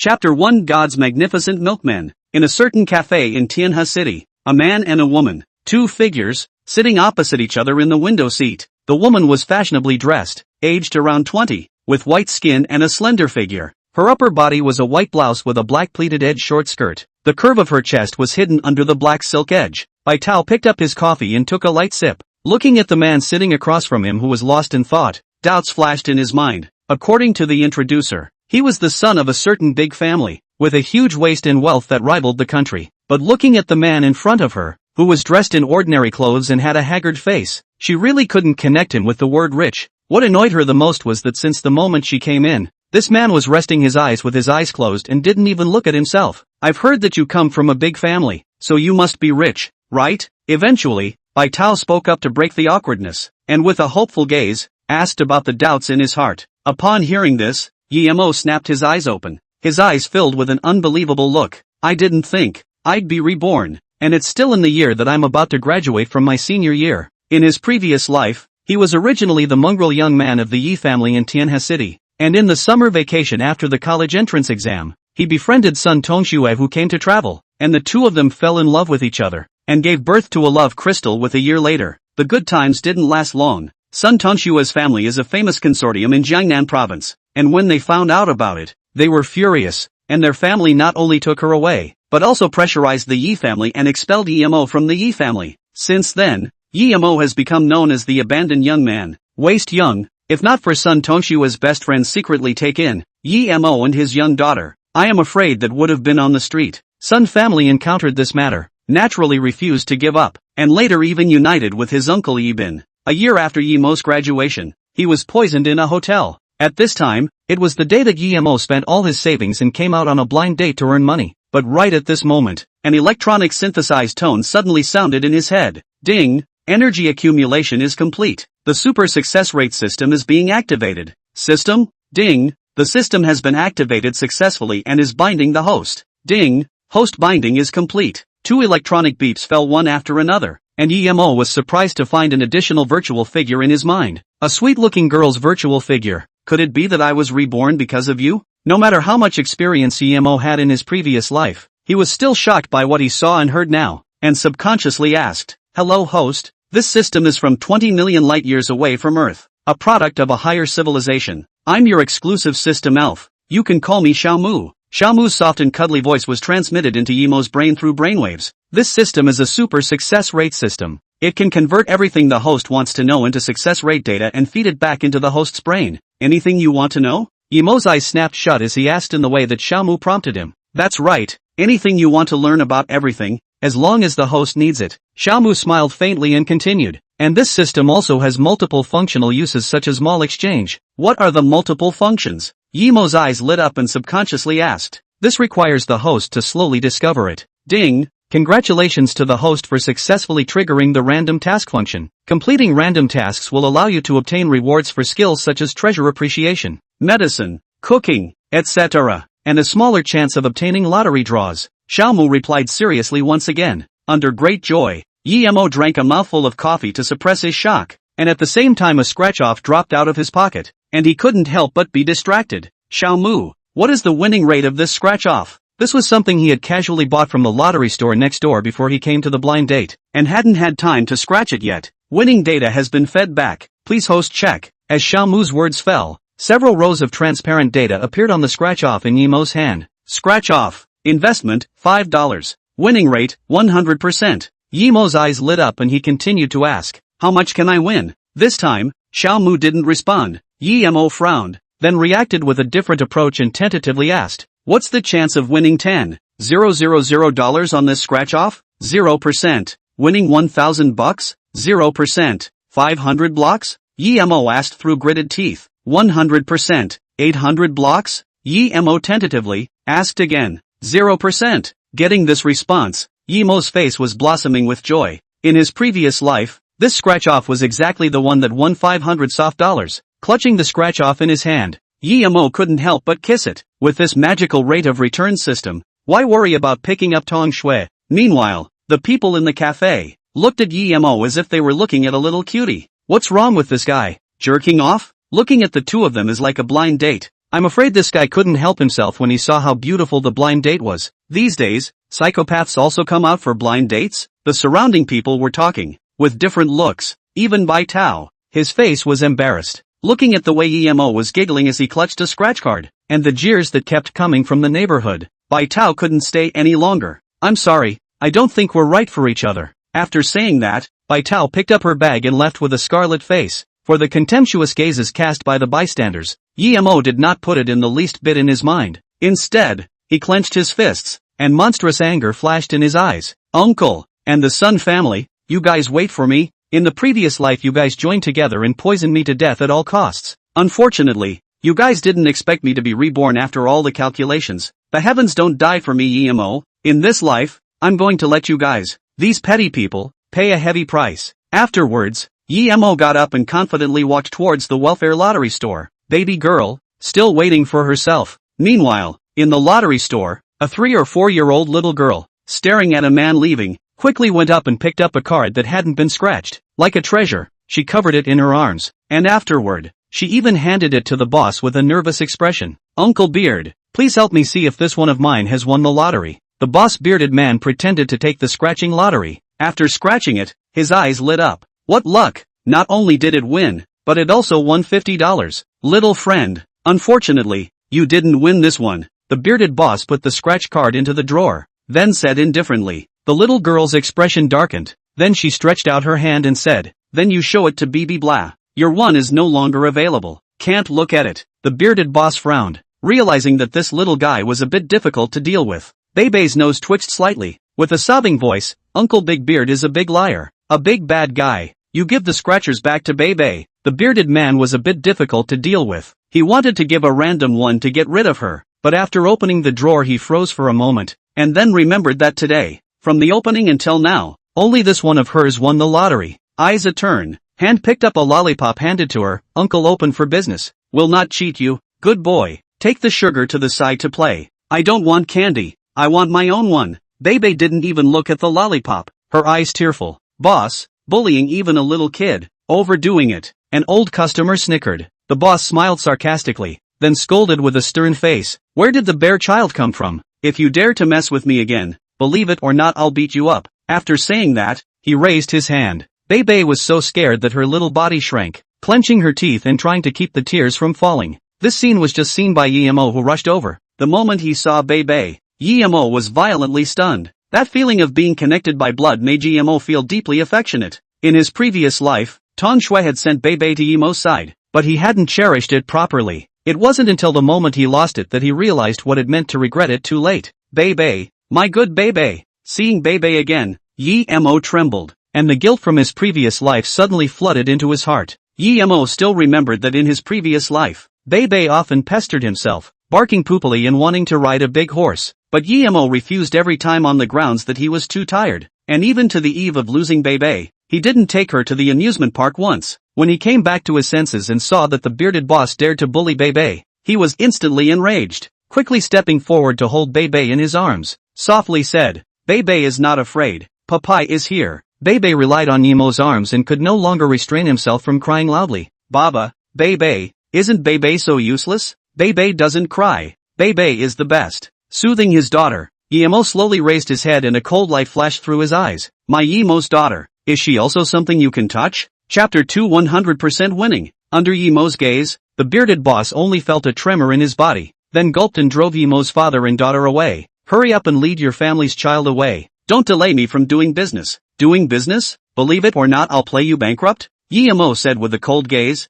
Chapter 1 God's Magnificent Milkman. In a certain cafe in Tianhe City, a man and a woman, two figures, sitting opposite each other in the window seat. The woman was fashionably dressed, aged around 20, with white skin and a slender figure. Her upper body was a white blouse with a black pleated edge short skirt. The curve of her chest was hidden under the black silk edge. Bai Tao picked up his coffee and took a light sip. Looking at the man sitting across from him who was lost in thought, doubts flashed in his mind. According to the introducer, he was the son of a certain big family, with a huge waist and wealth that rivaled the country. But looking at the man in front of her, who was dressed in ordinary clothes and had a haggard face, she really couldn't connect him with the word rich. What annoyed her the most was that since the moment she came in, this man was resting his eyes with his eyes closed and didn't even look at himself. I've heard that you come from a big family, so you must be rich, right? Eventually, Bai Tao spoke up to break the awkwardness, and with a hopeful gaze, asked about the doubts in his heart. Upon hearing this, Yemo snapped his eyes open. His eyes filled with an unbelievable look. I didn't think I'd be reborn, and it's still in the year that I'm about to graduate from my senior year. In his previous life, he was originally the mongrel young man of the Yi family in Tianhe City, and in the summer vacation after the college entrance exam, he befriended Sun Tongxue who came to travel, and the two of them fell in love with each other, and gave birth to a love crystal with a year later. The good times didn't last long. Sun Tongxue's family is a famous consortium in Jiangnan province, and when they found out about it, they were furious, and their family not only took her away, but also pressurized the Yi family and expelled Yemo from the Yi family. Since then, Yemo has become known as the abandoned young man, waist young. If not for Sun Tongxue's best friend secretly take in Yemo and his young daughter, I am afraid that would have been on the street. Sun family encountered this matter, naturally refused to give up, and later even united with his uncle Yibin. A year after Yemo's graduation, he was poisoned in a hotel. At this time, it was the day that Yemo spent all his savings and came out on a blind date to earn money. But right at this moment, an electronic synthesized tone suddenly sounded in his head. Ding! Energy accumulation is complete. The super success rate system is being activated. System? Ding! The system has been activated successfully and is binding the host. Ding! Host binding is complete. Two electronic beeps fell one after another, and Yemo was surprised to find an additional virtual figure in his mind. A sweet-looking girl's virtual figure. Could it be that I was reborn because of you? No matter how much experience Yemo had in his previous life, he was still shocked by what he saw and heard now, and subconsciously asked, "Hello host, this system is from 20 million light-years away from Earth, a product of a higher civilization. I'm your exclusive system elf. You can call me Xiaomu." Xiaomu's soft and cuddly voice was transmitted into Yemo's brain through brainwaves. This system is a super success rate system. It can convert everything the host wants to know into success rate data and feed it back into the host's brain. Anything you want to know? Yemo's eyes snapped shut as he asked in the way that Xiaomu prompted him. That's right, anything you want to learn about everything, as long as the host needs it. Xiaomu smiled faintly and continued. And this system also has multiple functional uses such as mall exchange. What are the multiple functions? Yemo's eyes lit up and subconsciously asked. This requires the host to slowly discover it. Ding! Congratulations to the host for successfully triggering the random task function. Completing random tasks will allow you to obtain rewards for skills such as treasure appreciation, medicine, cooking, etc., and a smaller chance of obtaining lottery draws. Xiaomu replied seriously once again. Under great joy, Yemo drank a mouthful of coffee to suppress his shock, and at the same time a scratch-off dropped out of his pocket, and he couldn't help but be distracted. Xiaomu, what is the winning rate of this scratch-off? This was something he had casually bought from the lottery store next door before he came to the blind date, and hadn't had time to scratch it yet. Winning data has been fed back. Please host check. As Xiaomu's words fell, several rows of transparent data appeared on the scratch-off in Yemo's hand. Scratch-off. Investment, $5. Winning rate, 100%. Yemo's eyes lit up and he continued to ask, how much can I win? This time, Xiaomu didn't respond. Yemo frowned, then reacted with a different approach and tentatively asked, what's the chance of winning $10,000 on this scratch-off? 0%. Winning $1,000? 0%. 500 blocks? Yemo asked through gritted teeth. 100%. 800 blocks? Yemo tentatively asked again. 0%. Getting this response, Yemo's face was blossoming with joy. In his previous life, this scratch-off was exactly the one that won 500 soft dollars. Clutching the scratch-off in his hand, Yemo couldn't help but kiss it. With this magical rate of return system, why worry about picking up Tong Shui? Meanwhile, the people in the cafe looked at Yemo as if they were looking at a little cutie. What's wrong with this guy? Jerking off? Looking at the two of them is like a blind date. I'm afraid this guy couldn't help himself when he saw how beautiful the blind date was. These days, psychopaths also come out for blind dates? The surrounding people were talking, with different looks, even Bai Tao. His face was embarrassed, looking at the way Emo was giggling as he clutched a scratch card, and the jeers that kept coming from the neighborhood. Bai Tao couldn't stay any longer. I'm sorry, I don't think we're right for each other. After saying that, Bai Tao picked up her bag and left with a scarlet face. For the contemptuous gazes cast by the bystanders, Emo did not put it in the least bit in his mind. Instead, he clenched his fists, and monstrous anger flashed in his eyes. Uncle, and the Sun family, you guys wait for me. In the previous life you guys joined together and poisoned me to death at all costs. Unfortunately, you guys didn't expect me to be reborn after all the calculations. The heavens don't die for me, Emo. In this life, I'm going to let you guys, these petty people, pay a heavy price. Afterwards, Emo got up and confidently walked towards the welfare lottery store. Baby girl, still waiting for herself. Meanwhile, in the lottery store, a 3 or 4-year-old little girl, staring at a man leaving, quickly went up and picked up a card that hadn't been scratched. Like a treasure, she covered it in her arms, and afterward, she even handed it to the boss with a nervous expression. Uncle Beard, please help me see if this one of mine has won the lottery. The boss bearded man pretended to take the scratching lottery. After scratching it, his eyes lit up. What luck! Not only did it win, but it also won $50. Little friend, unfortunately, you didn't win this one. The bearded boss put the scratch card into the drawer, then said indifferently. The little girl's expression darkened, then she stretched out her hand and said, then you show it to BB Blah. Your one is no longer available. Can't look at it. The bearded boss frowned, realizing that this little guy was a bit difficult to deal with. Bebe's nose twitched slightly. With a sobbing voice, Uncle Big Beard is a big liar. A big bad guy. You give the scratchers back to Bebe. The bearded man was a bit difficult to deal with. He wanted to give a random one to get rid of her, but after opening the drawer he froze for a moment, and then remembered that today, from the opening until now, only this one of hers won the lottery. Eyes a turn. Hand picked up a lollipop handed to her. Uncle open for business. Will not cheat you. Good boy. Take the sugar to the side to play. I don't want candy. I want my own one. Bebe didn't even look at the lollipop. Her eyes tearful. Boss, bullying even a little kid. Overdoing it. An old customer snickered. The boss smiled sarcastically, then scolded with a stern face. Where did the bear child come from? If you dare to mess with me again, believe it or not I'll beat you up. After saying that, he raised his hand. Bebe was so scared that her little body shrank, clenching her teeth and trying to keep the tears from falling. This scene was just seen by Emo, who rushed over. The moment he saw Bebe, Emo was violently stunned. That feeling of being connected by blood made Emo feel deeply affectionate. In his previous life, Tong Shui had sent Bebe to Emo's side, but he hadn't cherished it properly. It wasn't until the moment he lost it that he realized what it meant to regret it too late. Bebe, my good Bebe. Seeing Bebe again, Emo trembled, and the guilt from his previous life suddenly flooded into his heart. Emo still remembered that in his previous life, Bebe often pestered himself, barking poopily and wanting to ride a big horse, but Emo refused every time on the grounds that he was too tired, and even to the eve of losing Bebe, he didn't take her to the amusement park once. When he came back to his senses and saw that the bearded boss dared to bully Bebe, he was instantly enraged. Quickly stepping forward to hold Bebe in his arms, softly said, Bebe is not afraid, Papai is here. Bebe relied on Emo's arms and could no longer restrain himself from crying loudly. Baba, Bebe, isn't Bebe so useless? Bebe doesn't cry. Bebe is the best. Soothing his daughter, Emo slowly raised his head and a cold light flashed through his eyes. My Emo's daughter, is she also something you can touch? Chapter 2 100% winning. Under Emo's gaze, the bearded boss only felt a tremor in his body, then gulped and drove Emo's father and daughter away. Hurry up and lead your family's child away. Don't delay me from doing business. Doing business? Believe it or not I'll play you bankrupt? Emo said with a cold gaze.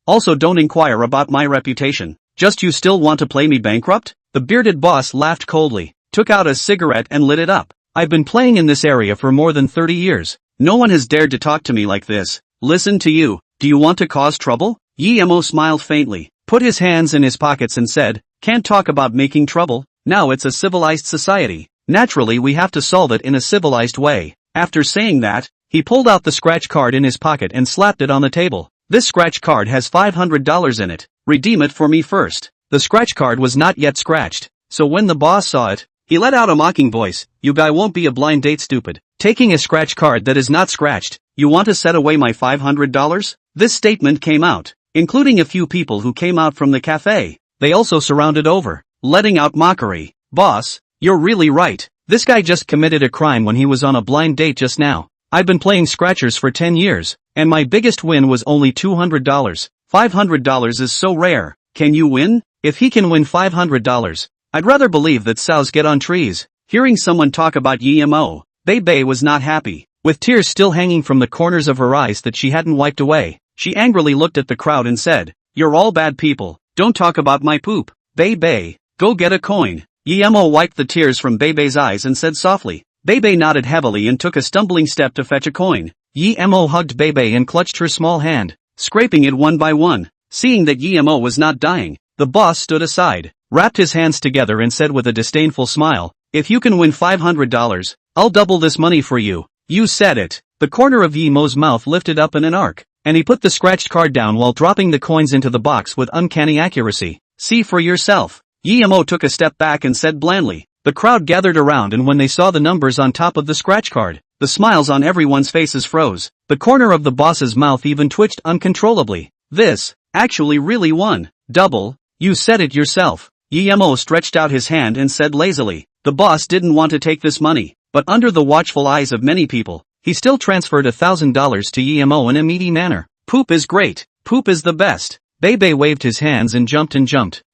Also don't inquire about my reputation. Just you still want to play me bankrupt? The bearded boss laughed coldly, took out a cigarette and lit it up. I've been playing in this area for more than 30 years. No one has dared to talk to me like this. Listen to you. Do you want to cause trouble? Emo smiled faintly, put his hands in his pockets and said, can't talk about making trouble. Now it's a civilized society. Naturally we have to solve it in a civilized way. After saying that, he pulled out the scratch card in his pocket and slapped it on the table. This scratch card has $500 in it. Redeem it for me first. The scratch card was not yet scratched, so when the boss saw it, he let out a mocking voice. You guy won't be a blind date stupid. Taking a scratch card that is not scratched, you want to set away my $500? This statement came out, including a few people who came out from the cafe. they also surrounded over, letting out mockery. Boss, you're really right. This guy just committed a crime when he was on a blind date just now. I've been playing scratchers for 10 years, and my biggest win was only $200. $500 is so rare. Can you win? If he can win $500, I'd rather believe that sows get on trees. Hearing someone talk about Yemo, Bebe was not happy. With tears still hanging from the corners of her eyes that she hadn't wiped away, she angrily looked at the crowd and said, "You're all bad people. Don't talk about my poop. Bebe, go get a coin." Yemo wiped the tears from Bebe's eyes and said softly. Bebe nodded heavily and took a stumbling step to fetch a coin. Yemo hugged Bebe and clutched her small hand, scraping it one by one. Seeing that Yemo was not dying, the boss stood aside, wrapped his hands together and said with a disdainful smile, "If you can win $500, I'll double this money for you." You said it. The corner of Yemo's mouth lifted up in an arc, and he put the scratched card down while dropping the coins into the box with uncanny accuracy. "See for yourself." Yemo took a step back and said blandly. The crowd gathered around, and when they saw the numbers on top of the scratch card, the smiles on everyone's faces froze. The corner of the boss's mouth even twitched uncontrollably. "This, actually really won. Double, you said it yourself." Yemo stretched out his hand and said lazily. The boss didn't want to take this money, but under the watchful eyes of many people, he still transferred $1,000 to Yemo in a meaty manner. "Poop is great. Poop is the best." Bebe waved his hands and jumped.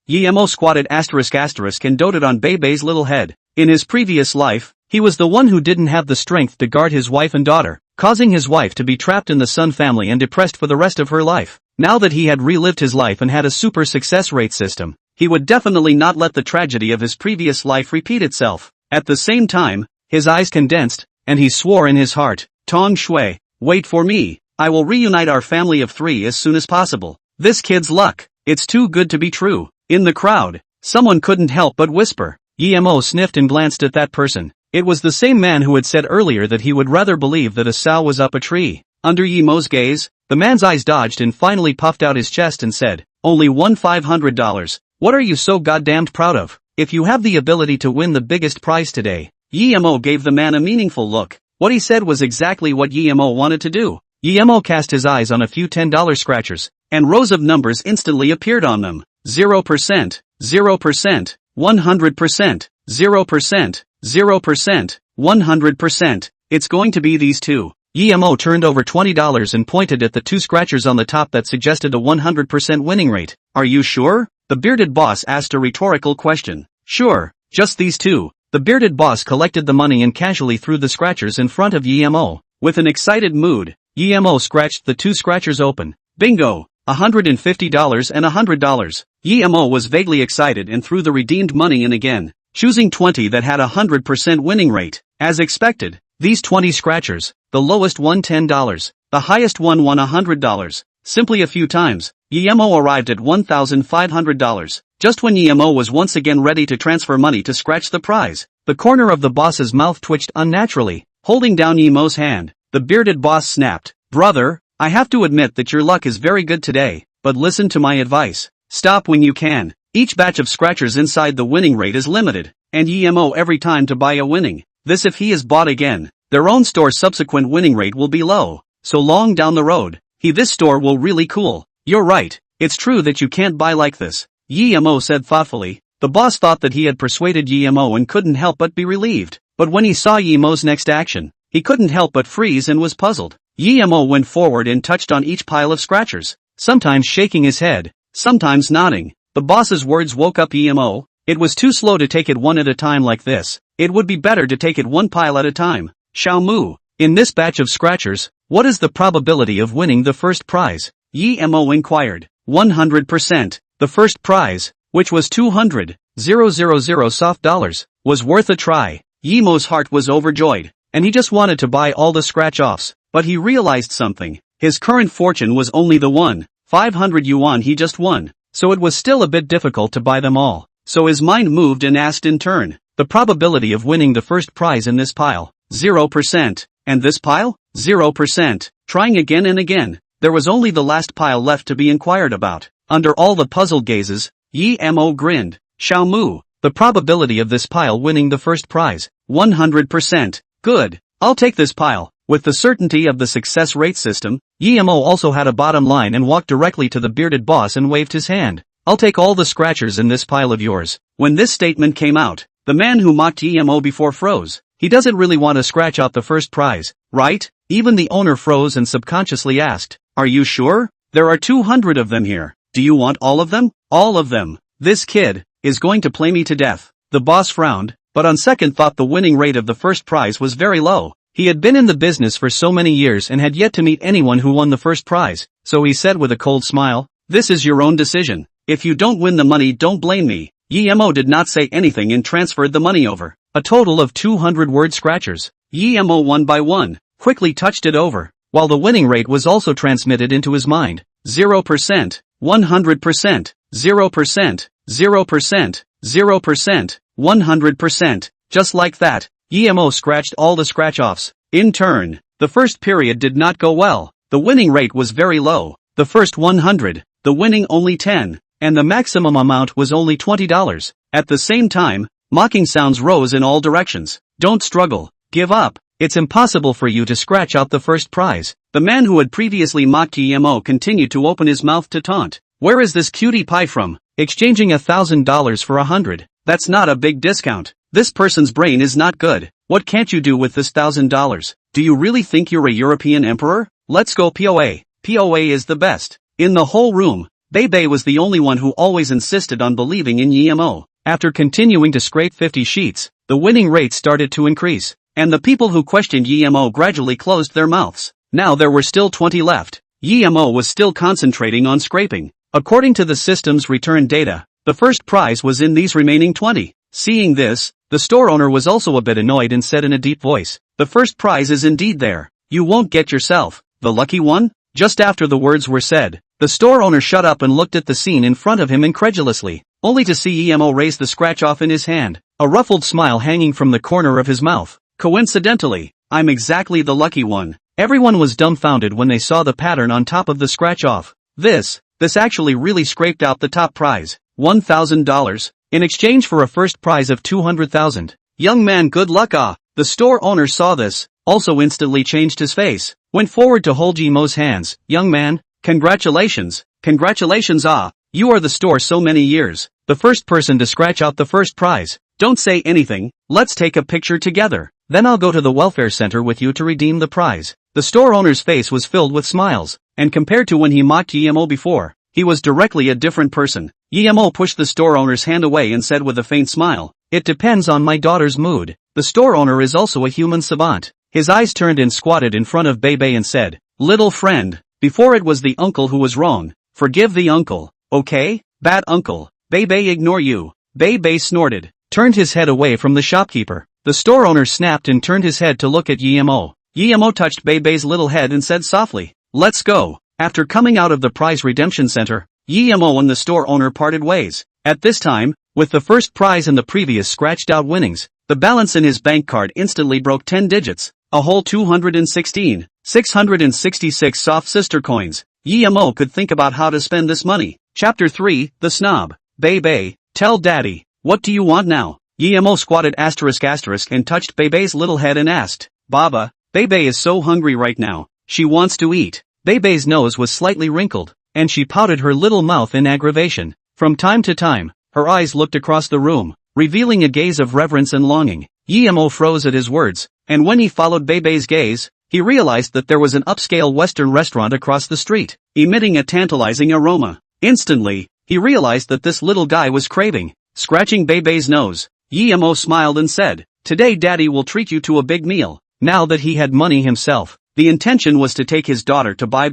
Yemo squatted *** and doted on Bebe's little head. In his previous life, he was the one who didn't have the strength to guard his wife and daughter, causing his wife to be trapped in the Sun family and depressed for the rest of her life. Now that he had relived his life and had a super success rate system, he would definitely not let the tragedy of his previous life repeat itself. At the same time, his eyes condensed, and he swore in his heart, "Tong Shui, wait for me. I will reunite our family of 3 as soon as possible. This kid's luck. It's too good to be true." In the crowd, someone couldn't help but whisper. Yemo sniffed and glanced at that person. It was the same man who had said earlier that he would rather believe that a sow was up a tree. Under Yemo's gaze, the man's eyes dodged and finally puffed out his chest and said, "Only won $500. What are you so goddamned proud of? If you have the ability to win the biggest prize today." Yemo gave the man a meaningful look. What he said was exactly what Yemo wanted to do. Yemo cast his eyes on a few $10 scratchers, and rows of numbers instantly appeared on them. 0%, 0%, 100%, 0%, 0%, 100%. It's going to be these two. Yemo turned over $20 and pointed at the 2 scratchers on the top that suggested a 100% winning rate. "Are you sure?" the bearded boss asked a rhetorical question. "Sure, just these 2. The bearded boss collected the money and casually threw the scratchers in front of Yemo. With an excited mood, Yemo scratched the 2 scratchers open. Bingo! $150 and $100. Yemo was vaguely excited and threw the redeemed money in again, choosing 20 that had a 100% winning rate. As expected, these 20 scratchers, the lowest won $10, the highest one won $100. Simply a few times, Yemo arrived at $1,500. Just when Yemo was once again ready to transfer money to scratch the prize, the corner of the boss's mouth twitched unnaturally. Holding down Yemo's hand, the bearded boss snapped, "Brother, I have to admit that your luck is very good today, but listen to my advice. Stop when you can. Each batch of scratchers inside the winning rate is limited, and Yemo every time to buy a winning. This if he is bought again, their own store's subsequent winning rate will be low, so long down the road, this store will really cool." "You're right, it's true that you can't buy like this," Yemo said thoughtfully. The boss thought that he had persuaded Yemo and couldn't help but be relieved, but when he saw Yemo's next action, he couldn't help but freeze and was puzzled. Yemo went forward and touched on each pile of scratchers, sometimes shaking his head, sometimes nodding. The boss's words woke up Yemo. It was too slow to take it one at a time like this. It would be better to take it one pile at a time. "Xiao Mu, in this batch of scratchers, what is the probability of winning the first prize?" Yemo inquired. 100%. The first prize, which was 200,000 soft dollars, was worth a try. Yemo's heart was overjoyed, and he just wanted to buy all the scratch-offs. But he realized something. His current fortune was only the 500 yuan he just won, so it was still a bit difficult to buy them all. So his mind moved and asked in turn, the probability of winning the first prize in this pile, 0%. And this pile? 0%. Trying again and again, there was only the last pile left to be inquired about. Under all the puzzled gazes, Yemo grinned. "Xiao Mu, the probability of this pile winning the first prize, 100%. Good, I'll take this pile." With the certainty of the success rate system, Yemo also had a bottom line and walked directly to the bearded boss and waved his hand. I'll take all the scratchers in this pile of yours. When this statement came out, the man who mocked EMO before froze. He doesn't really want to scratch out the first prize, right? Even the owner froze and subconsciously asked, "Are you sure? There are 200 of them here. Do you want all of them?" "All of them. This kid is going to play me to death." The boss frowned, but on second thought the winning rate of the first prize was very low. He had been in the business for so many years and had yet to meet anyone who won the first prize, so he said with a cold smile, "This is your own decision. If you don't win the money, don't blame me." EMO did not say anything and transferred the money over. A total of 200 word scratchers. EMO one by one quickly touched it over, while the winning rate was also transmitted into his mind. 0%, 100%, 0%, 0%, 0%, 100%. Just like that, EMO scratched all the scratch-offs. In turn, the first period did not go well. The winning rate was very low. The first 100, the winning only 10, and the maximum amount was only $20. At the same time, mocking sounds rose in all directions. "Don't struggle. Give up. It's impossible for you to scratch out the first prize." The man who had previously mocked EMO continued to open his mouth to taunt. "Where is this cutie pie from? Exchanging $1,000 for 100. That's not a big discount. This person's brain is not good. What can't you do with this $1,000? Do you really think you're a European emperor? Let's go POA. POA is the best." In the whole room, Bebe was the only one who always insisted on believing in EMO. After continuing to scrape 50 sheets, the winning rate started to increase, and the people who questioned EMO gradually closed their mouths. Now there were still 20 left. EMO was still concentrating on scraping. According to the system's return data, the first prize was in these remaining 20. Seeing this, the store owner was also a bit annoyed and said in a deep voice, "The first prize is indeed there. You won't get yourself the lucky one?" Just after the words were said, the store owner shut up and looked at the scene in front of him incredulously, only to see EMO raise the scratch-off in his hand, a ruffled smile hanging from the corner of his mouth. "Coincidentally, I'm exactly the lucky one." Everyone was dumbfounded when they saw the pattern on top of the scratch-off. This actually really scraped out the top prize, $1,000, in exchange for a first prize of $200,000. "Young man, good luck ah." The store owner saw this, also instantly changed his face, went forward to hold EMO's hands. "Young man, congratulations, congratulations ah, you are the store so many years. The first person to scratch out the first prize. Don't say anything, let's take a picture together. Then I'll go to the welfare center with you to redeem the prize." The store owner's face was filled with smiles, and compared to when he mocked EMO before, he was directly a different person. EMO pushed the store owner's hand away and said with a faint smile, "It depends on my daughter's mood." The store owner is also a human savant. His eyes turned and squatted in front of Bebe and said, "Little friend, before it was the uncle who was wrong. Forgive the uncle, okay? Bad uncle. Bebe ignore you." Bebe snorted, turned his head away from the shopkeeper. The store owner snapped and turned his head to look at EMO. EMO touched Bebe's little head and said softly, "Let's go." After coming out of the prize redemption center, EMO and the store owner parted ways. At this time, with the first prize and the previous scratched-out winnings, the balance in his bank card instantly broke 10 digits, a whole 216,666 soft sister coins. EMO could think about how to spend this money. Chapter 3, The Snob. "Bebe, tell daddy, what do you want now?" EMO squatted *** and touched Bebe's little head and asked, "Baba, Bebe is so hungry right now, she wants to eat." Bebe's nose was slightly wrinkled, and she pouted her little mouth in aggravation. From time to time, her eyes looked across the room, revealing a gaze of reverence and longing. EMO froze at his words, and when he followed Bebe's gaze, he realized that there was an upscale Western restaurant across the street, emitting a tantalizing aroma. Instantly, he realized that this little guy was craving. Scratching Bebe's nose, EMO smiled and said, "Today daddy will treat you to a big meal." Now that he had money himself, the intention was to take his daughter to buy.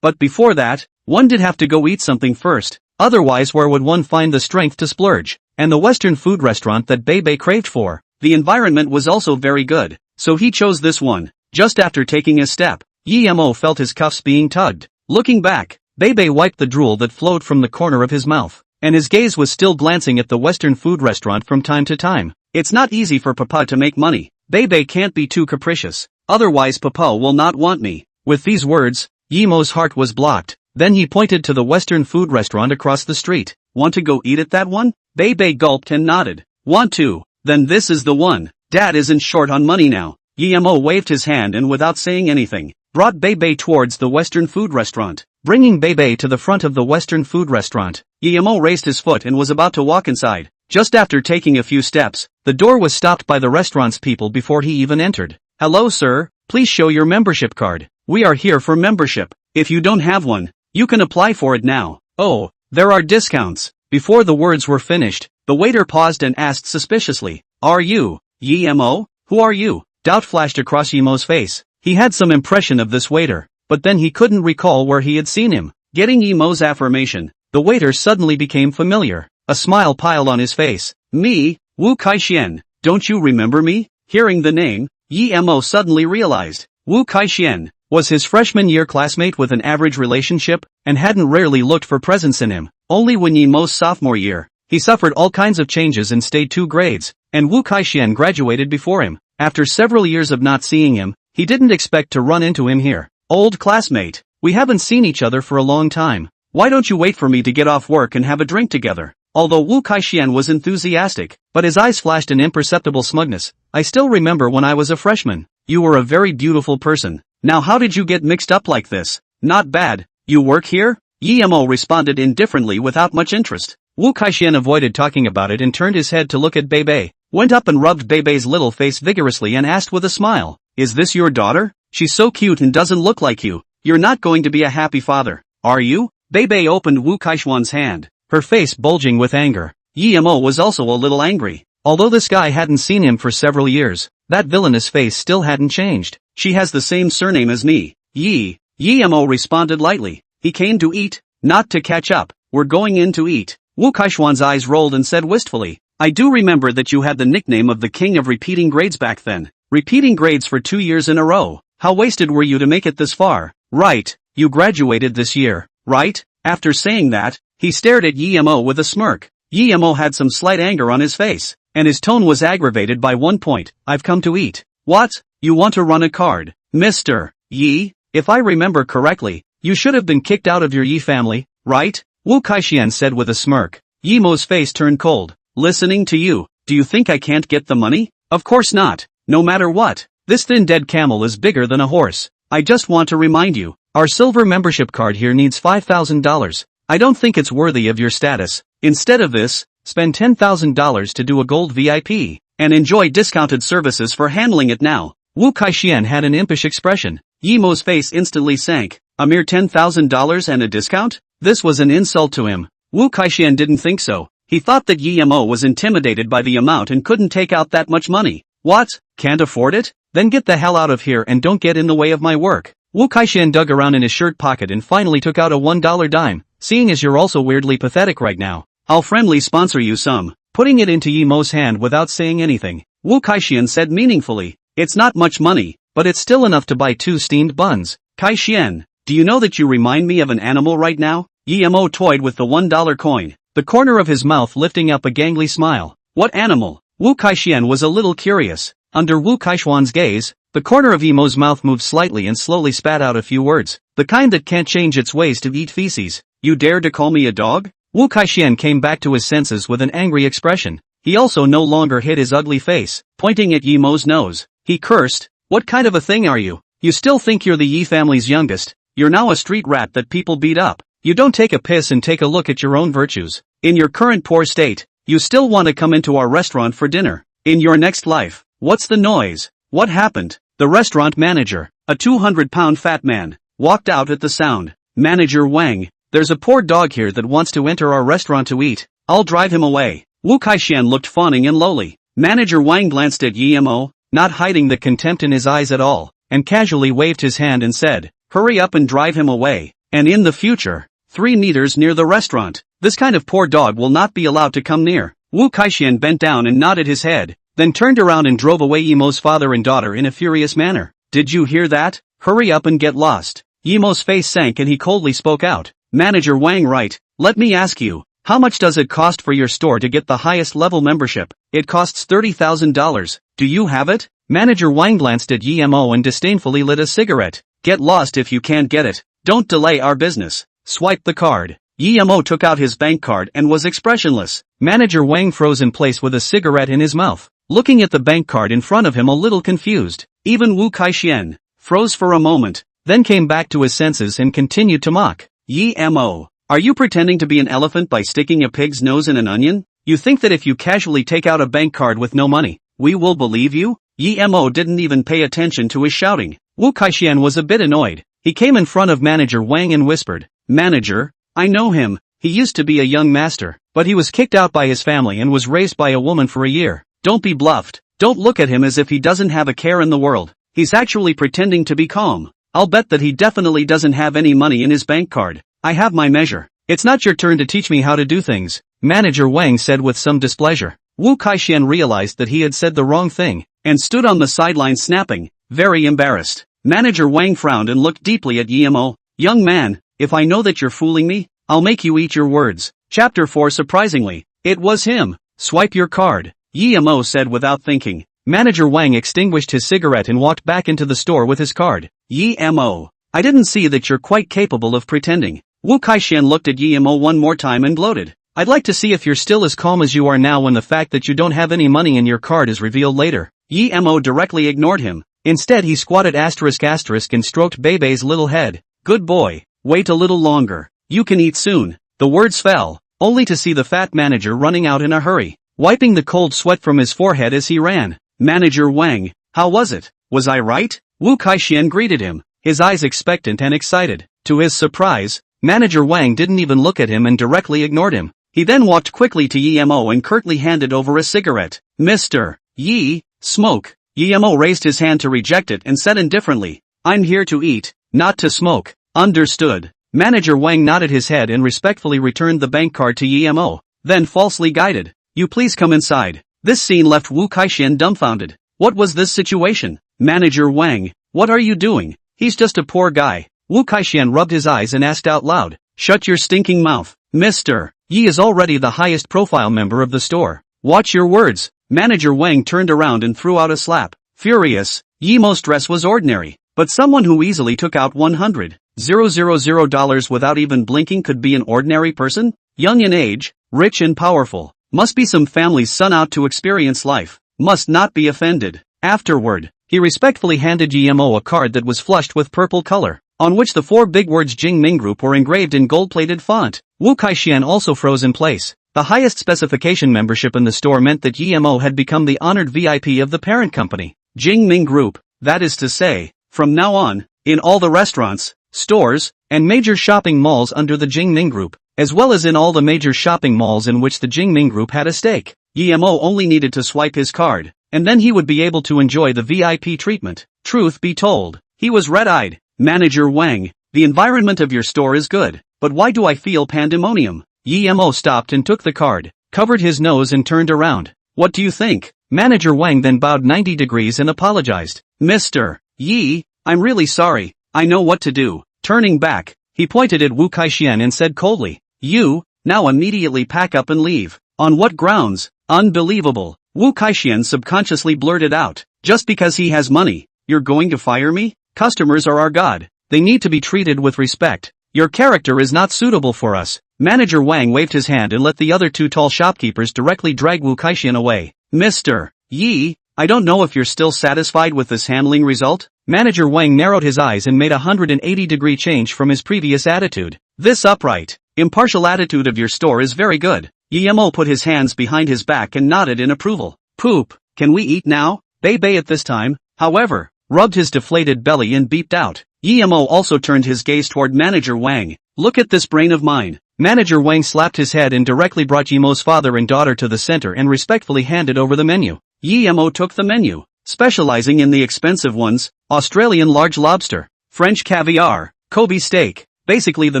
But before that, one did have to go eat something first. Otherwise where would one find the strength to splurge? And the Western food restaurant that Bebe craved for, the environment was also very good, so he chose this one. Just after taking a step, EMO felt his cuffs being tugged. Looking back, Bebe wiped the drool that flowed from the corner of his mouth, and his gaze was still glancing at the Western food restaurant from time to time. It's not easy for Papa to make money. Bebe can't be too capricious, otherwise Papa will not want me. With these words, EMO's heart was blocked. Then he pointed to the Western food restaurant across the street. "Want to go eat at that one?" Bebe gulped and nodded. "Want to? Then this is the one. Dad isn't short on money now." EMO waved his hand and without saying anything, brought Bebe towards the Western food restaurant. bringing Bebe to the front of the Western food restaurant. Yimo raised his foot and was about to walk inside. Just after taking a few steps, the door was stopped by the restaurant's people before he even entered. "Hello sir, please show your membership card. We are here for membership. If you don't have one, you can apply for it now. Oh, there are discounts." Before the words were finished, the waiter paused and asked suspiciously, "Are you, Yimo? Who are you?" Doubt flashed across Yimo's face. He had some impression of this waiter, but then he couldn't recall where he had seen him. Getting Yimo's affirmation, the waiter suddenly became familiar. A smile piled on his face. "Me, Wu Kaixian, don't you remember me?" Hearing the name, Yimo suddenly realized Wu Kaixian was his freshman year classmate with an average relationship, and hadn't rarely looked for presents in him. Only when Yimo's sophomore year, he suffered all kinds of changes and stayed 2 grades, and Wu Kaixian graduated before him. After several years of not seeing him, he didn't expect to run into him here. "Old classmate, we haven't seen each other for a long time. Why don't you wait for me to get off work and have a drink together?" Although Wu Kaixian was enthusiastic, but his eyes flashed an imperceptible smugness. "I still remember when I was a freshman. You were a very beautiful person. Now how did you get mixed up like this?" "Not bad. You work here?" Yimo responded indifferently without much interest. Wu Kaixian avoided talking about it and turned his head to look at Bebe, went up and rubbed Bebe's little face vigorously and asked with a smile, "Is this your daughter? She's so cute and doesn't look like you. You're not going to be a happy father, are you?" Bebe opened Wu Kaixian's hand, her face bulging with anger. Yimo was also a little angry. Although this guy hadn't seen him for several years, that villainous face still hadn't changed. "She has the same surname as me, Yi." Yimo responded lightly. "He came to eat, not to catch up. We're going in to eat." Wu Kaixian's eyes rolled and said wistfully, "I do remember that you had the nickname of the king of repeating grades back then. Repeating grades for 2 years in a row. How wasted were you to make it this far?" "Right, you graduated this year, right?" After saying that, he stared at Yimo with a smirk. Yimo had some slight anger on his face, and his tone was aggravated by one point. "I've come to eat." "What? You want to run a card? Mr. Yi? If I remember correctly, you should have been kicked out of your Yi family, right?" Wu Kaixian said with a smirk. Yimo's face turned cold. "Listening to you, do you think I can't get the money? Of course not. No matter what. This thin dead camel is bigger than a horse. I just want to remind you, our silver membership card here needs $5,000. I don't think it's worthy of your status. Instead of this, spend $10,000 to do a gold VIP, and enjoy discounted services for handling it now." Wu Kaixian had an impish expression. Yimo's face instantly sank. A mere $10,000 and a discount? This was an insult to him. Wu Kaixian didn't think so. He thought that Yimo was intimidated by the amount and couldn't take out that much money. "What? Can't afford it? Then get the hell out of here and don't get in the way of my work." Wu Kaixian dug around in his shirt pocket and finally took out a $1 dime. "Seeing as you're also weirdly pathetic right now, I'll friendly sponsor you some." Putting it into Yimo's hand without saying anything, Wu Kaixian said meaningfully, "It's not much money, but it's still enough to buy 2 steamed buns." "Kaixian, do you know that you remind me of an animal right now?" Yimo toyed with the $1 coin, the corner of his mouth lifting up a gangly smile. "What animal?" Wu Kaixian was a little curious. Under Wu Kaixian's gaze, the corner of Yimo's mouth moved slightly and slowly spat out a few words, the kind that can't change its ways to eat feces. "You dare to call me a dog?" Wu Kaixian came back to his senses with an angry expression. He also no longer hid his ugly face, pointing at Yimo's nose. He cursed, "What kind of a thing are you? You still think you're the Yi family's youngest? You're now a street rat that people beat up. You don't take a piss and take a look at your own virtues. In your current poor state, you still want to come into our restaurant for dinner. In your next life, what's the noise? What happened?" The restaurant manager, a 200-pound fat man, walked out at the sound. "Manager Wang, there's a poor dog here that wants to enter our restaurant to eat. I'll drive him away." Wu Kaixian looked fawning and lowly. Manager Wang glanced at Yimo, not hiding the contempt in his eyes at all, and casually waved his hand and said, "Hurry up and drive him away, and in the future, 3 meters near the restaurant. This kind of poor dog will not be allowed to come near." Wu Kaixian bent down and nodded his head, then turned around and drove away Yimo's father and daughter in a furious manner. "Did you hear that? Hurry up and get lost." Yimo's face sank and he coldly spoke out. "Manager Wang, right? Let me ask you, how much does it cost for your store to get the highest level membership?" "It costs $30,000. Do you have it?" Manager Wang glanced at Yimo and disdainfully lit a cigarette. "Get lost if you can't get it. Don't delay our business. Swipe the card." Yimo took out his bank card and was expressionless. Manager Wang froze in place with a cigarette in his mouth, looking at the bank card in front of him a little confused. Even Wu Kaixian froze for a moment, then came back to his senses and continued to mock. Yemo. Are you pretending to be an elephant by sticking a pig's nose in an onion? You think that if you casually take out a bank card with no money, we will believe you? Yemo didn't even pay attention to his shouting. Wu Kaixian was a bit annoyed. He came in front of Manager Wang and whispered, "Manager, I know him. He used to be a young master, but he was kicked out by his family and was raised by a woman for a year. Don't be bluffed. Don't look at him as if he doesn't have a care in the world. He's actually pretending to be calm. I'll bet that he definitely doesn't have any money in his bank card. I have my measure. It's not your turn to teach me how to do things," Manager Wang said with some displeasure. Wu Kaixian realized that he had said the wrong thing, and stood on the sideline snapping, very embarrassed. Manager Wang frowned and looked deeply at Yemo. "Young man, if I know that you're fooling me, I'll make you eat your words." Chapter 4. Surprisingly, it was him. "Swipe your card," Yemo said without thinking. Manager Wang extinguished his cigarette and walked back into the store with his card. "Yemo, I didn't see that you're quite capable of pretending." Wu Kaixian looked at Yemo one more time and gloated. "I'd like to see if you're still as calm as you are now when the fact that you don't have any money in your card is revealed later." Yemo directly ignored him. Instead he squatted *** and stroked Bebe's little head. "Good boy, wait a little longer. You can eat soon." The words fell, only to see the fat manager running out in a hurry, wiping the cold sweat from his forehead as he ran. "Manager Wang, how was it? Was I right?" Wu Kaixian greeted him, his eyes expectant and excited. To his surprise, Manager Wang didn't even look at him and directly ignored him. He then walked quickly to Yemo and curtly handed over a cigarette. "Mr. Yi, smoke." Yemo raised his hand to reject it and said indifferently, "I'm here to eat, not to smoke." "Understood." Manager Wang nodded his head and respectfully returned the bank card to Yemo, then falsely guided, "You please come inside." This scene left Wu Kaixian dumbfounded. What was this situation? "Manager Wang, what are you doing? He's just a poor guy." Wu Kaixian rubbed his eyes and asked out loud, "Shut your stinking mouth. Mr. Yi is already the highest profile member of the store. Watch your words." Manager Wang turned around and threw out a slap. Furious, Yemo's dress was ordinary, but someone who easily took out $100,000 without even blinking could be an ordinary person? Young in age, rich and powerful. Must be some family's son out to experience life. Must not be offended. Afterward, he respectfully handed Yemo a card that was flushed with purple color, on which the 4 big words Jingming Group were engraved in gold-plated font. Wu Kaixian also froze in place. The highest specification membership in the store meant that Yemo had become the honored VIP of the parent company, Jingming Group. That is to say, from now on, in all the restaurants, stores, and major shopping malls under the Jingming Group, as well as in all the major shopping malls in which the Jingming Group had a stake, Yemo only needed to swipe his card, and then he would be able to enjoy the VIP treatment. Truth be told, he was red-eyed. "Manager Wang, the environment of your store is good, but why do I feel pandemonium?" Yemo stopped and took the card, covered his nose and turned around. "What do you think?" Manager Wang then bowed 90 degrees and apologized. "Mr. Yi, I'm really sorry, I know what to do." Turning back, he pointed at Wu Kaixian and said coldly, "You, now immediately pack up and leave." "On what grounds?" "Unbelievable." Wu Kaixian subconsciously blurted out, "Just because he has money, you're going to fire me? Customers are our god. They need to be treated with respect. Your character is not suitable for us." Manager Wang waved his hand and let the other 2 tall shopkeepers directly drag Wu Kaixian away. "Mr. Yi, I don't know if you're still satisfied with this handling result?" Manager Wang narrowed his eyes and made a 180-degree change from his previous attitude. "This upright, impartial attitude of your store is very good." Yemo put his hands behind his back and nodded in approval. "Poop, can we eat now?" Bebe at this time, however, rubbed his deflated belly and beeped out. Yemo also turned his gaze toward Manager Wang. "Look at this brain of mine." Manager Wang slapped his head and directly brought Yemo's father and daughter to the center and respectfully handed over the menu. Yemo took the menu, specializing in the expensive ones: Australian large lobster, French caviar, Kobe steak, basically the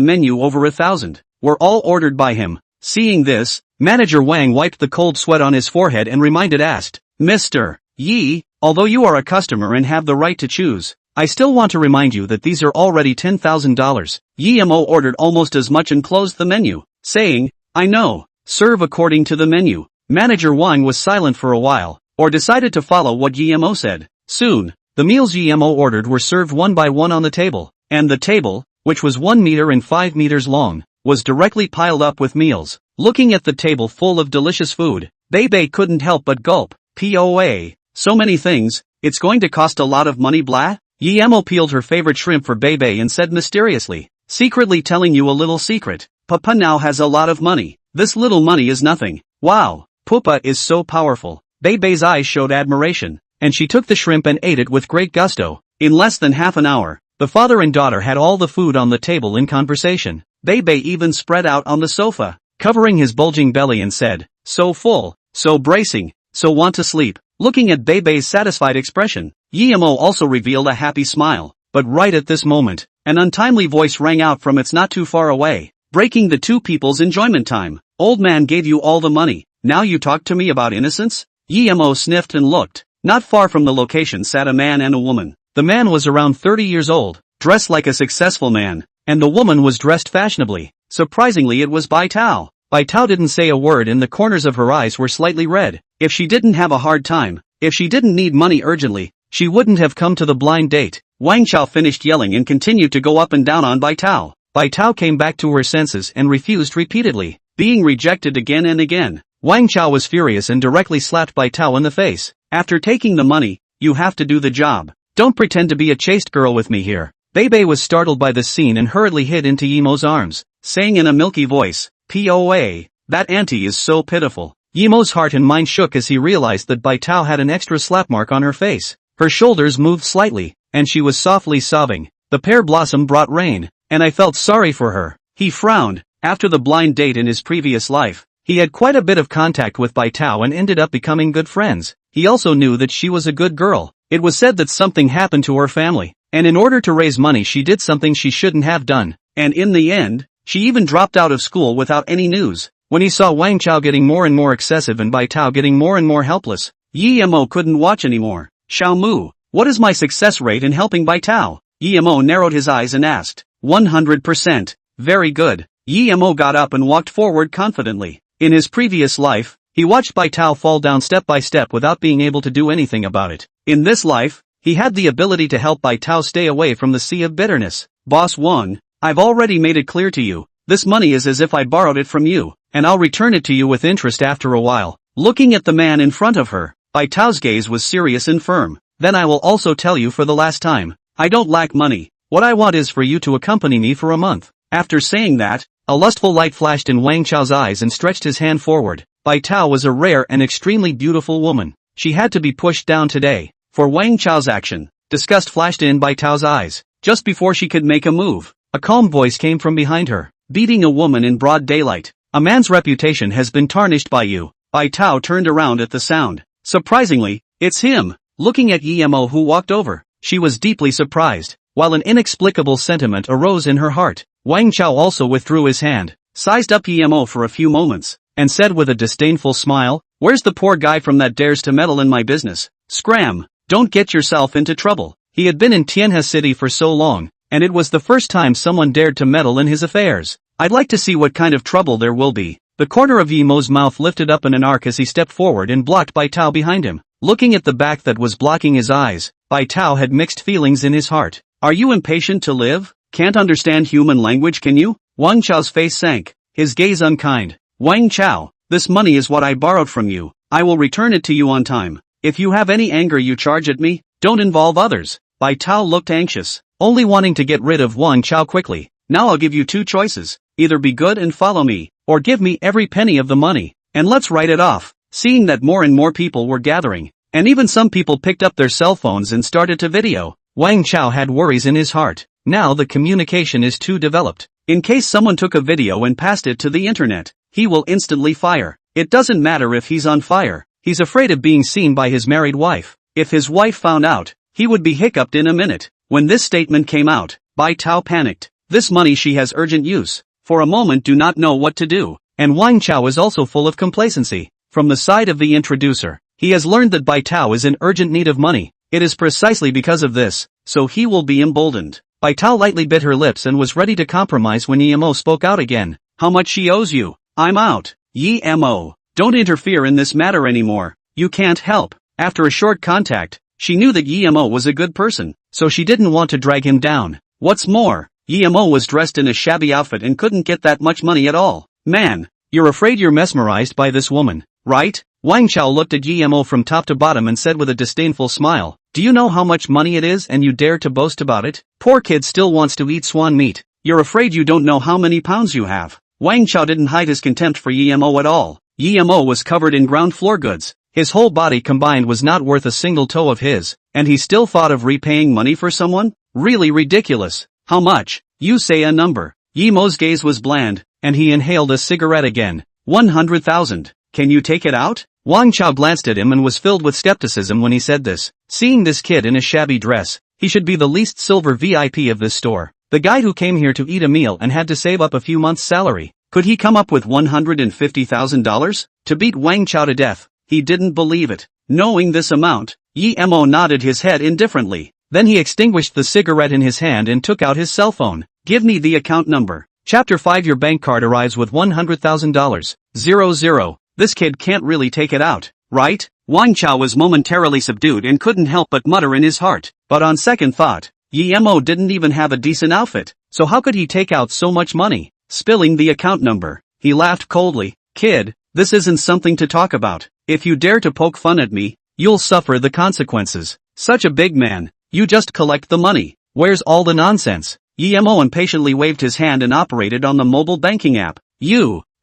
menu over 1,000, were all ordered by him. Seeing this, Manager Wang wiped the cold sweat on his forehead and asked, "Mr. Yi, although you are a customer and have the right to choose, I still want to remind you that these are already $10,000. Yemo ordered almost as much and closed the menu, saying, "I know, serve according to the menu." Manager Wang was silent for a while, or decided to follow what Yemo said. Soon, the meals Yemo ordered were served one by one on the table, and the table, which was 1 meter and 5 meters long, was directly piled up with meals. Looking at the table full of delicious food, Bebe couldn't help but gulp. "POA, so many things, it's going to cost a lot of money, blah?" Yemo peeled her favorite shrimp for Bebe and said mysteriously, secretly telling you a little secret. Papa now has a lot of money. This little money is nothing. Wow, Papa is so powerful. Bebe's eyes showed admiration, and she took the shrimp and ate it with great gusto. In less than half an hour, the father and daughter had all the food on the table in conversation. Bebe even spread out on the sofa, covering his bulging belly and said, "So full, so bracing, so want to sleep." Looking at Bebe's satisfied expression, Yemo also revealed a happy smile. But right at this moment, an untimely voice rang out from its not too far away, breaking the two people's enjoyment time. "Old man gave you all the money, now you talk to me about innocence?" Yemo sniffed and looked. Not far from the location sat a man and a woman. The man was around 30 years old, dressed like a successful man, and the woman was dressed fashionably. Surprisingly, it was Bai Tao. Bai Tao didn't say a word and the corners of her eyes were slightly red. If she didn't have a hard time, if she didn't need money urgently, she wouldn't have come to the blind date. Wang Chao finished yelling and continued to go up and down on Bai Tao. Bai Tao came back to her senses and refused repeatedly, being rejected again and again. Wang Chao was furious and directly slapped Bai Tao in the face. "After taking the money, you have to do the job. Don't pretend to be a chaste girl with me here." Bebe was startled by this scene and hurriedly hid into Yemo's arms, saying in a milky voice, "Poa, that auntie is so pitiful." Yemo's heart and mind shook as he realized that Bai Tao had an extra slap mark on her face. Her shoulders moved slightly, and she was softly sobbing. The pear blossom brought rain, and I felt sorry for her. He frowned. After the blind date in his previous life, he had quite a bit of contact with Bai Tao and ended up becoming good friends. He also knew that she was a good girl. It was said that something happened to her family, and in order to raise money she did something she shouldn't have done. And in the end, she even dropped out of school without any news. When he saw Wang Chao getting more and more excessive and Bai Tao getting more and more helpless, Yemo couldn't watch anymore. "Xiao Mu, what is my success rate in helping Bai Tao?" Yemo narrowed his eyes and asked. 100%. Very good. Yemo got up and walked forward confidently. In his previous life, he watched Bai Tao fall down step by step without being able to do anything about it. In this life, he had the ability to help Bai Tao stay away from the sea of bitterness. "Boss Wang, I've already made it clear to you, this money is as if I borrowed it from you, and I'll return it to you with interest after a while." Looking at the man in front of her, Bai Tao's gaze was serious and firm. "Then I will also tell you for the last time, I don't lack money. What I want is for you to accompany me for a month." After saying that, a lustful light flashed in Wang Chao's eyes and stretched his hand forward. Bai Tao was a rare and extremely beautiful woman. She had to be pushed down today. For Wang Chao's action, disgust flashed in Bai Tao's eyes. Just before she could make a move, a calm voice came from behind her. "Beating a woman in broad daylight. A man's reputation has been tarnished by you." Bai Tao turned around at the sound. Surprisingly, it's him. Looking at Yemo who walked over, she was deeply surprised, while an inexplicable sentiment arose in her heart. Wang Chao also withdrew his hand, sized up Yemo for a few moments, and said with a disdainful smile, "Where's the poor guy from that dares to meddle in my business? Scram, don't get yourself into trouble." He had been in Tianhe City for so long, and it was the first time someone dared to meddle in his affairs. "I'd like to see what kind of trouble there will be." The corner of Yemo's mouth lifted up in an arc as he stepped forward and blocked Bai Tao behind him. Looking at the back that was blocking his eyes, Bai Tao had mixed feelings in his heart. "Are you impatient to live? Can't understand human language, can you?" Wang Chao's face sank, his gaze unkind. "Wang Chao, this money is what I borrowed from you. I will return it to you on time. If you have any anger you charge at me, don't involve others." Bai Tao looked anxious, only wanting to get rid of Wang Chao quickly. "Now I'll give you two choices. Either be good and follow me, or give me every penny of the money, and let's write it off." Seeing that more and more people were gathering, and even some people picked up their cell phones and started to video, Wang Chao had worries in his heart. Now the communication is too developed. In case someone took a video and passed it to the internet, he will instantly fire. It doesn't matter if he's on fire, he's afraid of being seen by his married wife. If his wife found out, he would be hiccuped in a minute. When this statement came out, Bai Tao panicked. This money she has urgent use. For a moment do not know what to do. And Wang Chao is also full of complacency. From the side of the introducer, he has learned that Bai Tao is in urgent need of money. It is precisely because of this, so he will be emboldened. Bai Tao lightly bit her lips and was ready to compromise when Yemo spoke out again. "How much she owes you? I'm out." "Yemo, don't interfere in this matter anymore. You can't help." After a short contact, she knew that Yemo was a good person, so she didn't want to drag him down. What's more, Yemo was dressed in a shabby outfit and couldn't get that much money at all. "Man, you're afraid you're mesmerized by this woman, right?" Wang Chao looked at Yemo from top to bottom and said with a disdainful smile, "Do you know how much money it is and you dare to boast about it? Poor kid still wants to eat swan meat." You're afraid you don't know how many pounds you have. Wang Chao didn't hide his contempt for Yemo at all. Yemo was covered in ground floor goods. His whole body combined was not worth a single toe of his, and he still thought of repaying money for someone? Really ridiculous. How much? You say a number. Yemo's gaze was bland, and he inhaled a cigarette again. 100,000. Can you take it out? Wang Chao glanced at him and was filled with skepticism when he said this. Seeing this kid in a shabby dress, he should be the least silver VIP of this store. The guy who came here to eat a meal and had to save up a few months' salary. Could he come up with $150,000? To beat Wang Chao to death? He didn't believe it. Knowing this amount, Yemo nodded his head indifferently. Then he extinguished the cigarette in his hand and took out his cell phone. Give me the account number. Chapter 5. Your bank card arrives with $100,000. 00. This kid can't really take it out, right? Wang Chao was momentarily subdued and couldn't help but mutter in his heart. But on second thought, Yemo didn't even have a decent outfit, so how could he take out so much money? Spilling the account number, he laughed coldly. Kid, this isn't something to talk about. If you dare to poke fun at me, you'll suffer the consequences. Such a big man, you just collect the money. Where's all the nonsense? Yemo impatiently waved his hand and operated on the mobile banking app.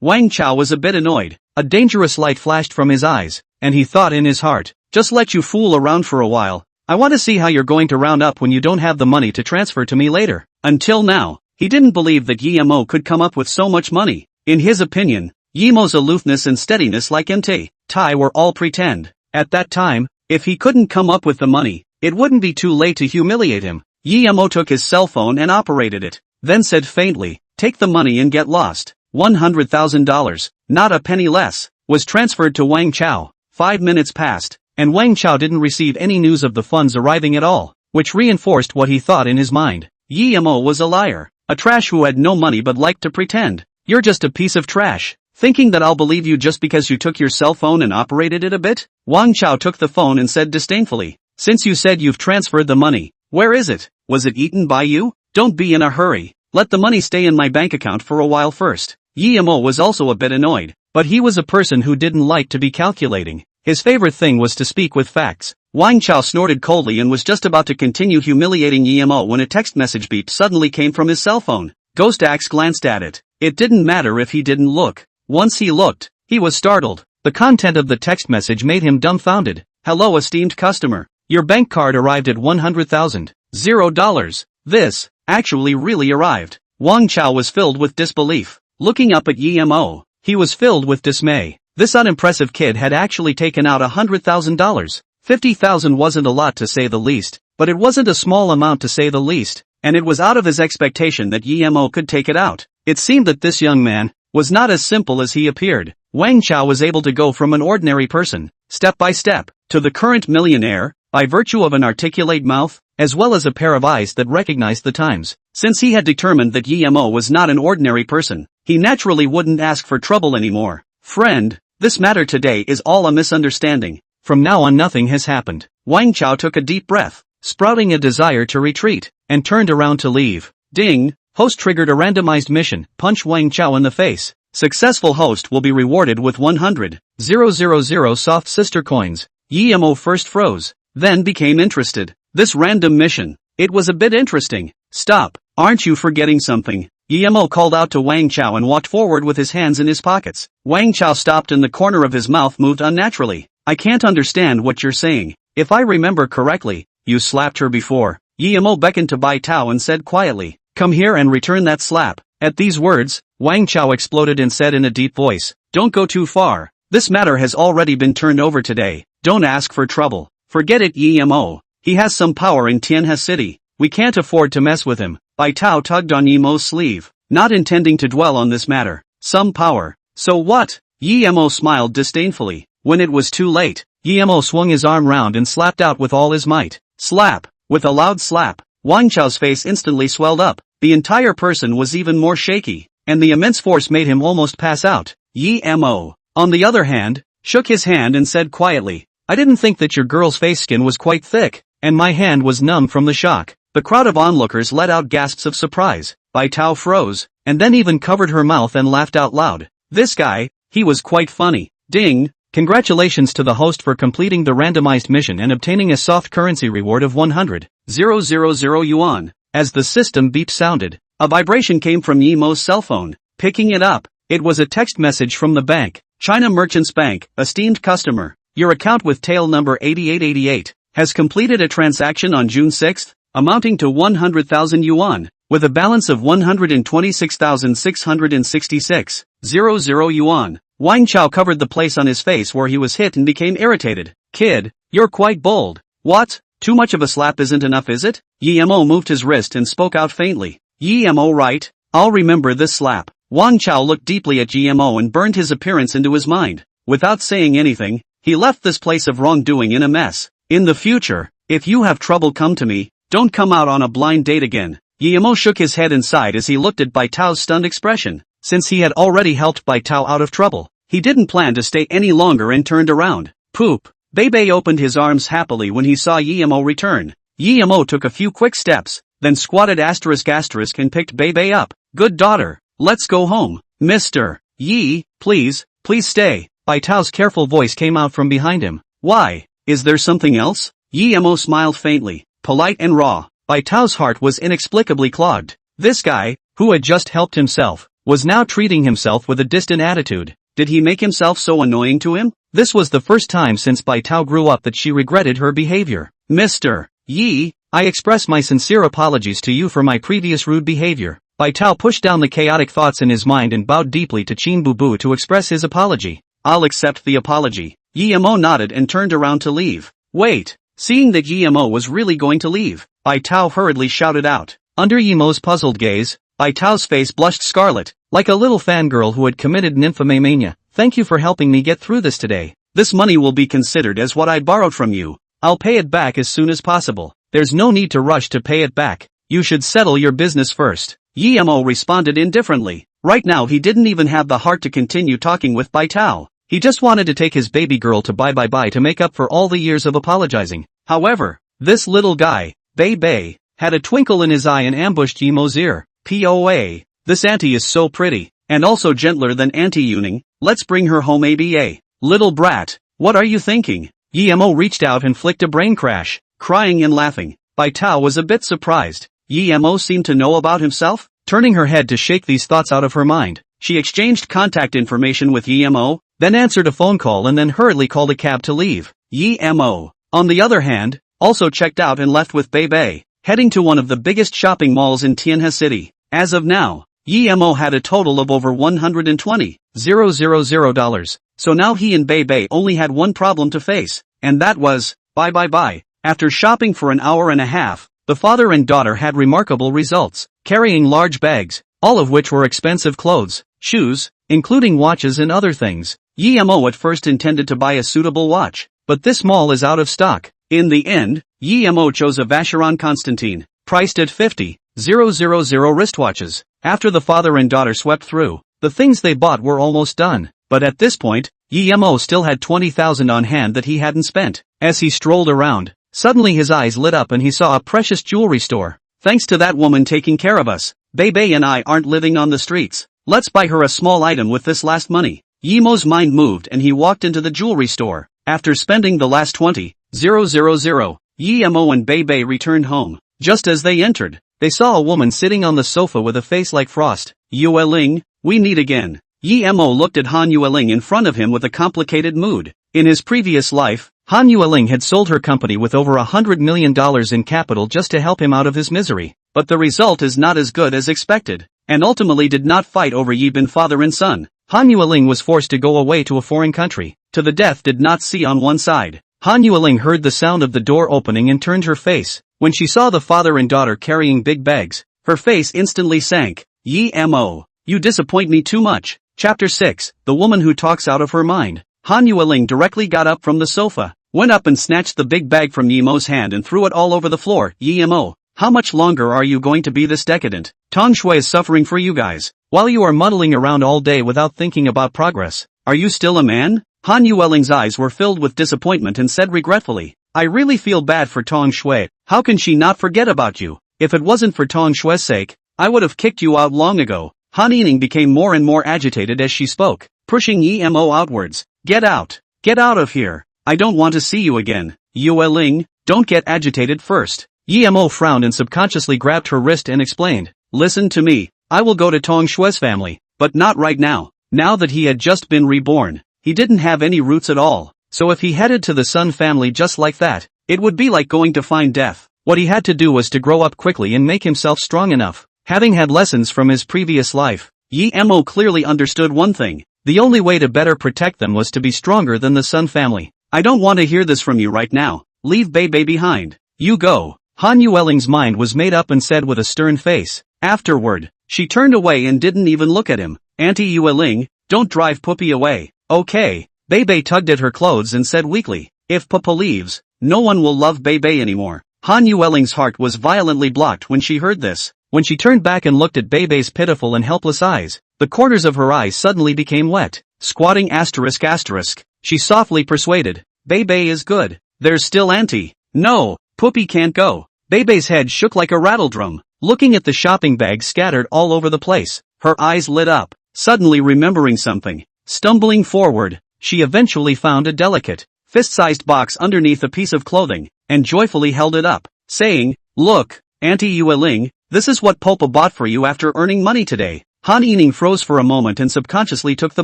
Wang Chao was a bit annoyed. A dangerous light flashed from his eyes, and he thought in his heart, just let you fool around for a while. I want to see how you're going to round up when you don't have the money to transfer to me later. Until now, he didn't believe that Yemo could come up with so much money. In his opinion, Yemo's aloofness and steadiness like MT Tai were all pretend. At that time, if he couldn't come up with the money, it wouldn't be too late to humiliate him. Yemo took his cell phone and operated it, then said faintly, take the money and get lost. $100,000, not a penny less, was transferred to Wang Chao. 5 minutes passed, and Wang Chao didn't receive any news of the funds arriving at all, which reinforced what he thought in his mind. Yemo was a liar, a trash who had no money but liked to pretend. You're just a piece of trash. Thinking that I'll believe you just because you took your cell phone and operated it a bit? Wang Chao took the phone and said disdainfully, since you said you've transferred the money, where is it? Was it eaten by you? Don't be in a hurry. Let the money stay in my bank account for a while first. Yemo was also a bit annoyed, but he was a person who didn't like to be calculating. His favorite thing was to speak with facts. Wang Chao snorted coldly and was just about to continue humiliating Yemo when a text message beep suddenly came from his cell phone. Ghost Axe glanced at it. It didn't matter if he didn't look. Once he looked, he was startled. The content of the text message made him dumbfounded. Hello esteemed customer. Your bank card arrived at $100,000. $0. This, actually really arrived. Wang Chao was filled with disbelief. Looking up at Yemo, he was filled with dismay. This unimpressive kid had actually taken out $100,000. 50,000 wasn't a lot to say the least, but it wasn't a small amount to say the least, and it was out of his expectation that Yemo could take it out. It seemed that this young man was not as simple as he appeared. Wang Chao was able to go from an ordinary person, step by step, to the current millionaire, by virtue of an articulate mouth, as well as a pair of eyes that recognized the times. Since he had determined that Yemo was not an ordinary person, he naturally wouldn't ask for trouble anymore. Friend, this matter today is all a misunderstanding. From now on nothing has happened. Wang Chao took a deep breath, sprouting a desire to retreat, and turned around to leave. Ding! Host triggered a randomized mission. Punch Wang Chao in the face. Successful host will be rewarded with 100,000 soft sister coins. Yemo first froze, then became interested. This random mission, it was a bit interesting. Stop, aren't you forgetting something? Yemo called out to Wang Chao and walked forward with his hands in his pockets. Wang Chao stopped and the corner of his mouth moved unnaturally. I can't understand what you're saying. If I remember correctly, you slapped her before. Yemo beckoned to Bai Tao and said quietly, come here and return that slap. At these words, Wang Chao exploded and said in a deep voice, don't go too far. This matter has already been turned over today. Don't ask for trouble. Forget it Yemo. He has some power in Tianhe City. We can't afford to mess with him. Bai Tao tugged on Yemo's sleeve, not intending to dwell on this matter. Some power. So what? Yemo smiled disdainfully. When it was too late, Yemo swung his arm round and slapped out with all his might. Slap! With a loud slap, Wang Chao's face instantly swelled up. The entire person was even more shaky, and the immense force made him almost pass out. Yemo, on the other hand, shook his hand and said quietly, I didn't think that your girl's face skin was quite thick, and my hand was numb from the shock. The crowd of onlookers let out gasps of surprise. Bai Tao froze, and then even covered her mouth and laughed out loud. This guy, he was quite funny. Ding! Congratulations to the host for completing the randomized mission and obtaining a soft currency reward of 100,000 yuan. As the system beep sounded, A vibration came from Yimo's cell phone. Picking it up, it was a text message from the bank. China Merchants Bank, esteemed customer. Your account with tail number 8888 has completed a transaction on June 6, amounting to 100,000 yuan, with a balance of 126,666.00 yuan. Wang Chao covered the place on his face where he was hit and became irritated. Kid, you're quite bold. What? Too much of a slap isn't enough, is it? Yimo moved his wrist and spoke out faintly. Yimo, right? I'll remember this slap. Wang Chao looked deeply at Yimo and burned his appearance into his mind. Without saying anything, he left this place of wrongdoing in a mess. In the future, if you have trouble, come to me. Don't come out on a blind date again. Yimo shook his head and sighed as he looked at Bai Tao's stunned expression. Since he had already helped Bai Tao out of trouble, he didn't plan to stay any longer and turned around. Poop. Bei opened his arms happily when he saw Yimo return. Yimo took a few quick steps, then squatted *** and picked Bei up. Good daughter, let's go home. Mr. Yi, please stay. Bai Tao's careful voice came out from behind him. Why? Is there something else? Yimo smiled faintly, polite and raw. Bai Tao's heart was inexplicably clogged. This guy, who had just helped himself, was now treating himself with a distant attitude. Did he make himself so annoying to him? This was the first time since Bai Tao grew up that she regretted her behavior. Mr. Yi, I express my sincere apologies to you for my previous rude behavior. Bai Tao pushed down the chaotic thoughts in his mind and bowed deeply to Qin Bubu to express his apology. I'll accept the apology. Yimo nodded and turned around to leave. Wait. Seeing that Yimo was really going to leave, Bai Tao hurriedly shouted out. Under Yimo's puzzled gaze, Bai Tao's face blushed scarlet, like a little fangirl who had committed nymphomania. Thank you for helping me get through this today. This money will be considered as what I borrowed from you. I'll pay it back as soon as possible. There's no need to rush to pay it back. You should settle your business first. Yimo responded indifferently. Right now he didn't even have the heart to continue talking with Bai Tao. He just wanted to take his baby girl to bye to make up for all the years of apologizing. However, this little guy, Bei, had a twinkle in his eye and ambushed Yimo's ear. POA. This auntie is so pretty, and also gentler than Auntie Yuning. Let's bring her home ABA. Little brat, what are you thinking? Yimo reached out and flicked a brain crash, crying and laughing. Bai Tao was a bit surprised. Yimo seemed to know about himself? Turning her head to shake these thoughts out of her mind, she exchanged contact information with Yimo, then answered a phone call and then hurriedly called a cab to leave. Yimo, on the other hand, also checked out and left with Bei, heading to one of the biggest shopping malls in Tianhe City. As of now, Yimo had a total of over $120,000. So now he and Bei only had one problem to face, and that was, bye. After shopping for an hour and a half, the father and daughter had remarkable results, carrying large bags, all of which were expensive clothes, shoes, including watches and other things. Yimo at first intended to buy a suitable watch, but this mall is out of stock. In the end, Yimo chose a Vacheron Constantine, priced at 50,000 wristwatches. After the father and daughter swept through, the things they bought were almost done, but at this point, Yimo still had 20,000 on hand that he hadn't spent. As he strolled around, suddenly his eyes lit up and he saw a precious jewelry store. Thanks to that woman taking care of us, Bei and I aren't living on the streets. Let's buy her a small item with this last money. Yimo's mind moved and he walked into the jewelry store. After spending the last 20,000, Yimo and Bei returned home. Just as they entered, they saw a woman sitting on the sofa with a face like frost. Yueling, we meet again. Yimo looked at Han Yueling in front of him with a complicated mood. In his previous life, Han Yueling had sold her company with over $100 million in capital just to help him out of his misery. But the result is not as good as expected, and ultimately did not fight over Yibin father and son. Han Yueling was forced to go away to a foreign country. To the death did not see on one side. Han Yueling heard the sound of the door opening and turned her face. When she saw the father and daughter carrying big bags, her face instantly sank. Yimo, you disappoint me too much. Chapter 6, The Woman Who Talks Out of Her Mind. Han Yueling directly got up from the sofa, went up and snatched the big bag from Yimo's hand and threw it all over the floor. Yimo, how much longer are you going to be this decadent? Tong Shui is suffering for you guys, while you are muddling around all day without thinking about progress. Are you still a man? Han Yueling's eyes were filled with disappointment and said regretfully, I really feel bad for Tong Shui. How can she not forget about you? If it wasn't for Tong Shui's sake, I would have kicked you out long ago. Han Yining became more and more agitated as she spoke, pushing Yimo outwards. Get out of here. I don't want to see you again. Yueling, don't get agitated first. Yimo frowned and subconsciously grabbed her wrist and explained, listen to me, I will go to Tong Shue's family, but not right now. Now that he had just been reborn, he didn't have any roots at all, so if he headed to the Sun family just like that, it would be like going to find death. What he had to do was to grow up quickly and make himself strong enough. Having had lessons from his previous life, Yi Mo clearly understood one thing. The only way to better protect them was to be stronger than the Sun family. I don't want to hear this from you right now. Leave Bebe behind. You go. Han Yueling's mind was made up and said with a stern face. Afterward, she turned away and didn't even look at him. Auntie Yueling, don't drive Puppy away. Okay. Bebe tugged at her clothes and said weakly, if Papa leaves, no one will love Bebe anymore. Han Yueling's heart was violently blocked when she heard this. When she turned back and looked at Bebe's pitiful and helpless eyes, the corners of her eyes suddenly became wet. Squatting ***, she softly persuaded, Bebe is good. There's still Auntie. No, Puppy can't go. Bebe's head shook like a rattledrum. Looking at the shopping bags scattered all over the place, her eyes lit up, suddenly remembering something. Stumbling forward, she eventually found a delicate, fist-sized box underneath a piece of clothing, and joyfully held it up, saying, look, Auntie Yueling, this is what Popa bought for you after earning money today. Han Yining froze for a moment and subconsciously took the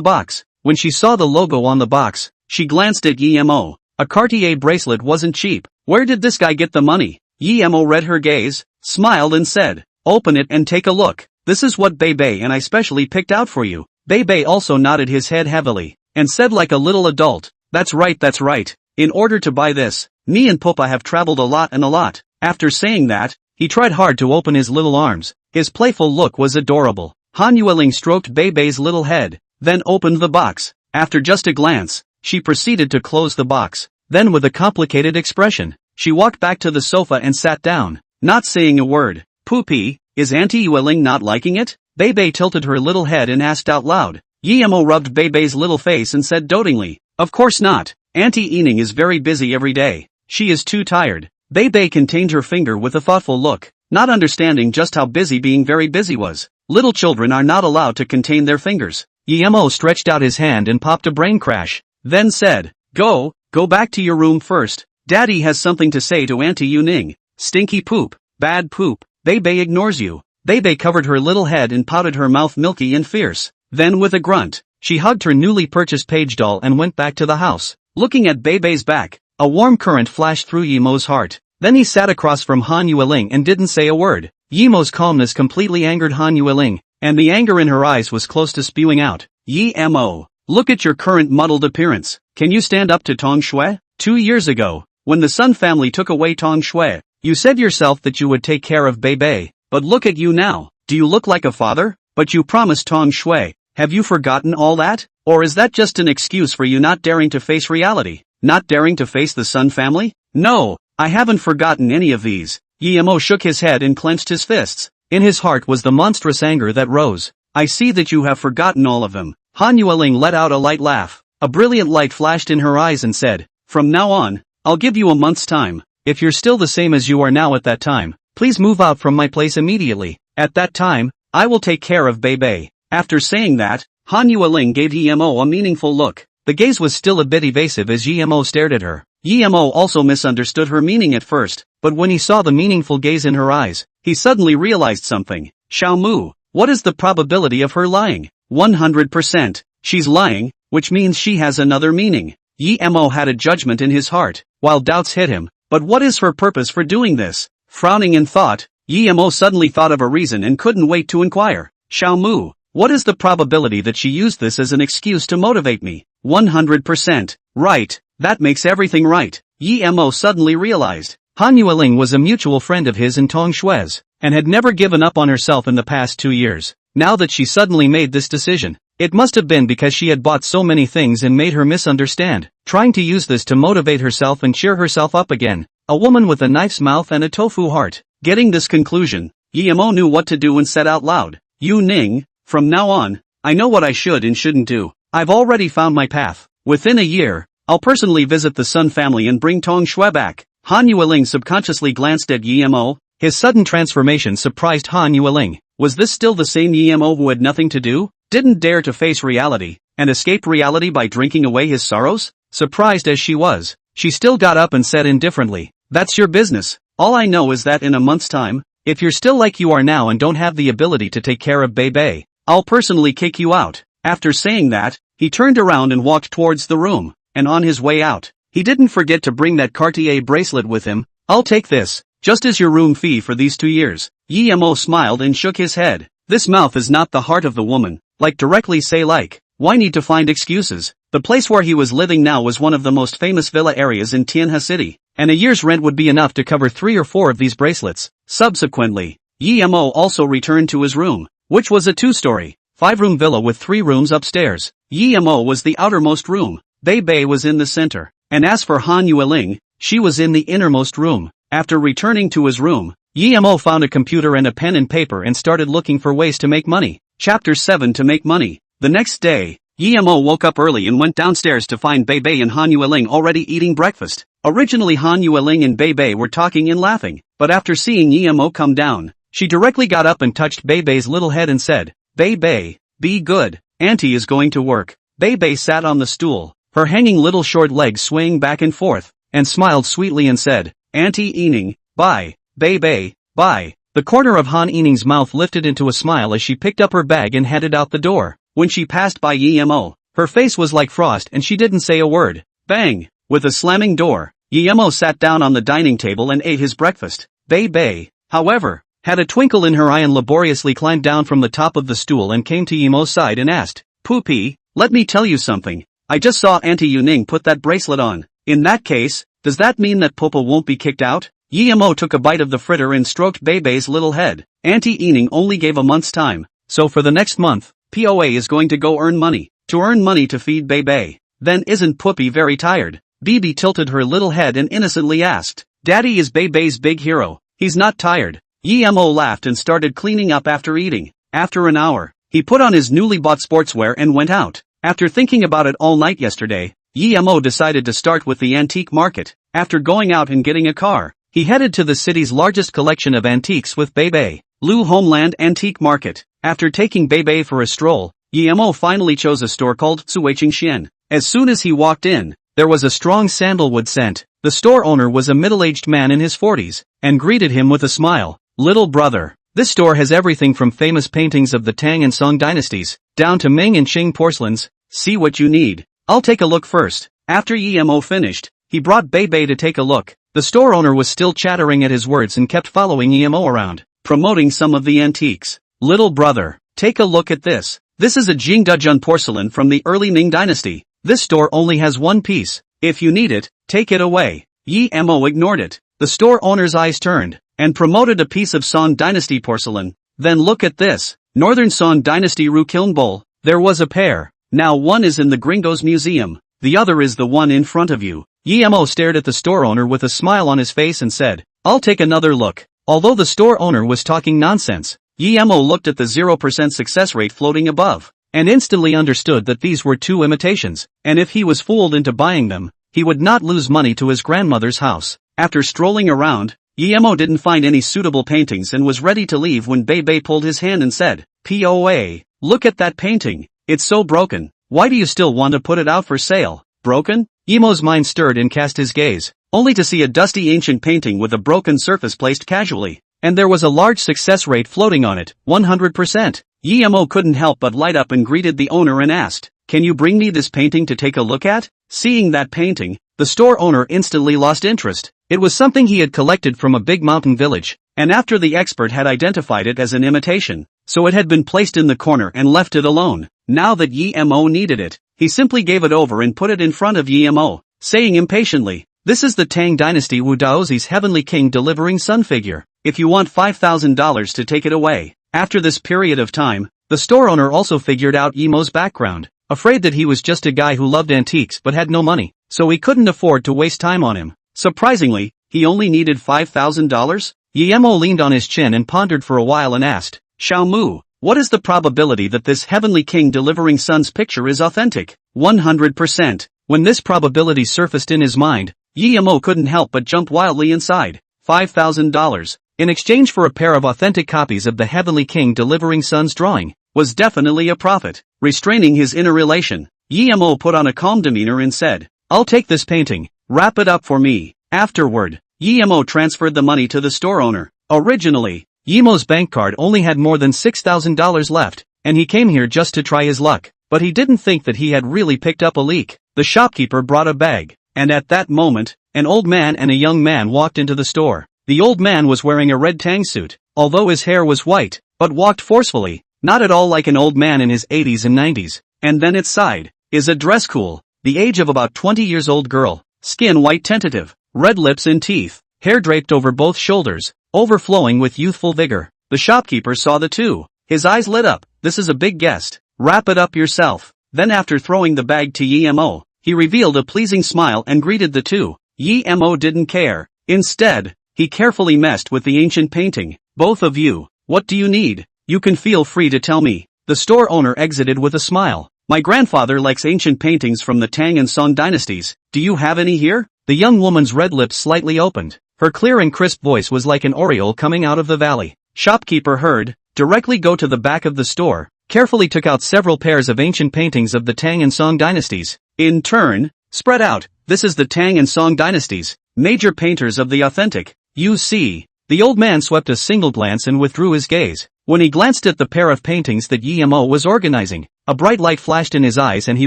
box. When she saw the logo on the box, she glanced at Yi Mo. A Cartier bracelet wasn't cheap. Where did this guy get the money? Yi Mo read her gaze, smiled and said, open it and take a look. This is what Bebe and I specially picked out for you. Bebe also nodded his head heavily, and said like a little adult, that's right. In order to buy this, me and Popa have traveled a lot. After saying that, he tried hard to open his little arms. His playful look was adorable. Han Yueling stroked Bebe's little head, then opened the box. After just a glance, she proceeded to close the box. Then with a complicated expression, she walked back to the sofa and sat down, not saying a word. Puppy, is Auntie Yueling not liking it? Bebe tilted her little head and asked out loud. Yi Mo rubbed Bebe's little face and said dotingly, of course not. Auntie Yining is very busy every day. She is too tired. Bebe contained her finger with a thoughtful look, not understanding just how busy being very busy was. Little children are not allowed to contain their fingers. Yi Mo stretched out his hand and popped a brain crash, then said, go back to your room first. Daddy has something to say to Auntie Yuning. Stinky poop, bad poop, Bebe ignores you. Bebe covered her little head and pouted her mouth milky and fierce. Then with a grunt, she hugged her newly purchased page doll and went back to the house. Looking at Bebe's back, a warm current flashed through Yi Mo's heart. Then he sat across from Han Yueling and didn't say a word. Yi Mo's calmness completely angered Han Yueling, and the anger in her eyes was close to spewing out. Yi Mo, look at your current muddled appearance. Can you stand up to Tong Shui? 2 years ago, when the Sun family took away Tong Shui, you said yourself that you would take care of Bebe, but look at you now. Do you look like a father? But you promised Tong Shui. Have you forgotten all that? Or is that just an excuse for you not daring to face reality? Not daring to face the Sun family? No, I haven't forgotten any of these. Yi Mo shook his head and clenched his fists. In his heart was the monstrous anger that rose. I see that you have forgotten all of them. Han Yueling let out a light laugh. A brilliant light flashed in her eyes and said, from now on, I'll give you a month's time. If you're still the same as you are now at that time, please move out from my place immediately. At that time, I will take care of Bebe. After saying that, Han Yueling gave Yi Mo a meaningful look. The gaze was still a bit evasive as Yi Mo stared at her. Yi Mo also misunderstood her meaning at first, but when he saw the meaningful gaze in her eyes, he suddenly realized something. Xiao Mu, what is the probability of her lying? 100%. She's lying, which means she has another meaning. Yi Mo had a judgment in his heart, while doubts hit him. But what is her purpose for doing this? Frowning in thought, Yi Mo suddenly thought of a reason and couldn't wait to inquire. Xiao Mu, what is the probability that she used this as an excuse to motivate me? 100%. Right, that makes everything right. Yi Mo suddenly realized. Han Yueling was a mutual friend of his and Tong Shue's, and had never given up on herself in the past 2 years. Now that she suddenly made this decision, it must have been because she had bought so many things and made her misunderstand, trying to use this to motivate herself and cheer herself up again. A woman with a knife's mouth and a tofu heart. Getting this conclusion, Yi Mo knew what to do and said out loud, Yu Ning, from now on, I know what I should and shouldn't do. I've already found my path. Within a year, I'll personally visit the Sun family and bring Tong Shui back. Han Yueling subconsciously glanced at Yi Mo. His sudden transformation surprised Han Yueling. Was this still the same Yi Mo who had nothing to do, didn't dare to face reality, and escape reality by drinking away his sorrows? Surprised as she was, she still got up and said indifferently, that's your business. All I know is that in a month's time, If you're still like you are now and don't have the ability to take care of Bebe, I'll personally kick you out. After saying that, he turned around and walked towards the room, and on his way out, he didn't forget to bring that Cartier bracelet with him. I'll take this, just as your room fee for these 2 years. Yemo smiled and shook his head. This mouth is not the heart of the woman, like directly say like, why need to find excuses? The place where he was living now was one of the most famous villa areas in Tianha City, and a year's rent would be enough to cover 3 or 4 of these bracelets. Subsequently, Yemo also returned to his room, which was a 2-story, 5-room villa with 3 rooms upstairs. Yemo was the outermost room, Bei was in the center, and as for Han Yueling, she was in the innermost room. After returning to his room, Yemo found a computer and a pen and paper and started looking for ways to make money. Chapter 7 To Make Money. The next day, Yemo woke up early and went downstairs to find Bei and Han Yueling already eating breakfast. Originally Han Yueling and Bei were talking and laughing, but after seeing Yemo come down, she directly got up and touched Bei's little head and said, Bei, be good, Auntie is going to work. Bei sat on the stool, her hanging little short legs swaying back and forth, and smiled sweetly and said, Auntie Ening, bye, Bei, bye. The corner of Han Ening's mouth lifted into a smile as she picked up her bag and headed out the door. When she passed by Yemo, her face was like frost and she didn't say a word. Bang! With a slamming door, Yemo sat down on the dining table and ate his breakfast. Bei, however, had a twinkle in her eye and laboriously climbed down from the top of the stool and came to Yemo's side and asked, Pupi, let me tell you something. I just saw Auntie Yuning put that bracelet on. In that case, does that mean that Popo won't be kicked out? Yemo took a bite of the fritter and stroked Bei's little head. Auntie Ening only gave a month's time, so for the next month, POA is going to go earn money. To earn money to feed Bei. Then isn't Puppy very tired? Bibi tilted her little head and innocently asked. Daddy is Bei's big hero. He's not tired. Yemo laughed and started cleaning up after eating. After an hour, he put on his newly bought sportswear and went out. After thinking about it all night yesterday, Yemo decided to start with the antique market. After going out and getting a car, he headed to the city's largest collection of antiques with Bei. Lu Homeland Antique Market. After taking Bei for a stroll, Yemo finally chose a store called Suiqing Xian. As soon as he walked in, there was a strong sandalwood scent. The store owner was a middle-aged man in his 40s, and greeted him with a smile. Little brother, this store has everything from famous paintings of the Tang and Song dynasties, down to Ming and Qing porcelains. See what you need. I'll take a look first. After Yemo finished, he brought Bei to take a look. The store owner was still chattering at his words and kept following Yemo around, promoting some of the antiques. Little brother, take a look at this. This is a Jingdezhen porcelain from the early Ming dynasty. This store only has one piece. If you need it, take it away. Yemo ignored it. The store owner's eyes turned, and promoted a piece of Song dynasty porcelain. Then look at this. Northern Song dynasty Rukiln bowl. There was a pair. Now one is in the Gringos Museum. The other is the one in front of you. Yemo stared at the store owner with a smile on his face and said, I'll take another look. Although the store owner was talking nonsense, Yemo looked at the 0% success rate floating above, and instantly understood that these were 2 imitations, and if he was fooled into buying them, he would not lose money to his grandmother's house. After strolling around, Yemo didn't find any suitable paintings and was ready to leave when Bei pulled his hand and said, POA, look at that painting. It's so broken. Why do you still want to put it out for sale? Broken? Yemo's mind stirred and cast his gaze, only to see a dusty ancient painting with a broken surface placed casually, and there was a large success rate floating on it, 100%. Yemo couldn't help but light up and greeted the owner and asked, Can you bring me this painting to take a look at? Seeing that painting, the store owner instantly lost interest. It was something he had collected from a big mountain village, and after the expert had identified it as an imitation, so it had been placed in the corner and left it alone. Now that Yemo needed it, he simply gave it over and put it in front of Yemo, saying impatiently, This is the Tang Dynasty Wu Daozi's Heavenly King delivering sun figure. If you want $5,000 to take it away. After this period of time, the store owner also figured out Yemo's background, afraid that he was just a guy who loved antiques but had no money, so he couldn't afford to waste time on him. Surprisingly, he only needed $5,000? Yemo leaned on his chin and pondered for a while and asked, Xiaomu, what is the probability that this Heavenly King delivering sun's picture is authentic? 100%. When this probability surfaced in his mind, Yemo couldn't help but jump wildly inside. $5,000, in exchange for a pair of authentic copies of the Heavenly King delivering sun's drawing, was definitely a profit. Restraining his inner elation, Yemo put on a calm demeanor and said, I'll take this painting, wrap it up for me. Afterward, Yemo transferred the money to the store owner. Originally, Yimo's bank card only had more than $6,000 left, and he came here just to try his luck. But he didn't think that he had really picked up a leak. The shopkeeper brought a bag, and at that moment, an old man and a young man walked into the store. The old man was wearing a red tang suit, although his hair was white, but walked forcefully, not at all like an old man in his 80s and 90s. And then its side, is a dress cool, the age of about 20 years old girl, skin white tentative, red lips and teeth, hair draped over both shoulders, overflowing with youthful vigor. The shopkeeper saw the two. His eyes lit up. This is a big guest. Wrap it up yourself. Then after throwing the bag to Yimo, he revealed a pleasing smile and greeted the two. Yimo didn't care. Instead, he carefully messed with the ancient painting. Both of you, what do you need? You can feel free to tell me. The store owner exited with a smile. My grandfather likes ancient paintings from the Tang and Song dynasties. Do you have any here? The young woman's red lips slightly opened. Her clear and crisp voice was like an aureole coming out of the valley. Shopkeeper heard, directly go to the back of the store, carefully took out several pairs of ancient paintings of the Tang and Song dynasties. In turn, spread out. This is the Tang and Song dynasties, major painters of the authentic. You see. The old man swept a single glance and withdrew his gaze. When he glanced at the pair of paintings that Yimo was organizing, a bright light flashed in his eyes and he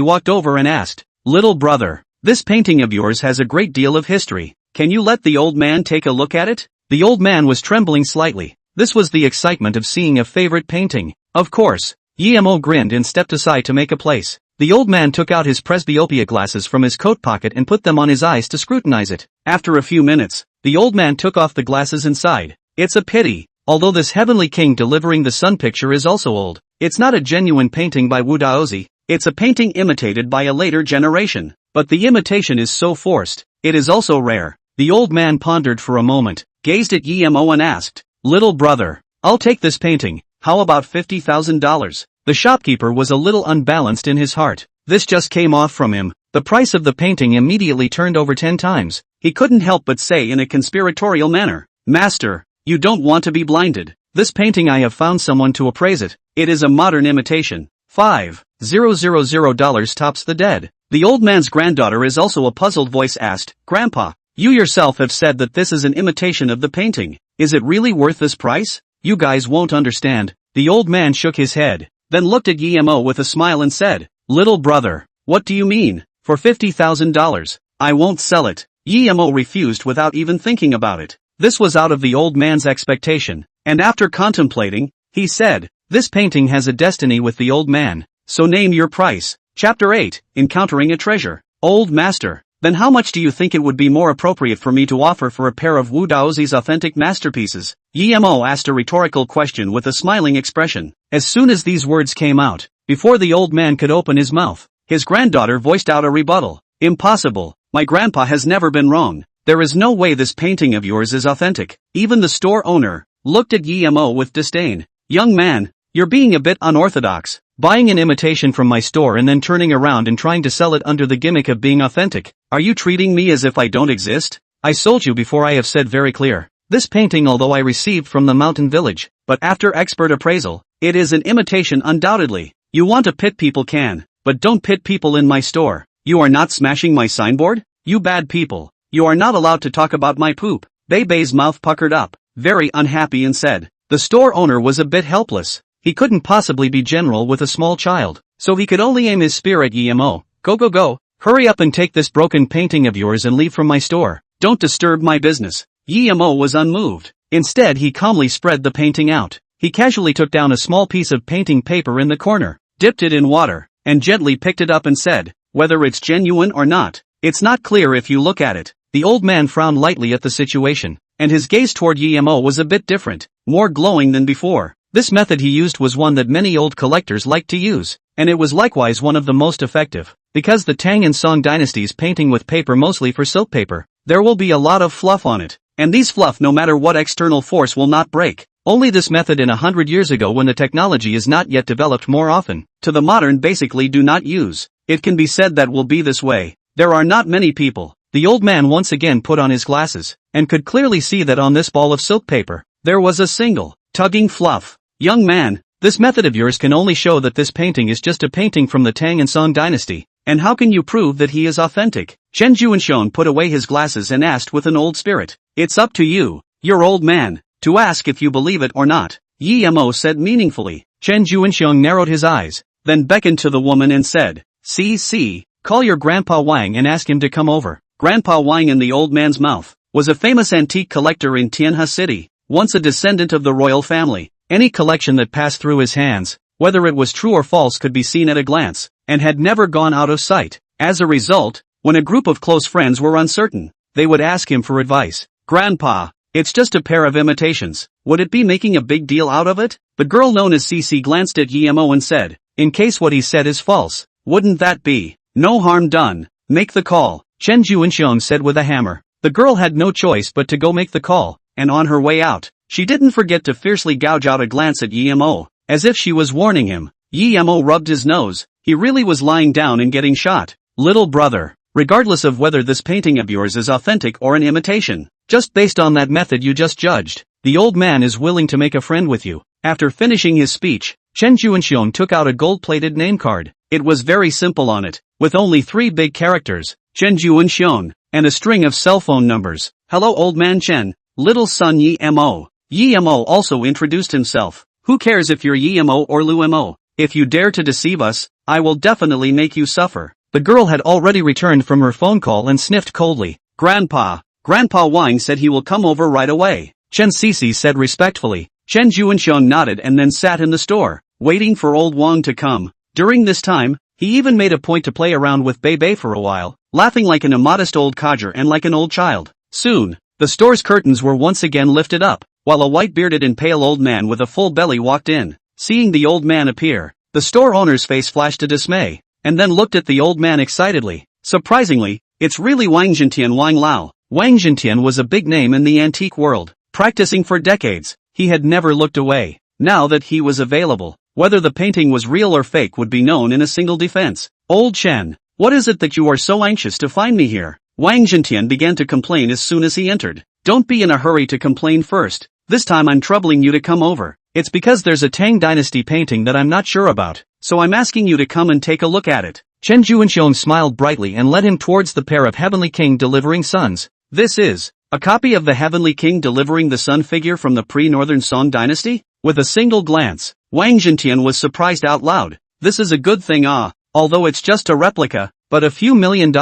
walked over and asked, "Little brother, this painting of yours has a great deal of history. Can you let the old man take a look at it?" The old man was trembling slightly. This was the excitement of seeing a favorite painting. Of course. Yimo grinned and stepped aside to make a place. The old man took out his presbyopia glasses from his coat pocket and put them on his eyes to scrutinize it. After a few minutes, the old man took off the glasses and sighed. It's a pity. Although this heavenly king delivering the sun picture is also old, it's not a genuine painting by Wu Daozi. It's a painting imitated by a later generation. But the imitation is so forced, it is also rare. The old man pondered for a moment, gazed at Yimo and asked, "Little brother, I'll take this painting. How about $50,000? The shopkeeper was a little unbalanced in his heart. This just came off from him. The price of the painting immediately turned over 10 times. He couldn't help but say in a conspiratorial manner, "Master, you don't want to be blinded. This painting I have found someone to appraise it. It is a modern imitation. $5,000 tops the dead." The old man's granddaughter is also a puzzled voice asked, "Grandpa, you yourself have said that this is an imitation of the painting. Is it really worth this price? You guys won't understand." The old man shook his head, then looked at Yimo with a smile and said, "Little brother, what do you mean? For $50,000, I won't sell it." Yimo refused without even thinking about it. This was out of the old man's expectation, and after contemplating, he said, "This painting has a destiny with the old man, so name your price." Chapter 8, Encountering a Treasure. Old Master, then how much do you think it would be more appropriate for me to offer for a pair of Wu Daozi's authentic masterpieces? Yimo asked a rhetorical question with a smiling expression. As soon as these words came out, before the old man could open his mouth, his granddaughter voiced out a rebuttal. "Impossible. My grandpa has never been wrong. There is no way this painting of yours is authentic." Even the store owner looked at Yimo with disdain. "Young man, you're being a bit unorthodox. Buying an imitation from my store and then turning around and trying to sell it under the gimmick of being authentic. Are you treating me as if I don't exist? I sold you before. I have said very clear. This painting although I received from the mountain village, but after expert appraisal, it is an imitation undoubtedly. You want to pit people can, but don't pit people in my store. You are not smashing my signboard? You bad people. You are not allowed to talk about my poop." Bei's mouth puckered up, very unhappy and said. The store owner was a bit helpless. He couldn't possibly be general with a small child, so he could only aim his spear at Yimo. Go. Hurry up and take this broken painting of yours and leave from my store. Don't disturb my business." Yimo was unmoved. Instead he calmly spread the painting out. He casually took down a small piece of painting paper in the corner, dipped it in water, and gently picked it up and said, "Whether it's genuine or not, it's not clear if you look at it." The old man frowned lightly at the situation, and his gaze toward Yimo was a bit different, more glowing than before. This method he used was one that many old collectors liked to use, and it was likewise one of the most effective. Because the Tang and Song dynasties painting with paper mostly for silk paper, there will be a lot of fluff on it, and these fluff no matter what external force will not break. Only this method in 100 years ago when the technology is not yet developed more often, to the modern basically do not use. It can be said that will be this way. There are not many people. The old man once again put on his glasses, and could clearly see that on this ball of silk paper, there was a single, tugging fluff. "Young man, this method of yours can only show that this painting is just a painting from the Tang and Song dynasty, and how can you prove that he is authentic?" Chen Juanshon put away his glasses and asked with an old spirit. "It's up to you. You're old man. to ask if you believe it or not, Yemo said meaningfully. Chen Juanxiong narrowed his eyes, then beckoned to the woman and said, see, call your Grandpa Wang and ask him to come over. Grandpa Wang in the old man's mouth was a famous antique collector in Tianhe City, once a descendant of the royal family. Any collection that passed through his hands, whether it was true or false, could be seen at a glance, and had never gone out of sight. As a result, when a group of close friends were uncertain, they would ask him for advice. Grandpa, it's just a pair of imitations. Would it be making a big deal out of it? The girl known as Cici glanced at Yemo and said, in case what he said is false, wouldn't that be no harm done? Make the call, Chen Juanxiong said with a hammer. The girl had no choice but to go make the call, and on her way out, she didn't forget to fiercely gouge out a glance at Yemo, as if she was warning him. Yemo rubbed his nose. He really was lying down and getting shot. Little brother, regardless of whether this painting of yours is authentic or an imitation, just based on that method you just judged, the old man is willing to make a friend with you. After finishing his speech, Chen Juanxiong took out a gold-plated name card. It was very simple on it, with only 3 big characters, Chen Juanxiong, and a string of cell phone numbers. Hello old man Chen, little son Yemo. Yemo also introduced himself. Who cares if you're Yemo or Luemo? If you dare to deceive us, I will definitely make you suffer. The girl had already returned from her phone call and sniffed coldly. Grandpa Wang said he will come over right away, Chen Cici said respectfully. Chen Juanxiong nodded and then sat in the store, waiting for old Wang to come. During this time, he even made a point to play around with Bei for a while, laughing like an immodest old codger and like an old child. Soon, the store's curtains were once again lifted up, while a white-bearded and pale old man with a full belly walked in. Seeing the old man appear, the store owner's face flashed a dismay, and then looked at the old man excitedly. Surprisingly, it's really Wang Zhentian Wang Lao. Wang Zhentian was a big name in the antique world. Practicing for decades, he had never looked away. Now that he was available, whether the painting was real or fake would be known in a single defense. Old Chen, what is it that you are so anxious to find me here? Wang Zhentian began to complain as soon as he entered. Don't be in a hurry to complain first. This time I'm troubling you to come over. It's because there's a Tang Dynasty painting that I'm not sure about, so I'm asking you to come and take a look at it. Chen Juanxiong smiled brightly and led him towards the pair of Heavenly King delivering suns. This is a copy of the Heavenly King delivering the sun figure from the pre-Northern Song Dynasty? With a single glance, Wang Zhentian was surprised out loud. This is a good thing although it's just a replica, but a few $1 million,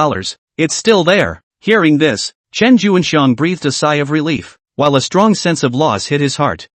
it's still there. Hearing this, Chen Juanxiong breathed a sigh of relief, while a strong sense of loss hit his heart.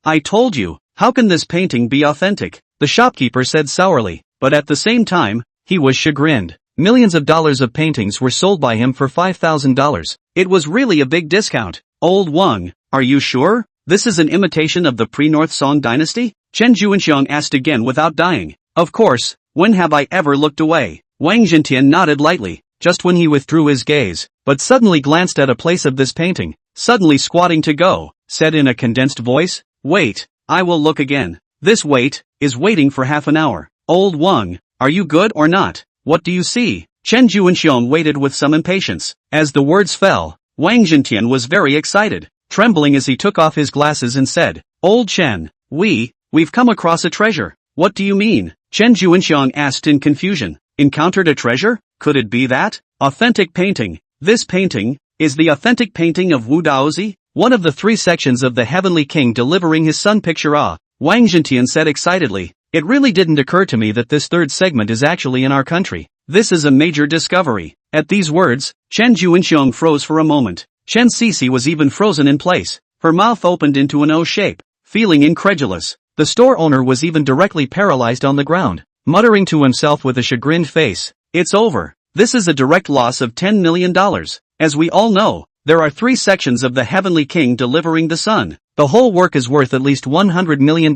I told you, how can this painting be authentic? The shopkeeper said sourly, but at the same time, he was chagrined. Millions of dollars of paintings were sold by him for $5,000. It was really a big discount. Old Wang, are you sure? This is an imitation of the pre-North Song Dynasty? Chen Juanxiong asked again without dying. Of course, when have I ever looked away? Wang Zhentian nodded lightly, just when he withdrew his gaze, but suddenly glanced at a place of this painting, suddenly squatting to go, said in a condensed voice, wait, I will look again. This wait is waiting for half an hour. Old Wang, are you good or not? What do you see? Chen Juanxiong waited with some impatience. As the words fell, Wang Zhentian was very excited, trembling as he took off his glasses and said, Old Chen, we've come across a treasure. What do you mean? Chen Juanxiong asked in confusion. Encountered a treasure? Could it be that? Authentic painting. This painting is the authentic painting of Wu Daozi, one of the 3 sections of the Heavenly King delivering his sun picture. Wang Zhentian said excitedly. It really didn't occur to me that this 3rd segment is actually in our country. This is a major discovery. At these words, Chen Juanxiong froze for a moment. Chen Cici was even frozen in place. Her mouth opened into an O shape, feeling incredulous. The store owner was even directly paralyzed on the ground, muttering to himself with a chagrined face. It's over. This is a direct loss of $10 million. As we all know, there are 3 sections of the Heavenly King delivering the sun. The whole work is worth at least $100 million.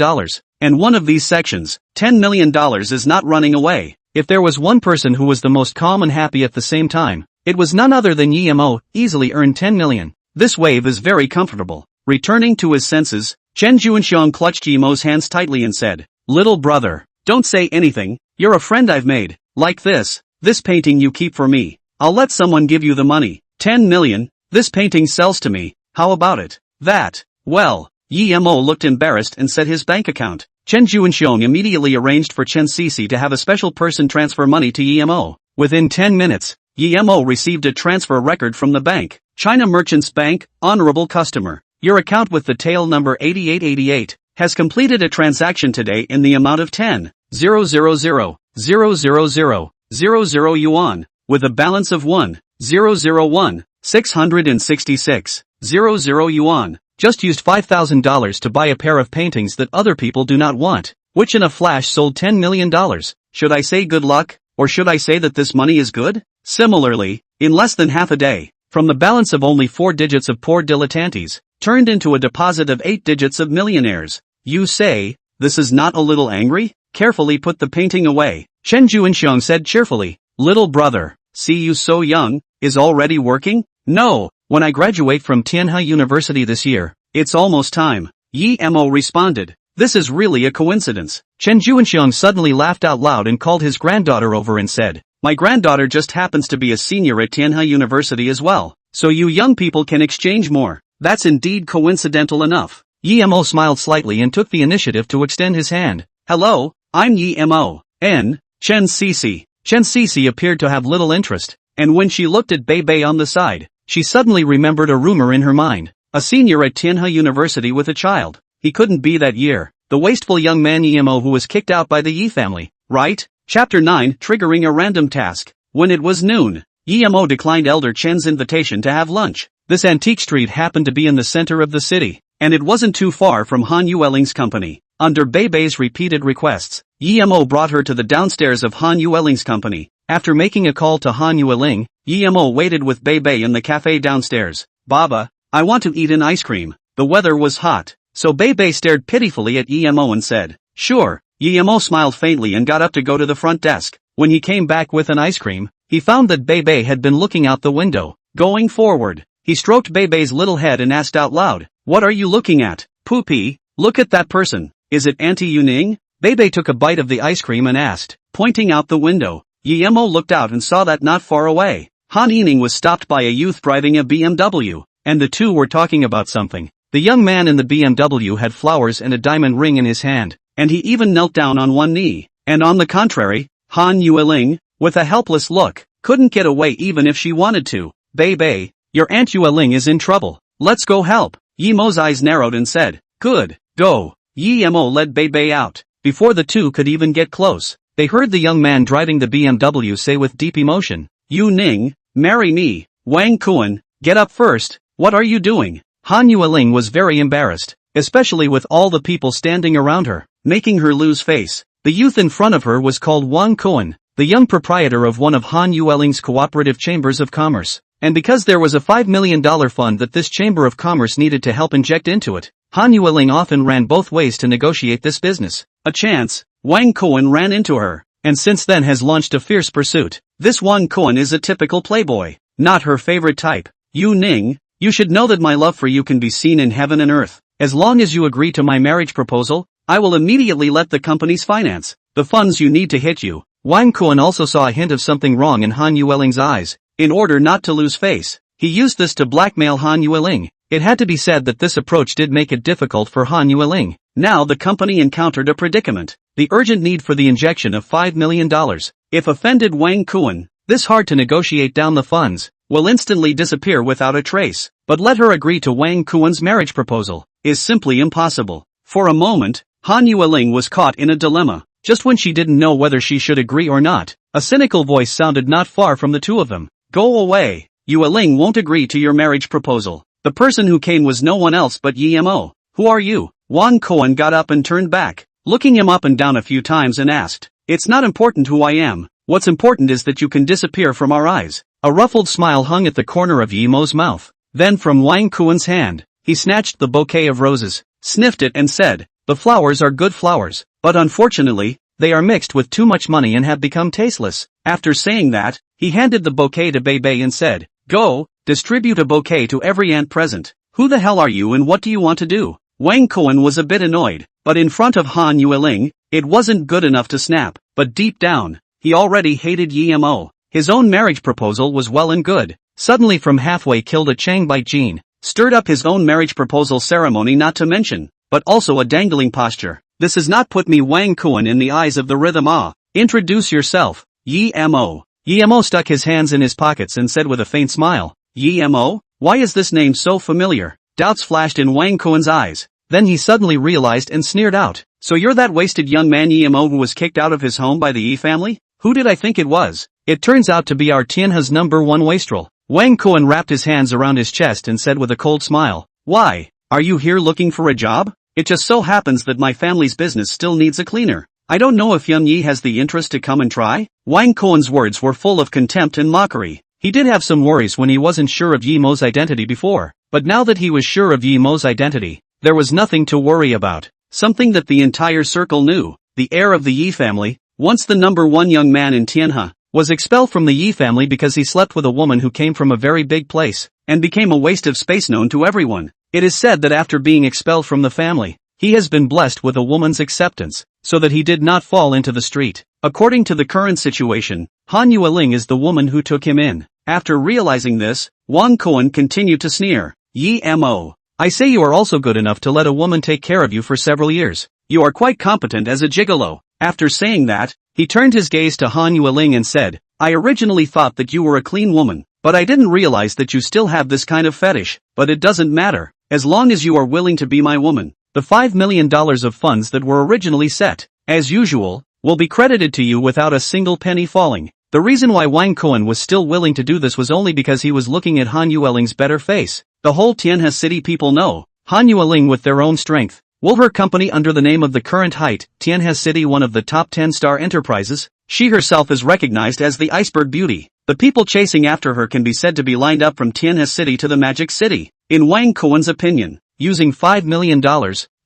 And one of these sections, $10 million, is not running away. If there was one person who was the most calm and happy at the same time, it was none other than Yemo, easily earned $10 million. This wave is very comfortable. Returning to his senses, Chen Juanxiong clutched Yemo's hands tightly and said, Little brother, don't say anything, you're a friend I've made. Like this painting you keep for me. I'll let someone give you the money. 10 million, this painting sells to me, how about it? That, well, Yemo looked embarrassed and said his bank account. Chen Juanxiong immediately arranged for Chen Cici to have a special person transfer money to Yemo. Within 10 minutes, Yemo received a transfer record from the bank. China Merchants Bank, honorable customer. your account with the tail number 8888 has completed a transaction today in the amount of 10,000,000,000 yuan, with a balance of 1,001,666,000 yuan. Just used $5,000 to buy a pair of paintings that other people do not want, which in a flash sold $10 million. Should I say good luck, or should I say that this money is good? Similarly, in less than half a day, from the balance of only 4 digits of poor dilettantes, turned into a deposit of 8 digits of millionaires. You say, this is not a little angry? Carefully put the painting away. Chen Juanxiong said cheerfully. Little brother, see you so young, is already working? No, when I graduate from Tianhe University this year, it's almost time. Yi Mo responded. This is really a coincidence. Chen Juanxiong suddenly laughed out loud and called his granddaughter over and said, my granddaughter just happens to be a senior at Tianhe University as well, so you young people can exchange more. That's indeed coincidental enough. Yi Mo smiled slightly and took the initiative to extend his hand. Hello, I'm Yi Mo. Chen Cici. Chen Cici appeared to have little interest, and when she looked at Bei on the side, she suddenly remembered a rumor in her mind. A senior at Tianhe University with a child. He couldn't be that year. The wasteful young man Yi Mo who was kicked out by the Yi family, right? Chapter 9, triggering a random task. When it was noon, Yi Mo declined Elder Chen's invitation to have lunch. This antique street happened to be in the center of the city, and it wasn't too far from Han Yueling's company. Under Bei's repeated requests, Yi Mo brought her to the downstairs of Han Yueling's company. After making a call to Han Yueling, Yi Mo waited with Bei in the cafe downstairs. Baba, I want to eat an ice cream. The weather was hot, so Bei stared pitifully at Yi Mo and said, sure. Yi Mo smiled faintly and got up to go to the front desk. When he came back with an ice cream, he found that Bei had been looking out the window. Going forward, he stroked Bei's little head and asked out loud, what are you looking at? Poopy, look at that person. Is it Auntie Yuning? Bei took a bite of the ice cream and asked, pointing out the window. Yi Mo looked out and saw that not far away, Han Yining was stopped by a youth driving a BMW, and the two were talking about something. The young man in the BMW had flowers and a diamond ring in his hand, and he even knelt down on one knee. And on the contrary, Han Yueling, with a helpless look, couldn't get away even if she wanted to. Bei, your Aunt Yueling is in trouble. Let's go help. Yi Mo's eyes narrowed and said, good, go. Yi Mo led Bei out. Before the two could even get close, they heard the young man driving the BMW say with deep emotion, Yu Ning, marry me. Wang Kuan, get up first. What are you doing? Han Yueling was very embarrassed, especially with all the people standing around her, making her lose face. The youth in front of her was called Wang Kuan, the young proprietor of one of Han Yueling's cooperative chambers of commerce. And because there was a $5 million fund that this chamber of commerce needed to help inject into it, Han Yueling often ran both ways to negotiate this business. A chance, Wang Kuan ran into her, and since then has launched a fierce pursuit. This Wang Kuan is a typical playboy, not her favorite type. Yu Ning, you should know that my love for you can be seen in heaven and earth. As long as you agree to my marriage proposal, I will immediately let the companies finance the funds you need to hit you. Wang Kuan also saw a hint of something wrong in Han Yueling's eyes. In order not to lose face, he used this to blackmail Han Yueling. It had to be said that this approach did make it difficult for Han Yueling. Now the company encountered a predicament. The urgent need for the injection of $5 million. If offended Wang Kuan, this hard to negotiate down the funds, will instantly disappear without a trace. But let her agree to Wang Kuan's marriage proposal, is simply impossible. For a moment, Han Yueling was caught in a dilemma. Just when she didn't know whether she should agree or not, a cynical voice sounded not far from the two of them. Go away. Yueling won't agree to your marriage proposal. The person who came was no one else but Yi Mo. Who are you? Wang Kuan got up and turned back, looking him up and down a few times and asked, it's not important who I am. What's important is that you can disappear from our eyes. A ruffled smile hung at the corner of Yi Mo's mouth. Then from Wang Kuan's hand, he snatched the bouquet of roses, sniffed it and said, the flowers are good flowers, but unfortunately, they are mixed with too much money and have become tasteless. After saying that, he handed the bouquet to Bei and said, go, distribute a bouquet to every aunt present. Who the hell are you and what do you want to do? Wang Kuan was a bit annoyed, but in front of Han Yueling, it wasn't good enough to snap, but deep down, he already hated Yi Mo. His own marriage proposal was well and good. Suddenly from halfway killed a Chang by Jean, stirred up his own marriage proposal ceremony not to mention, but also a dangling posture. This has not put me Wang Kuan in the eyes of the rhythm Introduce yourself, Yi Mo. Yi Mo stuck his hands in his pockets and said with a faint smile, Yi Mo? Why is this name so familiar? Doubts flashed in Wang Kuan's eyes. Then he suddenly realized and sneered out. So you're that wasted young man Yemo who was kicked out of his home by the Yi family? Who did I think it was? It turns out to be our Tianhe's #1 wastrel. Wang Kuan wrapped his hands around his chest and said with a cold smile. Why? Are you here looking for a job? It just so happens that my family's business still needs a cleaner. I don't know if Yun Yi has the interest to come and try? Wang Kuan's words were full of contempt and mockery. He did have some worries when he wasn't sure of Yemo's identity before, but now that he was sure of Yemo's identity, there was nothing to worry about. Something that the entire circle knew. The heir of the Yi family, once the #1 young man in Tianhe, was expelled from the Yi family because he slept with a woman who came from a very big place, and became a waste of space known to everyone. It is said that after being expelled from the family, he has been blessed with a woman's acceptance, so that he did not fall into the street. According to the current situation, Han Yueling is the woman who took him in. After realizing this, Wang Kuan continued to sneer. Yi Mo. I say you are also good enough to let a woman take care of you for several years. You are quite competent as a gigolo. After saying that, he turned his gaze to Han Yueling and said, I originally thought that you were a clean woman, but I didn't realize that you still have this kind of fetish. But it doesn't matter, as long as you are willing to be my woman. The $5 million of funds that were originally set, as usual, will be credited to you without a single penny falling. The reason why Wang Kuan was still willing to do this was only because he was looking at Han Yueling's better face. The whole Tianhe city people know Han Yueling with their own strength. Will her company under the name of the current height, Tianhe City, one of the top 10-star enterprises? She herself is recognized as the iceberg beauty. The people chasing after her can be said to be lined up from Tianhe City to the Magic City. In Wang Kuan's opinion, using $5 million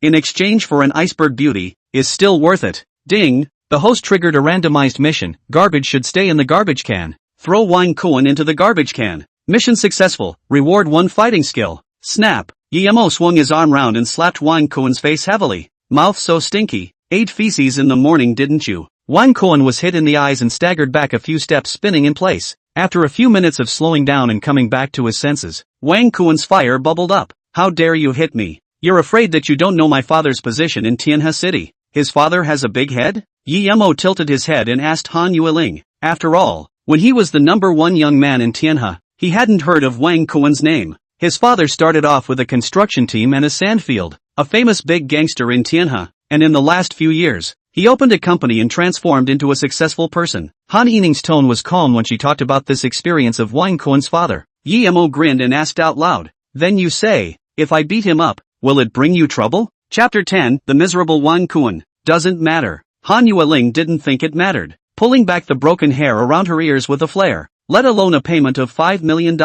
in exchange for an iceberg beauty is still worth it. Ding! The host triggered a randomized mission. Garbage should stay in the garbage can. Throw Wang Kuan into the garbage can. Mission successful. Reward 1 fighting skill. Snap. Yemo swung his arm round and slapped Wang Kuan's face heavily. Mouth so stinky. Ate feces in the morning, didn't you? Wang Kuan was hit in the eyes and staggered back a few steps, spinning in place. After a few minutes of slowing down and coming back to his senses, Wang Kuan's fire bubbled up. How dare you hit me? You're afraid that you don't know my father's position in Tianhe City. His father has a big head? Yemo tilted his head and asked Han Yueling. After all, when he was the #1 young man in Tianhe, he hadn't heard of Wang Kuan's name. His father started off with a construction team and a sandfield, a famous big gangster in Tianhe, and in the last few years, he opened a company and transformed into a successful person. Han Yining's tone was calm when she talked about this experience of Wang Kuan's father. Yemo grinned and asked out loud, then you say, if I beat him up, will it bring you trouble? Chapter 10, The Miserable Wang Kuan. Doesn't matter. Han Yueling didn't think it mattered, pulling back the broken hair around her ears with a flare, let alone a payment of $5 million.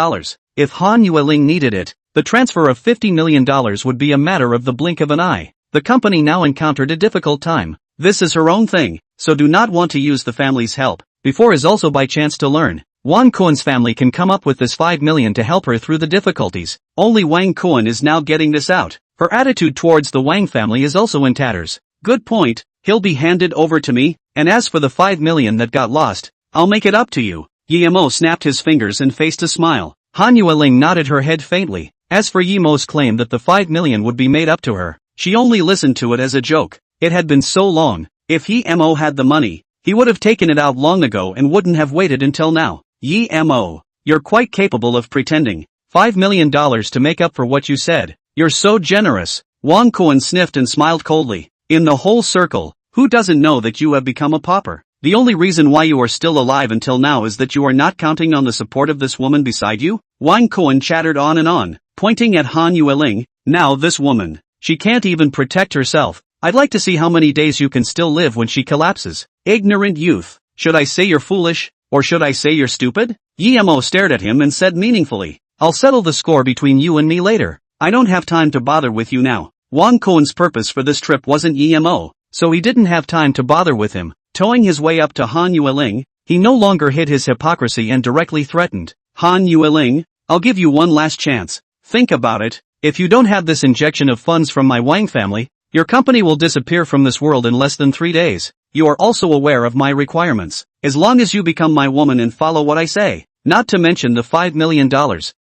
If Han Yueling needed it, the transfer of $50 million would be a matter of the blink of an eye. The company now encountered a difficult time. This is her own thing, so do not want to use the family's help. Before is also by chance to learn. Wang Kuan's family can come up with this $5 million to help her through the difficulties. Only Wang Kuan is now getting this out. Her attitude towards the Wang family is also in tatters. Good point. He'll be handed over to me, and as for the $5 million that got lost, I'll make it up to you. Yemo snapped his fingers and faced a smile. Han Yueling nodded her head faintly. As for Yemo's claim that the $5 million would be made up to her, she only listened to it as a joke. It had been so long. If Yemo had the money, he would have taken it out long ago and wouldn't have waited until now. Yemo, you're quite capable of pretending. $5 million to make up for what you said. You're so generous. Wang Kuan sniffed and smiled coldly. In the whole circle, who doesn't know that you have become a pauper? The only reason why you are still alive until now is that you are not counting on the support of this woman beside you? Wang Kuan chattered on and on, pointing at Han Yueling. Now this woman, she can't even protect herself. I'd like to see how many days you can still live when she collapses. Ignorant youth. Should I say you're foolish, or should I say you're stupid? Yemo stared at him and said meaningfully, I'll settle the score between you and me later. I don't have time to bother with you now. Wang Kuan's purpose for this trip wasn't Yemo, so he didn't have time to bother with him. Towing his way up to Han Yueling, he no longer hid his hypocrisy and directly threatened. Han Yueling, I'll give you one last chance. Think about it. If you don't have this injection of funds from my Wang family, your company will disappear from this world in less than 3 days. You are also aware of my requirements. As long as you become my woman and follow what I say, not to mention the $5 million.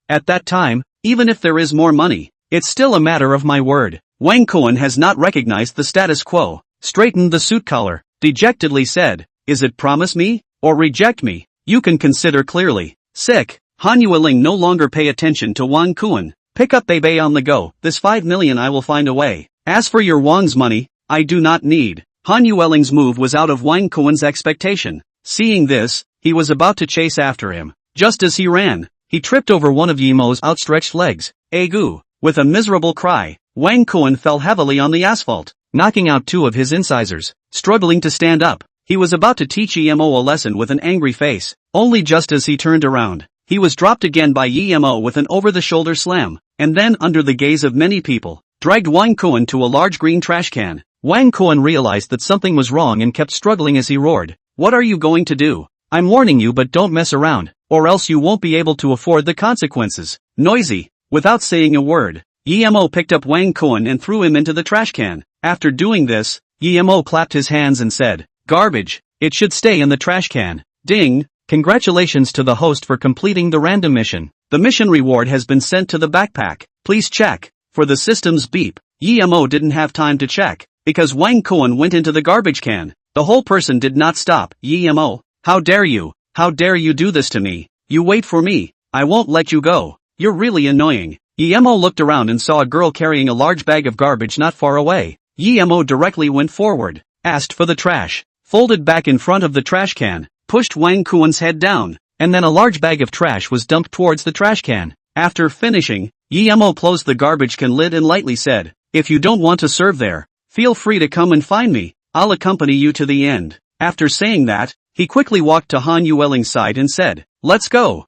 At that time, even if there is more money, it's still a matter of my word. Wang Kuan has not recognized the status quo, straightened the suit collar, dejectedly said, is it promise me, or reject me? You can consider clearly. Sick. Han Yueling no longer pay attention to Wang Kuan. Pick up Bebe on the go, this 5 million I will find a way. As for your Wang's money, I do not need. Han Yueling's move was out of Wang Kuan's expectation. Seeing this, he was about to chase after him. Just as he ran, he tripped over one of Yimo's outstretched legs. Agu! With a miserable cry, Wang Kuan fell heavily on the asphalt, knocking out 2 of his incisors. Struggling to stand up, he was about to teach Yimo a lesson with an angry face. Only just as he turned around, he was dropped again by Yimo with an over-the-shoulder slam, and then under the gaze of many people, dragged Wang Kuan to a large green trash can. Wang Kuan realized that something was wrong and kept struggling as he roared. What are you going to do? I'm warning you, but don't mess around, or else you won't be able to afford the consequences. Noisy. Without saying a word, Yimo picked up Wang Kuan and threw him into the trash can. After doing this, Yimo clapped his hands and said, "Garbage. It should stay in the trash can." Ding! Congratulations to the host for completing the random mission. The mission reward has been sent to the backpack. Please check. For the system's beep, Yimo didn't have time to check, because Wang Kuan went into the garbage can. The whole person did not stop. Yimo, how dare you? How dare you do this to me? You wait for me. I won't let you go. You're really annoying. Yimo looked around and saw a girl carrying a large bag of garbage not far away. Yimo directly went forward, asked for the trash, folded back in front of the trash can, pushed Wang Kuan's head down, and then a large bag of trash was dumped towards the trash can. After finishing, Yimo closed the garbage can lid and lightly said, "If you don't want to serve there, feel free to come and find me. I'll accompany you to the end." After saying that, he quickly walked to Han Yueling's side and said, Let's go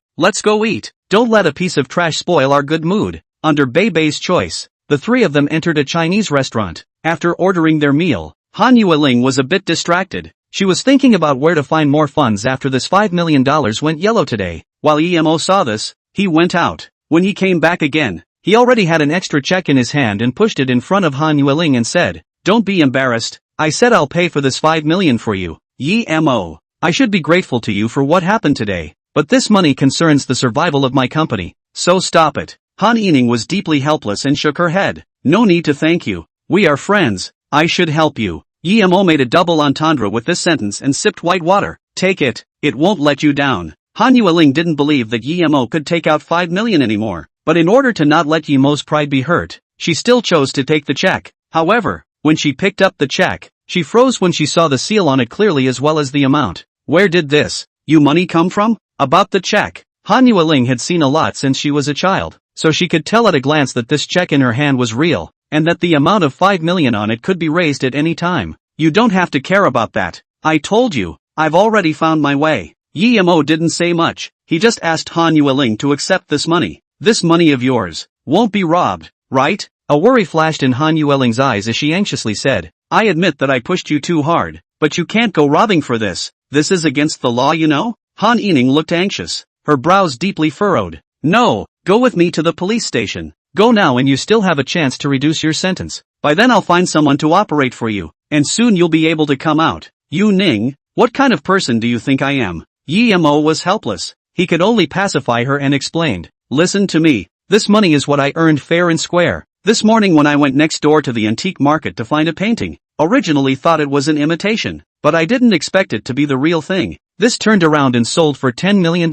eat. Don't let a piece of trash spoil our good mood." Under Bebe's choice, the 3 of them entered a Chinese restaurant. After ordering their meal, Han Yueling was a bit distracted. She was thinking about where to find more funds after this $5 million went yellow today. While Yimo saw this, he went out. When he came back again, he already had an extra check in his hand and pushed it in front of Han Yueling and said, "Don't be embarrassed. I said I'll pay for this 5 million for you. Yimo, I should be grateful to you for what happened today, but this money concerns the survival of my company, so stop it." Han Yining was deeply helpless and shook her head. "No need to thank you. We are friends. I should help you." Yimo made a double entendre with this sentence and sipped white water. "Take it. It won't let you down." Han Yueling didn't believe that Yimo could take out 5 million anymore, but in order to not let Yimo's pride be hurt, she still chose to take the check. However, when she picked up the check, she froze when she saw the seal on it clearly as well as the amount. Where did this money come from? About the check, Han Yueling had seen a lot since she was a child, so she could tell at a glance that this check in her hand was real, and that the amount of 5 million on it could be raised at any time. "You don't have to care about that. I told you, I've already found my way." Yimo didn't say much. He just asked Han Yueling to accept this money. "This money of yours won't be robbed, right?" A worry flashed in Han Yueling's eyes as she anxiously said, "I admit that I pushed you too hard, but you can't go robbing for this. This is against the law, you know?" Han Yining looked anxious, her brows deeply furrowed. "No, go with me to the police station. Go now and you still have a chance to reduce your sentence. By then I'll find someone to operate for you, and soon you'll be able to come out." "You Ning, what kind of person do you think I am?" Yimo was helpless. He could only pacify her and explained, "Listen to me. This money is what I earned fair and square. This morning when I went next door to the antique market to find a painting, originally thought it was an imitation, but I didn't expect it to be the real thing. This turned around and sold for $10 million.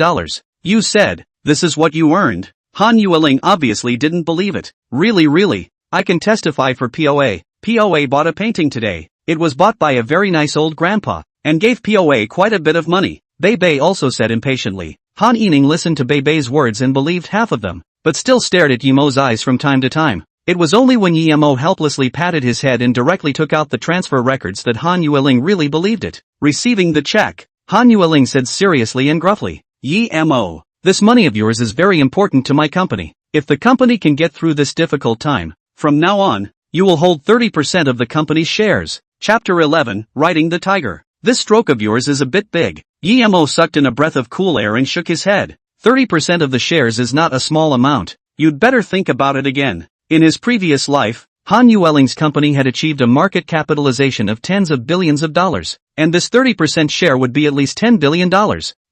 You said, this is what you earned?" Han Yueling obviously didn't believe it. Really, I can testify for POA. POA bought a painting today. It was bought by a very nice old grandpa, and gave POA quite a bit of money." Bebe also said impatiently. Han Yining listened to Bebe's words and believed half of them, but still stared at Yimo's eyes from time to time. It was only when Yimo helplessly patted his head and directly took out the transfer records that Han Yueling really believed it. Receiving the check, Han Yueling said seriously and gruffly, "Yimo, this money of yours is very important to my company. If the company can get through this difficult time, from now on, you will hold 30% of the company's shares." Chapter 11, Riding the Tiger. "This stroke of yours is a bit big." Yimo sucked in a breath of cool air and shook his head. 30% of the shares is not a small amount. You'd better think about it again. In his previous life, Han Yueling's company had achieved a market capitalization of tens of billions of dollars, and this 30% share would be at least $10 billion.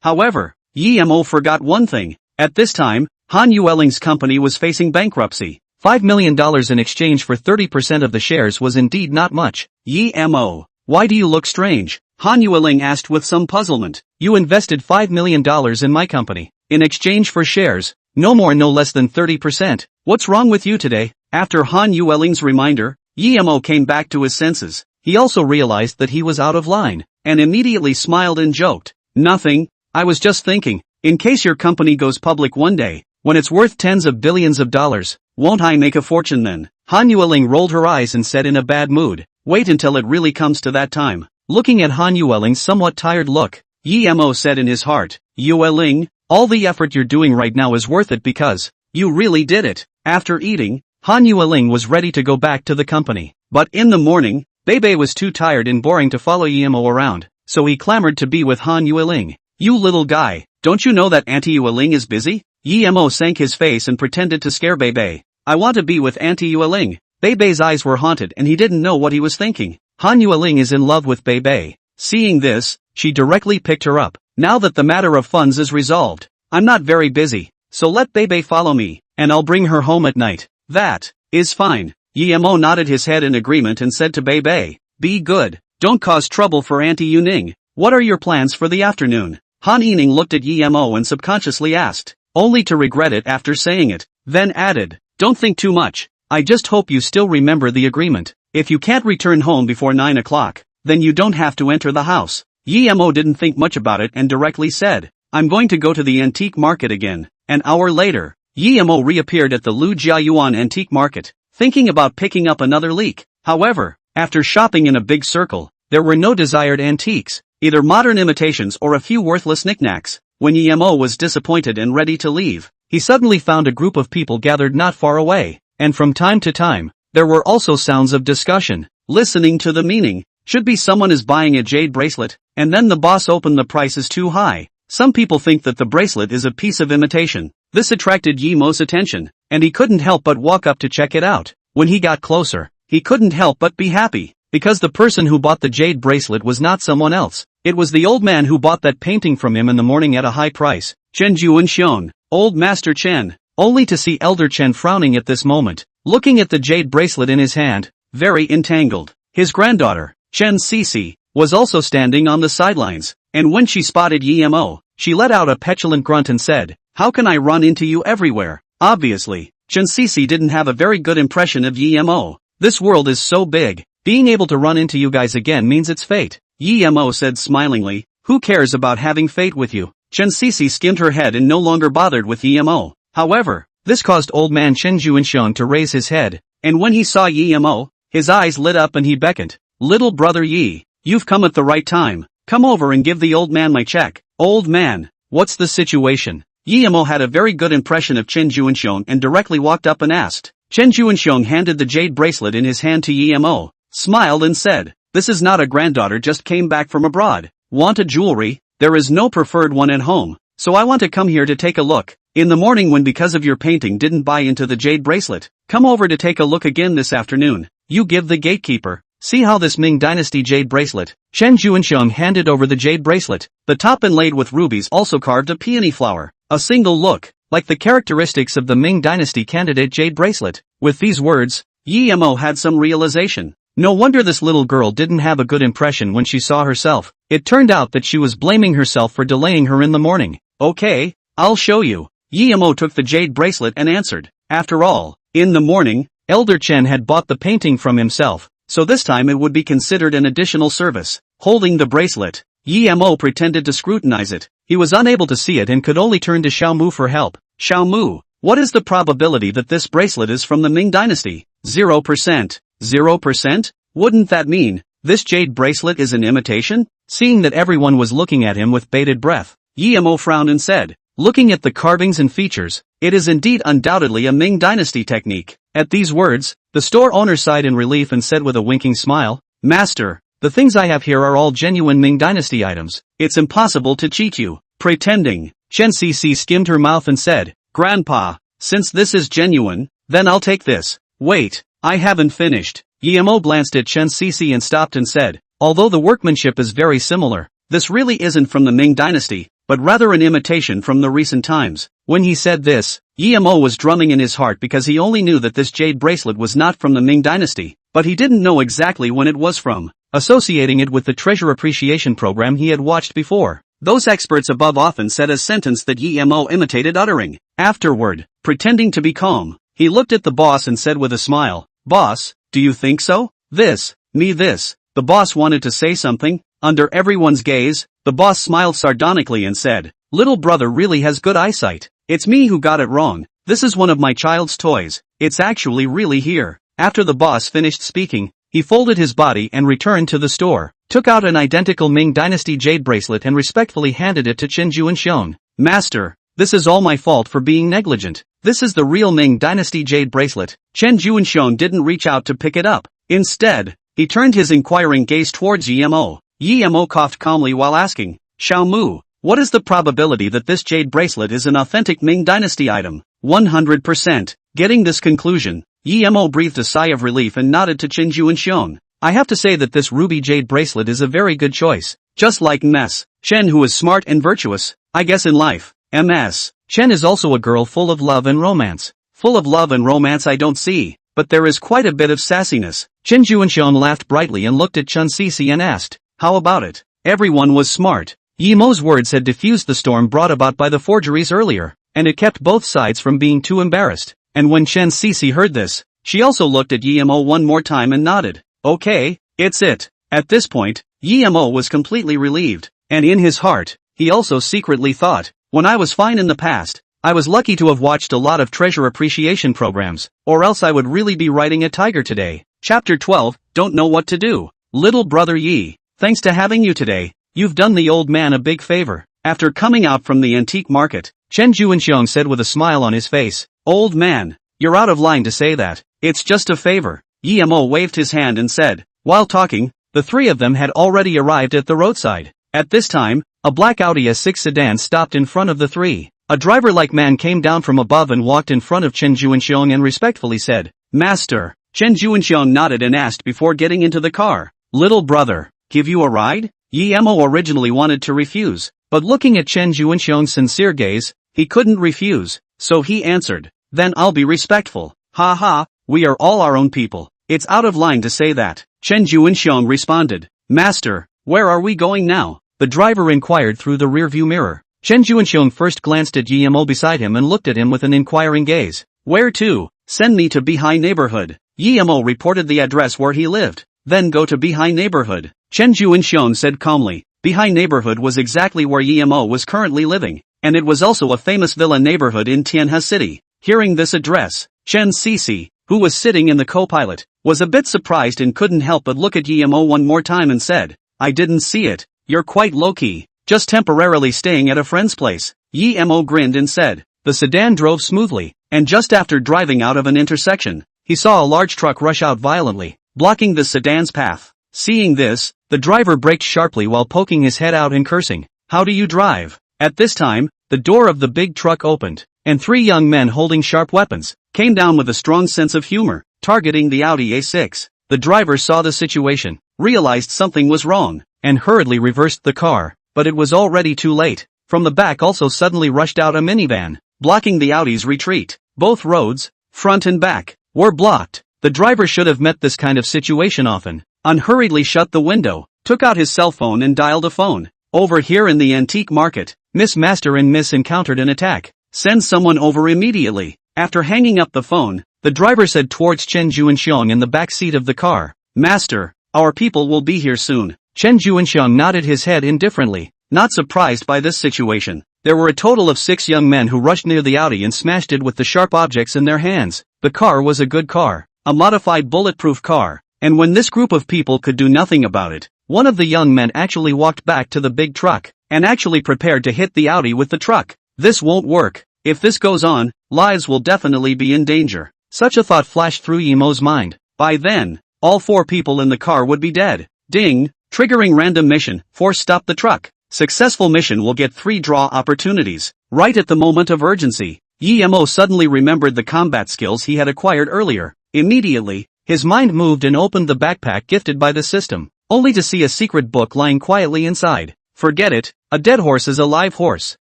However, Yimo forgot one thing. At this time, Han Yueling's company was facing bankruptcy. $5 million in exchange for 30% of the shares was indeed not much. "Yimo, why do you look strange?" Han Yueling asked with some puzzlement. "You invested $5 million in my company, in exchange for shares, no more no less than 30%. What's wrong with you today? After Han Yueling's reminder, Yemo came back to his senses. He also realized that he was out of line, and immediately smiled and joked. Nothing, I was just thinking, in case your company goes public one day, when it's worth tens of billions of dollars, won't I make a fortune then? Han Yueling rolled her eyes and said in a bad mood, wait until it really comes to that time. Looking at Han Yueling's somewhat tired look, Yemo said in his heart, Yueling, all the effort you're doing right now is worth it because you really did it. After eating, Han Yueling was ready to go back to the company. But in the morning, Bebe was too tired and boring to follow Yemo around, so he clamored to be with Han Yueling. You little guy, don't you know that Auntie Yueling is busy? Yemo sank his face and pretended to scare Bebe. I want to be with Auntie Yueling. Bebe's eyes were haunted and he didn't know what he was thinking. Han Yueling is in love with Bebe. Seeing this, she directly picked her up. Now that the matter of funds is resolved, I'm not very busy, so let Bebe follow me, and I'll bring her home at night. That is fine. Yemo nodded his head in agreement and said to Bebe, be good, don't cause trouble for Auntie Yuning. What are your plans for the afternoon? Han Yining looked at Yemo and subconsciously asked, only to regret it after saying it, then added, don't think too much, I just hope you still remember the agreement. If you can't return home before 9 o'clock, then you don't have to enter the house. Yemo didn't think much about it and directly said, I'm going to go to the antique market again. An hour later, Yemo reappeared at the Lu Jiayuan antique market, thinking about picking up another leek. However, after shopping in a big circle, there were no desired antiques, either modern imitations or a few worthless knickknacks. When Yemo was disappointed and ready to leave, he suddenly found a group of people gathered not far away, and from time to time, there were also sounds of discussion. Listening to the meaning, should be someone is buying a jade bracelet, and then the boss opened the price is too high. Some people think that the bracelet is a piece of imitation. This attracted Yemo's attention, and he couldn't help but walk up to check it out. When he got closer, he couldn't help but be happy, because the person who bought the jade bracelet was not someone else. It was the old man who bought that painting from him in the morning at a high price. Chen Juanxion, Old Master Chen, only to see Elder Chen frowning at this moment, looking at the jade bracelet in his hand, very entangled. His granddaughter, Chen Cece, was also standing on the sidelines, and when she spotted Yemo, she let out a petulant grunt and said, how can I run into you everywhere? Obviously, Chen Cece didn't have a very good impression of Yemo. This world is so big, being able to run into you guys again means it's fate. Yemo said smilingly, who cares about having fate with you? Chen Cece skimmed her head and no longer bothered with Yemo. However, this caused old man Chen Juanxiong to raise his head, and when he saw Yemo, his eyes lit up and he beckoned. Little brother Yi, you've come at the right time. Come over and give the old man my check. Old man, what's the situation? Yemo had a very good impression of Chen Juanxiong and directly walked up and asked. Chen Juanxiong handed the jade bracelet in his hand to Yemo, smiled and said, this is not a granddaughter just came back from abroad. Want a jewelry? There is no preferred one at home, so I want to come here to take a look. In the morning when because of your painting didn't buy into the jade bracelet, come over to take a look again this afternoon. You give the gatekeeper. See how this Ming Dynasty jade bracelet. Chen Juanxiong handed over the jade bracelet, the top inlaid with rubies also carved a peony flower. A single look, like the characteristics of the Ming Dynasty candidate jade bracelet. With these words, Yemo had some realization. No wonder this little girl didn't have a good impression when she saw herself. It turned out that she was blaming herself for delaying her in the morning. Okay, I'll show you. Yemo took the jade bracelet and answered. After all, in the morning, Elder Chen had bought the painting from himself, so this time it would be considered an additional service. Holding the bracelet, Yemo pretended to scrutinize it. He was unable to see it and could only turn to Xiaomu for help. Xiaomu, what is the probability that this bracelet is from the Ming Dynasty? 0%. 0%? Wouldn't that mean this jade bracelet is an imitation? Seeing that everyone was looking at him with bated breath, Yemo frowned and said, looking at the carvings and features, it is indeed undoubtedly a Ming Dynasty technique. At these words, the store owner sighed in relief and said with a winking smile, Master, the things I have here are all genuine Ming Dynasty items. It's impossible to cheat you. Pretending. Chen Cece skimmed her mouth and said, Grandpa, since this is genuine, then I'll take this. Wait, I haven't finished. Yemo glanced at Chen Cece and stopped and said, although the workmanship is very similar, this really isn't from the Ming Dynasty, but rather an imitation from the recent times. When he said this, Yemo was drumming in his heart because he only knew that this jade bracelet was not from the Ming Dynasty, but he didn't know exactly when it was from, associating it with the treasure appreciation program he had watched before. Those experts above often said a sentence that Yemo imitated uttering. Afterward, pretending to be calm, He looked at the boss and said with a smile, "Boss, do you think so? This. The boss wanted to say something. Under everyone's gaze, the boss smiled sardonically and said, "Little brother really has good eyesight. It's me who got it wrong. This is one of my child's toys. It's actually really here." After the boss finished speaking, he folded his body and returned to the store, took out an identical Ming Dynasty jade bracelet and respectfully handed it to Chen Juanxiong. "Master, this is all my fault for being negligent. This is the real Ming Dynasty jade bracelet." Chen Juanxiong didn't reach out to pick it up. Instead, he turned his inquiring gaze towards Yi Mo. Yi Mo coughed calmly while asking, "Xiao Mu, what is the probability that this jade bracelet is an authentic Ming Dynasty item?" 100%. Getting this conclusion, Yi Mo breathed a sigh of relief and nodded to Chen Juanxiong. "I have to say that this ruby jade bracelet is a very good choice. Just like Ms. Chen, who is smart and virtuous, I guess in life. Ms. Chen is also a girl full of love and romance. Full of love and romance I don't see, but there is quite a bit of sassiness." Chen Juanxiong laughed brightly and looked at Chen Sisi and asked, "How about it?" Everyone was smart. Yi Mo's words had diffused the storm brought about by the forgeries earlier, and it kept both sides from being too embarrassed. And when Chen Sisi heard this, she also looked at Yi Mo one more time and nodded. "Okay, it's it." At this point, Yi Mo was completely relieved, and in his heart, he also secretly thought, "When I was fine in the past, I was lucky to have watched a lot of treasure appreciation programs, or else I would really be riding a tiger today." Chapter 12, Don't Know What to Do. Little brother Yi, thanks to having you today, you've done the old man a big favor. After coming out from the antique market, Chen Juanxiong said with a smile on his face, "Old man, you're out of line to say that. It's just a favor." Yi Mo waved his hand and said. While talking, the three of them had already arrived at the roadside. At this time, a black Audi S6 sedan stopped in front of the three. A driver-like man came down from above and walked in front of Chen Juanxiong and respectfully said, "Master." Chen Juanxiong nodded and asked before getting into the car, "Little brother, give you a ride?" Yi Mo originally wanted to refuse, but looking at Chen Juanxiong's sincere gaze, he couldn't refuse, so he answered, "Then I'll be respectful. Ha ha, we are all our own people. It's out of line to say that." Chen Juanxiong responded, "Master, where are we going now?" The driver inquired through the rearview mirror. Chen Juanxiong first glanced at Yi Mo beside him and looked at him with an inquiring gaze. "Where to?" "Send me to Bihai neighborhood." Yi Mo reported the address where he lived. "Then go to Bihai neighborhood," Chen Juanxiong said calmly. Bihai neighborhood was exactly where Yi Mo was currently living, and it was also a famous villa neighborhood in Tianhe City. Hearing this address, Chen Sisi, who was sitting in the co-pilot, was a bit surprised and couldn't help but look at Yi Mo one more time and said, "I didn't see it. You're quite low-key. Just temporarily staying at a friend's place." Yi Mo grinned and said. The sedan drove smoothly, and just after driving out of an intersection, he saw a large truck rush out violently, blocking the sedan's path. Seeing this, the driver braked sharply while poking his head out and cursing, "How do you drive?" At this time, the door of the big truck opened, and three young men holding sharp weapons came down with a strong sense of humor, targeting the Audi A6. The driver saw the situation, realized something was wrong, and hurriedly reversed the car, but it was already too late. From the back also suddenly rushed out a minivan, blocking the Audi's retreat. Both roads, front and back, were blocked. The driver should have met this kind of situation often. Unhurriedly shut the window, took out his cell phone and dialed a phone. "Over here in the antique market, Miss Master and Miss encountered an attack. Send someone over immediately." After hanging up the phone, the driver said towards Chen Juanxiong in the back seat of the car, "Master, our people will be here soon." Chen Juanxiong nodded his head indifferently, not surprised by this situation. There were a total of 6 young men who rushed near the Audi and smashed it with the sharp objects in their hands. The car was a good car, a modified bulletproof car, and when this group of people could do nothing about it, one of the young men actually walked back to the big truck, and actually prepared to hit the Audi with the truck. This won't work. If this goes on, lives will definitely be in danger. Such a thought flashed through Yi Mo's mind. By then, all 4 people in the car would be dead. Ding! Triggering random mission, force stop the truck. Successful mission will get 3 draw opportunities. Right at the moment of urgency, Yi Mo suddenly remembered the combat skills he had acquired earlier. Immediately, his mind moved and opened the backpack gifted by the system, only to see a secret book lying quietly inside. Forget it, a dead horse is a live horse.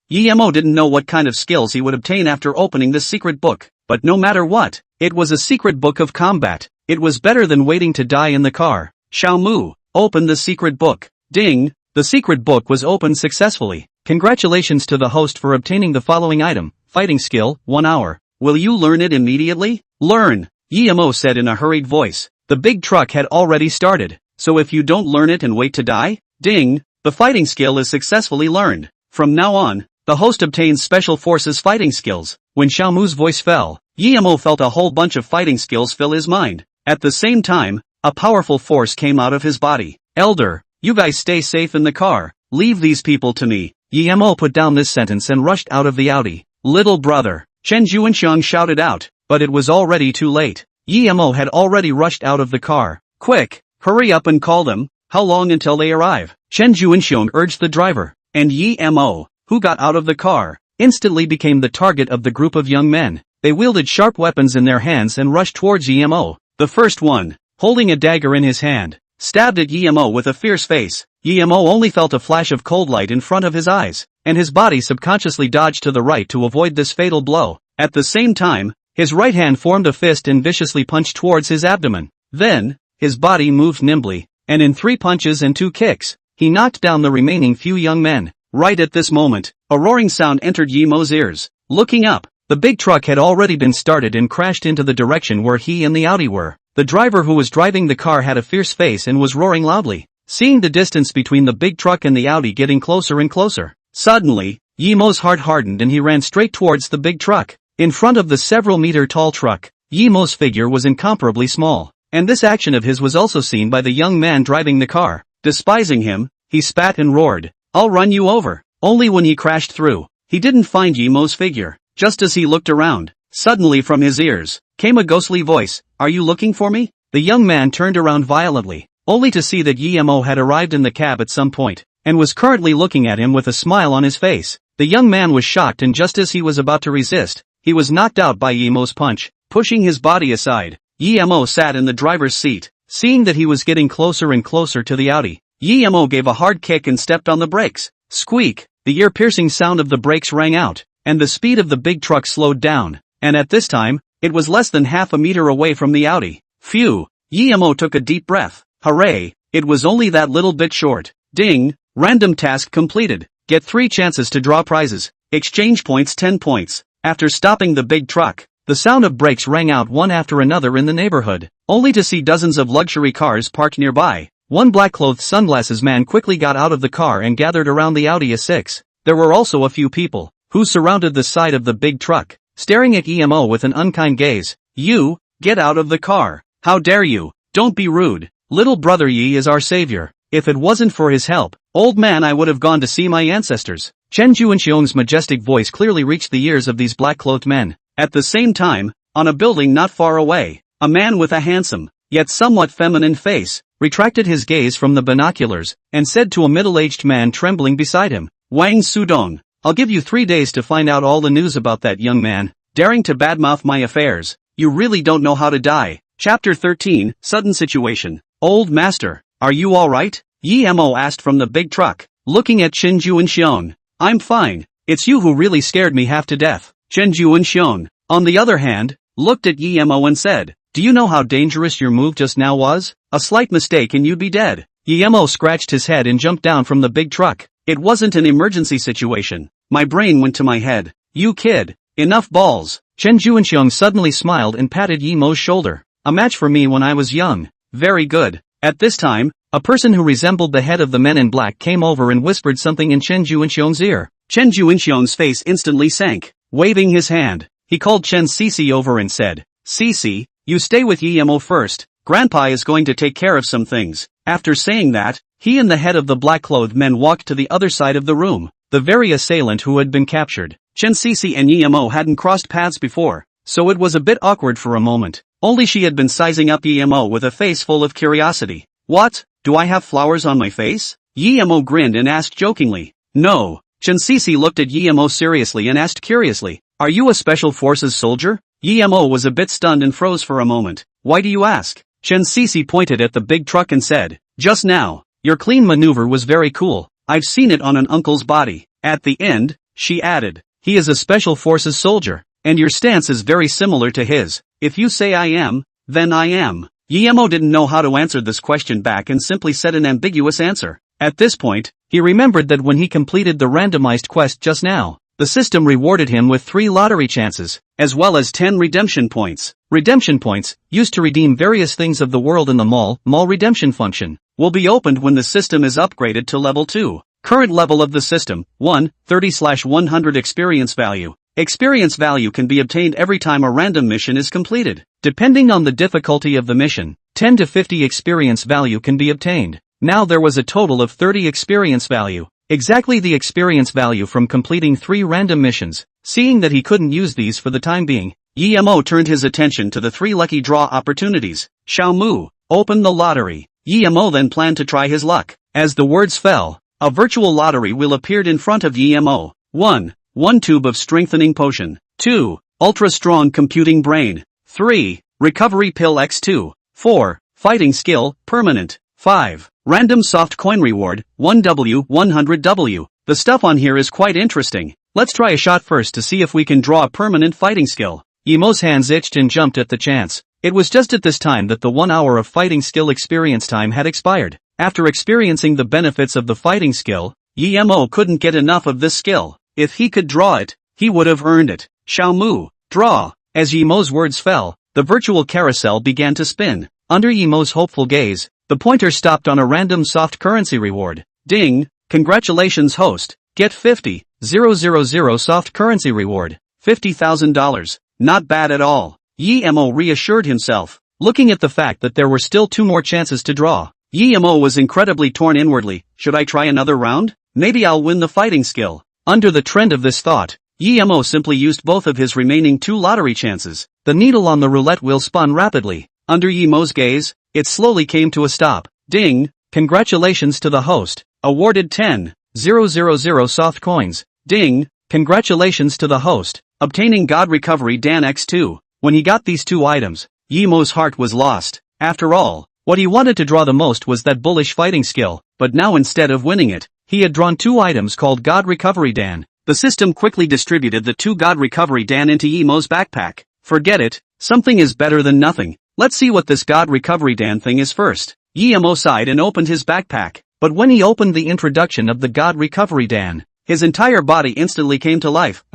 Yi Mo didn't know what kind of skills he would obtain after opening this secret book, but no matter what, it was a secret book of combat. It was better than waiting to die in the car. "Xiao Mu, open the secret book." Ding! The secret book was opened successfully. Congratulations to the host for obtaining the following item: fighting skill, 1 hour. Will you learn it immediately? Learn, Yemo said in a hurried voice. The big truck had already started, so if you don't learn it and wait to die, ding, the fighting skill is successfully learned. From now on, the host obtains special forces fighting skills. When Xiaomu's voice fell, Yemo felt a whole bunch of fighting skills fill his mind. At the same time, a powerful force came out of his body. Elder, you guys stay safe in the car. Leave these people to me. Yemo put down this sentence and rushed out of the Audi. Little brother, Chen Juanxiang shouted out, but it was already too late. Yemo had already rushed out of the car. Quick, hurry up and call them. How long until they arrive? Chen Juanxiang urged the driver, and Yemo, who got out of the car, instantly became the target of the group of young men. They wielded sharp weapons in their hands and rushed towards Yemo. The first one, holding a dagger in his hand, stabbed at Yemo with a fierce face. Yemo only felt a flash of cold light in front of his eyes, and his body subconsciously dodged to the right to avoid this fatal blow. At the same time, his right hand formed a fist and viciously punched towards his abdomen. Then, his body moved nimbly, and in 3 punches and 2 kicks, he knocked down the remaining few young men. Right at this moment, a roaring sound entered Yemo's ears. Looking up, the big truck had already been started and crashed into the direction where he and the Audi were. The driver who was driving the car had a fierce face and was roaring loudly. Seeing the distance between the big truck and the Audi getting closer and closer, suddenly, Yemo's heart hardened and he ran straight towards the big truck. In front of the several-meter-tall truck, Yemo's figure was incomparably small, and this action of his was also seen by the young man driving the car. Despising him, he spat and roared, "I'll run you over." Only when he crashed through, he didn't find Yemo's figure. Just as he looked around, suddenly from his ears came a ghostly voice, "Are you looking for me?" The young man turned around violently, only to see that Yemo had arrived in the cab at some point, and was currently looking at him with a smile on his face. The young man was shocked, and just as he was about to resist, he was knocked out by Yemo's punch. Pushing his body aside, Yemo sat in the driver's seat. Seeing that he was getting closer and closer to the Audi, Yemo gave a hard kick and stepped on the brakes. Squeak! The ear-piercing sound of the brakes rang out, and the speed of the big truck slowed down, and at this time, it was less than half a meter away from the Audi. Phew! Yemo took a deep breath. Hooray! It was only that little bit short. Ding! Random task completed. Get 3 chances to draw prizes. Exchange points 10 points. After stopping the big truck, the sound of brakes rang out one after another in the neighborhood, only to see dozens of luxury cars parked nearby. One black-clothed sunglasses man quickly got out of the car and gathered around the Audi A6. There were also a few people who surrounded the side of the big truck, staring at Yemo with an unkind gaze. "You, get out of the car. How dare you? Don't be rude. Little brother Yi is our savior. If it wasn't for his help, old man, I would have gone to see my ancestors." Chen Juanxiong's majestic voice clearly reached the ears of these black-clothed men. At the same time, on a building not far away, a man with a handsome, yet somewhat feminine face, retracted his gaze from the binoculars, and said to a middle-aged man trembling beside him, "Wang Sudong, I'll give you 3 days to find out all the news about that young man, daring to badmouth my affairs. You really don't know how to die." Chapter 13, Sudden Situation. "Old master, are you alright?" Yemo asked from the big truck, looking at Chen Juanxiong. "I'm fine. It's you who really scared me half to death." Chen Juanxiong, on the other hand, looked at Yemo and said, "Do you know how dangerous your move just now was? A slight mistake and you'd be dead." Yemo scratched his head and jumped down from the big truck. "It wasn't an emergency situation. My brain went to my head. You kid, enough balls." Chen Juanxiong suddenly smiled and patted Yemo's shoulder. "A match for me when I was young. Very good." At this time, a person who resembled the head of the men in black came over and whispered something in Chen Juanxiong's ear. Chen Juanxiong's face instantly sank. Waving his hand, he called Chen Cici over and said, "Cici, you stay with Yemo first. Grandpa is going to take care of some things." After saying that, he and the head of the black-clothed men walked to the other side of the room. The very assailant who had been captured. Chen Cici and Yemo hadn't crossed paths before, so it was a bit awkward for a moment. Only she had been sizing up Yemo with a face full of curiosity. "What, do I have flowers on my face?" Yemo grinned and asked jokingly. "No." Chen Cici looked at Yemo seriously and asked curiously, "Are you a special forces soldier?" Yemo was a bit stunned and froze for a moment. "Why do you ask?" Chen Cici pointed at the big truck and said, "Just now, your clean maneuver was very cool. I've seen it on an uncle's body." At the end, she added, "He is a special forces soldier, and your stance is very similar to his. If you say I am, then I am." Yemo didn't know how to answer this question back and simply said an ambiguous answer. At this point, he remembered that when he completed the randomized quest just now, the system rewarded him with 3 lottery chances, as well as 10 redemption points. Redemption points, used to redeem various things of the world in the mall redemption function, will be opened when the system is upgraded to level 2. Current level of the system, 1, 30/100 experience value. Experience value can be obtained every time a random mission is completed. Depending on the difficulty of the mission, 10 to 50 experience value can be obtained. Now there was a total of 30 experience value. Exactly the experience value from completing 3 random missions. Seeing that he couldn't use these for the time being, Yemo turned his attention to the 3 lucky draw opportunities. Xiaomu, open the lottery. Yemo then planned to try his luck. As the words fell, a virtual lottery wheel appeared in front of Yemo. 1 tube of strengthening potion. 2. Ultra strong computing brain. 3. Recovery pill X2. 4. Fighting skill, permanent. 5. Random soft coin reward, 1W, 100W. The stuff on here is quite interesting. Let's try a shot first to see if we can draw a permanent fighting skill. Yemo's hands itched and jumped at the chance. It was just at this time that the 1 hour of fighting skill experience time had expired. After experiencing the benefits of the fighting skill, Yemo couldn't get enough of this skill. If he could draw it, he would have earned it. Xiaomu, draw. As Yemo's words fell, the virtual carousel began to spin. Under Yemo's hopeful gaze, the pointer stopped on a random soft currency reward. Ding! Congratulations host, get 50,000 soft currency reward. $50,000. Not bad at all. Yemo reassured himself, looking at the fact that there were still 2 more chances to draw. Yemo was incredibly torn inwardly. Should I try another round? Maybe I'll win the fighting skill. Under the trend of this thought, Yemo simply used both of his remaining 2 lottery chances. The needle on the roulette wheel spun rapidly. Under Yemo's gaze, it slowly came to a stop. Ding! Congratulations to the host. Awarded 10,000 soft coins. Ding! Congratulations to the host. Obtaining God Recovery Dan X2. When he got these 2 items, Yemo's heart was lost. After all, what he wanted to draw the most was that bullish fighting skill, but now instead of winning it, he had drawn 2 items called God Recovery Dan. The system quickly distributed the 2 God Recovery Dan into Yemo's backpack. Forget it, something is better than nothing. Let's see what this God Recovery Dan thing is first. Yemo sighed and opened his backpack, but when he opened the introduction of the God Recovery Dan, his entire body instantly came to life.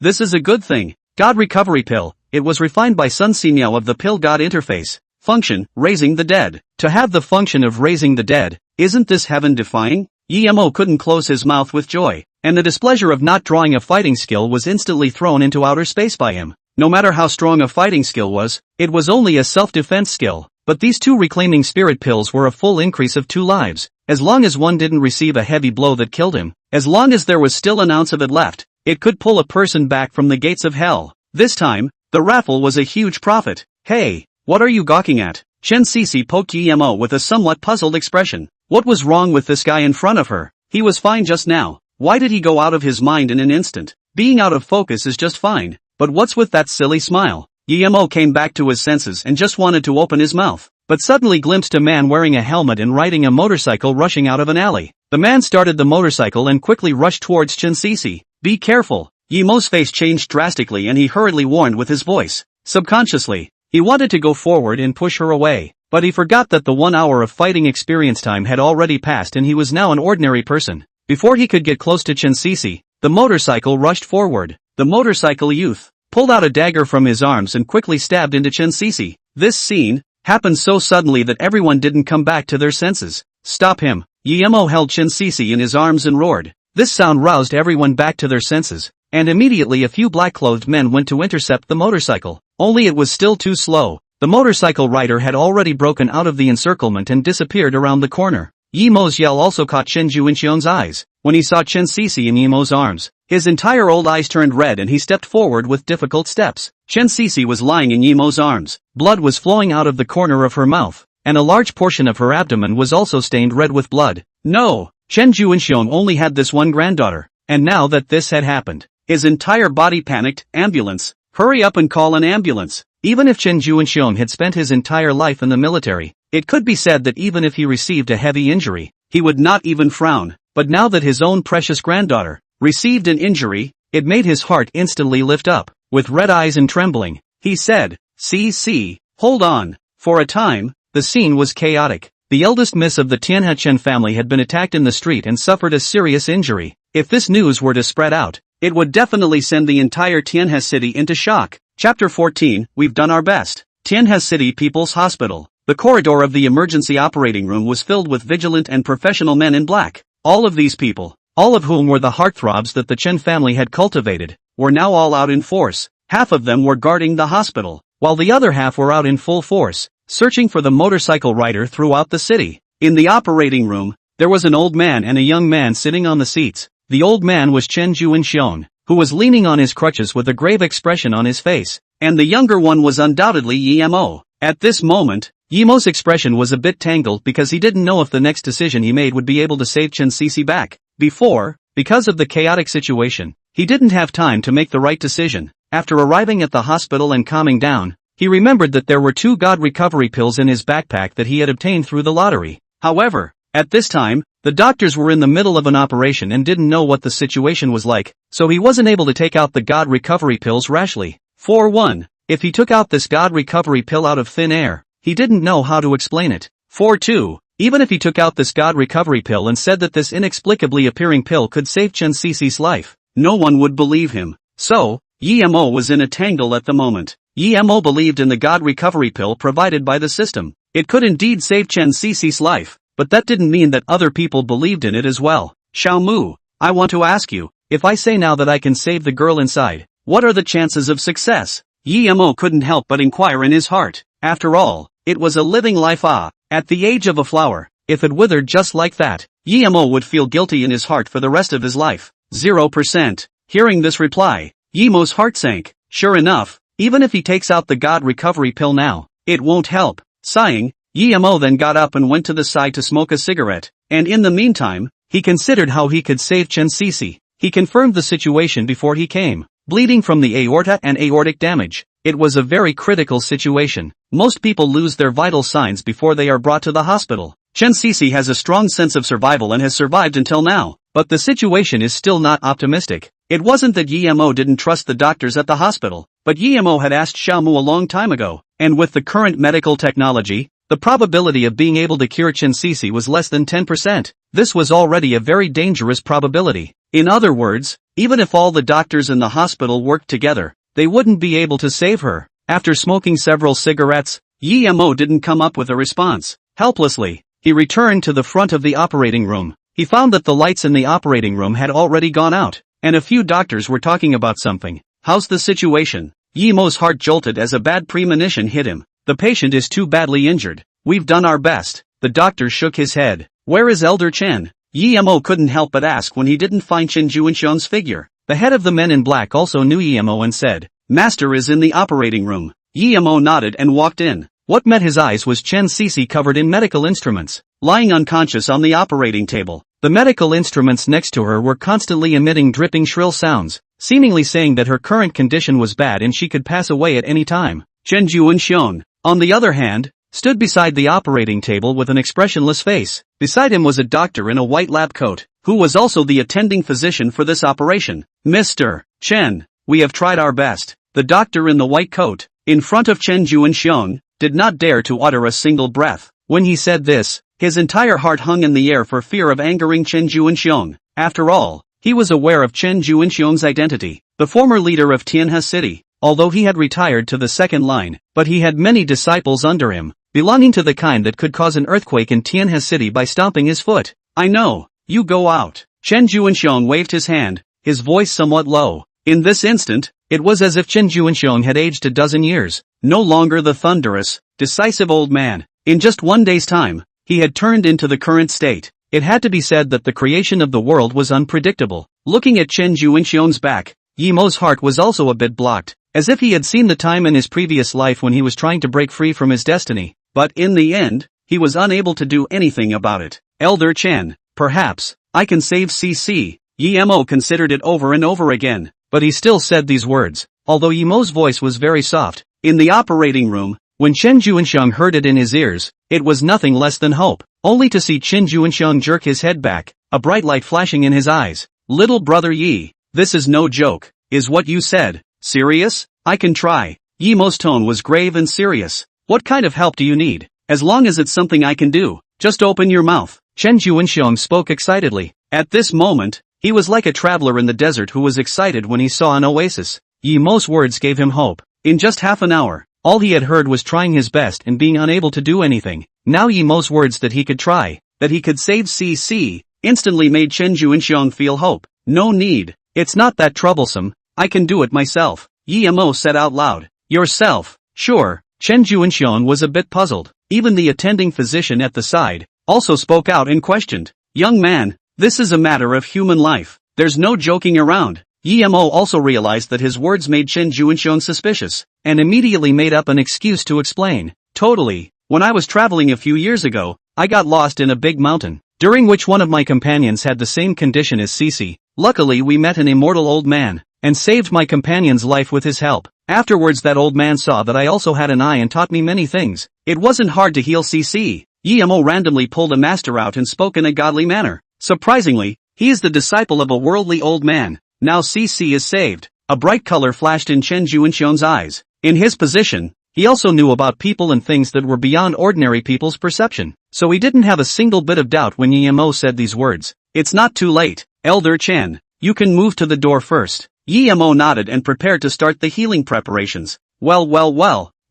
This is a good thing. God Recovery Pill. It was refined by Sun Ximiao of the Pill God interface. Function, raising the dead. To have the function of raising the dead, isn't this heaven-defying? Yemo couldn't close his mouth with joy, and the displeasure of not drawing a fighting skill was instantly thrown into outer space by him. No matter how strong a fighting skill was, it was only a self-defense skill. But these 2 reclaiming spirit pills were a full increase of 2 lives. As long as one didn't receive a heavy blow that killed him, as long as there was still an ounce of it left, it could pull a person back from the gates of hell. This time, the raffle was a huge profit. Hey, what are you gawking at? Chen Cece poked Yemo with a somewhat puzzled expression. What was wrong with this guy in front of her? He was fine just now. Why did he go out of his mind in an instant? Being out of focus is just fine. But what's with that silly smile? Yemo came back to his senses and just wanted to open his mouth, but suddenly glimpsed a man wearing a helmet and riding a motorcycle rushing out of an alley. The man started the motorcycle and quickly rushed towards Chen Cece. Be careful. Yemo's face changed drastically and he hurriedly warned with his voice. Subconsciously, he wanted to go forward and push her away, but he forgot that the 1 hour of fighting experience time had already passed and he was now an ordinary person. Before he could get close to Chen Cece, the motorcycle rushed forward. The motorcycle youth pulled out a dagger from his arms and quickly stabbed into Chen Cece. This scene happened so suddenly that everyone didn't come back to their senses. Stop him. Yemo held Chen Cece in his arms and roared. This sound roused everyone back to their senses, and immediately a few black-clothed men went to intercept the motorcycle. Only it was still too slow. The motorcycle rider had already broken out of the encirclement and disappeared around the corner. Yemo's yell also caught Chen Juinxiong's eyes. When he saw Chen Cece in Yemo's arms, his entire old eyes turned red and he stepped forward with difficult steps. Chen Cece was lying in Yemo's arms. Blood was flowing out of the corner of her mouth, and a large portion of her abdomen was also stained red with blood. No! Chen Juinxiong only had this one granddaughter, and now that this had happened, his entire body panicked. Ambulance! Hurry up and call an ambulance! Even if Chen Juinxiong had spent his entire life in the military, it could be said that even if he received a heavy injury, he would not even frown. But now that his own precious granddaughter received an injury, it made his heart instantly lift up. With red eyes and trembling, he said, "See, hold on." For a time, the scene was chaotic. The eldest miss of the Tianhe Chen family had been attacked in the street and suffered a serious injury. If this news were to spread out, It would definitely send the entire Tianhe city into shock. Chapter 14, We've done our best. Tianhe City People's Hospital. The corridor of the emergency operating room was filled with vigilant and professional men in black. All of these people, all of whom were the heartthrobs that the Chen family had cultivated, were now all out in force. Half of them were guarding the hospital, while the other half were out in full force, searching for the motorcycle rider throughout the city. In the operating room, there was an old man and a young man sitting on the seats. The old man was Chen Juinxiong, who was leaning on his crutches with a grave expression on his face, and the younger one was undoubtedly Yimo. At this moment, Yimo's expression was a bit tangled because he didn't know if the next decision he made would be able to save Chen Sisi back. Because of the chaotic situation, he didn't have time to make the right decision. After arriving at the hospital and calming down, he remembered that there were 2 God recovery pills in his backpack that he had obtained through the lottery. However, at this time, the doctors were in the middle of an operation and didn't know what the situation was like, so he wasn't able to take out the God recovery pills rashly. For one, if he took out this God recovery pill out of thin air, he didn't know how to explain it. For two, even if he took out this God recovery pill and said that this inexplicably appearing pill could save Chen Sisi's life, no one would believe him. So, Yimo was in a tangle at the moment. Yimo believed in the God recovery pill provided by the system. It could indeed save Chen Sisi's life, but that didn't mean that other people believed in it as well. Xiaomu, I want to ask you, if I say now that I can save the girl inside, what are the chances of success? Yimo couldn't help but inquire in his heart. After all, it was a living life. At the age of a flower, if it withered just like that, Yimo would feel guilty in his heart for the rest of his life. 0%. Hearing this reply, Yimo's heart sank. Sure enough, even if he takes out the God recovery pill now, it won't help. Sighing, Yimo then got up and went to the side to smoke a cigarette, and in the meantime, he considered how he could save Chen Sisi. He confirmed the situation before he came. Bleeding from the aorta and aortic damage. It was a very critical situation. Most people lose their vital signs before they are brought to the hospital. Chen Sisi has a strong sense of survival and has survived until now, but the situation is still not optimistic. It wasn't that Yimo didn't trust the doctors at the hospital, but Yimo had asked Xiaomu a long time ago, and with the current medical technology, the probability of being able to cure Chen Sisi was less than 10%. This was already a very dangerous probability. In other words, even if all the doctors in the hospital worked together, they wouldn't be able to save her. After smoking several cigarettes, Yimo didn't come up with a response. Helplessly, he returned to the front of the operating room. He found that the lights in the operating room had already gone out, and a few doctors were talking about something. How's the situation? Yimo's heart jolted as a bad premonition hit him. The patient is too badly injured. We've done our best. The doctor shook his head. Where is Elder Chen? Yimo couldn't help but ask when he didn't find Chen Juinxiong's figure. The head of the men in black also knew Yimo and said, Master is in the operating room. Yimo nodded and walked in. What met his eyes was Chen Sisi covered in medical instruments, lying unconscious on the operating table. The medical instruments next to her were constantly emitting dripping shrill sounds, seemingly saying that her current condition was bad and she could pass away at any time. Chen Juinxiong, on the other hand, stood beside the operating table with an expressionless face. Beside him was a doctor in a white lab coat, who was also the attending physician for this operation. Mr. Chen, we have tried our best. The doctor in the white coat, in front of Chen Juinxiong, did not dare to utter a single breath. When he said this, his entire heart hung in the air for fear of angering Chen Juinxiong. After all, he was aware of Chen Juinxiong's identity, the former leader of Tianhe City. Although he had retired to the second line, but he had many disciples under him, belonging to the kind that could cause an earthquake in Tianhe City by stomping his foot. I know, you go out. Chen Juinxiong waved his hand, his voice somewhat low. In this instant, it was as if Chen Juinxiong had aged a dozen years, no longer the thunderous, decisive old man. In just one day's time, he had turned into the current state. It had to be said that the creation of the world was unpredictable. Looking at Chen Juinxiong's back, Yimo's heart was also a bit blocked, as if he had seen the time in his previous life when he was trying to break free from his destiny. But in the end, he was unable to do anything about it. Elder Chen, perhaps, I can save CC. Yimo considered it over and over again, but he still said these words, although Yimo's voice was very soft. In the operating room, when Chen Juinxiong heard it in his ears, it was nothing less than hope, only to see Chen Juinxiong jerk his head back, a bright light flashing in his eyes. Little brother Yi, this is no joke, is what you said. Serious? I can try. Yimo's tone was grave and serious. What kind of help do you need? As long as it's something I can do, just open your mouth. Chen Juinxiong spoke excitedly. At this moment, He was like a traveler in the desert who was excited when he saw an oasis. Yi Mo's words gave him hope. In just half an hour, all he had heard was trying his best and being unable to do anything. Now Yi Mo's words that he could try, that he could save CC, instantly made Chen Juinxiong feel hope. No need. It's not that troublesome. I can do it myself. Yi Mo said out loud. Yourself? Sure. Chen Juinxiong was a bit puzzled. Even the attending physician at the side also spoke out and questioned. Young man, this is a matter of human life. There's no joking around. Yi Mo also realized that his words made Chen Juinxiong suspicious, and immediately made up an excuse to explain. Totally. When I was traveling a few years ago, I got lost in a big mountain, during which one of my companions had the same condition as Cici. Luckily we met an immortal old man, and saved my companion's life with his help. Afterwards that old man saw that I also had an eye and taught me many things. It wasn't hard to heal CC. Yi Mo randomly pulled a master out and spoke in a godly manner. Surprisingly, he is the disciple of a worldly old man. Now CC is saved. A bright color flashed in Chen Juinxiong's eyes. In his position, he also knew about people and things that were beyond ordinary people's perception. So he didn't have a single bit of doubt when Yi Mo said these words. It's not too late. Elder Chen, you can move to the door first. Yi Mo nodded and prepared to start the healing preparations. Well,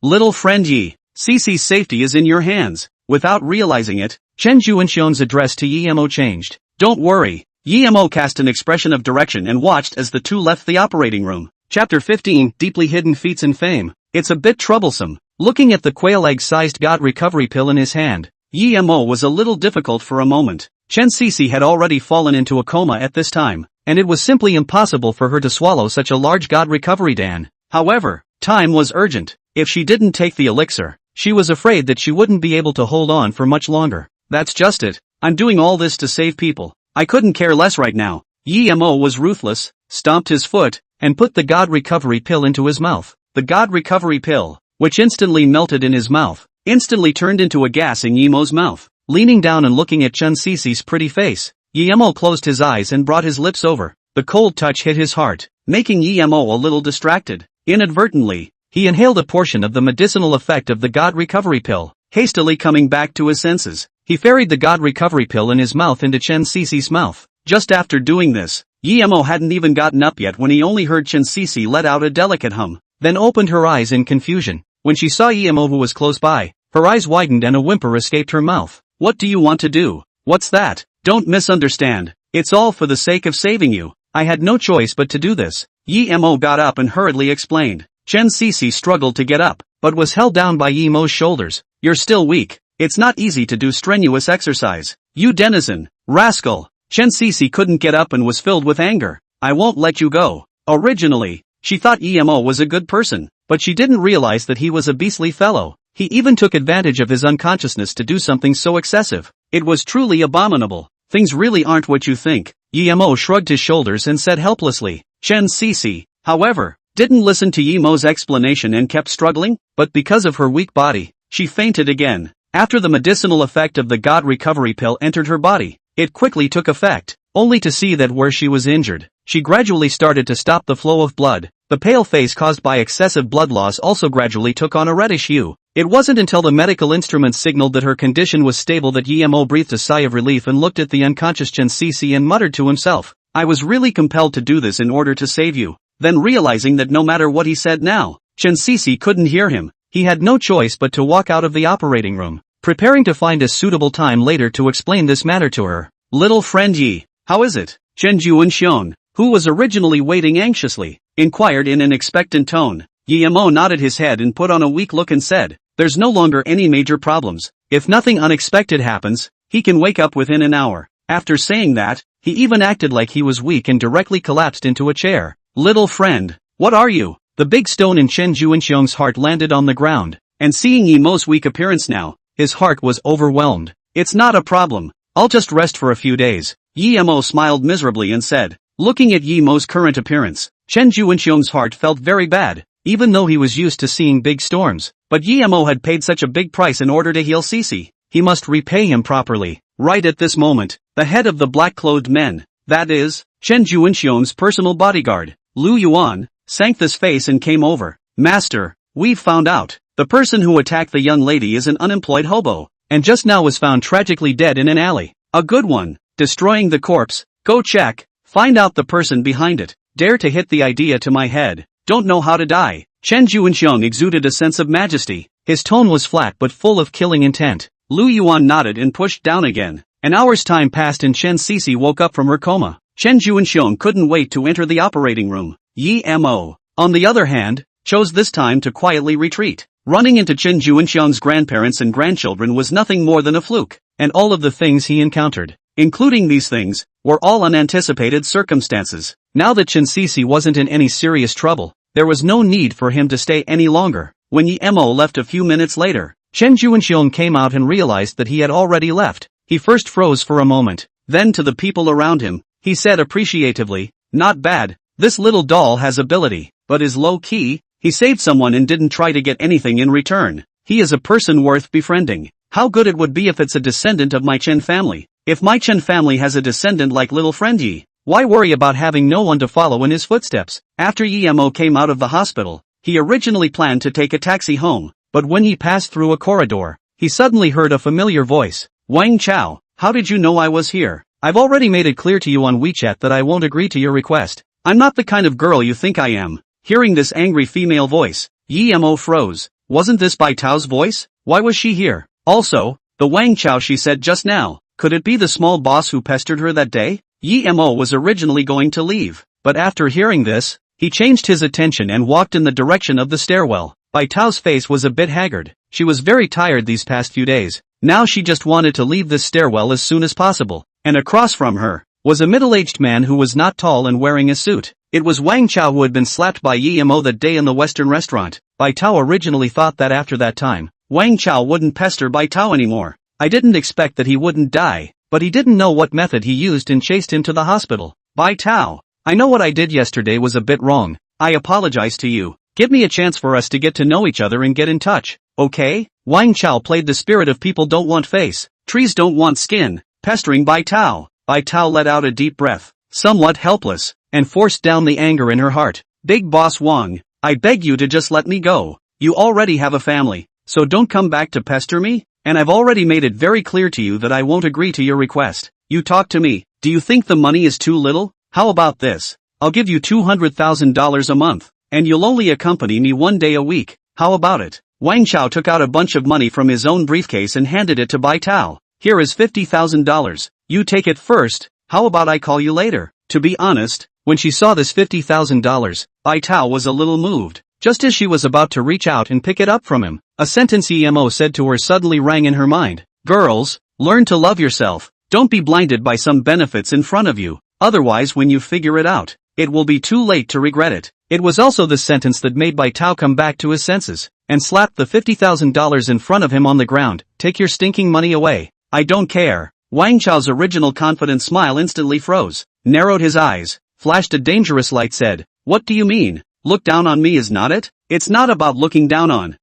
little friend Yi, CC's safety is in your hands. Without realizing it, Chen Juinxiong's address to Yi Mo changed. Don't worry. Yi Mo cast an expression of direction and watched as the two left the operating room. Chapter 15, Deeply Hidden Feats and Fame. It's a bit troublesome. Looking at the quail egg-sized God recovery pill in his hand, Yi Mo was a little difficult for a moment. Chen Cici had already fallen into a coma at this time, and it was simply impossible for her to swallow such a large God recovery dan. However, time was urgent. If she didn't take the elixir, she was afraid that she wouldn't be able to hold on for much longer. That's just it. I'm doing all this to save people. I couldn't care less right now. Yi Mo was ruthless, stomped his foot, and put the God recovery pill into his mouth. The God recovery pill, which instantly melted in his mouth, instantly turned into a gas in Yi Mo's mouth. Leaning down and looking at Chen Cici's pretty face, Yi Mo closed his eyes and brought his lips over. The cold touch hit his heart, making Yi Mo a little distracted. Inadvertently, he inhaled a portion of the medicinal effect of the God recovery pill. Hastily coming back to his senses, he ferried the God recovery pill in his mouth into Chen Cici's mouth. Just after doing this, Yi Mo hadn't even gotten up yet when he only heard Chen Cici let out a delicate hum, then opened her eyes in confusion. When she saw Yi Mo who was close by, her eyes widened and a whimper escaped her mouth. What do you want to do? What's that? Don't misunderstand. It's all for the sake of saving you. I had no choice but to do this. Yi Mo got up and hurriedly explained. Chen Cici struggled to get up, but was held down by Yi Mo's shoulders. You're still weak. It's not easy to do strenuous exercise. You denizen, rascal. Chen Cici couldn't get up and was filled with anger. I won't let you go. Originally, she thought Yi Mo was a good person, but she didn't realize that he was a beastly fellow. He even took advantage of his unconsciousness to do something so excessive. It was truly abominable. Things really aren't what you think. Yi Mo shrugged his shoulders and said helplessly. Chen Cici, however, didn't listen to Yi Mo's explanation and kept struggling, but because of her weak body, she fainted again. After the medicinal effect of the God recovery pill entered her body, it quickly took effect, only to see that where she was injured, she gradually started to stop the flow of blood. The pale face caused by excessive blood loss also gradually took on a reddish hue. It wasn't until the medical instruments signaled that her condition was stable that Yi Mo breathed a sigh of relief and looked at the unconscious Chen Cici and muttered to himself, I was really compelled to do this in order to save you. Then realizing that no matter what he said now, Chen Cici couldn't hear him, he had no choice but to walk out of the operating room, preparing to find a suitable time later to explain this matter to her. Little friend Yi, how is it? Chen Juinxiong, who was originally waiting anxiously, inquired in an expectant tone. Yi Mo nodded his head and put on a weak look and said, there's no longer any major problems. If nothing unexpected happens, he can wake up within an hour. After saying that, he even acted like he was weak and directly collapsed into a chair. Little friend, what are you? The big stone in Chen Juinxiong's heart landed on the ground, and seeing Yi Mo's weak appearance now, his heart was overwhelmed. It's not a problem. I'll just rest for a few days. Yi Mo smiled miserably and said. Looking at Yi Mo's current appearance, Chen Juinxiong's heart felt very bad, even though he was used to seeing big storms. But Yi Mo had paid such a big price in order to heal Cici. He must repay him properly. Right at this moment, the head of the black-clothed men, that is, Chen Juinxiong's personal bodyguard, Lu Yuan, sank his face and came over. Master, we've found out. The person who attacked the young lady is an unemployed hobo, and just now was found tragically dead in an alley. A good one. Destroying the corpse. Go check. Find out the person behind it. Dare to hit the idea to my head. Don't know how to die. Chen Juanxiong exuded a sense of majesty. His tone was flat but full of killing intent. Lu Yuan nodded and pushed down again. An hour's time passed and Chen Cece woke up from her coma. Chen Juanxiong couldn't wait to enter the operating room. Yi Mo, on the other hand, chose this time to quietly retreat. Running into Chen Juanxiong's grandparents and grandchildren was nothing more than a fluke, and all of the things he encountered, including these things, were all unanticipated circumstances. Now that Chen Cece wasn't in any serious trouble, there was no need for him to stay any longer. When Yi Mo left a few minutes later, Chen Juanxiong came out and realized that he had already left. He first froze for a moment, then to the people around him, he said appreciatively, "Not bad, this little doll has ability, but is low-key. He saved someone and didn't try to get anything in return. He is a person worth befriending. How good it would be if it's a descendant of my Chen family. If my Chen family has a descendant like little friend Yi, why worry about having no one to follow in his footsteps?" After Yi Mo came out of the hospital, he originally planned to take a taxi home, but when he passed through a corridor, he suddenly heard a familiar voice. "Wang Chao, how did you know I was here? I've already made it clear to you on WeChat that I won't agree to your request. I'm not the kind of girl you think I am." Hearing this angry female voice, Yi Mo froze. Wasn't this Bai Tao's voice? Why was she here? Also, the Wang Chao she said just now, could it be the small boss who pestered her that day? Yi Mo was originally going to leave, but after hearing this, he changed his attention and walked in the direction of the stairwell. Bai Tao's face was a bit haggard. She was very tired these past few days. Now she just wanted to leave this stairwell as soon as possible. And across from her was a middle-aged man who was not tall and wearing a suit. It was Wang Chao who had been slapped by Yi Mo that day in the Western restaurant. Bai Tao originally thought that after that time, Wang Chao wouldn't pester Bai Tao anymore. I didn't expect that he wouldn't die, but he didn't know what method he used and chased him to the hospital. Bai Tao, I know what I did yesterday was a bit wrong. I apologize to you. Give me a chance for us to get to know each other and get in touch, okay? Wang Chao played the spirit of people don't want face, trees don't want skin, pestering Bai Tao. Bai Tao let out a deep breath, somewhat helpless, and forced down the anger in her heart. Big Boss Wang, I beg you to just let me go. You already have a family, so don't come back to pester me, and I've already made it very clear to you that I won't agree to your request. You talk to me, do you think the money is too little? How about this? I'll give you $200,000 a month, and you'll only accompany me 1 day a week. How about it? Wang Chao took out a bunch of money from his own briefcase and handed it to Bai Tao. Here is $50,000. You take it first, how about I call you later? To be honest, when she saw this $50,000, Bai Tao was a little moved. Just as she was about to reach out and pick it up from him, a sentence Emo said to her suddenly rang in her mind. Girls, learn to love yourself. Don't be blinded by some benefits in front of you. Otherwise when you figure it out, it will be too late to regret it. It was also this sentence that made Bai Tao come back to his senses, and slapped the $50,000 in front of him on the ground. Take your stinking money away. I don't care. Wang Chao's original confident smile instantly froze, narrowed his eyes, flashed a dangerous light, said, What do you mean? Look down on me is not it? It's not about looking down on.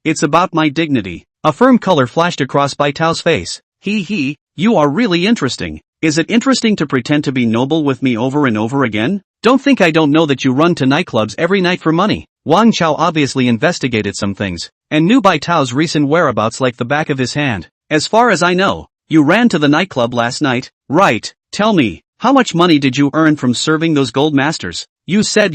It's about my dignity. A firm color flashed across Bai Tao's face. You are really interesting. Is it interesting to pretend to be noble with me over and over again? Don't think I don't know that you run to nightclubs every night for money. Wang Chao obviously investigated some things, and knew Bai Tao's recent whereabouts like the back of his hand. As far as I know, you ran to the nightclub last night, right? Tell me, how much money did you earn from serving those gold masters? You said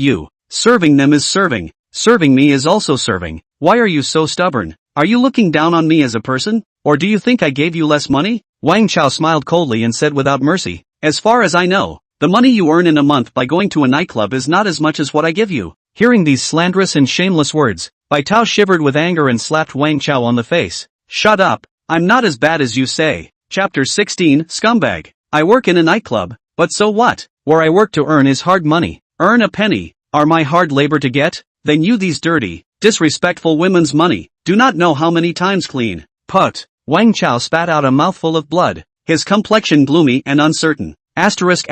serving them is serving. Serving me is also serving. Why are you so stubborn? Are you looking down on me as a person? Or do you think I gave you less money? Wang Chao smiled coldly and said without mercy, As far as I know, the money you earn in a month by going to a nightclub is not as much as what I give you. Hearing these slanderous and shameless words, Bai Tao shivered with anger and slapped Wang Chao on the face. Shut up. I'm not as bad as you say. Chapter 16, Scumbag. I work in a nightclub, but so what? Where I work to earn is hard money. Earn a penny. Are my hard labor to get? Then you these dirty, disrespectful women's money, do not know how many times clean. Put. Wang Chao spat out a mouthful of blood, his complexion gloomy and uncertain. Asterisk.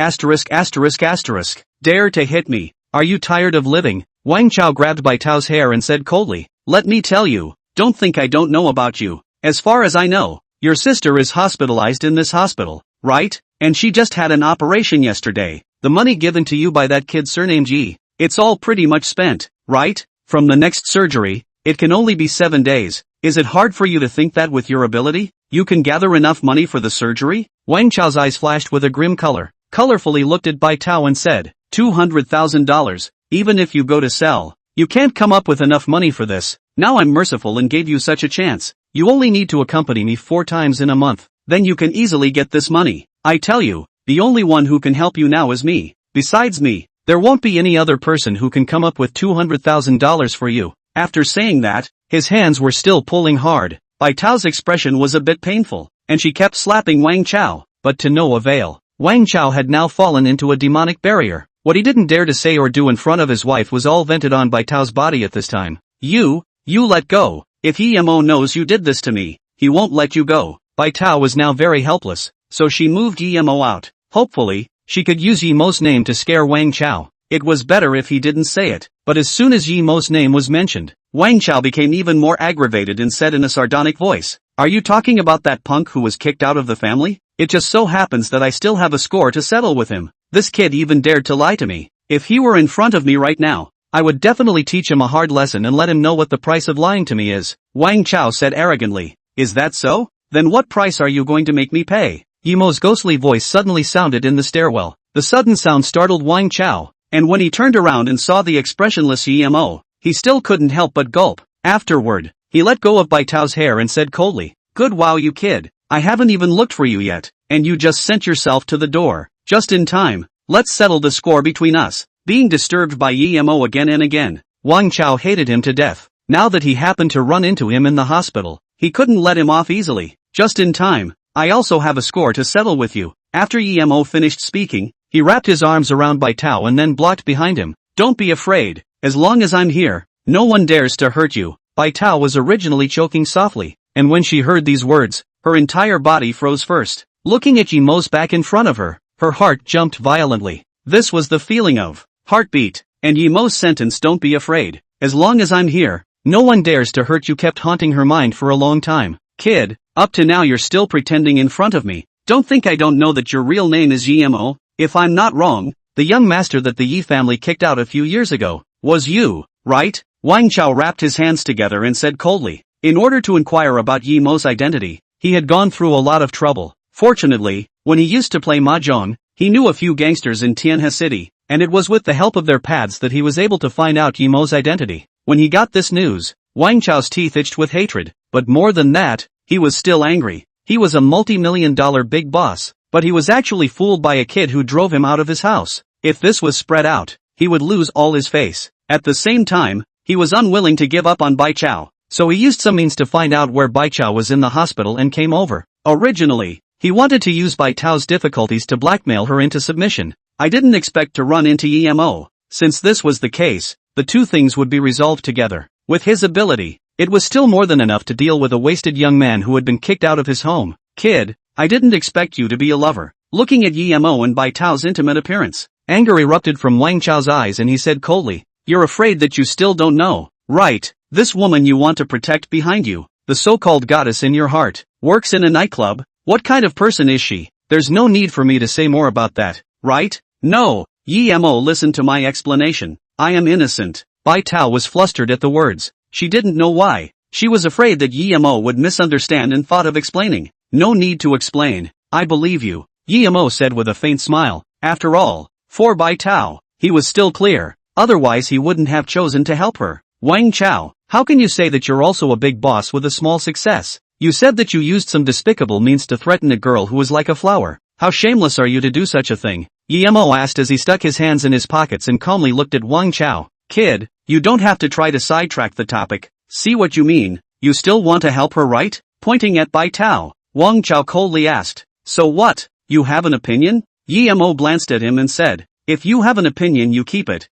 Dare to hit me. Are you tired of living? Wang Chao grabbed Bai Tao's hair and said coldly, Let me tell you, don't think I don't know about you. As far as I know, your sister is hospitalized in this hospital, right? And she just had an operation yesterday. The money given to you by that kid surnamed Yi, it's all pretty much spent, right? From the next surgery, it can only be 7 days. Is it hard for you to think that with your ability, you can gather enough money for the surgery? Wang Chao's eyes flashed with a grim color. colorfully looked at Bai Tao and said, $200,000, even if you go to sell. You can't come up with enough money for this. Now I'm merciful and gave you such a chance. You only need to accompany me 4 times in a month. Then you can easily get this money. I tell you, the only one who can help you now is me. Besides me, there won't be any other person who can come up with $200,000 for you. After saying that, his hands were still pulling hard. Bai Tao's expression was a bit painful, and she kept slapping Wang Chao, but to no avail. Wang Chao had now fallen into a demonic barrier. What he didn't dare to say or do in front of his wife was all vented on Bai Tao's body at this time. You let go. If Yemo knows you did this to me, he won't let you go. Bai Tao was now very helpless, so she moved Yemo out. Hopefully, she could use Yemo's name to scare Wang Chao. It was better if he didn't say it, but as soon as Yemo's name was mentioned, Wang Chao became even more aggravated and said in a sardonic voice, "Are you talking about that punk who was kicked out of the family? It just so happens that I still have a score to settle with him. This kid even dared to lie to me. If he were in front of me right now, I would definitely teach him a hard lesson and let him know what the price of lying to me is." Wang Chao said arrogantly, "Is that so? Then what price are you going to make me pay?" Yemo's ghostly voice suddenly sounded in the stairwell. The sudden sound startled Wang Chao, and when he turned around and saw the expressionless Yemo, he still couldn't help but gulp. Afterward, he let go of Bai Tao's hair and said coldly, "Good wow you kid, I haven't even looked for you yet, and you just sent yourself to the door. Just in time, let's settle the score between us." Being disturbed by Yemo again and again, Wang Chao hated him to death. Now that he happened to run into him in the hospital, he couldn't let him off easily. "Just in time, I also have a score to settle with you." After Yemo finished speaking, he wrapped his arms around Bai Tao and then blocked behind him. "Don't be afraid, as long as I'm here, no one dares to hurt you." Bai Tao was originally choking softly, and when she heard these words, her entire body froze first. Looking at Yemo's back in front of her, her heart jumped violently. This was the feeling of heartbeat, and Yemo's sentence, "Don't be afraid, as long as I'm here, no one dares to hurt you," kept haunting her mind for a long time. "Kid, up to now you're still pretending in front of me. Don't think I don't know that your real name is Yemo. If I'm not wrong, the young master that the Yi family kicked out a few years ago was you, right?" Wang Chao wrapped his hands together and said coldly. In order to inquire about Yemo's identity, he had gone through a lot of trouble. Fortunately, when he used to play mahjong, he knew a few gangsters in Tianhe City, and it was with the help of their pads that he was able to find out Yemo's identity. When he got this news, Wang Chao's teeth itched with hatred, but more than that, he was still angry. He was a multi-million-dollar big boss, but he was actually fooled by a kid who drove him out of his house. If this was spread out, he would lose all his face. At the same time, he was unwilling to give up on Bai Chao, so he used some means to find out where Bai Chao was in the hospital and came over. Originally, he wanted to use Bai Tao's difficulties to blackmail her into submission. I didn't expect to run into Yemo. Since this was the case, the two things would be resolved together. With his ability, it was still more than enough to deal with a wasted young man who had been kicked out of his home. "Kid, I didn't expect you to be a lover." Looking at Yemo and Bai Tao's intimate appearance, anger erupted from Wang Chao's eyes and he said coldly, "You're afraid that you still don't know, right? This woman you want to protect behind you, the so-called goddess in your heart, works in a nightclub? What kind of person is she? There's no need for me to say more about that, right?" "No, Yemo, listen to my explanation. I am innocent." Bai Tao was flustered at the words. She didn't know why. She was afraid that Yemo would misunderstand and thought of explaining. "No need to explain. I believe you," Yemo said with a faint smile. After all, for Bai Tao, he was still clear. Otherwise he wouldn't have chosen to help her. "Wang Chao, how can you say that you're also a big boss with a small success? You said that you used some despicable means to threaten a girl who was like a flower. How shameless are you to do such a thing?" Yemo asked as he stuck his hands in his pockets and calmly looked at Wang Chao. "Kid, you don't have to try to sidetrack the topic. See what you mean, you still want to help her, right?" Pointing at Bai Tao, Wang Chao coldly asked. "So what, you have an opinion?" Yemo glanced at him and said, "If you have an opinion you keep it.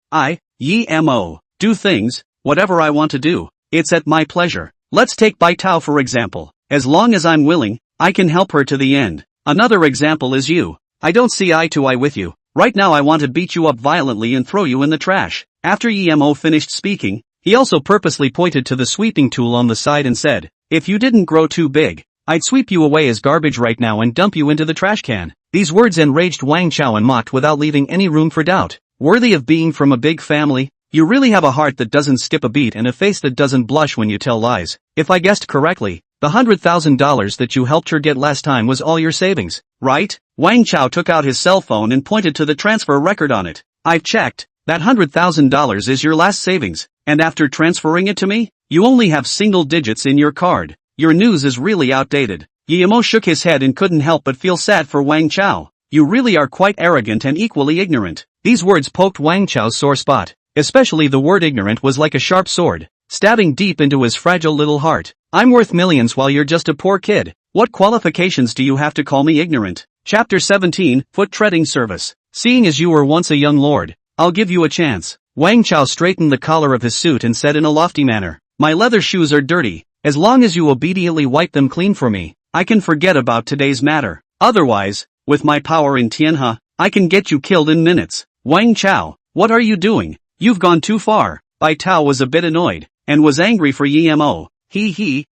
Yemo, do things, whatever I want to do. It's at my pleasure. Let's take Bai Tao for example. As long as I'm willing, I can help her to the end. Another example is you. I don't see eye to eye with you. Right now I want to beat you up violently and throw you in the trash." After Yemo finished speaking, he also purposely pointed to the sweeping tool on the side and said, "If you didn't grow too big, I'd sweep you away as garbage right now and dump you into the trash can." These words enraged Wang Chao and mocked without leaving any room for doubt. "Worthy of being from a big family? You really have a heart that doesn't skip a beat and a face that doesn't blush when you tell lies. If I guessed correctly, The $100,000 that you helped her get last time was all your savings, right? Wang Chao took out his cell phone and pointed to the transfer record on it. I've checked. That $100,000 is your last savings, and after transferring it to me, you only have single digits in your card. Your news is really outdated. Guillermo shook his head and couldn't help but feel sad for Wang Chao. You really are quite arrogant and equally ignorant. These words poked Wang Chao's sore spot. Especially the word ignorant was like a sharp sword, stabbing deep into his fragile little heart. I'm worth millions while you're just a poor kid. What qualifications do you have to call me ignorant? Chapter 17, Foot Treading Service. Seeing as you were once a young lord, I'll give you a chance. Wang Chao straightened the collar of his suit and said in a lofty manner, my leather shoes are dirty. As long as you obediently wipe them clean for me, I can forget about today's matter. Otherwise, with my power in Tianhe, I can get you killed in minutes. Wang Chao, what are you doing? You've gone too far. Bai Tao was a bit annoyed, and was angry for Yemo.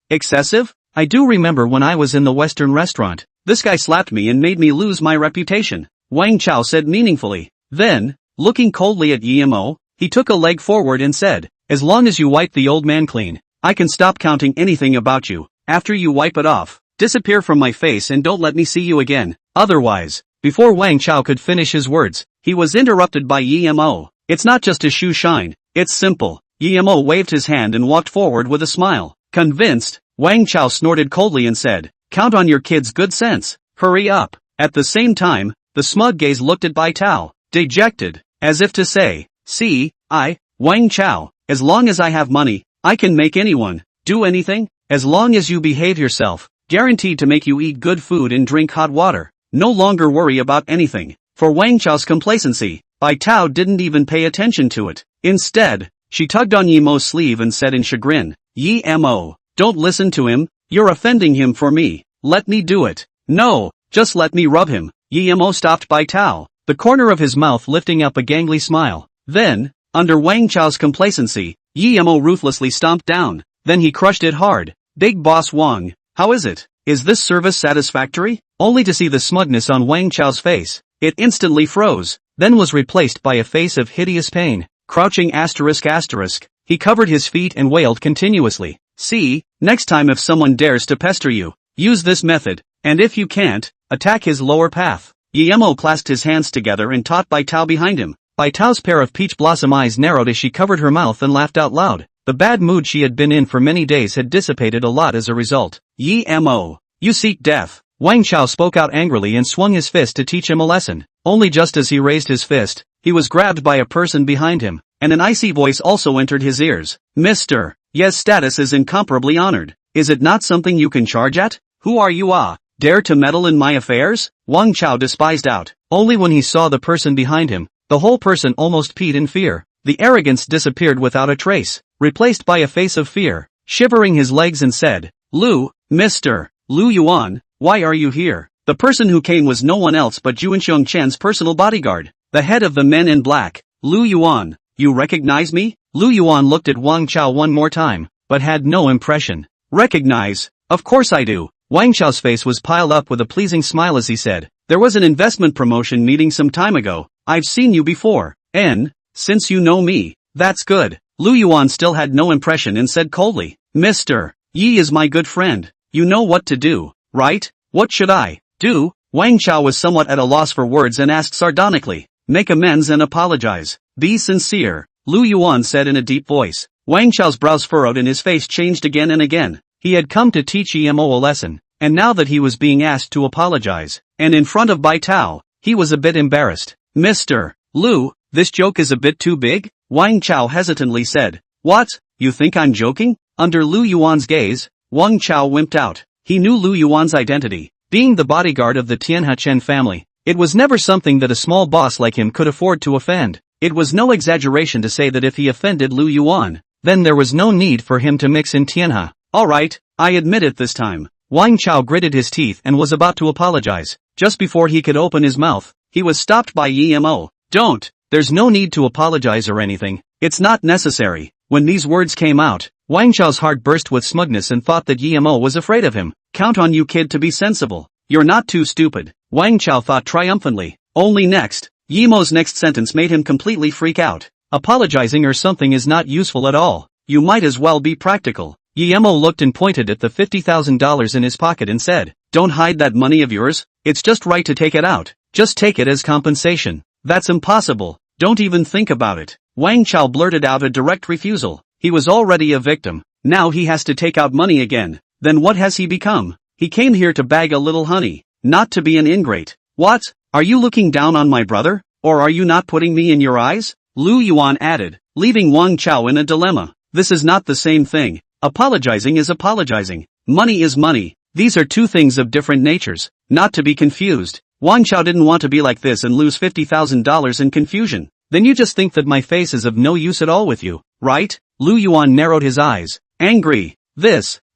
Excessive? I do remember when I was in the Western restaurant, this guy slapped me and made me lose my reputation, Wang Chao said meaningfully. Then, looking coldly at Yemo, he took a leg forward and said, as long as you wipe the old man clean, I can stop counting anything about you. After you wipe it off, disappear from my face and don't let me see you again. Otherwise, before Wang Chao could finish his words, he was interrupted by Yemo. It's not just a shoe shine, it's simple. Yemo waved his hand and walked forward with a smile. Convinced, Wang Chao snorted coldly and said, count on your kid's good sense. Hurry up. At the same time, the smug gaze looked at Bai Tao, dejected, as if to say, see, Wang Chao, as long as I have money, I can make anyone do anything, as long as you behave yourself, guaranteed to make you eat good food and drink hot water. No longer worry about anything. For Wang Chao's complacency, Bai Tao didn't even pay attention to it. Instead, she tugged on Yemo's sleeve and said in chagrin, Yemo, don't listen to him, you're offending him for me. Let me do it. No, just let me rub him. Yemo stopped Bai Tao, the corner of his mouth lifting up a gangly smile. Then, under Wang Chao's complacency, Yemo ruthlessly stomped down. Then he crushed it hard. Big Boss Wang, how is it? Is this service satisfactory? Only to see the smugness on Wang Chao's face. It instantly froze, then was replaced by a face of hideous pain. Crouching ***, he covered his feet and wailed continuously. See, next time if someone dares to pester you, use this method, and if you can't, attack his lower path. Yemo clasped his hands together and taught Bai Tao behind him. Bai Tao's pair of peach blossom eyes narrowed as she covered her mouth and laughed out loud. The bad mood she had been in for many days had dissipated a lot as a result. Yemo, you seek death. Wang Chao spoke out angrily and swung his fist to teach him a lesson. Only just as he raised his fist, he was grabbed by a person behind him, and an icy voice also entered his ears. Mr. Ye's status is incomparably honored. Is it not something you can charge at? Who are you dare to meddle in my affairs? Wang Chao despised out. Only when he saw the person behind him, the whole person almost peed in fear. The arrogance disappeared without a trace, replaced by a face of fear. Shivering his legs and said, Mr. Lu Yuan, why are you here? The person who came was no one else but Juanxiong Chen's personal bodyguard, the head of the men in black. Lu Yuan, you recognize me? Lu Yuan looked at Wang Chao one more time, but had no impression. Recognize? Of course I do. Wang Chao's face was piled up with a pleasing smile as he said, there was an investment promotion meeting some time ago. I've seen you before, and, since you know me, that's good. Lu Yuan still had no impression and said coldly, Mr. Yi is my good friend. You know what to do, right? What should I do? Wang Chao was somewhat at a loss for words and asked sardonically, make amends and apologize. Be sincere, Lu Yuan said in a deep voice. Wang Chao's brows furrowed and his face changed again and again. He had come to teach Yemo a lesson, and now that he was being asked to apologize, and in front of Bai Tao, he was a bit embarrassed. Mr. Lu, this joke is a bit too big? Wang Chao hesitantly said. What? You think I'm joking? Under Lu Yuan's gaze, Wang Chao wimped out. He knew Lu Yuan's identity. Being the bodyguard of the Tianhe Chen family, it was never something that a small boss like him could afford to offend. It was no exaggeration to say that if he offended Lu Yuan, then there was no need for him to mix in Tianhe. Alright, I admit it this time. Wang Chao gritted his teeth and was about to apologize. Just before he could open his mouth, he was stopped by Yemo. Don't. There's no need to apologize or anything. It's not necessary. When these words came out, Wang Chao's heart burst with smugness and thought that Yemo was afraid of him. Count on you kid to be sensible. You're not too stupid. Wang Chao thought triumphantly. Only next. Yemo's next sentence made him completely freak out. Apologizing or something is not useful at all. You might as well be practical. Yemo looked and pointed at the $50,000 in his pocket and said, "Don't hide that money of yours, it's just right to take it out. Just take it as compensation." "That's impossible, don't even think about it." Wang Chao blurted out a direct refusal. He was already a victim, now he has to take out money again. Then what has he become? He came here to bag a little honey, not to be an ingrate. "What? Are you looking down on my brother? Or are you not putting me in your eyes?" Lu Yuan added, leaving Wang Chao in a dilemma. This is not the same thing. Apologizing is apologizing. Money is money. These are two things of different natures, not to be confused. Wang Chao didn't want to be like this and lose $50,000 in confusion. "Then you just think that my face is of no use at all with you, right?" Lu Yuan narrowed his eyes. Angry.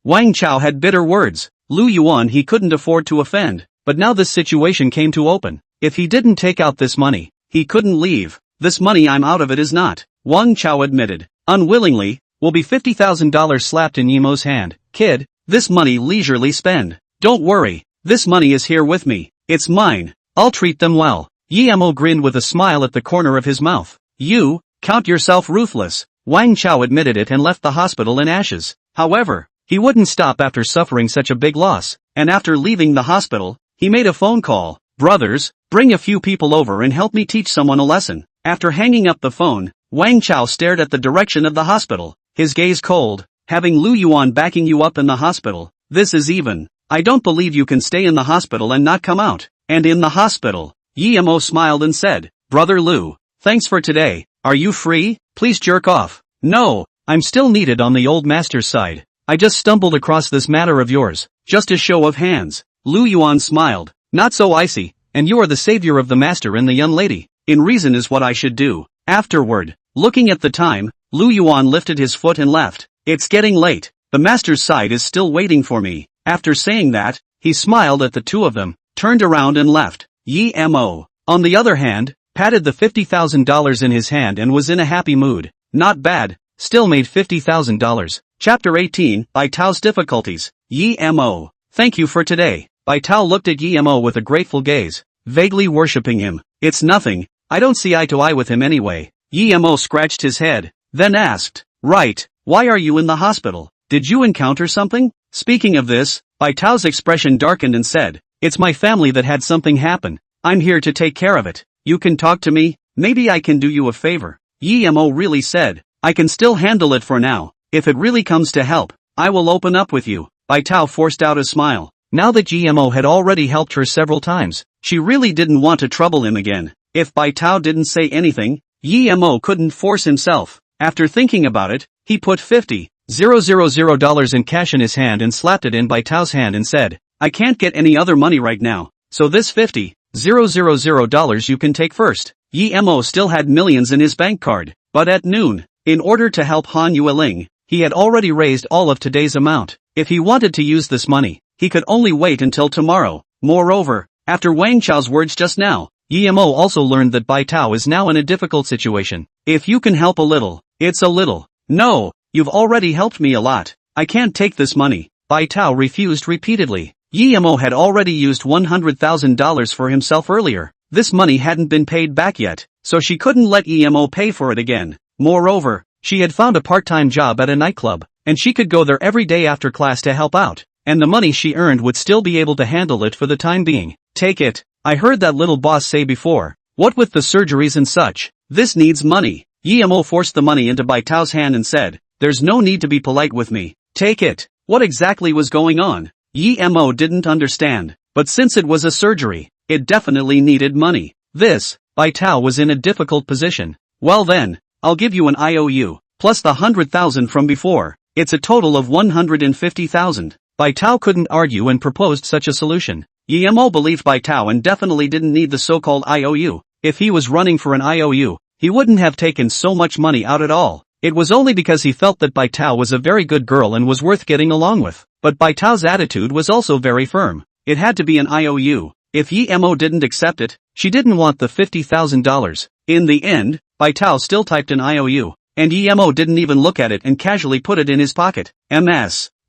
Wang Chao had bitter words. Lu Yuan he couldn't afford to offend, but now this situation came to open. If he didn't take out this money, he couldn't leave. "This money I'm out of it is not," Wang Chao admitted. "Unwillingly, will be $50,000 slapped in Yemo's hand. "Kid, this money leisurely spend. Don't worry, this money is here with me. It's mine. I'll treat them well." Yemo grinned with a smile at the corner of his mouth. "You, count yourself ruthless." Wang Chao admitted it and left the hospital in ashes. However, he wouldn't stop after suffering such a big loss, and after leaving the hospital, he made a phone call. "Brothers, bring a few people over and help me teach someone a lesson." After hanging up the phone, Wang Chao stared at the direction of the hospital, his gaze cold. "Having Lu Yuan backing you up in the hospital, this is even. I don't believe you can stay in the hospital and not come out." "And in the hospital?" Yemo smiled and said, "Brother Lu, thanks for today. Are you free? Please jerk off." "No, I'm still needed on the old master's side. I just stumbled across this matter of yours, just a show of hands." Lu Yuan smiled. "Not so icy, and you are the savior of the master and the young lady. In reason is what I should do." Afterward, looking at the time, Lu Yuan lifted his foot and left. "It's getting late. The master's side is still waiting for me." After saying that, he smiled at the two of them, turned around and left. Yemo, on the other hand, patted the $50,000 in his hand and was in a happy mood. Not bad, still made $50,000. Chapter 18, Bai Tao's Difficulties. Yemo, thank you for today. Bai Tao looked at Yemo with a grateful gaze, vaguely worshipping him. "It's nothing, I don't see eye to eye with him anyway." Yemo scratched his head, then asked, "Right, why are you in the hospital? Did you encounter something?" Speaking of this, Bai Tao's expression darkened and said, "It's my family that had something happen. I'm here to take care of it. You can talk to me, maybe I can do you a favor." Yemo really said, "I can still handle it for now. If it really comes to help, I will open up with you." Bai Tao forced out a smile. Now that Yemo had already helped her several times, she really didn't want to trouble him again. If Bai Tao didn't say anything, Yemo couldn't force himself. After thinking about it, he put $50,000 in cash in his hand and slapped it in Bai Tao's hand and said, "I can't get any other money right now, so this $50,000 you can take first." Yemo still had millions in his bank card, but at noon, in order to help Han Yueling, he had already raised all of today's amount. If he wanted to use this money, he could only wait until tomorrow. Moreover, after Wang Chao's words just now, Yemo also learned that Bai Tao is now in a difficult situation. "If you can help a little, it's a little." "No, you've already helped me a lot. I can't take this money." Bai Tao refused repeatedly. Yemo had already used $100,000 for himself earlier. This money hadn't been paid back yet, so she couldn't let Yemo pay for it again. Moreover, she had found a part-time job at a nightclub, and she could go there every day after class to help out, and the money she earned would still be able to handle it for the time being. "Take it. I heard that little boss say before. What with the surgeries and such, this needs money." Yemo forced the money into Bai Tao's hand and said, "There's no need to be polite with me. Take it." What exactly was going on? Yemo didn't understand, but since it was a surgery, it definitely needed money. Bai Tao was in a difficult position. "Well then, I'll give you an IOU, plus the 100,000 from before. It's a total of 150,000. Bai Tao couldn't argue and proposed such a solution. Yemo believed Bai Tao and definitely didn't need the so-called IOU. If he was running for an IOU, he wouldn't have taken so much money out at all. It was only because he felt that Bai Tao was a very good girl and was worth getting along with. But Bai Tao's attitude was also very firm. It had to be an IOU. If Yemo didn't accept it, she didn't want the $50,000. In the end, Bai Tao still typed an IOU, and Yemo didn't even look at it and casually put it in his pocket.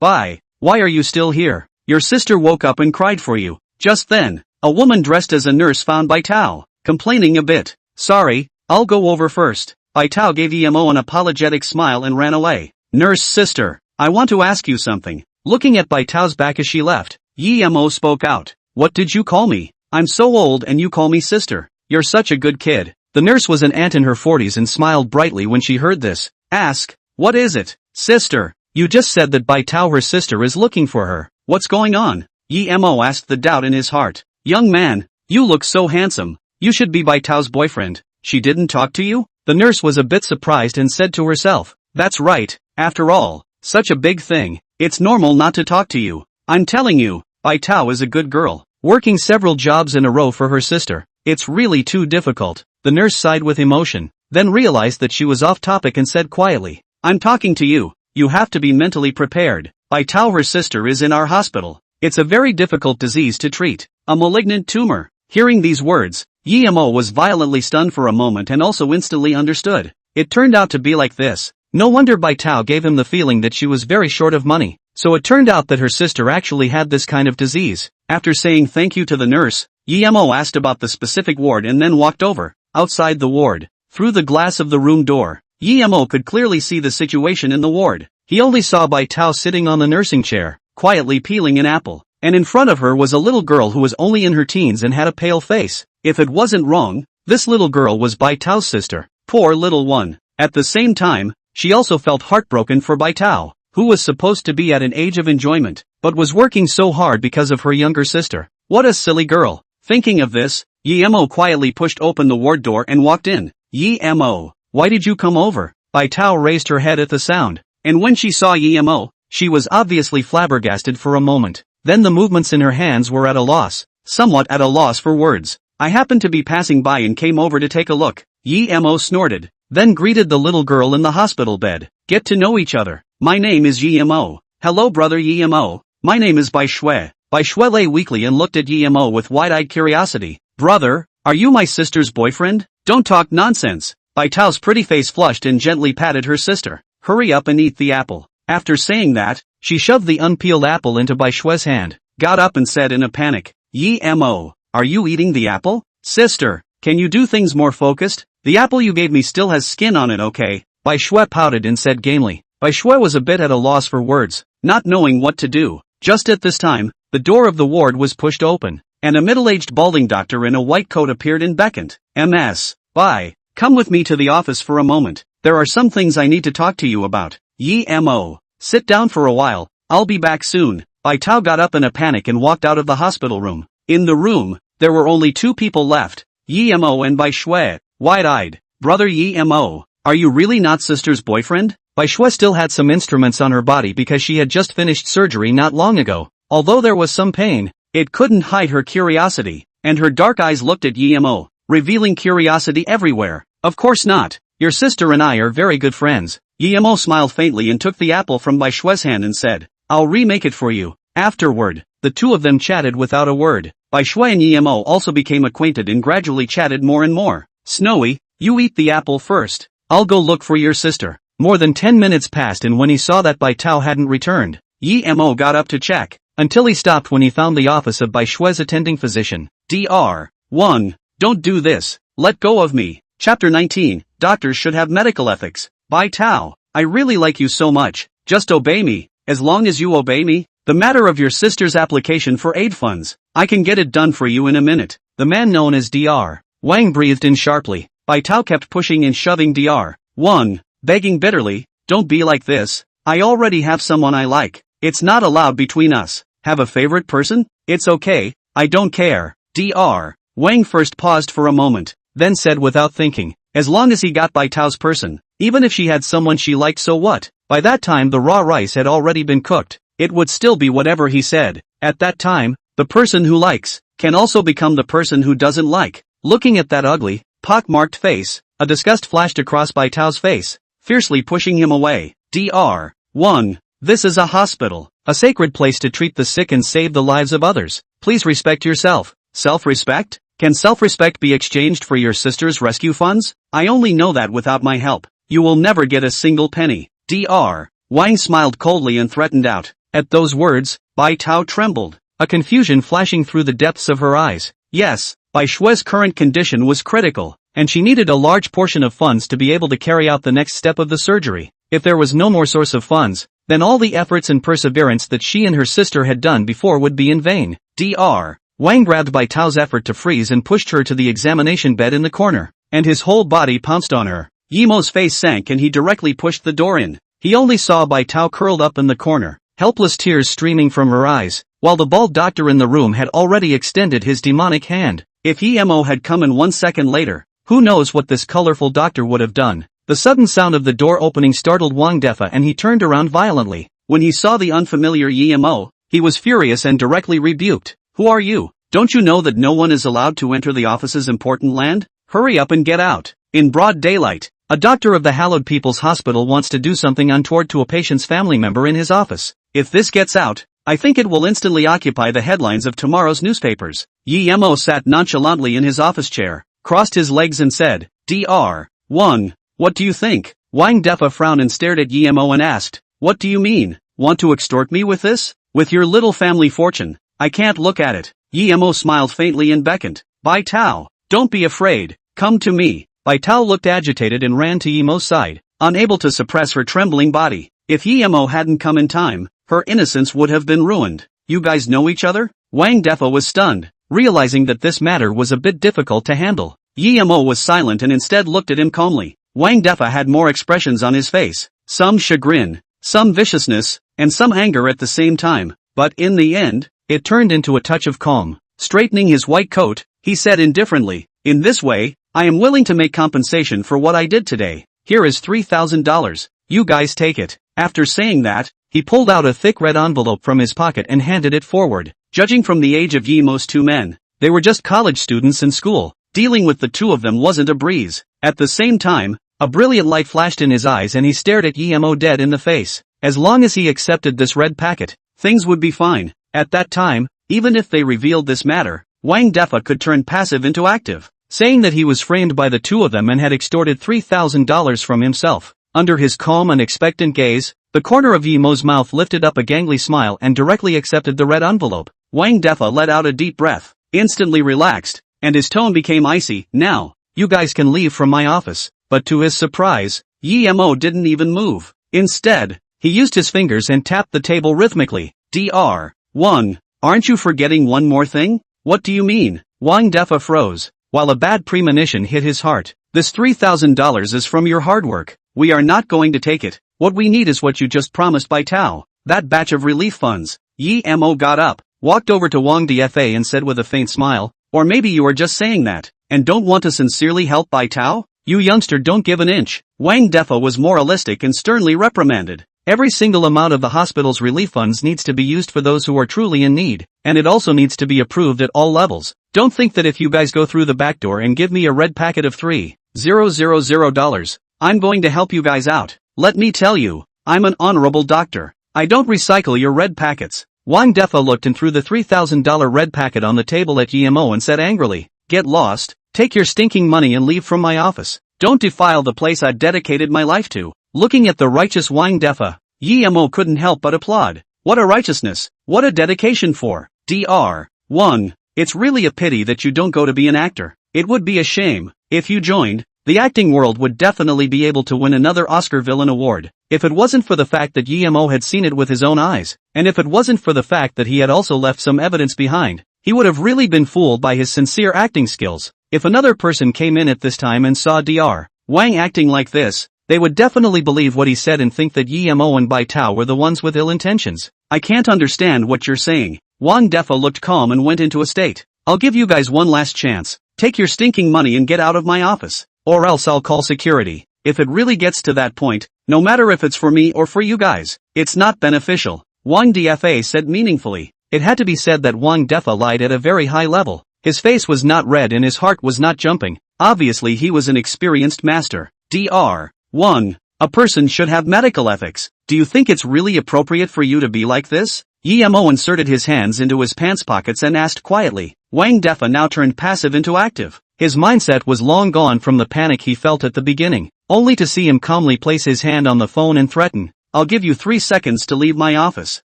Bai, why are you still here? Your sister woke up and cried for you." Just then, a woman dressed as a nurse found Bai Tao, complaining a bit. "Sorry, I'll go over first." Bai Tao gave Yemo an apologetic smile and ran away. "Nurse sister, I want to ask you something. Looking at Bai Tao's back as she left, Yi Mo spoke out. What did you call me? I'm so old and you call me sister. You're such a good kid. The nurse was an aunt in her 40s and smiled brightly when she heard this. Ask, what is it? Sister, you just said that Bai Tao, her sister, is looking for her. What's going on? Yi Mo asked, the doubt in his heart. Young man, you look so handsome. You should be Bai Tao's boyfriend. She didn't talk to you? The nurse was a bit surprised and said to herself, that's right, after all, such a big thing, it's normal not to talk to you. I'm telling you, Bai Tao is a good girl, working several jobs in a row for her sister. It's really too difficult. The nurse sighed with emotion, then realized that she was off topic and said quietly, I'm talking to you. You have to be mentally prepared. Bai Tao, her sister, is in our hospital. It's a very difficult disease to treat, a malignant tumor. Hearing these words, Yi Mo was violently stunned for a moment and also instantly understood. It turned out to be like this. No wonder Bai Tao gave him the feeling that she was very short of money. So it turned out that her sister actually had this kind of disease. After saying thank you to the nurse, Yi Mo asked about the specific ward and then walked over. Outside the ward, through the glass of the room door, Yi Mo could clearly see the situation in the ward. He only saw Bai Tao sitting on the nursing chair, quietly peeling an apple, and in front of her was a little girl who was only in her teens and had a pale face. If it wasn't wrong, this little girl was Bai Tao's sister. Poor little one. At the same time, she also felt heartbroken for Bai Tao, who was supposed to be at an age of enjoyment, but was working so hard because of her younger sister. What a silly girl. Thinking of this, Yi Mo quietly pushed open the ward door and walked in. Yi Mo, why did you come over? Bai Tao raised her head at the sound, and when she saw Yi Mo, she was obviously flabbergasted for a moment. Then the movements in her hands were at a loss, somewhat at a loss for words. I happened to be passing by and came over to take a look. Yi Mo snorted, then greeted the little girl in the hospital bed. Get to know each other. My name is Yi Mo. Hello brother Yi Mo. My name is Bai Shui. Bai Shui lay weakly and looked at Yi Mo with wide-eyed curiosity. Brother, are you my sister's boyfriend? Don't talk nonsense. Bai Tao's pretty face flushed and gently patted her sister. Hurry up and eat the apple. After saying that, she shoved the unpeeled apple into Bai Shui's hand, got up and said in a panic, Yi Mo, are you eating the apple? Sister, can you do things more focused? The apple you gave me still has skin on it, okay? Bai Shui pouted and said gamely. Bai Shui was a bit at a loss for words, not knowing what to do. Just at this time, the door of the ward was pushed open, and a middle-aged balding doctor in a white coat appeared and beckoned. Ms. Bai, come with me to the office for a moment. There are some things I need to talk to you about. Yi Mo, sit down for a while, I'll be back soon. Bai Tao got up in a panic and walked out of the hospital room. In the room, there were only two people left, Yi Mo and Bai Shui. Wide-eyed, brother Yi Mo, are you really not sister's boyfriend? Bai Shui still had some instruments on her body because she had just finished surgery not long ago. Although there was some pain, it couldn't hide her curiosity, and her dark eyes looked at Yi Mo, revealing curiosity everywhere. Of course not. Your sister and I are very good friends. Yi Mo smiled faintly and took the apple from Bai Shui's hand and said, I'll remake it for you. Afterward, the two of them chatted without a word. Bai Shui and Yi Mo also became acquainted and gradually chatted more and more. Snowy, you eat the apple first. I'll go look for your sister. More than 10 minutes passed, and when he saw that Bai Tao hadn't returned, Yi Mo got up to check, until he stopped when he found the office of Bai Shui's attending physician. Dr. 1. Don't do this. Let go of me. Chapter 19. Doctors should have medical ethics. Bai Tao, I really like you so much. Just obey me. As long as you obey me, the matter of your sister's application for aid funds, I can get it done for you in a minute. The man known as Dr. Wang breathed in sharply. Bai Tao kept pushing and shoving Dr. 1, begging bitterly, don't be like this. I already have someone I like. It's not allowed between us. Have a favorite person? It's okay, I don't care. Dr. Wang first paused for a moment, then said without thinking, as long as he got Bai Tao's person, even if she had someone she liked, so what? By that time the raw rice had already been cooked. It would still be whatever he said. At that time, the person who likes can also become the person who doesn't like. Looking at that ugly, pock-marked face, a disgust flashed across Bai Tao's face, fiercely pushing him away. Dr. 1. This is a hospital, a sacred place to treat the sick and save the lives of others. Please respect yourself. Self-respect? Can self-respect be exchanged for your sister's rescue funds? I only know that without my help, you will never get a single penny. Dr. Wang smiled coldly and threatened out. At those words, Bai Tao trembled, a confusion flashing through the depths of her eyes. Yes, Bai Shui's current condition was critical, and she needed a large portion of funds to be able to carry out the next step of the surgery. If there was no more source of funds, then all the efforts and perseverance that she and her sister had done before would be in vain. Dr. Wang grabbed Bai Tao's effort to freeze and pushed her to the examination bed in the corner, and his whole body pounced on her. Yimo's face sank and he directly pushed the door in. He only saw Bai Tao curled up in the corner, helpless tears streaming from her eyes, while the bald doctor in the room had already extended his demonic hand. If Yimo had come in 1 second later, who knows what this colorful doctor would have done. The sudden sound of the door opening startled Wang Defa and he turned around violently. When he saw the unfamiliar Yimo, he was furious and directly rebuked. Who are you? Don't you know that no one is allowed to enter the office's important land? Hurry up and get out. In broad daylight, a doctor of the Hallowed People's Hospital wants to do something untoward to a patient's family member in his office. If this gets out, I think it will instantly occupy the headlines of tomorrow's newspapers. Yimo sat nonchalantly in his office chair, crossed his legs and said, Dr. Wang, what do you think? Wang Defa frowned and stared at Yimo and asked, what do you mean? Want to extort me with this? With your little family fortune? I can't look at it. Yimo smiled faintly and beckoned. Bai Tao, don't be afraid, come to me. Bai Tao looked agitated and ran to Yimo's side, unable to suppress her trembling body. If Yimo hadn't come in time, her innocence would have been ruined. You guys know each other? Wang Defa was stunned, realizing that this matter was a bit difficult to handle. Yimo was silent and instead looked at him calmly. Wang Defa had more expressions on his face, some chagrin, some viciousness, and some anger at the same time, but in the end, it turned into a touch of calm. Straightening his white coat, he said indifferently, in this way, I am willing to make compensation for what I did today. Here is $3,000. You guys take it. After saying that, he pulled out a thick red envelope from his pocket and handed it forward. Judging from the age of Yimo's two men, they were just college students in school. Dealing with the two of them wasn't a breeze. At the same time, a brilliant light flashed in his eyes and he stared at Yimo dead in the face. As long as he accepted this red packet, things would be fine. At that time, even if they revealed this matter, Wang Defa could turn passive into active, saying that he was framed by the two of them and had extorted $3,000 from himself. Under his calm and expectant gaze, the corner of Yimo's mouth lifted up a gangly smile and directly accepted the red envelope. Wang Defa let out a deep breath, instantly relaxed, and his tone became icy. Now, you guys can leave from my office. But to his surprise, Yimo didn't even move. Instead, he used his fingers and tapped the table rhythmically. Dr. Wang, aren't you forgetting one more thing? What do you mean? Wang Defa froze, while a bad premonition hit his heart. This $3,000 is from your hard work. We are not going to take it. What we need is what you just promised Bai Tao, that batch of relief funds. Yimo got up, walked over to Wang Defa and said with a faint smile, or maybe you are just saying that, and don't want to sincerely help Bai Tao? You youngster don't give an inch. Wang Defa was moralistic and sternly reprimanded. Every single amount of the hospital's relief funds needs to be used for those who are truly in need, and it also needs to be approved at all levels. Don't think that if you guys go through the back door and give me a red packet of $3,000, I'm going to help you guys out. Let me tell you, I'm an honorable doctor. I don't recycle your red packets. Wang Defa looked and threw the $3,000 red packet on the table at Yimo and said angrily, get lost, take your stinking money and leave from my office. Don't defile the place I dedicated my life to. Looking at the righteous Wang Defa, Yimo couldn't help but applaud. What a righteousness, what a dedication for Dr. Wang. It's really a pity that you don't go to be an actor. It would be a shame. If you joined, the acting world would definitely be able to win another Oscar Villain Award. If it wasn't for the fact that Yimo had seen it with his own eyes, and if it wasn't for the fact that he had also left some evidence behind, he would have really been fooled by his sincere acting skills. If another person came in at this time and saw Dr. Wang acting like this, they would definitely believe what he said and think that Yimo and Bai Tao were the ones with ill intentions. I can't understand what you're saying. Wang Defa looked calm and went into a state. I'll give you guys one last chance. Take your stinking money and get out of my office. Or else I'll call security. If it really gets to that point, no matter if it's for me or for you guys, it's not beneficial. Wang Defa said meaningfully. It had to be said that Wang Defa lied at a very high level. His face was not red and his heart was not jumping. Obviously he was an experienced master. Dr. Wang, a person should have medical ethics. Do you think it's really appropriate for you to be like this? Yimo inserted his hands into his pants pockets and asked quietly. Wang Defa now turned passive into active. His mindset was long gone from the panic he felt at the beginning, only to see him calmly place his hand on the phone and threaten, I'll give you 3 seconds to leave my office.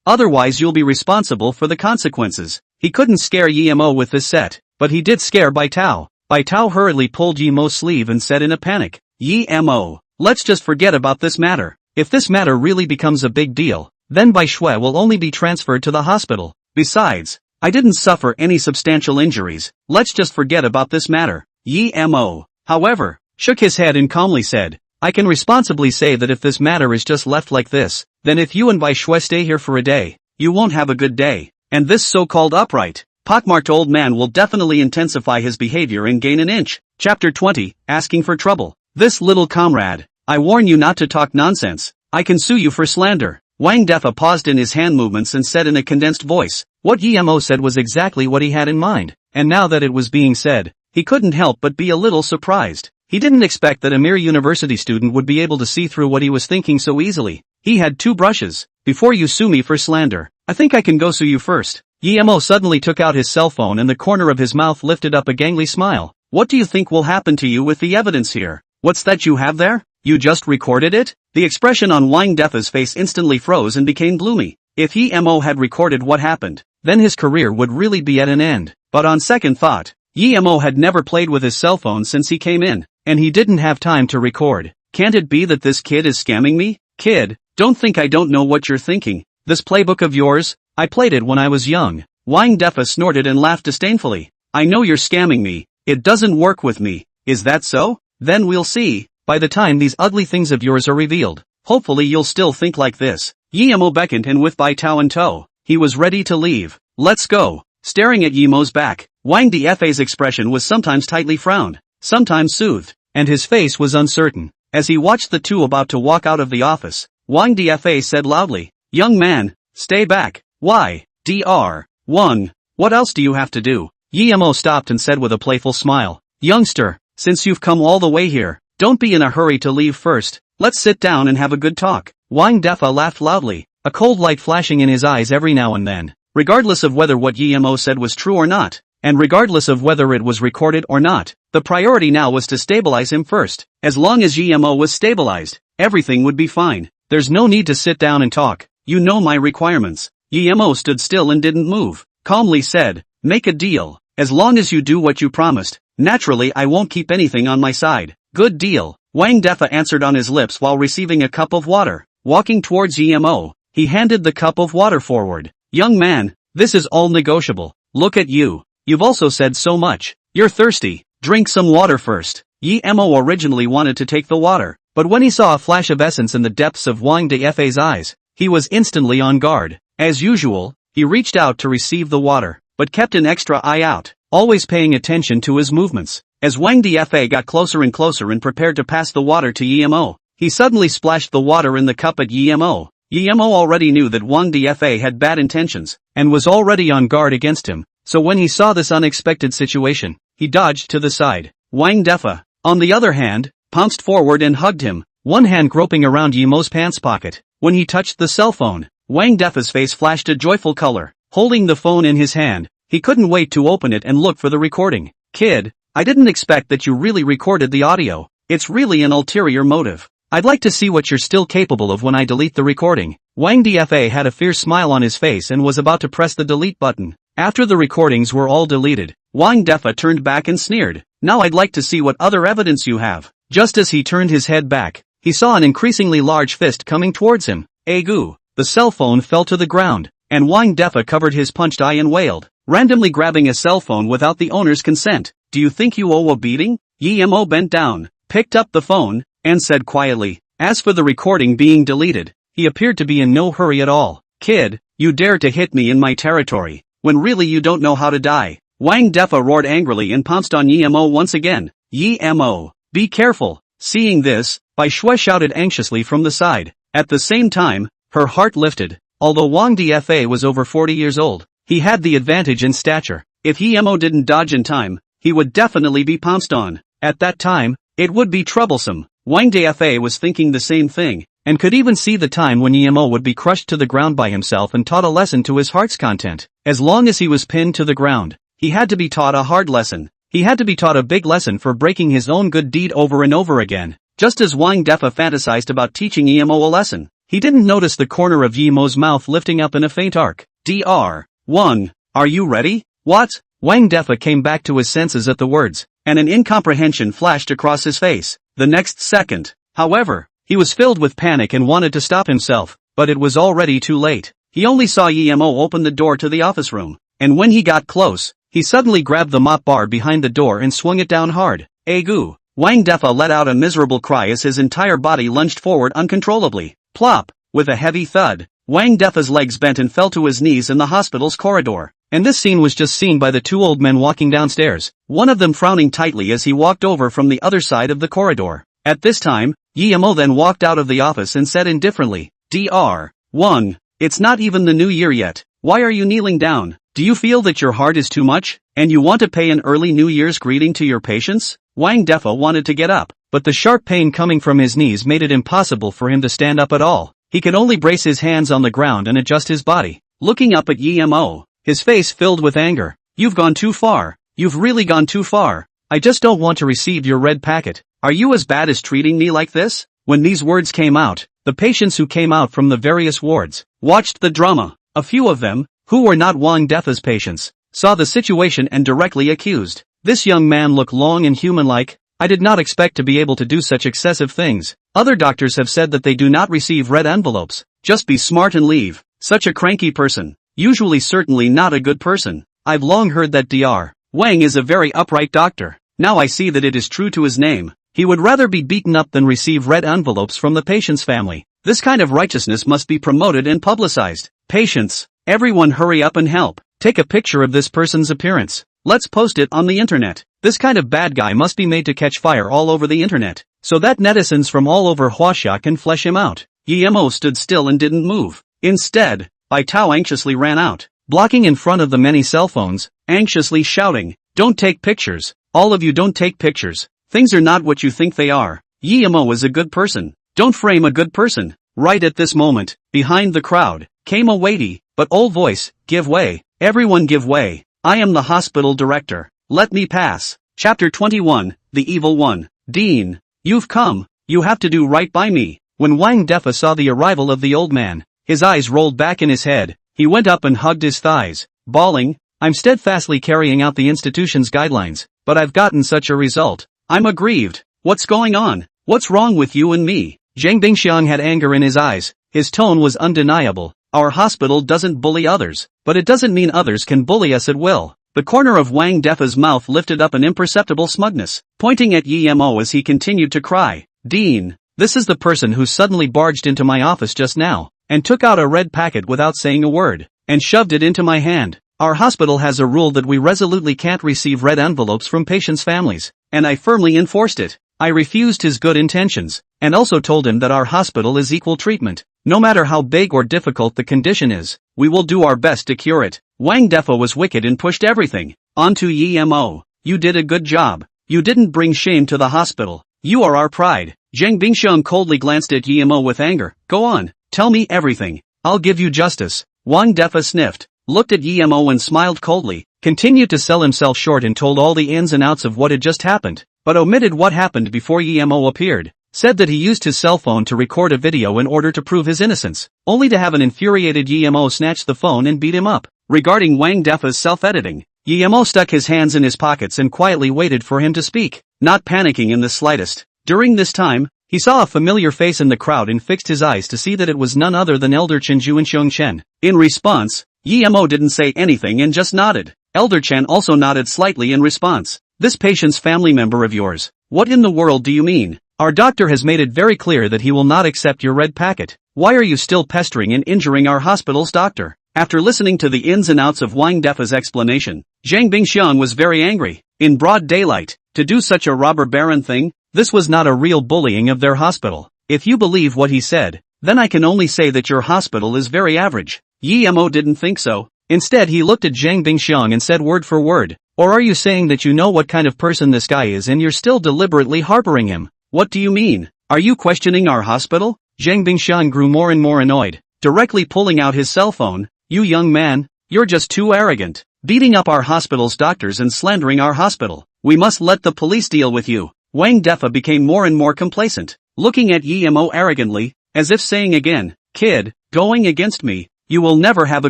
Otherwise you'll be responsible for the consequences. He couldn't scare Yimo with this set, but he did scare Bai Tao. Bai Tao hurriedly pulled Yimo's sleeve and said in a panic, Yimo, let's just forget about this matter. If this matter really becomes a big deal, then Bai Shui will only be transferred to the hospital. Besides, I didn't suffer any substantial injuries. Let's just forget about this matter. Yi Mo, however, shook his head and calmly said, I can responsibly say that if this matter is just left like this, then if you and Bai Shui stay here for a day, you won't have a good day. And this so-called upright, pockmarked old man will definitely intensify his behavior and gain an inch. Chapter 20, Asking for Trouble. This little comrade, I warn you not to talk nonsense. I can sue you for slander. Wang Defa paused in his hand movements and said in a condensed voice. What Yi Mo said was exactly what he had in mind, and now that it was being said, he couldn't help but be a little surprised. He didn't expect that a mere university student would be able to see through what he was thinking so easily. He had two brushes. Before you sue me for slander, I think I can go sue you first. Yi Mo suddenly took out his cell phone and the corner of his mouth lifted up a gangly smile. What do you think will happen to you with the evidence here? What's that you have there? You just recorded it? The expression on Wang Defa's face instantly froze and became gloomy. If Yi Mo had recorded what happened, then his career would really be at an end. But on second thought, Yi Mo had never played with his cell phone since he came in, and he didn't have time to record. Can't it be that this kid is scamming me? Kid, don't think I don't know what you're thinking. This playbook of yours, I played it when I was young. Wang Defa snorted and laughed disdainfully. I know you're scamming me. It doesn't work with me. Is that so? Then we'll see. By the time these ugly things of yours are revealed, hopefully you'll still think like this. Yi Mo beckoned and with Bai Tao in tow, he was ready to leave. Let's go. Staring at Yi Mo's back, Wang Defa's expression was sometimes tightly frowned, sometimes soothed, and his face was uncertain. As he watched the two about to walk out of the office, Wang Defa said loudly, Young man, stay back. Why? Dr. Wang, what else do you have to do? Yi Mo stopped and said with a playful smile, Youngster, since you've come all the way here, don't be in a hurry to leave first. Let's sit down and have a good talk. Wang Defa laughed loudly, a cold light flashing in his eyes every now and then. Regardless of whether what Yi Mo said was true or not, and regardless of whether it was recorded or not, the priority now was to stabilize him first. As long as Yi Mo was stabilized, everything would be fine. There's no need to sit down and talk. You know my requirements. Yi Mo stood still and didn't move, calmly said, Make a deal. As long as you do what you promised, naturally I won't keep anything on my side. Good deal. Wang Defa answered on his lips while receiving a cup of water. Walking towards Yi Mo, he handed the cup of water forward. Young man, this is all negotiable. Look at you. You've also said so much. You're thirsty. Drink some water first. Yi Mo originally wanted to take the water, but when he saw a flash of essence in the depths of Wang Defa's eyes, he was instantly on guard. As usual, he reached out to receive the water, but kept an extra eye out, always paying attention to his movements. As Wang Defa got closer and closer and prepared to pass the water to Yi Mo, he suddenly splashed the water in the cup at Yi Mo. Yi Mo already knew that Wang Defa had bad intentions, and was already on guard against him, so when he saw this unexpected situation, he dodged to the side. Wang Defa, on the other hand, pounced forward and hugged him, one hand groping around Yi Mo's pants pocket. When he touched the cell phone, Wang Defa's face flashed a joyful color. Holding the phone in his hand, he couldn't wait to open it and look for the recording. Kid, I didn't expect that you really recorded the audio. It's really an ulterior motive. I'd like to see what you're still capable of when I delete the recording. Wang Defa had a fierce smile on his face and was about to press the delete button. After the recordings were all deleted, Wang Defa turned back and sneered. Now I'd like to see what other evidence you have. Just as he turned his head back, he saw an increasingly large fist coming towards him. Agoo! The cell phone fell to the ground, and Wang Defa covered his punched eye and wailed, randomly grabbing a cell phone without the owner's consent. Do you think you owe a beating? Yi Mo bent down, picked up the phone, and said quietly. As for the recording being deleted, he appeared to be in no hurry at all. Kid, you dare to hit me in my territory, when really you don't know how to die. Wang Defa roared angrily and pounced on Yi Mo once again. Yi Mo, be careful. Seeing this, Bai Shui shouted anxiously from the side. At the same time, her heart lifted. Although Wang Defa was over 40 years old, he had the advantage in stature. If Yi Mo didn't dodge in time, he would definitely be pounced on. At that time, it would be troublesome. Wang Defa was thinking the same thing, and could even see the time when Yi Mo would be crushed to the ground by himself and taught a lesson to his heart's content. As long as he was pinned to the ground, he had to be taught a hard lesson. He had to be taught a big lesson for breaking his own good deed over and over again. Just as Wang Defa fantasized about teaching Yi Mo a lesson, he didn't notice the corner of Yi Mo's mouth lifting up in a faint arc. Dr. Wang, are you ready? What? Wang Defa came back to his senses at the words, and an incomprehension flashed across his face. The next second, however, He was filled with panic and wanted to stop himself, but it was already too late. He only saw Emo open the door to the office room, and when he got close, he suddenly grabbed the mop bar behind the door and swung it down hard. Agu! Wang Defa let out a miserable cry as his entire body lunged forward uncontrollably. Plop! With a heavy thud, Wang Defa's legs bent and fell to his knees in the hospital's corridor. And this scene was just seen by the two old men walking downstairs, one of them frowning tightly as he walked over from the other side of the corridor. At this time, Emo then walked out of the office and said indifferently, Dr. Wang, it's not even the new year yet. Why are you kneeling down? Do you feel that your heart is too much, and you want to pay an early New Year's greeting to your patients? Wang Defa wanted to get up, but the sharp pain coming from his knees made it impossible for him to stand up at all. He could only brace his hands on the ground and adjust his body. Looking up at Emo, his face filled with anger. You've gone too far. You've really gone too far. I just don't want to receive your red packet. Are you as bad as treating me like this? When these words came out, the patients who came out from the various wards watched the drama. A few of them, who were not Wang Defa's patients, saw the situation and directly accused. This young man looked long and human-like. I did not expect to be able to do such excessive things. Other doctors have said that they do not receive red envelopes. Just be smart and leave. Such a cranky person. Usually certainly not a good person. I've long heard that Dr. Wang is a very upright doctor. Now I see that it is true to his name. He would rather be beaten up than receive red envelopes from the patient's family. This kind of righteousness must be promoted and publicized. Patients, everyone hurry up and help. Take a picture of this person's appearance. Let's post it on the internet. This kind of bad guy must be made to catch fire all over the internet, so that netizens from all over Huaxia can flesh him out. Emo stood still and didn't move. Instead, Bai Tao anxiously ran out, blocking in front of the many cell phones, anxiously shouting, "Don't take pictures. All of you don't take pictures. Things are not what you think they are. Emo is a good person. Don't frame a good person." Right at this moment, behind the crowd, came a weighty, but old voice, "Give way. Everyone give way. I am the hospital director. Let me pass." Chapter 21, The Evil One. Dean, you've come. You have to do right by me. When Wang Defa saw the arrival of the old man, his eyes rolled back in his head. He went up and hugged his thighs, bawling, "I'm steadfastly carrying out the institution's guidelines, but I've gotten such a result. I'm aggrieved. What's going on? What's wrong with you and me?" Zhang Bingxiang had anger in his eyes. His tone was undeniable. Our hospital doesn't bully others, but it doesn't mean others can bully us at will. The corner of Wang Defa's mouth lifted up an imperceptible smugness, pointing at Emo as he continued to cry, "Dean, this is the person who suddenly barged into my office just now, and took out a red packet without saying a word, and shoved it into my hand. Our hospital has a rule that we resolutely can't receive red envelopes from patients' families, and I firmly enforced it. I refused his good intentions, and also told him that our hospital is equal treatment. No matter how big or difficult the condition is, we will do our best to cure it." Wang Defa was wicked and pushed everything onto Emo. "You did a good job. You didn't bring shame to the hospital. You are our pride." Zhang Bingxiang coldly glanced at Emo with anger. "Go on, tell me everything. I'll give you justice." Wang Defa sniffed, looked at Emo and smiled coldly, continued to sell himself short and told all the ins and outs of what had just happened, but omitted what happened before Emo appeared. Said that he used his cell phone to record a video in order to prove his innocence, only to have an infuriated Emo snatch the phone and beat him up. Regarding Wang Defa's self-editing, Emo stuck his hands in his pockets and quietly waited for him to speak, not panicking in the slightest. During this time, he saw a familiar face in the crowd and fixed his eyes to see that it was none other than Elder Chen Ju and Xiong Chen. In response, Emo didn't say anything and just nodded. Elder Chen also nodded slightly in response. "This patient's family member of yours. What in the world do you mean? Our doctor has made it very clear that he will not accept your red packet. Why are you still pestering and injuring our hospital's doctor?" After listening to the ins and outs of Wang Defa's explanation, Zhang Bingxiang was very angry. In broad daylight, to do such a robber baron thing, this was not a real bullying of their hospital. If you believe what he said, then I can only say that your hospital is very average. Emo didn't think so. Instead he looked at Zhang Bingxiang and said word for word, "Or are you saying that you know what kind of person this guy is and you're still deliberately harboring him? What do you mean? Are you questioning our hospital?" Zhang Bingxiang grew more and more annoyed, directly pulling out his cell phone. "You young man, you're just too arrogant, beating up our hospital's doctors and slandering our hospital. We must let the police deal with you." Wang Defa became more and more complacent, looking at Emo arrogantly, as if saying again, "Kid, going against me, you will never have a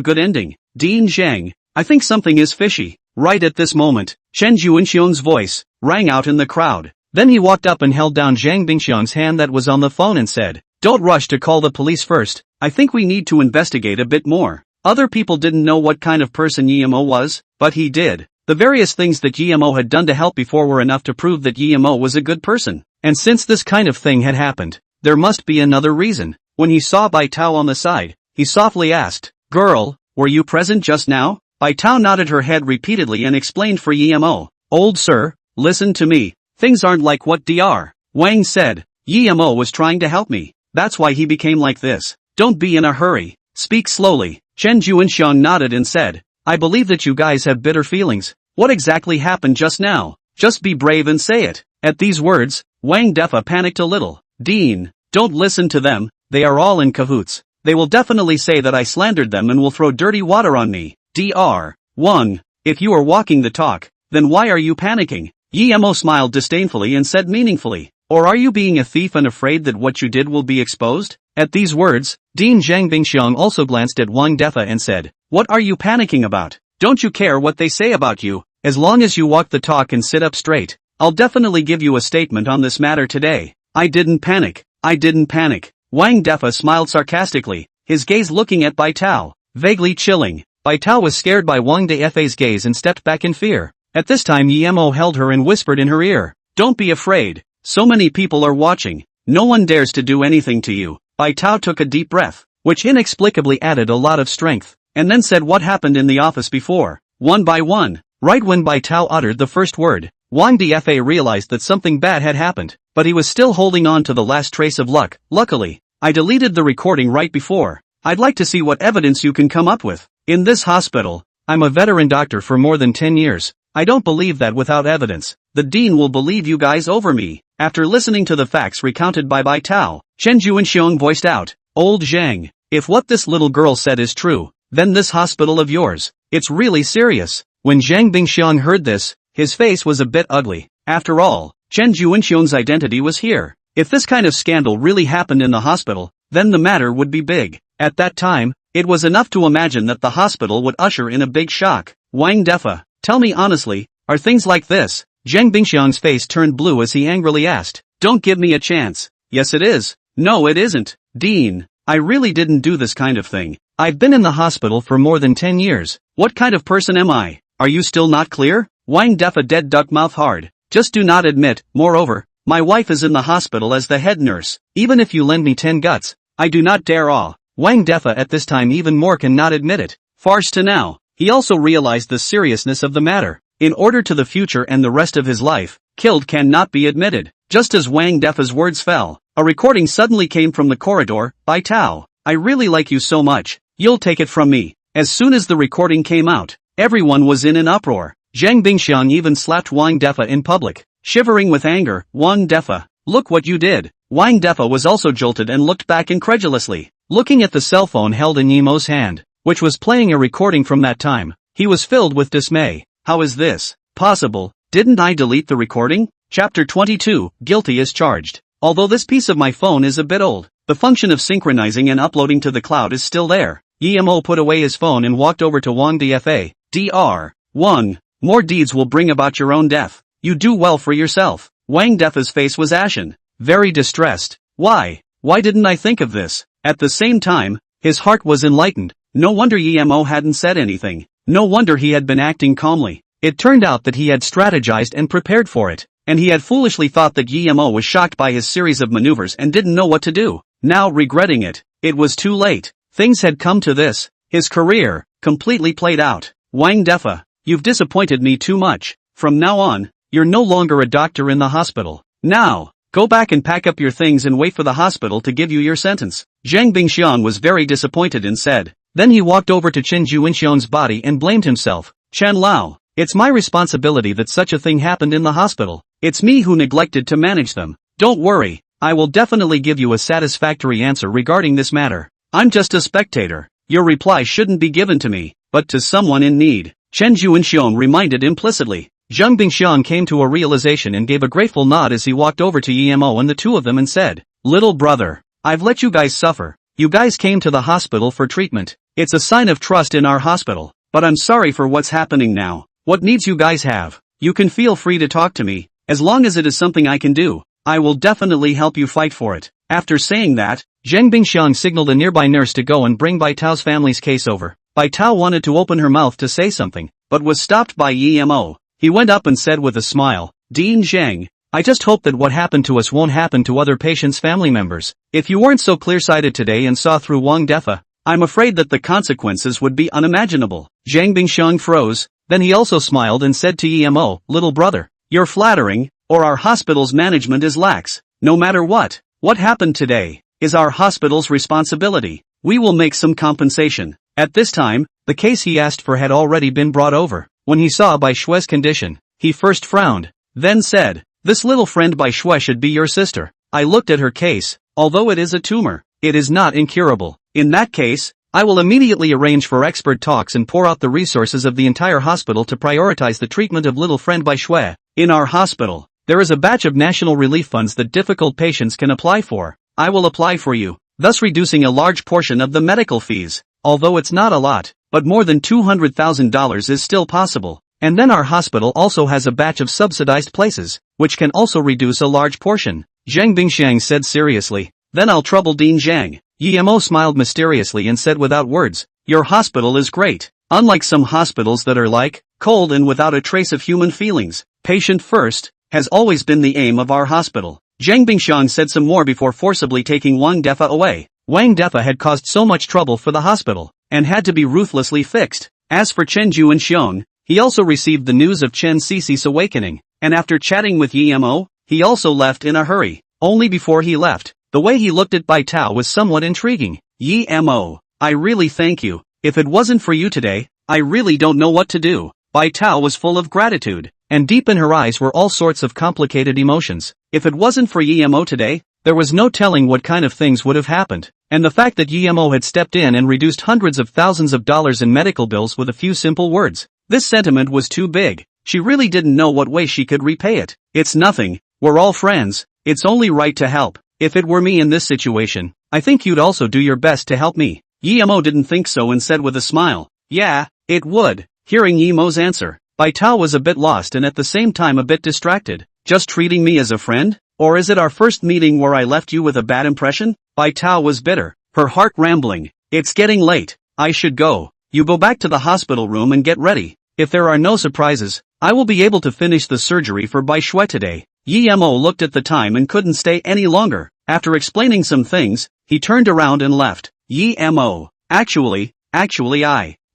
good ending." "Dean Zhang, I think something is fishy." Right at this moment, Chen Juanxiong's voice rang out in the crowd. Then he walked up and held down Zhang Bingxiang's hand that was on the phone and said, "Don't rush to call the police first. I think we need to investigate a bit more." Other people didn't know what kind of person Yemo was, but he did. The various things that Yemo had done to help before were enough to prove that Yemo was a good person. And since this kind of thing had happened, there must be another reason. When he saw Bai Tao on the side, he softly asked, "Girl, were you present just now?" Bai Tao nodded her head repeatedly and explained for Yemo. "Old sir, listen to me. Things aren't like what Dr. Wang said. Yemo was trying to help me. That's why he became like this. Don't be in a hurry. Speak slowly." Chen Juanxiang nodded and said, "I believe that you guys have bitter feelings. What exactly happened just now? Just be brave and say it." At these words, Wang Defa panicked a little. "Dean, don't listen to them, they are all in cahoots. They will definitely say that I slandered them and will throw dirty water on me." Dr. Wang, if you are walking the talk, then why are you panicking? Yemo smiled disdainfully and said meaningfully, "Or are you being a thief and afraid that what you did will be exposed?" At these words, Dean Zhang Bingxiang also glanced at Wang Defa and said, "What are you panicking about? Don't you care what they say about you? As long as you walk the talk and sit up straight, I'll definitely give you a statement on this matter today." "I didn't panic. I didn't panic." Wang Defa smiled sarcastically, his gaze looking at Bai Tao, vaguely chilling. Bai Tao was scared by Wang Defa's gaze and stepped back in fear. At this time Yemo held her and whispered in her ear, "Don't be afraid. So many people are watching. No one dares to do anything to you." Bai Tao took a deep breath, which inexplicably added a lot of strength, and then said what happened in the office before. One by one, right when Bai Tao uttered the first word, Wang Defa realized that something bad had happened, but he was still holding on to the last trace of luck. "Luckily, I deleted the recording right before. I'd like to see what evidence you can come up with. In this hospital, I'm a veteran doctor for more than 10 years. I don't believe that without evidence, the dean will believe you guys over me." After listening to the facts recounted by Bai Tao, Chen Juanxiang voiced out, "Old Zhang, if what this little girl said is true, then this hospital of yours, it's really serious." When Zhang Bingxiang heard this, his face was a bit ugly. After all, Chen Juanxiang's identity was here. If this kind of scandal really happened in the hospital, then the matter would be big. At that time, it was enough to imagine that the hospital would usher in a big shock. "Wang Defa, tell me honestly, are things like this?" Zhang Bingxiang's face turned blue as he angrily asked. "Don't give me a chance." "Yes it is." "No it isn't. Dean, I really didn't do this kind of thing. I've been in the hospital for more than 10 years. What kind of person am I? Are you still not clear?" Wang Defa dead duck mouth hard. "Just do not admit. Moreover, my wife is in the hospital as the head nurse. Even if you lend me 10 guts, I do not dare." Wang Defa at this time even more cannot admit it. Farce to now. He also realized the seriousness of the matter. In order to the future and the rest of his life, killed cannot be admitted. Just as Wang Defa's words fell, a recording suddenly came from the corridor. "Bai Tao, I really like you so much. You'll take it from me." As soon as the recording came out, everyone was in an uproar. Zhang Bingxiang even slapped Wang Defa in public, shivering with anger. "Wang Defa, look what you did." Wang Defa was also jolted and looked back incredulously, looking at the cell phone held in Nemo's hand, which was playing a recording from that time. He was filled with dismay. "How is this possible? Didn't I delete the recording?" Chapter 22, Guilty as Charged. Although this piece of my phone is a bit old, the function of synchronizing and uploading to the cloud is still there. Yemo put away his phone and walked over to Wang Defa. "Dr. Wang, more deeds will bring about your own death. You do well for yourself." Wang Defa's face was ashen, very distressed. Why didn't I think of this? At the same time, his heart was enlightened. No wonder Yemo hadn't said anything. No wonder he had been acting calmly. It turned out that he had strategized and prepared for it, and he had foolishly thought that Yemo was shocked by his series of maneuvers and didn't know what to do. Now regretting it, it was too late. Things had come to this. His career, completely played out. "Wang Defa, you've disappointed me too much. From now on, you're no longer a doctor in the hospital. Now, go back and pack up your things and wait for the hospital to give you your sentence." Zhang Bingxiang was very disappointed and said. Then he walked over to Chen Juanxiang's body and blamed himself. "Chen Lao, it's my responsibility that such a thing happened in the hospital. It's me who neglected to manage them. Don't worry, I will definitely give you a satisfactory answer regarding this matter. I'm just a spectator. Your reply shouldn't be given to me, but to someone in need." Chen Juanxiang reminded implicitly. Zhang Bingxiang came to a realization and gave a grateful nod as he walked over to Yemo and the two of them and said, "Little brother, I've let you guys suffer. You guys came to the hospital for treatment. It's a sign of trust in our hospital. But I'm sorry for what's happening now. What needs you guys have? You can feel free to talk to me. As long as it is something I can do, I will definitely help you fight for it. After saying that, Zheng Bingxiang signaled a nearby nurse to go and bring Bai Tao's family's case over. Bai Tao wanted to open her mouth to say something, but was stopped by Yemo. He went up and said with a smile, "Dean Zheng, I just hope that what happened to us won't happen to other patients' family members. If you weren't so clear-sighted today and saw through Wang Defa, I'm afraid that the consequences would be unimaginable." Zhang Bingxiang froze, then he also smiled and said to Yemo, "Little brother, you're flattering, or our hospital's management is lax. No matter what happened today, is our hospital's responsibility. We will make some compensation." At this time, the case he asked for had already been brought over. When he saw Bai Shue's condition, he first frowned, then said, "This little friend Bai Shue should be your sister. I looked at her case, although it is a tumor, it is not incurable. In that case, I will immediately arrange for expert talks and pour out the resources of the entire hospital to prioritize the treatment of little friend Bai Shue. In our hospital, there is a batch of national relief funds that difficult patients can apply for. I will apply for you, thus reducing a large portion of the medical fees. Although it's not a lot, but more than $200,000 is still possible. And then our hospital also has a batch of subsidized places, which can also reduce a large portion," Zhang Bingxiang said seriously. "Then I'll trouble Dean Zhang." Yemo smiled mysteriously and said without words, "Your hospital is great. Unlike some hospitals that are like, cold and without a trace of human feelings. Patient first, has always been the aim of our hospital." Zhang Bingxiang said some more before forcibly taking Wang Defa away. Wang Defa had caused so much trouble for the hospital, and had to be ruthlessly fixed. As for Chen Ju and Xiong, he also received the news of Chen Cici's awakening, and after chatting with Yemo, he also left in a hurry. Only before he left, the way he looked at Bai Tao was somewhat intriguing. "Yemo, I really thank you. If it wasn't for you today, I really don't know what to do." Bai Tao was full of gratitude, and deep in her eyes were all sorts of complicated emotions. If it wasn't for Yemo today, there was no telling what kind of things would have happened. And the fact that Yemo had stepped in and reduced hundreds of thousands of dollars in medical bills with a few simple words. This sentiment was too big. She really didn't know what way she could repay it. "It's nothing, we're all friends, it's only right to help. If it were me in this situation, I think you'd also do your best to help me." Yemo didn't think so and said with a smile, "Yeah, it would." Hearing Yemo's answer, Bai Tao was a bit lost and at the same time a bit distracted. "Just treating me as a friend? Or is it our first meeting where I left you with a bad impression?" Bai Tao was bitter, her heart rambling. "It's getting late, I should go. You go back to the hospital room and get ready. If there are no surprises, I will be able to finish the surgery for Bai Shue today." Yemo looked at the time and couldn't stay any longer. After explaining some things, he turned around and left. "Yemo, actually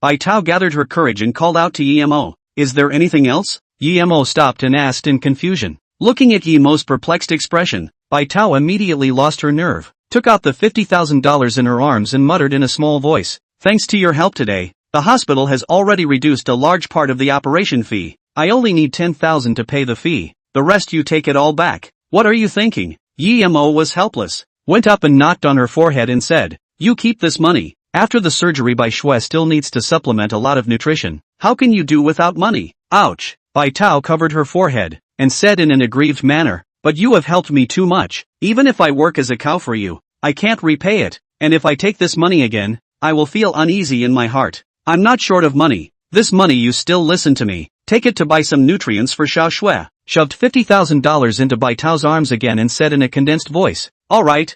Bai Tao gathered her courage and called out to Yemo, "Is there anything else?" Yemo stopped and asked in confusion. Looking at Yemo's perplexed expression, Bai Tao immediately lost her nerve, took out the $50,000 in her arms and muttered in a small voice, "Thanks to your help today, the hospital has already reduced a large part of the operation fee. I only need 10,000 to pay the fee, the rest you take it all back." "What are you thinking?" Yemo was helpless, went up and knocked on her forehead and said, "You keep this money. After the surgery Bai Shue still needs to supplement a lot of nutrition. How can you do without money?" "Ouch." Bai Tao covered her forehead, and said in an aggrieved manner, "But you have helped me too much. Even if I work as a cow for you, I can't repay it, and if I take this money again, I will feel uneasy in my heart. I'm not short of money. This money you still listen to me. Take it to buy some nutrients for Xiao Shui." Shoved $50,000 into Bai Tao's arms again and said in a condensed voice, all right,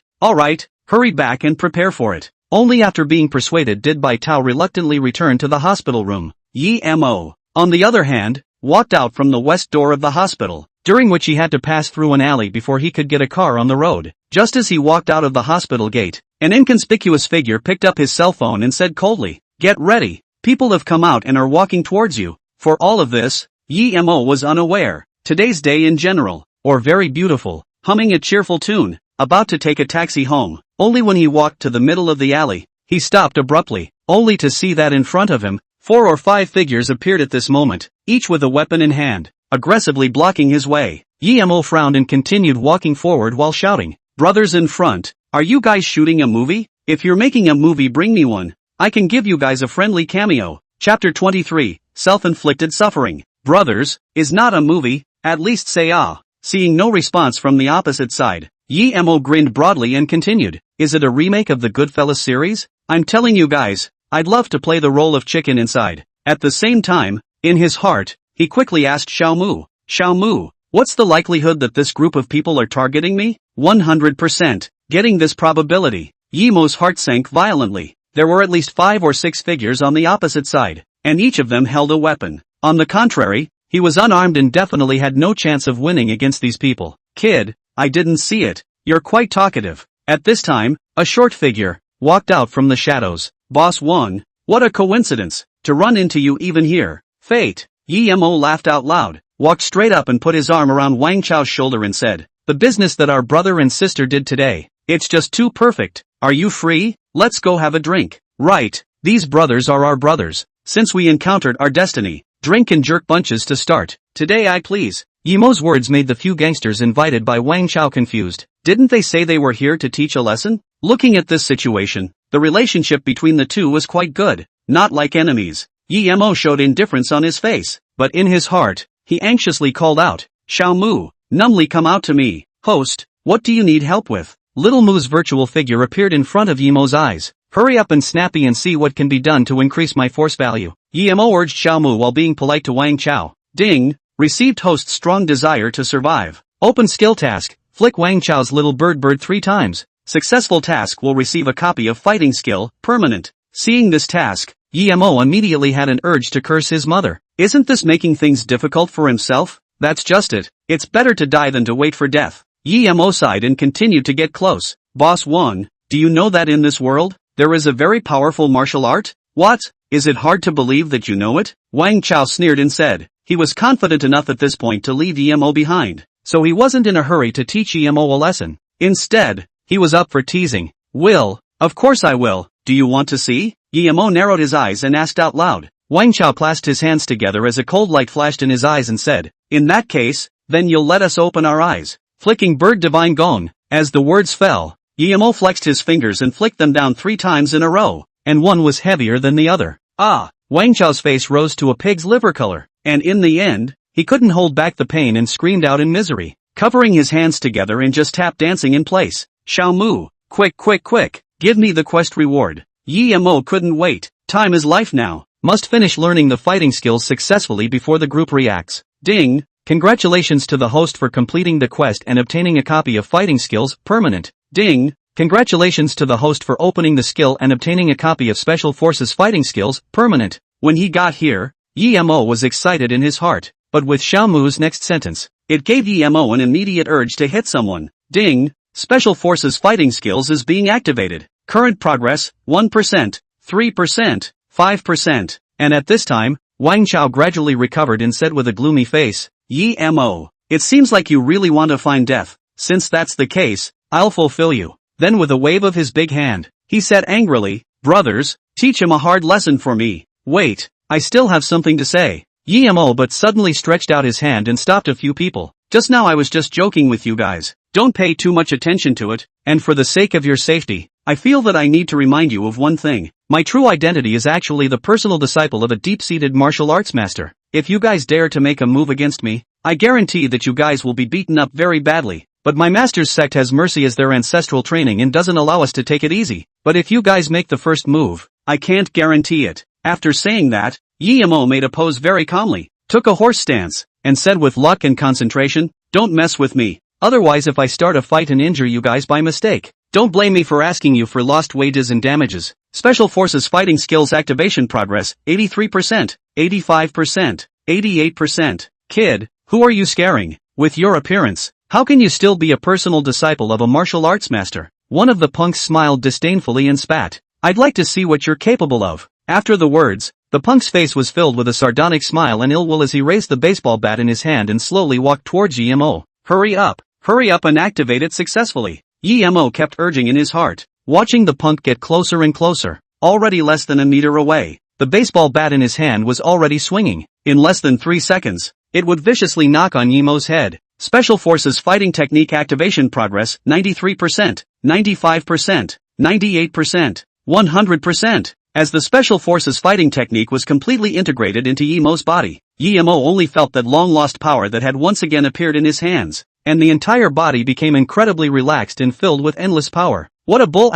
hurry back and prepare for it." Only after being persuaded did Bai Tao reluctantly return to the hospital room. Yemo, on the other hand, walked out from the west door of the hospital, during which he had to pass through an alley before he could get a car on the road. Just as he walked out of the hospital gate, an inconspicuous figure picked up his cell phone and said coldly, "Get ready, people have come out and are walking towards you." For all of this, Yemo was unaware. Today's day in general, or very beautiful, humming a cheerful tune, about to take a taxi home. Only when he walked to the middle of the alley, he stopped abruptly, only to see that in front of him, 4 or 5 figures appeared at this moment, each with a weapon in hand, aggressively blocking his way. Yemo frowned and continued walking forward while shouting, "Brothers in front, are you guys shooting a movie? If you're making a movie, bring me one. I can give you guys a friendly cameo." Chapter 23, Self-Inflicted Suffering. "Brothers, is not a movie, at least say ah." Seeing no response from the opposite side, Yemo grinned broadly and continued, "Is it a remake of the Goodfellas series? I'm telling you guys, I'd love to play the role of chicken inside." At the same time, in his heart, he quickly asked Xiao Mu, What's the likelihood that this group of people are targeting me? 100%. Getting this probability. Yemo's heart sank violently. There were at least 5 or 6 figures on the opposite side, and each of them held a weapon. On the contrary, he was unarmed and definitely had no chance of winning against these people. Kid, I didn't see it. You're quite talkative. At this time, a short figure walked out from the shadows. Boss 1, what a coincidence, to run into you even here. Fate. Yemo laughed out loud, walked straight up and put his arm around Wang Chao's shoulder and said, the business that our brother and sister did today, it's just too perfect. Are you free? Let's go have a drink. Right, these brothers are our brothers. Since we encountered our destiny, drink and jerk bunches to start. Today I please. Yemo's words made the few gangsters invited by Wang Chao confused. Didn't they say they were here to teach a lesson? Looking at this situation, the relationship between the two was quite good, not like enemies. Yemo showed indifference on his face, but in his heart, he anxiously called out, Xiao Mu, numbly come out to me. Host, what do you need help with? Little Mu's virtual figure appeared in front of Yemo's eyes. Hurry up and snappy and see what can be done to increase my force value. Yemo urged Xiao Mu while being polite to Wang Chao. Ding, received host's strong desire to survive. Open skill task, flick Wang Chao's little bird 3 times. Successful task will receive a copy of fighting skill, permanent. Seeing this task, Yemo immediately had an urge to curse his mother. Isn't this making things difficult for himself? That's just it. It's better to die than to wait for death. Yemo sighed and continued to get close. Boss 1, do you know that in this world, there is a very powerful martial art? What? Is it hard to believe that you know it? Wang Chao sneered and said, he was confident enough at this point to leave Yemo behind, so he wasn't in a hurry to teach Yemo a lesson. Instead, he was up for teasing. Will, of course I will. Do you want to see? Yemo narrowed his eyes and asked out loud. Wang Chao clasped his hands together as a cold light flashed in his eyes and said, in that case, then you'll let us open our eyes. Flicking bird divine gong. As the words fell, Yemo flexed his fingers and flicked them down 3 times in a row, and one was heavier than the other. Ah! Wang Chao's face rose to a pig's liver color, and in the end, he couldn't hold back the pain and screamed out in misery, covering his hands together and just tap dancing in place. Xiao Mu, quick, give me the quest reward. Yemo couldn't wait. Time is life now. Must finish learning the fighting skills successfully before the group reacts. Ding! Congratulations to the host for completing the quest and obtaining a copy of fighting skills, permanent. Ding! Congratulations to the host for opening the skill and obtaining a copy of Special Forces fighting skills, permanent. When he got here, Yemo was excited in his heart, but with Xiao Mu's next sentence, it gave Yemo an immediate urge to hit someone. Ding! Special Forces fighting skills is being activated. Current progress, 1%, 3%, 5%, and at this time, Wang Chao gradually recovered and said with a gloomy face, Yemo, it seems like you really want to find death. Since that's the case, I'll fulfill you. Then with a wave of his big hand, he said angrily, brothers, teach him a hard lesson for me. Wait, I still have something to say. Yemo but suddenly stretched out his hand and stopped a few people. Just now I was just joking with you guys. Don't pay too much attention to it, and for the sake of your safety, I feel that I need to remind you of one thing. My true identity is actually the personal disciple of a deep-seated martial arts master. If you guys dare to make a move against me, I guarantee that you guys will be beaten up very badly. But my master's sect has mercy as their ancestral training and doesn't allow us to take it easy. But if you guys make the first move, I can't guarantee it. After saying that, Yemo made a pose very calmly, took a horse stance, and said with luck and concentration, don't mess with me. Otherwise if I start a fight and injure you guys by mistake, don't blame me for asking you for lost wages and damages. Special Forces fighting skills activation progress, 83%, 85%, 88%. Kid, who are you scaring? With your appearance, how can you still be a personal disciple of a martial arts master? One of the punks smiled disdainfully and spat. I'd like to see what you're capable of. After the words, the punk's face was filled with a sardonic smile and ill will as he raised the baseball bat in his hand and slowly walked towards Yemo. Hurry up and activate it successfully. Yemo kept urging in his heart, watching the punk get closer and closer. Already less than a meter away, the baseball bat in his hand was already swinging. In less than 3 seconds, it would viciously knock on Yemo's head. Special Forces fighting technique activation progress, 93%, 95%, 98%, 100%. As the Special Forces fighting technique was completely integrated into Yemo's body, Yemo only felt that long-lost power that had once again appeared in his hands, and the entire body became incredibly relaxed and filled with endless power. What a bull *****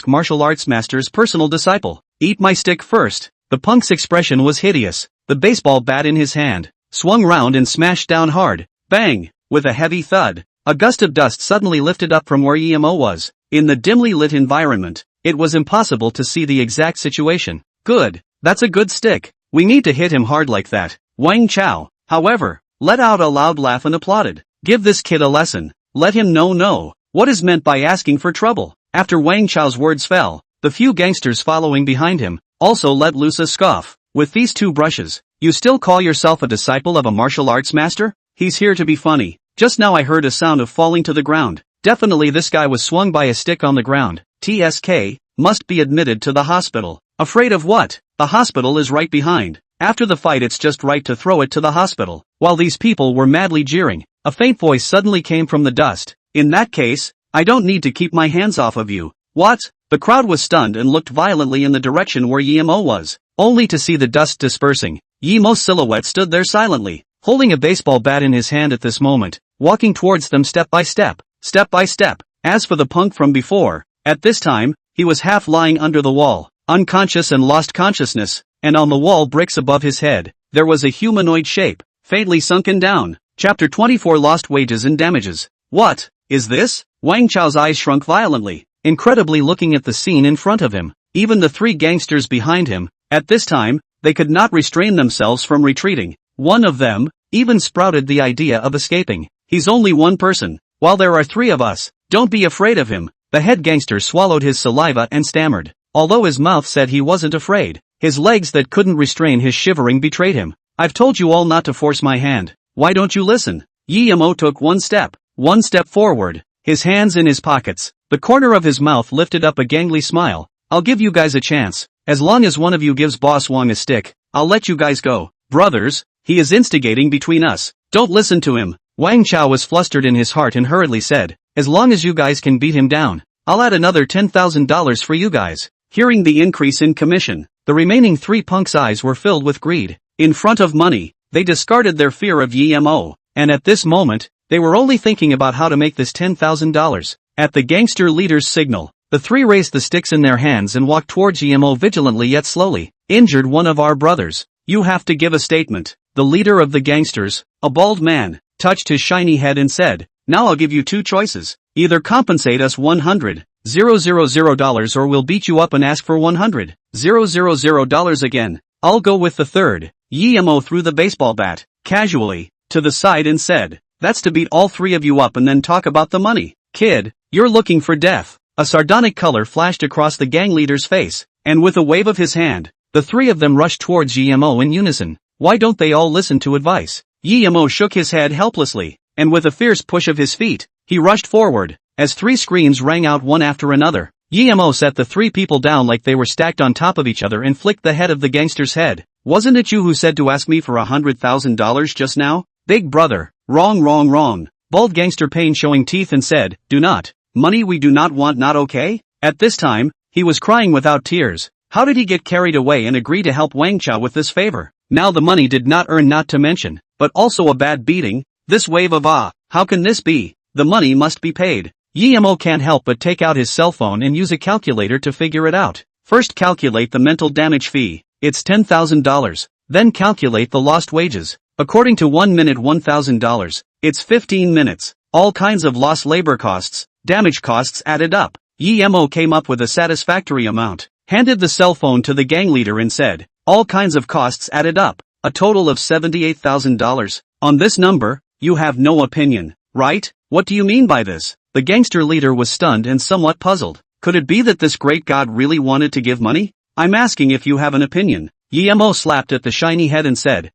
martial arts master's personal disciple. Eat my stick first. The punk's expression was hideous, the baseball bat in his hand, swung round and smashed down hard. Bang! With a heavy thud, a gust of dust suddenly lifted up from where Yemo was. In the dimly lit environment, it was impossible to see the exact situation. Good. That's a good stick. We need to hit him hard like that. Wang Chao, however, let out a loud laugh and applauded. Give this kid a lesson. Let him know what is meant by asking for trouble. After Wang Chao's words fell, the few gangsters following behind him also let loose a scoff. With these two brushes, you still call yourself a disciple of a martial arts master? He's here to be funny. Just now I heard a sound of falling to the ground. Definitely this guy was swung by a stick on the ground. TSK, must be admitted to the hospital. Afraid of what? The hospital is right behind. After the fight it's just right to throw it to the hospital. While these people were madly jeering, a faint voice suddenly came from the dust. In that case, I don't need to keep my hands off of you. What? The crowd was stunned and looked violently in the direction where Yemo was, only to see the dust dispersing. Yemo's silhouette stood there silently, holding a baseball bat in his hand at this moment, walking towards them step by step. As for the punk from before, at this time, he was half lying under the wall, unconscious and lost consciousness, and on the wall bricks above his head, there was a humanoid shape, faintly sunken down. Chapter 24 Lost Wages and Damages. What is this? Wang Chao's eyes shrunk violently, incredibly looking at the scene in front of him. Even the three gangsters behind him, at this time, they could not restrain themselves from retreating. One of them even sprouted the idea of escaping. He's only one person, while there are three of us. Don't be afraid of him. The head gangster swallowed his saliva and stammered. Although his mouth said he wasn't afraid, his legs that couldn't restrain his shivering betrayed him. I've told you all not to force my hand. Why don't you listen? Yemo took one step forward, his hands in his pockets, the corner of his mouth lifted up a gangly smile. I'll give you guys a chance. As long as one of you gives Boss Wong a stick, I'll let you guys go. Brothers, he is instigating between us. Don't listen to him. Wang Chao was flustered in his heart and hurriedly said, as long as you guys can beat him down, I'll add another $10,000 for you guys. Hearing the increase in commission, the remaining three punks' eyes were filled with greed. In front of money, they discarded their fear of Yemo, and at this moment, they were only thinking about how to make this $10,000. At the gangster leader's signal, the three raised the sticks in their hands and walked towards Yemo vigilantly yet slowly. Injured one of our brothers. You have to give a statement. The leader of the gangsters, a bald man, touched his shiny head and said, now I'll give you two choices. Either compensate us $100,000 or we'll beat you up and ask for $100,000 again. I'll go with the third. Yemo threw the baseball bat, casually, to the side and said, that's to beat all three of you up and then talk about the money. Kid, you're looking for death. A sardonic color flashed across the gang leader's face, and with a wave of his hand, the three of them rushed towards Yemo in unison. Why don't they all listen to advice? Yemo shook his head helplessly, and with a fierce push of his feet, he rushed forward. As three screams rang out one after another, Yemo set the three people down like they were stacked on top of each other and flicked the head of the gangster's head. Wasn't it you who said to ask me for $100,000 just now? Big brother. Wrong. Bald gangster pain showing teeth and said, do not. Money we do not want, not okay? At this time, he was crying without tears. How did he get carried away and agree to help Wang Chao with this favor? Now the money did not earn, not to mention, but also a bad beating. This wave of how can this be? The money must be paid. Yemo can't help but take out his cell phone and use a calculator to figure it out. First calculate the mental damage fee. It's $10,000. Then calculate the lost wages. According to 1 minute $1,000, it's 15 minutes. All kinds of lost labor costs, damage costs added up. Yemo came up with a satisfactory amount, handed the cell phone to the gang leader and said, all kinds of costs added up, a total of $78,000. On this number, you have no opinion, right? What do you mean by this? The gangster leader was stunned and somewhat puzzled. Could it be that this great god really wanted to give money? I'm asking if you have an opinion. Yemo slapped at the shiny head and said,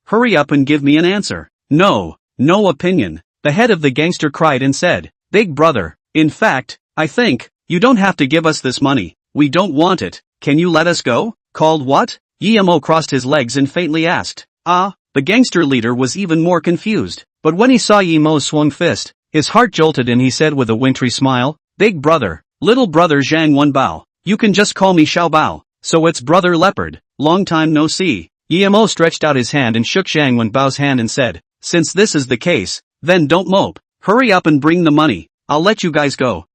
hurry up and give me an answer. No opinion. The head of the gangster cried and said, big brother, in fact, I think, you don't have to give us this money. We don't want it. Can you let us go? Called what? Yemo crossed his legs and faintly asked. The gangster leader was even more confused. But when he saw Yemo's swung fist, his heart jolted and he said with a wintry smile, big brother, little brother Zhang Wenbao, you can just call me Xiao Bao. So it's brother leopard, long time no see. Yemo stretched out his hand and shook Zhang Wenbao's hand and said, since this is the case, then don't mope. Hurry up and bring the money. I'll let you guys go.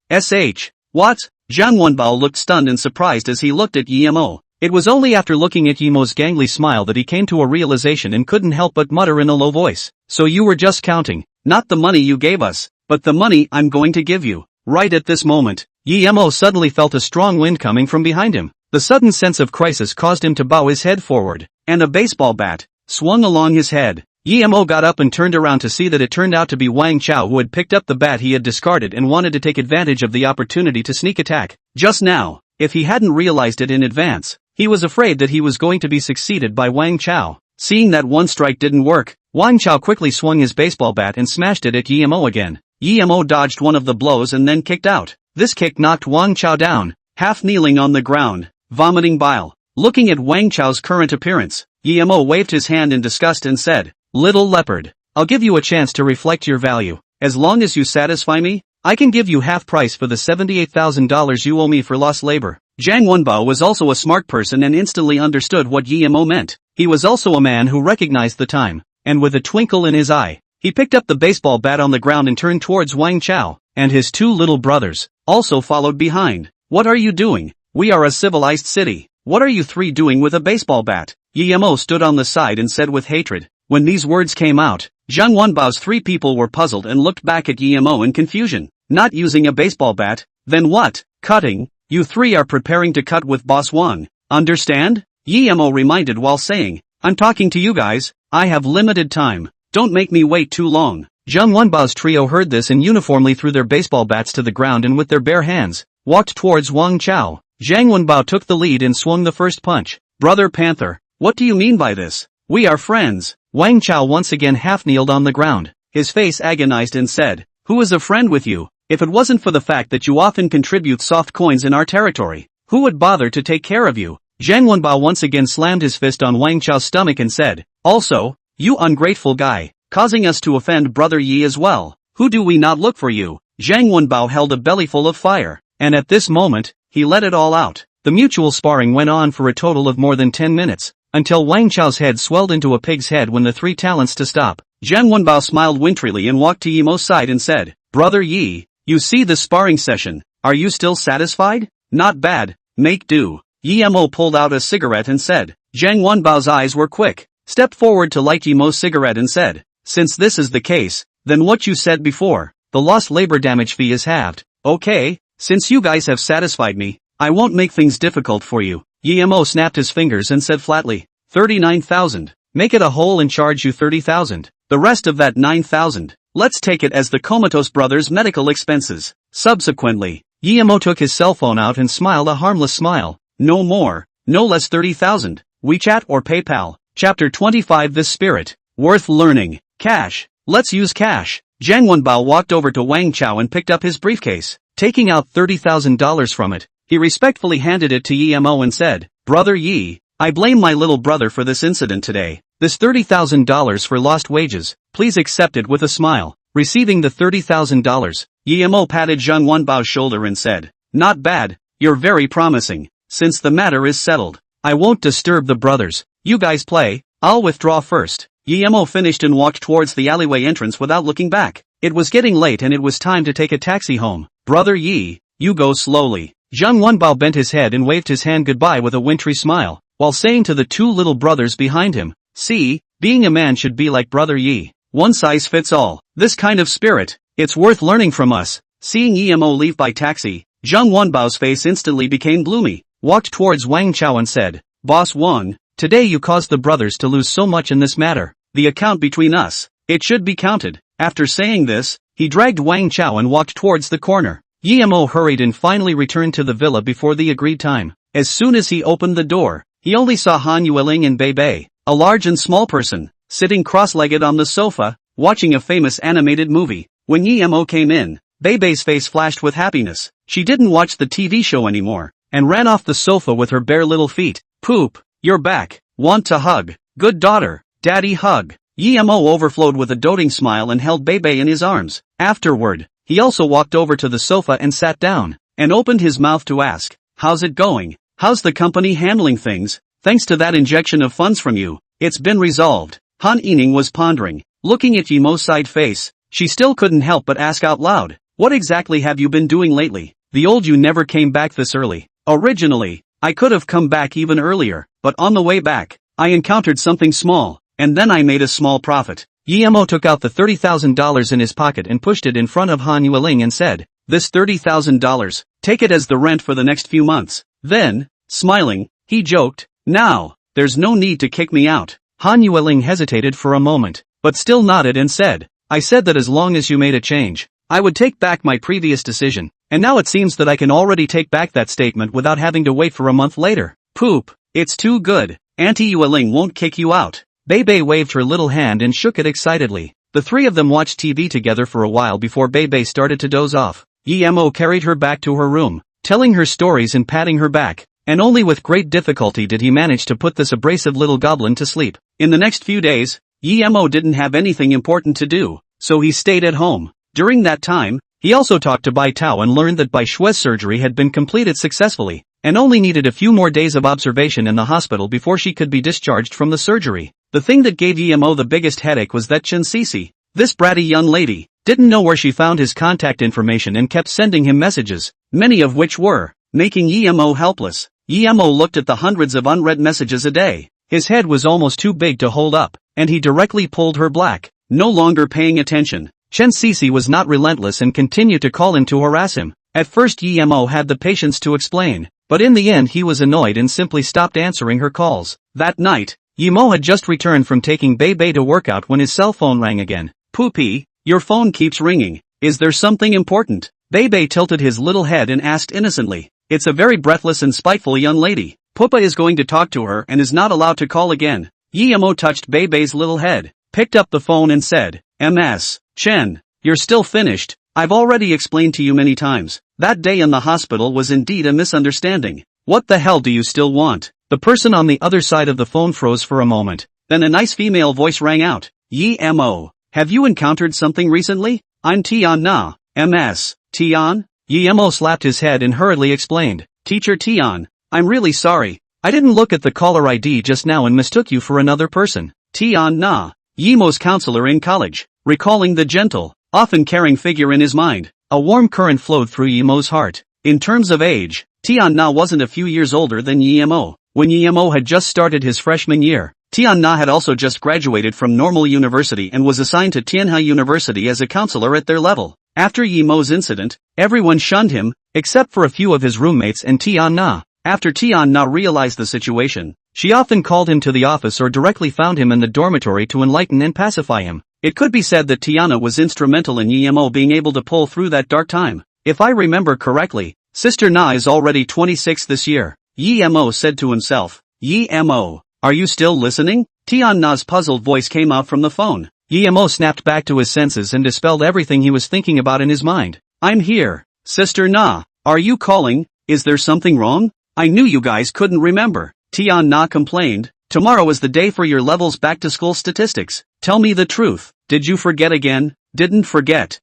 What? Zhang Wenbao looked stunned and surprised as he looked at Yemo. It was only after looking at Yemo's gangly smile that he came to a realization and couldn't help but mutter in a low voice. So you were just counting, not the money you gave us, but the money I'm going to give you. Right at this moment, Yemo suddenly felt a strong wind coming from behind him. The sudden sense of crisis caused him to bow his head forward, and a baseball bat swung along his head. Yemo got up and turned around to see that it turned out to be Wang Chao, who had picked up the bat he had discarded and wanted to take advantage of the opportunity to sneak attack. Just now, if he hadn't realized it in advance, he was afraid that he was going to be succeeded by Wang Chao. Seeing that one strike didn't work, Wang Chao quickly swung his baseball bat and smashed it at Yemo again. Yemo dodged one of the blows and then kicked out. This kick knocked Wang Chao down, half kneeling on the ground, vomiting bile. Looking at Wang Chao's current appearance, Yemo waved his hand in disgust and said, "Little leopard, I'll give you a chance to reflect your value. As long as you satisfy me, I can give you half price for the $78,000 you owe me for lost labor." Zhang Wenbao was also a smart person and instantly understood what Yemo meant. He was also a man who recognized the time, and with a twinkle in his eye, he picked up the baseball bat on the ground and turned towards Wang Chao, and his two little brothers also followed behind. "What are you doing? We are a civilized city. What are you three doing with a baseball bat?" Yemo stood on the side and said with hatred. When these words came out, Zhang Wenbao's three people were puzzled and looked back at Yemo in confusion. Not using a baseball bat? Then what? Cutting? You three are preparing to cut with Boss Wang. Understand? Yemo reminded while saying, "I'm talking to you guys. I have limited time. Don't make me wait too long." Zhang Wenbao's trio heard this and uniformly threw their baseball bats to the ground and with their bare hands, walked towards Wang Chao. Zhang Wenbao took the lead and swung the first punch. "Brother Panther, what do you mean by this? We are friends." Wang Chao once again half-kneeled on the ground, his face agonized and said, "Who is a friend with you? If it wasn't for the fact that you often contribute soft coins in our territory, who would bother to take care of you?" Zhang Wenbao once again slammed his fist on Wang Chao's stomach and said, "Also, you ungrateful guy, causing us to offend Brother Yi as well. Who do we not look for you?" Zhang Wenbao held a bellyful of fire, and at this moment, he let it all out. The mutual sparring went on for a total of more than 10 minutes, until Wang Chao's head swelled into a pig's head when the three talents to stop. Zhang Wenbao smiled wintry and walked to Yemo's side and said, "Brother Yi, you see this sparring session, are you still satisfied? Not bad, make do." Yemo pulled out a cigarette and said. Zhang Wenbao's eyes were quick, stepped forward to light Yemo's cigarette and said, "Since this is the case, then what you said before, the lost labor damage fee is halved. Okay, since you guys have satisfied me, I won't make things difficult for you." Yemo snapped his fingers and said flatly, 39,000. Make it a whole and charge you 30,000. The rest of that 9,000, let's take it as the Comatose brothers' medical expenses. Subsequently, Yemo took his cell phone out and smiled a harmless smile. No more, no less 30,000. WeChat or PayPal. Chapter 25. This spirit, worth learning. Cash. Let's use cash. Zhang Wenbao walked over to Wang Chao and picked up his briefcase. Taking out $30,000 from it, he respectfully handed it to Yemo and said, "Brother Yi, I blame my little brother for this incident today. This $30,000 for lost wages, please accept it with a smile." Receiving the $30,000, Yemo patted Zhang Wenbao's shoulder and said, "Not bad, you're very promising. Since the matter is settled, I won't disturb the brothers. You guys play, I'll withdraw first." Yemo finished and walked towards the alleyway entrance without looking back. It was getting late and it was time to take a taxi home. "Brother Yi, you go slowly." Zhang Wenbao bent his head and waved his hand goodbye with a wintry smile, while saying to the two little brothers behind him, "See, being a man should be like Brother Yi. One size fits all. This kind of spirit, it's worth learning from us." Seeing Yemo leave by taxi, Zhang Wenbao's face instantly became gloomy, walked towards Wang Chao and said, "Boss Wang, today you caused the brothers to lose so much in this matter. The account between us, it should be counted." After saying this, he dragged Wang Chao and walked towards the corner. Yemo hurried and finally returned to the villa before the agreed time. As soon as he opened the door, he only saw Han Yueling and Bei Bei, a large and small person, sitting cross-legged on the sofa, watching a famous animated movie. When Yemo came in, Bei Bei's face flashed with happiness. She didn't watch the TV show anymore, and ran off the sofa with her bare little feet. "Poop, you're back. Want to hug? Good daughter, daddy hug." Yemo overflowed with a doting smile and held Bei Bei in his arms. Afterward, he also walked over to the sofa and sat down, and opened his mouth to ask, "How's it going? How's the company handling things? Thanks to that injection of funds from you, it's been resolved." Han Yining was pondering, looking at Yemo's side face. She still couldn't help but ask out loud, "What exactly have you been doing lately? The old you never came back this early." Originally, I could have come back even earlier, but on the way back, I encountered something small, and then I made a small profit. Yemo took out the $30,000 in his pocket and pushed it in front of Han Yueling and said, "This $30,000, take it as the rent for the next few months." Then, smiling, he joked, "Now, there's no need to kick me out." Han Yueling hesitated for a moment, but still nodded and said, "I said that as long as you made a change, I would take back my previous decision, and now it seems that I can already take back that statement without having to wait for a month later." Poop, it's too good. Auntie Yueling won't kick you out. Bebe waved her little hand and shook it excitedly. The three of them watched TV together for a while before Bebe started to doze off. Yemo carried her back to her room, telling her stories and patting her back, and only with great difficulty did he manage to put this abrasive little goblin to sleep. In the next few days, Yemo didn't have anything important to do, so he stayed at home. During that time, he also talked to Bai Tao and learned that Bai Shui's surgery had been completed successfully, and only needed a few more days of observation in the hospital before she could be discharged from the surgery. The thing that gave Yemo the biggest headache was that Chen Sisi, this bratty young lady, didn't know where she found his contact information and kept sending him messages, many of which were making Yemo helpless. Yemo looked at the hundreds of unread messages a day. His head was almost too big to hold up, and he directly pulled her black, no longer paying attention. Chen Sisi was not relentless and continued to call him to harass him. At first Yemo had the patience to explain, but in the end he was annoyed and simply stopped answering her calls. That night, Yemo had just returned from taking Bebe to workout when his cell phone rang again. "Poopy, your phone keeps ringing. Is there something important?" Bebe tilted his little head and asked innocently. "It's a very breathless and spiteful young lady. Poopa is going to talk to her and is not allowed to call again." Yemo touched Bebe's little head, picked up the phone and said, "Ms. Chen, you're still finished. I've already explained to you many times. That day in the hospital was indeed a misunderstanding. What the hell do you still want?" The person on the other side of the phone froze for a moment. Then a nice female voice rang out. "Yemo, have you encountered something recently? I'm Tian Na, Ms. Tian?" Yemo slapped his head and hurriedly explained. "Teacher Tian, I'm really sorry. I didn't look at the caller ID just now and mistook you for another person." Tian Na, Yemo's counselor in college, recalling the gentle, often caring figure in his mind. A warm current flowed through Yemo's heart. In terms of age, Tian Na wasn't a few years older than Yemo. When Yemo had just started his freshman year, Tian Na had also just graduated from Normal University and was assigned to Tianhe University as a counselor at their level. After Yemo's incident, everyone shunned him, except for a few of his roommates and Tian Na. After Tian Na realized the situation, she often called him to the office or directly found him in the dormitory to enlighten and pacify him. It could be said that Tiana was instrumental in Yemo being able to pull through that dark time. If I remember correctly, Sister Na is already 26 this year. Yemo said to himself. "Yemo, are you still listening?" Tian Na's puzzled voice came out from the phone. Yemo snapped back to his senses and dispelled everything he was thinking about in his mind. "I'm here. Sister Na, are you calling? Is there something wrong? I knew you guys couldn't remember." Tian Na complained. "Tomorrow is the day for your levels back to school statistics. Tell me the truth. Did you forget again?" Didn't forget.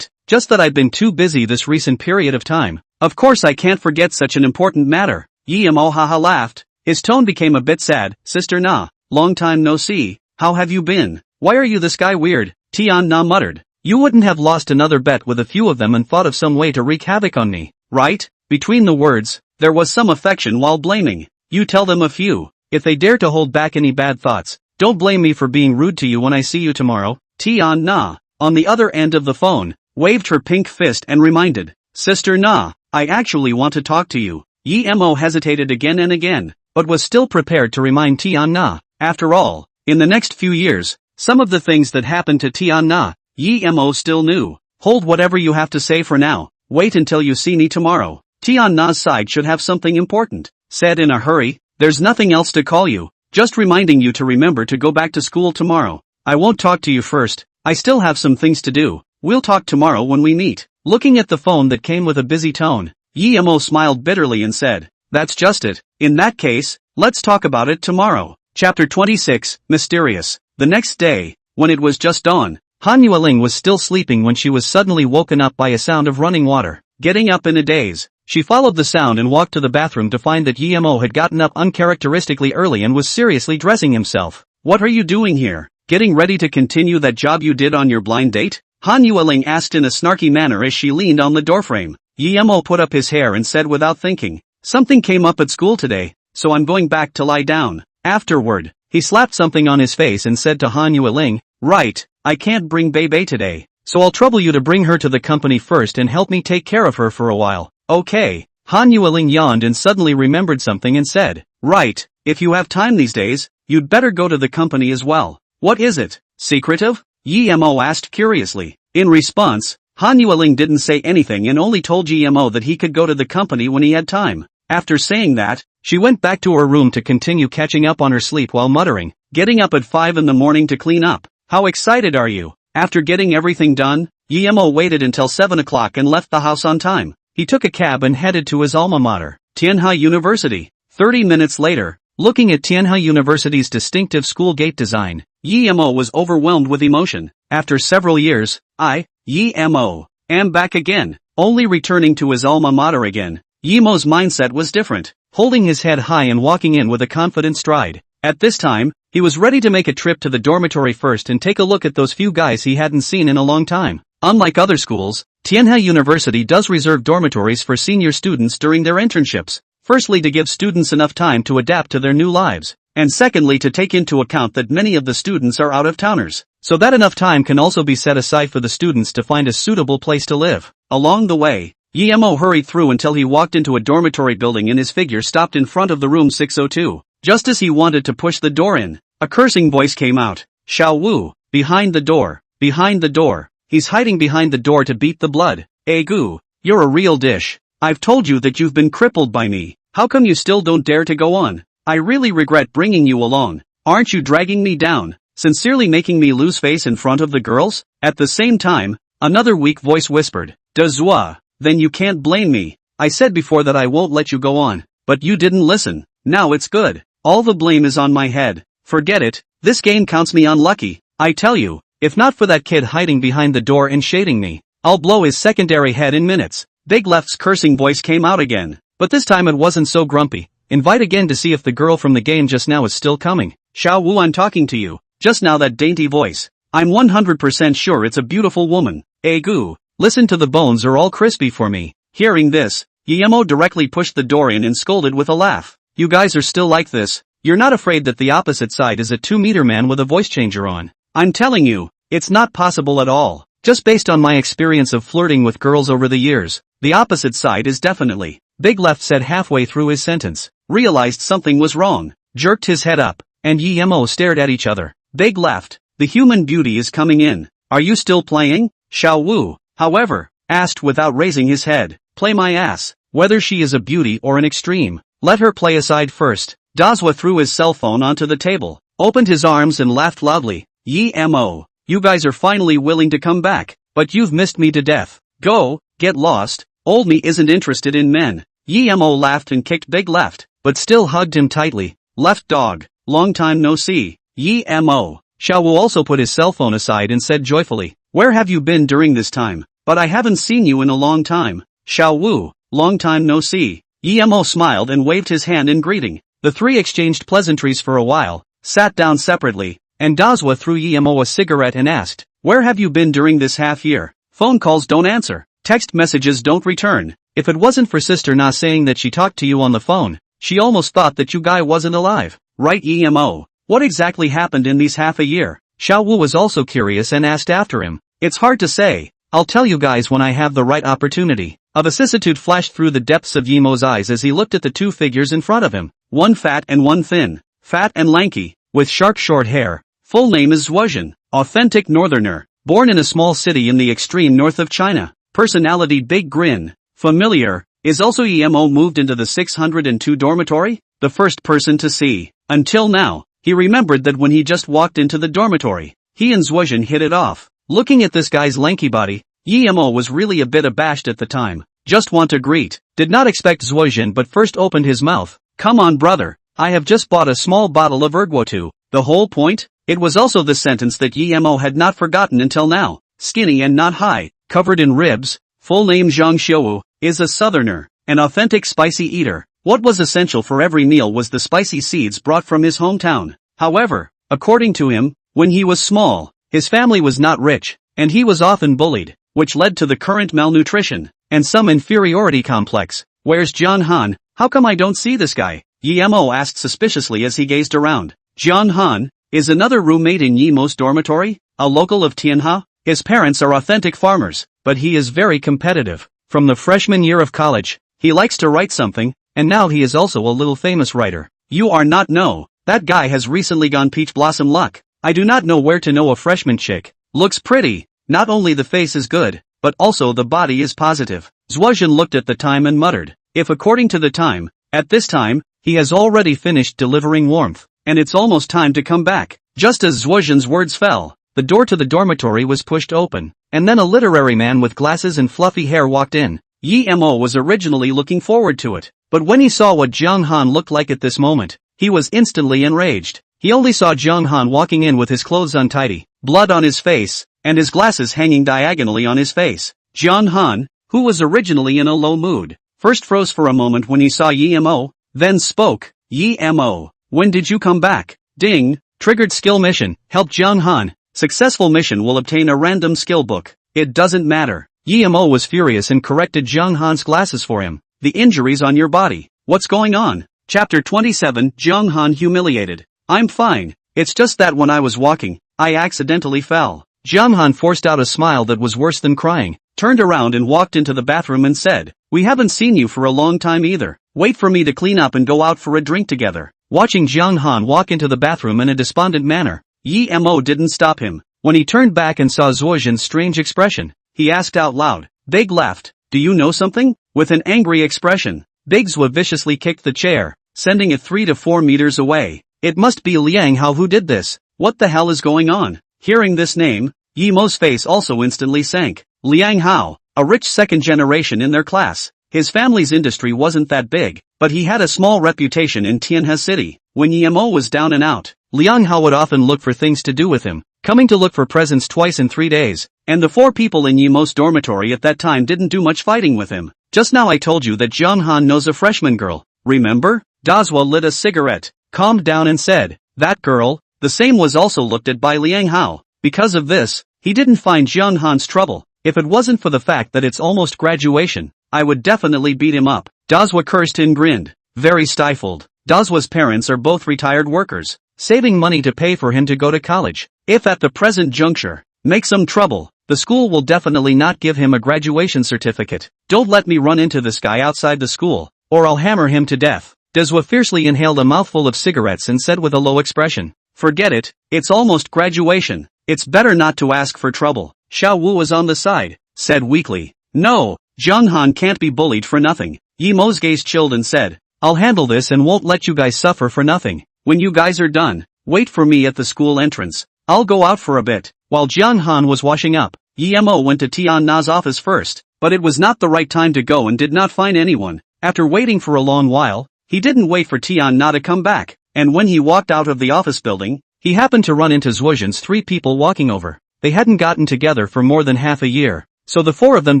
Just that I've been too busy this recent period of time. Of course I can't forget such an important matter." Yemo haha laughed. His tone became a bit sad. "Sister Na, long time no see. How have you been? Why are you this guy weird?" Tian Na muttered. "You wouldn't have lost another bet with a few of them and thought of some way to wreak havoc on me, right?" Between the words, there was some affection while blaming. "You tell them a few. If they dare to hold back any bad thoughts, don't blame me for being rude to you when I see you tomorrow." Tian Na, on the other end of the phone, waved her pink fist and reminded. "Sister Na, I actually want to talk to you." Yemo hesitated again and again, but was still prepared to remind Tian Na. After all, in the next few years, some of the things that happened to Tian Na, Yemo still knew. "Hold whatever you have to say for now. Wait until you see me tomorrow. Tian Na's side should have something important said in a hurry. "There's nothing else to call you. Just reminding you to remember to go back to school tomorrow. I won't talk to you first. I still have some things to do. We'll talk tomorrow when we meet." Looking at the phone that came with a busy tone, Yemo smiled bitterly and said, "That's just it. In that case, let's talk about it tomorrow." Chapter 26, Mysterious. The next day, when it was just dawn, Han Yueling was still sleeping when she was suddenly woken up by a sound of running water. Getting up in a daze, she followed the sound and walked to the bathroom to find that Yemo had gotten up uncharacteristically early and was seriously dressing himself. "What are you doing here? Getting ready to continue that job you did on your blind date?" Han Yueling asked in a snarky manner as she leaned on the doorframe. Yemo put up his hair and said without thinking, Something came up at school today, so I'm going back to lie down. Afterward, he slapped something on his face and said to Han Yueling, right, I can't bring Bebe today, so I'll trouble you to bring her to the company first and help me take care of her for a while. Okay. Han Yueling yawned and suddenly remembered something and said, right, if you have time these days, you'd better go to the company as well. What is it? Secretive? Yemo asked curiously. In response, Han Yueling didn't say anything and only told Yemo that he could go to the company when he had time. After saying that, she went back to her room to continue catching up on her sleep while muttering, getting up at 5 in the morning to clean up. How excited are you? After getting everything done, Yemo waited until 7 o'clock and left the house on time. He took a cab and headed to his alma mater, Tianhe University. 30 minutes later, looking at Tianhe University's distinctive school gate design, Yemo was overwhelmed with emotion. After several years, Yemo, am back again. Only returning to his alma mater again, Yemo's mindset was different, holding his head high and walking in with a confident stride. At this time, he was ready to make a trip to the dormitory first and take a look at those few guys he hadn't seen in a long time. Unlike other schools, Tianhe University does reserve dormitories for senior students during their internships, firstly to give students enough time to adapt to their new lives, and secondly to take into account that many of the students are out-of-towners, so that enough time can also be set aside for the students to find a suitable place to live. Along the way, Yemo hurried through until he walked into a dormitory building and his figure stopped in front of the room 602. Just as he wanted to push the door in, a cursing voice came out. Xiao Wu, behind the door, behind the door. He's hiding behind the door to beat the blood. Gu, you're a real dish. I've told you that you've been crippled by me. How come you still don't dare to go on? I really regret bringing you along. Aren't you dragging me down, sincerely making me lose face in front of the girls? At the same time, another weak voice whispered, Dazua, then you can't blame me. I said before that I won't let you go on, but you didn't listen. Now it's good. All the blame is on my head. Forget it, this game counts me unlucky. I tell you, if not for that kid hiding behind the door and shading me, I'll blow his secondary head in minutes. Big Left's cursing voice came out again, but this time it wasn't so grumpy. Invite again to see if the girl from the game just now is still coming. Xiao Wu, I'm talking to you. Just now that dainty voice. I'm 100% sure it's a beautiful woman. Gu, listen to the bones are all crispy for me. Hearing this, Yemo directly pushed the door in and scolded with a laugh. You guys are still like this? You're not afraid that the opposite side is a 2-meter man with a voice changer on? I'm telling you, it's not possible at all. Just based on my experience of flirting with girls over the years, the opposite side is definitely. Big Left said halfway through his sentence, realized something was wrong, jerked his head up, and Yemo stared at each other. Big Left, the human beauty is coming in. Are you still playing? Xiao Wu, however, asked without raising his head. Play my ass. Whether she is a beauty or an extreme, let her play aside first. Dazwa threw his cell phone onto the table, opened his arms and laughed loudly. Yemo, you guys are finally willing to come back, but you've missed me to death. Go, get lost, old me isn't interested in men. Yemo laughed and kicked Big Left, but still hugged him tightly. Left dog, long time no see. Yemo. Xiao Wu also put his cell phone aside and said joyfully, where have you been during this time? But I haven't seen you in a long time. Xiao Wu, long time no see. Yemo smiled and waved his hand in greeting. The three exchanged pleasantries for a while, sat down separately, and Dazwa threw Yemo a cigarette and asked, where have you been during this half year? Phone calls don't answer, text messages don't return. If it wasn't for Sister Na saying that she talked to you on the phone, she almost thought that you guy wasn't alive. Right Yemo, what exactly happened in these half a year? Xiao Wu was also curious and asked after him. It's hard to say, I'll tell you guys when I have the right opportunity. A vicissitude flashed through the depths of Yemo's eyes as he looked at the two figures in front of him. One fat and one thin. Fat and lanky, with sharp short hair. Full name is Zhuozhen, authentic northerner, born in a small city in the extreme north of China. Personality big grin. Familiar, is also Yemo moved into the 602 dormitory? The first person to see. Until now, he remembered that when he just walked into the dormitory, he and Zhuozhen hit it off. Looking at this guy's lanky body, Yemo was really a bit abashed at the time. Just want to greet. Did not expect Zhuozhen but first opened his mouth. Come on brother, I have just bought a small bottle of erguotu. The whole point? It was also the sentence that Yemo had not forgotten until now. Skinny and not high, covered in ribs, full name Zhang Xiu, is a southerner, an authentic spicy eater. What was essential for every meal was the spicy seeds brought from his hometown. However, according to him, when he was small, his family was not rich, and he was often bullied, which led to the current malnutrition, and some inferiority complex. Where's John Han? How come I don't see this guy? Yemo asked suspiciously as he gazed around. Jiang Han is another roommate in Yemo's dormitory, a local of Tianha. His parents are authentic farmers, but he is very competitive. From the freshman year of college, he likes to write something, and now he is also a little famous writer. You are not know, that guy has recently gone peach blossom luck. I do not know where to know a freshman chick. Looks pretty, not only the face is good, but also the body is positive. Zhuozhen looked at the time and muttered, if according to the time, at this time, he has already finished delivering warmth, and it's almost time to come back. Just as Zhuozhen's words fell, the door to the dormitory was pushed open, and then a literary man with glasses and fluffy hair walked in. Yemo was originally looking forward to it, but when he saw what Jiang Han looked like at this moment, he was instantly enraged. He only saw Jiang Han walking in with his clothes untidy, blood on his face, and his glasses hanging diagonally on his face. Jiang Han, who was originally in a low mood, first froze for a moment when he saw Yemo, then spoke. Yemo, when did you come back? Ding, triggered skill mission, help Jiang Han. Successful mission will obtain a random skill book. It doesn't matter. Yemo was furious and corrected Jiang Han's glasses for him. The injuries on your body. What's going on? Chapter 27, Jiang Han humiliated. I'm fine. It's just that when I was walking, I accidentally fell. Jiang Han forced out a smile that was worse than crying, turned around and walked into the bathroom and said, we haven't seen you for a long time either. Wait for me to clean up and go out for a drink together. Watching Jiang Han walk into the bathroom in a despondent manner, Yemo didn't stop him. When he turned back and saw Zhuozhen's strange expression, he asked out loud. Big laughed. Do you know something? With an angry expression, Big Zhuo viciously kicked the chair, sending it 3 to 4 meters away. It must be Liang Hao who did this. What the hell is going on? Hearing this name, Yemo's face also instantly sank. Liang Hao, a rich second generation in their class. His family's industry wasn't that big, but he had a small reputation in Tianha City. When Yemo was down and out, Liang Hao would often look for things to do with him, coming to look for presents twice in 3 days, and the 4 people in Yemo's dormitory at that time didn't do much fighting with him. Just now I told you that Jiang Han knows a freshman girl, remember? Dazhua lit a cigarette, calmed down and said, that girl. The same was also looked at by Liang Hao. Because of this, he didn't find Jiang Han's trouble. If it wasn't for the fact that it's almost graduation, I would definitely beat him up. Dazhua cursed and grinned, very stifled. Dazhua's parents are both retired workers, saving money to pay for him to go to college. If at the present juncture, make some trouble, the school will definitely not give him a graduation certificate. Don't let me run into this guy outside the school, or I'll hammer him to death. Dazhua fiercely inhaled a mouthful of cigarettes and said with a low expression, forget it, it's almost graduation. It's better not to ask for trouble. Xiao Wu was on the side, said weakly, no, Jiang Han can't be bullied for nothing. Yemo's gaze chilled and said, I'll handle this and won't let you guys suffer for nothing. When you guys are done, wait for me at the school entrance. I'll go out for a bit. While Jiang Han was washing up, Yemo went to Tian Na's office first, but it was not the right time to go and did not find anyone. After waiting for a long while, he didn't wait for Tian Na to come back, and when he walked out of the office building, he happened to run into Zhuozhen's 3 people walking over. They hadn't gotten together for more than half a year, so the 4 of them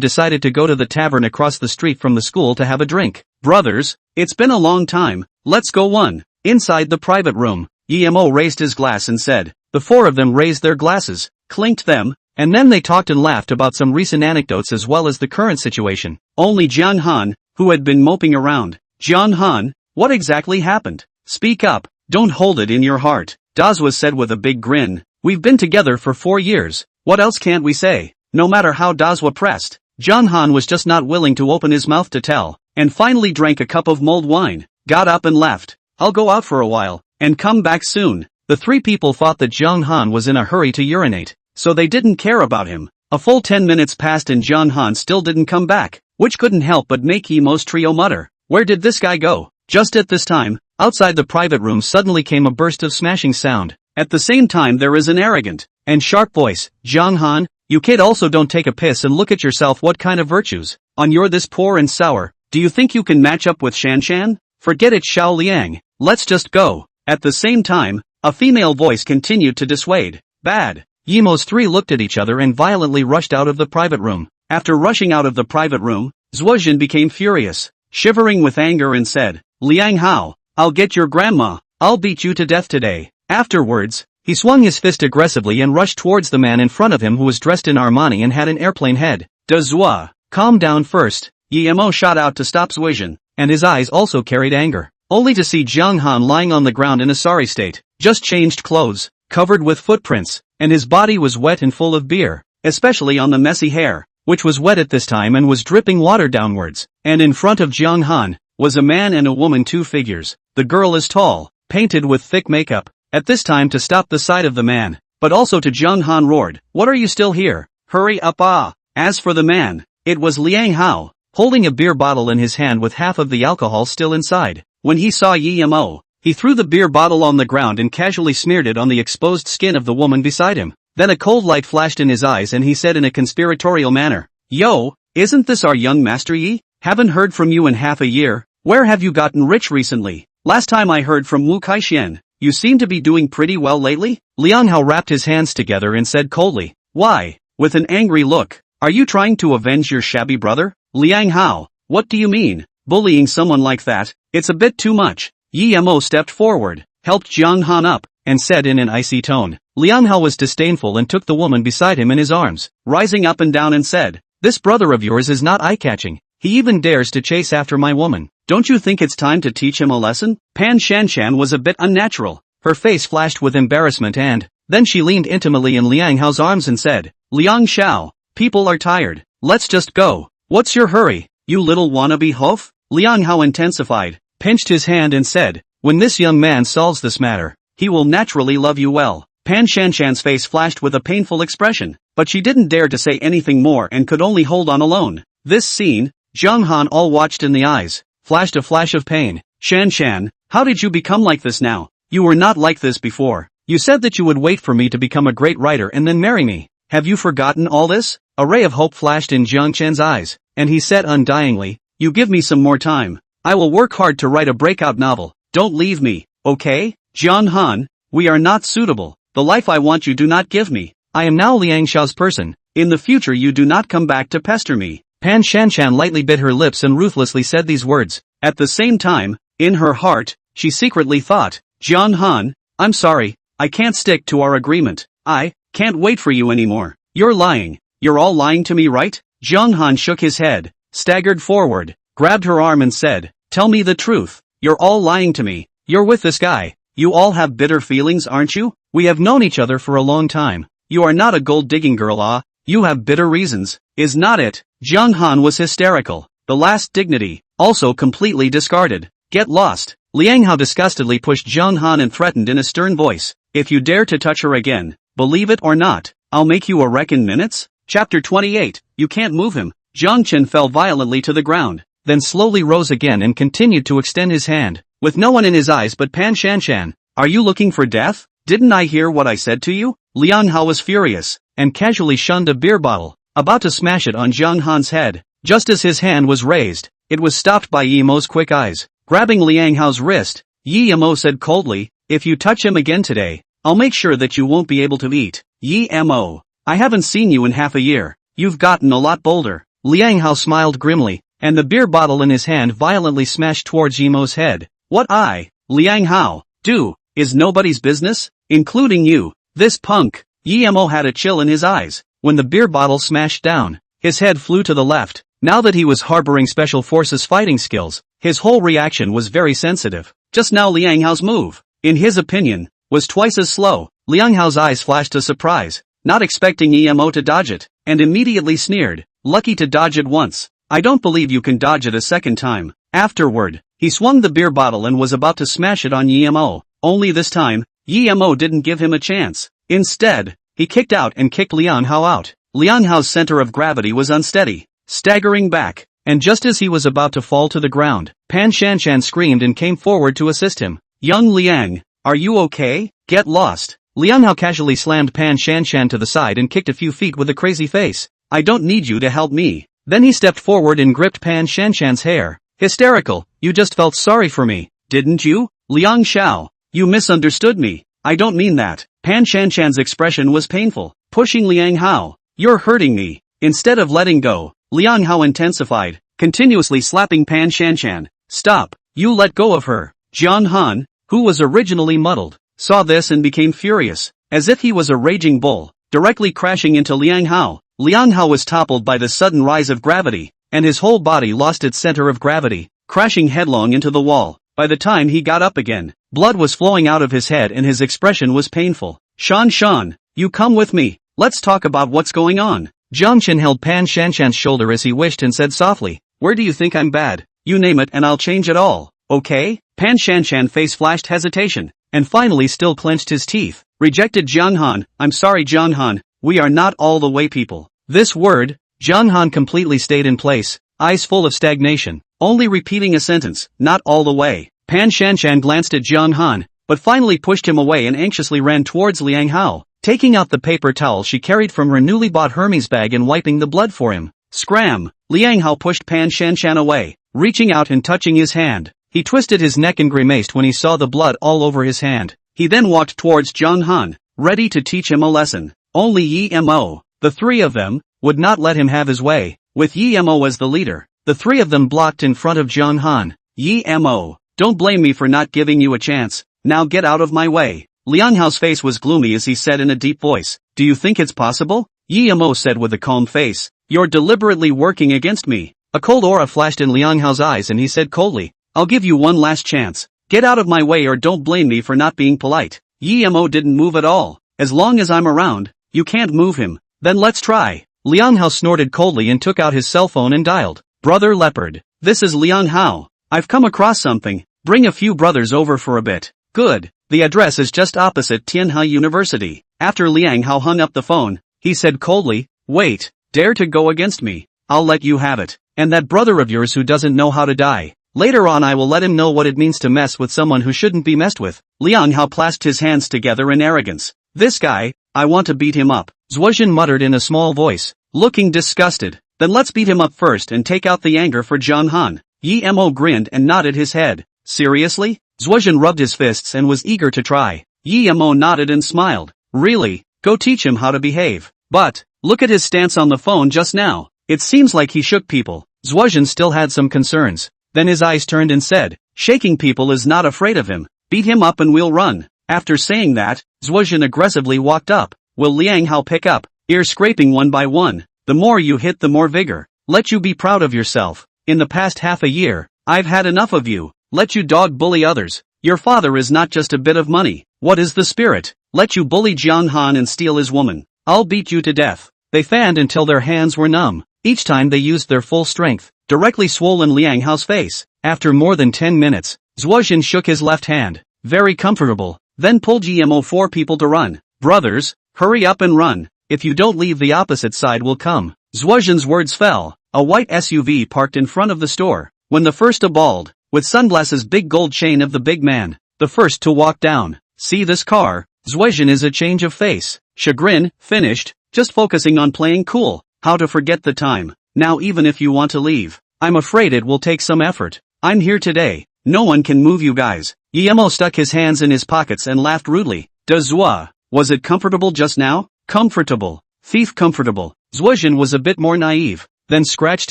decided to go to the tavern across the street from the school to have a drink. Brothers, it's been a long time, let's go one. Inside the private room, Yemo raised his glass and said, the 4 of them raised their glasses, clinked them, and then they talked and laughed about some recent anecdotes as well as the current situation. Only Jiang Han, who had been moping around. Jiang Han, what exactly happened? Speak up, don't hold it in your heart. Dazhua said with a big grin, we've been together for 4 years, what else can't we say? No matter how Dazhua pressed, Jiang Han was just not willing to open his mouth to tell, and finally drank a cup of mulled wine, got up and left. I'll go out for a while, and come back soon. The 3 people thought that Jiang Han was in a hurry to urinate, so they didn't care about him. A full 10 minutes passed and Jiang Han still didn't come back, which couldn't help but make Yemo's trio mutter, where did this guy go? Just at this time, outside the private room suddenly came a burst of smashing sound. At the same time there is an arrogant and sharp voice, Jiang Han, you kid also don't take a piss and look at yourself, what kind of virtues? On you're this poor and sour, do you think you can match up with Shan Shan? Forget it Xiao Liang, let's just go. At the same time, a female voice continued to dissuade, bad. Yemo's 3 looked at each other and violently rushed out of the private room. After rushing out of the private room, Zhuozhen became furious, shivering with anger and said, Liang Hao, I'll get your grandma, I'll beat you to death today. Afterwards, he swung his fist aggressively and rushed towards the man in front of him who was dressed in Armani and had an airplane head. Dazhua, calm down first. Yemo shot out to stop Zhuozhen. and his eyes also carried anger. Only to see Jiang Han lying on the ground in a sorry state, just changed clothes, covered with footprints, and his body was wet and full of beer, especially on the messy hair, which was wet at this time and was dripping water downwards. And in front of Jiang Han was a man and a woman, two figures. The girl is tall, painted with thick makeup. At this time, to stop the sight of the man, but also to Jiang Han roared, "What are you still here? Hurry up ah!" As for the man, it was Liang Hao, holding a beer bottle in his hand with half of the alcohol still inside. When he saw Yi Mo, he threw the beer bottle on the ground and casually smeared it on the exposed skin of the woman beside him. Then a cold light flashed in his eyes and he said in a conspiratorial manner, "Yo, isn't this our young master Yi? Haven't heard from you in half a year. Where have you gotten rich recently? Last time I heard from Wu Kaixian, you seem to be doing pretty well lately?" Liang Hao wrapped his hands together and said coldly, "Why?" With an angry look, "Are you trying to avenge your shabby brother?" "Liang Hao, what do you mean? Bullying someone like that, it's a bit too much." Yi Mo stepped forward, helped Jiang Han up, and said in an icy tone. Liang Hao was disdainful and took the woman beside him in his arms, rising up and down and said, "This brother of yours is not eye-catching. He even dares to chase after my woman. Don't you think it's time to teach him a lesson?" Pan Shanshan was a bit unnatural. Her face flashed with embarrassment and, then she leaned intimately in Liang Hao's arms and said, "Liang Xiao, people are tired. Let's just go. What's your hurry, you little wannabe hoof?" Liang Hao intensified, pinched his hand and said, "When this young man solves this matter, he will naturally love you well." Pan Shanshan's face flashed with a painful expression, but she didn't dare to say anything more and could only hold on alone. This scene, Jiang Han all watched in the eyes, flashed a flash of pain. "Shanshan, how did you become like this now? You were not like this before. You said that you would wait for me to become a great writer and then marry me. Have you forgotten all this?" A ray of hope flashed in Jiang Chen's eyes, and he said undyingly, "You give me some more time. I will work hard to write a breakout novel. Don't leave me, okay? Jiang Han, we are not suitable. The life I want you do not give me. I am now Liang Xiao's person. In the future you do not come back to pester me." Pan Shanshan lightly bit her lips and ruthlessly said these words. At the same time, in her heart, she secretly thought, "Jiang Han, I'm sorry, I can't stick to our agreement. I can't wait for you anymore. You're lying. You're all lying to me, right?" Jiang Han shook his head, staggered forward, grabbed her arm and said, "Tell me the truth. You're all lying to me. You're with this guy. You all have bitter feelings, aren't you? We have known each other for a long time. You are not a gold-digging girl, ah. You have bitter reasons, is not it?" Jiang Han was hysterical. The last dignity, also completely discarded. "Get lost." Liang Hao disgustedly pushed Jiang Han and threatened in a stern voice, "If you dare to touch her again, believe it or not, I'll make you a wreck in minutes." Chapter 28, You Can't Move Him. Jiang Chen fell violently to the ground, then slowly rose again and continued to extend his hand, with no one in his eyes but Pan Shanshan. "Are you looking for death? Didn't I hear what I said to you?" Liang Hao was furious, and casually shunned a beer bottle, about to smash it on Jiang Han's head. Just as his hand was raised, it was stopped by Yi Mo's quick eyes. Grabbing Liang Hao's wrist, Yi Mo said coldly, "If you touch him again today, I'll make sure that you won't be able to eat." "Yi Mo, I haven't seen you in half a year. You've gotten a lot bolder." Liang Hao smiled grimly, and the beer bottle in his hand violently smashed towards Yi Mo's head. "What I, Liang Hao, do, is nobody's business, including you, this punk." Yi Mo had a chill in his eyes. When the beer bottle smashed down, his head flew to the left. Now that he was harboring special forces fighting skills, his whole reaction was very sensitive. Just now Liang Hao's move, in his opinion, was twice as slow. Liang Hao's eyes flashed a surprise, not expecting Yi Mo to dodge it, and immediately sneered, "Lucky to dodge it once. I don't believe you can dodge it a second time." Afterward, he swung the beer bottle and was about to smash it on Yi Mo. Only this time, Yi Mo didn't give him a chance. Instead, he kicked out and kicked Liang Hao out. Liang Hao's center of gravity was unsteady, staggering back, and just as he was about to fall to the ground, Pan Shanshan screamed and came forward to assist him. "Young Liang, are you okay? Get lost." Liang Hao casually slammed Pan Shanshan to the side and kicked a few feet with a crazy face. "I don't need you to help me." Then he stepped forward and gripped Pan Shanshan's hair. Hysterical, "You just felt sorry for me, didn't you? Liang Xiao, you misunderstood me. I don't mean that." Pan Shanshan's expression was painful, pushing Liang Hao. "You're hurting me." Instead of letting go, Liang Hao intensified, continuously slapping Pan Shanshan. "Stop, you let go of her." Jiang Han, who was originally muddled, saw this and became furious, as if he was a raging bull, directly crashing into Liang Hao. Liang Hao was toppled by the sudden rise of gravity, and his whole body lost its center of gravity. crashing headlong into the wall. By the time he got up again, blood was flowing out of his head and his expression was painful. Shan, you come with me. Let's talk about what's going on. Jiang Chen held Pan Shanshan's shoulder as he wished and said softly, where do you think I'm bad? You name it and I'll change it all. Okay? Pan Shanshan's face flashed hesitation, and finally still clenched his teeth. Rejected Jiang Han. I'm sorry Jiang Han, we are not all the way people. This word, Jiang Han completely stayed in place, eyes full of stagnation, only repeating a sentence, not all the way. Pan Shanshan glanced at Jiang Han, but finally pushed him away and anxiously ran towards Liang Hao, taking out the paper towel she carried from her newly bought Hermes bag and wiping the blood for him. Scram! Liang Hao pushed Pan Shanshan away, reaching out and touching his hand. He twisted his neck and grimaced when he saw the blood all over his hand. He then walked towards Jiang Han, ready to teach him a lesson. Only Yi Mo, the three of them, would not let him have his way. With Yi Mo as the leader, the three of them blocked in front of Jiang Han. Yi Mo, don't blame me for not giving you a chance. Now get out of my way. Liang Hao's face was gloomy as he said in a deep voice, do you think it's possible? Yi Mo said with a calm face, you're deliberately working against me. A cold aura flashed in Liang Hao's eyes and he said coldly, I'll give you one last chance. Get out of my way or don't blame me for not being polite. Yi Mo didn't move at all. As long as I'm around, you can't move him. Then let's try. Liang Hao snorted coldly and took out his cell phone and dialed. Brother Leopard. This is Liang Hao. I've come across something. Bring a few brothers over for a bit. Good. The address is just opposite Tianhe University. After Liang Hao hung up the phone, he said coldly, wait, dare to go against me? I'll let you have it. And that brother of yours who doesn't know how to die. Later on I will let him know what it means to mess with someone who shouldn't be messed with. Liang Hao clasped his hands together in arrogance. This guy, I want to beat him up. Zhuozhen muttered in a small voice, looking disgusted. Then let's beat him up first and take out the anger for Jiang Han. Yi Mo grinned and nodded his head. Seriously? Zhuozhen rubbed his fists and was eager to try. Yi Mo nodded and smiled. Really? Go teach him how to behave. But, look at his stance on the phone just now. It seems like he shook people. Zhuozhen still had some concerns. Then his eyes turned and said, shaking people is not afraid of him. Beat him up and we'll run. After saying that, Zhuozhen aggressively walked up. Will Liang Hao pick up, ear scraping one by one. The more you hit the more vigor. Let you be proud of yourself. In the past half a year, I've had enough of you. Let you dog bully others. Your father is not just a bit of money. What is the spirit? Let you bully Jiang Han and steal his woman. I'll beat you to death. They fanned until their hands were numb. Each time they used their full strength, directly swollen Liang Hao's face. After more than 10 minutes, Zhuozhen shook his left hand. Very comfortable. Then pulled Mo 4 people to run. Brothers, hurry up and run. If you don't leave the opposite side will come. Zhuozhen's words fell. A white SUV parked in front of the store. When the first a bald, with sunglasses big gold chain of the big man, the first to walk down. See this car? Zhuozhen is a change of face. Chagrin, finished, just focusing on playing cool. How to forget the time. Now even if you want to leave, I'm afraid it will take some effort. I'm here today. No one can move you guys. Mo stuck his hands in his pockets and laughed rudely. Zhua, was it comfortable just now? Comfortable. Thief comfortable. Zhuozhen was a bit more naive, then scratched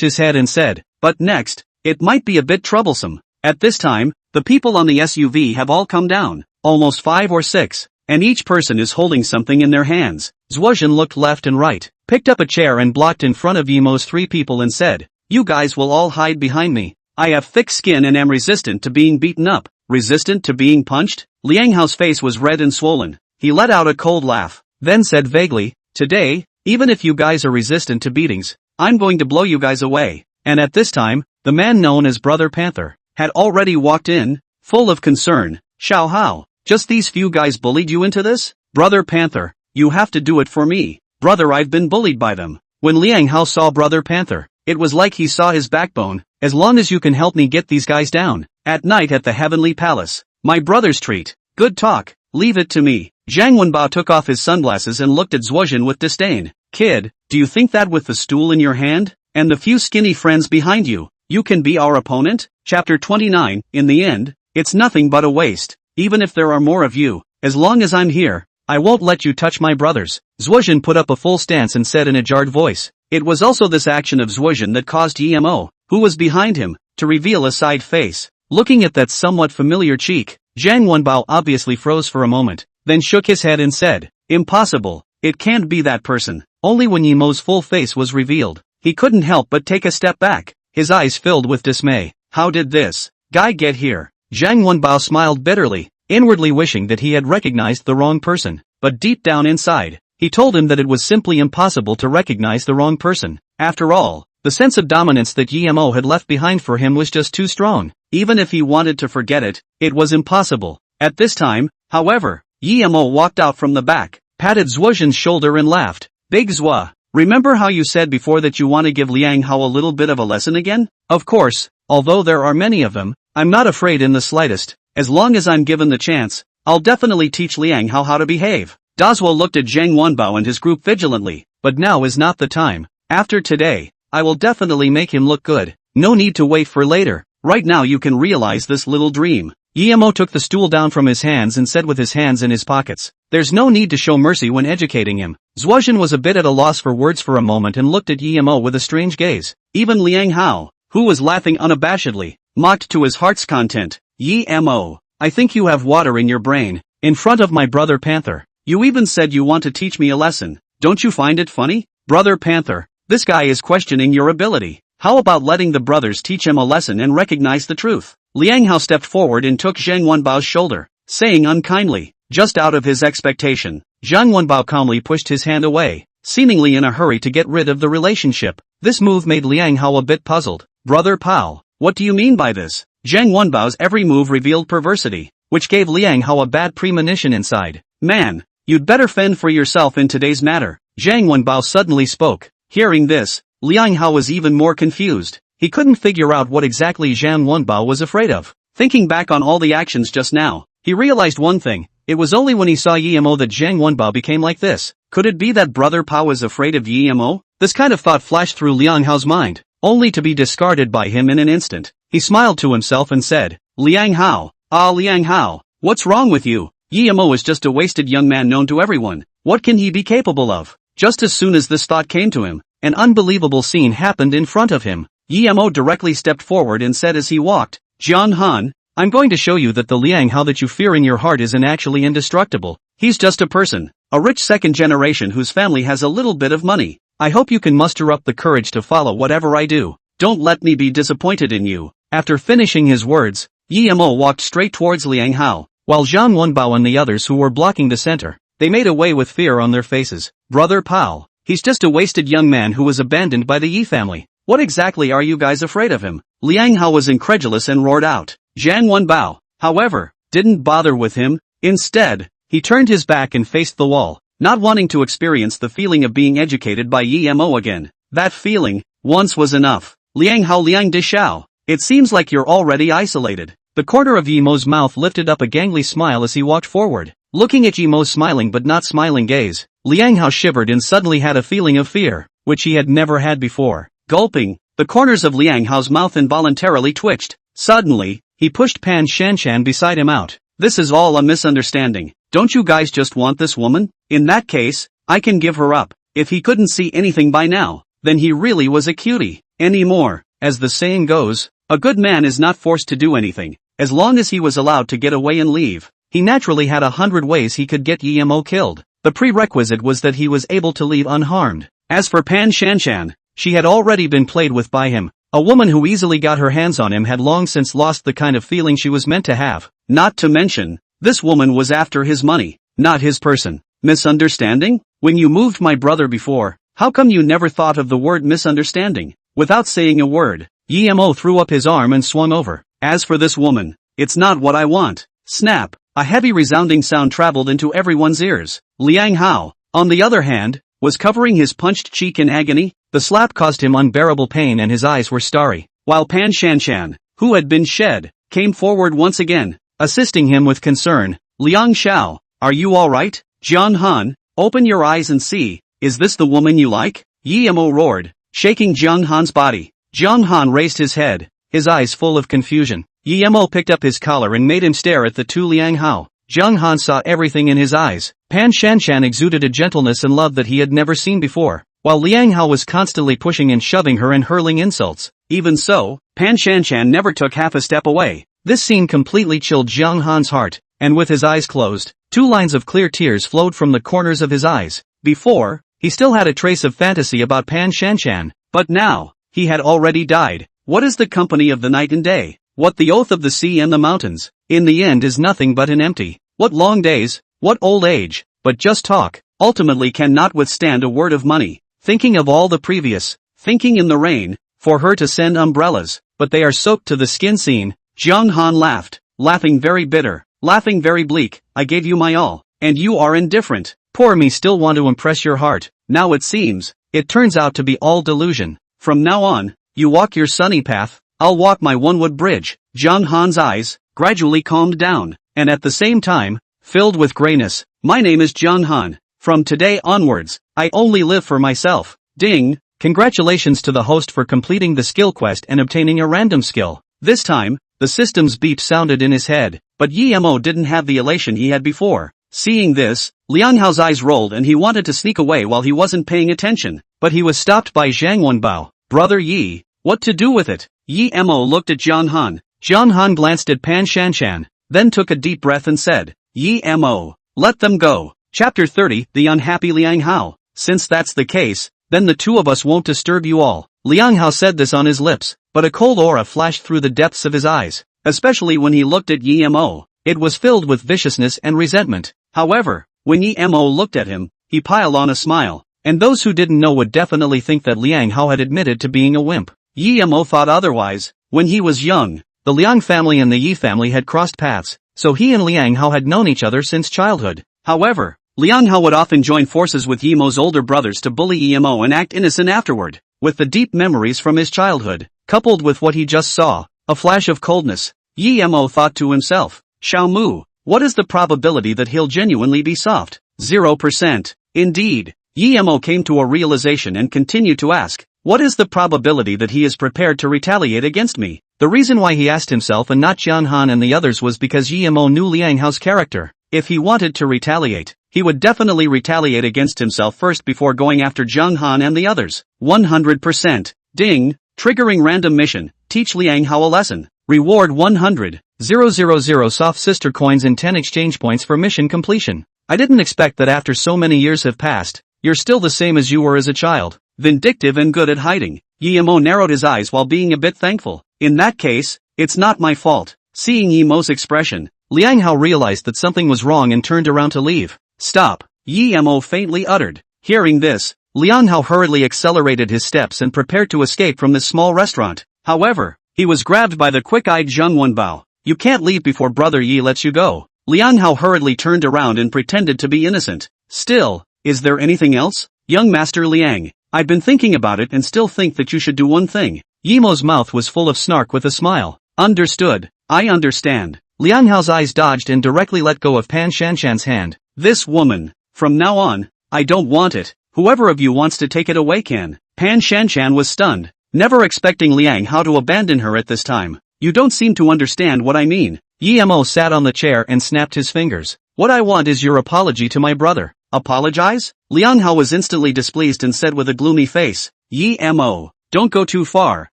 his head and said, but next, it might be a bit troublesome. At this time, the people on the SUV have all come down, almost 5 or 6, and each person is holding something in their hands. Zhuozhen looked left and right, picked up a chair and blocked in front of Yemo's 3 people and said, you guys will all hide behind me. I have thick skin and am resistant to being beaten up. Resistant to being punched? Liang Hao's face was red and swollen. He let out a cold laugh, then said vaguely, today, even if you guys are resistant to beatings, I'm going to blow you guys away. And at this time, the man known as Brother Panther had already walked in, full of concern. Xiao Hao, just these few guys bullied you into this? Brother Panther, you have to do it for me. Brother, I've been bullied by them. When Liang Hao saw Brother Panther, it was like he saw his backbone. As long as you can help me get these guys down. At night at the Heavenly Palace. My brother's treat. Good talk. Leave it to me. Zhang Wenbao took off his sunglasses and looked at Zhuozhen with disdain. Kid, do you think that with the stool in your hand, and the few skinny friends behind you, you can be our opponent? Chapter 29, in the end, it's nothing but a waste. Even if there are more of you, as long as I'm here, I won't let you touch my brothers. Zhuozhen put up a full stance and said in a jarred voice. It was also this action of Zhuozhen that caused Mo, who was behind him, to reveal a side face. Looking at that somewhat familiar cheek, Zhang Wenbao obviously froze for a moment, then shook his head and said, impossible, it can't be that person. Only when Yemo's full face was revealed, he couldn't help but take a step back, his eyes filled with dismay. How did this guy get here? Zhang Wenbao smiled bitterly, inwardly wishing that he had recognized the wrong person, but deep down inside, he told him that it was simply impossible to recognize the wrong person. After all, the sense of dominance that Yemo had left behind for him was just too strong. Even if he wanted to forget it, it was impossible. At this time, however, Yemo walked out from the back, patted Zhuozhen's shoulder and laughed. Big Zhua, remember how you said before that you want to give Liang Hao a little bit of a lesson again? Of course, although there are many of them, I'm not afraid in the slightest. As long as I'm given the chance, I'll definitely teach Liang Hao how to behave. Dazhuo looked at Zhang Wenbao and his group vigilantly, but now is not the time. After today, I will definitely make him look good. No need to wait for later. Right now you can realize this little dream. Yemo took the stool down from his hands and said with his hands in his pockets, there's no need to show mercy when educating him. Zhuozhen was a bit at a loss for words for a moment and looked at Yemo with a strange gaze. Even Liang Hao, who was laughing unabashedly, mocked to his heart's content. Yemo, I think you have water in your brain. In front of my brother Panther, you even said you want to teach me a lesson. Don't you find it funny? Brother Panther, this guy is questioning your ability. How about letting the brothers teach him a lesson and recognize the truth? Liang Hao stepped forward and took Zhang Wenbao's shoulder, saying unkindly, just out of his expectation. Zhang Wenbao calmly pushed his hand away, seemingly in a hurry to get rid of the relationship. This move made Liang Hao a bit puzzled. Brother Pao, what do you mean by this? Zhang Wenbao's every move revealed perversity, which gave Liang Hao a bad premonition inside. Man, you'd better fend for yourself in today's matter. Zhang Wenbao suddenly spoke. Hearing this, Liang Hao was even more confused. He couldn't figure out what exactly Zhang Wenbao was afraid of. Thinking back on all the actions just now, he realized one thing. It was only when he saw Yemo that Zhang Wenbao became like this. Could it be that Brother Pao was afraid of Yemo? This kind of thought flashed through Liang Hao's mind, only to be discarded by him in an instant. He smiled to himself and said, Liang Hao, Liang Hao, what's wrong with you? Yemo is just a wasted young man known to everyone. What can he be capable of? Just as soon as this thought came to him, an unbelievable scene happened in front of him. Yemo directly stepped forward and said as he walked, Jian Han, I'm going to show you that the Liang Hao that you fear in your heart isn't actually indestructible. He's just a person, a rich second generation whose family has a little bit of money. I hope you can muster up the courage to follow whatever I do. Don't let me be disappointed in you. After finishing his words, Yemo walked straight towards Liang Hao, while Zhang Wenbao and the others who were blocking the center, they made away with fear on their faces. Brother Pao, he's just a wasted young man who was abandoned by the Yi family. What exactly are you guys afraid of him? Liang Hao was incredulous and roared out. Zhang Wenbao, however, didn't bother with him. Instead, he turned his back and faced the wall, not wanting to experience the feeling of being educated by Yemo again. That feeling, once was enough. Liang Hao Liang Dishao, it seems like you're already isolated. The corner of Yemo's mouth lifted up a gangly smile as he walked forward. Looking at Yemo's smiling but not smiling gaze, Liang Hao shivered and suddenly had a feeling of fear, which he had never had before. Gulping, the corners of Liang Hao's mouth involuntarily twitched. Suddenly, he pushed Pan Shanshan beside him out. This is all a misunderstanding. Don't you guys just want this woman? In that case, I can give her up. If he couldn't see anything by now, then he really was a cutie. Anymore, as the saying goes, a good man is not forced to do anything, as long as he was allowed to get away and leave. He naturally had 100 ways he could get Yemo killed. The prerequisite was that he was able to leave unharmed. As for Pan Shanshan, she had already been played with by him. A woman who easily got her hands on him had long since lost the kind of feeling she was meant to have. Not to mention, this woman was after his money, not his person. Misunderstanding? When you moved my brother before, how come you never thought of the word misunderstanding? Without saying a word, Yemo threw up his arm and swung over. As for this woman, it's not what I want. Snap! A heavy resounding sound traveled into everyone's ears. Liang Hao, on the other hand, was covering his punched cheek in agony. The slap caused him unbearable pain and his eyes were starry, while Pan Shanshan, who had been shed, came forward once again, assisting him with concern. Liang Xiao, are you alright? Jian Han, open your eyes and see, is this the woman you like? Yemo roared, shaking Jiang Han's body. Jiang Han raised his head, his eyes full of confusion. Yemo picked up his collar and made him stare at the two Liang Hao. Jiang Han saw everything in his eyes. Pan Shanshan exuded a gentleness and love that he had never seen before, while Liang Hao was constantly pushing and shoving her and hurling insults. Even so, Pan Shanshan never took half a step away. This scene completely chilled Jiang Han's heart, and with his eyes closed, 2 lines of clear tears flowed from the corners of his eyes. Before, he still had a trace of fantasy about Pan Shanshan, but now, he had already died. What is the company of the night and day? What the oath of the sea and the mountains? In the end is nothing but an empty. What long days? What old age? But just talk. Ultimately cannot withstand a word of money. Thinking of all the previous. Thinking in the rain. For her to send umbrellas. But they are soaked to the skin scene. Jiang Han laughed. Laughing very bitter. Laughing very bleak. I gave you my all. And you are indifferent. Poor me still want to impress your heart. Now it seems. It turns out to be all delusion. From now on, you walk your sunny path. I'll walk my one-wood bridge. Jiang Han's eyes gradually calmed down, and at the same time, filled with grayness. My name is Jiang Han. From today onwards, I only live for myself. Ding! Congratulations to the host for completing the skill quest and obtaining a random skill. This time, the system's beep sounded in his head, but Yemo didn't have the elation he had before. Seeing this, Liang Hao's eyes rolled and he wanted to sneak away while he wasn't paying attention, but he was stopped by Zhang Wenbao. Brother Yi, what to do with it? Yemo looked at Jiang Han. Jiang Han glanced at Pan Shanshan, then took a deep breath and said, Yemo, let them go. Chapter 30, The Unhappy Liang Hao. Since that's the case, then the two of us won't disturb you all. Liang Hao said this on his lips, but a cold aura flashed through the depths of his eyes, especially when he looked at Yemo. It was filled with viciousness and resentment. However, when Yemo looked at him, he piled on a smile, and those who didn't know would definitely think that Liang Hao had admitted to being a wimp. Yemo thought otherwise. When he was young, the Liang family and the Yi family had crossed paths, so he and Liang Hao had known each other since childhood. However, Liang Hao would often join forces with Yemo's older brothers to bully Yemo and act innocent afterward. With the deep memories from his childhood, coupled with what he just saw, a flash of coldness, Yemo thought to himself, Xiao Mu, what is the probability that he'll genuinely be soft? 0%. Indeed, Yemo came to a realization and continued to ask, what is the probability that he is prepared to retaliate against me? The reason why he asked himself and not Jiang Han and the others was because Yemo knew Liang Hao's character. If he wanted to retaliate, he would definitely retaliate against himself first before going after Jiang Han and the others. 100%. Ding! Triggering random mission. Teach Liang Hao a lesson. Reward 100,000 soft sister coins and 10 exchange points for mission completion. I didn't expect that after so many years have passed, you're still the same as you were as a child. Vindictive and good at hiding. Yemo narrowed his eyes while being a bit thankful. In that case, it's not my fault. Seeing Yemo's expression, Liang Hao realized that something was wrong and turned around to leave. Stop! Yemo faintly uttered. Hearing this, Liang Hao hurriedly accelerated his steps and prepared to escape from this small restaurant. However, he was grabbed by the quick-eyed Zhang Wenbao. You can't leave before Brother Yi lets you go. Liang Hao hurriedly turned around and pretended to be innocent. Still, is there anything else? Young Master Liang, I've been thinking about it and still think that you should do one thing. Yemo's mouth was full of snark with a smile. Understood. I understand. Liang Hao's eyes dodged and directly let go of Pan Shanshan's hand. This woman. From now on, I don't want it. Whoever of you wants to take it away can. Pan Shanshan was stunned, never expecting Liang Hao to abandon her at this time. You don't seem to understand what I mean. Yemo sat on the chair and snapped his fingers. What I want is your apology to my brother. Apologize? Liang Hao was instantly displeased and said with a gloomy face, Yemo, don't go too far.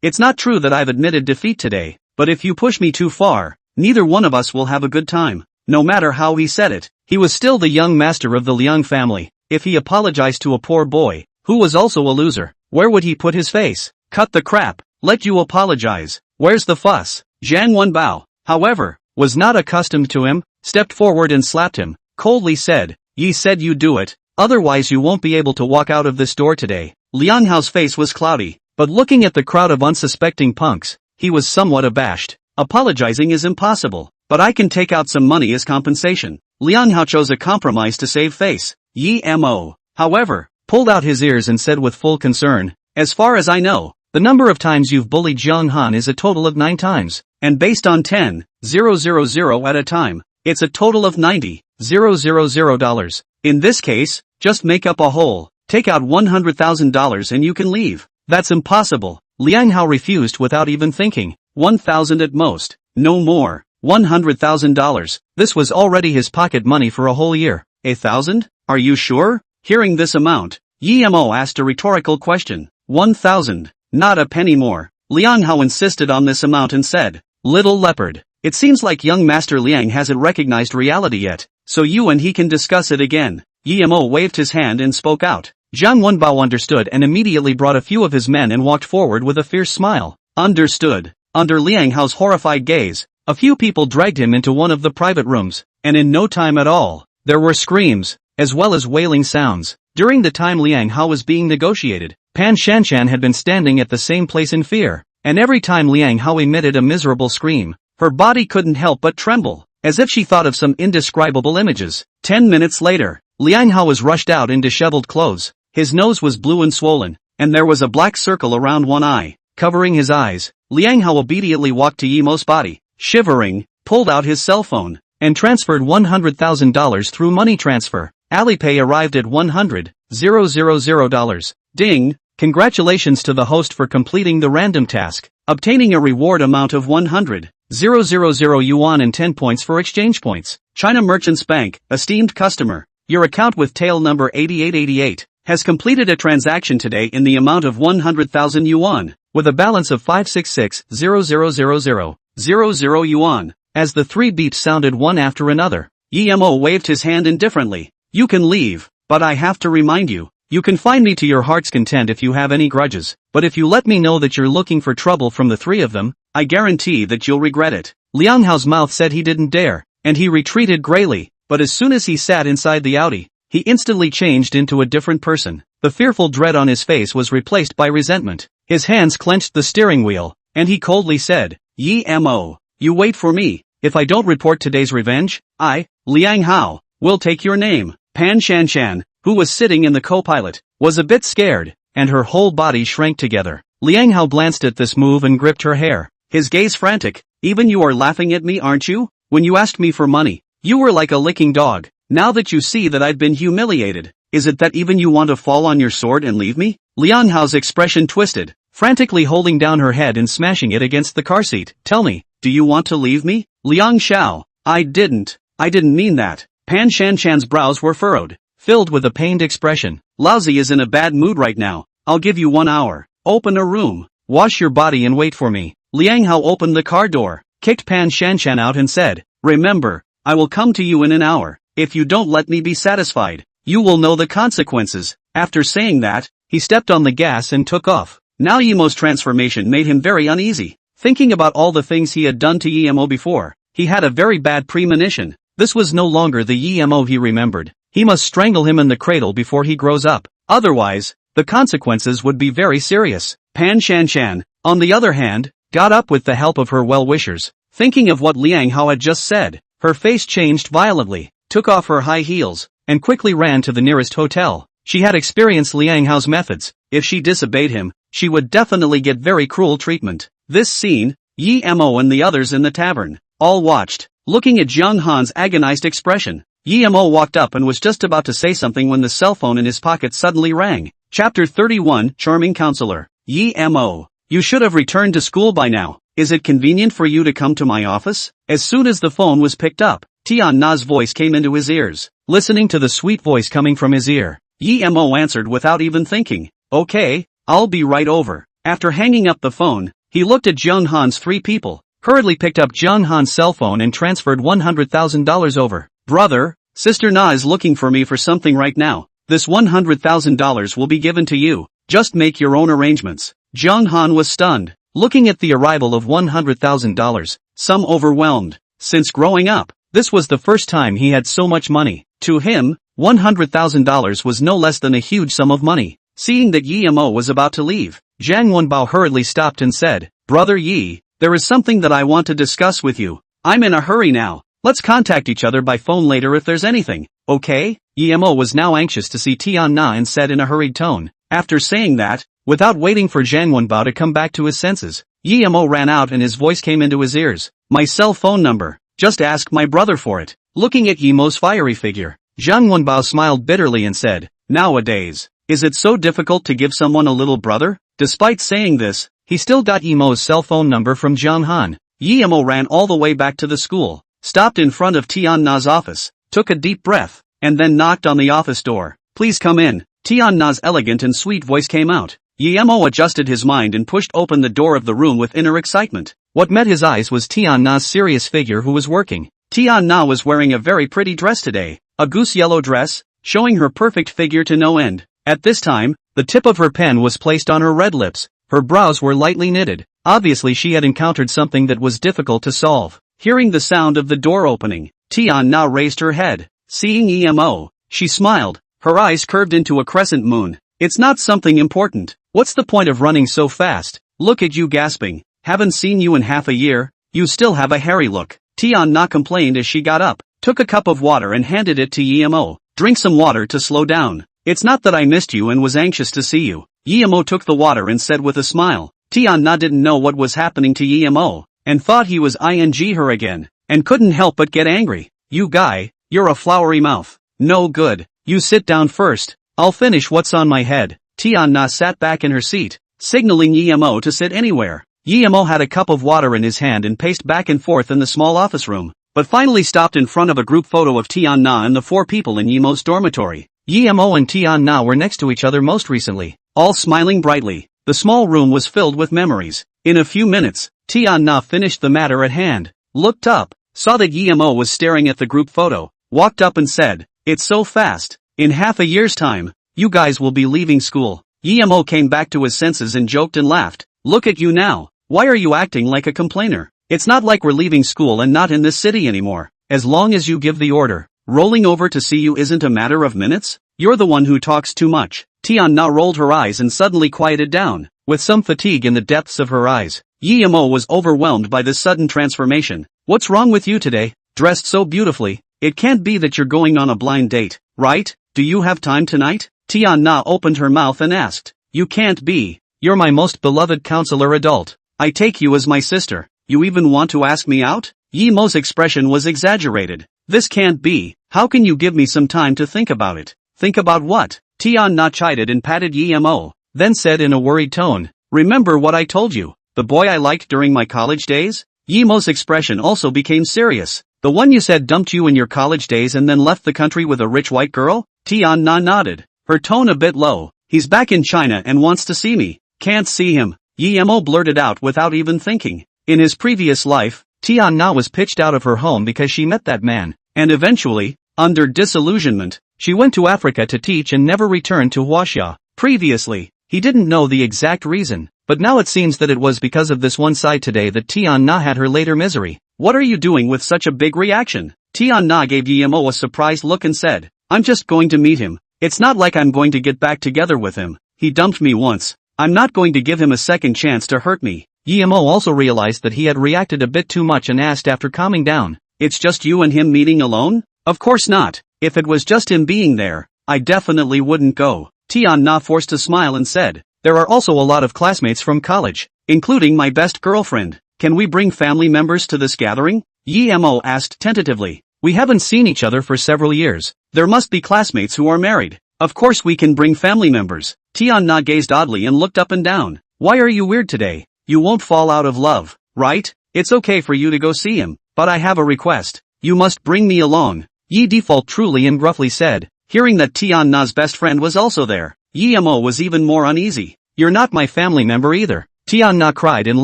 It's not true that I've admitted defeat today, but if you push me too far, neither one of us will have a good time. No matter how he said it, he was still the young master of the Liang family. If he apologized to a poor boy, who was also a loser, where would he put his face? Cut the crap. Let you apologize. Where's the fuss? Zhang Wenbao, however, was not accustomed to him, stepped forward and slapped him, coldly said, Yi said you do it, otherwise you won't be able to walk out of this door today. Liang Hao's face was cloudy, but looking at the crowd of unsuspecting punks, he was somewhat abashed. Apologizing is impossible, but I can take out some money as compensation. Liang Hao chose a compromise to save face. Yemo, however, pulled out his ears and said with full concern, as far as I know, the number of times you've bullied Jiang Han is a total of 9 times, and based on 10,000 at a time, it's a total of $90,000. In this case, just make up a whole, take out $100,000 and you can leave. That's impossible. Liang Hao refused without even thinking. 1,000 at most, no more. $100,000. This was already his pocket money for a whole year. 1,000? Are you sure? Hearing this amount, Yemo asked a rhetorical question. 1,000. Not a penny more. Liang Hao insisted on this amount and said, Little leopard. It seems like young Master Liang hasn't recognized reality yet, so you and he can discuss it again. Yemo waved his hand and spoke out. Zhang Wenbao understood and immediately brought a few of his men and walked forward with a fierce smile. Understood. Under Liang Hao's horrified gaze, a few people dragged him into one of the private rooms, and in no time at all, there were screams, as well as wailing sounds. During the time Liang Hao was being negotiated, Pan Shanshan had been standing at the same place in fear, and every time Liang Hao emitted a miserable scream, her body couldn't help but tremble, as if she thought of some indescribable images. 10 minutes later, Liang Hao was rushed out in disheveled clothes. His nose was blue and swollen, and there was a black circle around one eye, covering his eyes. Liang Hao immediately walked to Yimo's body, shivering, pulled out his cell phone, and transferred $100,000 through money transfer. Alipay arrived at $100,000. Ding! Congratulations to the host for completing the random task, obtaining a reward amount of 100,000 yuan and 10 points for exchange points. China Merchants Bank, esteemed customer, your account with tail number 8888 has completed a transaction today in the amount of 100,000 yuan, with a balance of 566,000,000 yuan. As the three beeps sounded one after another, Yimo waved his hand indifferently. You can leave, but I have to remind you, you can find me to your heart's content if you have any grudges, but if you let me know that you're looking for trouble from the three of them, I guarantee that you'll regret it. Liang Hao's mouth said he didn't dare, and he retreated grayly, but as soon as he sat inside the Audi, he instantly changed into a different person. The fearful dread on his face was replaced by resentment. His hands clenched the steering wheel, and he coldly said, Yimo, you wait for me. If I don't report today's revenge, I, Liang Hao, will take your name. Pan Shanshan, who was sitting in the co-pilot, was a bit scared, and her whole body shrank together. Liang Hao glanced at this move and gripped her hair, his gaze frantic. Even you are laughing at me, aren't you? When you asked me for money, you were like a licking dog. Now that you see that I've been humiliated, is it that even you want to fall on your sword and leave me? Liang Hao's expression twisted, frantically holding down her head and smashing it against the car seat. Tell me, do you want to leave me? Liang Xiao, I didn't mean that. Pan Shanshan's brows were furrowed, filled with a pained expression. Lousy is in a bad mood right now. I'll give you 1 hour. Open a room, wash your body and wait for me. Liang Hao opened the car door, kicked Pan Shanshan out and said, remember, I will come to you in an hour. If you don't let me be satisfied, you will know the consequences. After saying that, he stepped on the gas and took off. Now Yimo's transformation made him very uneasy. Thinking about all the things he had done to Yimo before, he had a very bad premonition. This was no longer the Yimo he remembered. He must strangle him in the cradle before he grows up. Otherwise, the consequences would be very serious. Pan Shanshan, on the other hand, got up with the help of her well-wishers. Thinking of what Liang Hao had just said, her face changed violently, took off her high heels, and quickly ran to the nearest hotel. She had experienced Liang Hao's methods. If she disobeyed him, she would definitely get very cruel treatment. This scene, Yimo and the others in the tavern, all watched, looking at Jiang Han's agonized expression. Yimo walked up and was just about to say something when the cell phone in his pocket suddenly rang. Chapter 31, Charming Counselor. Yimo, you should have returned to school by now. Is it convenient for you to come to my office? As soon as the phone was picked up, Tian Na's voice came into his ears. Listening to the sweet voice coming from his ear, Yimo answered without even thinking. Okay, I'll be right over. After hanging up the phone, he looked at Jiang Han's three people, hurriedly picked up Jiang Han's cell phone and transferred $100,000 over. Brother, Sister Na is looking for me for something right now. This $100,000 will be given to you. Just make your own arrangements. Jiang Han was stunned, looking at the arrival of $100,000, some overwhelmed. Since growing up, this was the first time he had so much money. To him, $100,000 was no less than a huge sum of money. Seeing that Yimo was about to leave, Zhang Wenbao hurriedly stopped and said, Brother Yi, there is something that I want to discuss with you. I'm in a hurry now. Let's contact each other by phone later if there's anything, okay? Yimo was now anxious to see Tian Na and said in a hurried tone. After saying that, without waiting for Zhang Wenbao to come back to his senses, Yimo ran out and his voice came into his ears. My cell phone number. Just ask my brother for it. Looking at Yimo's fiery figure, Zhang Wenbao smiled bitterly and said, Nowadays, is it so difficult to give someone a little brother? Despite saying this, he still got Yimo's cell phone number from Jiang Han. Yimo ran all the way back to the school, stopped in front of Tian Na's office, took a deep breath, and then knocked on the office door. Please come in. Tian Na's elegant and sweet voice came out. Yimo adjusted his mind and pushed open the door of the room with inner excitement. What met his eyes was Tian Na's serious figure who was working. Tian Na was wearing a very pretty dress today, a goose yellow dress, showing her perfect figure to no end. At this time, the tip of her pen was placed on her red lips, Her brows were lightly knitted. Obviously she had encountered something that was difficult to solve. Hearing the sound of the door opening, Tian Na raised her head. Seeing Emo, she smiled. Her eyes curved into a crescent moon. It's not something important. What's the point of running so fast? Look at you gasping. Haven't seen you in half a year. You still have a hairy look. Tian Na complained as she got up, took a cup of water and handed it to Emo. Drink some water to slow down. It's not that I missed you and was anxious to see you. Emo took the water and said with a smile. Tian Na didn't know what was happening to Emo, and thought he was ing her again, and couldn't help but get angry. You guy, you're a flowery mouth. No good. You sit down first. I'll finish what's on my head. Tian Na sat back in her seat, signaling Emo to sit anywhere. Emo had a cup of water in his hand and paced back and forth in the small office room, but finally stopped in front of a group photo of Tian Na and the 4 people in Emo's dormitory. Emo and Tian Na were next to each other most recently, all smiling brightly. The small room was filled with memories. In a few minutes, Tian Na finished the matter at hand, looked up, saw that Emo was staring at the group photo, walked up and said, "It's so fast. In half a year's time, you guys will be leaving school." Emo came back to his senses and joked and laughed. "Look at you now. Why are you acting like a complainer? It's not like we're leaving school and not in this city anymore. As long as you give the order, rolling over to see you isn't a matter of minutes. You're the one who talks too much." Tian Na rolled her eyes and suddenly quieted down, with some fatigue in the depths of her eyes. Emo was overwhelmed by this sudden transformation. "What's wrong with you today? Dressed so beautifully. It can't be that you're going on a blind date, right? Do you have time tonight?" Tian Na opened her mouth and asked. "You can't be. You're my most beloved counselor adult. I take you as my sister. You even want to ask me out?" Emo's expression was exaggerated. "This can't be. How can you give me some time to think about it?" "Think about what?" Tian Na chided and patted Emo, then said in a worried tone, "Remember what I told you, the boy I liked during my college days?" Emo's expression also became serious. "The one you said dumped you in your college days and then left the country with a rich white girl?" Tian Na nodded, her tone a bit low. "He's back in China and wants to see me." "Can't see him," Emo blurted out without even thinking. In his previous life, Tian Na was pitched out of her home because she met that man, and eventually, under disillusionment, she went to Africa to teach and never returned to Huaxia. Previously, he didn't know the exact reason, but now it seems that it was because of this one side today that Tian Na had her later misery. "What are you doing with such a big reaction?" Tian Na gave Emo a surprised look and said, "I'm just going to meet him. It's not like I'm going to get back together with him. He dumped me once. I'm not going to give him a second chance to hurt me." Emo also realized that he had reacted a bit too much and asked after calming down, "It's just you and him meeting alone?" "Of course not. If it was just him being there, I definitely wouldn't go." Tian Na forced a smile and said, "There are also a lot of classmates from college, including my best girlfriend. Can we bring family members to this gathering?" Emo asked tentatively. "We haven't seen each other for several years. There must be classmates who are married. Of course we can bring family members." Tian Na gazed oddly and looked up and down. "Why are you weird today? You won't fall out of love, right? It's okay for you to go see him, but I have a request. You must bring me along." Default truly and gruffly said. Hearing that Tian Na's best friend was also there, Emo was even more uneasy. "You're not my family member either." Tian Na cried and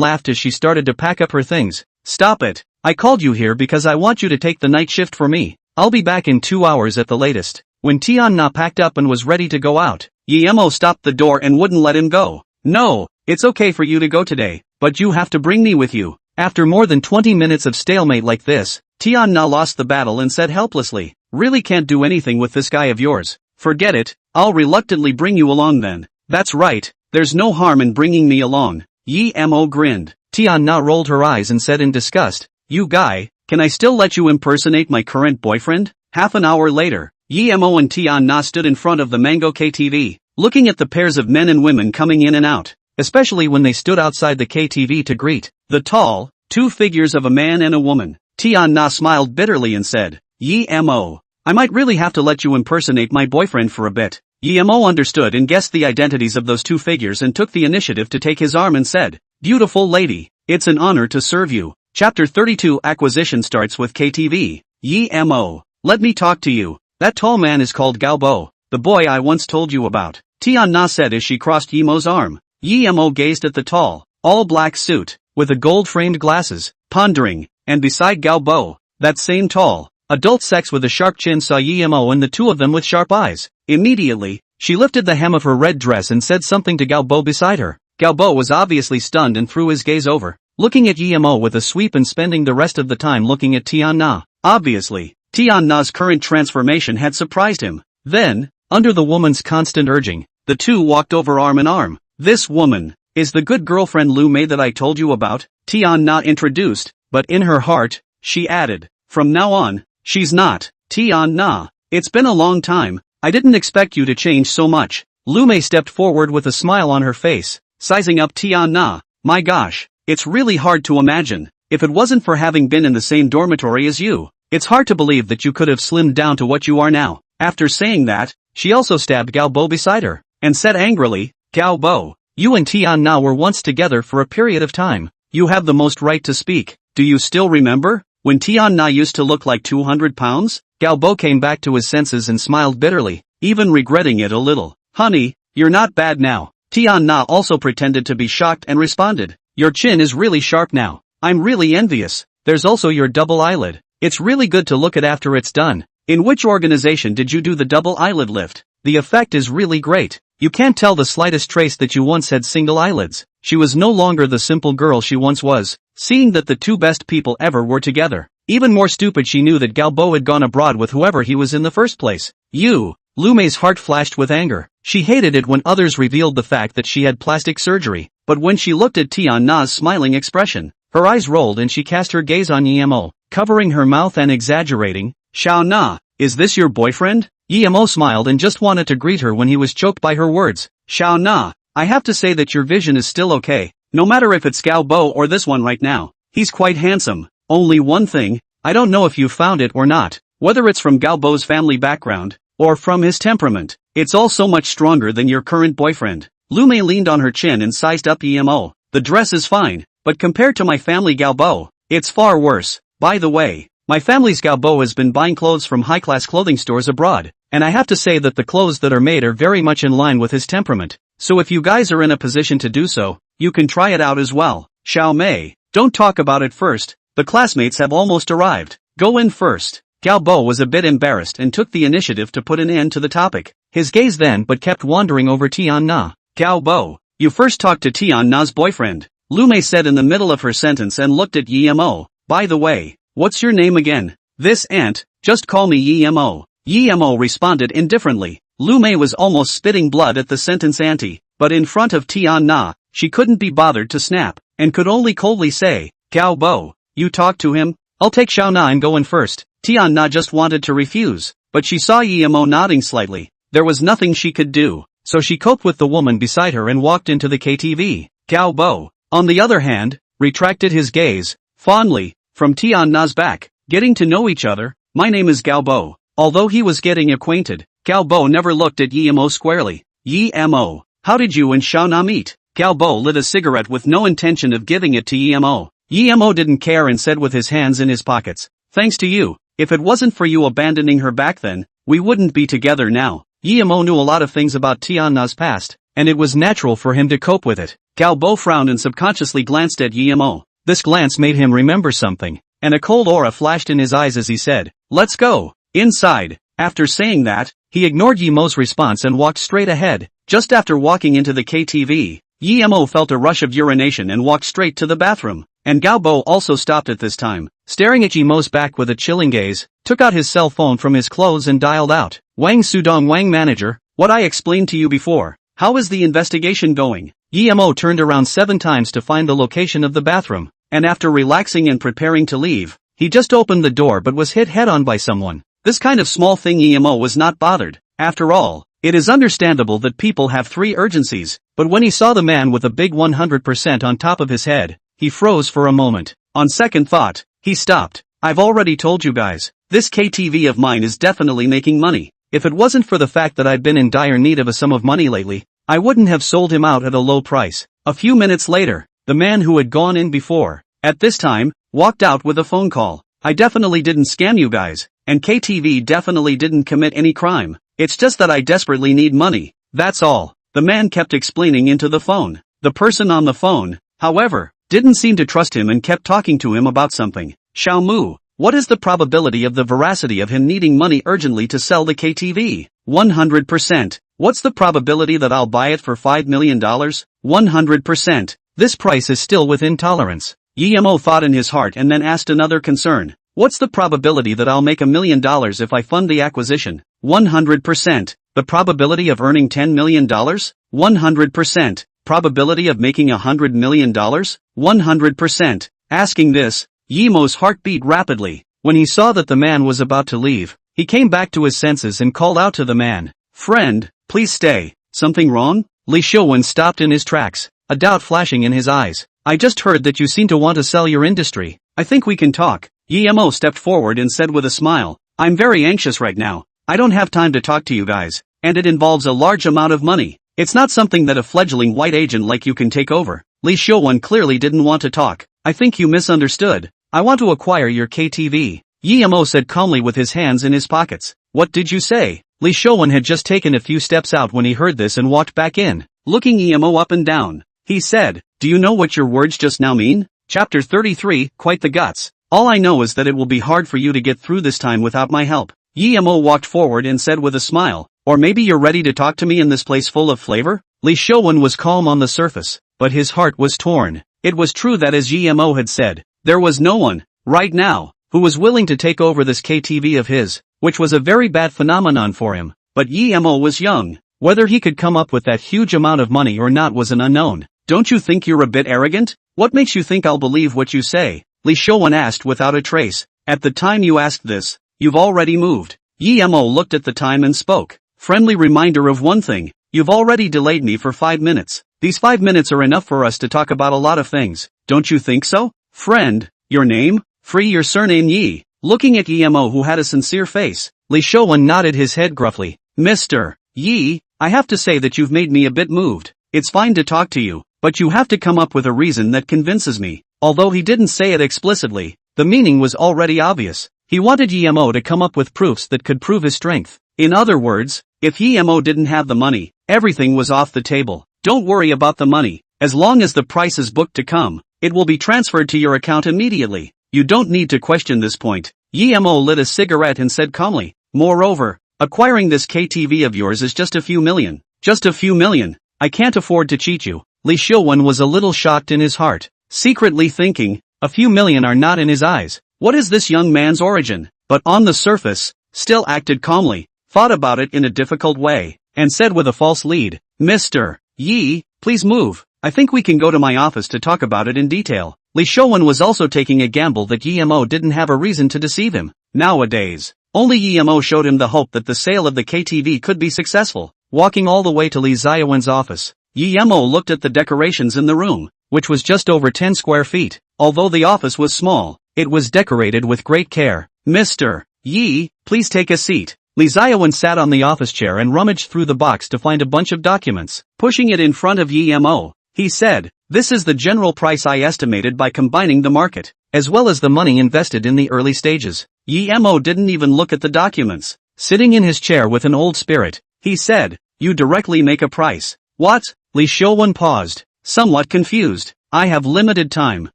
laughed as she started to pack up her things. "Stop it. I called you here because I want you to take the night shift for me. I'll be back in 2 hours at the latest." When Tian Na packed up and was ready to go out, Emo stopped the door and wouldn't let him go. "No, it's okay for you to go today, but you have to bring me with you." After more than 20 minutes of stalemate like this, Tian Na lost the battle and said helplessly, "Really can't do anything with this guy of yours. Forget it, I'll reluctantly bring you along then." "That's right, there's no harm in bringing me along." Emo grinned. Tian Na rolled her eyes and said in disgust, "You guy, can I still let you impersonate my current boyfriend?" Half an hour later, Emo and Tian Na stood in front of the Mango KTV, looking at the pairs of men and women coming in and out, especially when they stood outside the KTV to greet the tall, 2 figures of a man and a woman. Tian Na smiled bitterly and said, "Emo, I might really have to let you impersonate my boyfriend for a bit." Emo understood and guessed the identities of those 2 figures and took the initiative to take his arm and said, "Beautiful lady, it's an honor to serve you." Chapter 32 Acquisition starts with KTV. "Emo, let me talk to you. That tall man is called Gaobo, the boy I once told you about," Tian Na said as she crossed Emo's arm. Emo gazed at the tall, all-black suit, with the gold-framed glasses, pondering, and beside Gaobo, that same tall, adult sex with a sharp chin saw Emo and the 2 of them with sharp eyes. Immediately, she lifted the hem of her red dress and said something to Gaobo beside her. Galbo was obviously stunned and threw his gaze over, looking at Yemo with a sweep and spending the rest of the time looking at Tian Na. Obviously, Tian Na's current transformation had surprised him. Then, under the woman's constant urging, the two walked over arm in arm. This woman is the good girlfriend Lu Mei that I told you about, Tian Na introduced, but in her heart, she added, from now on, she's not. Tian Na, it's been a long time, I didn't expect you to change so much. Lu Mei stepped forward with a smile on her face, sizing up Tian Na. My gosh, it's really hard to imagine. If it wasn't for having been in the same dormitory as you, it's hard to believe that you could have slimmed down to what you are now. After saying that, she also stabbed Galbo beside her, and said angrily, Galbo, you and Tian Na were once together for a period of time. You have the most right to speak. Do you still remember, when Tian Na used to look like 200 pounds? Galbo came back to his senses and smiled bitterly, even regretting it a little. Honey, you're not bad now. Tian Na also pretended to be shocked and responded, your chin is really sharp now. I'm really envious. There's also your double eyelid. It's really good to look at after it's done. In which organization did you do the double eyelid lift? The effect is really great. You can't tell the slightest trace that you once had single eyelids. She was no longer the simple girl she once was, seeing that the two best people ever were together. Even more stupid, she knew that Galbo had gone abroad with whoever he was in the first place. You. Lu Mei's heart flashed with anger. She hated it when others revealed the fact that she had plastic surgery, but when she looked at Tian Na's smiling expression, her eyes rolled and she cast her gaze on Yemo, covering her mouth and exaggerating. Shao Na, is this your boyfriend? Yemo smiled and just wanted to greet her when he was choked by her words. Shao Na, I have to say that your vision is still okay, no matter if it's Galbo or this one right now. He's quite handsome. Only one thing, I don't know if you found it or not, whether it's from Galbo's family background, or from his temperament, it's all so much stronger than your current boyfriend. Lu Mei leaned on her chin and sized up Yemo. The dress is fine, but compared to my family Galbo, it's far worse. By the way, my family's Galbo has been buying clothes from high-class clothing stores abroad, and I have to say that the clothes that are made are very much in line with his temperament. So if you guys are in a position to do so, you can try it out as well. Xiao Mei, don't talk about it first, the classmates have almost arrived. Go in first. Galbo was a bit embarrassed and took the initiative to put an end to the topic. His gaze then but kept wandering over Tian Na. Galbo, you first talked to Tian Na's boyfriend, Lu Mei said in the middle of her sentence and looked at Yemo. By the way, what's your name again? This aunt, just call me Yemo. Yemo responded indifferently. Lu Mei was almost spitting blood at the sentence auntie, but in front of Tian Na, she couldn't be bothered to snap, and could only coldly say, Galbo, you talked to him? I'll take Shao Na and go in first. Tian Na just wanted to refuse, but she saw Yemo nodding slightly. There was nothing she could do, so she coped with the woman beside her and walked into the KTV. Galbo, on the other hand, retracted his gaze, fondly, from Tian Na's back. Getting to know each other, my name is Galbo. Although he was getting acquainted, Galbo never looked at Yemo squarely. Yemo, how did you and Shao Na meet? Galbo lit a cigarette with no intention of giving it to Yemo. Yemo didn't care and said with his hands in his pockets, thanks to you. If it wasn't for you abandoning her back then, we wouldn't be together now. Yemo knew a lot of things about Tian Na's past, and it was natural for him to cope with it. Galbo frowned and subconsciously glanced at Yemo. This glance made him remember something, and a cold aura flashed in his eyes as he said, let's go. Inside. After saying that, he ignored Yemo's response and walked straight ahead. Just after walking into the KTV, Yemo felt a rush of urination and walked straight to the bathroom. And Galbo also stopped at this time, staring at Yemo's back with a chilling gaze, took out his cell phone from his clothes and dialed out. Wang Sudong, Wang manager, what I explained to you before. How is the investigation going? Yemo turned around 7 times to find the location of the bathroom, and after relaxing and preparing to leave, he just opened the door but was hit head-on by someone. This kind of small thing Yemo was not bothered. After all, it is understandable that people have 3 urgencies, but when he saw the man with a big 100% on top of his head, he froze for a moment. On second thought, he stopped. I've already told you guys, this KTV of mine is definitely making money. If it wasn't for the fact that I've been in dire need of a sum of money lately, I wouldn't have sold him out at a low price. A few minutes later, the man who had gone in before, at this time, walked out with a phone call. I definitely didn't scam you guys, and KTV definitely didn't commit any crime. It's just that I desperately need money. That's all. The man kept explaining into the phone. The person on the phone, however, didn't seem to trust him and kept talking to him about something. Xiao Mu, what is the probability of the veracity of him needing money urgently to sell the KTV? 100%. What's the probability that I'll buy it for $5 million? 100%. This price is still within tolerance. Yemo thought in his heart and then asked another concern. What's the probability that I'll make $1 million if I fund the acquisition? 100%. The probability of earning $10 million? 100%. Probability of making $100 million? 100%. Asking this, Yemo's heart beat rapidly. When he saw that the man was about to leave, he came back to his senses and called out to the man. Friend, please stay. Something wrong? Li Shouwen stopped in his tracks, a doubt flashing in his eyes. I just heard that you seem to want to sell your industry. I think we can talk. Yemo stepped forward and said with a smile, I'm very anxious right now. I don't have time to talk to you guys, and it involves a large amount of money. It's not something that a fledgling white agent like you can take over. Li Shouwen clearly didn't want to talk. I think you misunderstood. I want to acquire your KTV. Yemo said calmly with his hands in his pockets. What did you say? Li Shouwen had just taken a few steps out when he heard this and walked back in, looking Yemo up and down. He said, do you know what your words just now mean? Chapter 33, quite the guts. All I know is that it will be hard for you to get through this time without my help. Yemo walked forward and said with a smile, or maybe you're ready to talk to me in this place full of flavor? Li Shouwen was calm on the surface, but his heart was torn. It was true that as Yemo had said, there was no one, right now, who was willing to take over this KTV of his, which was a very bad phenomenon for him. But Yemo was young. Whether he could come up with that huge amount of money or not was an unknown. Don't you think you're a bit arrogant? What makes you think I'll believe what you say? Li Shouwen asked without a trace. At the time you asked this, you've already moved. Yemo looked at the time and spoke. Friendly reminder of one thing. You've already delayed me for 5 minutes. These 5 minutes are enough for us to talk about a lot of things. Don't you think so? Friend, your name? Free your surname Yi. Looking at Yemo who had a sincere face, Li Shouwen nodded his head gruffly. Mr. Yi, I have to say that you've made me a bit moved. It's fine to talk to you, but you have to come up with a reason that convinces me. Although he didn't say it explicitly, the meaning was already obvious. He wanted Yemo to come up with proofs that could prove his strength. In other words, if Yemo didn't have the money, everything was off the table. Don't worry about the money. As long as the price is booked to come, it will be transferred to your account immediately. You don't need to question this point. Yemo lit a cigarette and said calmly, moreover, acquiring this KTV of yours is just a few million. Just a few million. I can't afford to cheat you. Li Shouwen was a little shocked in his heart, secretly thinking, a few million are not in his eyes. What is this young man's origin? But on the surface, still acted calmly, thought about it in a difficult way, and said with a false lead, Mr. Yi, please move. I think we can go to my office to talk about it in detail. Li Shouwen was also taking a gamble that Yemo didn't have a reason to deceive him. Nowadays, only Yemo showed him the hope that the sale of the KTV could be successful. Walking all the way to Li Xiaowen's office, Yemo looked at the decorations in the room, which was just over 10 square feet. Although the office was small, it was decorated with great care. Mr. Yi, please take a seat. Li Xiaowen sat on the office chair and rummaged through the box to find a bunch of documents. Pushing it in front of Yemo, he said, this is the general price I estimated by combining the market, as well as the money invested in the early stages. Yemo didn't even look at the documents. Sitting in his chair with an old spirit, he said, you directly make a price. What? Li Shouwen paused, somewhat confused. I have limited time.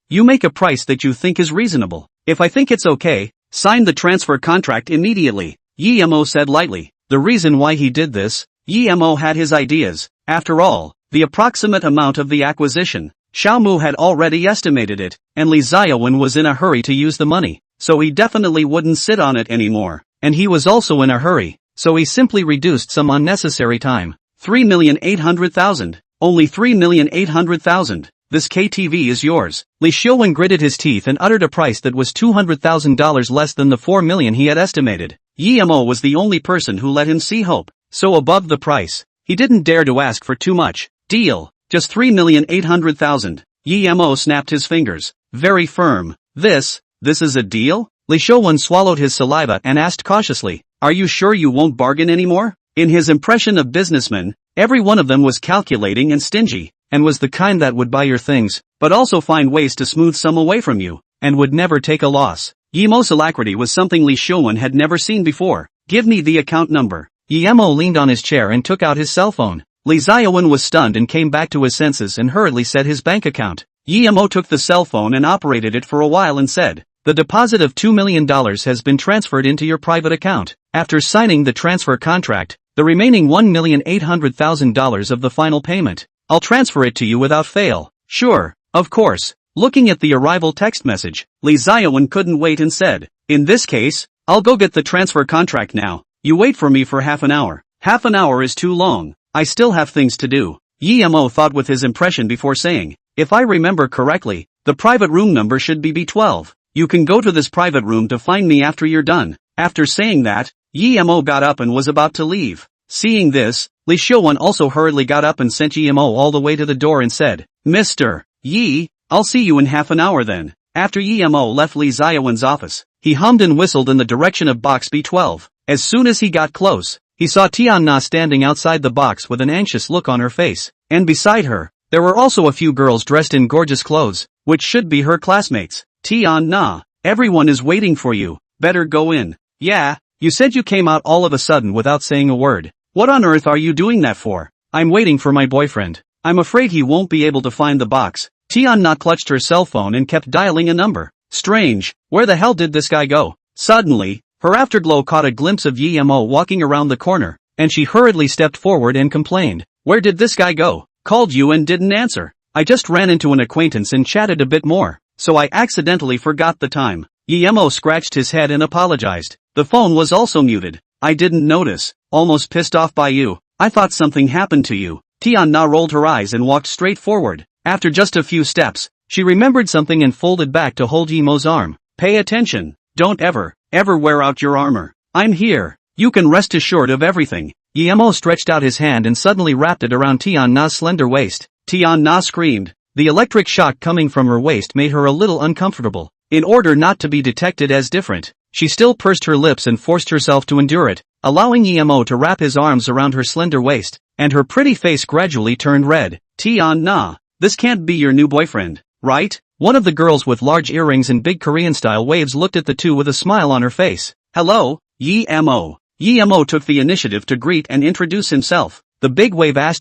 You make a price that you think is reasonable. If I think it's okay, sign the transfer contract immediately. Yemo said lightly. The reason why he did this, Yemo had his ideas. After all, the approximate amount of the acquisition, Xiaomu had already estimated it, and Li Xiaowen was in a hurry to use the money, so he definitely wouldn't sit on it anymore. And he was also in a hurry, so he simply reduced some unnecessary time. 3,800,000. Only 3,800,000. This KTV is yours. Li Shouwen gritted his teeth and uttered a price that was $200,000 less than the 4 million he had estimated. Yemo was the only person who let him see hope. So above the price, he didn't dare to ask for too much. Deal. Just 3,800,000. Yemo snapped his fingers. Very firm. This is a deal? Li Shouwen swallowed his saliva and asked cautiously, are you sure you won't bargain anymore? In his impression of businessmen, every one of them was calculating and stingy, and was the kind that would buy your things, but also find ways to smooth some away from you, and would never take a loss. Yemo's alacrity was something Li Shouwen had never seen before. Give me the account number. Yemo leaned on his chair and took out his cell phone. Li Xiaowen was stunned and came back to his senses and hurriedly said his bank account. Yemo took the cell phone and operated it for a while and said, the deposit of $2 million has been transferred into your private account. After signing the transfer contract, the the remaining $1,800,000 of the final payment. I'll transfer it to you without fail. Sure, of course. Looking at the arrival text message, Lee Ziawan couldn't wait and said, in this case, I'll go get the transfer contract now. You wait for me for half an hour. Half an hour is too long. I still have things to do. Yi Mo thought with his impression before saying, if I remember correctly, the private room number should be B12. You can go to this private room to find me after you're done. After saying that, Yi Mo got up and was about to leave. Seeing this, Lee Xiaowan also hurriedly got up and sent Yi Mo all the way to the door and said, Mr. Yi, I'll see you in half an hour then. After Yi Mo left Lee Ziawan's office, he hummed and whistled in the direction of box B12. As soon as he got close, he saw Tian Na standing outside the box with an anxious look on her face, and beside her, there were also a few girls dressed in gorgeous clothes, which should be her classmates. Tian Na, everyone is waiting for you, better go in. Yeah, you said you came out all of a sudden without saying a word. What on earth are you doing that for? I'm waiting for my boyfriend. I'm afraid he won't be able to find the box. Tian Na clutched her cell phone and kept dialing a number. Strange, where the hell did this guy go? Suddenly, her afterglow caught a glimpse of Yi Mo walking around the corner, and she hurriedly stepped forward and complained. Where did this guy go? Called you and didn't answer. I just ran into an acquaintance and chatted a bit more, so I accidentally forgot the time. Yi Mo scratched his head and apologized. The phone was also muted. I didn't notice. Almost pissed off by you. I thought something happened to you. Tian Na rolled her eyes and walked straight forward. After just a few steps, she remembered something and folded back to hold Yi Mo's arm. Pay attention. Don't ever wear out your armor. I'm here. You can rest assured of everything. Yi Mo stretched out his hand and suddenly wrapped it around Tian Na's slender waist. Tian Na screamed. The electric shock coming from her waist made her a little uncomfortable. In order not to be detected as different, she still pursed her lips and forced herself to endure it, allowing Yi Mo to wrap his arms around her slender waist, and her pretty face gradually turned red. Tian Na, this can't be your new boyfriend, right? One of the girls with large earrings and big Korean-style waves looked at the two with a smile on her face. Hello, Yi Mo. Yi Mo took the initiative to greet and introduce himself. The big wave ***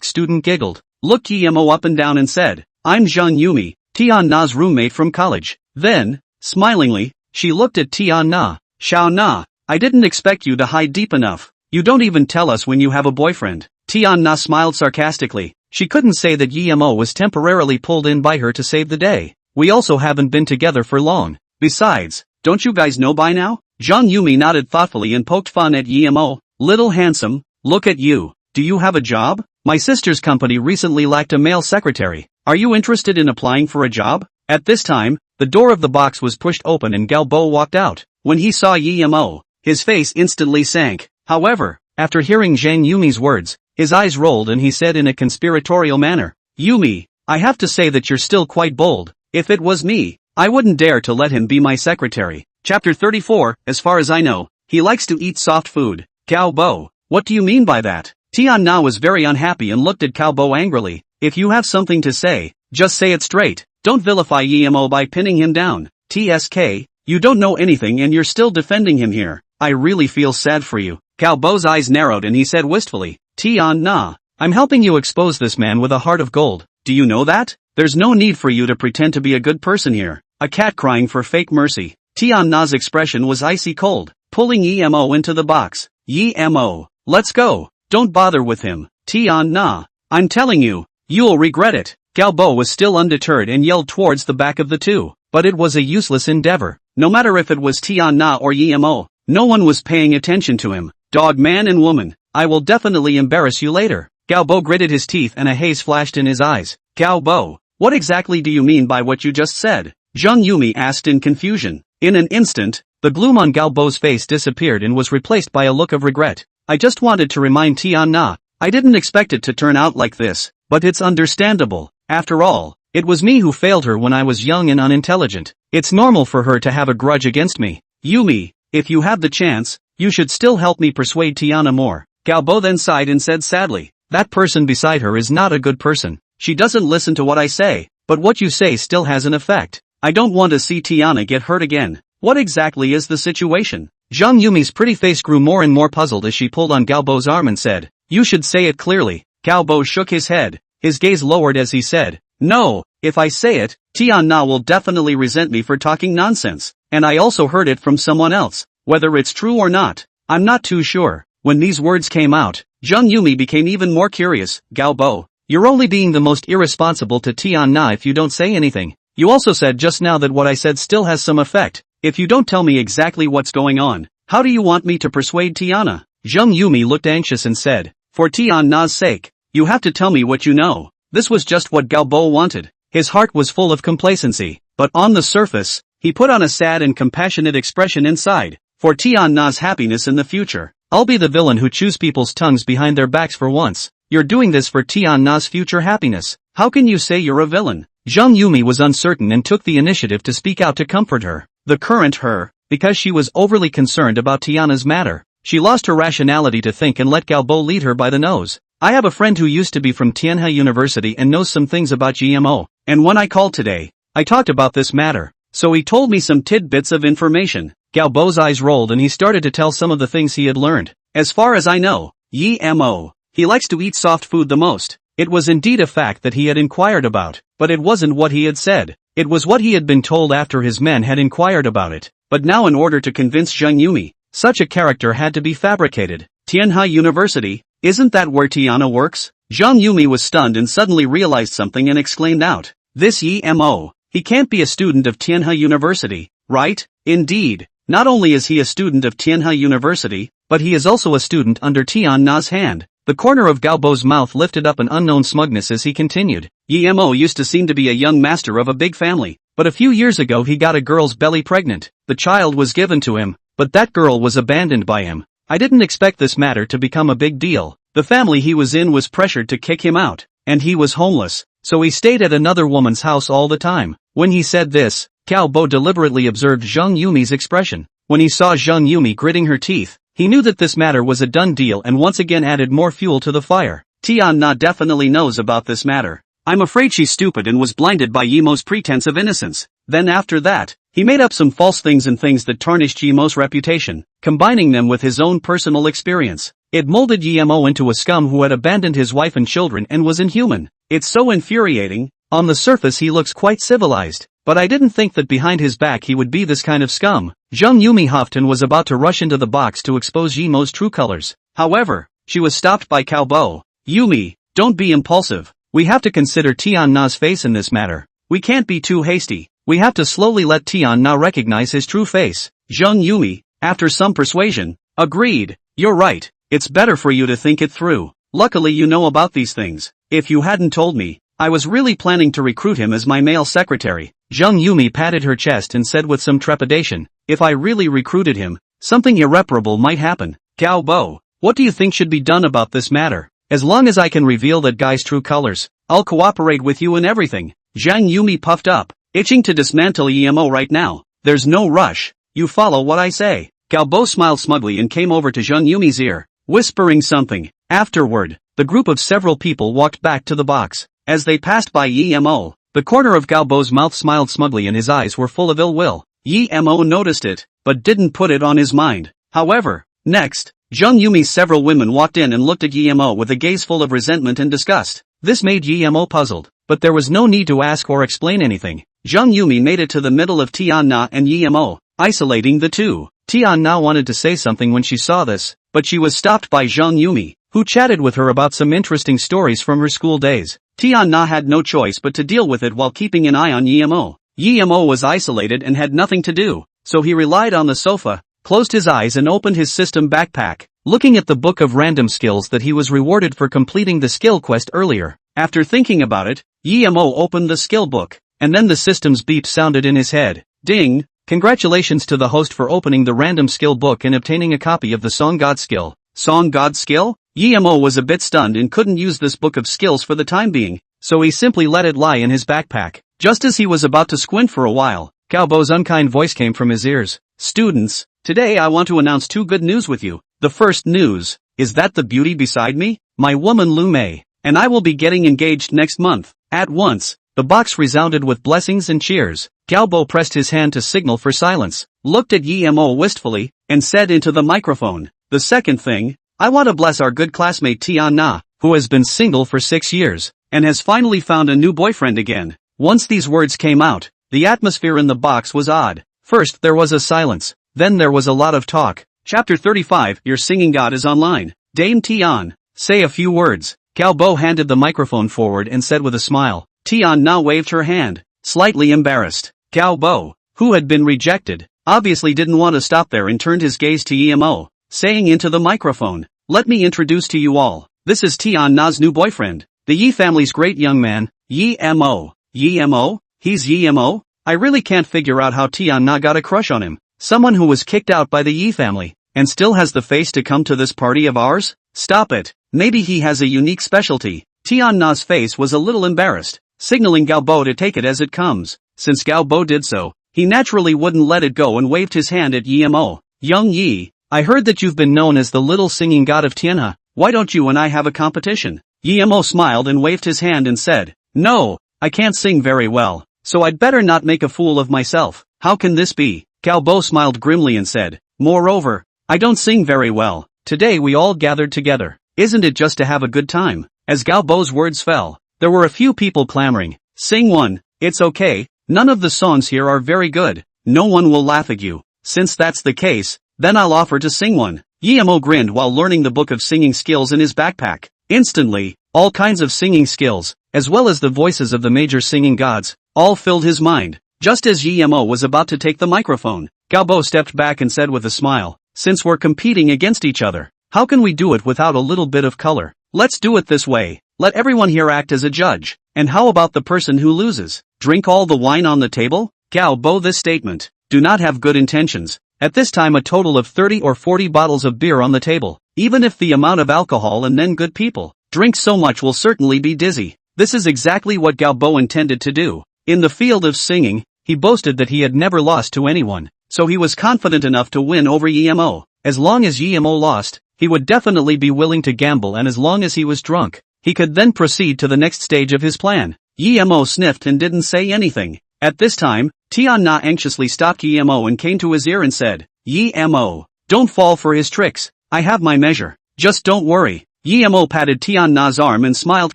student giggled, looked Yi Mo up and down and said, I'm Zhang Yumi, Tian Na's roommate from college. Then, smilingly, she looked at Tian Na. Xiao Na, I didn't expect you to hide deep enough. You don't even tell us when you have a boyfriend. Tian Na smiled sarcastically. She couldn't say that Yi Mo was temporarily pulled in by her to save the day. We also haven't been together for long. Besides, don't you guys know by now? Zhang Yumi nodded thoughtfully and poked fun at Yi Mo. Little handsome, look at you. Do you have a job? My sister's company recently lacked a male secretary. Are you interested in applying for a job? At this time, the door of the box was pushed open and Galbo walked out. When he saw Yi Mo, his face instantly sank. However, after hearing Zhang Yumi's words, his eyes rolled and he said in a conspiratorial manner, Yumi, I have to say that you're still quite bold. If it was me, I wouldn't dare to let him be my secretary. Chapter 34, as far as I know, he likes to eat soft food. Galbo, what do you mean by that? Tian Na was very unhappy and looked at Galbo angrily. If you have something to say, just say it straight. Don't vilify Yi Mo by pinning him down. TSK, you don't know anything and you're still defending him here. I really feel sad for you. Galbo's eyes narrowed and he said wistfully, Tian Na, I'm helping you expose this man with a heart of gold. Do you know that? There's no need for you to pretend to be a good person here. A cat crying for fake mercy. Tian Na's expression was icy cold, pulling Yi Mo into the box. Yi Mo, let's go. Don't bother with him. Tian Na, I'm telling you, you'll regret it. Galbo was still undeterred and yelled towards the back of the two, but it was a useless endeavor. No matter if it was Tian Na or Yi Mo, no one was paying attention to him. Dog man and woman, I will definitely embarrass you later. Galbo gritted his teeth and a haze flashed in his eyes. Galbo, what exactly do you mean by what you just said? Zhang Yumi asked in confusion. In an instant, the gloom on Galbo's face disappeared and was replaced by a look of regret. I just wanted to remind Tian Na, I didn't expect it to turn out like this, but it's understandable. After all, it was me who failed her when I was young and unintelligent. It's normal for her to have a grudge against me. Yumi, if you have the chance, you should still help me persuade Tiana more. Galbo then sighed and said sadly, that person beside her is not a good person. She doesn't listen to what I say, but what you say still has an effect. I don't want to see Tiana get hurt again. What exactly is the situation? Zhang Yumi's pretty face grew more and more puzzled as she pulled on Galbo's arm and said, you should say it clearly. Galbo shook his head. His gaze lowered as he said, no, if I say it, Tian Na will definitely resent me for talking nonsense. And I also heard it from someone else. Whether it's true or not, I'm not too sure. When these words came out, Jung Yumi became even more curious. Galbo, you're only being the most irresponsible to Tian Na if you don't say anything. You also said just now that what I said still has some effect. If you don't tell me exactly what's going on, how do you want me to persuade Tiana? Jung Yumi looked anxious and said, for Tian Na's sake, you have to tell me what you know. This was just what Galbo wanted. His heart was full of complacency, but on the surface, he put on a sad and compassionate expression inside. For Tian Na's happiness in the future, I'll be the villain who chews people's tongues behind their backs for once. You're doing this for Tian Na's future happiness. How can you say you're a villain? Jung Yumi was uncertain and took the initiative to speak out to comfort her. The current her, because she was overly concerned about Tiana's matter. She lost her rationality to think and let Galbo lead her by the nose. I have a friend who used to be from Tianhe University and knows some things about GMO, and when I called today, I talked about this matter, so he told me some tidbits of information. Galbo's eyes rolled and he started to tell some of the things he had learned. As far as I know, GMO, he likes to eat soft food the most. It was indeed a fact that he had inquired about, but it wasn't what he had said. It was what he had been told after his men had inquired about it. But now in order to convince Jung Yumi, such a character had to be fabricated. Tianhe University, isn't that where Tiana works? Jung Yumi was stunned and suddenly realized something and exclaimed out, this GMO, he can't be a student of Tianhe University, right? Indeed, not only is he a student of Tianhe University, but he is also a student under Tian Na's hand. The corner of Galbo's mouth lifted up an unknown smugness as he continued. GMO used to seem to be a young master of a big family, but a few years ago he got a girl's belly pregnant. The child was given to him, but that girl was abandoned by him. I didn't expect this matter to become a big deal. The family he was in was pressured to kick him out, and he was homeless, so he stayed at another woman's house all the time. When he said this, Galbo deliberately observed Jung Yumi's expression. When he saw Jung Yumi gritting her teeth, he knew that this matter was a done deal and once again added more fuel to the fire. Tian Na definitely knows about this matter. I'm afraid she's stupid and was blinded by Yemo's pretense of innocence. Then after that, he made up some false things and things that tarnished Yemo's reputation, combining them with his own personal experience. It molded Yemo into a scum who had abandoned his wife and children and was inhuman. It's so infuriating. On the surface he looks quite civilized, but I didn't think that behind his back he would be this kind of scum. Jung Yumi huffed and was about to rush into the box to expose Yemo's true colors. However, she was stopped by Galbo. Yumi, don't be impulsive. We have to consider Tian Na's face in this matter. We can't be too hasty. We have to slowly let Tian Na recognize his true face. Jung Yumi, after some persuasion, agreed. You're right. It's better for you to think it through. Luckily you know about these things. If you hadn't told me, I was really planning to recruit him as my male secretary. Jung Yumi patted her chest and said with some trepidation, if I really recruited him, something irreparable might happen. Galbo, what do you think should be done about this matter? As long as I can reveal that guy's true colors, I'll cooperate with you in everything. Jung Yumi puffed up, itching to dismantle Emo right now. There's no rush. You follow what I say. Galbo smiled smugly and came over to Jung Yumi's ear, whispering something. Afterward, the group of several people walked back to the box. As they passed by Emo, the corner of Galbo's mouth smiled smugly and his eyes were full of ill will. Emo noticed it, but didn't put it on his mind. However, next, Jung Yumi's several women walked in and looked at Emo with a gaze full of resentment and disgust. This made Emo puzzled, but there was no need to ask or explain anything. Jung Yumi made it to the middle of Tian Na and Emo, isolating the two. Tian Na wanted to say something when she saw this, but she was stopped by Jung Yumi, who chatted with her about some interesting stories from her school days. Tian Na had no choice but to deal with it while keeping an eye on Emo. Emo was isolated and had nothing to do, so he relied on the sofa, closed his eyes and opened his system backpack, looking at the book of random skills that he was rewarded for completing the skill quest earlier. After thinking about it, Emo opened the skill book, and then the system's beep sounded in his head. Ding! Congratulations to the host for opening the random skill book and obtaining a copy of the Song God skill. Song God skill? Emo was a bit stunned and couldn't use this book of skills for the time being, so he simply let it lie in his backpack. Just as he was about to squint for a while, Galbo's unkind voice came from his ears. Students, today I want to announce two good news with you. The first news is that the beauty beside me, my woman Lu Mei, and I will be getting engaged next month. At once, the box resounded with blessings and cheers. Galbo pressed his hand to signal for silence, looked at Emo wistfully, and said into the microphone, the second thing, I want to bless our good classmate Tian Na, who has been single for 6 years, and has finally found a new boyfriend again. Once these words came out, the atmosphere in the box was odd. First there was a silence, then there was a lot of talk. Chapter 35, Your Singing God is Online. Dame Tian, say a few words. Galbo handed the microphone forward and said with a smile. Tian Na waved her hand, slightly embarrassed. Galbo, who had been rejected, obviously didn't want to stop there and turned his gaze to Emo, saying into the microphone, let me introduce to you all, this is Tian Na's new boyfriend, the Yi family's great young man, Emo. Emo? He's Emo? I really can't figure out how Tian Na got a crush on him. Someone who was kicked out by the Yi family, and still has the face to come to this party of ours? Stop it, maybe he has a unique specialty. Tian Na's face was a little embarrassed, signaling Galbo to take it as it comes. Since Galbo did so, he naturally wouldn't let it go and waved his hand at Emo. Young Yi, I heard that you've been known as the little singing god of Tianhe. Why don't you and I have a competition? Emo smiled and waved his hand and said, no, I can't sing very well, so I'd better not make a fool of myself. How can this be? Galbo smiled grimly and said, moreover, I don't sing very well. Today we all gathered together. Isn't it just to have a good time? As Galbo's words fell, there were a few people clamoring. Sing one. It's okay. None of the songs here are very good. No one will laugh at you. Since that's the case, then I'll offer to sing one. Emo grinned while learning the book of singing skills in his backpack. Instantly, all kinds of singing skills, as well as the voices of the major singing gods, all filled his mind. Just as Emo was about to take the microphone, Galbo stepped back and said with a smile, since we're competing against each other, how can we do it without a little bit of color? Let's do it this way. Let everyone here act as a judge. And how about the person who loses? Drink all the wine on the table? Galbo, this statement do not have good intentions. At this time a total of 30 or 40 bottles of beer on the table. Even if the amount of alcohol and then good people drink so much will certainly be dizzy. This is exactly what Galbo intended to do. In the field of singing, he boasted that he had never lost to anyone, so he was confident enough to win over Emo. As long as Emo lost, he would definitely be willing to gamble, and as long as he was drunk, he could then proceed to the next stage of his plan. Emo sniffed and didn't say anything. At this time, Tian Na anxiously stopped Emo and came to his ear and said, Emo, don't fall for his tricks. I have my measure. Just don't worry. Emo patted Tian Na's arm and smiled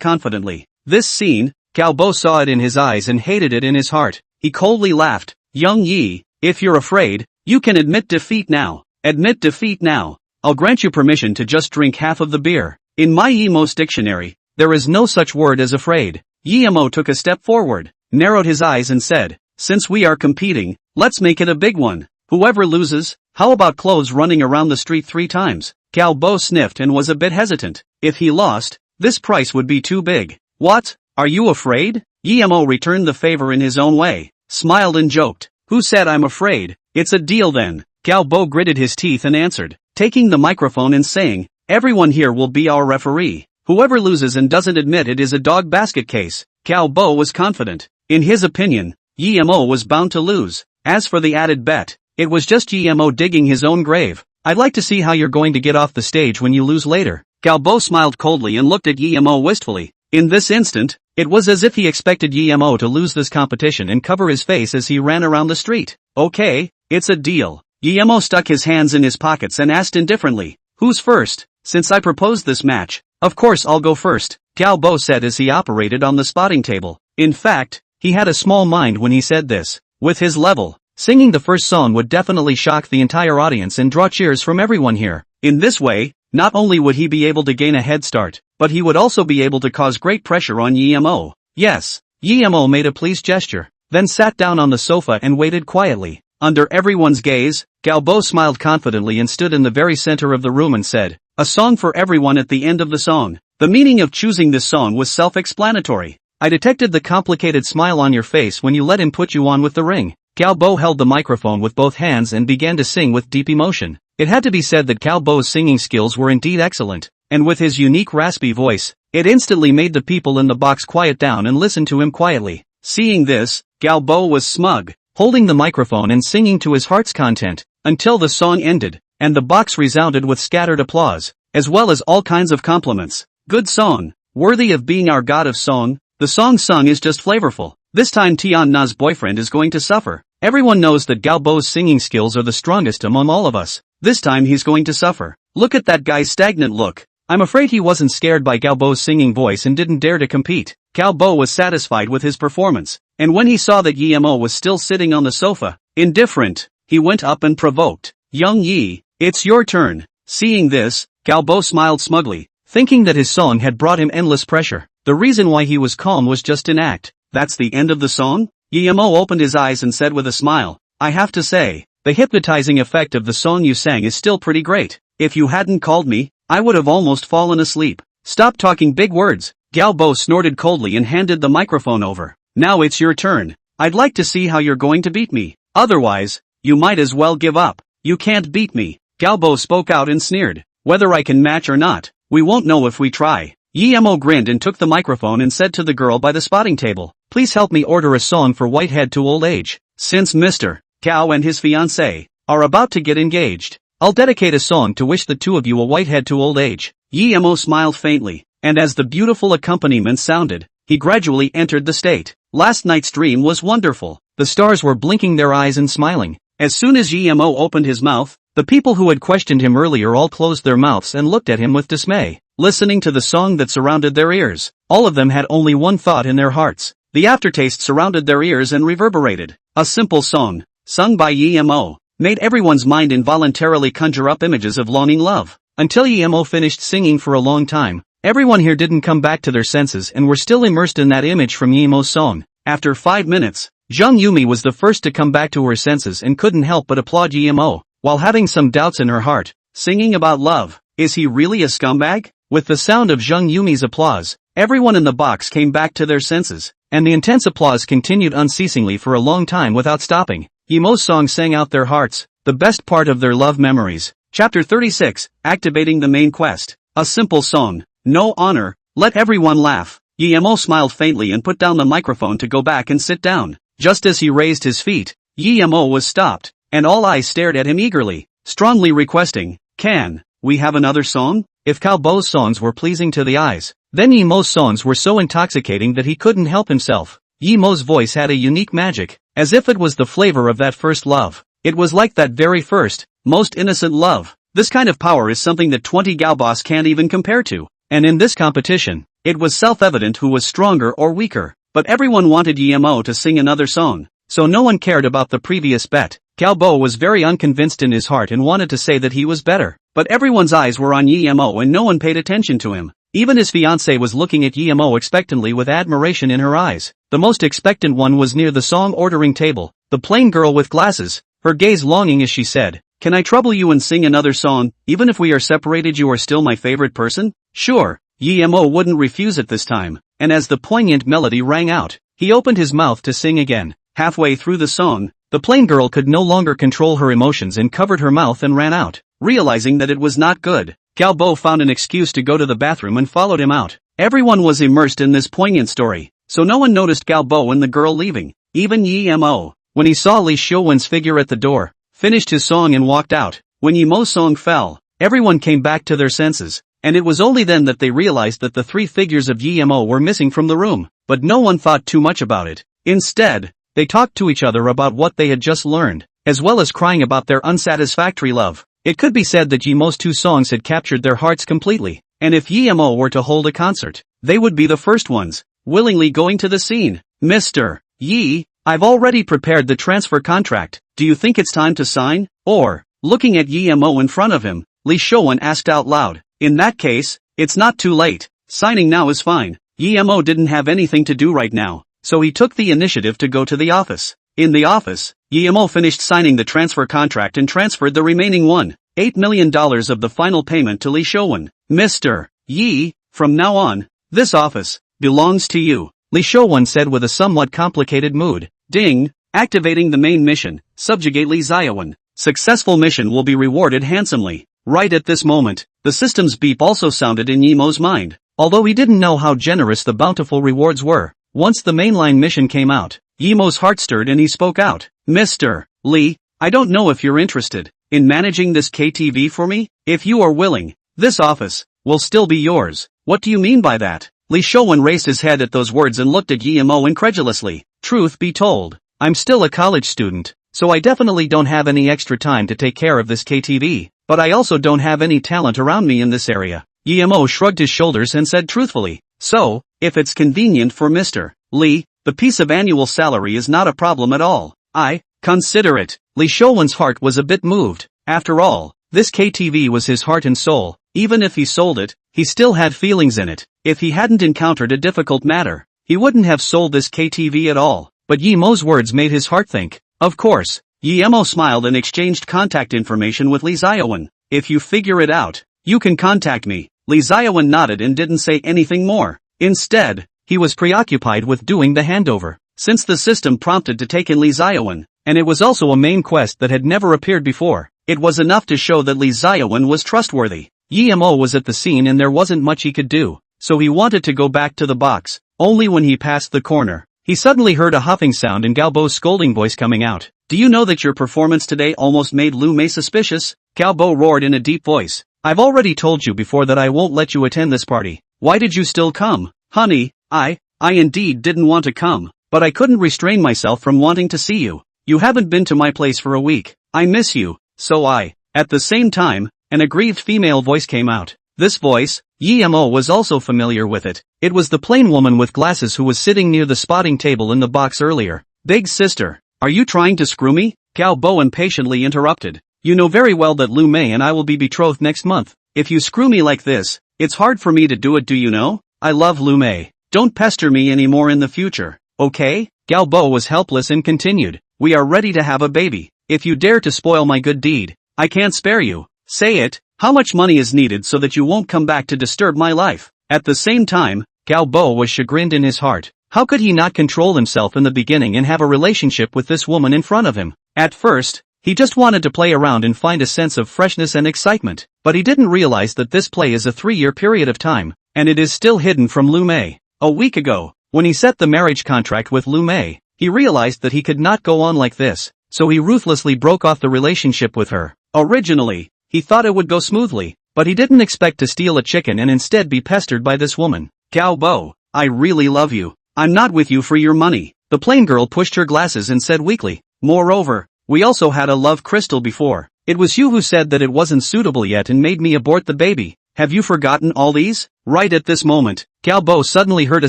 confidently. This scene, Galbo saw it in his eyes and hated it in his heart. He coldly laughed. Young Yi, if you're afraid, you can admit defeat now. Admit defeat now. I'll grant you permission to just drink half of the beer. In my Emo's dictionary, there is no such word as afraid. Emo took a step forward, narrowed his eyes and said, since we are competing, let's make it a big one. Whoever loses, how about clothes running around the street 3 times? Galbo sniffed and was a bit hesitant. If he lost, this price would be too big. What? Are you afraid? Emo returned the favor in his own way, smiled and joked. Who said I'm afraid? It's a deal then. Galbo gritted his teeth and answered, taking the microphone and saying, everyone here will be our referee. Whoever loses and doesn't admit it is a dog basket case. Galbo was confident. In his opinion, Emo was bound to lose. As for the added bet, it was just Emo digging his own grave. I'd like to see how you're going to get off the stage when you lose later. Galbo smiled coldly and looked at Emo wistfully. In this instant, it was as if he expected Emo to lose this competition and cover his face as he ran around the street. Okay, it's a deal. Emo stuck his hands in his pockets and asked indifferently, who's first? Since I proposed this match, of course I'll go first, Galbo said as he operated on the spotting table. In fact, he had a small mind when he said this. With his level, singing the first song would definitely shock the entire audience and draw cheers from everyone here. In this way, not only would he be able to gain a head start, but he would also be able to cause great pressure on Emo. Yes. Emo made a pleased gesture, then sat down on the sofa and waited quietly. Under everyone's gaze, Galbo smiled confidently and stood in the very center of the room and said, a song for everyone at the end of the song. The meaning of choosing this song was self-explanatory. I detected the complicated smile on your face when you let him put you on with the ring. Galbo held the microphone with both hands and began to sing with deep emotion. It had to be said that Galbo's singing skills were indeed excellent, and with his unique raspy voice, it instantly made the people in the box quiet down and listen to him quietly. Seeing this, Galbo was smug, holding the microphone and singing to his heart's content, until the song ended, and the box resounded with scattered applause, as well as all kinds of compliments. Good song, worthy of being our god of song. The song sung is just flavorful. This time Tian Na's boyfriend is going to suffer. Everyone knows that Galbo's singing skills are the strongest among all of us. This time he's going to suffer. Look at that guy's stagnant look. I'm afraid he wasn't scared by Galbo's singing voice and didn't dare to compete. Galbo was satisfied with his performance, and when he saw that Emo was still sitting on the sofa, indifferent, he went up and provoked. Young Yi, It's your turn. Seeing this, Galbo smiled smugly, thinking that his song had brought him endless pressure. The reason why he was calm was just an act. That's the end of the song? Guillermo opened his eyes and said with a smile, I have to say, the hypnotizing effect of the song you sang is still pretty great. If you hadn't called me, I would have almost fallen asleep. Stop talking big words. Galbo snorted coldly and handed the microphone over. Now it's your turn. I'd like to see how you're going to beat me. Otherwise, you might as well give up. You can't beat me. Galbo spoke out and sneered. Whether I can match or not, we won't know if we try. Guillermo grinned and took the microphone and said to the girl by the spotting table, please help me order a song for Whitehead to old age. Since Mr. Cow and his fiancée are about to get engaged, I'll dedicate a song to wish the two of you a Whitehead to old age. Guillermo smiled faintly, and as the beautiful accompaniment sounded, he gradually entered the state. Last night's dream was wonderful. The stars were blinking their eyes and smiling. As soon as Guillermo opened his mouth, the people who had questioned him earlier all closed their mouths and looked at him with dismay, listening to the song that surrounded their ears. All of them had only one thought in their hearts. The aftertaste surrounded their ears and reverberated. A simple song, sung by Guillermo, made everyone's mind involuntarily conjure up images of longing love. Until Guillermo finished singing for a long time, everyone here didn't come back to their senses and were still immersed in that image from Guillermo's song. After 5 minutes, Zhang Yumi was the first to come back to her senses and couldn't help but applaud Guillermo, while having some doubts in her heart. Singing about love, is he really a scumbag? With the sound of Zhang Yumi's applause, everyone in the box came back to their senses, and the intense applause continued unceasingly for a long time without stopping. Guillermo's song sang out their hearts, the best part of their love memories. Chapter 36, Activating the Main Quest. A simple song, no honor, let everyone laugh. Guillermo smiled faintly and put down the microphone to go back and sit down. Just as he raised his feet, Guillermo was stopped, and all eyes stared at him eagerly, strongly requesting, can we have another song? If Galbo's songs were pleasing to the eyes, then Guillermo's songs were so intoxicating that he couldn't help himself. Guillermo's voice had a unique magic, as if it was the flavor of that first love. It was like that very first, most innocent love. This kind of power is something that 20 Galbos can't even compare to. And in this competition, it was self-evident who was stronger or weaker. But everyone wanted Guillermo to sing another song, so no one cared about the previous bet. Galbo was very unconvinced in his heart and wanted to say that he was better. But everyone's eyes were on Guillermo and no one paid attention to him. Even his fiancée was looking at Guillermo expectantly with admiration in her eyes. The most expectant one was near the song ordering table, the plain girl with glasses, her gaze longing as she said, can I trouble you and sing another song? Even if we are separated, you are still my favorite person? Sure. Guillermo wouldn't refuse it this time, and as the poignant melody rang out, he opened his mouth to sing again. Halfway through the song, the plain girl could no longer control her emotions and covered her mouth and ran out. Realizing that it was not good, Galbo found an excuse to go to the bathroom and followed him out. Everyone was immersed in this poignant story, so no one noticed Galbo and the girl leaving. Even Guillermo, when he saw Li Xiuwen's figure at the door, finished his song and walked out. When Guillermo's song fell, everyone came back to their senses. And it was only then that they realized that the three figures of Guillermo were missing from the room, but no one thought too much about it. Instead, they talked to each other about what they had just learned, as well as crying about their unsatisfactory love. It could be said that Guillermo's two songs had captured their hearts completely, and if Guillermo were to hold a concert, they would be the first ones, willingly going to the scene. Mr. Yi, I've already prepared the transfer contract, do you think it's time to sign? Or, looking at Guillermo in front of him, Li Xiuwen asked out loud. In that case, it's not too late. Signing now is fine. Guillermo didn't have anything to do right now, so he took the initiative to go to the office. In the office, Guillermo finished signing the transfer contract and transferred the remaining $1.8 million of the final payment to Li Xiuwen. Mr. Yi, from now on, this office belongs to you, Li Xiuwen said with a somewhat complicated mood. Ding, activating the main mission, subjugate Li Xiuwen. Successful mission will be rewarded handsomely. Right at this moment, the system's beep also sounded in Guillermo's mind, although he didn't know how generous the bountiful rewards were. Once the mainline mission came out, Guillermo's heart stirred and he spoke out. Mr. Li, I don't know if you're interested in managing this KTV for me? If you are willing, this office will still be yours. What do you mean by that? Li Xiuwen raised his head at those words and looked at Guillermo incredulously. Truth be told, I'm still a college student, so I definitely don't have any extra time to take care of this KTV. But I also don't have any talent around me in this area. Guillermo shrugged his shoulders and said truthfully, so, if it's convenient for Mr. Li, the piece of annual salary is not a problem at all. I consider it. Li Xiuwen's heart was a bit moved. After all, This KTV was his heart and soul. Even if he sold it, he still had feelings in it. If he hadn't encountered a difficult matter, he wouldn't have sold this KTV at all. But Yemo's words made his heart think. Of course, Yemo smiled and exchanged contact information with Lee Ziawan. If you figure it out, you can contact me. Lee Ziawan nodded and didn't say anything more. Instead, he was preoccupied with doing the handover. Since the system prompted to take in Lee Ziawan, and it was also a main quest that had never appeared before, it was enough to show that Lee Ziawan was trustworthy. Yemo was at the scene and there wasn't much he could do, so he wanted to go back to the box. Only when he passed the corner, he suddenly heard a huffing sound and Galbo's scolding voice coming out. Do you know that your performance today almost made Lu Mei suspicious? Galbo roared in a deep voice. I've already told you before that I won't let you attend this party. Why did you still come? Honey, I indeed didn't want to come, but I couldn't restrain myself from wanting to see you. You haven't been to my place for a week. I miss you, so I. At the same time, an aggrieved female voice came out. This voice, Yemo was also familiar with it. It was the plain woman with glasses who was sitting near the spotting table in the box earlier. Big sister, are you trying to screw me? Galbo impatiently interrupted. You know very well that Lu Mei and I will be betrothed next month. If you screw me like this, it's hard for me to do it, do you know? I love Lu Mei. Don't pester me anymore in the future, okay? Galbo was helpless and continued. We are ready to have a baby. If you dare to spoil my good deed, I can't spare you. Say it. How much money is needed so that you won't come back to disturb my life? At the same time, Galbo was chagrined in his heart. How could he not control himself in the beginning and have a relationship with this woman in front of him? At first, he just wanted to play around and find a sense of freshness and excitement, but he didn't realize that this play is a 3-year period of time, and it is still hidden from Lu Mei. A week ago, when he set the marriage contract with Lu Mei, he realized that he could not go on like this, so he ruthlessly broke off the relationship with her. Originally, he thought it would go smoothly, but he didn't expect to steal a chicken and instead be pestered by this woman. Galbo, I really love you. I'm not with you for your money. The plain girl pushed her glasses and said weakly. Moreover, we also had a love crystal before. It was you who said that it wasn't suitable yet and made me abort the baby. Have you forgotten all these? Right at this moment, Galbo suddenly heard a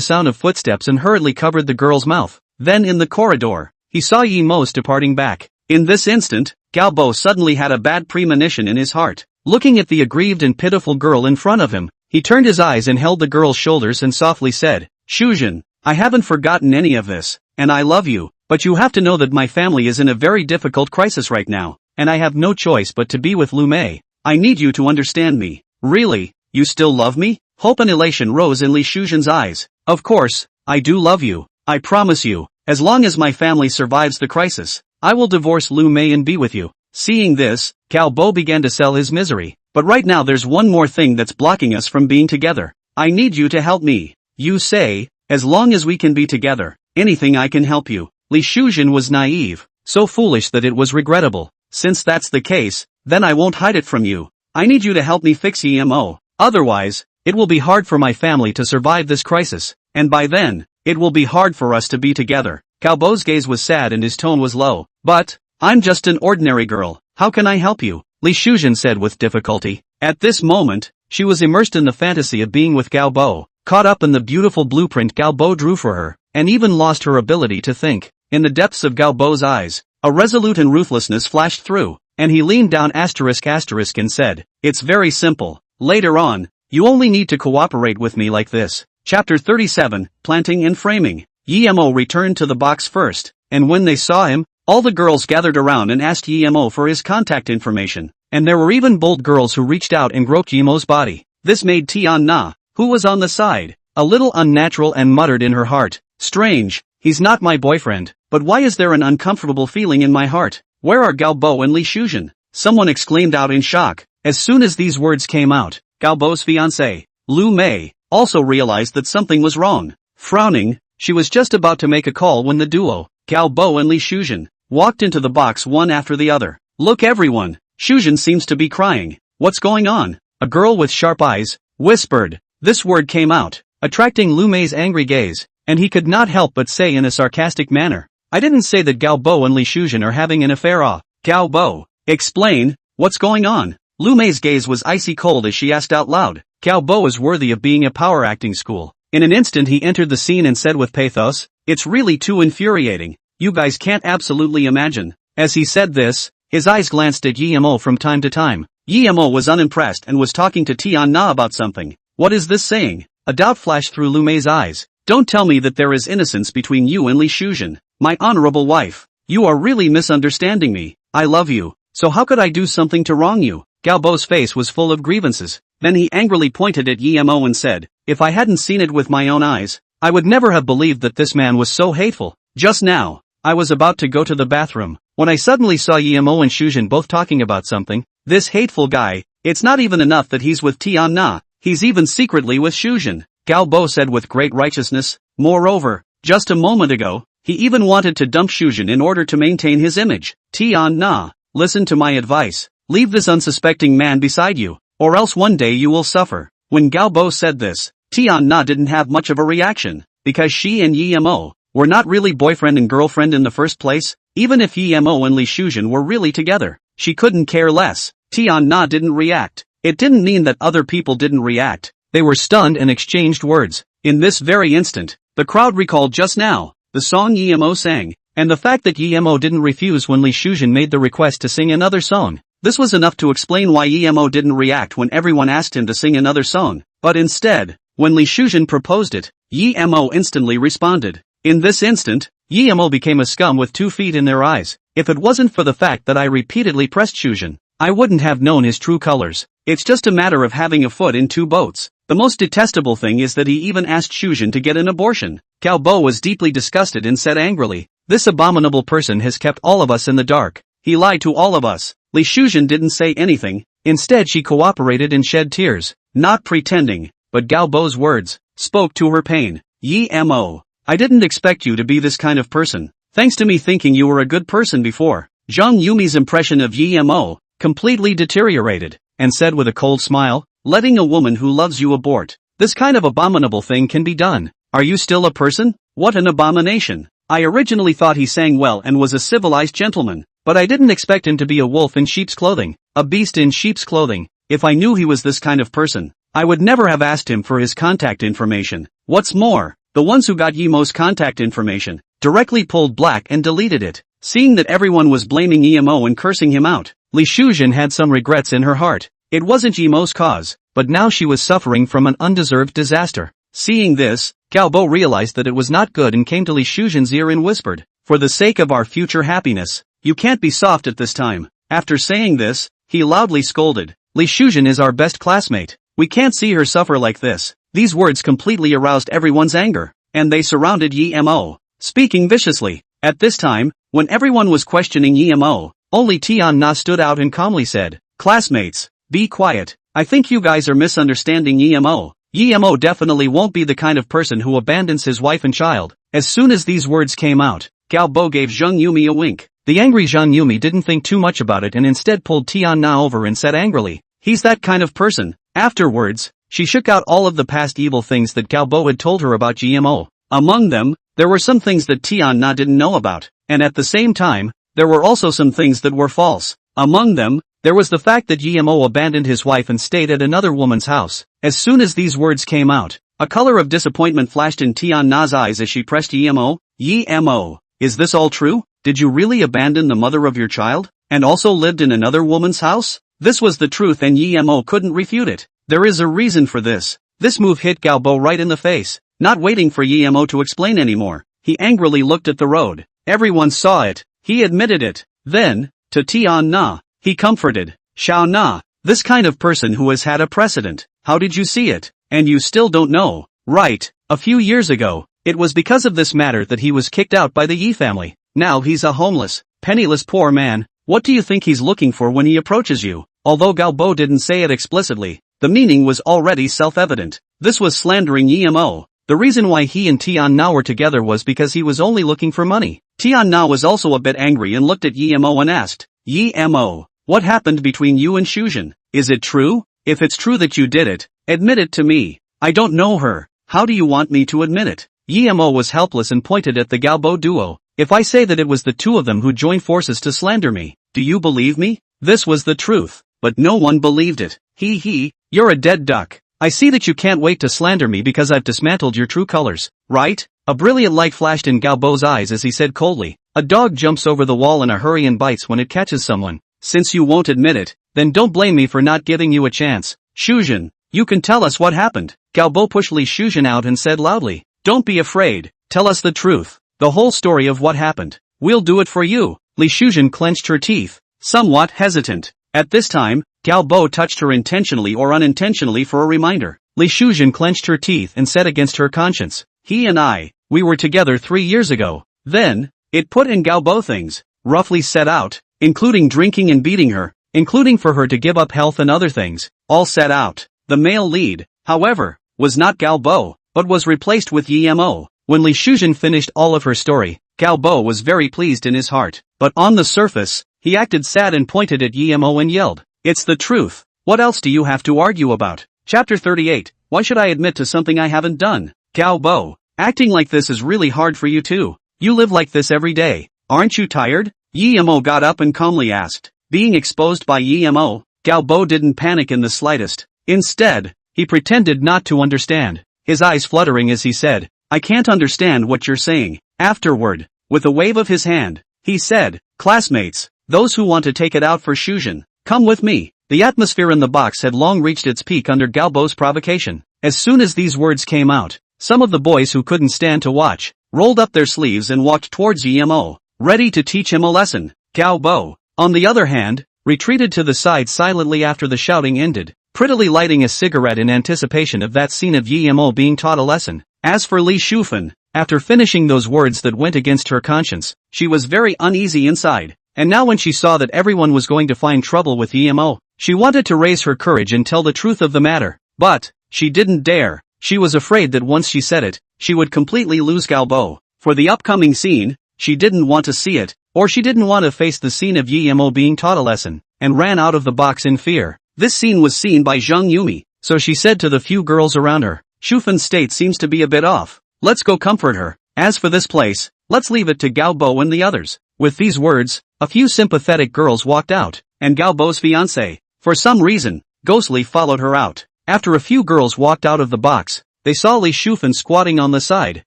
sound of footsteps and hurriedly covered the girl's mouth. Then in the corridor, he saw Yemos departing back. In this instant, Galbo suddenly had a bad premonition in his heart. Looking at the aggrieved and pitiful girl in front of him, he turned his eyes and held the girl's shoulders and softly said, Shujin, I haven't forgotten any of this, and I love you, but you have to know that my family is in a very difficult crisis right now, and I have no choice but to be with Lu Mei. I need you to understand me. Really, you still love me? Hope and elation rose in Li Shujin's eyes. Of course, I do love you. I promise you, as long as my family survives the crisis, I will divorce Lu Mei and be with you. Seeing this, Galbo began to sell his misery. But right now there's one more thing that's blocking us from being together. I need you to help me. You say, as long as we can be together, anything I can help you. Li Shujin was naive, so foolish that it was regrettable. Since that's the case, then I won't hide it from you. I need you to help me fix Emo. Otherwise, it will be hard for my family to survive this crisis. And by then, it will be hard for us to be together. Galbo's gaze was sad and his tone was low. But, I'm just an ordinary girl. How can I help you? Li Shujin said with difficulty. At this moment, she was immersed in the fantasy of being with Galbo, caught up in the beautiful blueprint Galbo drew for her, and even lost her ability to think. In the depths of Galbo's eyes, a resolute and ruthlessness flashed through, and he leaned down *** and said, It's very simple. Later on, you only need to cooperate with me like this. Chapter 37, Planting and Framing. Yemo returned to the box first, and when they saw him, all the girls gathered around and asked Yemo for his contact information, and there were even bold girls who reached out and groped Yemo's body. This made Tian Na, who was on the side, a little unnatural and muttered in her heart, Strange, he's not my boyfriend, but why is there an uncomfortable feeling in my heart? Where are Galbo and Li Shujin? Someone exclaimed out in shock. As soon as these words came out, Galbo's fiancée, Lu Mei, also realized that something was wrong. Frowning, she was just about to make a call when the duo, Galbo and Li Shujin, walked into the box one after the other. Look everyone, Shujin seems to be crying. What's going on? A girl with sharp eyes, whispered. This word came out, attracting Lu Mei's angry gaze, and he could not help but say in a sarcastic manner, I didn't say that Galbo and Li Shujin are having an affair. Galbo, explain, what's going on? Lu Mei's gaze was icy cold as she asked out loud. Galbo is worthy of being a power acting school. In an instant he entered the scene and said with pathos, It's really too infuriating. You guys can't absolutely imagine. As he said this, his eyes glanced at Yemo from time to time. Yemo was unimpressed and was talking to Tian Na about something. What is this saying? A doubt flashed through Lu Mei's eyes. Don't tell me that there is innocence between you and Li Shuzhen. My honorable wife. You are really misunderstanding me. I love you. So how could I do something to wrong you? Galbo's face was full of grievances. Then he angrily pointed at Yemo and said, if I hadn't seen it with my own eyes, I would never have believed that this man was so hateful. Just now, I was about to go to the bathroom, when I suddenly saw Yemo and Shuzhen both talking about something. This hateful guy, it's not even enough that he's with Tian Na, he's even secretly with Shuzhen, Galbo said with great righteousness. Moreover, just a moment ago, he even wanted to dump Shuzhen in order to maintain his image. Tian Na, listen to my advice. Leave this unsuspecting man beside you, or else one day you will suffer. When Galbo said this, Tian Na didn't have much of a reaction, because she and Yemo were not really boyfriend and girlfriend in the first place. Even if Yemo and Li Shuzhen were really together, she couldn't care less. Tian Na didn't react. It didn't mean that other people didn't react. They were stunned and exchanged words. In this very instant, the crowd recalled just now the song Yemo sang, and the fact that Yemo didn't refuse when Li Shuzhen made the request to sing another song. This was enough to explain why Yemo didn't react when everyone asked him to sing another song, but instead, when Li Shuzhen proposed it, Yemo instantly responded. In this instant, Yemo became a scum with 2 feet in their eyes. If it wasn't for the fact that I repeatedly pressed Shuzhen, I wouldn't have known his true colors. It's just a matter of having a foot in 2 boats. The most detestable thing is that he even asked Shuzhen to get an abortion. Galbo was deeply disgusted and said angrily, this abominable person has kept all of us in the dark. He lied to all of us. Li Shuzhen didn't say anything. Instead she cooperated and shed tears, not pretending, but Galbo's words spoke to her pain. Yemo, I didn't expect you to be this kind of person. Thanks to me thinking you were a good person before. Zhang Yumi's impression of Yemo completely deteriorated, and said with a cold smile, letting a woman who loves you abort. This kind of abominable thing can be done. Are you still a person? What an abomination. I originally thought he sang well and was a civilized gentleman, but I didn't expect him to be a wolf in sheep's clothing, a beast in sheep's clothing. If I knew he was this kind of person, I would never have asked him for his contact information. What's more, the ones who got Yemo's contact information directly pulled black and deleted it. Seeing that everyone was blaming Yemo and cursing him out, Li Shuzhen had some regrets in her heart. It wasn't Yemo's cause, but now she was suffering from an undeserved disaster. Seeing this, Galbo realized that it was not good and came to Li Shuzhen's ear and whispered, for the sake of our future happiness, you can't be soft at this time. After saying this, he loudly scolded, Li Shuzhen is our best classmate. We can't see her suffer like this. These words completely aroused everyone's anger, and they surrounded Yemo, speaking viciously. At this time, when everyone was questioning Yemo, only Tian Na stood out and calmly said, classmates, be quiet. I think you guys are misunderstanding Yemo. Yemo definitely won't be the kind of person who abandons his wife and child. As soon as these words came out, Galbo gave Zhang Yumi a wink. The angry Zhang Yumi didn't think too much about it and instead pulled Tian Na over and said angrily, he's that kind of person. Afterwards, she shook out all of the past evil things that Galbo had told her about Yemo. Among them, there were some things that Tian Na didn't know about, and at the same time, there were also some things that were false. Among them, there was the fact that Yemo abandoned his wife and stayed at another woman's house. As soon as these words came out, a color of disappointment flashed in Tian Na's eyes as she pressed Yemo. Yemo, is this all true? Did you really abandon the mother of your child, and also lived in another woman's house? This was the truth and Yemo couldn't refute it. There is a reason for this. This move hit Galbo right in the face. Not waiting for Yemo to explain anymore, he angrily looked at the road. Everyone saw it. He admitted it. Then, to Tian Na, he comforted, Shao Na, this kind of person who has had a precedent. How did you see it? And you still don't know, right? A few years ago, it was because of this matter that he was kicked out by the Yi family. Now he's a homeless, penniless poor man. What do you think he's looking for when he approaches you? Although Galbo didn't say it explicitly, the meaning was already self-evident. This was slandering Yemo. The reason why he and Tian Na were together was because he was only looking for money. Tian Na was also a bit angry and looked at Yemo and asked, Yemo, what happened between you and Shuzhen? Is it true? If it's true that you did it, admit it to me. I don't know her. How do you want me to admit it? Yemo was helpless and pointed at the Galbo duo. If I say that it was the two of them who joined forces to slander me, do you believe me? This was the truth, but no one believed it. You're a dead duck. I see that you can't wait to slander me because I've dismantled your true colors, right? A brilliant light flashed in Galbo's eyes as he said coldly, a dog jumps over the wall in a hurry and bites when it catches someone. since you won't admit it, then don't blame me for not giving you a chance. Shujin, you can tell us what happened. Galbo pushed Li Shujin out and said loudly, don't be afraid, tell us the truth, the whole story of what happened. We'll do it for you. Li Shujin clenched her teeth, somewhat hesitant. At this time, Galbo touched her intentionally or unintentionally for a reminder. Li Shujin clenched her teeth and said against her conscience, he and we were together 3 years ago. Then, it put in Galbo things, roughly set out, including drinking and beating her, including for her to give up health and other things, all set out. The male lead, however, was not Galbo, but was replaced with Yemo. When Li Shujin finished all of her story, Galbo was very pleased in his heart, but on the surface, he acted sad and pointed at Yemo and yelled, it's the truth, what else do you have to argue about? Chapter 38, why should I admit to something I haven't done? Galbo, acting like this is really hard for you too. You live like this every day, aren't you tired? Yemo got up and calmly asked. Being exposed by Yemo, Galbo didn't panic in the slightest. Instead, he pretended not to understand, his eyes fluttering as he said, I can't understand what you're saying. Afterward, with a wave of his hand, he said, classmates, those who want to take it out for Shujin, come with me. The atmosphere in the box had long reached its peak under Galbo's provocation. As soon as these words came out, some of the boys who couldn't stand to watch, rolled up their sleeves and walked towards Yemo, ready to teach him a lesson. Galbo, on the other hand, retreated to the side silently after the shouting ended, prettily lighting a cigarette in anticipation of that scene of Yemo being taught a lesson. As for Li Shufan, after finishing those words that went against her conscience, she was very uneasy inside, and now when she saw that everyone was going to find trouble with Yemo, she wanted to raise her courage and tell the truth of the matter, but she didn't dare. She was afraid that once she said it, she would completely lose Galbo. For the upcoming scene, she didn't want to see it, or she didn't want to face the scene of Yemo being taught a lesson, and ran out of the box in fear. This scene was seen by Zhang Yumi, so she said to the few girls around her, Shufan's state seems to be a bit off. Let's go comfort her. As for this place, let's leave it to Galbo and the others. With these words, a few sympathetic girls walked out, and Galbo's fiancé, for some reason, ghostly followed her out. After a few girls walked out of the box, they saw Li Shufan squatting on the side,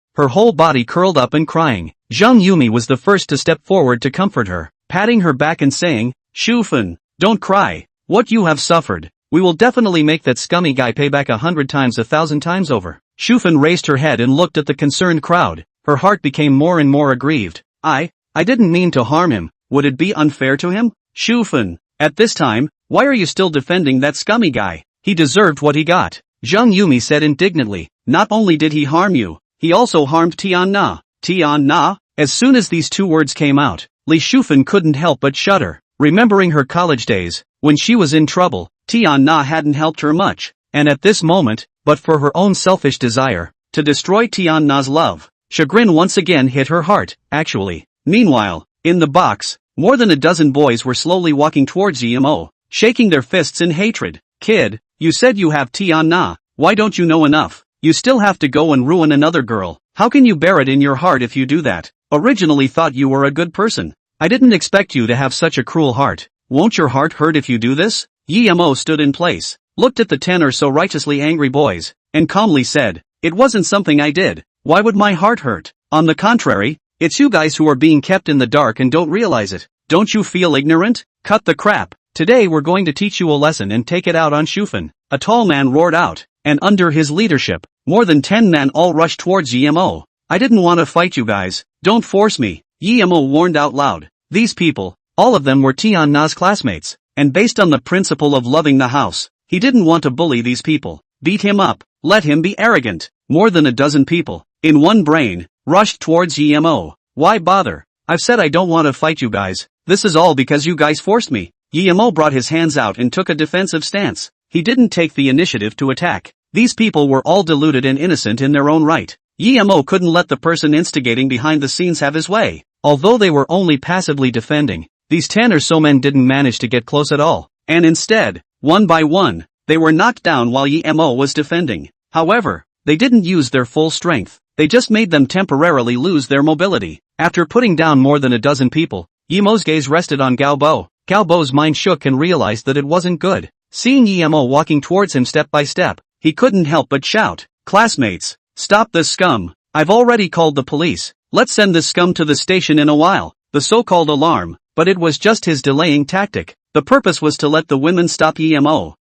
her whole body curled up and crying. Zhang Yumi was the first to step forward to comfort her, patting her back and saying, Shufan, don't cry. What you have suffered, we will definitely make that scummy guy pay back 100 times 1,000 times over. Shufan raised her head and looked at the concerned crowd. Her heart became more and more aggrieved. I didn't mean to harm him. Would it be unfair to him? Shufan, at this time, why are you still defending that scummy guy? He deserved what he got. Zhang Yumi said indignantly, not only did he harm you, he also harmed Tian Na. Tian Na? As soon as these two words came out, Li Shufan couldn't help but shudder. Remembering her college days, when she was in trouble, Tian Na hadn't helped her much, and at this moment, but for her own selfish desire, to destroy Tian Na's love, chagrin once again hit her heart, actually. Meanwhile, in the box, more than a dozen boys were slowly walking towards Yemo, shaking their fists in hatred. Kid, you said you have Tian Na, why don't you know enough? You still have to go and ruin another girl. How can you bear it in your heart if you do that? Originally thought you were a good person. I didn't expect you to have such a cruel heart. Won't your heart hurt if you do this? Yemo stood in place, looked at the 10 or so righteously angry boys, and calmly said, it wasn't something I did. Why would my heart hurt? On the contrary, it's you guys who are being kept in the dark and don't realize it. Don't you feel ignorant? Cut the crap. Today we're going to teach you a lesson and take it out on Shufan. A tall man roared out, and under his leadership, more than 10 men all rushed towards Yemo. I didn't want to fight you guys. Don't force me. Yemo warned out loud. These people, all of them were Tian Na's classmates, and based on the principle of loving the house, he didn't want to bully these people, beat him up, let him be arrogant. More than a dozen people, in one brain, rushed towards Yemo. Why bother? I've said I don't want to fight you guys. This is all because you guys forced me. Yemo brought his hands out and took a defensive stance. He didn't take the initiative to attack. These people were all deluded and innocent in their own right. Yemo couldn't let the person instigating behind the scenes have his way. Although they were only passively defending, these 10 or so men didn't manage to get close at all, and instead, one by one, they were knocked down while Yemo was defending. However, they didn't use their full strength, they just made them temporarily lose their mobility. After putting down more than a dozen people, Yemo's gaze rested on Galbo. Galbo's mind shook and realized that it wasn't good. Seeing Yemo walking towards him step by step, he couldn't help but shout, classmates, stop this scum. I've already called the police. Let's send this scum to the station in a while. The so-called alarm, but it was just his delaying tactic. The purpose was to let the women stop Emo,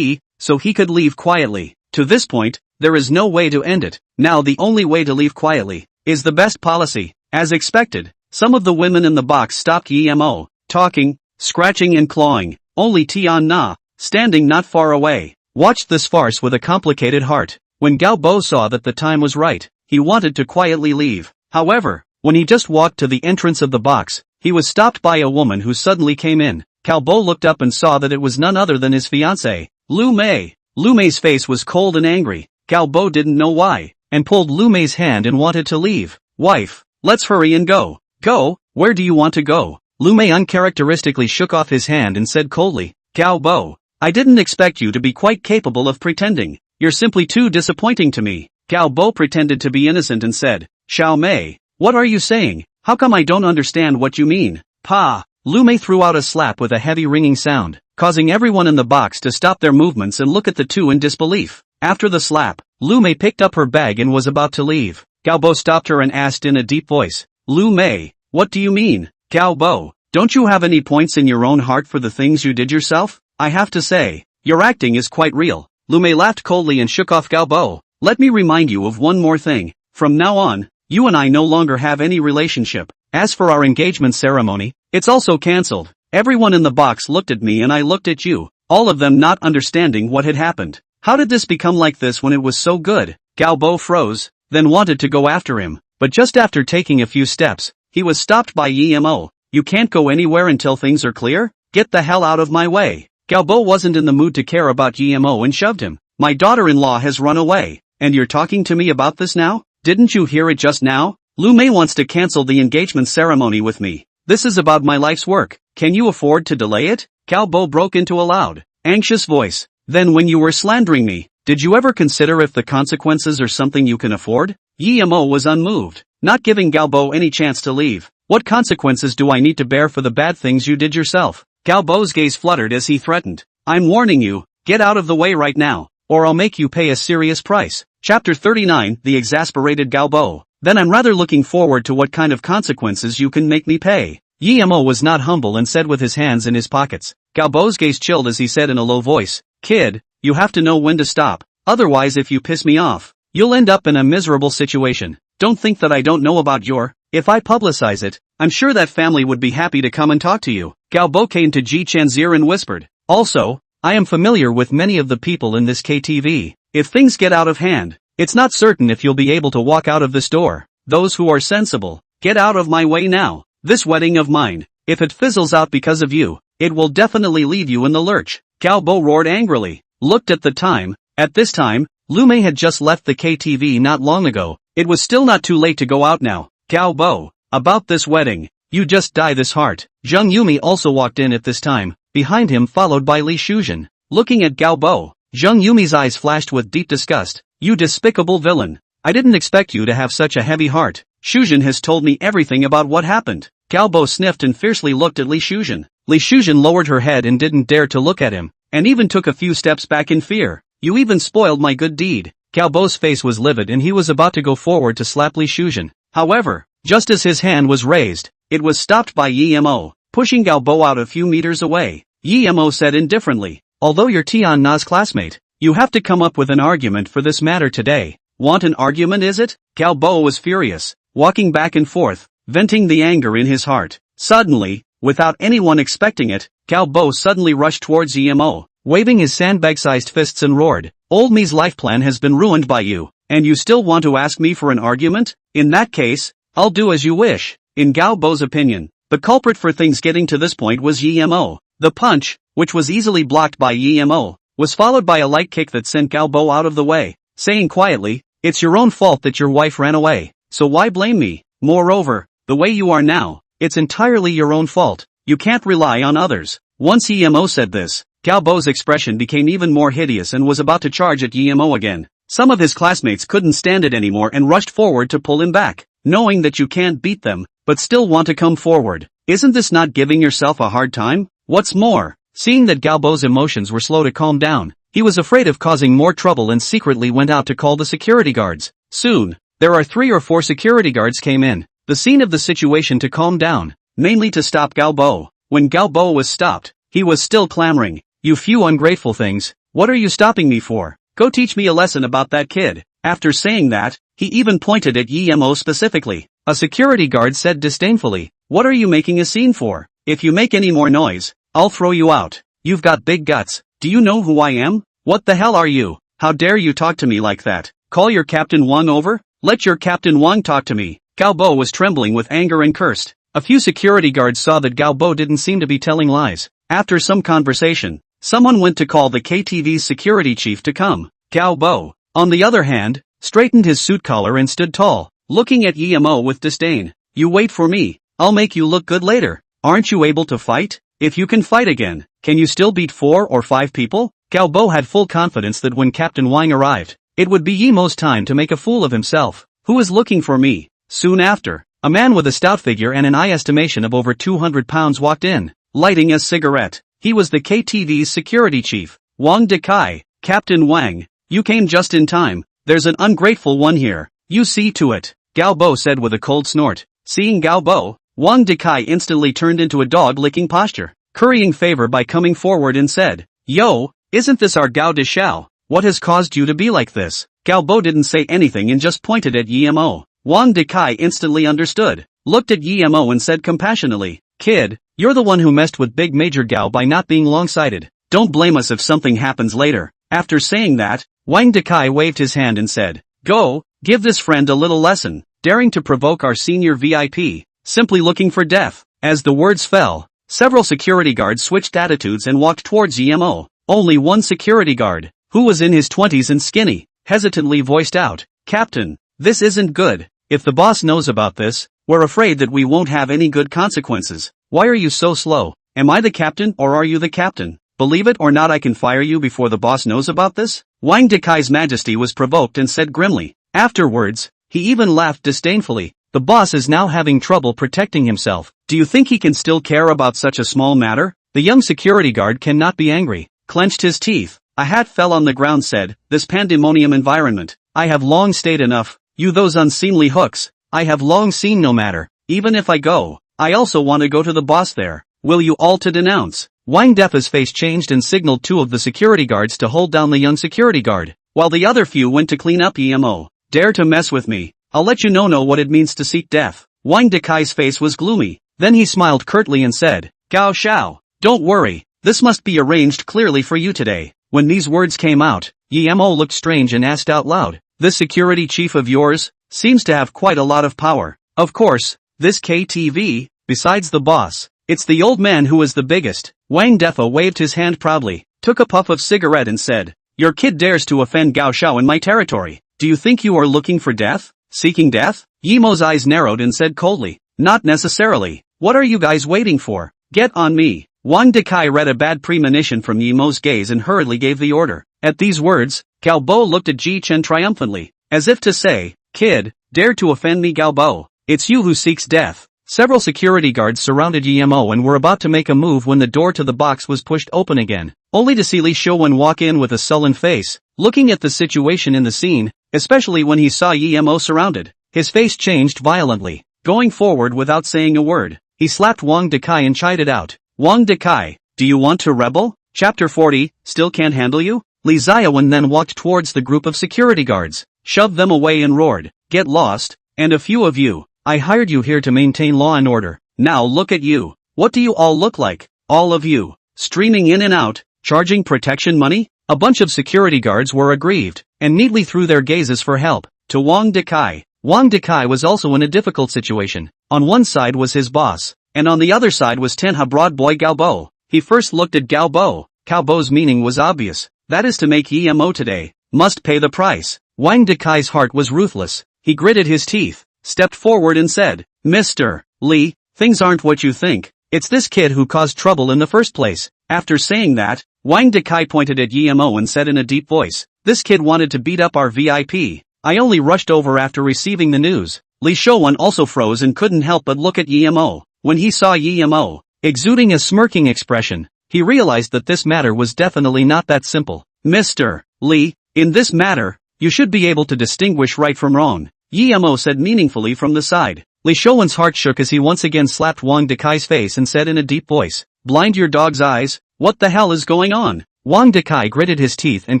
so he could leave quietly. To this point, there is no way to end it. Now the only way to leave quietly is the best policy. As expected, some of the women in the box stopped Emo, talking, scratching and clawing. Only Tian Na, standing not far away, watched this farce with a complicated heart. When Gao Bo saw that the time was right, he wanted to quietly leave. However, when he just walked to the entrance of the box, he was stopped by a woman who suddenly came in. Gao Bo looked up and saw that it was none other than his fiancée, Lu Mei. Lu Mei's face was cold and angry. Gao Bo didn't know why, and pulled Lu Mei's hand and wanted to leave. Wife, let's hurry and go. Go, where do you want to go? Lu Mei uncharacteristically shook off his hand and said coldly, Gao Bo, I didn't expect you to be quite capable of pretending. You're simply too disappointing to me. Gao Bo pretended to be innocent and said, Xiao Mei, what are you saying? How come I don't understand what you mean? Pa! Lu Mei threw out a slap with a heavy ringing sound, causing everyone in the box to stop their movements and look at the two in disbelief. After the slap, Lu Mei picked up her bag and was about to leave. Gao Bo stopped her and asked in a deep voice, Lu Mei, what do you mean? Gao Bo, don't you have any points in your own heart for the things you did yourself? I have to say, your acting is quite real. Lu Mei laughed coldly and shook off Gao Bo. Let me remind you of one more thing. From now on, you and I no longer have any relationship. As for our engagement ceremony, it's also cancelled. Everyone in the box looked at me and I looked at you, all of them not understanding what had happened. How did this become like this when it was so good? Gao Bo froze, then wanted to go after him, but just after taking a few steps, he was stopped by Emo. You can't go anywhere until things are clear? Get the hell out of my way. Gao Bo wasn't in the mood to care about Emo and shoved him. My daughter-in-law has run away, and you're talking to me about this now? Didn't you hear it just now? Lu Mei wants to cancel the engagement ceremony with me. This is about my life's work. Can you afford to delay it? Gao Bo broke into a loud, anxious voice. Then when you were slandering me, did you ever consider if the consequences are something you can afford? Emo was unmoved, not giving Gao Bo any chance to leave. What consequences do I need to bear for the bad things you did yourself? Gao Bo's gaze fluttered as he threatened. I'm warning you, get out of the way right now, or I'll make you pay a serious price. Chapter 39, The Exasperated Gao Bo. Then I'm rather looking forward to what kind of consequences you can make me pay. Emo was not humble and said with his hands in his pockets. Gao Bo's gaze chilled as he said in a low voice, Kid, you have to know when to stop, otherwise if you piss me off, you'll end up in a miserable situation. Don't think that I don't know about if I publicize it, I'm sure that family would be happy to come and talk to you. Gao Bo came to Ji Chan's ear and whispered, also, I am familiar with many of the people in this KTV. If things get out of hand, it's not certain if you'll be able to walk out of this door. Those who are sensible, get out of my way now. This wedding of mine, if it fizzles out because of you, it will definitely leave you in the lurch. Gao Bo roared angrily, looked at the time. At this time, Lu Mei had just left the KTV not long ago. It was still not too late to go out now. Gao Bo, about this wedding, you just die this heart. Zheng Yumi also walked in at this time, behind him followed by Li Shuzhen. Looking at Gao Bo, Zheng Yumi's eyes flashed with deep disgust. You despicable villain. I didn't expect you to have such a heavy heart. Shuzhen has told me everything about what happened. Gao Bo sniffed and fiercely looked at Li Shuzhen. Li Shuzhen lowered her head and didn't dare to look at him, and even took a few steps back in fear. You even spoiled my good deed. Gao Bo's face was livid and he was about to go forward to slap Li Shuzhen. However, just as his hand was raised, it was stopped by Emo, pushing Gao Bo out a few meters away. Emo said indifferently, although you're Tian Na's classmate, you have to come up with an argument for this matter today. Want an argument is it? Gao Bo was furious, walking back and forth, venting the anger in his heart. Suddenly, without anyone expecting it, Gao Bo suddenly rushed towards Emo, waving his sandbag-sized fists and roared, Old me's life plan has been ruined by you, and you still want to ask me for an argument? In that case, I'll do as you wish. In Gao Bo's opinion, the culprit for things getting to this point was Emo. The punch, which was easily blocked by Emo, was followed by a light kick that sent Gao Bo out of the way, saying quietly, it's your own fault that your wife ran away, so why blame me? Moreover, the way you are now, it's entirely your own fault. You can't rely on others. Once Emo said this, Gao Bo's expression became even more hideous and was about to charge at Emo again. Some of his classmates couldn't stand it anymore and rushed forward to pull him back, knowing that you can't beat them, but still want to come forward. Isn't this not giving yourself a hard time? What's more, seeing that Gao Bo's emotions were slow to calm down, he was afraid of causing more trouble and secretly went out to call the security guards. Soon, there are 3 or 4 security guards came in, the scene of the situation to calm down, mainly to stop Gao Bo. When Gao Bo was stopped, He was still clamoring. You few ungrateful things, what are you stopping me for? Go teach me a lesson about that kid. After saying that, he even pointed at Emo specifically. A security guard said disdainfully, what are you making a scene for? If you make any more noise, I'll throw you out. You've got big guts. Do you know who I am? What the hell are you? How dare you talk to me like that? Call your Captain Wang over? Let your Captain Wang talk to me. Galbo was trembling with anger and cursed. A few security guards saw that Galbo didn't seem to be telling lies. After some conversation, someone went to call the KTV's security chief to come. Galbo, on the other hand, straightened his suit collar and stood tall, looking at Emo with disdain. You wait for me. I'll make you look good later. Aren't you able to fight? If you can fight again, can you still beat 4 or 5 people? Galbo had full confidence that when Captain Wang arrived, it would be Emo's time to make a fool of himself. Who is looking for me? Soon after, a man with a stout figure and an eye estimation of over 200 pounds walked in, lighting a cigarette. He was the KTV's security chief, Wang Dekai. Captain Wang, you came just in time. There's an ungrateful one here. You see to it, Galbo said with a cold snort. Seeing Galbo, Wang Dekai instantly turned into a dog-licking posture, currying favor by coming forward and said, Yo, isn't this our Gao de Shao? What has caused you to be like this? Galbo didn't say anything and just pointed at Emo. Wang Dekai instantly understood, looked at Emo and said compassionately, Kid, you're the one who messed with Big Major Gao by not being long-sighted. Don't blame us if something happens later. After saying that, Wang Dekai waved his hand and said, Go, give this friend a little lesson, daring to provoke our senior VIP, simply looking for death. As the words fell, several security guards switched attitudes and walked towards Emo. Only one security guard, who was in his 20s and skinny, hesitantly voiced out, Captain, this isn't good. If the boss knows about this, we're afraid that we won't have any good consequences. Why are you so slow? Am I the captain or are you the captain? Believe it or not, I can fire you before the boss knows about this? Wang Dekai's majesty was provoked and said grimly. Afterwards, he even laughed disdainfully. The boss is now having trouble protecting himself. Do you think he can still care about such a small matter? The young security guard cannot be angry. Clenched his teeth. A hat fell on the ground said, this pandemonium environment. I have long stayed enough. You those unseemly hooks. I have long seen no matter. Even if I go, I also want to go to the boss there. Will you all to denounce? Wang Defa's face changed and signaled 2 of the security guards to hold down the young security guard, while the other few went to clean up Emo. Dare to mess with me. I'll let you know what it means to seek death. Wang Dekai's face was gloomy. Then he smiled curtly and said, Gao Shao, don't worry. This must be arranged clearly for you today. When these words came out, Emo looked strange and asked out loud, this security chief of yours seems to have quite a lot of power. Of course, this KTV, besides the boss, it's the old man who is the biggest. Wang Defa waved his hand proudly, took a puff of cigarette and said, your kid dares to offend Gao Shao in my territory. Do you think you are looking for death? Seeking death? Emo's eyes narrowed and said coldly, not necessarily. What are you guys waiting for? Get on me. Wang Dekai read a bad premonition from Emo's gaze and hurriedly gave the order. At these words, Galbo looked at Ji Chen triumphantly, as if to say, kid, dare to offend me Galbo. It's you who seeks death. Several security guards surrounded Emo and were about to make a move when the door to the box was pushed open again, only to see Li Shouwen walk in with a sullen face, looking at the situation in the scene, especially when he saw Emo surrounded. His face changed violently. Going forward without saying a word, he slapped Wang Dekai and chided out, Wang Dekai, do you want to rebel? Chapter 40, still can't handle you? Li Ziawen then walked towards the group of security guards, shoved them away and roared, get lost, and a few of you, I hired you here to maintain law and order. Now look at you. What do you all look like? All of you, streaming in and out, charging protection money? A bunch of security guards were aggrieved, and neatly threw their gazes for help to Wang Dekai. Wang Dekai was also in a difficult situation. On one side was his boss, and on the other side was Tenha Broad Boy Galbo. He first looked at Galbo. Galbo's meaning was obvious. That is to make Emo today. Must pay the price. Wang Dekai's heart was ruthless. He gritted his teeth, stepped forward and said, Mr. Li, things aren't what you think. It's this kid who caused trouble in the first place. After saying that, Wang Dekai pointed at Emo and said in a deep voice, this kid wanted to beat up our VIP. I only rushed over after receiving the news. Li Shouwen also froze and couldn't help but look at Emo. When he saw Emo exuding a smirking expression, he realized that this matter was definitely not that simple. Mr. Li, in this matter, you should be able to distinguish right from wrong, Emo said meaningfully from the side. Li Shouwen's heart shook as he once again slapped Wang Dekai's face and said in a deep voice, blind your dog's eyes, What the hell is going on? Wang Dekai gritted his teeth and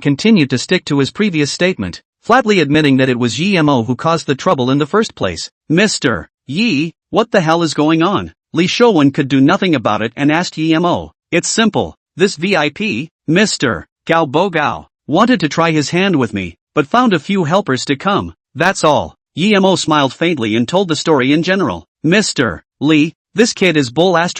continued to stick to his previous statement, flatly admitting that it was Yi Mo who caused the trouble in the first place. Mr. Yi, what the hell is going on? Li Shouwen could do nothing about it and asked Yi Mo. It's simple. This VIP, Mr. Gao Bo Gao, wanted to try his hand with me, but found a few helpers to come. That's all. Yi Mo smiled faintly and told the story in general. Mr. Li, this kid is bull ******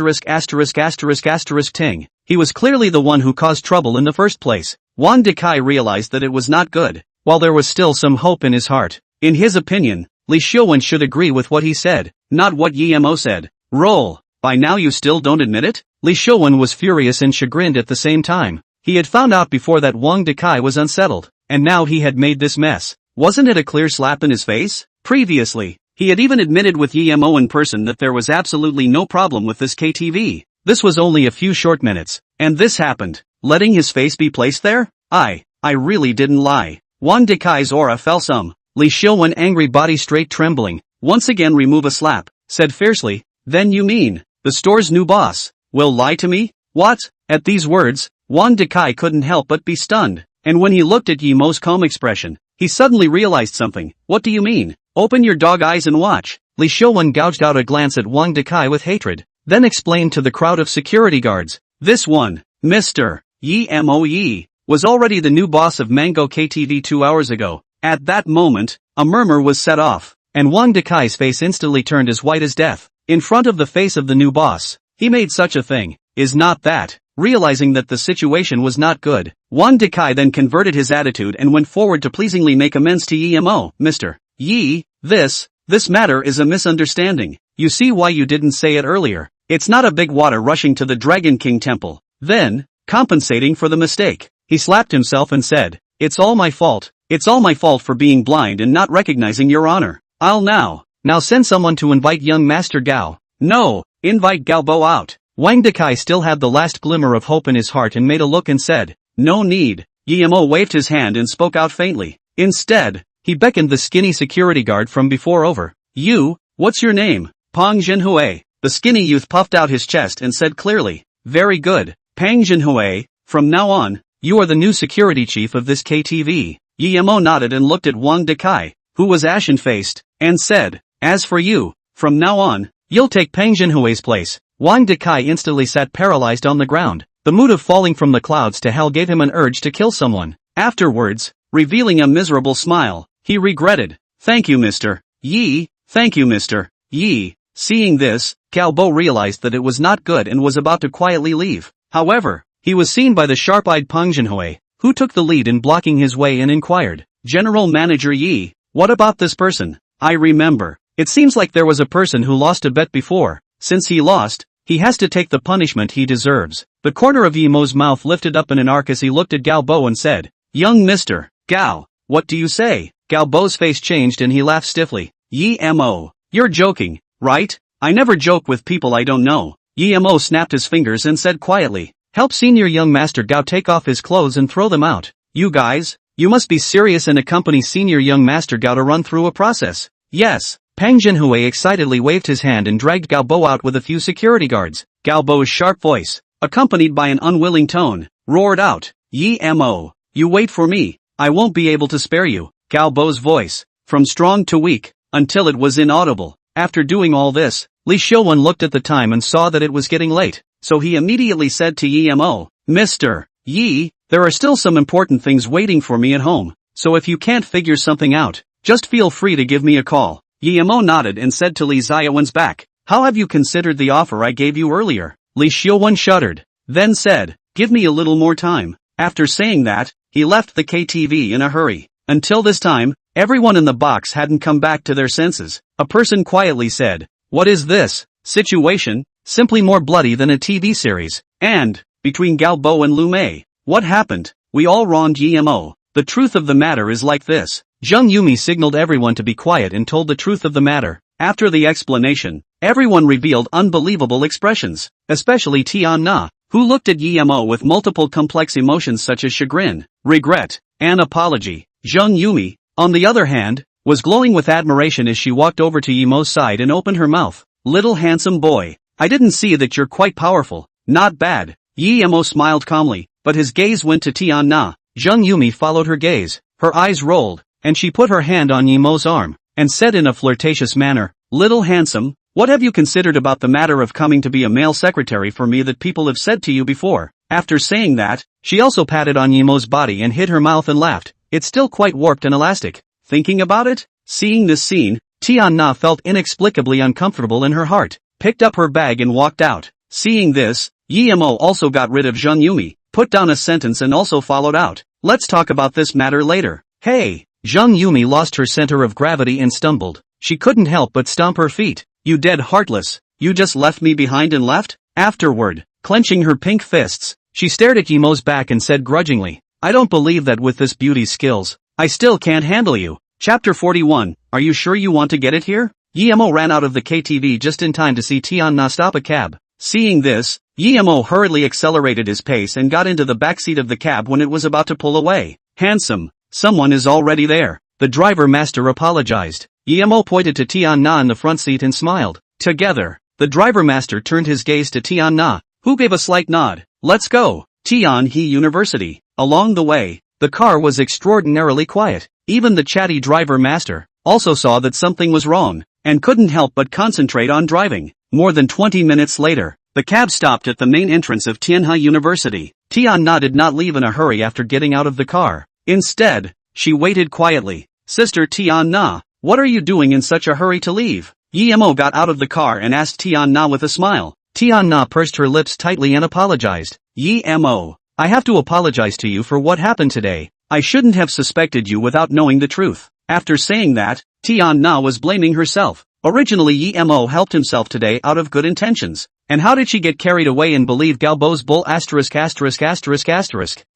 ting. He was clearly the one who caused trouble in the first place. Wang Dekai realized that it was not good, while there was still some hope in his heart. In his opinion, Li Shouwen should agree with what he said, not what Yi Mo said. Roll. By now you still don't admit it? Li Shouwen was furious and chagrined at the same time. He had found out before that Wang Dekai was unsettled, and now he had made this mess. Wasn't it a clear slap in his face? Previously, he had even admitted with Yi Mo in person that there was absolutely no problem with this KTV. This was only a few short minutes, and this happened. Letting his face be placed there? I really didn't lie. Wang Dekai's aura fell some. Li Shouwen, angry body straight trembling, once again remove a slap, said fiercely, then you mean, the store's new boss, will lie to me? What? At these words, Wang Dekai couldn't help but be stunned, and when he looked at Yi Mo's calm expression, he suddenly realized something. What do you mean? Open your dog eyes and watch. Li Shouwen gouged out a glance at Wang Dekai with hatred, then explained to the crowd of security guards, this one, Mr. Yi Mo Yi, was already the new boss of Mango KTV 2 hours ago. At that moment, a murmur was set off, and Wang Dekai's face instantly turned as white as death. In front of the face of the new boss, he made such a thing. Is not that? Realizing that the situation was not good, Wang Dekai then converted his attitude and went forward to pleasingly make amends to Yi Mo. Mr. Yi, this matter is a misunderstanding. You see why you didn't say it earlier. It's not a big water rushing to the Dragon King temple. Then, compensating for the mistake, he slapped himself and said, it's all my fault. It's all my fault for being blind and not recognizing your honor. I'll now send someone to invite young Master Gao. No, invite Gao Bo out. Wang Dekai still had the last glimmer of hope in his heart and made a look and said, no need. Yi Mo waved his hand and spoke out faintly. Instead, he beckoned the skinny security guard from before over. You, what's your name? Pang Jinhui. The skinny youth puffed out his chest and said clearly, very good, Pang Jinhui, from now on, you are the new security chief of this KTV. Yi Mo nodded and looked at Wang Dekai, who was ashen-faced, and said, as for you, from now on, you'll take Pang Jinhui's place. Wang Dekai instantly sat paralyzed on the ground. The mood of falling from the clouds to hell gave him an urge to kill someone. Afterwards, revealing a miserable smile, he regretted, thank you Mr. Yi, thank you Mr. Yi. Seeing this, Gao Bo realized that it was not good and was about to quietly leave. However, he was seen by the sharp-eyed Pang Jinhui, who took the lead in blocking his way and inquired, General Manager Yi, what about this person? I remember. It seems like there was a person who lost a bet before. Since he lost, he has to take the punishment he deserves. The corner of Yi Mo's mouth lifted up in an arc as he looked at Gao Bo and said, young Mr. Gao, what do you say? Gao Bo's face changed and he laughed stiffly. Yi Mo, you're joking, right? I never joke with people I don't know. Yi Mo snapped his fingers and said quietly, help senior young Master Gao take off his clothes and throw them out. You guys, you must be serious and accompany senior young Master Gao to run through a process. Yes. Pang Jinhui excitedly waved his hand and dragged Gao Bo out with a few security guards. Gao Bo's sharp voice, accompanied by an unwilling tone, roared out, Yi Mo, you wait for me, I won't be able to spare you. Gao Bo's voice, from strong to weak, until it was inaudible. After doing all this, Li Shouwen looked at the time and saw that it was getting late, so he immediately said to Yi Mo, Mr. Yi, there are still some important things waiting for me at home, so if you can't figure something out, just feel free to give me a call. Yi Mo nodded and said to Li Xiaowen's back, how have you considered the offer I gave you earlier? Li Shouwen shuddered, then said, give me a little more time. After saying that, he left the KTV in a hurry. Until this time, everyone in the box hadn't come back to their senses. A person quietly said, what is this situation? Simply more bloody than a TV series. And, between Gao Bo and Lu Mei, what happened? We all wronged Yi Mo. The truth of the matter is like this. Zheng Yumi signaled everyone to be quiet and told the truth of the matter. After the explanation, everyone revealed unbelievable expressions, especially Tian Na, who looked at Yi Mo with multiple complex emotions such as chagrin, regret, and apology. Zheng Yumi, on the other hand, was glowing with admiration as she walked over to Yi Mo's side and opened her mouth. Little handsome boy, I didn't see that you're quite powerful. Not bad. Emo smiled calmly, but his gaze went to Tian Na. Zheng Yumi followed her gaze, her eyes rolled, and she put her hand on Yemo's arm, and said in a flirtatious manner, "Little handsome, what have you considered about the matter of coming to be a male secretary for me that people have said to you before?" After saying that, she also patted on Yemo's body and hid her mouth and laughed. It's still quite warped and elastic. Thinking about it? Seeing this scene, Tian Na felt inexplicably uncomfortable in her heart, picked up her bag and walked out. Seeing this, Emo also got rid of Zheng Yumi, put down a sentence and also followed out. "Let's talk about this matter later." Hey! Zheng Yumi lost her center of gravity and stumbled. She couldn't help but stomp her feet. "You dead heartless, you just left me behind and left?" Afterward, clenching her pink fists, she stared at Yemo's back and said grudgingly, "I don't believe that with this beauty skills, I still can't handle you." Chapter 41, Are you sure you want to get it here? Emo ran out of the KTV just in time to see Tian Na stop a cab. Seeing this, Emo hurriedly accelerated his pace and got into the backseat of the cab when it was about to pull away. "Handsome, someone is already there." The driver master apologized. Emo pointed to Tian Na in the front seat and smiled. Together, the driver master turned his gaze to Tian Na, who gave a slight nod. "Let's go." Tianhe University. Along the way, the car was extraordinarily quiet. Even the chatty driver master also saw that something was wrong, and couldn't help but concentrate on driving. More than 20 minutes later, the cab stopped at the main entrance of Tianhe University. Tian Na did not leave in a hurry after getting out of the car. Instead, she waited quietly. "Sister Tian Na, what are you doing in such a hurry to leave?" Emo got out of the car and asked Tian Na with a smile. Tian Na pursed her lips tightly and apologized. "Emo, I have to apologize to you for what happened today. I shouldn't have suspected you without knowing the truth." After saying that, Tian Na was blaming herself. Originally Emo helped himself today out of good intentions. And how did she get carried away and believe Galbo's bull ********?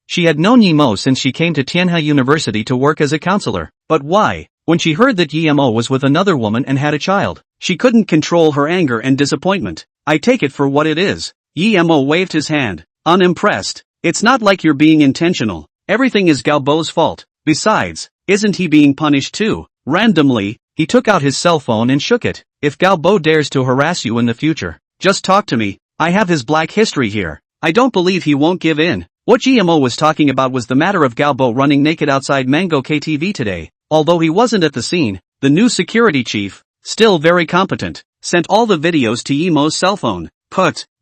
She had known Emo since she came to Tianhe University to work as a counselor. But why? When she heard that Emo was with another woman and had a child, she couldn't control her anger and disappointment. "I take it for what it is." Emo waved his hand, unimpressed. "It's not like you're being intentional. Everything is Galbo's fault. Besides, isn't he being punished too?" Randomly, he took out his cell phone and shook it. "If Galbo dares to harass you in the future, just talk to me. I have his black history here. I don't believe he won't give in." What Emo was talking about was the matter of Galbo running naked outside Mango KTV today. Although he wasn't at the scene, the new security chief, still very competent, sent all the videos to Emo's cell phone.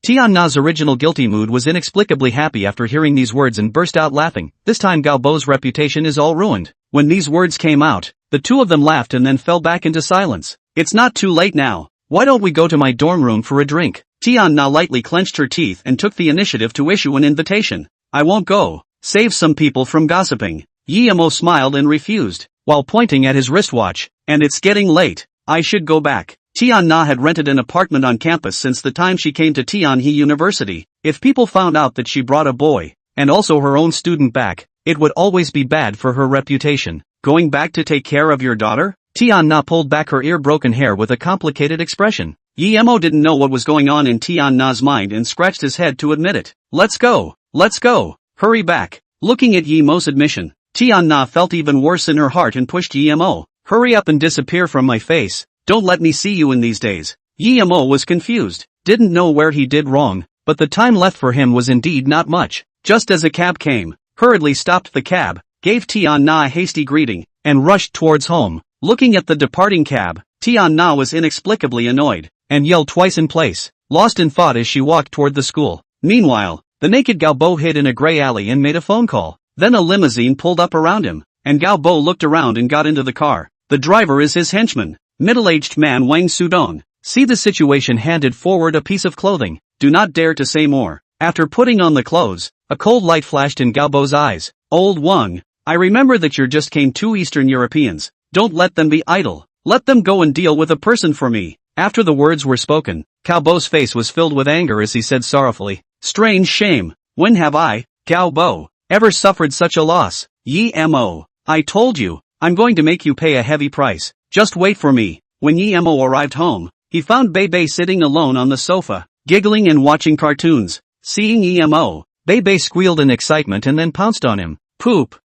Tian Na's original guilty mood was inexplicably happy after hearing these words and burst out laughing. This time Galbo's reputation is all ruined. When these words came out, the two of them laughed and then fell back into silence. "It's not too late now. Why don't we go to my dorm room for a drink?" Tian Na lightly clenched her teeth and took the initiative to issue an invitation. "I won't go. Save some people from gossiping." Emo smiled and refused, while pointing at his wristwatch. "And it's getting late. I should go back." Tian Na had rented an apartment on campus since the time she came to Tianhe University. If people found out that she brought a boy, and also her own student back, it would always be bad for her reputation. "Going back to take care of your daughter?" Tian Na pulled back her ear-broken hair with a complicated expression. Emo didn't know what was going on in Tian Na's mind and scratched his head to admit it. "Let's go. Let's go. Hurry back." Looking at Emo's admission, Tian Na felt even worse in her heart and pushed Emo. "Hurry up and disappear from my face. Don't let me see you in these days." Emo was confused, didn't know where he did wrong, but the time left for him was indeed not much. Just as a cab came, hurriedly stopped the cab, gave Tian Na a hasty greeting, and rushed towards home. Looking at the departing cab, Tian Na was inexplicably annoyed, and yelled twice in place, lost in thought as she walked toward the school. Meanwhile, the naked Galbo hid in a gray alley and made a phone call. Then a limousine pulled up around him, and Galbo looked around and got into the car. The driver is his henchman, middle-aged man Wang Sudong. See the situation, handed forward a piece of clothing. "Do not dare to say more." After putting on the clothes, a cold light flashed in Galbo's eyes. "Old Wang, I remember that you just came 2 Eastern Europeans. Don't let them be idle. Let them go and deal with a person for me." After the words were spoken, Galbo's face was filled with anger as he said sorrowfully, "Strange shame. When have I, Galbo, ever suffered such a loss?" "Emo, I told you, I'm going to make you pay a heavy price. Just wait for me." When Emo arrived home, he found Bebe sitting alone on the sofa, giggling and watching cartoons. Seeing Emo, Bebe squealed in excitement and then pounced on him. Poop,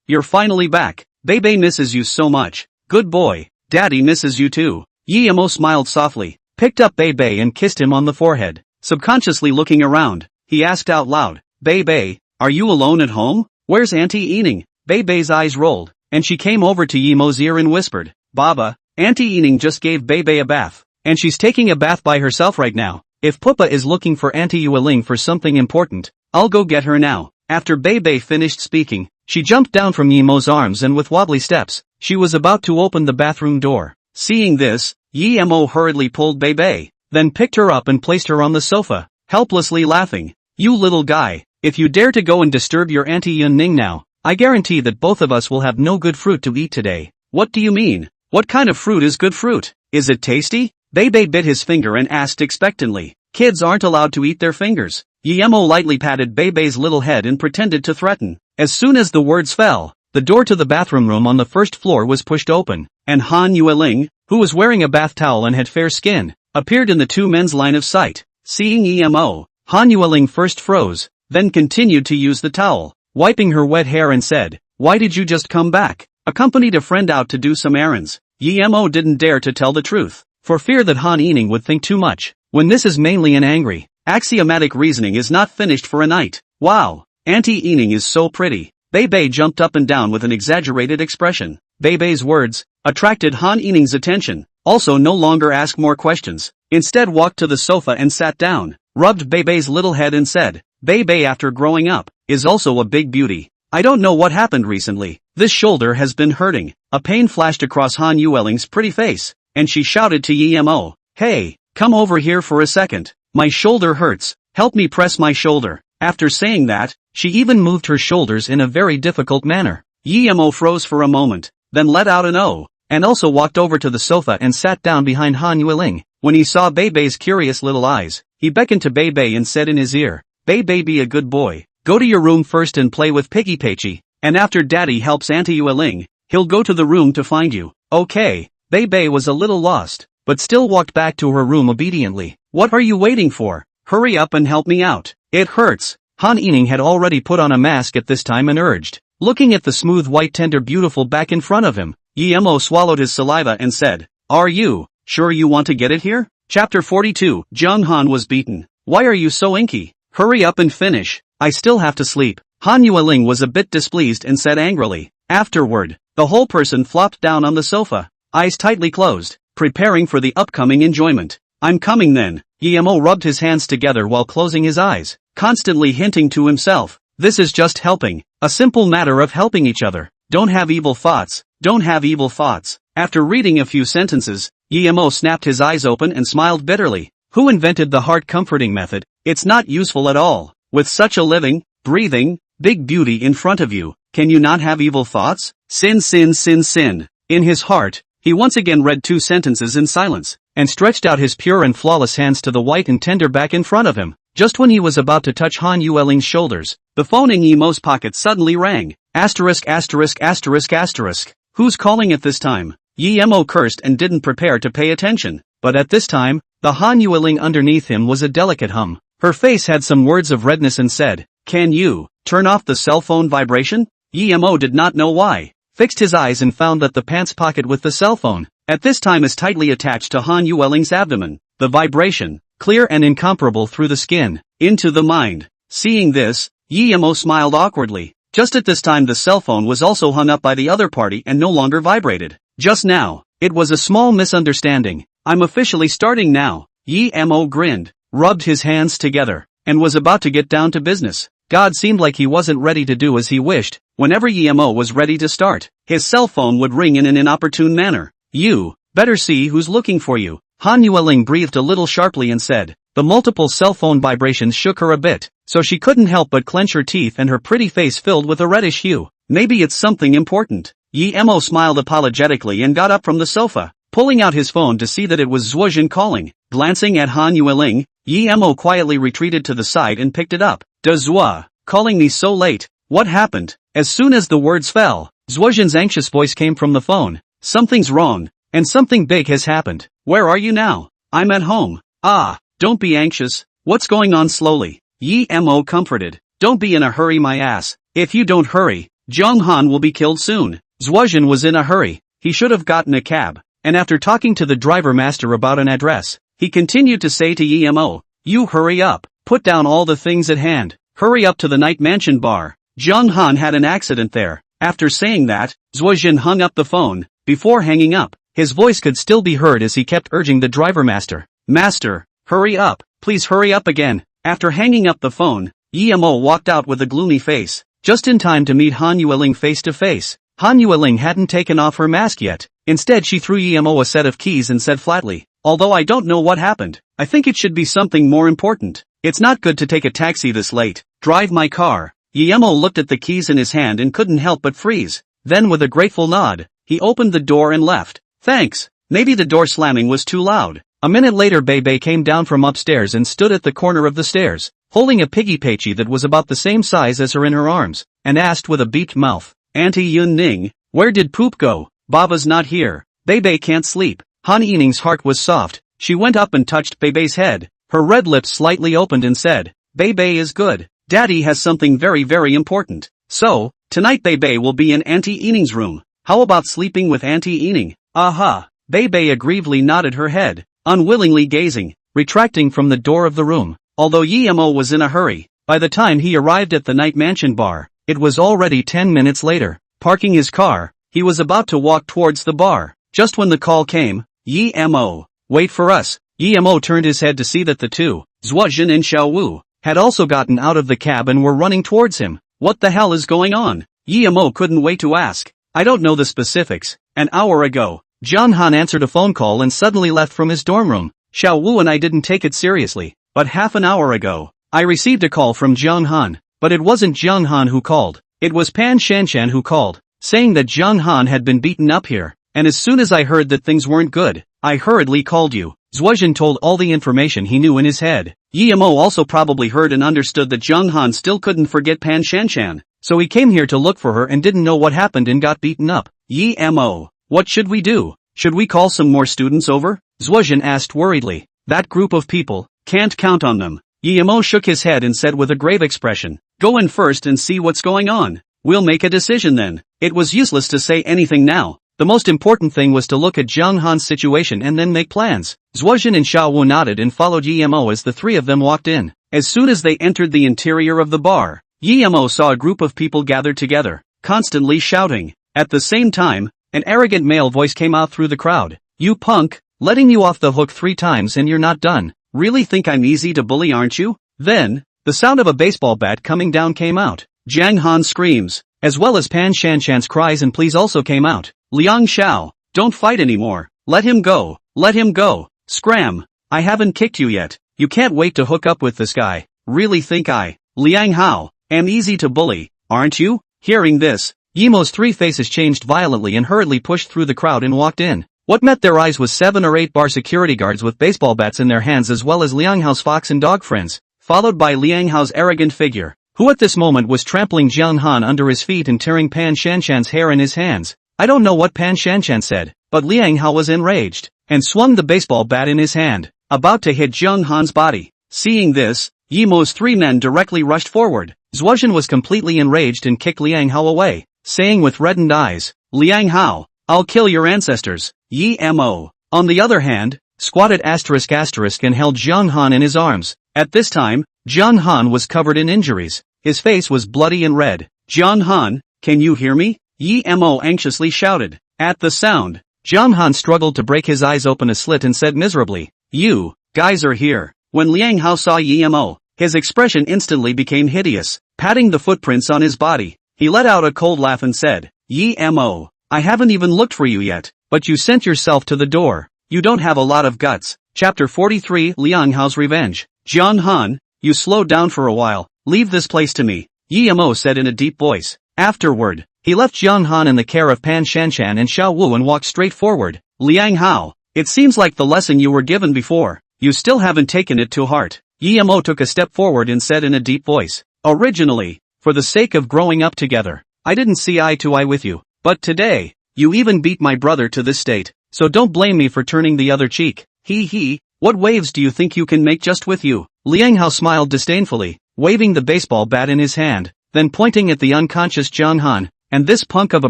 you're finally back. Bebe misses you so much. Good boy, Daddy misses you too." Emo smiled softly, picked up Bebe and kissed him on the forehead, subconsciously looking around. he asked out loud. Bei, are you alone at home? Where's Auntie Ening? Bei's eyes rolled, and she came over to Yemo's ear and whispered, Baba, Auntie Ening just gave Bei a bath, and she's taking a bath by herself right now. If Pupa is looking for Auntie Yueling for something important, I'll go get her now. After Bei finished speaking, she jumped down from Yemo's arms and with wobbly steps, she was about to open the bathroom door. Seeing this, Yemo hurriedly pulled Bei, then picked her up and placed her on the sofa, helplessly laughing. You little guy, if you dare to go and disturb your Auntie Yueling now, I guarantee that both of us will have no good fruit to eat today. What do you mean? What kind of fruit is good fruit? Is it tasty? Bei bit his finger and asked expectantly. Kids aren't allowed to eat their fingers. Yemo lightly patted Bei's little head and pretended to threaten. As soon as the words fell, the door to the bathroom room on the first floor was pushed open, and Han Yueling, who was wearing a bath towel and had fair skin, appeared in the two men's line of sight. Seeing Yemo, Han Yueling first froze, then continued to use the towel, wiping her wet hair and said, Why did you just come back? Accompanied a friend out to do some errands. Yemo didn't dare to tell the truth, for fear that Han Ening would think too much. When this is mainly an angry, axiomatic reasoning is not finished for a night. Wow, Auntie Ening is so pretty. Bei jumped up and down with an exaggerated expression. Bei's words attracted Han Ening's attention. Also no longer asked more questions. Instead walked to the sofa and sat down, rubbed Bei's little head and said, Bei after growing up, is also a big beauty. I don't know what happened recently. This shoulder has been hurting. A pain flashed across Han Yueling's pretty face, and she shouted to Yemo, Hey, come over here for a second. My shoulder hurts. Help me press my shoulder. After saying that, she even moved her shoulders in a very difficult manner. Yemo froze for a moment, then let out an "oh," and also walked over to the sofa and sat down behind Han Yueling. When he saw Bei's curious little eyes, he beckoned to Bei and said in his ear, Bei be a good boy. Go to your room first and play with Piggy Pachy, and after Daddy helps Auntie Yueling, he'll go to the room to find you. Okay. Bei was a little lost, but still walked back to her room obediently. What are you waiting for? Hurry up and help me out. It hurts. Han Ening had already put on a mask at this time and urged. Looking at the smooth white tender beautiful back in front of him, Yemo swallowed his saliva and said, Are you sure you want to get it here? Chapter 42. Jung Han was beaten. Why are you so inky? Hurry up and finish. I still have to sleep. Han Yueling was a bit displeased and said angrily. Afterward, the whole person flopped down on the sofa, eyes tightly closed, preparing for the upcoming enjoyment. I'm coming then. Yemo rubbed his hands together while closing his eyes, constantly hinting to himself, this is just helping, a simple matter of helping each other. Don't have evil thoughts, don't have evil thoughts. After reading a few sentences, Yemo snapped his eyes open and smiled bitterly. Who invented the heart comforting method? It's not useful at all. With such a living, breathing, big beauty in front of you, can you not have evil thoughts? Sin, sin, sin, sin. In his heart, he once again read 2 sentences in silence, and stretched out his pure and flawless hands to the white and tender back in front of him. Just when he was about to touch Han Yueling's shoulders, the phone in Yemo's pocket suddenly rang. Asterisk asterisk asterisk asterisk. Who's calling at this time? Yemo cursed and didn't prepare to pay attention, but at this time, the Han Yueling underneath him was a delicate hum. Her face had some words of redness and said, Can you turn off the cell phone vibration? Yemo did not know why. Fixed his eyes and found that the pants pocket with the cell phone, at this time is tightly attached to Han Yueling's abdomen. The vibration, clear and incomparable through the skin, into the mind. Seeing this, Yemo smiled awkwardly. Just at this time the cell phone was also hung up by the other party and no longer vibrated. Just now, it was a small misunderstanding. I'm officially starting now. Yemo grinned, rubbed his hands together, and was about to get down to business. God seemed like he wasn't ready to do as he wished. Whenever Yemo was ready to start, his cell phone would ring in an inopportune manner. You better see who's looking for you. Han Yueling breathed a little sharply and said. The multiple cell phone vibrations shook her a bit, so she couldn't help but clench her teeth and her pretty face filled with a reddish hue. Maybe it's something important. Yemo smiled apologetically and got up from the sofa, pulling out his phone to see that it was Zhuozhen calling. Glancing at Han Yueling, Yemo quietly retreated to the side and picked it up. Zhuo, calling me so late, what happened? As soon as the words fell, Zhuozhen's anxious voice came from the phone. Something's wrong, and something big has happened. Where are you now? I'm at home. Ah, don't be anxious. What's going on? Slowly. Yemo comforted. Don't be in a hurry, my ass. If you don't hurry, Jung Han will be killed soon. Zhuozhen was in a hurry. He should have gotten a cab. And after talking to the driver master about an address, he continued to say to Yemo, you hurry up. put down all the things at hand. Hurry up to the night mansion bar. Jung Han had an accident there. After saying that, Zhuojin hung up the phone. Before hanging up, his voice could still be heard as he kept urging the driver master. Master, hurry up, please hurry up again. After hanging up the phone, Yemo walked out with a gloomy face, just in time to meet Han Yueling face to face. Han Yueling hadn't taken off her mask yet. Instead she threw Yemo a set of keys and said flatly, although I don't know what happened, I think it should be something more important. It's not good to take a taxi this late. Drive my car. Yemo looked at the keys in his hand and couldn't help but freeze. Then with a grateful nod, he opened the door and left. Thanks. Maybe the door slamming was too loud. A minute later Bebe came down from upstairs and stood at the corner of the stairs, holding a piggy paichi that was about the same size as her in her arms, and asked with a beaked mouth, Auntie Yun Ning, where did Poop go? Baba's not here. Bebe can't sleep. Han Yining's heart was soft. She went up and touched Bebe's head. Her red lips slightly opened and said, Bebe is good. Daddy has something very very important. So, tonight Bebe will be in Auntie Yining's room. How about sleeping with Auntie Yining? Aha. Bebe aggrievedly nodded her head, unwillingly gazing, retracting from the door of the room. Although Yemo was in a hurry, by the time he arrived at the night mansion bar, it was already 10 minutes later. Parking his car, he was about to walk towards the bar. Just when the call came, Yemo, wait for us. Yemo turned his head to see that the two, Zhuojin and Xiaowu, had also gotten out of the cab and were running towards him. What the hell is going on? Yemo couldn't wait to ask. I don't know the specifics. An hour ago, John Han answered a phone call and suddenly left from his dorm room. Xiaowu and I didn't take it seriously, but half an hour ago, I received a call from Zhang Han, but it wasn't Zhang Han who called. It was Pan Shanshan who called, saying that Zhang Han had been beaten up here, and as soon as I heard that things weren't good, I hurriedly called you. Zhuojin told all the information he knew in his head. Yemo also probably heard and understood that Zhang Han still couldn't forget Pan Shanshan, so he came here to look for her and didn't know what happened and got beaten up. Yemo, what should we do? Should we call some more students over? Zhuojin asked worriedly. That group of people, can't count on them. Yemo shook his head and said with a grave expression, go in first and see what's going on. We'll make a decision then. It was useless to say anything now. The most important thing was to look at Zhang Han's situation and then make plans. Zhuojin and Xiaowu nodded and followed Yemo as the three of them walked in. As soon as they entered the interior of the bar, Yemo saw a group of people gathered together, constantly shouting. At the same time, an arrogant male voice came out through the crowd. You punk, letting you off the hook 3 times and you're not done. Really think I'm easy to bully, aren't you? Then, the sound of a baseball bat coming down came out. Zhang Han screams, as well as Pan Shanshan's cries and pleas also came out. Liang Xiao, don't fight anymore. Let him go. Let him go. Scram. I haven't kicked you yet. You can't wait to hook up with this guy. Really think I, Liang Hao, am easy to bully, aren't you? Hearing this, Yemo's 3 faces changed violently and hurriedly pushed through the crowd and walked in. What met their eyes was 7 or 8 bar security guards with baseball bats in their hands as well as Liang Hao's fox and dog friends, followed by Liang Hao's arrogant figure, who at this moment was trampling Zhang Han under his feet and tearing Pan Shanshan's hair in his hands. I don't know what Pan Shanshan said, but Liang Hao was enraged, and swung the baseball bat in his hand, about to hit Zhang Han's body. Seeing this, Yemo's 3 men directly rushed forward. Zhuojin was completely enraged and kicked Liang Hao away, saying with reddened eyes, Liang Hao, I'll kill your ancestors. Yemo, on the other hand, squatted *** and held Zhang Han in his arms. At this time, Zhang Han was covered in injuries. His face was bloody and red. Zhang Han, can you hear me? Yemo anxiously shouted. At the sound, Zhang Han struggled to break his eyes open a slit and said miserably, you guys are here. When Liang Hao saw Yemo, his expression instantly became hideous. Patting the footprints on his body, he let out a cold laugh and said, Yemo, I haven't even looked for you yet, but you sent yourself to the door. You don't have a lot of guts. Chapter 43 Liang Hao's Revenge. Zhang Han, you slow down for a while, leave this place to me, Yemo said in a deep voice. Afterward, he left Zhang Han in the care of Pan Shanshan and Xiaowu and walked straight forward. Liang Hao, it seems like the lesson you were given before, you still haven't taken it to heart. Yemo took a step forward and said in a deep voice, originally, for the sake of growing up together, I didn't see eye to eye with you, but today, you even beat my brother to this state, so don't blame me for turning the other cheek. He, what waves do you think you can make just with you? Liang Hao smiled disdainfully, waving the baseball bat in his hand, then pointing at the unconscious Zhang Han. And this punk of a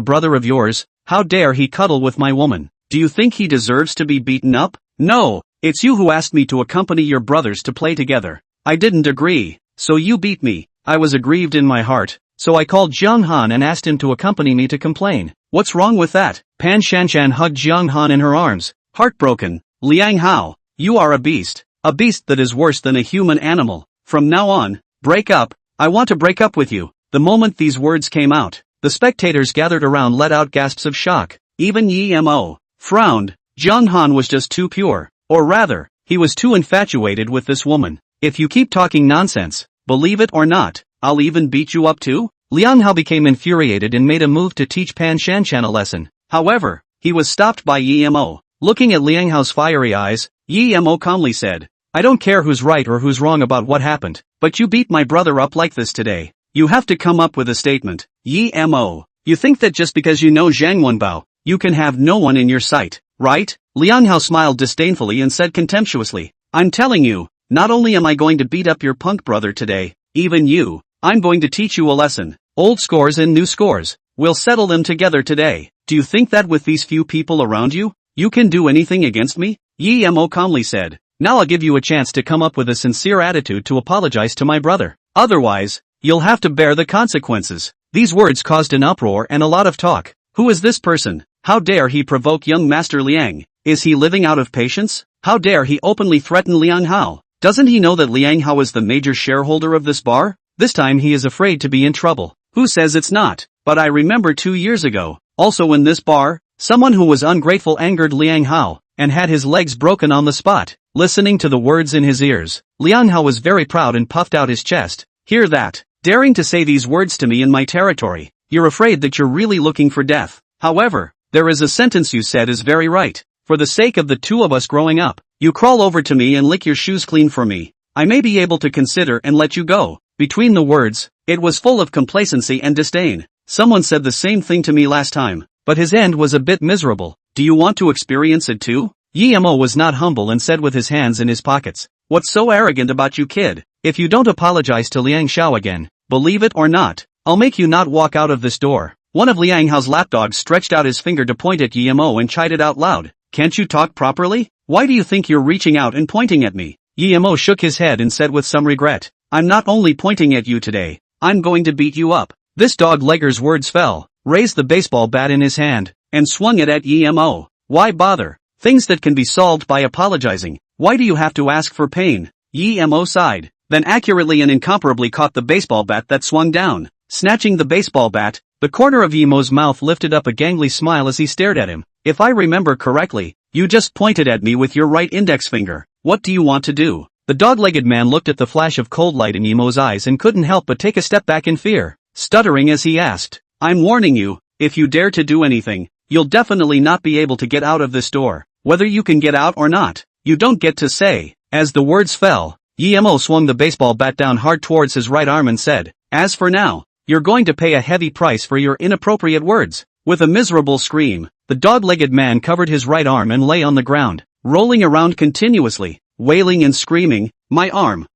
brother of yours, how dare he cuddle with my woman? Do you think he deserves to be beaten up? No, it's you who asked me to accompany your brothers to play together. I didn't agree, so you beat me. I was aggrieved in my heart, so I called Jiang Han and asked him to accompany me to complain. What's wrong with that? Pan Shanshan hugged Jiang Han in her arms, heartbroken. Liang Hao, you are a beast that is worse than a human animal. From now on, break up. I want to break up with you. The moment these words came out, the spectators gathered around let out gasps of shock. Even Yi Mo frowned. Jiang Han was just too pure, or rather, he was too infatuated with this woman. If you keep talking nonsense, believe it or not, I'll even beat you up too? Liang Hao became infuriated and made a move to teach Pan Shanshan a lesson. However, he was stopped by Yi Mo. Looking at Liang Hao's fiery eyes, Yi Mo calmly said, I don't care who's right or who's wrong about what happened, but you beat my brother up like this today. You have to come up with a statement. Yi Mo, you think that just because you know Zhang Wenbao, you can have no one in your sight, right? Liang Hao smiled disdainfully and said contemptuously, I'm telling you, not only am I going to beat up your punk brother today, even you, I'm going to teach you a lesson. Old scores and new scores, we'll settle them together today. Do you think that with these few people around you, you can do anything against me? Yi Mo calmly said, now I'll give you a chance to come up with a sincere attitude to apologize to my brother. Otherwise, you'll have to bear the consequences. These words caused an uproar and a lot of talk. Who is this person? How dare he provoke young Master Liang? Is he living out of patience? How dare he openly threaten Liang Hao? Doesn't he know that Liang Hao is the major shareholder of this bar? This time he is afraid to be in trouble. Who says it's not? But I remember 2 years ago, also in this bar, someone who was ungrateful angered Liang Hao, and had his legs broken on the spot. Listening to the words in his ears, Liang Hao was very proud and puffed out his chest. Hear that? Daring to say these words to me in my territory. You're afraid that you're really looking for death. However, there is a sentence you said is very right. For the sake of the two of us growing up, you crawl over to me and lick your shoes clean for me. I may be able to consider and let you go. Between the words, it was full of complacency and disdain. Someone said the same thing to me last time, but his end was a bit miserable. Do you want to experience it too? Yi Mo was not humble and said with his hands in his pockets, what's so arrogant about you, kid? If you don't apologize to Liang Xiao again, believe it or not, I'll make you not walk out of this door. One of Liang Hao's lapdogs stretched out his finger to point at Yi Mo and chided out loud, can't you talk properly? Why do you think you're reaching out and pointing at me? Yi Mo shook his head and said with some regret, I'm not only pointing at you today, I'm going to beat you up. This dog-legger's words fell, raised the baseball bat in his hand, and swung it at Yi Mo. Why bother? Things that can be solved by apologizing. Why do you have to ask for pain? Yi Mo sighed, then accurately and incomparably caught the baseball bat that swung down. Snatching the baseball bat, the corner of Yi Mo's mouth lifted up a gangly smile as he stared at him. If I remember correctly, you just pointed at me with your right index finger. What do you want to do? The dog-legged man looked at the flash of cold light in Yi Mo's eyes and couldn't help but take a step back in fear, stuttering as he asked, I'm warning you, if you dare to do anything, you'll definitely not be able to get out of this door. Whether you can get out or not, you don't get to say. As the words fell, Yi Mo swung the baseball bat down hard towards his right arm and said, as for now, you're going to pay a heavy price for your inappropriate words. With a miserable scream, the dog-legged man covered his right arm and lay on the ground, rolling around continuously, wailing and screaming, my arm,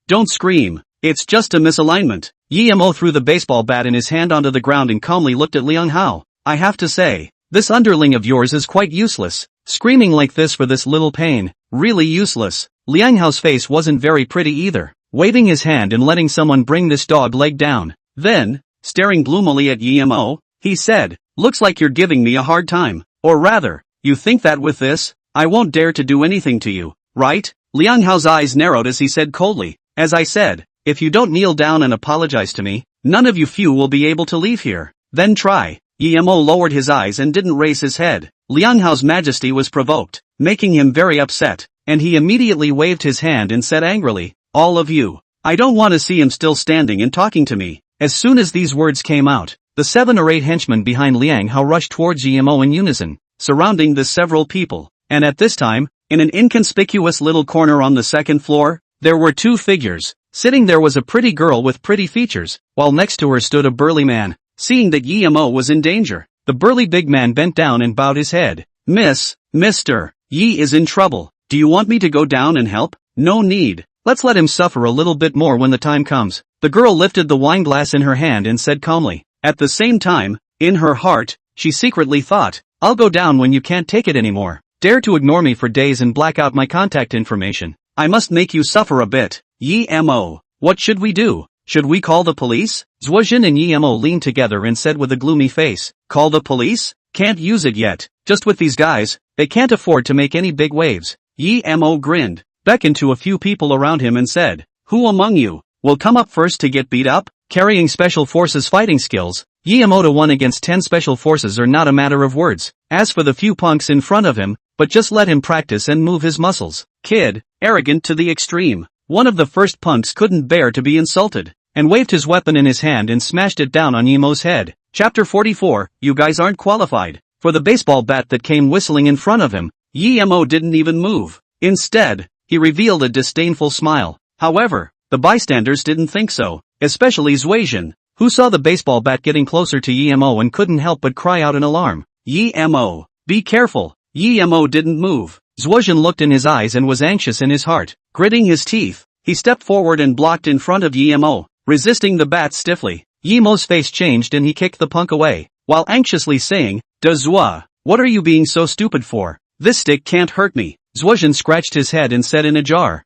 don't scream, it's just a misalignment. Yi Mo threw the baseball bat in his hand onto the ground and calmly looked at Liang Hao. I have to say, this underling of yours is quite useless. Screaming like this for this little pain, really useless. Liang Hao's face wasn't very pretty either, waving his hand and letting someone bring this dog leg down. Then, staring gloomily at Yi Mo, he said, looks like you're giving me a hard time. Or rather, you think that with this, I won't dare to do anything to you, right? Liang Hao's eyes narrowed as he said coldly, as I said, if you don't kneel down and apologize to me, none of you few will be able to leave here. Then try. Yi Mo lowered his eyes and didn't raise his head. Liang Hao's majesty was provoked, making him very upset, and he immediately waved his hand and said angrily, all of you. I don't want to see him still standing and talking to me. As soon as these words came out, the 7 or 8 henchmen behind Liang Hao rushed towards Yi Mo in unison, surrounding the several people, and at this time, in an inconspicuous little corner on the second floor, there were 2 figures. Sitting there was a pretty girl with pretty features, while next to her stood a burly man. Seeing that Yi Mo was in danger, the burly big man bent down and bowed his head. Mr. Yi is in trouble. Do you want me to go down and help? No need. Let's let him suffer a little bit more when the time comes. The girl lifted the wine glass in her hand and said calmly. At the same time, in her heart, she secretly thought, I'll go down when you can't take it anymore. Dare to ignore me for days and black out my contact information. I must make you suffer a bit. Yemo. What should we do? Should we call the police? Zwojin and Yemo leaned together and said with a gloomy face, call the police? Can't use it yet. Just with these guys, they can't afford to make any big waves. Yemo grinned, beckoned to a few people around him and said, who among you will come up first to get beat up? Carrying special forces fighting skills, Yemo to 1 against 10 special forces are not a matter of words. As for the few punks in front of him, but just let him practice and move his muscles. Kid, arrogant to the extreme. One of the first punks couldn't bear to be insulted, and waved his weapon in his hand and smashed it down on Yemo's head. Chapter 44, you guys aren't qualified for the baseball bat that came whistling in front of him. Yemo didn't even move. Instead, he revealed a disdainful smile. However, the bystanders didn't think so, especially Zwojin, who saw the baseball bat getting closer to Yemo and couldn't help but cry out in alarm. Yemo, be careful. Yemo didn't move. Zwojin looked in his eyes and was anxious in his heart. Gritting his teeth, he stepped forward and blocked in front of Yemo, resisting the bat stiffly. Yemo's face changed and he kicked the punk away, while anxiously saying, Dazwa, what are you being so stupid for? This stick can't hurt me. Zwojin scratched his head and said in a jar,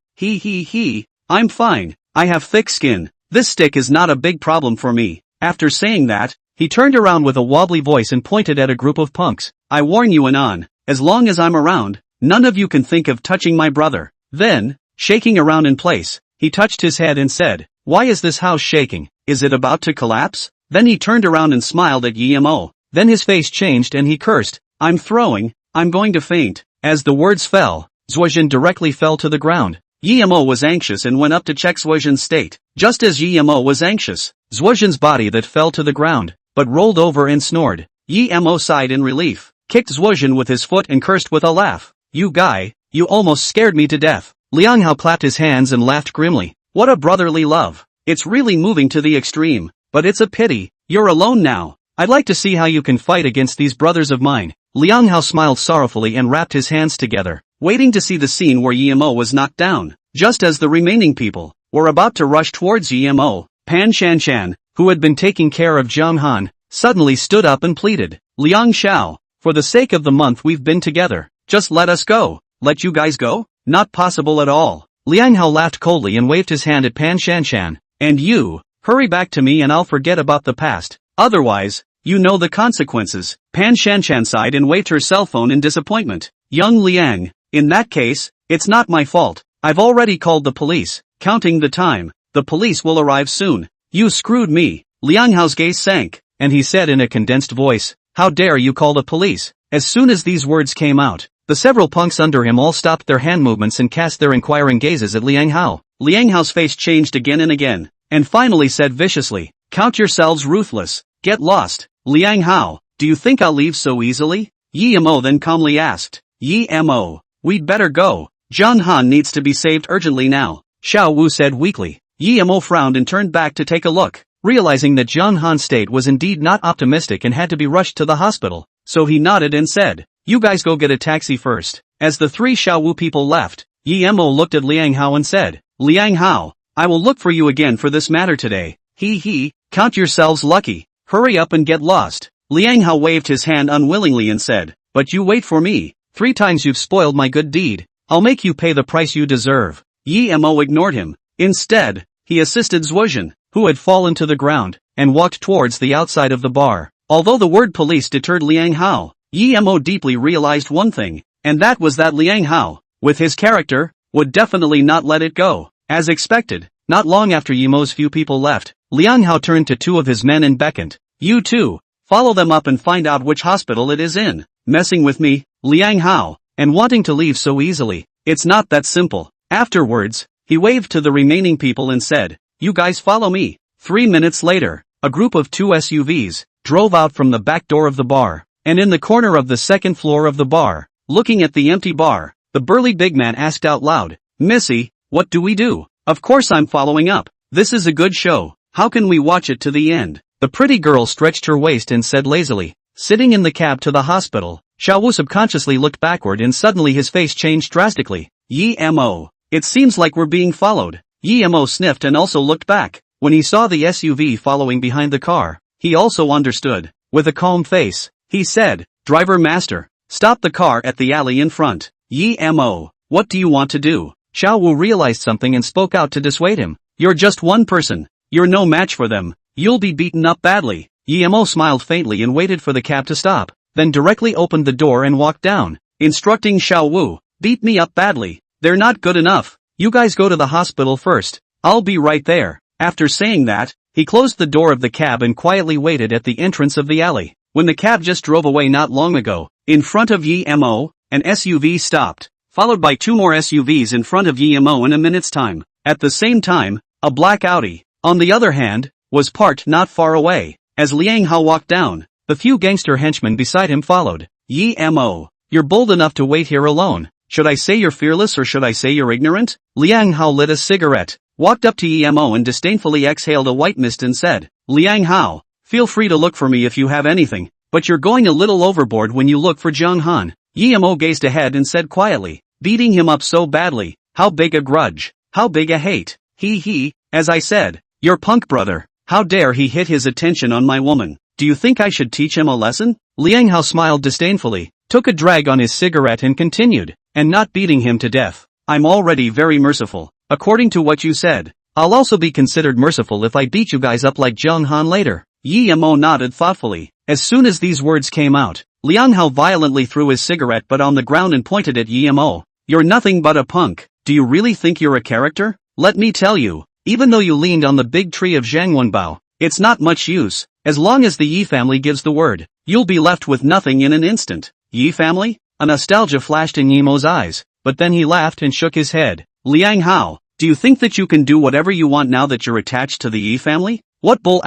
I'm fine, I have thick skin. This stick is not a big problem for me. After saying that, he turned around with a wobbly voice and pointed at a group of punks. I warn you Anon, as long as I'm around, none of you can think of touching my brother. Then, shaking around in place, he touched his head and said, why is this house shaking? Is it about to collapse? Then he turned around and smiled at Yemo. Then his face changed and he cursed, I'm going to faint. As the words fell, Zwojin directly fell to the ground. Yemo was anxious and went up to check Zwojin's state. Just as Yemo was anxious, Zwojin's body that fell to the ground, but rolled over and snored. Yemo sighed in relief, kicked Zwojin with his foot and cursed with a laugh. You guy, you almost scared me to death. Liang Hao clapped his hands and laughed grimly. What a brotherly love. It's really moving to the extreme, but it's a pity, you're alone now. I'd like to see how you can fight against these brothers of mine. Liang Hao smiled sorrowfully and wrapped his hands together, waiting to see the scene where Yemo was knocked down. Just as the remaining people were about to rush towards Yemo, Pan Shanshan, who had been taking care of Jiang Han, suddenly stood up and pleaded, Liang Xiao, for the sake of the month we've been together, just let us go. Let you guys go? Not possible at all. Liang Hao laughed coldly and waved his hand at Pan Shanshan. And you, hurry back to me and I'll forget about the past. Otherwise, you know the consequences. Pan Shanshan sighed and waved her cell phone in disappointment. Young Liang, in that case, it's not my fault. I've already called the police. Counting the time, the police will arrive soon. You screwed me. Liang Hao's gaze sank, and he said in a condensed voice, how dare you call the police? As soon as these words came out, the several punks under him all stopped their hand movements and cast their inquiring gazes at Liang Hao. Liang Hao's face changed again and again, and finally said viciously, count yourselves ruthless. Get lost. Liang Hao, do you think I'll leave so easily? Yemo then calmly asked. Yemo, we'd better go. Jiang Han needs to be saved urgently now. Xiao Wu said weakly. Yemo frowned and turned back to take a look, realizing that Jiang Han's state was indeed not optimistic and had to be rushed to the hospital. So he nodded and said, you guys go get a taxi first. As the three Xiao Wu people left, Yemo looked at Liang Hao and said, Liang Hao, I will look for you again for this matter today. Count yourselves lucky. Hurry up and get lost. Liang Hao waved his hand unwillingly and said, but you wait for me. 3 times you've spoiled my good deed. I'll make you pay the price you deserve. Yemo ignored him. Instead, he assisted Zwojin, who had fallen to the ground, and walked towards the outside of the bar. Although the word police deterred Liang Hao, Yemo deeply realized one thing, and that was that Liang Hao, with his character, would definitely not let it go. As expected, not long after Yemo's few people left, Liang Hao turned to 2 of his men and beckoned. You two, follow them up and find out which hospital it is in. Messing with me, Liang Hao, and wanting to leave so easily. It's not that simple. Afterwards, he waved to the remaining people and said, you guys follow me. 3 minutes later, a group of 2 SUVs drove out from the back door of the bar, and in the corner of the second floor of the bar, looking at the empty bar, the burly big man asked out loud, Missy, what do we do? Of course I'm following up. This is a good show. How can we watch it to the end? The pretty girl stretched her waist and said lazily, sitting in the cab to the hospital. Xiao Wu subconsciously looked backward and suddenly his face changed drastically. Yemo, it seems like we're being followed. Yemo sniffed and also looked back. When he saw the SUV following behind the car, he also understood. With a calm face, he said, driver master, stop the car at the alley in front. Yemo, what do you want to do? Xiao Wu realized something and spoke out to dissuade him. You're just one person. You're no match for them. You'll be beaten up badly. Yi Mo smiled faintly and waited for the cab to stop, then directly opened the door and walked down, instructing Xiao Wu, beat me up badly. They're not good enough. You guys go to the hospital first. I'll be right there. After saying that, he closed the door of the cab and quietly waited at the entrance of the alley. When the cab just drove away not long ago, in front of Yi Mo, an SUV stopped, followed by 2 more SUVs in front of Yi Mo in a minute's time. At the same time, a black Audi, on the other hand, was parked not far away. As Liang Hao walked down, the few gangster henchmen beside him followed. Yi Mo, you're bold enough to wait here alone. Should I say you're fearless or should I say you're ignorant? Liang Hao lit a cigarette, walked up to Yi Mo and disdainfully exhaled a white mist and said, Liang Hao, feel free to look for me if you have anything, but you're going a little overboard when you look for Zhang Han. Yi Mo gazed ahead and said quietly, beating him up so badly, how big a grudge, how big a hate. As I said, your punk brother, how dare he hit his attention on my woman. Do you think I should teach him a lesson? Liang Hao smiled disdainfully, took a drag on his cigarette and continued, and not beating him to death. I'm already very merciful. According to what you said, I'll also be considered merciful if I beat you guys up like Zhang Han later. Yi Mo nodded thoughtfully. As soon as these words came out, Liang Hao violently threw his cigarette butt on the ground and pointed at Yi Mo. You're nothing but a punk. Do you really think you're a character? Let me tell you, even though you leaned on the big tree of Zhangwenbao, it's not much use. As long as the Yi family gives the word, you'll be left with nothing in an instant. Yi family? A nostalgia flashed in Yi Mo's eyes, but then he laughed and shook his head. Liang Hao, do you think that you can do whatever you want now that you're attached to the Yi family? What bull ********.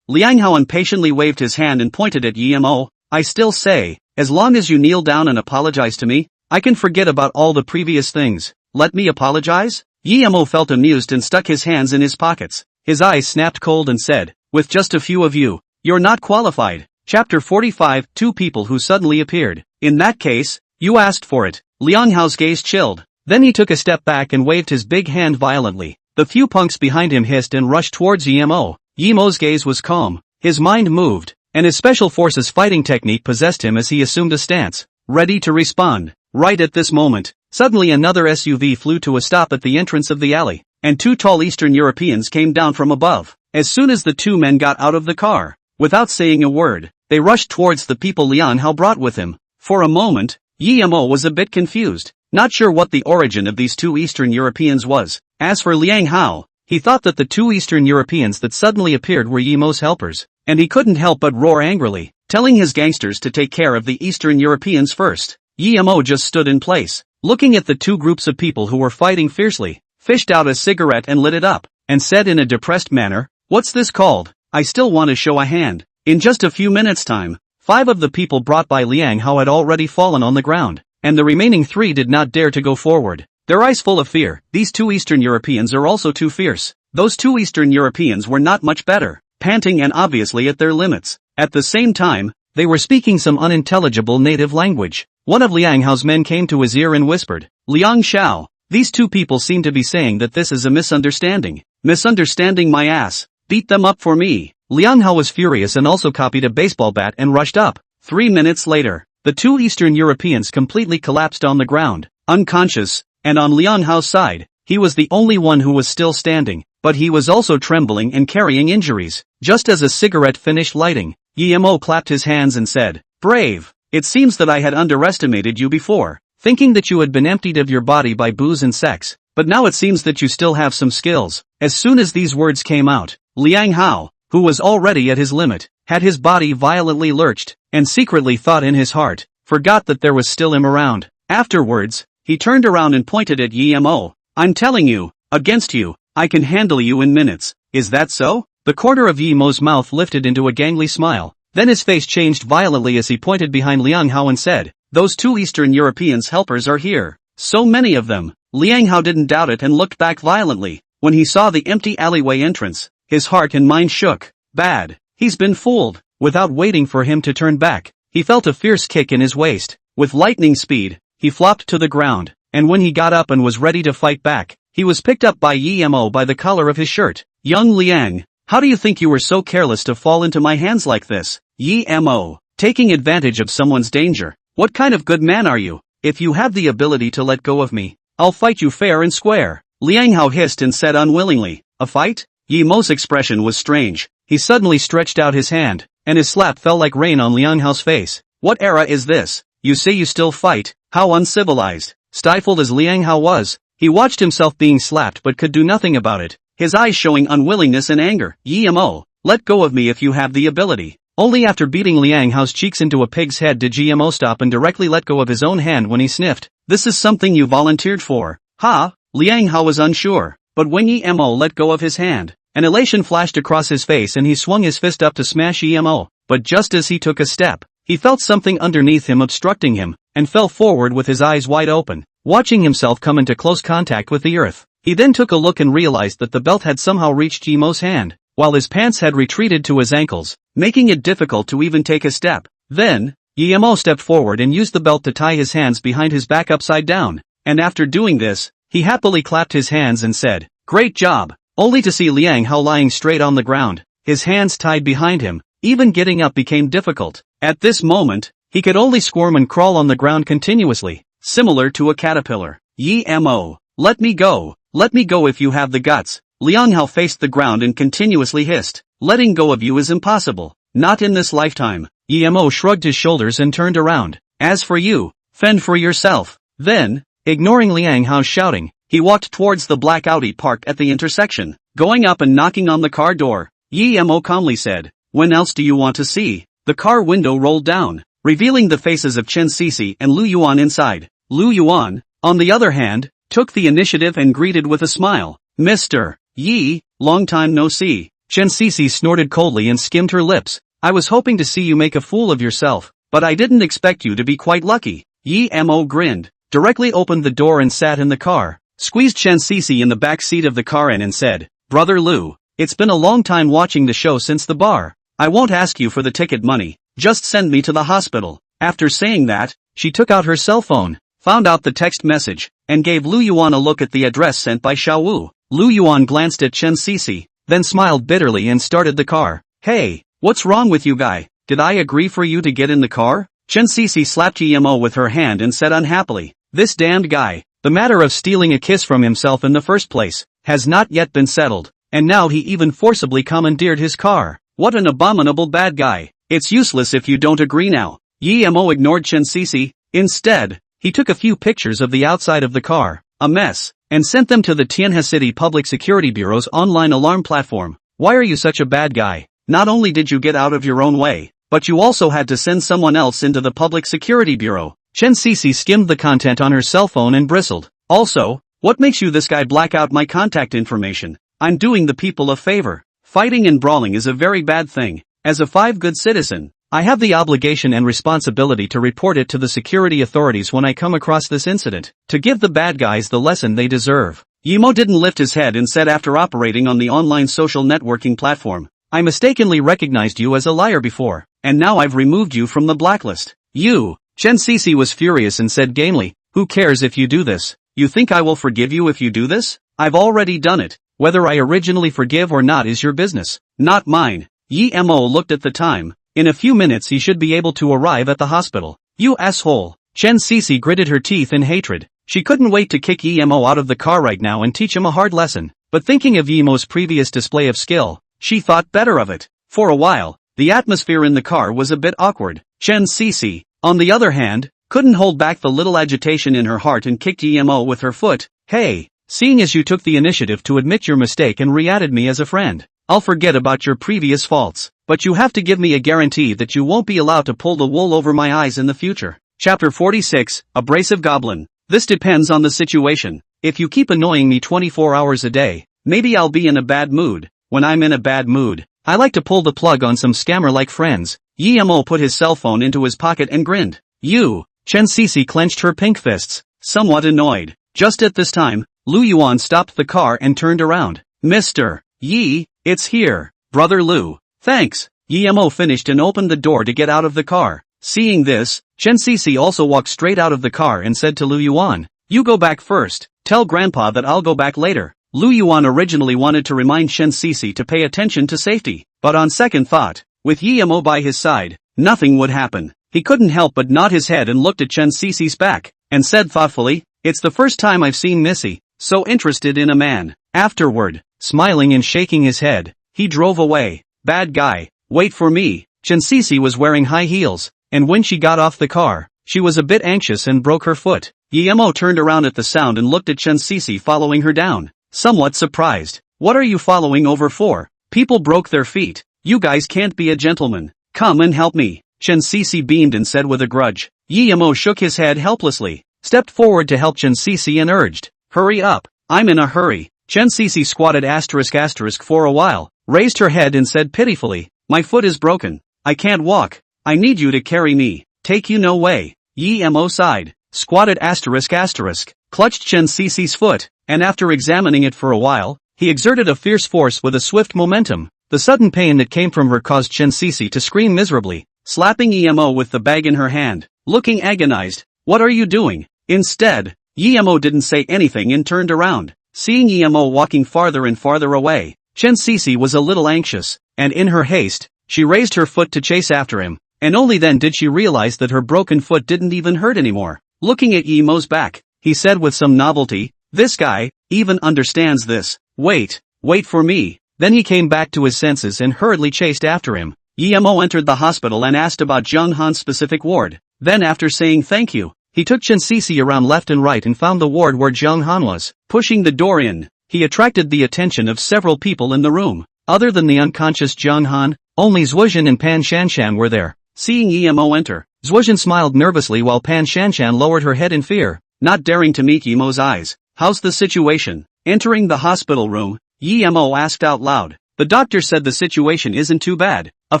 Liang Hao impatiently waved his hand and pointed at Yi Mo. I still say, as long as you kneel down and apologize to me, I can forget about all the previous things. Let me apologize? Yi Mo felt amused and stuck his hands in his pockets. His eyes snapped cold and said, with just a few of you, you're not qualified. Chapter 45, 2 people who suddenly appeared. In that case, you asked for it. Liang Hao's gaze chilled. Then he took a step back and waved his big hand violently. The few punks behind him hissed and rushed towards Yi Mo. Yi Mo's gaze was calm, his mind moved, and his special forces fighting technique possessed him as he assumed a stance, ready to respond. Right at this moment, suddenly another SUV flew to a stop at the entrance of the alley, and 2 tall Eastern Europeans came down from above. As soon as the 2 men got out of the car, without saying a word, they rushed towards the people Liang Hao brought with him. For a moment, Yi Mo was a bit confused, not sure what the origin of these 2 Eastern Europeans was. As for Liang Hao, he thought that the 2 Eastern Europeans that suddenly appeared were Yi Mo's helpers, and he couldn't help but roar angrily, telling his gangsters to take care of the Eastern Europeans first. Yi Mo just stood in place, looking at the 2 groups of people who were fighting fiercely, fished out a cigarette and lit it up, and said in a depressed manner, what's this called? I still want to show a hand. In just a few minutes' time, 5 of the people brought by Liang Hao had already fallen on the ground, and the remaining 3 did not dare to go forward. Their eyes full of fear. These 2 Eastern Europeans are also too fierce. Those 2 Eastern Europeans were not much better, panting and obviously at their limits. At the same time, they were speaking some unintelligible native language. One of Liang Hao's men came to his ear and whispered, Liang Xiao, these 2 people seem to be saying that this is a misunderstanding. Misunderstanding my ass. Beat them up for me. Liang Hao was furious and also copied a baseball bat and rushed up. 3 minutes later, the 2 Eastern Europeans completely collapsed on the ground, unconscious, and on Liang Hao's side, he was the only one who was still standing, but he was also trembling and carrying injuries. Just as a cigarette finished lighting, Yi Mo clapped his hands and said, brave. It seems that I had underestimated you before, thinking that you had been emptied of your body by booze and sex, but now it seems that you still have some skills. As soon as these words came out, Liang Hao, who was already at his limit, had his body violently lurched, and secretly thought in his heart, forgot that there was still him around. Afterwards, he turned around and pointed at Yi Mo. I'm telling you, against you, I can handle you in minutes. Is that so? The corner of Yi Mo's mouth lifted into a gangly smile. Then his face changed violently as he pointed behind Liang Hao and said, those 2 Eastern Europeans' helpers are here. So many of them. Liang Hao didn't doubt it and looked back violently. When he saw the empty alleyway entrance, his heart and mind shook. Bad. He's been fooled. Without waiting for him to turn back, he felt a fierce kick in his waist. With lightning speed, he flopped to the ground, and when he got up and was ready to fight back, he was picked up by Yi Mo by the collar of his shirt. Young Liang, how do you think you were so careless to fall into my hands like this? Yi Mo, taking advantage of someone's danger. What kind of good man are you? if you have the ability to let go of me, I'll fight you fair and square. Liang Hao hissed and said unwillingly, a fight? Yi Mo's expression was strange. He suddenly stretched out his hand, and his slap fell like rain on Liang Hao's face. What era is this? You say you still fight? How uncivilized. Stifled as Liang Hao was, he watched himself being slapped but could do nothing about it, his eyes showing unwillingness and anger. Yi Mo, let go of me if you have the ability. Only after beating Liang Hao's cheeks into a pig's head did Yi Mo stop and directly let go of his own hand when he sniffed. This is something you volunteered for. Ha? Liang Hao was unsure, but when Yi Mo let go of his hand, an elation flashed across his face and he swung his fist up to smash Yi Mo, but just as he took a step, he felt something underneath him obstructing him, and fell forward with his eyes wide open, watching himself come into close contact with the earth. He then took a look and realized that the belt had somehow reached Yi Mo's hand, while his pants had retreated to his ankles, making it difficult to even take a step. Then, Yi Mo stepped forward and used the belt to tie his hands behind his back upside down, and after doing this, he happily clapped his hands and said, "Great job," only to see Liang Hao lying straight on the ground, his hands tied behind him. Even getting up became difficult. At this moment, he could only squirm and crawl on the ground continuously, similar to a caterpillar. Yi Mo, let me go if you have the guts. Liang Hao faced the ground and continuously hissed, letting go of you is impossible, not in this lifetime. Yi Mo shrugged his shoulders and turned around. As for you, fend for yourself. Then, ignoring Liang Hao's shouting, he walked towards the black Audi parked at the intersection. Going up and knocking on the car door, Yi Mo calmly said, "When else do you want to see?" The car window rolled down, revealing the faces of Chen Sisi and Lu Yuan inside. Lu Yuan, on the other hand, took the initiative and greeted with a smile. "Mr. Yi, long time no see." Chen Sisi snorted coldly and skimmed her lips. "I was hoping to see you make a fool of yourself, but I didn't expect you to be quite lucky." Yi Mo grinned, directly opened the door and sat in the car, squeezed Chen Sisi in the back seat of the car and said, "Brother Lu, it's been a long time watching the show since the bar. I won't ask you for the ticket money, just send me to the hospital." After saying that, she took out her cell phone, found out the text message, and gave Lu Yuan a look at the address sent by Xiao Wu. Lu Yuan glanced at Chen Sisi, then smiled bitterly and started the car. "Hey, what's wrong with you guy? Did I agree for you to get in the car?" Chen Sisi slapped Yi Mo with her hand and said unhappily, "This damned guy, the matter of stealing a kiss from himself in the first place, has not yet been settled, and now he even forcibly commandeered his car. What an abominable bad guy. It's useless if you don't agree now." Yi Mo ignored Chen Sisi. Instead, he took a few pictures of the outside of the car, a mess, and sent them to the Tianhe City Public Security Bureau's online alarm platform. "Why are you such a bad guy? Not only did you get out of your own way, but you also had to send someone else into the Public Security Bureau." Chen Sisi skimmed the content on her cell phone and bristled. "Also, what makes you this guy black out my contact information? I'm doing the people a favor. Fighting and brawling is a very bad thing. As a good citizen, I have the obligation and responsibility to report it to the security authorities when I come across this incident, to give the bad guys the lesson they deserve." Yi Mo didn't lift his head and said after operating on the online social networking platform, "I mistakenly recognized you as a liar before, and now I've removed you from the blacklist." "You." Chen Sisi was furious and said gamely, "Who cares if you do this? You think I will forgive you if you do this? I've already done it. Whether I originally forgive or not is your business, not mine." Yi Mo looked at the time. In a few minutes he should be able to arrive at the hospital. "You asshole." Chen Sisi gritted her teeth in hatred. She couldn't wait to kick Yi Mo out of the car right now and teach him a hard lesson. But thinking of Yi Mo's previous display of skill, she thought better of it. For a while, the atmosphere in the car was a bit awkward. Chen Sisi, on the other hand, couldn't hold back the little agitation in her heart and kicked Yi Mo with her foot. "Hey, seeing as you took the initiative to admit your mistake and re-added me as a friend, I'll forget about your previous faults, but you have to give me a guarantee that you won't be allowed to pull the wool over my eyes in the future." Chapter 46, Abrasive Goblin. "This depends on the situation. If you keep annoying me 24 hours a day, maybe I'll be in a bad mood. When I'm in a bad mood, I like to pull the plug on some scammer like friends." Yi Mo put his cell phone into his pocket and grinned. "You." Chen Sisi clenched her pink fists, somewhat annoyed. Just at this time, Lu Yuan stopped the car and turned around. "Mr. Yi, it's here, Brother Lu." "Thanks." Yi Mo finished and opened the door to get out of the car. Seeing this, Chen Sisi also walked straight out of the car and said to Lu Yuan, "You go back first. Tell Grandpa that I'll go back later." Lu Yuan originally wanted to remind Chen Sisi to pay attention to safety, but on second thought, with Yi Mo by his side, nothing would happen. He couldn't help but nod his head and looked at Chen Sisi's back, and said thoughtfully, "It's the first time I've seen Missy so interested in a man." Afterward, smiling and shaking his head, he drove away. Bad guy. Wait for me. Chansisi was wearing high heels, and when she got off the car, she was a bit anxious and broke her foot. Yemo turned around at the sound and looked at Chansisi following her down, somewhat surprised. "What are you following over for? People broke their feet. You guys can't be a gentleman. Come and help me." Chansisi beamed and said with a grudge. Yemo shook his head helplessly, stepped forward to help Chansisi and urged, "Hurry up, I'm in a hurry." Chansisi squatted *** for a while, raised her head and said pitifully, "My foot is broken. I can't walk. I need you to carry me." "Take you no way." Yemo sighed, squatted ***, clutched Chansisi's foot, and after examining it for a while, he exerted a fierce force with a swift momentum. The sudden pain that came from her caused Chansisi to scream miserably, slapping Yemo with the bag in her hand, looking agonized. "What are you doing?" Instead, Yemo didn't say anything and turned around. Seeing Yemo walking farther and farther away, Chansisi was a little anxious, and in her haste, she raised her foot to chase after him, and only then did she realize that her broken foot didn't even hurt anymore. Looking at Yemo's back, he said with some novelty, "This guy even understands this. Wait for me." Then he came back to his senses and hurriedly chased after him. Yemo entered the hospital and asked about Jung Han's specific ward. Then after saying thank you, he took Chansisi around left and right and found the ward where Jung Han was. Pushing the door in, he attracted the attention of several people in the room. Other than the unconscious Jung Han, only Zhuozhen and Pan Shanshan were there. Seeing Yemo enter, Zhuozhen smiled nervously while Pan Shanshan lowered her head in fear, not daring to meet Yemo's eyes. "How's the situation?" Entering the hospital room, Yemo asked out loud. "The doctor said the situation isn't too bad. A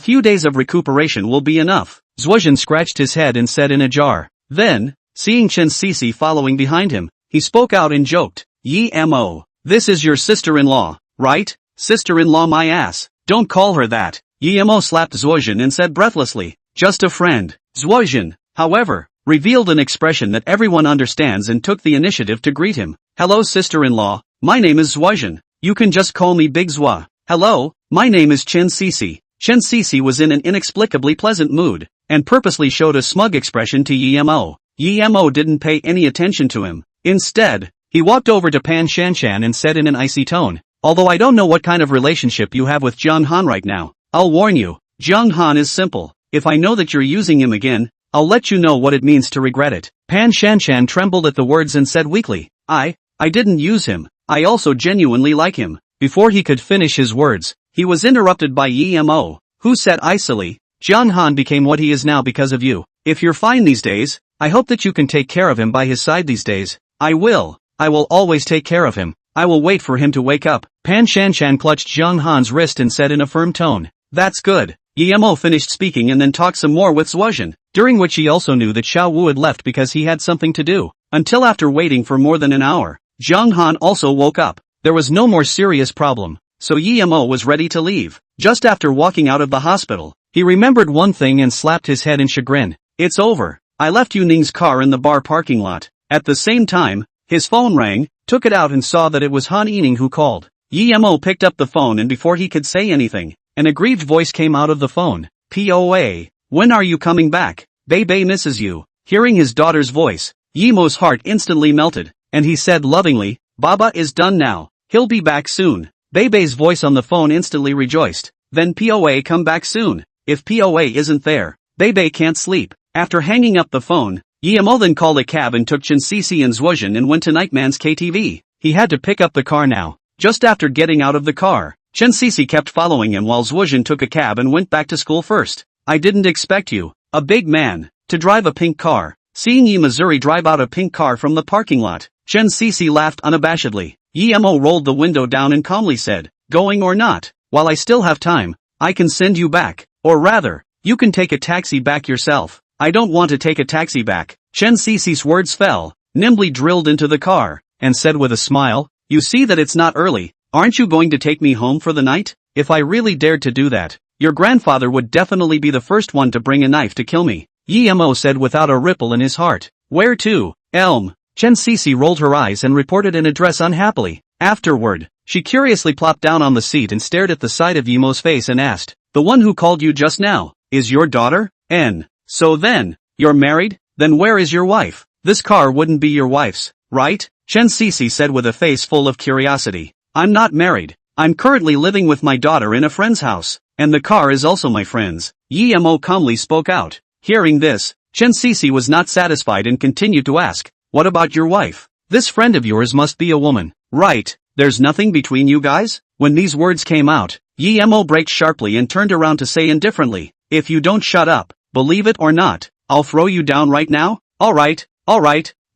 few days of recuperation will be enough." Zhuozhen scratched his head and said in a jar. Then, seeing Chansisi following behind him, he spoke out and joked, "Yemo, this is your sister-in-law, right?" "Sister-in-law my ass. Don't call her that." Yemo slapped Zhuozhen and said breathlessly, "Just a friend." Zhuozhen, however, revealed an expression that everyone understands and took the initiative to greet him. "Hello sister-in-law, my name is Zhuozhen. You can just call me Big Zhua." "Hello, my name is Chansisi." Chansisi was in an inexplicably pleasant mood, and purposely showed a smug expression to Yemo. Yemo didn't pay any attention to him. Instead, he walked over to Pan Shanshan and said in an icy tone, "Although I don't know what kind of relationship you have with Jung Han right now, I'll warn you, Jung Han is simple. If I know that you're using him again, I'll let you know what it means to regret it." Pan Shanshan trembled at the words and said weakly, I didn't use him. I also genuinely like him." Before he could finish his words, he was interrupted by Yemo, who said icily, "Jung Han became what he is now because of you. If you're fine these days, I hope that you can take care of him by his side these days." I will always take care of him. I will wait for him to wake up." Pan Shanshan clutched Jung Han's wrist and said in a firm tone, "That's good." Yemo finished speaking and then talked some more with Zhuozhen, during which he also knew that Xiao Wu had left because he had something to do. Until after waiting for more than an hour, Jung Han also woke up. There was no more serious problem, so Yemo was ready to leave. Just after walking out of the hospital, he remembered one thing and slapped his head in chagrin. "It's over. I left Yu Ning's car in the bar parking lot." At the same time, his phone rang, took it out and saw that it was Han Yining who called. Yemo picked up the phone and before he could say anything, an aggrieved voice came out of the phone. "POA, when are you coming back? Bebe misses you." Hearing his daughter's voice, Yemo's heart instantly melted, and he said lovingly, "Baba is done now. He'll be back soon." Bebe's voice on the phone instantly rejoiced. "Then POA come back soon. If POA isn't there, Bebe can't sleep." After hanging up the phone, Yemo then called a cab and took Chansisi and Zhuozhen and went to Nightman's KTV. He had to pick up the car now. Just after getting out of the car, Chansisi kept following him while Zhuozhen took a cab and went back to school first. "I didn't expect you, a big man, to drive a pink car." Seeing Yi Missouri drive out a pink car from the parking lot, Chansisi laughed unabashedly. Yemo rolled the window down and calmly said, "Going or not, while I still have time, I can send you back, or rather, you can take a taxi back yourself." "I don't want to take a taxi back." Chansisi's words fell, nimbly drilled into the car, and said with a smile, "You see that it's not early. Aren't you going to take me home for the night? If I really dared to do that, your grandfather would definitely be the first one to bring a knife to kill me." Yemo said without a ripple in his heart. "Where to?" "Elm." Chansisi rolled her eyes and reported an address unhappily. Afterward, she curiously plopped down on the seat and stared at the side of Yemo's face and asked, "The one who called you just now, is your daughter? So then, you're married? Then where is your wife?" This car wouldn't be your wife's, right? Chen Cece said with a face full of curiosity. I'm not married. I'm currently living with my daughter in a friend's house, and the car is also my friend's. Yi Mo calmly spoke out. Hearing this, Chen Cece was not satisfied and continued to ask, what about your wife? This friend of yours must be a woman, right? There's nothing between you guys? When these words came out, Yi Mo braked sharply and turned around to say indifferently, if you don't shut up, believe it or not, I'll throw you down right now? Alright,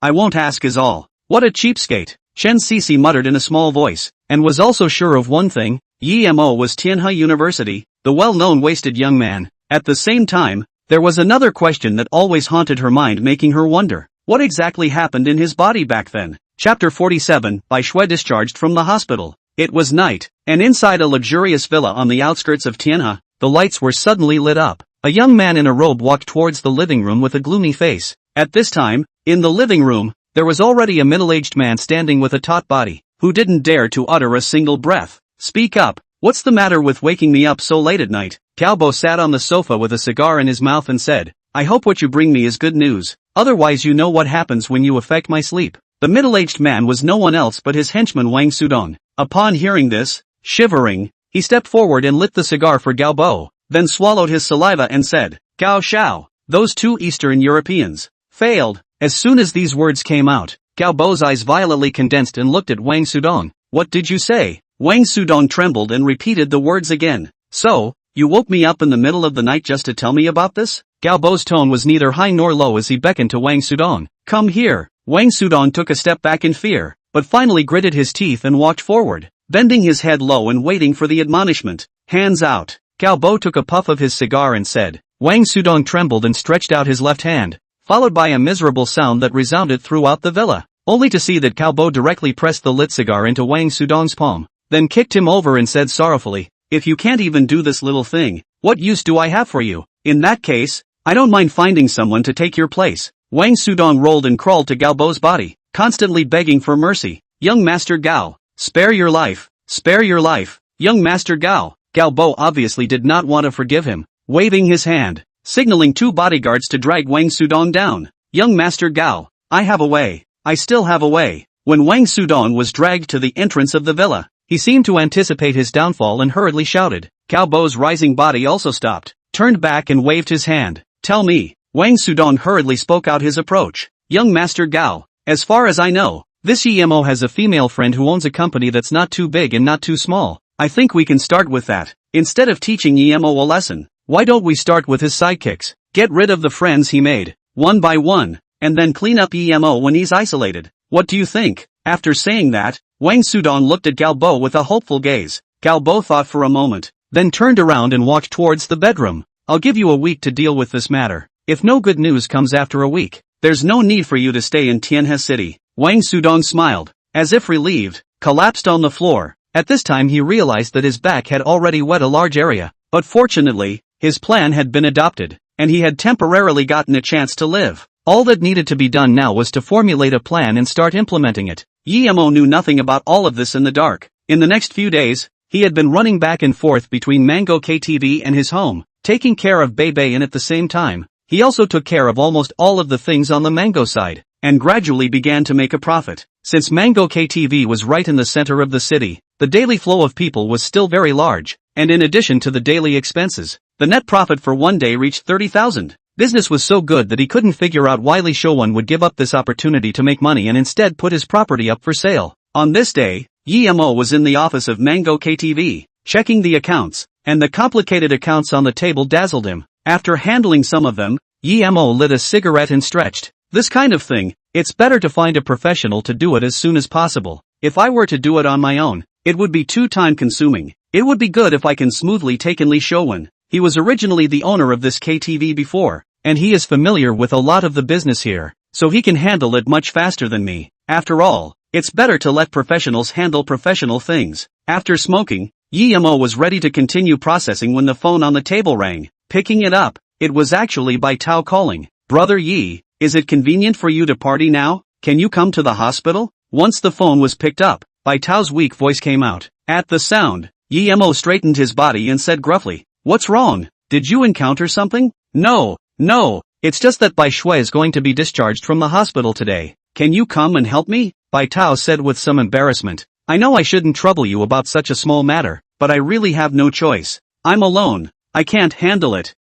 I won't ask is all. What a cheapskate, Chen Cece muttered in a small voice, and was also sure of one thing, Yi Mo was Tianhe University, the well-known wasted young man. At the same time, there was another question that always haunted her mind, making her wonder, what exactly happened in his body back then? Chapter 47, Bai Shui discharged from the hospital. It was night, and inside a luxurious villa on the outskirts of Tianhe, the lights were suddenly lit up. A young man in a robe walked towards the living room with a gloomy face. At this time, in the living room, there was already a middle-aged man standing with a taut body, who didn't dare to utter a single breath. Speak up, what's the matter with waking me up so late at night? Galbo sat on the sofa with a cigar in his mouth and said, I hope what you bring me is good news, otherwise you know what happens when you affect my sleep. The middle-aged man was no one else but his henchman Wang Sudong. Upon hearing this, shivering, he stepped forward and lit the cigar for Galbo, then swallowed his saliva and said, Gao Shao, those two Eastern Europeans, failed. As soon as these words came out, Galbo's eyes violently condensed and looked at Wang Sudong. What did you say? Wang Sudong trembled and repeated the words again. So, you woke me up in the middle of the night just to tell me about this? Galbo's tone was neither high nor low as he beckoned to Wang Sudong. Come here. Wang Sudong took a step back in fear, but finally gritted his teeth and walked forward, bending his head low and waiting for the admonishment. Hands out. Galbo took a puff of his cigar and said. Wang Sudong trembled and stretched out his left hand, followed by a miserable sound that resounded throughout the villa, only to see that Galbo directly pressed the lit cigar into Wang Sudong's palm, then kicked him over and said sorrowfully, if you can't even do this little thing, what use do I have for you? In that case, I don't mind finding someone to take your place. Wang Sudong rolled and crawled to Galbo's body, constantly begging for mercy. Young Master Gao, spare your life, young Master Gao. Galbo obviously did not want to forgive him, waving his hand, signaling two bodyguards to drag Wang Sudong down. Young Master Gao, I have a way, I still have a way. When Wang Sudong was dragged to the entrance of the villa, he seemed to anticipate his downfall and hurriedly shouted. Galbo's rising body also stopped, turned back and waved his hand. Tell me. Wang Sudong hurriedly spoke out his approach. Young Master Gao, as far as I know, this EMO has a female friend who owns a company that's not too big and not too small. I think we can start with that. Instead of teaching EMO a lesson, why don't we start with his sidekicks? Get rid of the friends he made, one by one, and then clean up EMO when he's isolated. What do you think? After saying that, Wang Sudong looked at Galbo with a hopeful gaze. Galbo thought for a moment, then turned around and walked towards the bedroom. I'll give you a week to deal with this matter. If no good news comes after a week, there's no need for you to stay in Tianhe City. Wang Sudong smiled, as if relieved, collapsed on the floor. At this time he realized that his back had already wet a large area, but fortunately, his plan had been adopted, and he had temporarily gotten a chance to live. All that needed to be done now was to formulate a plan and start implementing it. Yi-Mo knew nothing about all of this in the dark. In the next few days, he had been running back and forth between Mango KTV and his home, taking care of Bebe, and at the same time, he also took care of almost all of the things on the Mango side, and gradually began to make a profit. Since Mango KTV was right in the center of the city, the daily flow of people was still very large, and in addition to the daily expenses, the net profit for one day reached 30,000. Business was so good that he couldn't figure out why Li Shouwen would give up this opportunity to make money and instead put his property up for sale. On this day, Yi-Mo was in the office of Mango KTV, checking the accounts, and the complicated accounts on the table dazzled him. After handling some of them, Yi-Mo lit a cigarette and stretched. This kind of thing, it's better to find a professional to do it as soon as possible. If I were to do it on my own, it would be too time-consuming. It would be good if I can smoothly take in Li Shouwen. He was originally the owner of this KTV before, and he is familiar with a lot of the business here, so he can handle it much faster than me. After all, it's better to let professionals handle professional things. After smoking, Yi-Mo was ready to continue processing when the phone on the table rang. Picking it up, it was actually Bai Tao calling. Brother Yi, is it convenient for you to party now? Can you come to the hospital? Once the phone was picked up, Bai Tao's weak voice came out. At the sound, Yi-Mo straightened his body and said gruffly, "What's wrong? Did you encounter something?" No, It's just that Bai Shui is going to be discharged from the hospital today. Can you come and help me? Bai Tao said with some embarrassment. I know I shouldn't trouble you about such a small matter, but I really have no choice. I'm alone. I can't handle it,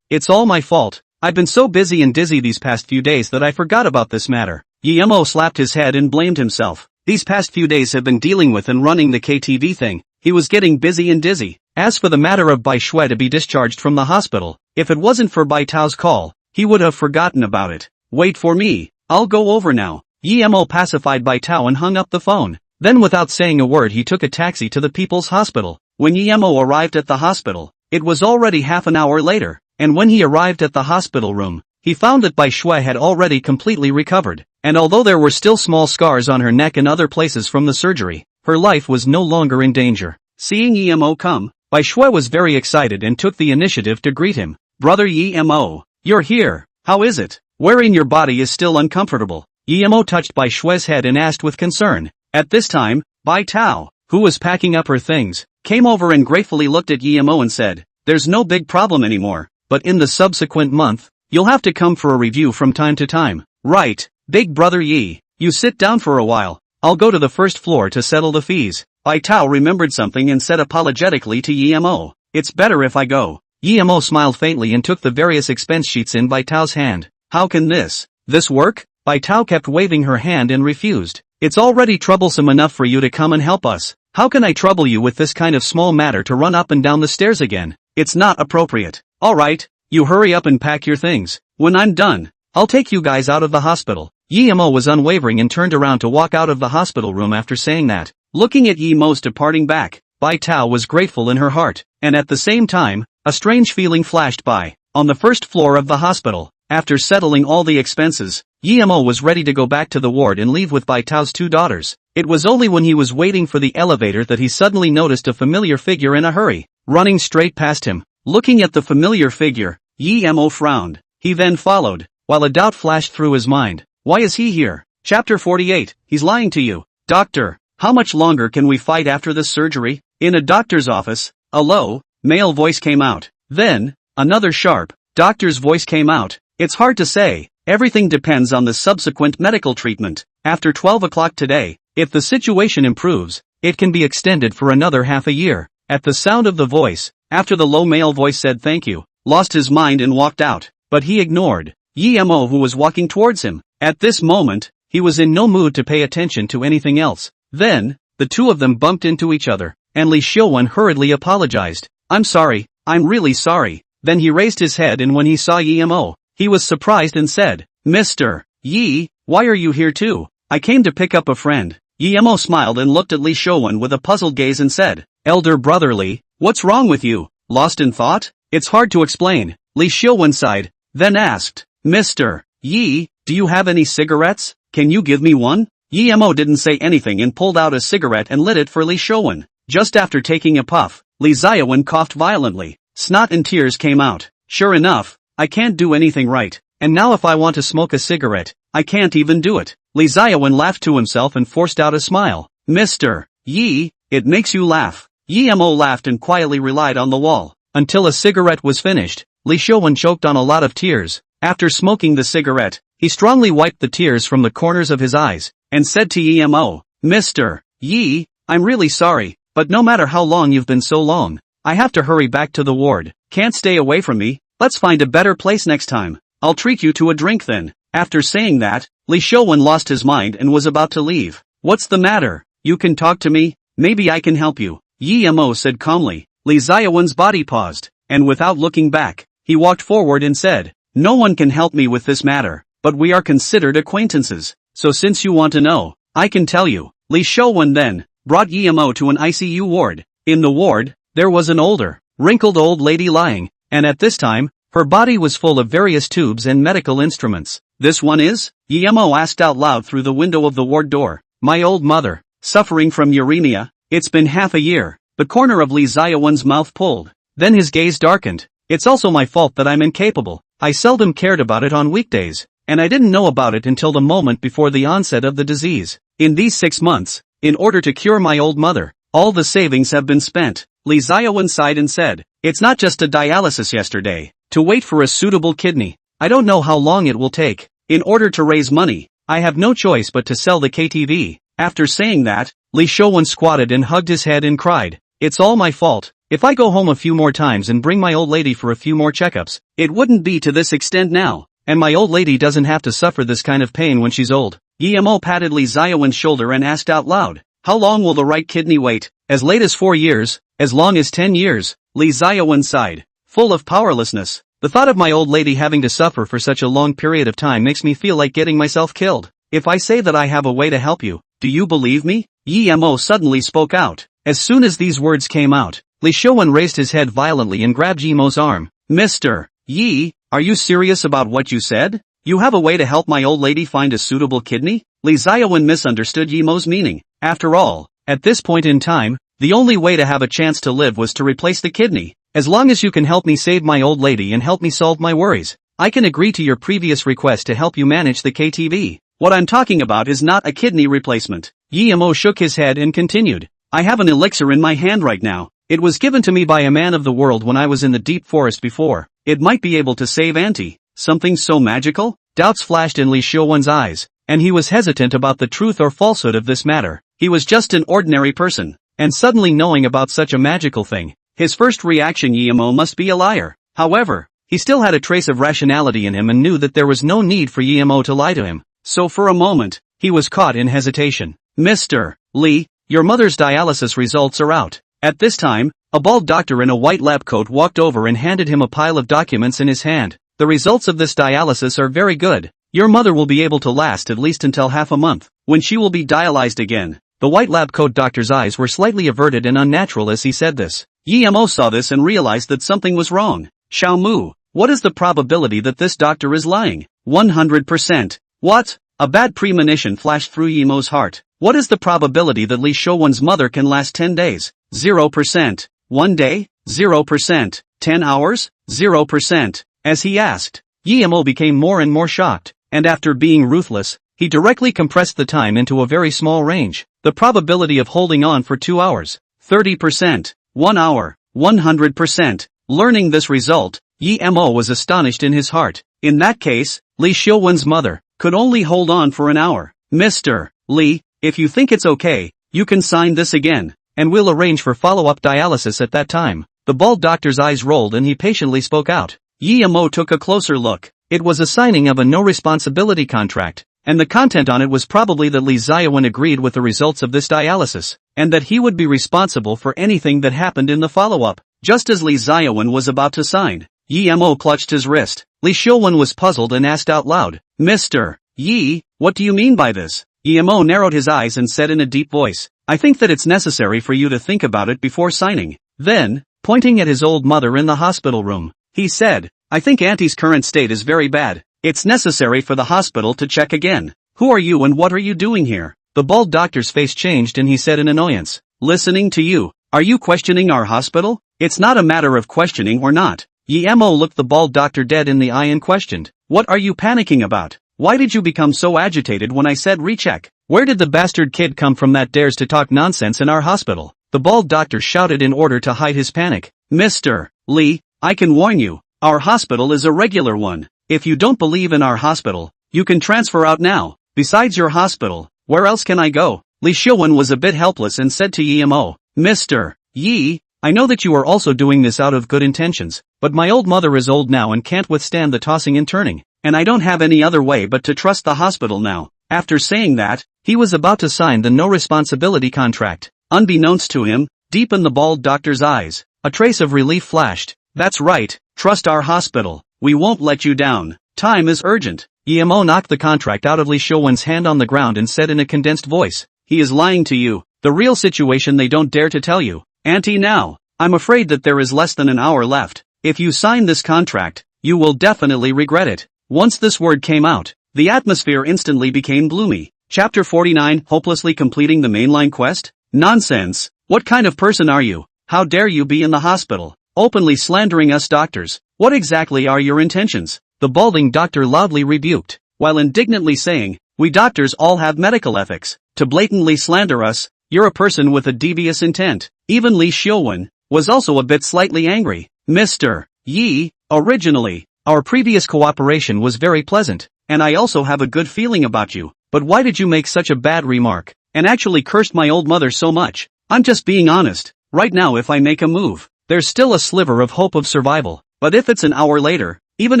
it's all my fault. I've been so busy and dizzy these past few days that I forgot about this matter. Yemo slapped his head and blamed himself. These past few days have been dealing with and running the KTV thing. He was getting busy and dizzy. As for the matter of Bai Shui to be discharged from the hospital, if it wasn't for Bai Tao's call, he would have forgotten about it. Wait for me. I'll go over now. Yemo pacified Bai Tao and hung up the phone. Then without saying a word he took a taxi to the People's Hospital. When Yemo arrived at the hospital, it was already half an hour later, and when he arrived at the hospital room, he found that Bai Shui had already completely recovered, and although there were still small scars on her neck and other places from the surgery, her life was no longer in danger. Seeing Yemo come, Bai Shui was very excited and took the initiative to greet him. Brother Yemo, you're here. How is it? Wherein your body is still uncomfortable. Yemo touched Bai Shui's head and asked with concern. At this time, Bai Tao, who was packing up her things, came over and gratefully looked at Yemo and said, there's no big problem anymore, but in the subsequent month, you'll have to come for a review from time to time. Right, big brother Yi, you sit down for a while. I'll go to the first floor to settle the fees. Bai Tao remembered something and said apologetically to Yemo, it's better if I go. Yemo smiled faintly and took the various expense sheets in Bai Tao's hand. How can this work? Bai Tao kept waving her hand and refused. It's already troublesome enough for you to come and help us. How can I trouble you with this kind of small matter to run up and down the stairs again? It's not appropriate. Alright, you hurry up and pack your things. When I'm done, I'll take you guys out of the hospital. Yemo was unwavering and turned around to walk out of the hospital room after saying that. Looking at Yemo's departing back, Bai Tao was grateful in her heart, and at the same time, a strange feeling flashed by. On the first floor of the hospital, after settling all the expenses, Yemo was ready to go back to the ward and leave with Bai Tao's two daughters. It was only when he was waiting for the elevator that he suddenly noticed a familiar figure in a hurry, running straight past him. Looking at the familiar figure, Yemo frowned. He then followed, while a doubt flashed through his mind. Why is he here? Chapter 48, he's lying to you. Doctor, how much longer can we fight after this surgery? In a doctor's office, a low, male voice came out. Then, another sharp, doctor's voice came out. It's hard to say. Everything depends on the subsequent medical treatment. After 12 o'clock today, if the situation improves, it can be extended for another half a year. At the sound of the voice, after the low male voice said thank you, lost his mind and walked out, but he ignored Yemo who was walking towards him. At this moment, he was in no mood to pay attention to anything else. Then, the two of them bumped into each other, and Li Xiuwen hurriedly apologized. I'm sorry, I'm really sorry. Then he raised his head and when he saw Yemo, he was surprised and said, Mr. Yi, why are you here too? I came to pick up a friend. Yemo smiled and looked at Li Xiuwen with a puzzled gaze and said, Elder brother Li, what's wrong with you? Lost in thought? It's hard to explain. Li Xiuwen sighed, then asked, Mr. Yi, do you have any cigarettes? Can you give me one? Yemo didn't say anything and pulled out a cigarette and lit it for Li Xiuwen. Just after taking a puff, Li Xiuwen coughed violently. Snot and tears came out. Sure enough, I can't do anything right, and now if I want to smoke a cigarette, I can't even do it. Li Xiuwen laughed to himself and forced out a smile. Mr. Yi, it makes you laugh. Yemo laughed and quietly relied on the wall, until a cigarette was finished. Li Xiuwen choked on a lot of tears. After smoking the cigarette, he strongly wiped the tears from the corners of his eyes, and said to Yemo, Mr. Yi, I'm really sorry, but no matter how long you've been so long, I have to hurry back to the ward. Can't stay away from me. Let's find a better place next time. I'll treat you to a drink then. After saying that, Li Xiuwen lost his mind and was about to leave. What's the matter? You can talk to me? Maybe I can help you. Yemo said calmly. Li Xiuwen's body paused, and without looking back, he walked forward and said, No one can help me with this matter, but we are considered acquaintances, so since you want to know, I can tell you. Li Xiuwen then brought Yemo to an ICU ward. In the ward, there was an older, wrinkled old lady lying, and at this time, her body was full of various tubes and medical instruments. This one is? Yemo asked out loud through the window of the ward door. My old mother, suffering from uremia. It's been half a year. The corner of Li Xiuwen's mouth pulled. Then his gaze darkened. It's also my fault that I'm incapable. I seldom cared about it on weekdays, and I didn't know about it until the moment before the onset of the disease. In these 6 months, in order to cure my old mother, all the savings have been spent. Li Xiuwen sighed and said, It's not just a dialysis yesterday. To wait for a suitable kidney. I don't know how long it will take. In order to raise money, I have no choice but to sell the KTV. After saying that, Lee Showon squatted and hugged his head and cried, "It's all my fault. If I go home a few more times and bring my old lady for a few more checkups, it wouldn't be to this extent now, and my old lady doesn't have to suffer this kind of pain when she's old." Yemo patted Lee Ziawen's shoulder and asked out loud, "How long will the right kidney wait? As late as 4 years, as long as 10 years, Lee Ziawen sighed, full of powerlessness. The thought of my old lady having to suffer for such a long period of time makes me feel like getting myself killed. If I say that I have a way to help you, do you believe me?" Yemo suddenly spoke out. As soon as these words came out, Lee Showon raised his head violently and grabbed Yemo's arm. "Mr. Yi, are you serious about what you said? You have a way to help my old lady find a suitable kidney?" Lee Ziawen misunderstood Yemo's meaning. After all, at this point in time, the only way to have a chance to live was to replace the kidney. "As long as you can help me save my old lady and help me solve my worries, I can agree to your previous request to help you manage the KTV. What I'm talking about is not a kidney replacement." Yemo shook his head and continued, "I have an elixir in my hand right now. It was given to me by a man of the world when I was in the deep forest before. It might be able to save Auntie." Something so magical? Doubts flashed in Lee Showon's eyes, and he was hesitant about the truth or falsehood of this matter. He was just an ordinary person, and suddenly knowing about such a magical thing, his first reaction, Yemo must be a liar. However, he still had a trace of rationality in him and knew that there was no need for Yemo to lie to him. So for a moment, he was caught in hesitation. "Mr. Lee, your mother's dialysis results are out." At this time, a bald doctor in a white lab coat walked over and handed him a pile of documents in his hand. "The results of this dialysis are very good. Your mother will be able to last at least until half a month, when she will be dialyzed again." The white lab coat doctor's eyes were slightly averted and unnatural as he said this. Yemo saw this and realized that something was wrong. "Xiao Mu, what is the probability that this doctor is lying?" 100%. "What?" A bad premonition flashed through Yemo's heart. "What is the probability that Lee Showon's mother can last 10 days? 0%. 1 day? 0%. 10 hours? 0%. As he asked, Yemo became more and more shocked, and after being ruthless, he directly compressed the time into a very small range. The probability of holding on for 2 hours, 30%, 1 hour, 100%. Learning this result, Yemo was astonished in his heart. In that case, Lee Showon's mother could only hold on for an hour. "Mr. Lee, if you think it's okay, you can sign this again, and we'll arrange for follow-up dialysis at that time." The bald doctor's eyes rolled and he patiently spoke out. Yemo took a closer look. It was a signing of a no-responsibility contract, and the content on it was probably that Lee Ziawen agreed with the results of this dialysis, and that he would be responsible for anything that happened in the follow-up. Just as Lee Ziawen was about to sign, Yemo clutched his wrist. Lee Showon was puzzled and asked out loud, "Mr. Yi, what do you mean by this?" Yemo narrowed his eyes and said in a deep voice, "I think that it's necessary for you to think about it before signing." Then, pointing at his old mother in the hospital room, he said, "I think Auntie's current state is very bad. It's necessary for the hospital to check again." "Who are you and what are you doing here?" The bald doctor's face changed and he said in annoyance, "Listening to you. Are you questioning our hospital?" "It's not a matter of questioning or not." Yemo looked the bald doctor dead in the eye and questioned, "What are you panicking about? Why did you become so agitated when I said recheck? Where did the bastard kid come from that dares to talk nonsense in our hospital?" The bald doctor shouted in order to hide his panic. "Mr. Lee, I can warn you, our hospital is a regular one. If you don't believe in our hospital, you can transfer out now. Besides your hospital, where else can I go?" Lee Showon was a bit helpless and said to Yemo, "Mr. Yi, I know that you are also doing this out of good intentions, but my old mother is old now and can't withstand the tossing and turning, and I don't have any other way but to trust the hospital now." After saying that, he was about to sign the no-responsibility contract. Unbeknownst to him, deep in the bald doctor's eyes, a trace of relief flashed. "That's right, trust our hospital. We won't let you down. Time is urgent." Yemo knocked the contract out of Lee Showon's hand on the ground and said in a condensed voice, "He is lying to you. The real situation they don't dare to tell you. Auntie now, I'm afraid that there is less than an hour left. If you sign this contract, you will definitely regret it." Once this word came out, the atmosphere instantly became gloomy. Chapter 49, Hopelessly Completing the Mainline Quest? Nonsense. What kind of person are you? How dare you be in the hospital, openly slandering us doctors? What exactly are your intentions? The balding doctor loudly rebuked, while indignantly saying, "We doctors all have medical ethics. To blatantly slander us, you're a person with a devious intent." Even Lee Showon was also a bit slightly angry. "Mr. Yi, originally, Our previous cooperation was very pleasant, and I also have a good feeling about you. But why did you make such a bad remark, and actually cursed my old mother so much? I'm just being honest. Right now if I make a move, there's still a sliver of hope of survival. But if it's an hour later, even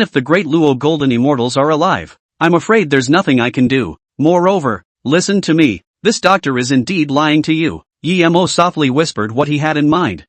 if the great Luo Golden Immortals are alive, I'm afraid there's nothing I can do. Moreover, listen to me, this doctor is indeed lying to you. Yemo softly whispered what he had in mind.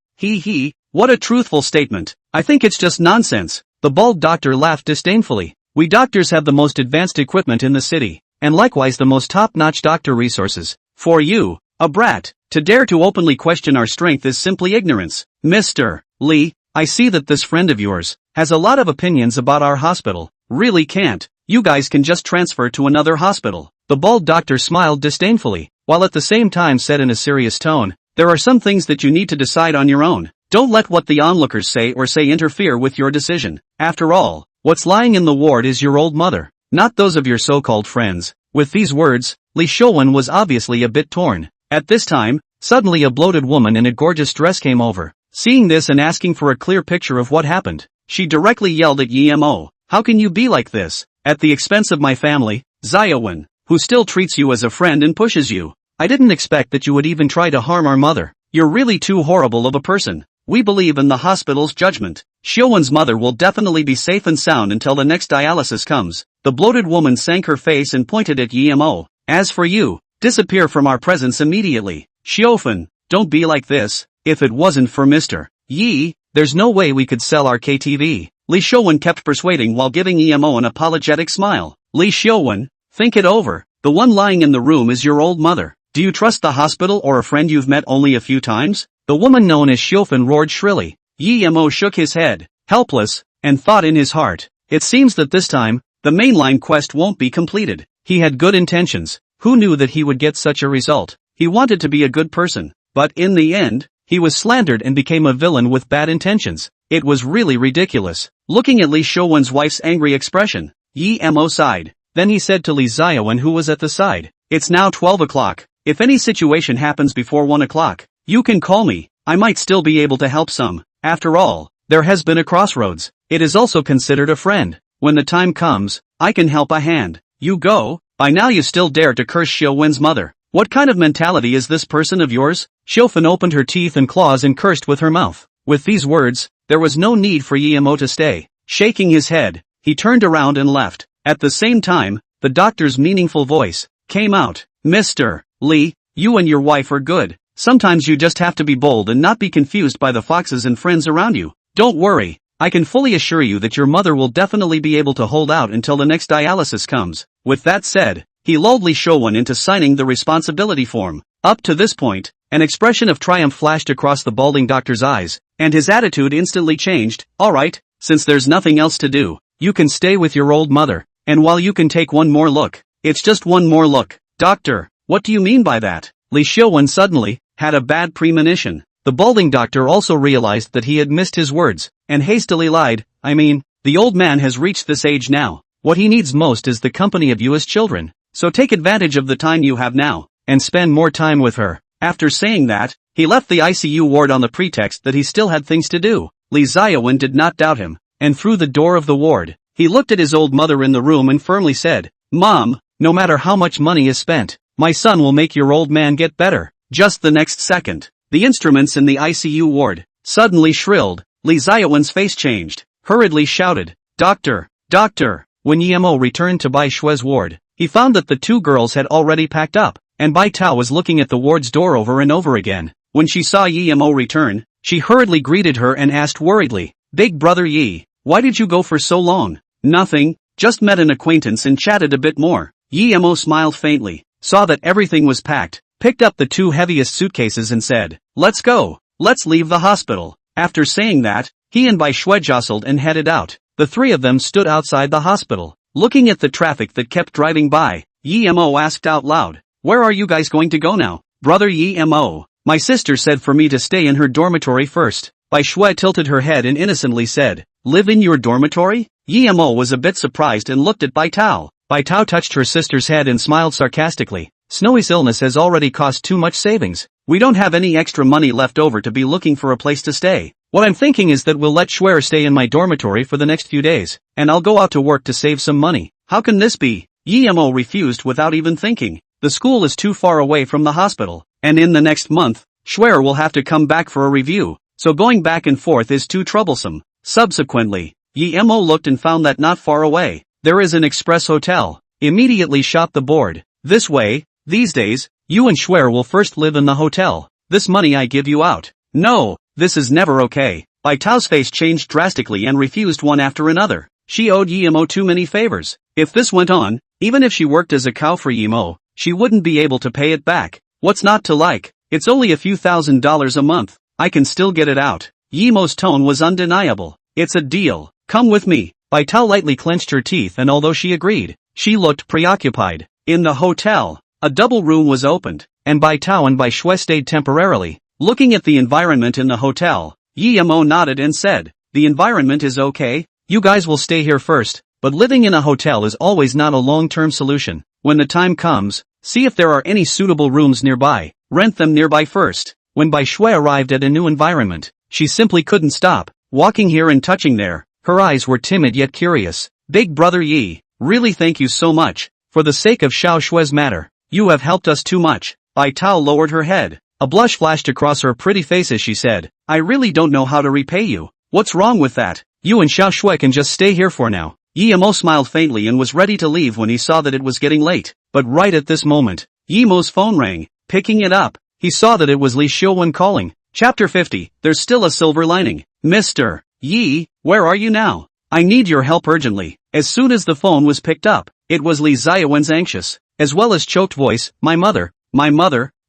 What a truthful statement. I think it's just nonsense. The bald doctor laughed disdainfully. We doctors have the most advanced equipment in the city, and likewise the most top-notch doctor resources. For you, a brat, to dare to openly question our strength is simply ignorance. Mr. Lee, I see that this friend of yours has a lot of opinions about our hospital. Really can't. You guys can just transfer to another hospital. The bald doctor smiled disdainfully, while at the same time said in a serious tone, there are some things that you need to decide on your own. Don't let what the onlookers say interfere with your decision. After all, what's lying in the ward is your old mother, not those of your so-called friends. With these words, Li Shouwen was obviously a bit torn. At this time, suddenly a bloated woman in a gorgeous dress came over. Seeing this and asking for a clear picture of what happened, she directly yelled at Yemo, how can you be like this? At the expense of my family, Xiaowen, who still treats you as a friend and pushes you. I didn't expect that you would even try to harm our mother. You're really too horrible of a person. We believe in the hospital's judgment. Xiaowen's mother will definitely be safe and sound until the next dialysis comes. The bloated woman sank her face and pointed at Yemo. As for you, disappear from our presence immediately. Xiaofen, don't be like this. If it wasn't for Mr. Yi, there's no way we could sell our KTV. Li Shouwen kept persuading while giving Yemo an apologetic smile. Li Shouwen, think it over. The one lying in the room is your old mother. Do you trust the hospital or a friend you've met only a few times? The woman known as Xiaofen roared shrilly. Yemo shook his head, helpless, and thought in his heart, it seems that this time, the mainline quest won't be completed. He had good intentions. Who knew that he would get such a result? He wanted to be a good person, but in the end, he was slandered and became a villain with bad intentions. It was really ridiculous. Looking at Li Shouwen's wife's angry expression, Yemo sighed. Then he said to Li Xiaowen who was at the side, it's now 12 o'clock. If any situation happens before 1 o'clock, you can call me. I might still be able to help some. After all, there has been a crossroads. It is also considered a friend. When the time comes, I can help a hand. You go. By now you still dare to curse Xiaowen's mother. What kind of mentality is this person of yours? Xiaofen opened her teeth and claws and cursed with her mouth. With these words, there was no need for Yemo to stay. Shaking his head, he turned around and left. At the same time, the doctor's meaningful voice came out. Mr. Lee, you and your wife are good. Sometimes you just have to be bold and not be confused by the foxes and friends around you. Don't worry, I can fully assure you that your mother will definitely be able to hold out until the next dialysis comes. With that said, he lulled Li Shouwen into signing the responsibility form. Up to this point, an expression of triumph flashed across the balding doctor's eyes, and his attitude instantly changed. Alright, since there's nothing else to do, you can stay with your old mother, and while you can take one more look, it's just one more look. Doctor, what do you mean by that? Li Shouwen suddenly had a bad premonition. The balding doctor also realized that he had missed his words, and hastily lied. I mean, the old man has reached this age now. What he needs most is the company of you as children. So take advantage of the time you have now, and spend more time with her. After saying that, he left the ICU ward on the pretext that he still had things to do. Li Xiaowen did not doubt him, and through the door of the ward, he looked at his old mother in the room and firmly said, Mom, no matter how much money is spent, my son will make your old man get better. Just the next second, the instruments in the ICU ward suddenly shrilled. Li Xiaowen's face changed, hurriedly shouted, Doctor, doctor. When Yemo returned to Bai Shue's ward, he found that the two girls had already packed up, and Bai Tao was looking at the ward's door over and over again. When she saw Yemo return, she hurriedly greeted her and asked worriedly, Big brother Yi, why did you go for so long? Nothing, just met an acquaintance and chatted a bit more. Yemo smiled faintly, saw that everything was packed, picked up the two heaviest suitcases and said, Let's go, let's leave the hospital. After saying that, he and Bai Shui jostled and headed out. The three of them stood outside the hospital, looking at the traffic that kept driving by. Yemo asked out loud, Where are you guys going to go now? Brother Yemo, my sister said for me to stay in her dormitory first. Bai Shui tilted her head and innocently said, Live in your dormitory? Yemo was a bit surprised and looked at Bai Tao. Bai Tao touched her sister's head and smiled sarcastically. Snowy's illness has already cost too much savings. We don't have any extra money left over to be looking for a place to stay. What I'm thinking is that we'll let Schwer stay in my dormitory for the next few days, and I'll go out to work to save some money. How can this be? Yemo refused without even thinking. The school is too far away from the hospital, and in the next month, Schwer will have to come back for a review, so going back and forth is too troublesome. Subsequently, Yemo looked and found that not far away, there is an express hotel. Immediately shot the board. This way, these days, you and Schwer will first live in the hotel. This money I give you out. No, this is never okay. Bai Tao's face changed drastically and refused one after another. She owed Yemo too many favors. If this went on, even if she worked as a cow for Yemo, she wouldn't be able to pay it back. What's not to like? It's only a few $1,000s a month. I can still get it out. Yemo's tone was undeniable. It's a deal. Come with me. Bai Tao lightly clenched her teeth, and although she agreed, she looked preoccupied. In the hotel, a double room was opened, and Bai Tao and Bai Shui stayed temporarily. Looking at the environment in the hotel, Yemo nodded and said, "The environment is okay. You guys will stay here first, but living in a hotel is always not a long-term solution. When the time comes, see if there are any suitable rooms nearby. Rent them nearby first." When Bai Shui arrived at a new environment, she simply couldn't stop walking here and touching there. Her eyes were timid yet curious. "Big brother Yi, really thank you so much. For the sake of Xiao Shui's matter, you have helped us too much." Bai Tao lowered her head. A blush flashed across her pretty face as she said, "I really don't know how to repay you." "What's wrong with that? You and Xiao Shui can just stay here for now." Yemo smiled faintly and was ready to leave when he saw that it was getting late. But right at this moment, Yemo's phone rang. Picking it up, he saw that it was Li Xiuwen calling. Chapter 50, There's Still a Silver Lining. "Mr. Yi, where are you now? I need your help urgently." As soon as the phone was picked up, it was Li Xiaowen's anxious, as well as choked voice, my mother,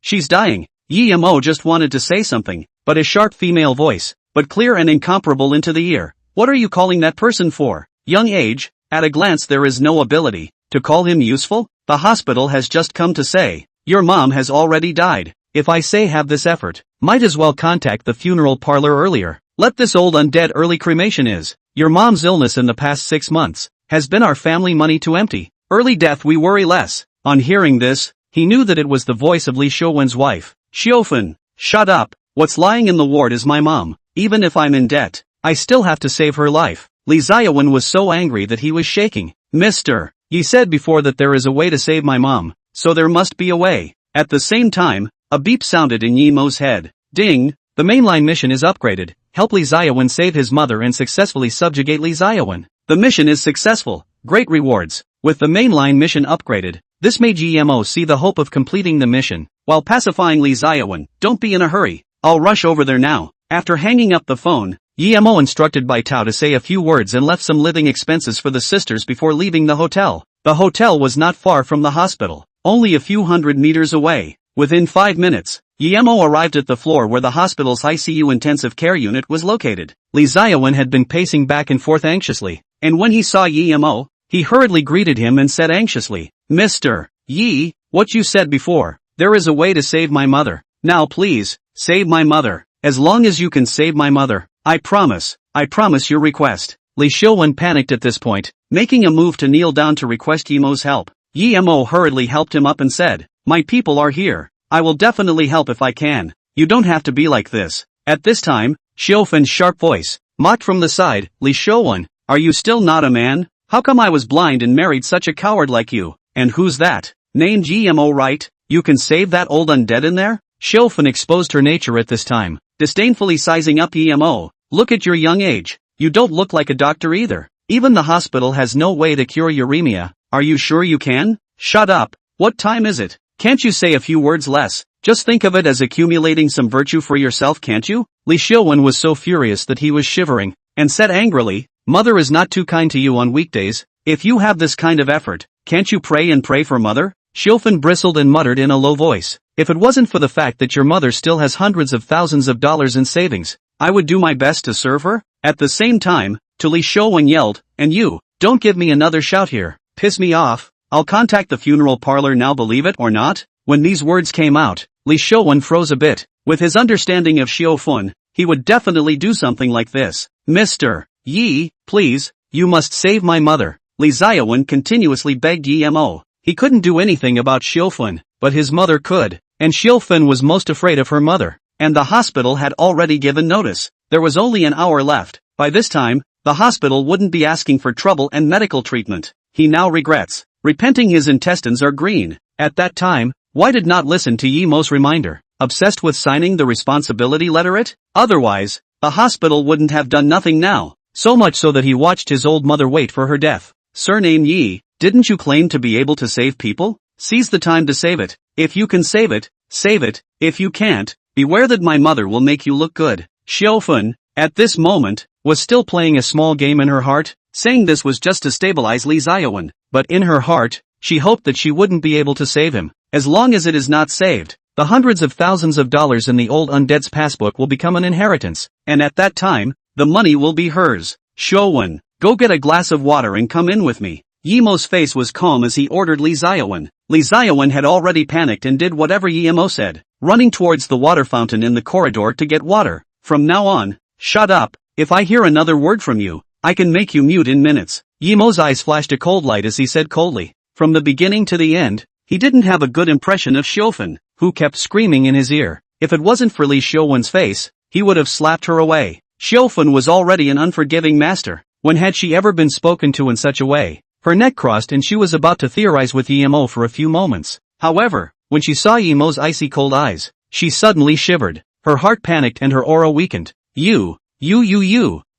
she's dying." Yemo just wanted to say something, but a sharp female voice, but clear and incomparable into the ear. "What are you calling that person for? Young age?" At a glance there is no ability to call him useful. The hospital has just come to say, "Your mom has already died." If I say have this effort, might as well contact the funeral parlor earlier. Let this old undead early cremation is. Your mom's illness in the past 6 months has been our family money to empty. Early death we worry less. On hearing this, he knew that it was the voice of Li Xiuwen's wife. "Xiufen, shut up. What's lying in the ward is my mom. Even if I'm in debt, I still have to save her life." Li Xiaowen was so angry that he was shaking. "Mr. Yi said before that there is a way to save my mom, so there must be a way." At the same time, a beep sounded in Yemo's head. Ding! The mainline mission is upgraded. Help Li Xiaowen save his mother and successfully subjugate Li Xiaowen. The mission is successful. Great rewards. With the mainline mission upgraded, this made Yemo see the hope of completing the mission, while pacifying Li Xiaowen. "Don't be in a hurry. I'll rush over there now." After hanging up the phone, Yemo instructed Bai Tao to say a few words and left some living expenses for the sisters before leaving the hotel. The hotel was not far from the hospital, only a few hundred meters away. Within 5 minutes, Yemo arrived at the floor where the hospital's ICU intensive care unit was located. Li Xiaowen had been pacing back and forth anxiously, and when he saw Yemo, he hurriedly greeted him and said anxiously, "Mr. Yi, what you said before, there is a way to save my mother. Now please, save my mother. As long as you can save my mother, I promise your request." Li Xiuwen panicked at this point, making a move to kneel down to request Yemo's help. Yemo hurriedly helped him up and said, "My people are here. I will definitely help if I can. You don't have to be like this." At this time, Xiufen's sharp voice mocked from the side, "Li Xiuwen, are you still not a man? How come I was blind and married such a coward like you? And who's that? Named Yemo, right? You can save that old undead in there?" Xiufen exposed her nature at this time, disdainfully sizing up Yemo. "Look at your young age. You don't look like a doctor either. Even the hospital has no way to cure uremia. Are you sure you can?" "Shut up. What time is it? Can't you say a few words less? Just think of it as accumulating some virtue for yourself, can't you?" Li Xiuwen was so furious that he was shivering, and said angrily, "Mother is not too kind to you on weekdays. If you have this kind of effort, can't you pray and pray for mother?" Xiufen bristled and muttered in a low voice, "If it wasn't for the fact that your mother still has hundreds of thousands of dollars in savings, I would do my best to serve her." At the same time, to Li Xiuwen yelled, "And you, don't give me another shout here. Piss me off. I'll contact the funeral parlor now, believe it or not." When these words came out, Li Xiuwen froze a bit. With his understanding of Xiufun, he would definitely do something like this. "Mr. Yi, please, you must save my mother." Li Xiaowen continuously begged Yemo. He couldn't do anything about Xiufun, but his mother could, and Xiufun was most afraid of her mother, and the hospital had already given notice. There was only an hour left. By this time, the hospital wouldn't be asking for trouble and medical treatment. He now regrets. Repenting his intestines are green. At that time, why did not listen to Yemo's reminder? Obsessed with signing the responsibility letter Otherwise, the hospital wouldn't have done nothing now. So much so that he watched his old mother wait for her death. Surname Yi, didn't you claim to be able to save people? Seize the time to save it. If you can save it, save it. If you can't, beware that my mother will make you look good. Xiaofun, at this moment, was still playing a small game in her heart. Saying this was just to stabilize Li Ziyawen, but in her heart, she hoped that she wouldn't be able to save him. As long as it is not saved, the hundreds of thousands of dollars in the old undead's passbook will become an inheritance, and at that time, the money will be hers. Xiaowen, go get a glass of water and come in with me. Yemo's face was calm as he ordered Li Ziyawen. Li Ziyawen had already panicked and did whatever Yemo said, running towards the water fountain in the corridor to get water. From now on, shut up. If I hear another word from you, I can make you mute in minutes. Yemo's eyes flashed a cold light as he said coldly. From the beginning to the end, he didn't have a good impression of Xiaofun, who kept screaming in his ear. If it wasn't for Li Xiaowen's face, he would have slapped her away. Xiaofun was already an unforgiving master. When had she ever been spoken to in such a way? Her neck crossed and she was about to theorize with Yemo for a few moments. However, when she saw Yemo's icy cold eyes, she suddenly shivered. Her heart panicked and her aura weakened. You.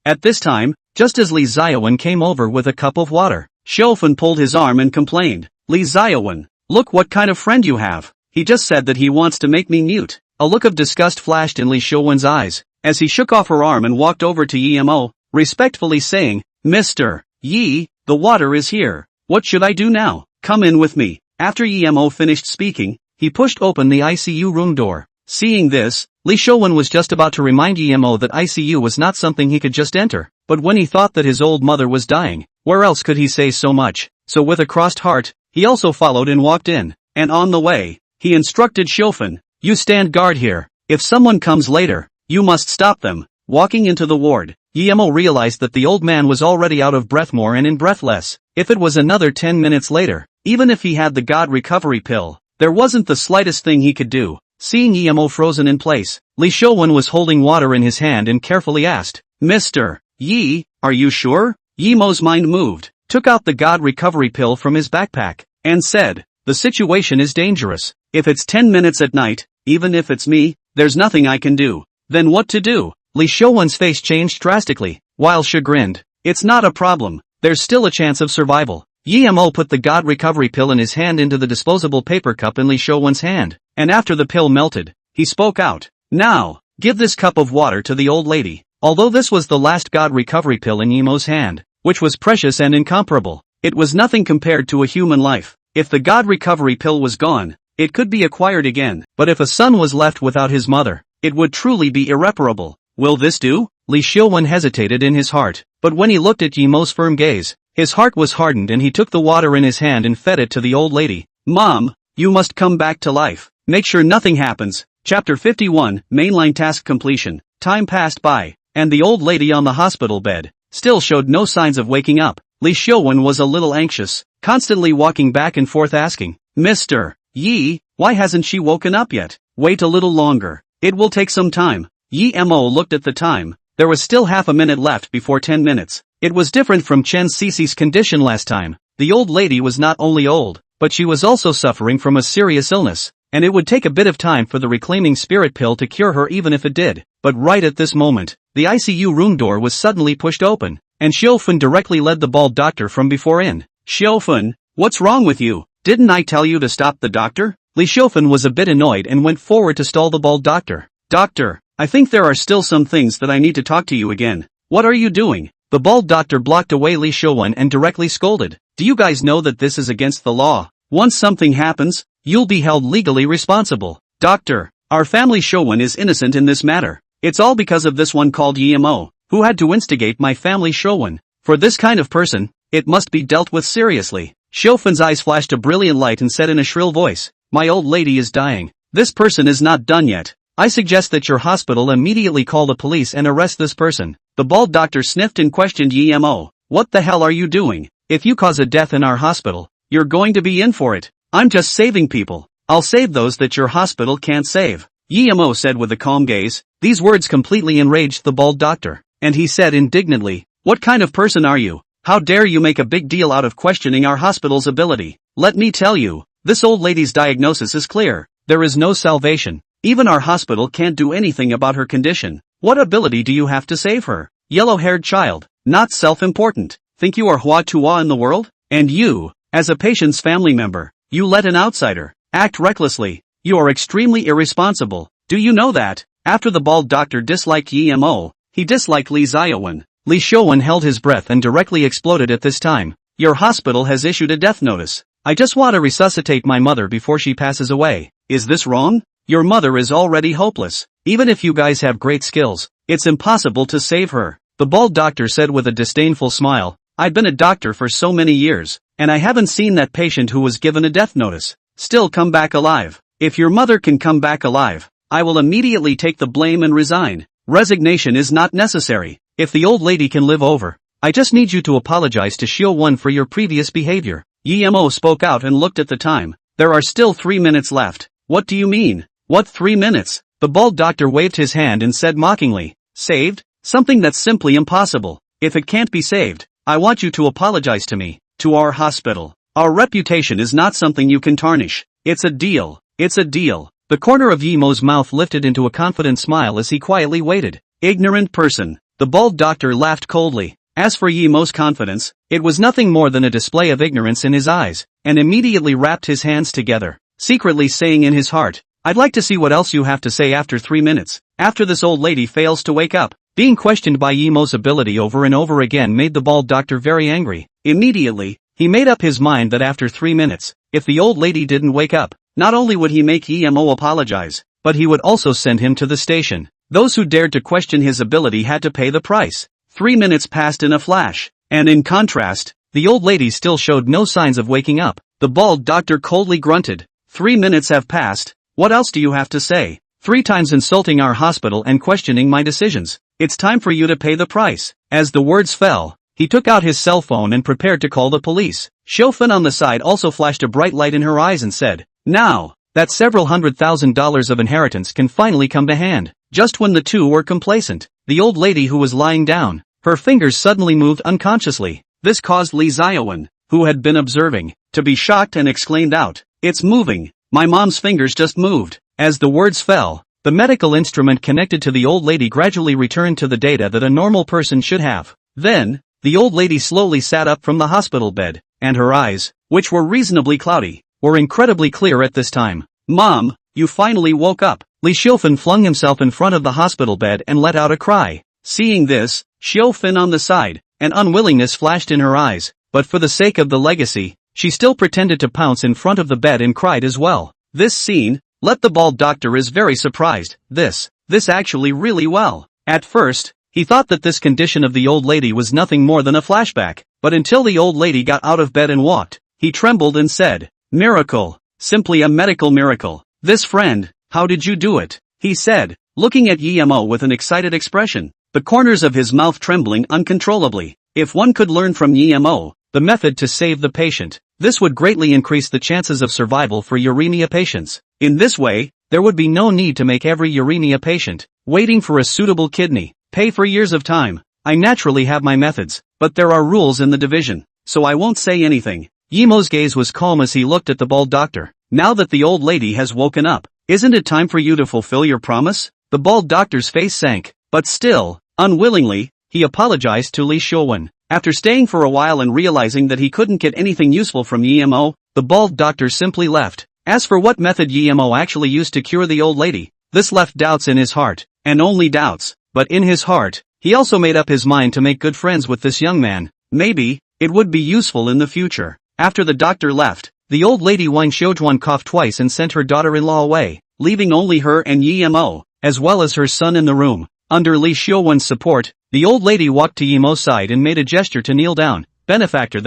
At this time, just as Li Ziyawen came over with a cup of water, Xiaofun pulled his arm and complained. Li Ziyawen, look what kind of friend you have. He just said that he wants to make me mute. A look of disgust flashed in Li Xiaowen's eyes, as he shook off her arm and walked over to Yemo, respectfully saying, Mr. Yi, the water is here. What should I do now? Come in with me. After Yemo finished speaking, he pushed open the ICU room door. Seeing this, Li Xiaowen was just about to remind Yemo that ICU was not something he could just enter, but when he thought that his old mother was dying, where else could he say so much? So with a crossed heart, he also followed and walked in, and on the way, he instructed Xiaofun, you stand guard here. If someone comes later, you must stop them. Walking into the ward, Yemo realized that the old man was already out of breath more and in breathless. If it was another 10 minutes later, even if he had the God recovery pill, there wasn't the slightest thing he could do. Seeing Yemo frozen in place, Li Xiaowen was holding water in his hand and carefully asked, Mr. Yi, are you sure? Yemo's mind moved, took out the God recovery pill from his backpack, and said, the situation is dangerous. If it's 10 minutes at night, even if it's me, there's nothing I can do. Then what to do? Li Xiaowen's face changed drastically, while chagrined. It's not a problem, there's still a chance of survival. Yemo put the God recovery pill in his hand into the disposable paper cup in Li Xiaowen's hand, and after the pill melted, he spoke out, now, give this cup of water to the old lady. Although this was the last God recovery pill in Yemo's hand, which was precious and incomparable, it was nothing compared to a human life. If the God recovery pill was gone, it could be acquired again, but if a son was left without his mother, it would truly be irreparable. Will this do? Li Xiaowen hesitated in his heart, but when he looked at Yemo's firm gaze, his heart was hardened and he took the water in his hand and fed it to the old lady. Mom, you must come back to life. Make sure nothing happens. Chapter 51, Mainline Task Completion. Time passed by, and the old lady on the hospital bed still showed no signs of waking up. Li Xiaowen was a little anxious, constantly walking back and forth asking, Mr. Yi, why hasn't she woken up yet? Wait a little longer. It will take some time. Yemo looked at the time. There was still half a minute left before 10 minutes. It was different from Chen Cici's condition last time. The old lady was not only old, but she was also suffering from a serious illness, and it would take a bit of time for the reclaiming spirit pill to cure her even if it did. But right at this moment, the ICU room door was suddenly pushed open, and Xiaofun directly led the bald doctor from before in. Xiaofun, what's wrong with you? Didn't I tell you to stop the doctor? Li Xiaofun was a bit annoyed and went forward to stall the bald doctor. Doctor, I think there are still some things that I need to talk to you again. What are you doing? The bald doctor blocked away Li Xiaowen and directly scolded. Do you guys know that this is against the law? Once something happens, you'll be held legally responsible. Doctor, our family Xiaowen is innocent in this matter. It's all because of this one called Yemo, who had to instigate my family Xiaowen. For this kind of person, it must be dealt with seriously. Xiaofun's eyes flashed a brilliant light and said in a shrill voice, my old lady is dying. This person is not done yet. I suggest that your hospital immediately call the police and arrest this person. The bald doctor sniffed and questioned Yemo. What the hell are you doing? If you cause a death in our hospital, you're going to be in for it. I'm just saving people. I'll save those that your hospital can't save. Yemo said with a calm gaze. These words completely enraged the bald doctor, and he said indignantly, "What kind of person are you? How dare you make a big deal out of questioning our hospital's ability? Let me tell you, this old lady's diagnosis is clear. There is no salvation. Even our hospital can't do anything about her condition. What ability do you have to save her? Yellow-haired child, not self-important. Think you are Hua Tua in the world? And you, as a patient's family member, you let an outsider act recklessly. You are extremely irresponsible. Do you know that?" After the bald doctor disliked Yemo, he disliked Li Xiaowen. Li Xiaowen held his breath and directly exploded at this time. "Your hospital has issued a death notice. I just want to resuscitate my mother before she passes away. Is this wrong? Your mother is already hopeless. Even if you guys have great skills, it's impossible to save her," the bald doctor said with a disdainful smile. "I've been a doctor for so many years, and I haven't seen that patient who was given a death notice still come back alive. If your mother can come back alive, I will immediately take the blame and resign. Resignation is not necessary. If the old lady can live over, I just need you to apologize to Xiao for your previous behavior." Yemo spoke out and looked at the time. "There are still 3 minutes left." "What do you mean? What 3 minutes? The bald doctor waved his hand and said mockingly. "Saved? Something that's simply impossible. If it can't be saved, I want you to apologize to me, to our hospital. Our reputation is not something you can tarnish. It's a deal. It's a deal." The corner of Yemo's mouth lifted into a confident smile as he quietly waited. "Ignorant person." The bald doctor laughed coldly. As for Yemo's confidence, it was nothing more than a display of ignorance in his eyes, and immediately wrapped his hands together, secretly saying in his heart, "I'd like to see what else you have to say after 3 minutes. After this old lady fails to wake up." Being questioned by Yemo's ability over and over again made the bald doctor very angry. Immediately, he made up his mind that after 3 minutes, if the old lady didn't wake up, not only would he make Yemo apologize, but he would also send him to the station. Those who dared to question his ability had to pay the price. 3 minutes passed in a flash, and in contrast, the old lady still showed no signs of waking up. The bald doctor coldly grunted. 3 minutes have passed. What else do you have to say? 3 times insulting our hospital and questioning my decisions. It's time for you to pay the price. As the words fell, he took out his cell phone and prepared to call the police. Xiaofan on the side also flashed a bright light in her eyes and said, "Now, that several $100,000 of inheritance can finally come to hand." Just when the two were complacent, the old lady who was lying down, her fingers suddenly moved unconsciously. This caused Li Xiaowen, who had been observing, to be shocked and exclaimed out, "It's moving. My mom's fingers just moved." As the words fell, the medical instrument connected to the old lady gradually returned to the data that a normal person should have. Then, the old lady slowly sat up from the hospital bed, and her eyes, which were reasonably cloudy, were incredibly clear at this time. "Mom, you finally woke up." Li Xiaofan flung himself in front of the hospital bed and let out a cry. Seeing this, Xiaofan on the side, an unwillingness flashed in her eyes, but for the sake of the legacy, she still pretended to pounce in front of the bed and cried as well. This scene, let the bald doctor is very surprised. This actually really well. At first, he thought that this condition of the old lady was nothing more than a flashback, but until the old lady got out of bed and walked, he trembled and said, "Miracle. Simply a medical miracle. This friend, how did you do it?" he said, looking at Yemo with an excited expression, the corners of his mouth trembling uncontrollably. If one could learn from Yemo the method to save the patient, this would greatly increase the chances of survival for uremia patients. In this way, there would be no need to make every uremia patient waiting for a suitable kidney pay for years of time. I naturally have my methods, but there are rules in the division, so I won't say anything. Yemo's gaze was calm as he looked at the bald doctor. "Now that the old lady has woken up, isn't it time for you to fulfill your promise?" The bald doctor's face sank, but still, unwillingly, he apologized to Li Xiaowen. After staying for a while and realizing that he couldn't get anything useful from Yemo, the bald doctor simply left. As for what method Yemo actually used to cure the old lady, this left doubts in his heart, and only doubts. But in his heart, he also made up his mind to make good friends with this young man. Maybe, it would be useful in the future. After the doctor left, the old lady Wang Xiaojuan coughed twice and sent her daughter-in-law away, leaving only her and Yemo, as well as her son in the room. Under Li Xiaowen's support, the old lady walked to Yemo's side and made a gesture to kneel down. "Benefactor,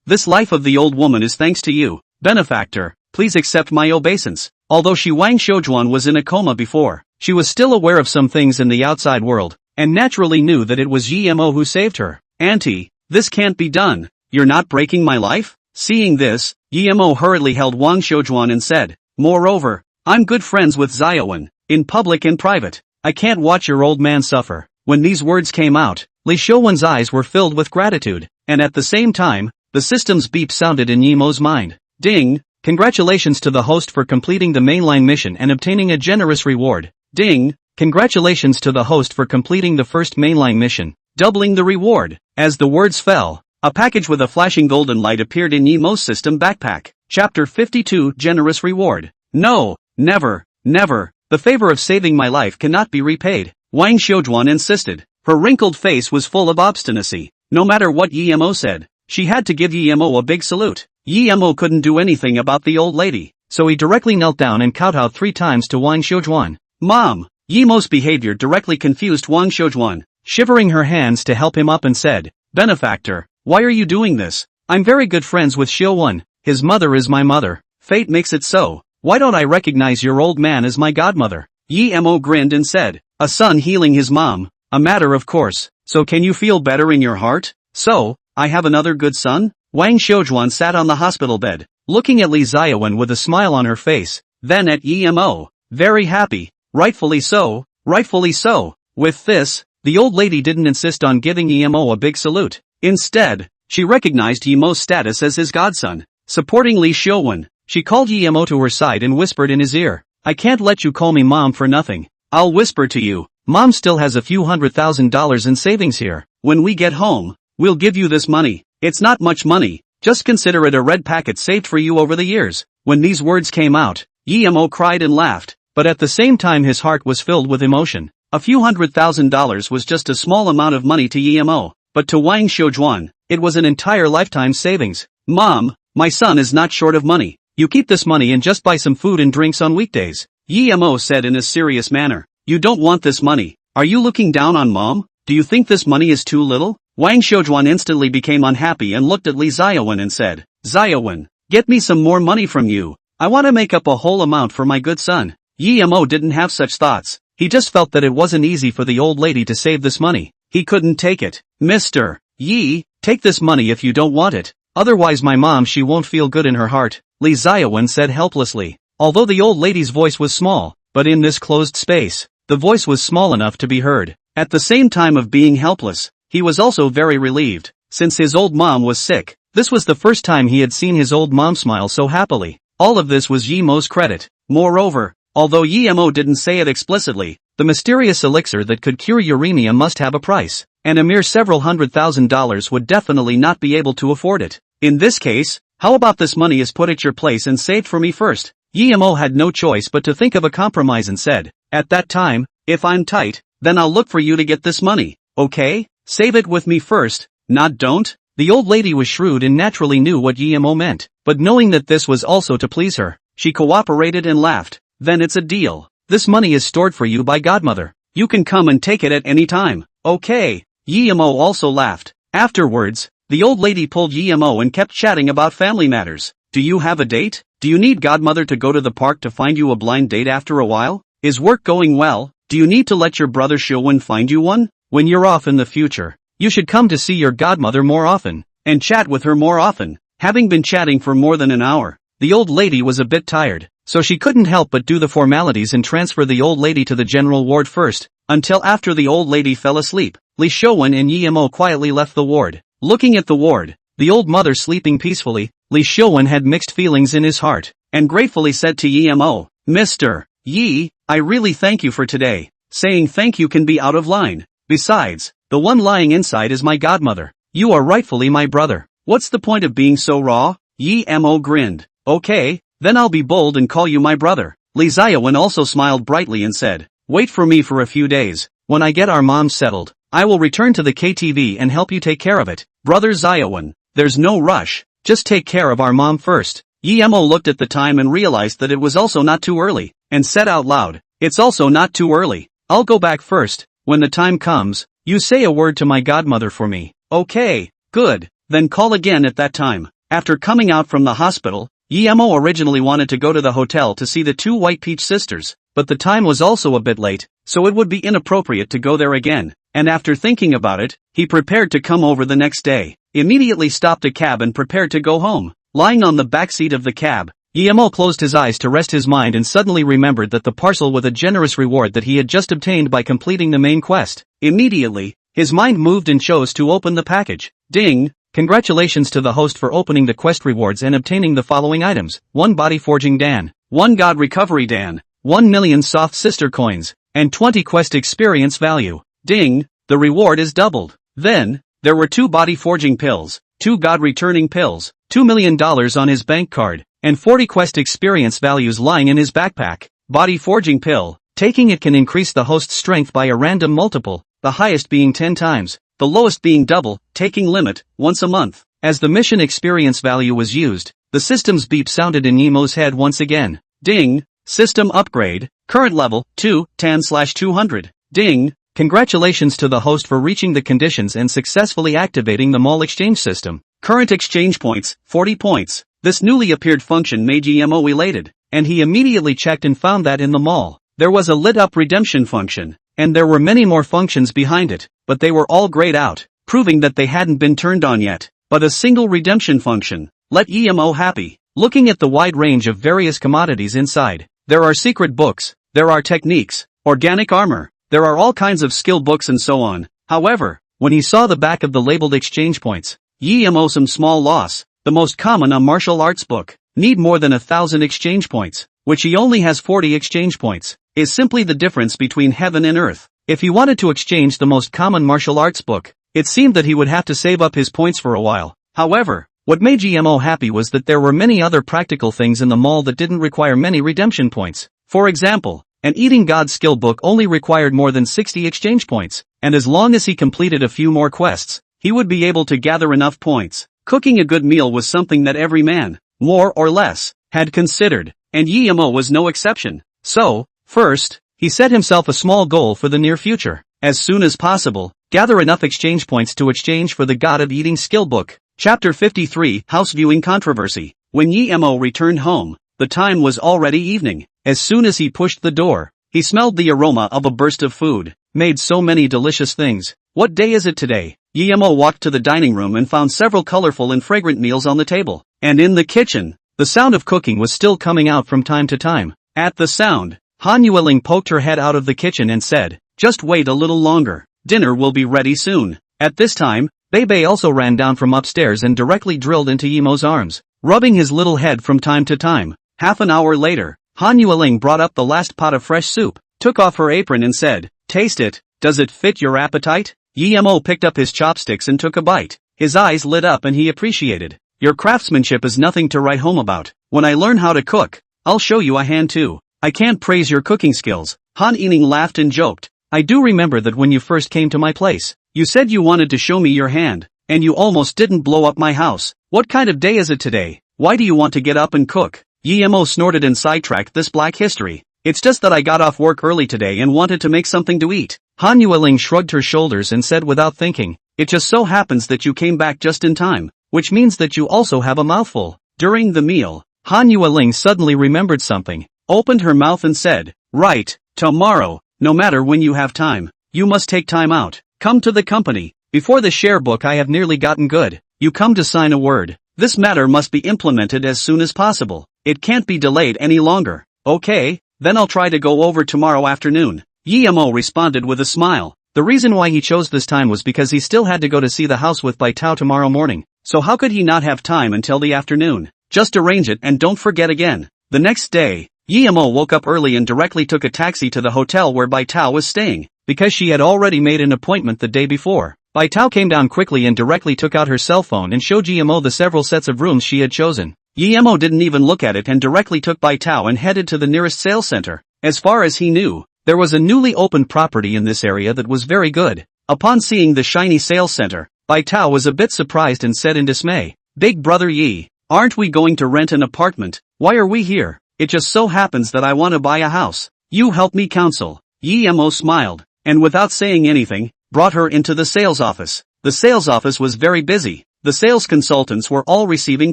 this life of the old woman is thanks to you. Benefactor, please accept my obeisance." Although Wang Xiaojuan was in a coma before, she was still aware of some things in the outside world, and naturally knew that it was Yemo who saved her. "Auntie, this can't be done. You're not breaking my life?" Seeing this, Yemo hurriedly held Wang Xiaojuan and said, "Moreover, I'm good friends with Xiaowen. in public and private. I can't watch your old man suffer. When these words came out, Lee Showon's eyes were filled with gratitude, and at the same time, the system's beep sounded in Yemo's mind. Ding! Congratulations to the host for completing the mainline mission and obtaining a generous reward. Ding! Congratulations to the host for completing the first mainline mission, doubling the reward. As the words fell, a package with a flashing golden light appeared in Yemo's system backpack. Chapter 52 Generous Reward. No, never, never. The favor of saving my life cannot be repaid, Wang Xiaojuan insisted. Her wrinkled face was full of obstinacy. No matter what Yemo said, she had to give Yemo a big salute. Yemo couldn't do anything about the old lady, so he directly knelt down and kowtowed 3 times to Wang Xiaojuan. Mom! Yemo's behavior directly confused Wang Xiaojuan, shivering her hands to help him up and said, Benefactor, why are you doing this? I'm very good friends with Xiaowen. His mother is my mother. Fate makes it so. Why don't I recognize your old man as my godmother? Yemo grinned and said, a son healing his mom. A matter of course. So can you feel better in your heart? So, I have another good son? Wang Xiaojuan sat on the hospital bed, looking at Li Ziyawen with a smile on her face, then at Yemo. Very happy. Rightfully so, rightfully so. With this, the old lady didn't insist on giving Yemo a big salute. Instead, she recognized Yemo's status as his godson. Supporting Li Xiaowen, she called Yemo to her side and whispered in his ear, I can't let you call me mom for nothing. I'll whisper to you, mom still has a few $100,000 in savings here. When we get home, we'll give you this money. It's not much money, just consider it a red packet saved for you over the years. When these words came out, Yemo cried and laughed, but at the same time his heart was filled with emotion. A few $100,000 was just a small amount of money to Yemo, but to Wang Xiaojuan, it was an entire lifetime savings. Mom, my son is not short of money. You keep this money and just buy some food and drinks on weekdays. Yemo said in a serious manner. You don't want this money. Are you looking down on mom? Do you think this money is too little? Wang Xiaojuan instantly became unhappy and looked at Li Ziyawen and said, Ziyawen, get me some more money from you. I want to make up a whole amount for my good son. Yemo didn't have such thoughts. He just felt that it wasn't easy for the old lady to save this money. He couldn't take it. Mr. Yi, take this money if you don't want it. Otherwise my mom she won't feel good in her heart, Li Ziyawen said helplessly. Although the old lady's voice was small, but in this closed space, the voice was small enough to be heard. At the same time of being helpless, he was also very relieved. Since his old mom was sick, this was the first time he had seen his old mom smile so happily. All of this was Yemo's credit. Moreover, although Yemo didn't say it explicitly, the mysterious elixir that could cure uremia must have a price, and a mere several $100,000 would definitely not be able to afford it. In this case, how about this money is put at your place and saved for me first? Yemo had no choice but to think of a compromise and said, at that time, if I'm tight, then I'll look for you to get this money, okay? Save it with me first, not don't? The old lady was shrewd and naturally knew what Yemo meant, but knowing that this was also to please her, she cooperated and laughed. Then it's a deal. This money is stored for you by godmother. You can come and take it at any time. Okay. Yemo also laughed. Afterwards, the old lady pulled Yemo and kept chatting about family matters. Do you have a date? Do you need godmother to go to the park to find you a blind date after a while? Is work going well? Do you need to let your brother Xiaowen find you one? When you're off in the future, you should come to see your godmother more often, and chat with her more often. Having been chatting for more than an hour, the old lady was a bit tired, so she couldn't help but do the formalities and transfer the old lady to the general ward first, until after the old lady fell asleep. Li Xiaowen and Yemo quietly left the ward. Looking at the ward, the old mother sleeping peacefully, Li Xiaowen had mixed feelings in his heart, and gratefully said to Yemo, Mr. Yi, I really thank you for today. Saying thank you can be out of line. Besides, the one lying inside is my godmother. You are rightfully my brother. What's the point of being so raw? Yemo grinned. Okay, then I'll be bold and call you my brother. Li Ziyawen also smiled brightly and said, wait for me for a few days. When I get our moms settled, I will return to the KTV and help you take care of it. Brother Ziyawen, there's no rush. Just take care of our mom first. Yemo looked at the time and realized that it was also not too early, and said out loud, it's also not too early. I'll go back first. When the time comes, you say a word to my godmother for me. Okay, good, then call again at that time. After coming out from the hospital, Yemo originally wanted to go to the hotel to see the 2 White Peach sisters, but the time was also a bit late, so it would be inappropriate to go there again, and after thinking about it, he prepared to come over the next day. Immediately stopped a cab and prepared to go home. Lying on the back seat of the cab, Yemo closed his eyes to rest his mind and suddenly remembered that the parcel with a generous reward that he had just obtained by completing the main quest. Immediately, his mind moved and chose to open the package. Ding! Congratulations to the host for opening the quest rewards and obtaining the following items: 1 body forging Dan, 1 god recovery Dan, 1 million soft sister coins, and 20 quest experience value. Ding! The reward is doubled. Then, there were 2 body forging pills, 2 god returning pills, $2 million on his bank card, and 40 quest experience values lying in his backpack. Body forging pill. Taking it can increase the host's strength by a random multiple, the highest being 10 times, the lowest being double, taking limit, once a month. As the mission experience value was used, the system's beep sounded in Yemo's head once again. Ding! System upgrade, current level, 2, tan/200. Ding! Congratulations to the host for reaching the conditions and successfully activating the mall exchange system. Current exchange points, 40 points. This newly appeared function made Yemo elated, and he immediately checked and found that in the mall, there was a lit-up redemption function, and there were many more functions behind it, but they were all grayed out, proving that they hadn't been turned on yet. But a single redemption function let Yemo happy. Looking at the wide range of various commodities inside, there are secret books, there are techniques, organic armor, there are all kinds of skill books and so on. However, when he saw the back of the labeled exchange points, Yemo some small loss. The most common a martial arts book, need more than 1,000 exchange points, which he only has 40 exchange points, is simply the difference between heaven and earth. If he wanted to exchange the most common martial arts book, it seemed that he would have to save up his points for a while. However, what made Yemo happy was that there were many other practical things in the mall that didn't require many redemption points. For example, an eating god skill book only required more than 60 exchange points, and as long as he completed a few more quests, he would be able to gather enough points. Cooking a good meal was something that every man, more or less, had considered, and Yemo was no exception. So, first, he set himself a small goal for the near future. As soon as possible, gather enough exchange points to exchange for the God of Eating skill book. Chapter 53, House Viewing Controversy. When Yemo returned home, the time was already evening. As soon as he pushed the door, he smelled the aroma of a burst of food, made so many delicious things. What day is it today? Yemo walked to the dining room and found several colorful and fragrant meals on the table. And in the kitchen, the sound of cooking was still coming out from time to time. At the sound, Han Yueling poked her head out of the kitchen and said, "Just wait a little longer. Dinner will be ready soon." At this time, Bebe also ran down from upstairs and directly drilled into Yemo's arms, rubbing his little head from time to time. Half an hour later, Han Yueling brought up the last pot of fresh soup, took off her apron and said, "Taste it. Does it fit your appetite?" Yemo picked up his chopsticks and took a bite. His eyes lit up and he appreciated. "Your craftsmanship is nothing to write home about. When I learn how to cook, I'll show you a hand too." "I can't praise your cooking skills." Han Yining laughed and joked. "I do remember that when you first came to my place, you said you wanted to show me your hand, and you almost didn't blow up my house. What kind of day is it today? Why do you want to get up and cook?" Yemo snorted and sidetracked this black history. "It's just that I got off work early today and wanted to make something to eat." Han Yueling shrugged her shoulders and said without thinking, "It just so happens that you came back just in time, which means that you also have a mouthful." During the meal, Han Yueling suddenly remembered something, opened her mouth and said, "Right, tomorrow, no matter when you have time, you must take time out. Come to the company. Before the share book I have nearly gotten good. You come to sign a word. This matter must be implemented as soon as possible. It can't be delayed any longer." "Okay, then I'll try to go over tomorrow afternoon." Yemo responded with a smile. The reason why he chose this time was because he still had to go to see the house with Bai Tao tomorrow morning, so how could he not have time until the afternoon? Just arrange it and don't forget again. The next day, Yemo woke up early and directly took a taxi to the hotel where Bai Tao was staying, because she had already made an appointment the day before. Bai Tao came down quickly and directly took out her cell phone and showed Yemo the several sets of rooms she had chosen. Yemo didn't even look at it and directly took Bai Tao and headed to the nearest sales center. As far as he knew, there was a newly opened property in this area that was very good. Upon seeing the shiny sales center, Bai Tao was a bit surprised and said in dismay, "Big brother Yi, aren't we going to rent an apartment? Why are we here? It just so happens that I want to buy a house. You help me counsel." Yemo smiled, and without saying anything, brought her into the sales office. The sales office was very busy. The sales consultants were all receiving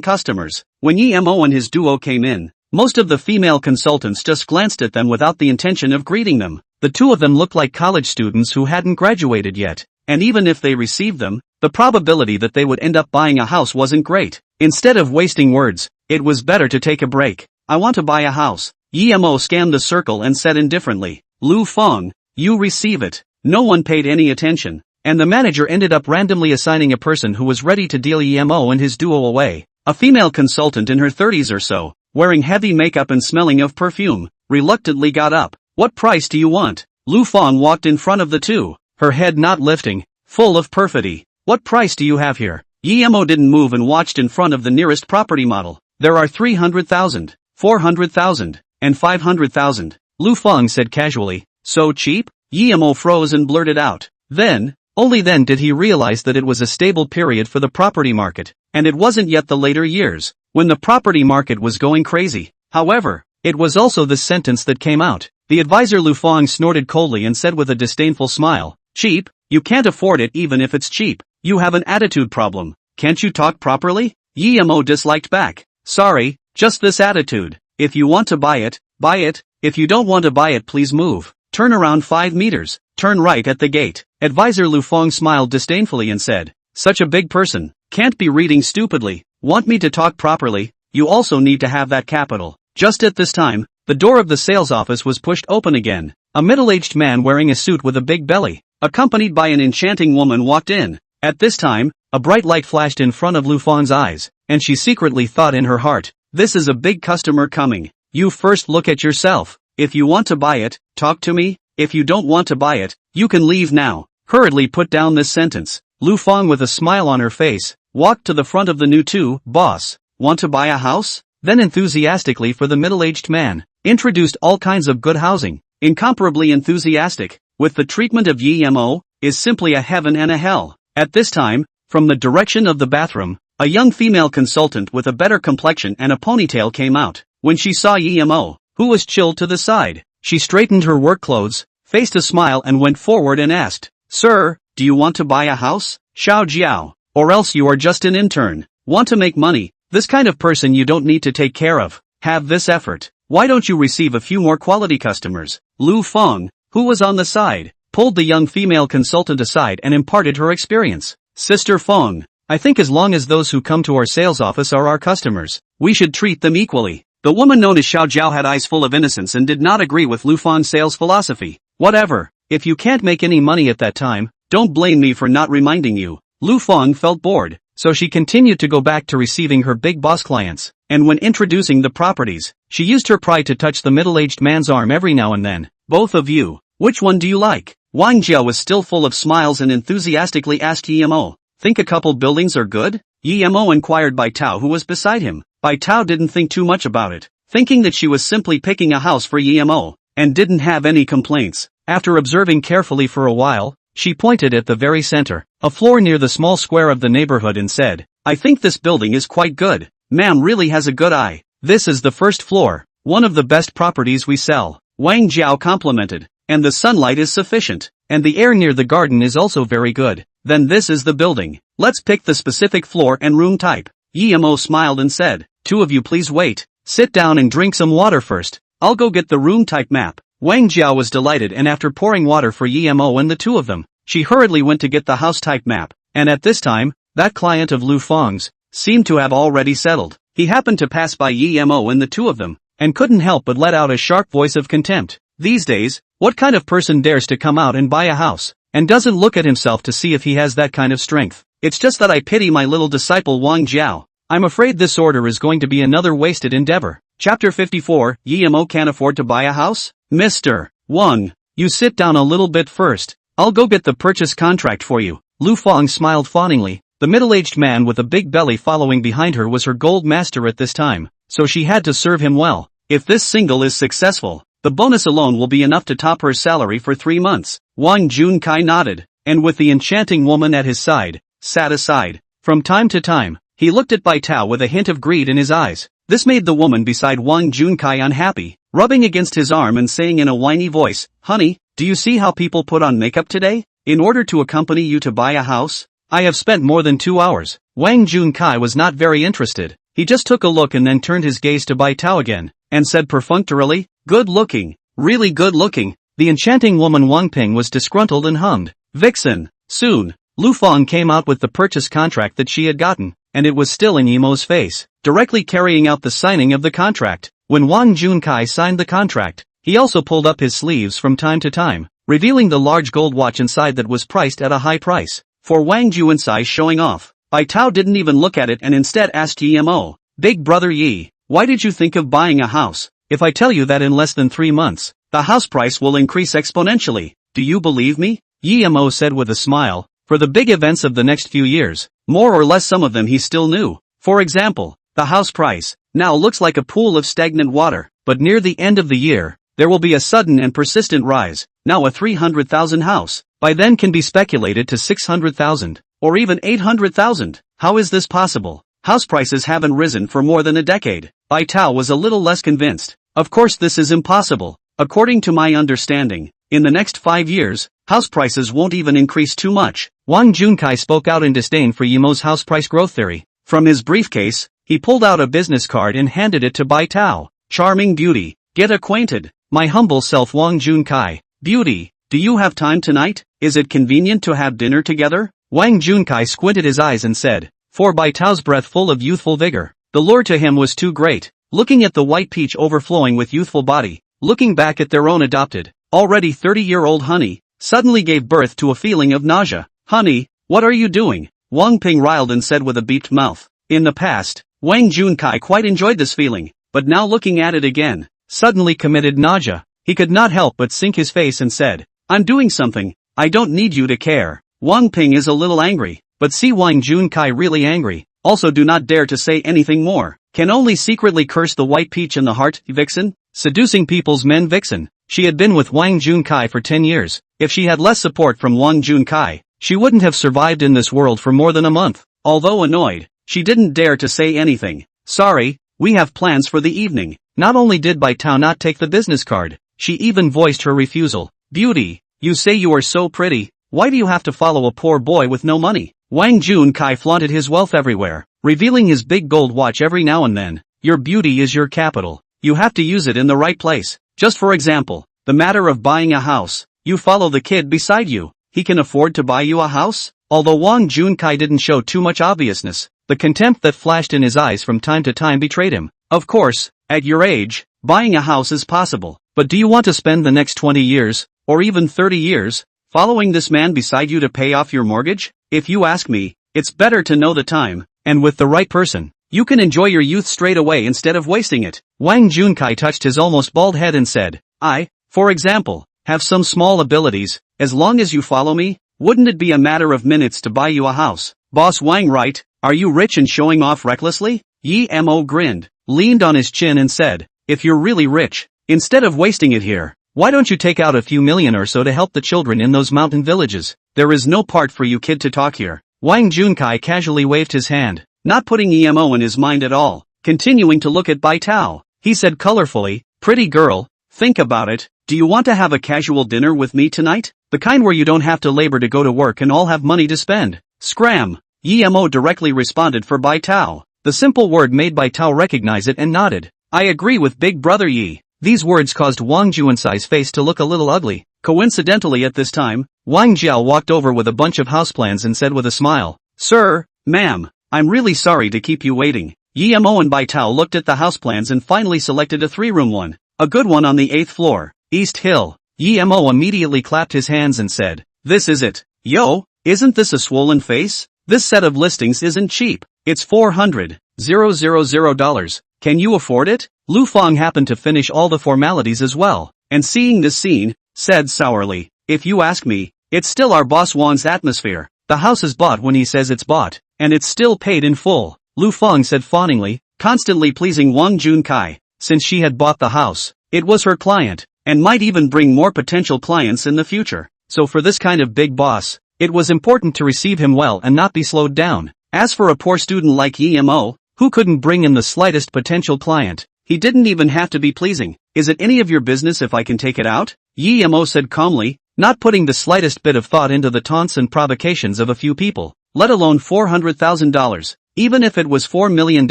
customers. When Yemo and his duo came in, most of the female consultants just glanced at them without the intention of greeting them. The two of them looked like college students who hadn't graduated yet, and even if they received them, the probability that they would end up buying a house wasn't great. Instead of wasting words, it was better to take a break. I want to buy a house. Yemo scanned the circle and said indifferently. Lu Feng, you receive it. No one paid any attention, and the manager ended up randomly assigning a person who was ready to deal Yemo and his duo away. A female consultant in her 30s or so, wearing heavy makeup and smelling of perfume, reluctantly got up. What price do you want? Lu Feng walked in front of the two, her head not lifting, full of perfidy. What price do you have here? Yemo didn't move and watched in front of the nearest property model. There are 300,000, 400,000, and 500,000. Lu Feng said casually. So cheap? Yemo froze and blurted out. Then, only then did he realize that it was a stable period for the property market, and it wasn't yet the later years, when the property market was going crazy. However, it was also this sentence that came out. The advisor Lu Feng snorted coldly and said with a disdainful smile. Cheap? You can't afford it even if it's cheap. You have an attitude problem. Can't you talk properly? Yemo disliked back. Sorry, just this attitude. If you want to buy it, buy it. If you don't want to buy it, please move. Turn around 5 meters. Turn right at the gate. Advisor Lu Feng smiled disdainfully and said, such a big person. Can't be reading stupidly. Want me to talk properly? You also need to have that capital. Just at this time, the door of the sales office was pushed open again. A middle-aged man wearing a suit with a big belly, accompanied by an enchanting woman, walked in. At this time, a bright light flashed in front of Lu Feng's eyes, and she secretly thought in her heart, this is a big customer coming. You first look at yourself. If you want to buy it, talk to me. If you don't want to buy it, you can leave now. Hurriedly put down this sentence. Lu Feng, with a smile on her face, walked to the front of the new two. Boss, want to buy a house? Then enthusiastically for the middle-aged man, introduced all kinds of good housing, incomparably enthusiastic, with the treatment of Yemo, is simply a heaven and a hell. At this time, from the direction of the bathroom, a young female consultant with a better complexion and a ponytail came out. When she saw Yemo, who was chilled to the side, she straightened her work clothes, faced a smile and went forward and asked, Sir, do you want to buy a house? Xiao Jiao, or else you are just an intern. Want to make money? This kind of person you don't need to take care of. Have this effort. Why don't you receive a few more quality customers? Lu Feng, who was on the side, pulled the young female consultant aside and imparted her experience. Sister Feng, I think as long as those who come to our sales office are our customers, we should treat them equally. The woman known as Xiao Jiao had eyes full of innocence and did not agree with Lu Feng's sales philosophy. Whatever, if you can't make any money at that time, don't blame me for not reminding you. Lu Feng felt bored, so she continued to go back to receiving her big boss clients, and when introducing the properties, she used her pride to touch the middle-aged man's arm every now and then. Both of you, which one do you like? Wang Jiao was still full of smiles and enthusiastically asked Yemo, think a couple buildings are good? Yemo inquired Bai Tao, who was beside him. Bai Tao didn't think too much about it, thinking that she was simply picking a house for Yemo, and didn't have any complaints. After observing carefully for a while, she pointed at the very center, a floor near the small square of the neighborhood, and said, I think this building is quite good. Ma'am really has a good eye. This is the first floor, one of the best properties we sell. Wang Jiao complimented. And the sunlight is sufficient, and the air near the garden is also very good. Then this is the building. Let's pick the specific floor and room type. Yemo smiled and said, two of you please wait. Sit down and drink some water first. I'll go get the room type map. Wang Jiao was delighted, and after pouring water for Yemo and the two of them, she hurriedly went to get the house type map. And at this time, that client of Lu Feng's seemed to have already settled. He happened to pass by Yemo and the two of them, and couldn't help but let out a sharp voice of contempt. These days, what kind of person dares to come out and buy a house, and doesn't look at himself to see if he has that kind of strength? It's just that I pity my little disciple Wang Jiao. I'm afraid this order is going to be another wasted endeavor. Chapter 54, Yemo can't afford to buy a house? Mr. Wang, you sit down a little bit first. I'll go get the purchase contract for you. Lu Feng smiled fawningly. The middle-aged man with a big belly following behind her was her gold master at this time, so she had to serve him well. If this single is successful, the bonus alone will be enough to top her salary for 3 months. Wang Junkai nodded, and with the enchanting woman at his side, sat aside. From time to time, he looked at Bai Tao with a hint of greed in his eyes. This made the woman beside Wang Junkai unhappy, rubbing against his arm and saying in a whiny voice, Honey, do you see how people put on makeup today? In order to accompany you to buy a house? I have spent more than 2 hours. Wang Junkai was not very interested. He just took a look and then turned his gaze to Bai Tao again, and said perfunctorily, Good looking, really good looking. The enchanting woman Wang Ping was disgruntled and hummed, Vixen. Soon, Lu Feng came out with the purchase contract that she had gotten. and it was still in Yemo's face, directly carrying out the signing of the contract. When Wang Junkai signed the contract, he also pulled up his sleeves from time to time, revealing the large gold watch inside that was priced at a high price. For Wang Junsai showing off, Bai Tao didn't even look at it and instead asked Yemo, "Big brother Yi, why did you think of buying a house? If I tell you that in less than 3 months, the house price will increase exponentially, do you believe me?" Yemo said with a smile. For the big events of the next few years, more or less some of them he still knew. For example, the house price now looks like a pool of stagnant water, but near the end of the year, there will be a sudden and persistent rise. Now a 300,000 house, by then can be speculated to 600,000, or even 800,000. How is this possible? House prices haven't risen for more than a decade. Bai Tao was a little less convinced. Of course this is impossible. According to my understanding, in the next 5 years, house prices won't even increase too much. Wang Junkai spoke out in disdain for Yemo's house price growth theory. From his briefcase, he pulled out a business card and handed it to Bai Tao. "Charming beauty, get acquainted. My humble self Wang Junkai. Beauty, do you have time tonight? Is it convenient to have dinner together?" Wang Junkai squinted his eyes and said, for Bai Tao's breath full of youthful vigor. The lure to him was too great. Looking at the white peach overflowing with youthful body, looking back at their own adopted, already 30-year-old honey, suddenly gave birth to a feeling of nausea. "Honey, what are you doing?" Wang Ping riled and said with a beaked mouth. In the past, Wang Junkai quite enjoyed this feeling, but now looking at it again, suddenly committed nausea. He could not help but sink his face and said, "I'm doing something, I don't need you to care." Wang Ping is a little angry, but see Wang Junkai really angry, also do not dare to say anything more, can only secretly curse the white peach in the heart, vixen, seducing people's men vixen. She had been with Wang Junkai for 10 years, if she had less support from Wang Junkai, she wouldn't have survived in this world for more than a month. Although annoyed, she didn't dare to say anything. "Sorry, we have plans for the evening." Not only did Bai Tao not take the business card, she even voiced her refusal. "Beauty, you say you are so pretty, why do you have to follow a poor boy with no money?" Wang Junkai flaunted his wealth everywhere, revealing his big gold watch every now and then. "Your beauty is your capital. You have to use it in the right place. Just for example, the matter of buying a house. You follow the kid beside you. He can afford to buy you a house?" Although Wang Junkai didn't show too much obviousness, the contempt that flashed in his eyes from time to time betrayed him. "Of course, at your age, buying a house is possible, but do you want to spend the next 20 years, or even 30 years, following this man beside you to pay off your mortgage? If you ask me, it's better to know the time, and with the right person, you can enjoy your youth straight away instead of wasting it." Wang Junkai touched his almost bald head and said, "I, for example, have some small abilities. As long as you follow me, wouldn't it be a matter of minutes to buy you a house?" "Boss Wang, right? Are you rich and showing off recklessly?" Yemo grinned, leaned on his chin and said, "If you're really rich, instead of wasting it here, why don't you take out a few million or so to help the children in those mountain villages? There is no part for you kid to talk here." Wang Junkai casually waved his hand, not putting Yemo in his mind at all. Continuing to look at Bai Tao, he said colorfully, "Pretty girl, think about it. Do you want to have a casual dinner with me tonight? The kind where you don't have to labor to go to work and all have money to spend?" "Scram!" Yemo directly responded for Bai Tao. The simple word made Bai Tao recognize it and nodded. "I agree with Big Brother Yi." These words caused Wang Junsai's face to look a little ugly. Coincidentally at this time, Wang Jiao walked over with a bunch of houseplans and said with a smile, "Sir, ma'am, I'm really sorry to keep you waiting." Yemo and Bai Tao looked at the houseplans and finally selected a 3-room one, a good one on the 8th floor, East Hill. Yemo immediately clapped his hands and said, "This is it. Yo, isn't this a swollen face? This set of listings isn't cheap. It's $400,000. Can you afford it?" Lu Feng happened to finish all the formalities as well, and seeing this scene, said sourly, "If you ask me, it's still our boss Wang's atmosphere. The house is bought when he says it's bought, and it's still paid in full." Lu Feng said fawningly, constantly pleasing Wang Junkai. Since she had bought the house, it was her client, and might even bring more potential clients in the future. So for this kind of big boss, it was important to receive him well and not be slowed down. As for a poor student like Yemo, who couldn't bring in the slightest potential client, he didn't even have to be pleasing. "Is it any of your business if I can take it out?" Yemo said calmly, not putting the slightest bit of thought into the taunts and provocations of a few people, let alone $400,000. Even if it was $4 million,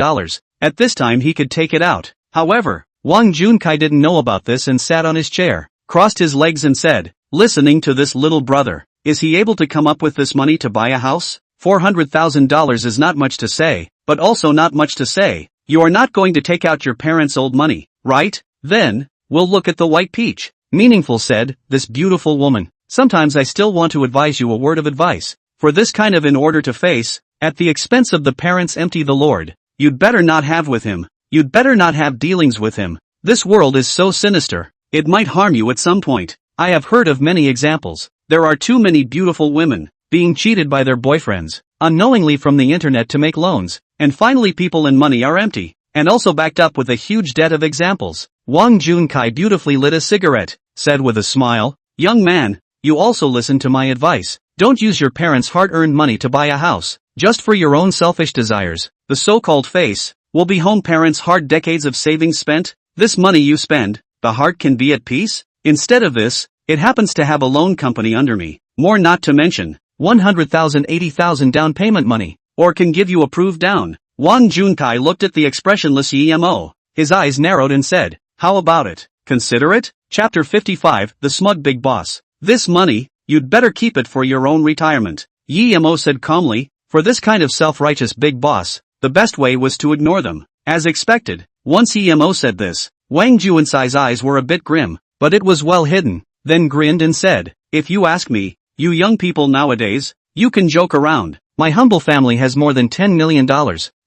at this time he could take it out. However, Wang Junkai didn't know about this and sat on his chair, crossed his legs and said, listening to this little brother, "Is he able to come up with this money to buy a house?" $400,000 is not much to say, but also not much to say. You are not going to take out your parents' old money, right? Then, we'll look at the white peach. Meaningful said, this beautiful woman. Sometimes I still want to advise you a word of advice. For this kind of in order to face, at the expense of the parents empty the Lord. You'd better not have with him. You'd better not have dealings with him. This world is so sinister. It might harm you at some point. I have heard of many examples. There are too many beautiful women being cheated by their boyfriends, unknowingly from the internet to make loans, and finally people and money are empty, and also backed up with a huge debt of examples. Wang Junkai beautifully lit a cigarette, said with a smile, young man, you also listen to my advice. Don't use your parents' hard-earned money to buy a house, just for your own selfish desires. The so-called face will be home parents' hard decades of savings spent. This money you spend, the heart can be at peace. Instead of this, it happens to have a loan company under me, more not to mention, 100,000 80,000 down payment money, or can give you approved down. Wang Junkai looked at the expressionless Yemo. His eyes narrowed and said, how about it? Consider it? Chapter 55, The Smug Big Boss. This money, you'd better keep it for your own retirement. Yemo said calmly, for this kind of self-righteous big boss, the best way was to ignore them. As expected, once Yemo said this, Wang Juansai's eyes were a bit grim, but it was well hidden, then grinned and said, if you ask me, you young people nowadays, you can joke around. My humble family has more than $10 million.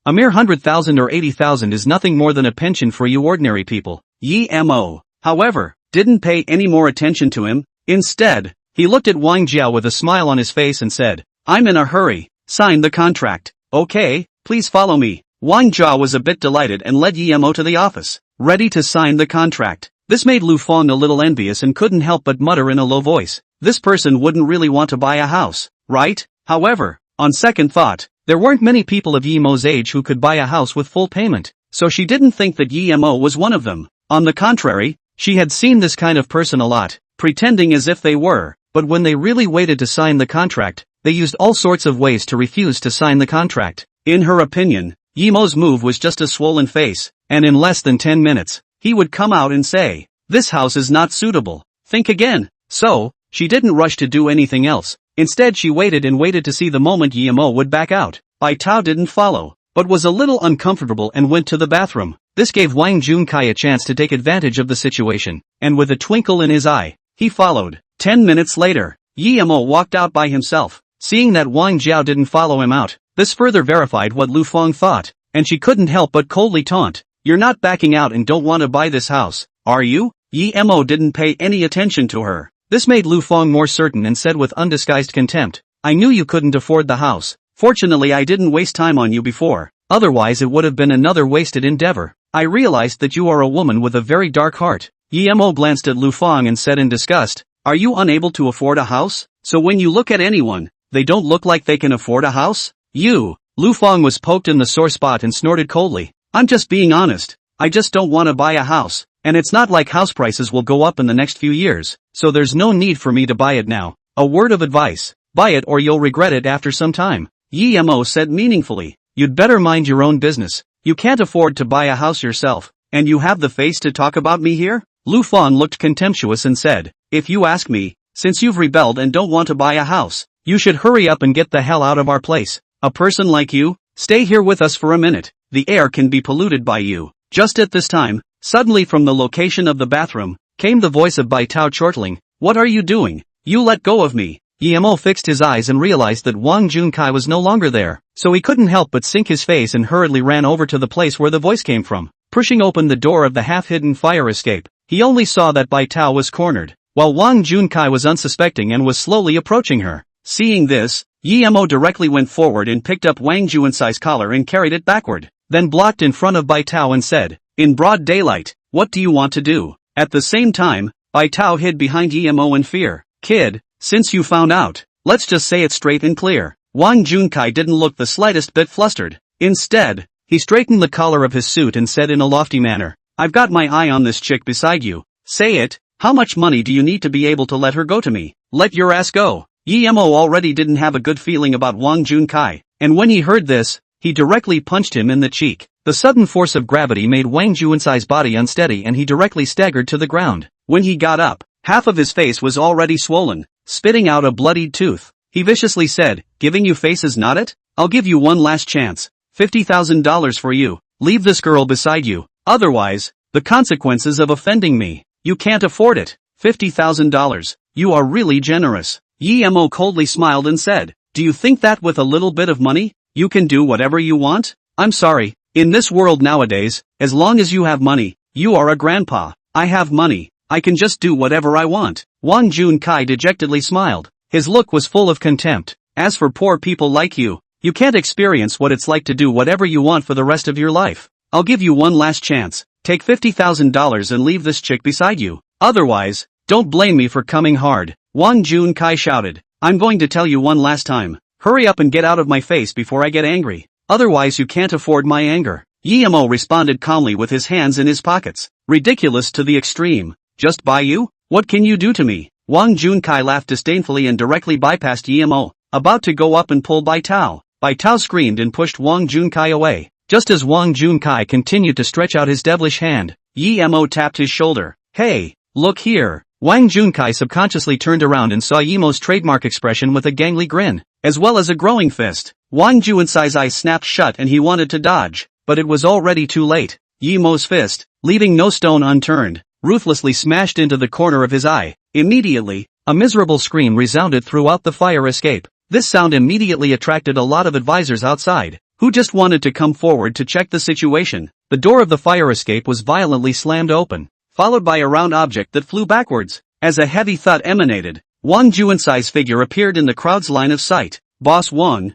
A mere 100,000 or 80,000 is nothing more than a pension for you ordinary people. Yemo, however, didn't pay any more attention to him. Instead, he looked at Wang Jiao with a smile on his face and said, I'm in a hurry. Sign the contract. Okay, please follow me. Wang Jiao was a bit delighted and led Yemo to the office, ready to sign the contract. This made Lu Feng a little envious and couldn't help but mutter in a low voice, this person wouldn't really want to buy a house, right? However, on second thought, there weren't many people of Yemo's age who could buy a house with full payment, so she didn't think that Yemo was one of them. On the contrary, she had seen this kind of person a lot, pretending as if they were, but when they really waited to sign the contract, they used all sorts of ways to refuse to sign the contract. In her opinion, Yemo's move was just a swollen face, and in less than 10 minutes, he would come out and say, this house is not suitable. Think again. So, she didn't rush to do anything else. Instead she waited and waited to see the moment Yemo would back out. Bai Tao didn't follow, but was a little uncomfortable and went to the bathroom. This gave Wang Junkai a chance to take advantage of the situation, and with a twinkle in his eye, he followed. 10 minutes later, Yemo walked out by himself. Seeing that Wang Jiao didn't follow him out, this further verified what Lu Feng thought, and she couldn't help but coldly taunt. You're not backing out and don't want to buy this house, are you? Yemo didn't pay any attention to her. This made Lu Feng more certain and said with undisguised contempt, I knew you couldn't afford the house. Fortunately I didn't waste time on you before, otherwise it would have been another wasted endeavor. I realized that you are a woman with a very dark heart. Yemo glanced at Lu Feng and said in disgust, are you unable to afford a house? So when you look at anyone, they don't look like they can afford a house? You. Lu Feng was poked in the sore spot and snorted coldly. I'm just being honest. I just don't want to buy a house, and it's not like house prices will go up in the next few years, so there's no need for me to buy it now. A word of advice. Buy it or you'll regret it after some time. Yemo said meaningfully. You'd better mind your own business. You can't afford to buy a house yourself, and you have the face to talk about me here? Lu Feng looked contemptuous and said, if you ask me, since you've rebelled and don't want to buy a house, you should hurry up and get the hell out of our place. A person like you, stay here with us for a minute. The air can be polluted by you. Just at this time, suddenly from the location of the bathroom, came the voice of Bai Tao chortling, what are you doing? You let go of me. Yemo fixed his eyes and realized that Wang Junkai was no longer there, so he couldn't help but sink his face and hurriedly ran over to the place where the voice came from. Pushing open the door of the half-hidden fire escape, he only saw that Bai Tao was cornered, while Wang Junkai was unsuspecting and was slowly approaching her. Seeing this, Yemo directly went forward and picked up Wang Juansai's collar and carried it backward, then blocked in front of Bai Tao and said, in broad daylight, what do you want to do? At the same time, Bai Tao hid behind Yemo in fear. Kid, since you found out, let's just say it straight and clear. Wang Junkai didn't look the slightest bit flustered. Instead, he straightened the collar of his suit and said in a lofty manner, I've got my eye on this chick beside you. Say it, how much money do you need to be able to let her go to me? Let your ass go. Yemo already didn't have a good feeling about Wang Junkai, and when he heard this, he directly punched him in the cheek. The sudden force of gravity made Wang Juansai's body unsteady and he directly staggered to the ground. When he got up, half of his face was already swollen, spitting out a bloodied tooth. he viciously said, giving you faces not it? I'll give you one last chance. $50,000 for you. Leave this girl beside you. Otherwise, the consequences of offending me. You can't afford it. $50,000. You are really generous. Yemo coldly smiled and said, do you think that with a little bit of money, you can do whatever you want? I'm sorry, in this world nowadays, as long as you have money, you are a grandpa. I have money. I can just do whatever I want. Wang Junkai dejectedly smiled. His look was full of contempt. As for poor people like you, you can't experience what it's like to do whatever you want for the rest of your life. I'll give you one last chance. Take $50,000 and leave this chick beside you. Otherwise, don't blame me for coming hard. Wang Junkai shouted. I'm going to tell you one last time. Hurry up and get out of my face before I get angry. Otherwise you can't afford my anger. Yemo responded calmly with his hands in his pockets. Ridiculous to the extreme. Just buy you? What can you do to me? Wang Junkai laughed disdainfully and directly bypassed Yemo, about to go up and pull Bai Tao. Bai Tao screamed and pushed Wang Junkai away. Just as Wang Junkai continued to stretch out his devilish hand, Yemo tapped his shoulder. Hey, look here. Wang Junkai subconsciously turned around and saw Yemo's trademark expression with a gangly grin, as well as a growing fist. Wang Junsai's eyes snapped shut and he wanted to dodge, but it was already too late. Yemo's fist, leaving no stone unturned, ruthlessly smashed into the corner of his eye. Immediately, a miserable scream resounded throughout the fire escape. This sound immediately attracted a lot of advisors outside, who just wanted to come forward to check the situation. The door of the fire escape was violently slammed open, followed by a round object that flew backwards. As a heavy thud emanated, Wang Junsai's figure appeared in the crowd's line of sight. Boss Wang,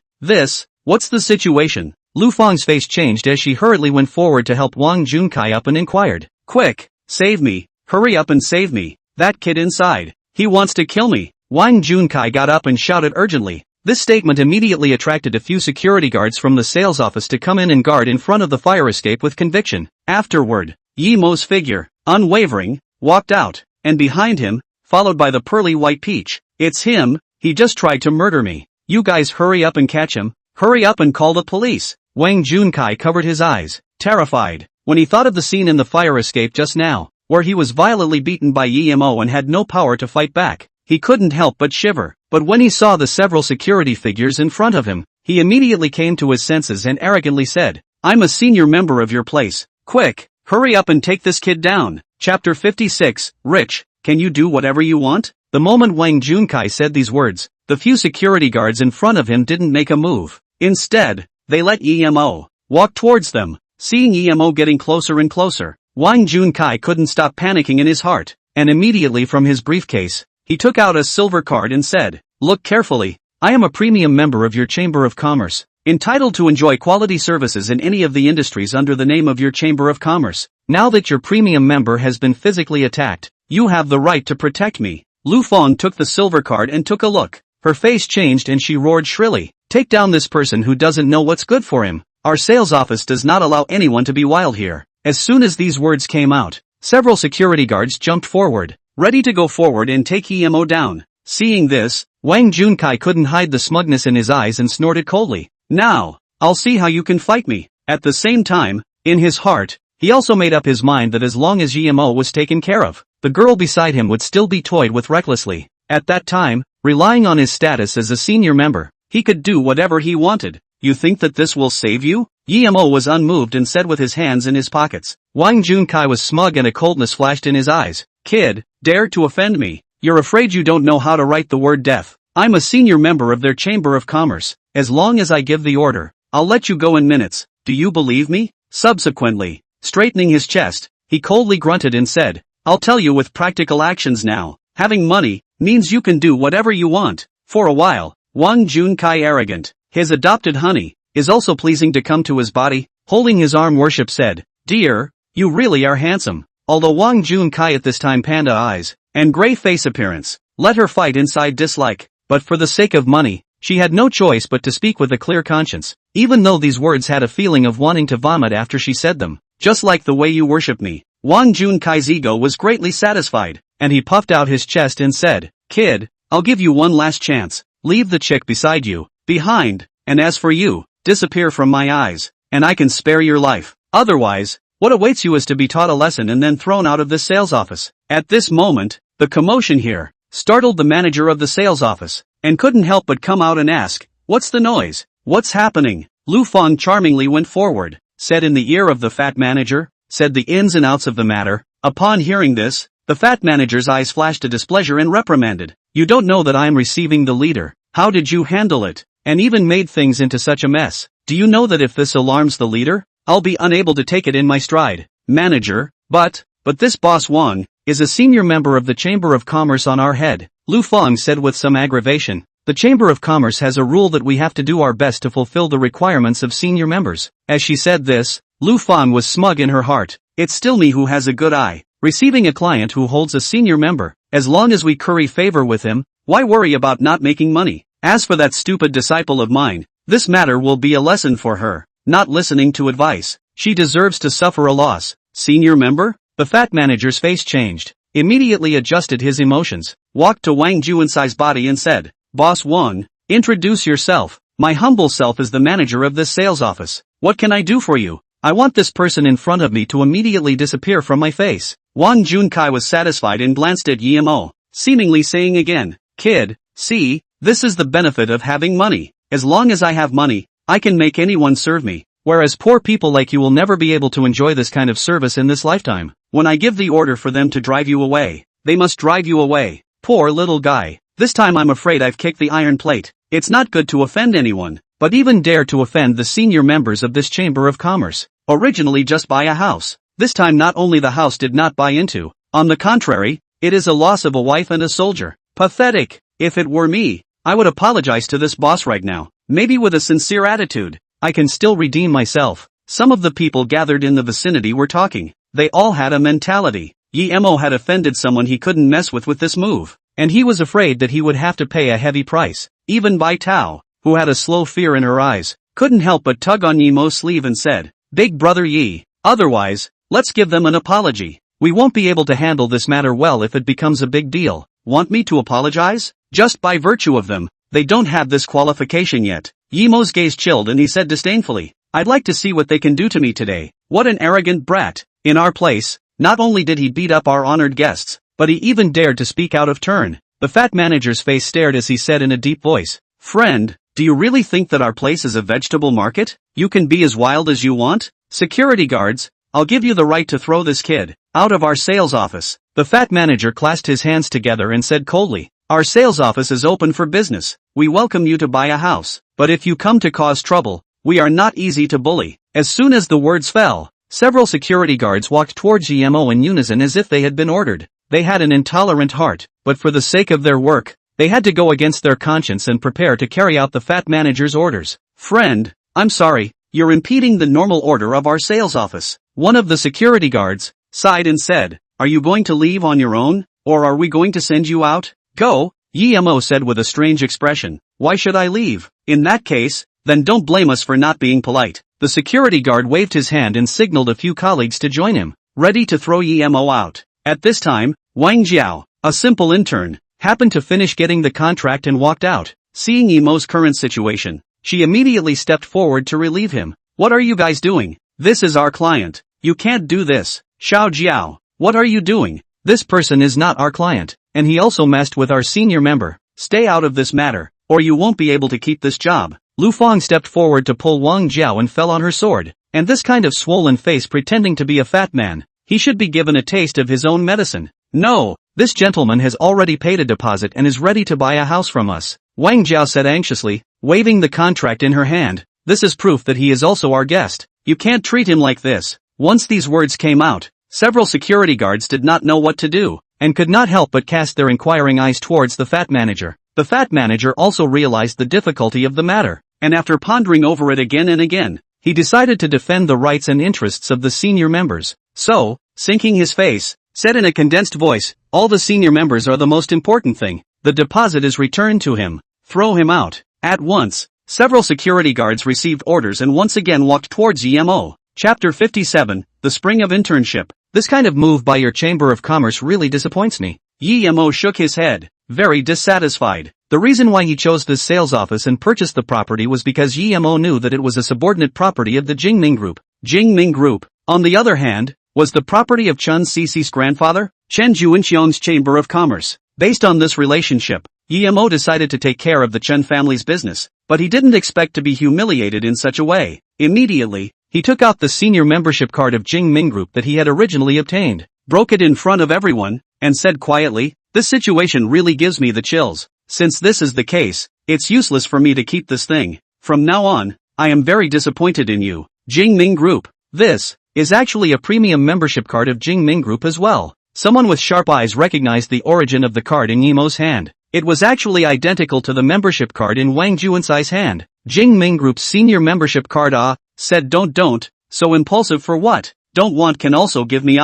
what's the situation? Lu Fang's face changed as she hurriedly went forward to help Wang Junkai up and inquired. Quick, save me, hurry up and save me, that kid inside, he wants to kill me. Wang Junkai got up and shouted urgently. This statement immediately attracted a few security guards from the sales office to come in and guard in front of the fire escape with conviction. Afterward, Yemo's figure, unwavering, walked out, and behind him, followed by the pearly white peach. It's him, he just tried to murder me. You guys hurry up and catch him, hurry up and call the police. Wang Junkai covered his eyes, terrified, when he thought of the scene in the fire escape just now, where he was violently beaten by Yemo and had no power to fight back. He couldn't help but shiver, but when he saw the several security figures in front of him, he immediately came to his senses and arrogantly said, I'm a senior member of your place. Quick, hurry up and take this kid down. Chapter 56, Rich, can you do whatever you want? The moment Wang Junkai said these words, the few security guards in front of him didn't make a move. Instead, they let Yemo walk towards them. Seeing Yemo getting closer and closer, Wang Junkai couldn't stop panicking in his heart, and immediately from his briefcase, he took out a silver card and said, look carefully, I am a premium member of your Chamber of Commerce, entitled to enjoy quality services in any of the industries under the name of your Chamber of Commerce. Now that your premium member has been physically attacked, you have the right to protect me. Lu Fang took the silver card and took a look. Her face changed and she roared shrilly, take down this person who doesn't know what's good for him. Our sales office does not allow anyone to be wild here. As soon as these words came out, several security guards jumped forward, ready to go forward and take Yemo down. Seeing this, Wang Junkai couldn't hide the smugness in his eyes and snorted coldly. Now, I'll see how you can fight me. At the same time, in his heart, he also made up his mind that as long as Yemo was taken care of, the girl beside him would still be toyed with recklessly. At that time, relying on his status as a senior member, he could do whatever he wanted. You think that this will save you? Yemo was unmoved and said with his hands in his pockets. Wang Junkai was smug and a coldness flashed in his eyes. Kid, dare to offend me. You're afraid you don't know how to write the word death. I'm a senior member of their Chamber of Commerce. As long as I give the order, I'll let you go in minutes. Do you believe me? Subsequently, straightening his chest, he coldly grunted and said, I'll tell you with practical actions now. Having money means you can do whatever you want. For a while, Wang Junkai arrogant, his adopted honey, is also pleasing to come to his body. Holding his arm worship said, Dear, you really are handsome. Although Wang Junkai at this time panda eyes, and gray face appearance, let her fight inside dislike, but for the sake of money, she had no choice but to speak with a clear conscience, even though these words had a feeling of wanting to vomit after she said them. Just like the way you worship me. Wang Junkai's ego was greatly satisfied, and he puffed out his chest and said, Kid, I'll give you one last chance. Leave the chick beside you, behind, and as for you, disappear from my eyes, and I can spare your life. Otherwise, what awaits you is to be taught a lesson and then thrown out of this sales office. At this moment, the commotion here startled the manager of the sales office. and couldn't help but come out and ask, "What's the noise? What's happening?" Lu Fang charmingly went forward, said in the ear of the fat manager, said the ins and outs of the matter. Upon hearing this, the fat manager's eyes flashed a displeasure and reprimanded. "You don't know that I am receiving the leader. How did you handle it? And even made things into such a mess. Do you know that if this alarms the leader, I'll be unable to take it in my stride?" Manager, but this boss Wang is a senior member of the Chamber of Commerce on our head, Lu Fang said with some aggravation. The Chamber of Commerce has a rule that we have to do our best to fulfill the requirements of senior members. As she said this, Lu Fang was smug in her heart. It's still me who has a good eye, receiving a client who holds a senior member. As long as we curry favor with him, why worry about not making money? As for that stupid disciple of mine, this matter will be a lesson for her. Not listening to advice, she deserves to suffer a loss. Senior member? The fat manager's face changed, immediately adjusted his emotions, walked to Wang Juansai's body and said, "Boss Wang, introduce yourself. My humble self is the manager of this sales office. What can I do for you? I want this person in front of me to immediately disappear from my face." Wang Junkai was satisfied and glanced at Yimo, seemingly saying again, "Kid, see, this is the benefit of having money. As long as I have money, I can make anyone serve me, whereas poor people like you will never be able to enjoy this kind of service in this lifetime. When I give the order for them to drive you away, they must drive you away. Poor little guy. This time I'm afraid I've kicked the iron plate. It's not good to offend anyone, but even dare to offend the senior members of this Chamber of Commerce. Originally just buy a house. This time not only the house did not buy into, on the contrary, it is a loss of a wife and a soldier. Pathetic. If it were me, I would apologize to this boss right now, maybe with a sincere attitude. I can still redeem myself." Some of the people gathered in the vicinity were talking. They all had a mentality. Yimo had offended someone he couldn't mess with this move, and he was afraid that he would have to pay a heavy price. Even Bai Tao, who had a slow fear in her eyes, couldn't help but tug on Yimo's sleeve and said, "Big brother Yi, otherwise, let's give them an apology. We won't be able to handle this matter well if it becomes a big deal. Want me to apologize? Just by virtue of them, they don't have this qualification yet." Yimo's gaze chilled and he said disdainfully, "I'd like to see what they can do to me today. What an arrogant brat. In our place, not only did he beat up our honored guests, but he even dared to speak out of turn." The fat manager's face stared as he said in a deep voice, "Friend, do you really think that our place is a vegetable market? You can be as wild as you want? Security guards, I'll give you the right to throw this kid out of our sales office." The fat manager clasped his hands together and said coldly, "Our sales office is open for business. We welcome you to buy a house, but if you come to cause trouble, we are not easy to bully." As soon as the words fell, several security guards walked towards Yimo in unison as if they had been ordered. They had an intolerant heart, but for the sake of their work, they had to go against their conscience and prepare to carry out the fat manager's orders. "Friend, I'm sorry, you're impeding the normal order of our sales office." One of the security guards sighed and said, "Are you going to leave on your own, or are we going to send you out?" "Go," Yimo said with a strange expression. "Why should I leave? In that case, then don't blame us for not being polite." The security guard waved his hand and signaled a few colleagues to join him, ready to throw Yimo out. At this time, Wang Jiao, a simple intern, happened to finish getting the contract and walked out. Seeing Yimo's current situation, she immediately stepped forward to relieve him. "What are you guys doing? This is our client. You can't do this." "Xiao Jiao, what are you doing? This person is not our client, and he also messed with our senior member. Stay out of this matter, or you won't be able to keep this job." Lu Fang stepped forward to pull Wang Jiao and fell on her sword. And this kind of swollen face pretending to be a fat man, he should be given a taste of his own medicine. "No, this gentleman has already paid a deposit and is ready to buy a house from us," Wang Jiao said anxiously, waving the contract in her hand. "This is proof that he is also our guest. You can't treat him like this." Once these words came out, several security guards did not know what to do, and could not help but cast their inquiring eyes towards the fat manager. The fat manager also realized the difficulty of the matter, and after pondering over it again and again, he decided to defend the rights and interests of the senior members. So, sinking his face, said in a condensed voice, "All the senior members are the most important thing. The deposit is returned to him. Throw him out." At once, several security guards received orders and once again walked towards Yimo. Chapter 57, The Spring of Internship. "This kind of move by your Chamber of Commerce really disappoints me." Yimo shook his head, very dissatisfied. The reason why he chose this sales office and purchased the property was because Yimo knew that it was a subordinate property of the Jingming Group. Jingming Group, on the other hand, was the property of Chen Cici's grandfather, Chen Juinxiong's Chamber of Commerce. Based on this relationship, Emo decided to take care of the Chen family's business, but he didn't expect to be humiliated in such a way. Immediately, he took out the senior membership card of Jing Ming Group that he had originally obtained, broke it in front of everyone, and said quietly, "This situation really gives me the chills. Since this is the case, it's useless for me to keep this thing. From now on, I am very disappointed in you, Jing Ming Group." This is actually a premium membership card of Jing Ming Group as well. Someone with sharp eyes recognized the origin of the card in Emo's hand. It was actually identical to the membership card in Wang Juansai's hand. Jing Ming Group's senior membership card. Said don't, so impulsive for what? Don't want can also give me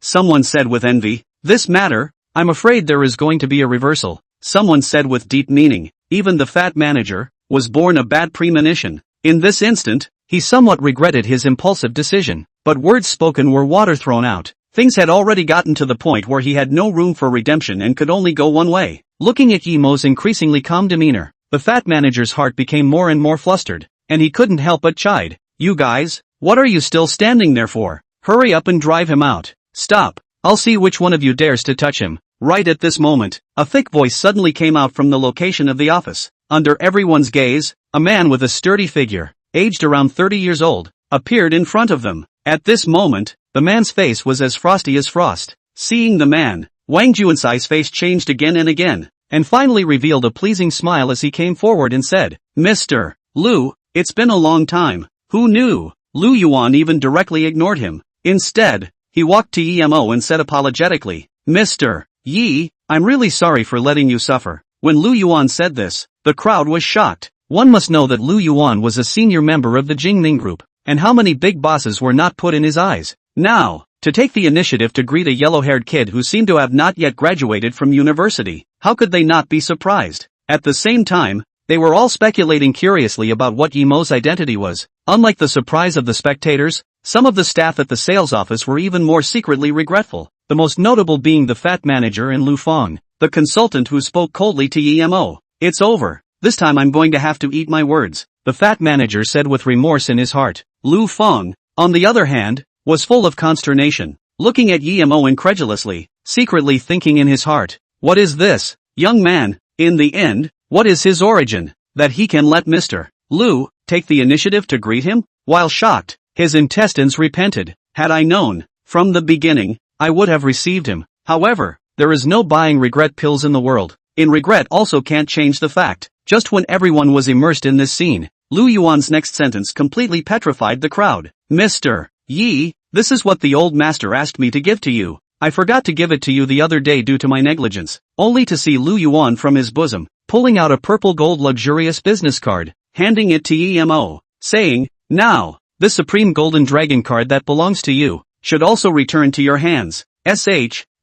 Someone said with envy. This matter, I'm afraid there is going to be a reversal. Someone said with deep meaning. Even the fat manager was born a bad premonition. In this instant, he somewhat regretted his impulsive decision, but words spoken were water thrown out. Things had already gotten to the point where he had no room for redemption and could only go one way. Looking at Emo's increasingly calm demeanor, the fat manager's heart became more and more flustered, and he couldn't help but chide. You guys, what are you still standing there for? Hurry up and drive him out. Stop. I'll see which one of you dares to touch him. Right at this moment, a thick voice suddenly came out from the location of the office. Under everyone's gaze, a man with a sturdy figure, aged around 30 years old, appeared in front of them. At this moment, the man's face was as frosty as frost. Seeing the man, Wang Juansai's face changed again and again, and finally revealed a pleasing smile as he came forward and said, Mr. Lu, it's been a long time. Who knew? Lu Yuan even directly ignored him. Instead, he walked to Emo and said apologetically, Mr. Yi, I'm really sorry for letting you suffer. When Lu Yuan said this, the crowd was shocked. One must know that Lu Yuan was a senior member of the Jingming Group, and how many big bosses were not put in his eyes. Now, to take the initiative to greet a yellow-haired kid who seemed to have not yet graduated from university, how could they not be surprised? At the same time, they were all speculating curiously about what Emo's identity was. Unlike the surprise of the spectators, some of the staff at the sales office were even more secretly regretful, the most notable being the fat manager and Lu Feng, the consultant who spoke coldly to Emo. It's over. This time I'm going to have to eat my words, the fat manager said with remorse in his heart. Lu Feng, on the other hand, was full of consternation, looking at Emo incredulously, secretly thinking in his heart, what is this, young man, in the end, what is his origin, that he can let Mr. Lu take the initiative to greet him? While shocked, his intestines repented. Had I known, from the beginning, I would have received him. However, there is no buying regret pills in the world. In regret also can't change the fact. Just when everyone was immersed in this scene, Lu Yuan's next sentence completely petrified the crowd. Mr. Yi, this is what the old master asked me to give to you. I forgot to give it to you the other day due to my negligence, only to see Lu Yuan from his bosom, pulling out a purple gold luxurious business card, handing it to Emo, saying, now, this supreme golden dragon card that belongs to you, should also return to your hands.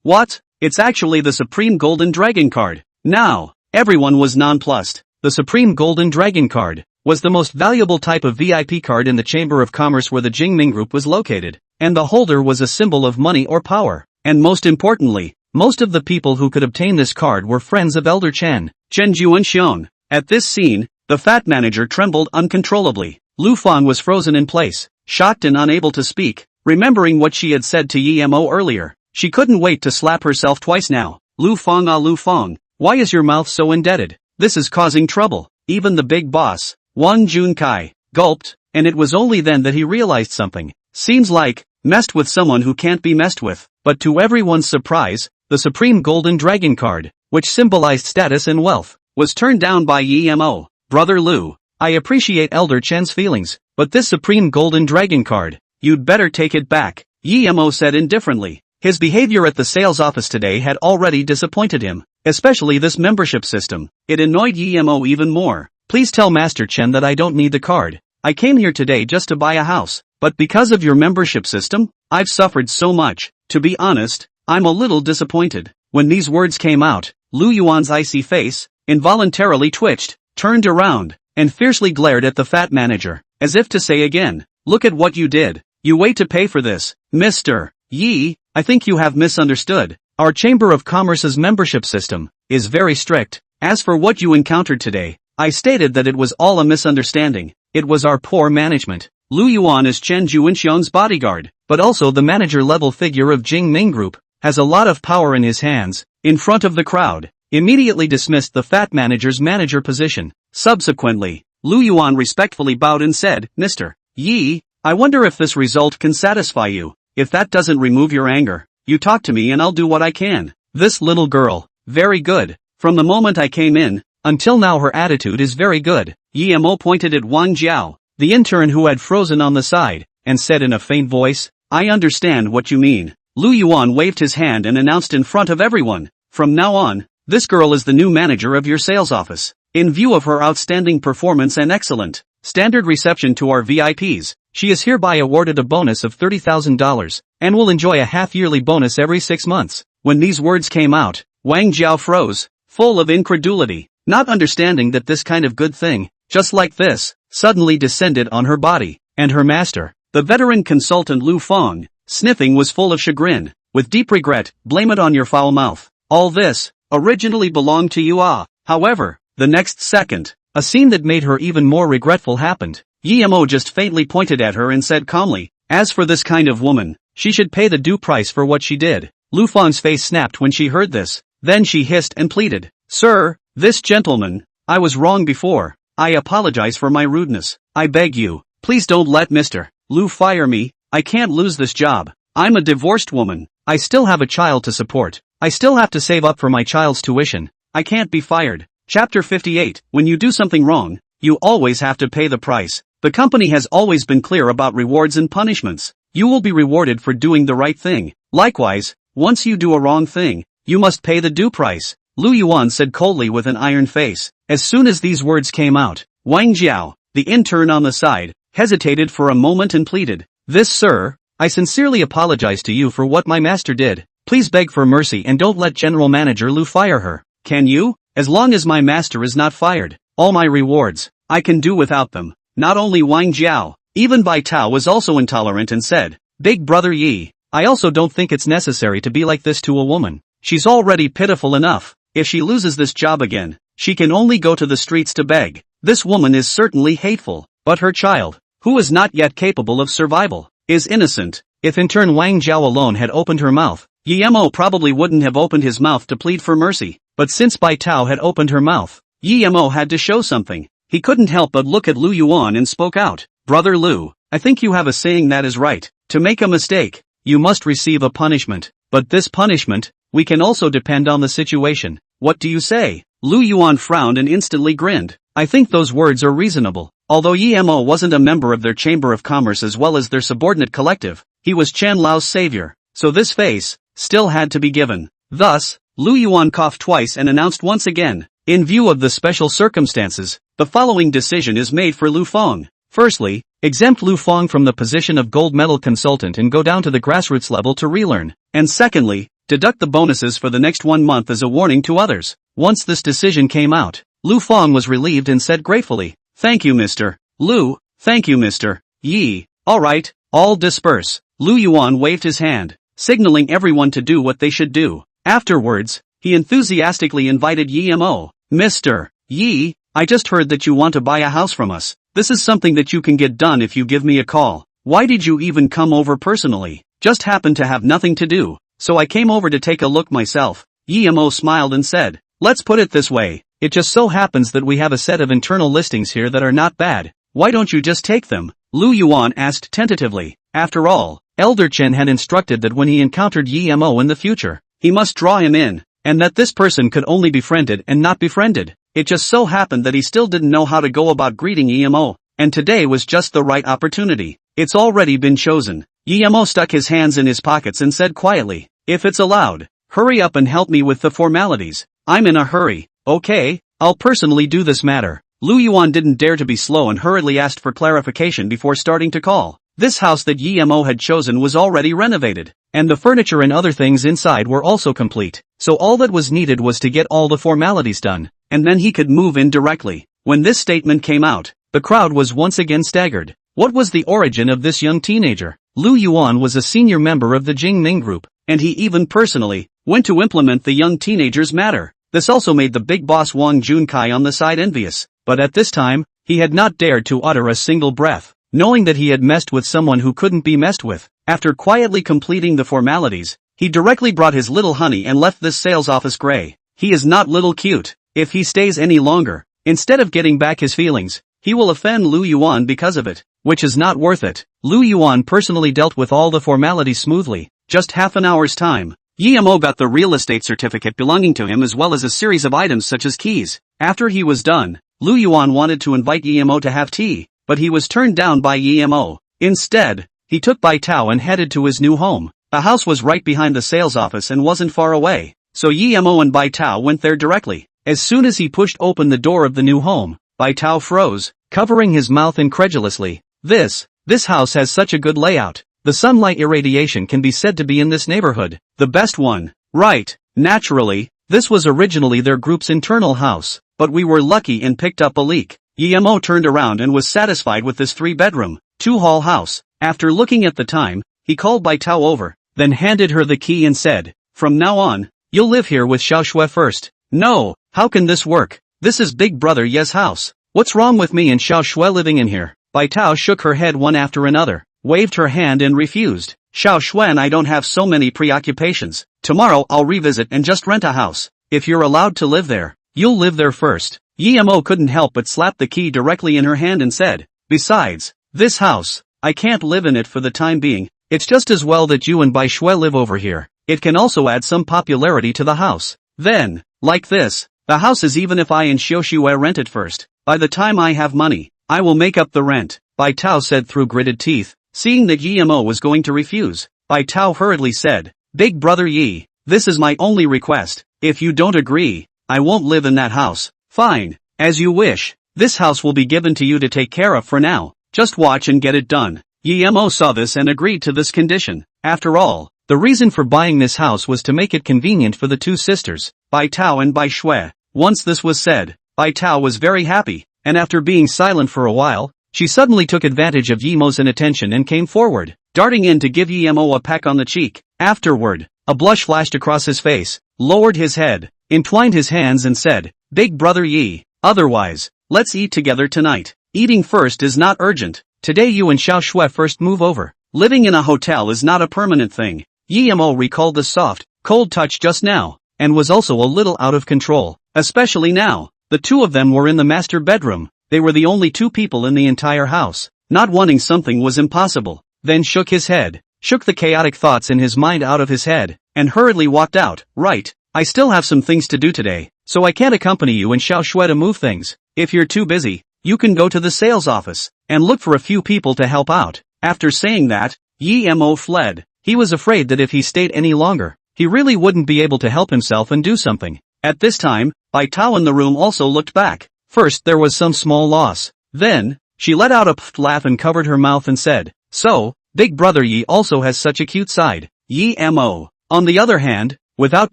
What? It's actually the supreme golden dragon card. Now, everyone was nonplussed. The supreme golden dragon card was the most valuable type of VIP card in the Chamber of Commerce where the Jingming Group was located, and the holder was a symbol of money or power. And most importantly, most of the people who could obtain this card were friends of Elder Chen Juanxiong. At this scene, the fat manager trembled uncontrollably. Lu Feng was frozen in place, shocked and unable to speak, remembering what she had said to Emo earlier. She couldn't wait to slap herself twice now. Lu Feng, why is your mouth so indebted? This is causing trouble. Even the big boss, Wang Junkai, gulped, and it was only then that he realized something. Seems like, messed with someone who can't be messed with. But to everyone's surprise, the supreme golden dragon card, which symbolized status and wealth, was turned down by Emo. Brother Lu, I appreciate Elder Chen's feelings, but this supreme golden dragon card, you'd better take it back, Emo said indifferently. His behavior at the sales office today had already disappointed him, especially this membership system. It annoyed Emo even more. Please tell Master Chen that I don't need the card. I came here today just to buy a house, but because of your membership system, I've suffered so much. To be honest, I'm a little disappointed. When these words came out, Lu Yuan's icy face involuntarily twitched, turned around, and fiercely glared at the fat manager, as if to say again, look at what you did. You wait to pay for this. Mr. Yi, I think you have misunderstood. Our Chamber of Commerce's membership system is very strict. As for what you encountered today, I stated that it was all a misunderstanding. It was our poor management. Lu Yuan is Chen Juanxiong's bodyguard, but also the manager-level figure of Jingming Group, has a lot of power in his hands. In front of the crowd, immediately dismissed the fat manager's manager position. Subsequently, Lu Yuan respectfully bowed and said, Mr. Yi, I wonder if this result can satisfy you. If that doesn't remove your anger, you talk to me and I'll do what I can. This little girl, very good. From the moment I came in, until now her attitude is very good. Yi Mo pointed at Wang Jiao, the intern who had frozen on the side, and said in a faint voice, I understand what you mean. Lu Yuan waved his hand and announced in front of everyone, from now on, this girl is the new manager of your sales office. In view of her outstanding performance and excellent standard reception to our VIPs, she is hereby awarded a bonus of $30,000, and will enjoy a half-yearly bonus every 6 months. When these words came out, Wang Jiao froze, full of incredulity, not understanding that this kind of good thing, just like this, suddenly descended on her body, and her master, the veteran consultant Lu Feng, sniffing was full of chagrin, with deep regret, blame it on your foul mouth. All this, originally belonged to you However, the next second, a scene that made her even more regretful happened. Yi Mo just faintly pointed at her and said calmly, as for this kind of woman, she should pay the due price for what she did. Lu Feng's face snapped when she heard this, then she hissed and pleaded, Sir, this gentleman, I was wrong before, I apologize for my rudeness, I beg you, please don't let Mr. Lu fire me, I can't lose this job, I'm a divorced woman, I still have a child to support, I still have to save up for my child's tuition, I can't be fired. Chapter 58, when you do something wrong, you always have to pay the price. The company has always been clear about rewards and punishments. You will be rewarded for doing the right thing. Likewise, once you do a wrong thing, you must pay the due price. Lu Yuan said coldly with an iron face. As soon as these words came out, Wang Jiao, the intern on the side, hesitated for a moment and pleaded, This sir, I sincerely apologize to you for what my master did. Please beg for mercy and don't let General Manager Lu fire her. Can you? As long as my master is not fired, all my rewards, I can do without them. Not only Wang Jiao, even Bai Tao was also intolerant and said, Big brother Yi, I also don't think it's necessary to be like this to a woman. She's already pitiful enough. If she loses this job again, she can only go to the streets to beg. This woman is certainly hateful, but her child, who is not yet capable of survival, is innocent. If in turn Wang Jiao alone had opened her mouth, Yi Mo probably wouldn't have opened his mouth to plead for mercy. But since Bai Tao had opened her mouth, Yi Mo had to show something. He couldn't help but look at Lu Yuan and spoke out. Brother Lu, I think you have a saying that is right. To make a mistake, you must receive a punishment. But this punishment, we can also depend on the situation. What do you say? Lu Yuan frowned and instantly grinned. I think those words are reasonable. Although Yi Mo wasn't a member of their Chamber of Commerce as well as their subordinate collective, he was Chen Lao's savior. So this face, still had to be given. Thus, Lu Yuan coughed twice and announced once again, in view of the special circumstances, the following decision is made for Lu Feng. Firstly, exempt Lu Feng from the position of gold medal consultant and go down to the grassroots level to relearn. And secondly, deduct the bonuses for the next 1 month as a warning to others. Once this decision came out, Lu Feng was relieved and said gratefully, Thank you Mr. Lu, thank you Mr. Yi. Alright, all disperse. Lu Yuan waved his hand, signaling everyone to do what they should do. Afterwards, he enthusiastically invited Yi Mo. Mr. Yi, I just heard that you want to buy a house from us. This is something that you can get done if you give me a call. Why did you even come over personally? Just happened to have nothing to do, so I came over to take a look myself. Yi Mo smiled and said, Let's put it this way, it just so happens that we have a set of internal listings here that are not bad. Why don't you just take them? Lu Yuan asked tentatively. After all, Elder Chen had instructed that when he encountered Yi Mo in the future, he must draw him in, and that this person could only be friended and not befriended. It just so happened that he still didn't know how to go about greeting Yi Mo, and today was just the right opportunity. It's already been chosen. Yi Mo stuck his hands in his pockets and said quietly, If it's allowed, hurry up and help me with the formalities. I'm in a hurry. Okay, I'll personally do this matter. Lu Yuan didn't dare to be slow and hurriedly asked for clarification before starting to call. This house that Yi Mo had chosen was already renovated, and the furniture and other things inside were also complete, so all that was needed was to get all the formalities done, and then he could move in directly. When this statement came out, the crowd was once again staggered. What was the origin of this young teenager? Lu Yuan was a senior member of the Jingming group, and he even personally went to implement the young teenager's matter. This also made the big boss Wang Junkai on the side envious, but at this time, he had not dared to utter a single breath, knowing that he had messed with someone who couldn't be messed with. After quietly completing the formalities, he directly brought his little honey and left this sales office gray. He is not little cute. If he stays any longer, instead of getting back his feelings, he will offend Lu Yuan because of it, which is not worth it. Lu Yuan personally dealt with all the formalities smoothly, just half an hour's time. Yi Mo got the real estate certificate belonging to him as well as a series of items such as keys. After he was done, Lu Yuan wanted to invite Yi Mo to have tea, but he was turned down by Yi Mo. Instead, he took Bai Tao and headed to his new home. The house was right behind the sales office and wasn't far away, so Yi Mo and Bai Tao went there directly. As soon as he pushed open the door of the new home, Bai Tao froze, covering his mouth incredulously. This house has such a good layout. The sunlight irradiation can be said to be in this neighborhood the best one. Right, naturally, this was originally their group's internal house, but we were lucky and picked up a leak. Yi Mo turned around and was satisfied with this 3-bedroom, 2-hall house. After looking at the time, he called Bai Tao over, then handed her the key and said, "From now on, you'll live here with Xiao Shui first." "No, how can this work? This is Big Brother Ye's house. What's wrong with me and Xiao Shui living in here?" Bai Tao shook her head one after another, waved her hand and refused. "Xiao Shui and I don't have so many preoccupations. Tomorrow I'll revisit and just rent a house. If you're allowed to live there, you'll live there first." Yi Mo couldn't help but slap the key directly in her hand and said, "Besides, this house, I can't live in it for the time being. It's just as well that you and Bai Shui live over here. It can also add some popularity to the house. Then, like this, the house is even if I and Xiao Shui rent it first. By the time I have money, I will make up the rent," Bai Tao said through gritted teeth. Seeing that Yi Mo was going to refuse, Bai Tao hurriedly said, "Big Brother Yi, this is my only request. If you don't agree, I won't live in that house." "Fine, as you wish. This house will be given to you to take care of for now. Just watch and get it done." Yi Mo saw this and agreed to this condition. After all, the reason for buying this house was to make it convenient for the two sisters, Bai Tao and Bai Shui. Once this was said, Bai Tao was very happy, and after being silent for a while, she suddenly took advantage of Yi Mo's inattention and came forward, darting in to give Yi Mo a peck on the cheek. Afterward, a blush flashed across his face, lowered his head, entwined his hands and said, "Big Brother Yi, otherwise, let's eat together tonight. Eating first is not urgent. Today you and Xiao Shui first move over. Living in a hotel is not a permanent thing." Yi Mo recalled the soft, cold touch just now, and was also a little out of control, especially now. The two of them were in the master bedroom. They were the only two people in the entire house. Not wanting something was impossible. Then shook his head, shook the chaotic thoughts in his mind out of his head, and hurriedly walked out. "Right, I still have some things to do today, so I can't accompany you and Xiao Shui to move things. If you're too busy, you can go to the sales office and look for a few people to help out." After saying that, Yi Mo fled. He was afraid that if he stayed any longer, he really wouldn't be able to help himself and do something. At this time, Bai Tao in the room also looked back. First there was some small loss. Then, she let out a pfft laugh and covered her mouth and said, "So, Big Brother Yi also has such a cute side." Yi Mo, on the other hand, without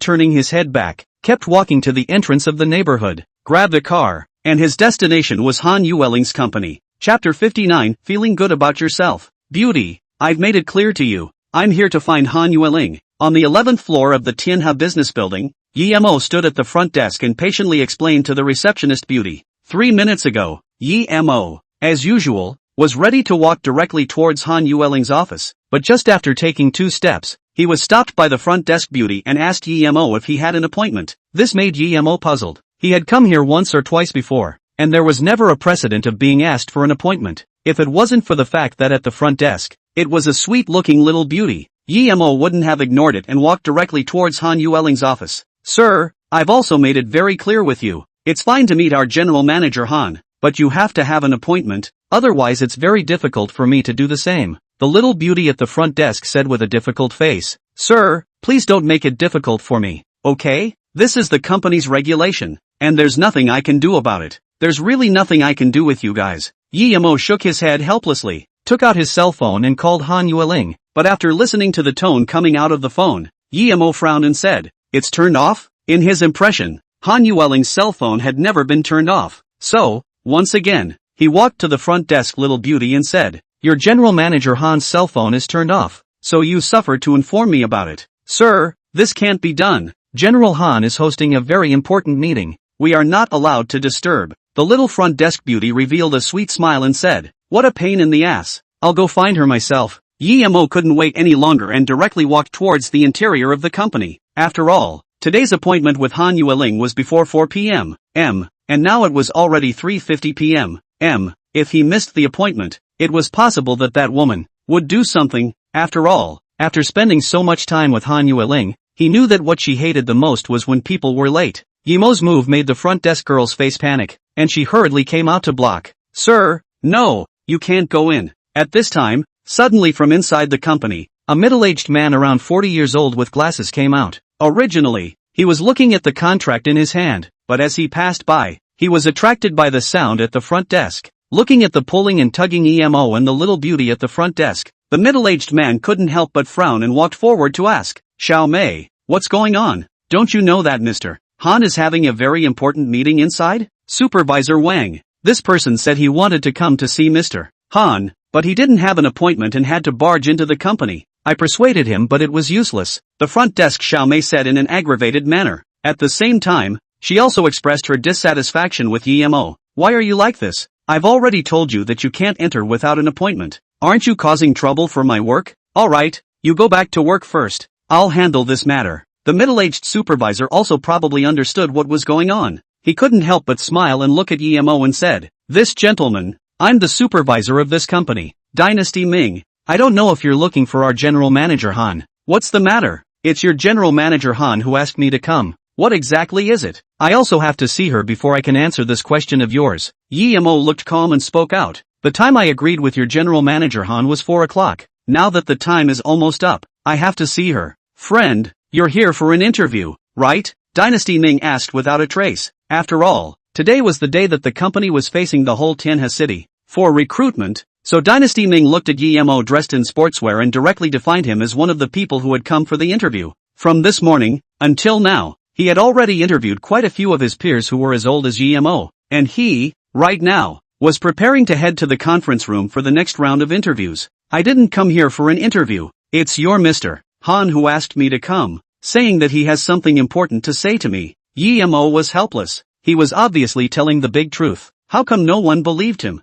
turning his head back, kept walking to the entrance of the neighborhood, grabbed a car, and his destination was Han Yueling's company. Chapter 59, Feeling Good About Yourself. "Beauty, I've made it clear to you. I'm here to find Han Yueling." On the 11th floor of the Tianhe business building, Yi Mo stood at the front desk and patiently explained to the receptionist Beauty. 3 minutes ago, Yi Mo, as usual, was ready to walk directly towards Han Yueling's office, but just after taking 2 steps, he was stopped by the front desk Beauty and asked Yi Mo if he had an appointment. This made Yi Mo puzzled. He had come here once or twice before, and there was never a precedent of being asked for an appointment. If it wasn't for the fact that at the front desk, it was a sweet-looking little beauty, Yi Mo wouldn't have ignored it and walked directly towards Han Yueling's office. "Sir, I've also made it very clear with you. It's fine to meet our general manager Han, but you have to have an appointment, otherwise it's very difficult for me to do the same," the little beauty at the front desk said with a difficult face. "Sir, please don't make it difficult for me, okay? This is the company's regulation, and there's nothing I can do about it. There's really nothing I can do with you guys." Yi Mo shook his head helplessly, took out his cell phone and called Han Yueling, but after listening to the tone coming out of the phone, Yi Mo frowned and said, "It's turned off?" In his impression, Han Yueling's cell phone had never been turned off. So, once again, he walked to the front desk little beauty and said, "Your general manager Han's cell phone is turned off, so you suffered to inform me about it." "Sir, this can't be done. General Han is hosting a very important meeting. We are not allowed to disturb." The little front desk beauty revealed a sweet smile and said, "What a pain in the ass. I'll go find her myself." Yi Mo couldn't wait any longer and directly walked towards the interior of the company. After all, Today's appointment with Han Yueling was before 4 p.m. and now it was already 3:50 p.m. If he missed the appointment, it was possible that that woman would do something. After all, after spending so much time with Han Yueling, he knew that what she hated the most was when people were late. Yimo's move made the front desk girl's face panic, and she hurriedly came out to block. "Sir, no, you can't go in." At this time, suddenly from inside the company, a middle-aged man around 40 years old with glasses came out. Originally, he was looking at the contract in his hand, but as he passed by, he was attracted by the sound at the front desk. Looking at the pulling and tugging Emo and the little beauty at the front desk, the middle-aged man couldn't help but frown and walked forward to ask, "Xiao Mei, what's going on? Don't you know that Mr. Han is having a very important meeting inside?" "Supervisor Wang, this person said he wanted to come to see Mr. Han, but he didn't have an appointment and had to barge into the company. I persuaded him but it was useless," the front desk Xiao Mei said in an aggravated manner. At the same time, she also expressed her dissatisfaction with Emo. "Why are you like this? I've already told you that you can't enter without an appointment. Aren't you causing trouble for my work? Alright, you go back to work first. I'll handle this matter." The middle-aged supervisor also probably understood what was going on. He couldn't help but smile and look at Emo and said, "This gentleman, I'm the supervisor of this company, Dynasty Ming. I don't know if you're looking for our general manager Han." "What's the matter? It's your general manager Han who asked me to come. What exactly is it? I also have to see her before I can answer this question of yours." Emo looked calm and spoke out. "The time I agreed with your general manager Han was 4 o'clock. Now that the time is almost up, I have to see her." "Friend, you're here for an interview, right?" Dynasty Ming asked without a trace. After all, today was the day that the company was facing the whole Tianhe city for recruitment, so Dynasty Ming looked at Emo dressed in sportswear and directly defined him as one of the people who had come for the interview. From this morning, until now, he had already interviewed quite a few of his peers who were as old as Emo, and he, right now, was preparing to head to the conference room for the next round of interviews. "I didn't come here for an interview. It's your Mr. Han who asked me to come, saying that he has something important to say to me." Emo was helpless. He was obviously telling the big truth. How come no one believed him?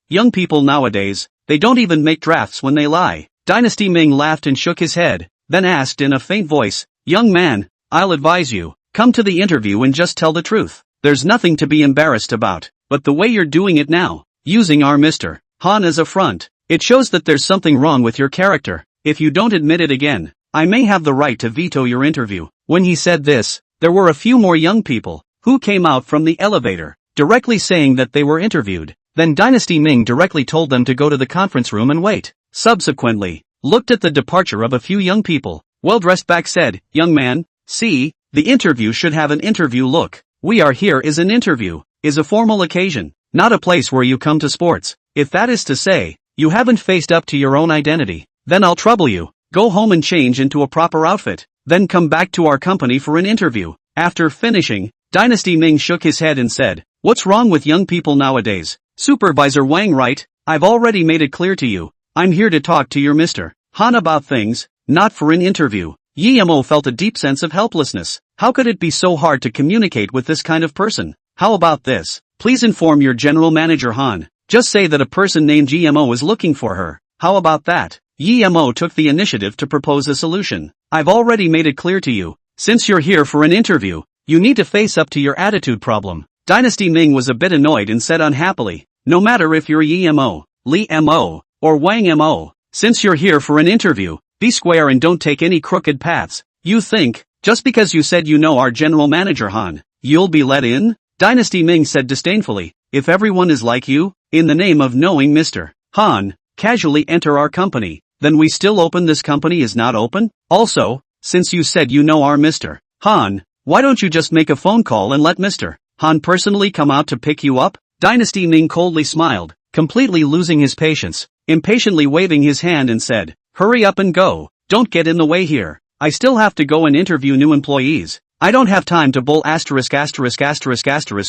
Young people nowadays, they don't even make drafts when they lie. Dynasty Ming laughed and shook his head, then asked in a faint voice, "Young man, I'll advise you, come to the interview and just tell the truth. There's nothing to be embarrassed about, but the way you're doing it now, using our Mr. Han as a front, it shows that there's something wrong with your character. If you don't admit it again, I may have the right to veto your interview." When he said this, there were a few more young people who came out from the elevator, directly saying that they were interviewed. Then Dynasty Ming directly told them to go to the conference room and wait. Subsequently, looked at the departure of a few young people, well-dressed back said, "Young man, see, the interview should have an interview look. We are here is an interview, is a formal occasion, not a place where you come to sports. If that is to say, you haven't faced up to your own identity, then I'll trouble you. Go home and change into a proper outfit, then come back to our company for an interview." After finishing, Dynasty Ming shook his head and said, "What's wrong with young people nowadays? Supervisor Wang, right? I've already made it clear to you. I'm here to talk to your Mr. Han about things, not for an interview." Emo felt a deep sense of helplessness. How could it be so hard to communicate with this kind of person? "How about this? Please inform your general manager Han. Just say that a person named Emo is looking for her. How about that?" Emo took the initiative to propose a solution. "I've already made it clear to you. Since you're here for an interview, you need to face up to your attitude problem." Dynasty Ming was a bit annoyed and said unhappily, "No matter if you're Emo, Li Mo, or Wang Mo, since you're here for an interview, be square and don't take any crooked paths. You think, just because you said you know our general manager Han, you'll be let in?" Dynasty Ming said disdainfully, "If everyone is like you, in the name of knowing Mr. Han, casually enter our company, then we still open this company is not open? Also, since you said you know our Mr. Han, why don't you just make a phone call and let Mr. Han personally come out to pick you up?" Dynasty Ming coldly smiled, completely losing his patience, impatiently waving his hand and said, "Hurry up and go, don't get in the way here. I still have to go and interview new employees. I don't have time to bull *****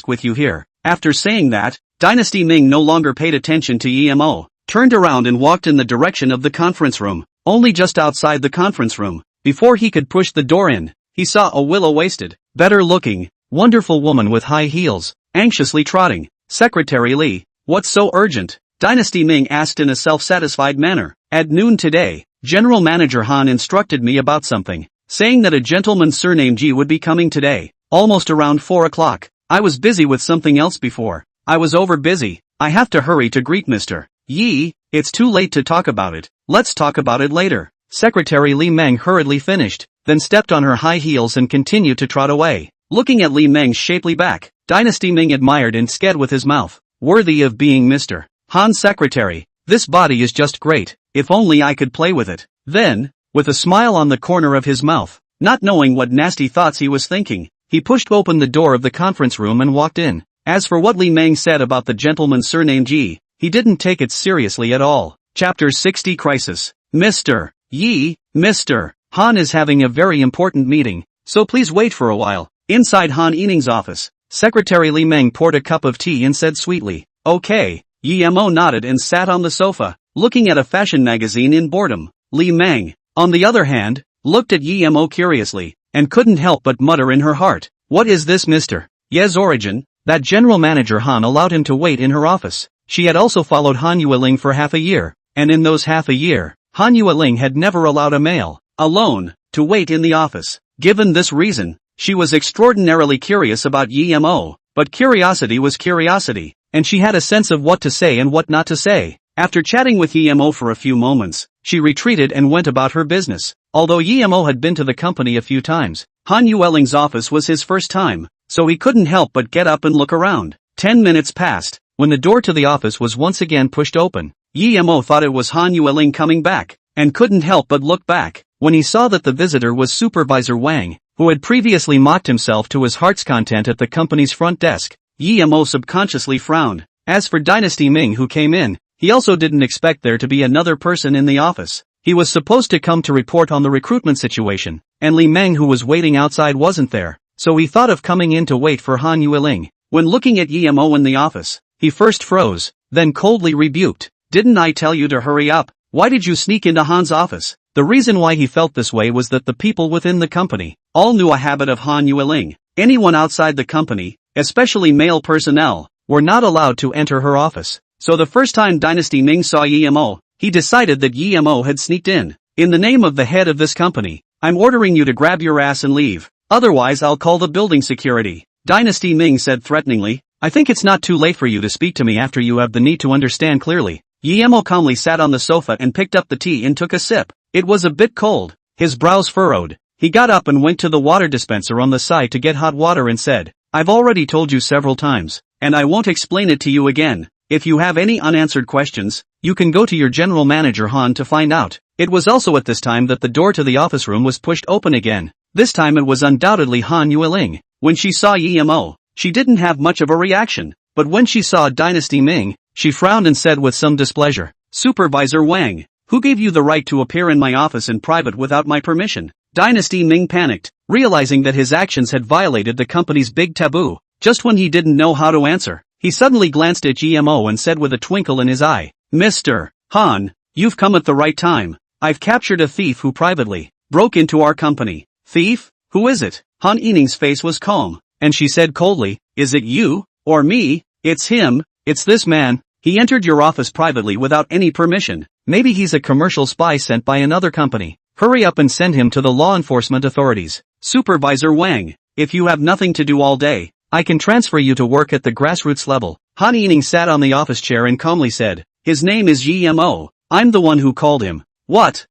with you here." After saying that, Dynasty Ming no longer paid attention to Emo, turned around and walked in the direction of the conference room. Only just outside the conference room, before he could push the door in, he saw a willow-waisted, better-looking, wonderful woman with high heels, anxiously trotting. "Secretary Li, what's so urgent?" Dynasty Ming asked in a self-satisfied manner. "At noon today, General Manager Han instructed me about something. saying that a gentleman surnamed Ji would be coming today, almost around 4 o'clock. I was busy with something else before. I was over busy. I have to hurry to greet Mr. Yi. It's too late to talk about it. Let's talk about it later. Secretary Li Meng hurriedly finished, then stepped on her high heels and continued to trot away. Looking at Li Meng's shapely back, Dynasty Ming admired and sked with his mouth. Worthy of being Mr. Han's secretary. This body is just great. If only I could play with it. Then, with a smile on the corner of his mouth, not knowing what nasty thoughts he was thinking, he pushed open the door of the conference room and walked in. As for what Li Meng said about the gentleman surnamed Ji, he didn't take it seriously at all. Chapter 60 Crisis. Mr. Yi, Mr. Han is having a very important meeting, so please wait for a while. Inside Han Yining's office, Secretary Li Meng poured a cup of tea and said sweetly, "Okay." Yi Mo nodded and sat on the sofa, looking at a fashion magazine in boredom. Li Meng, on the other hand, looked at Yi Mo curiously, and couldn't help but mutter in her heart, "What is this Mr. Ye's origin?" That general manager Han allowed him to wait in her office. She had also followed Han Yueling for half a year, and in those half a year, Han Yueling had never allowed a male, alone, to wait in the office. Given this reason, she was extraordinarily curious about Yi Mo, but curiosity was curiosity, and she had a sense of what to say and what not to say. After chatting with Yi Mo for a few moments, she retreated and went about her business. Although Yi Mo had been to the company a few times, Han Yueling's office was his first time, so he couldn't help but get up and look around. 10 minutes passed, when the door to the office was once again pushed open. Yi Mo thought it was Han Yueling coming back, and couldn't help but look back, when he saw that the visitor was Supervisor Wang, who had previously mocked himself to his heart's content at the company's front desk. Yi Mo subconsciously frowned. As for Dynasty Ming who came in, he also didn't expect there to be another person in the office. He was supposed to come to report on the recruitment situation, and Li Meng who was waiting outside wasn't there, so he thought of coming in to wait for Han Yueling. When looking at Yi Mo in the office, he first froze, then coldly rebuked. "Didn't I tell you to hurry up? Why did you sneak into Han's office?" The reason why he felt this way was that the people within the company all knew a habit of Han Yueling. Anyone outside the company, especially male personnel, were not allowed to enter her office. So the first time Dynasty Ming saw Yi Mo, he decided that Yi Mo had sneaked in. "In the name of the head of this company, I'm ordering you to grab your ass and leave. Otherwise I'll call the building security," Dynasty Ming said threateningly. "I think it's not too late for you to speak to me after you have the need to understand clearly." Yi Mo calmly sat on the sofa and picked up the tea and took a sip. It was a bit cold. His brows furrowed. He got up and went to the water dispenser on the side to get hot water and said, "I've already told you several times, and I won't explain it to you again. If you have any unanswered questions, you can go to your general manager Han to find out." It was also at this time that the door to the office room was pushed open again. This time it was undoubtedly Han Yueling. When she saw Yi Mo, she didn't have much of a reaction, but when she saw Dynasty Ming, she frowned and said with some displeasure, "Supervisor Wang, who gave you the right to appear in my office in private without my permission?" Dynasty Ming panicked, realizing that his actions had violated the company's big taboo. Just when he didn't know how to answer, he suddenly glanced at Yi Mo and said with a twinkle in his eye, "Mr. Han, you've come at the right time. I've captured a thief who privately broke into our company." "Thief? Who is it?" Han Yining's face was calm, and she said coldly, "Is it you, or me?" "It's him, it's this man. He entered your office privately without any permission. Maybe he's a commercial spy sent by another company. Hurry up and send him to the law enforcement authorities." "Supervisor Wang, if you have nothing to do all day, I can transfer you to work at the grassroots level." Han Yining sat on the office chair and calmly said, "His name is Yi Mo. I'm the one who called him." What?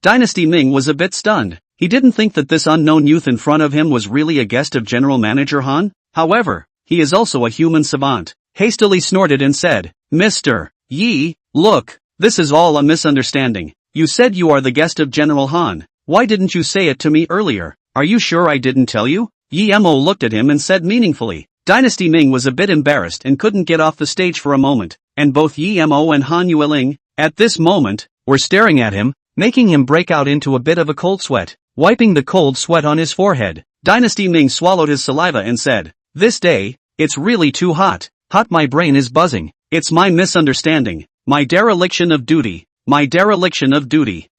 Dynasty Ming was a bit stunned. He didn't think that this unknown youth in front of him was really a guest of General Manager Han. However, he is also a human savant. Hastily snorted and said, "Mr. Yi, look, this is all a misunderstanding. You said you are the guest of General Han. Why didn't you say it to me earlier? Are you sure I didn't tell you?" Yi Mo looked at him and said meaningfully. Dynasty Ming was a bit embarrassed and couldn't get off the stage for a moment, and both Yi Mo and Han Yueling, at this moment, were staring at him, making him break out into a bit of a cold sweat. Wiping the cold sweat on his forehead, Dynasty Ming swallowed his saliva and said, "This day, it's really too hot. My brain is buzzing. It's my misunderstanding. My dereliction of duty.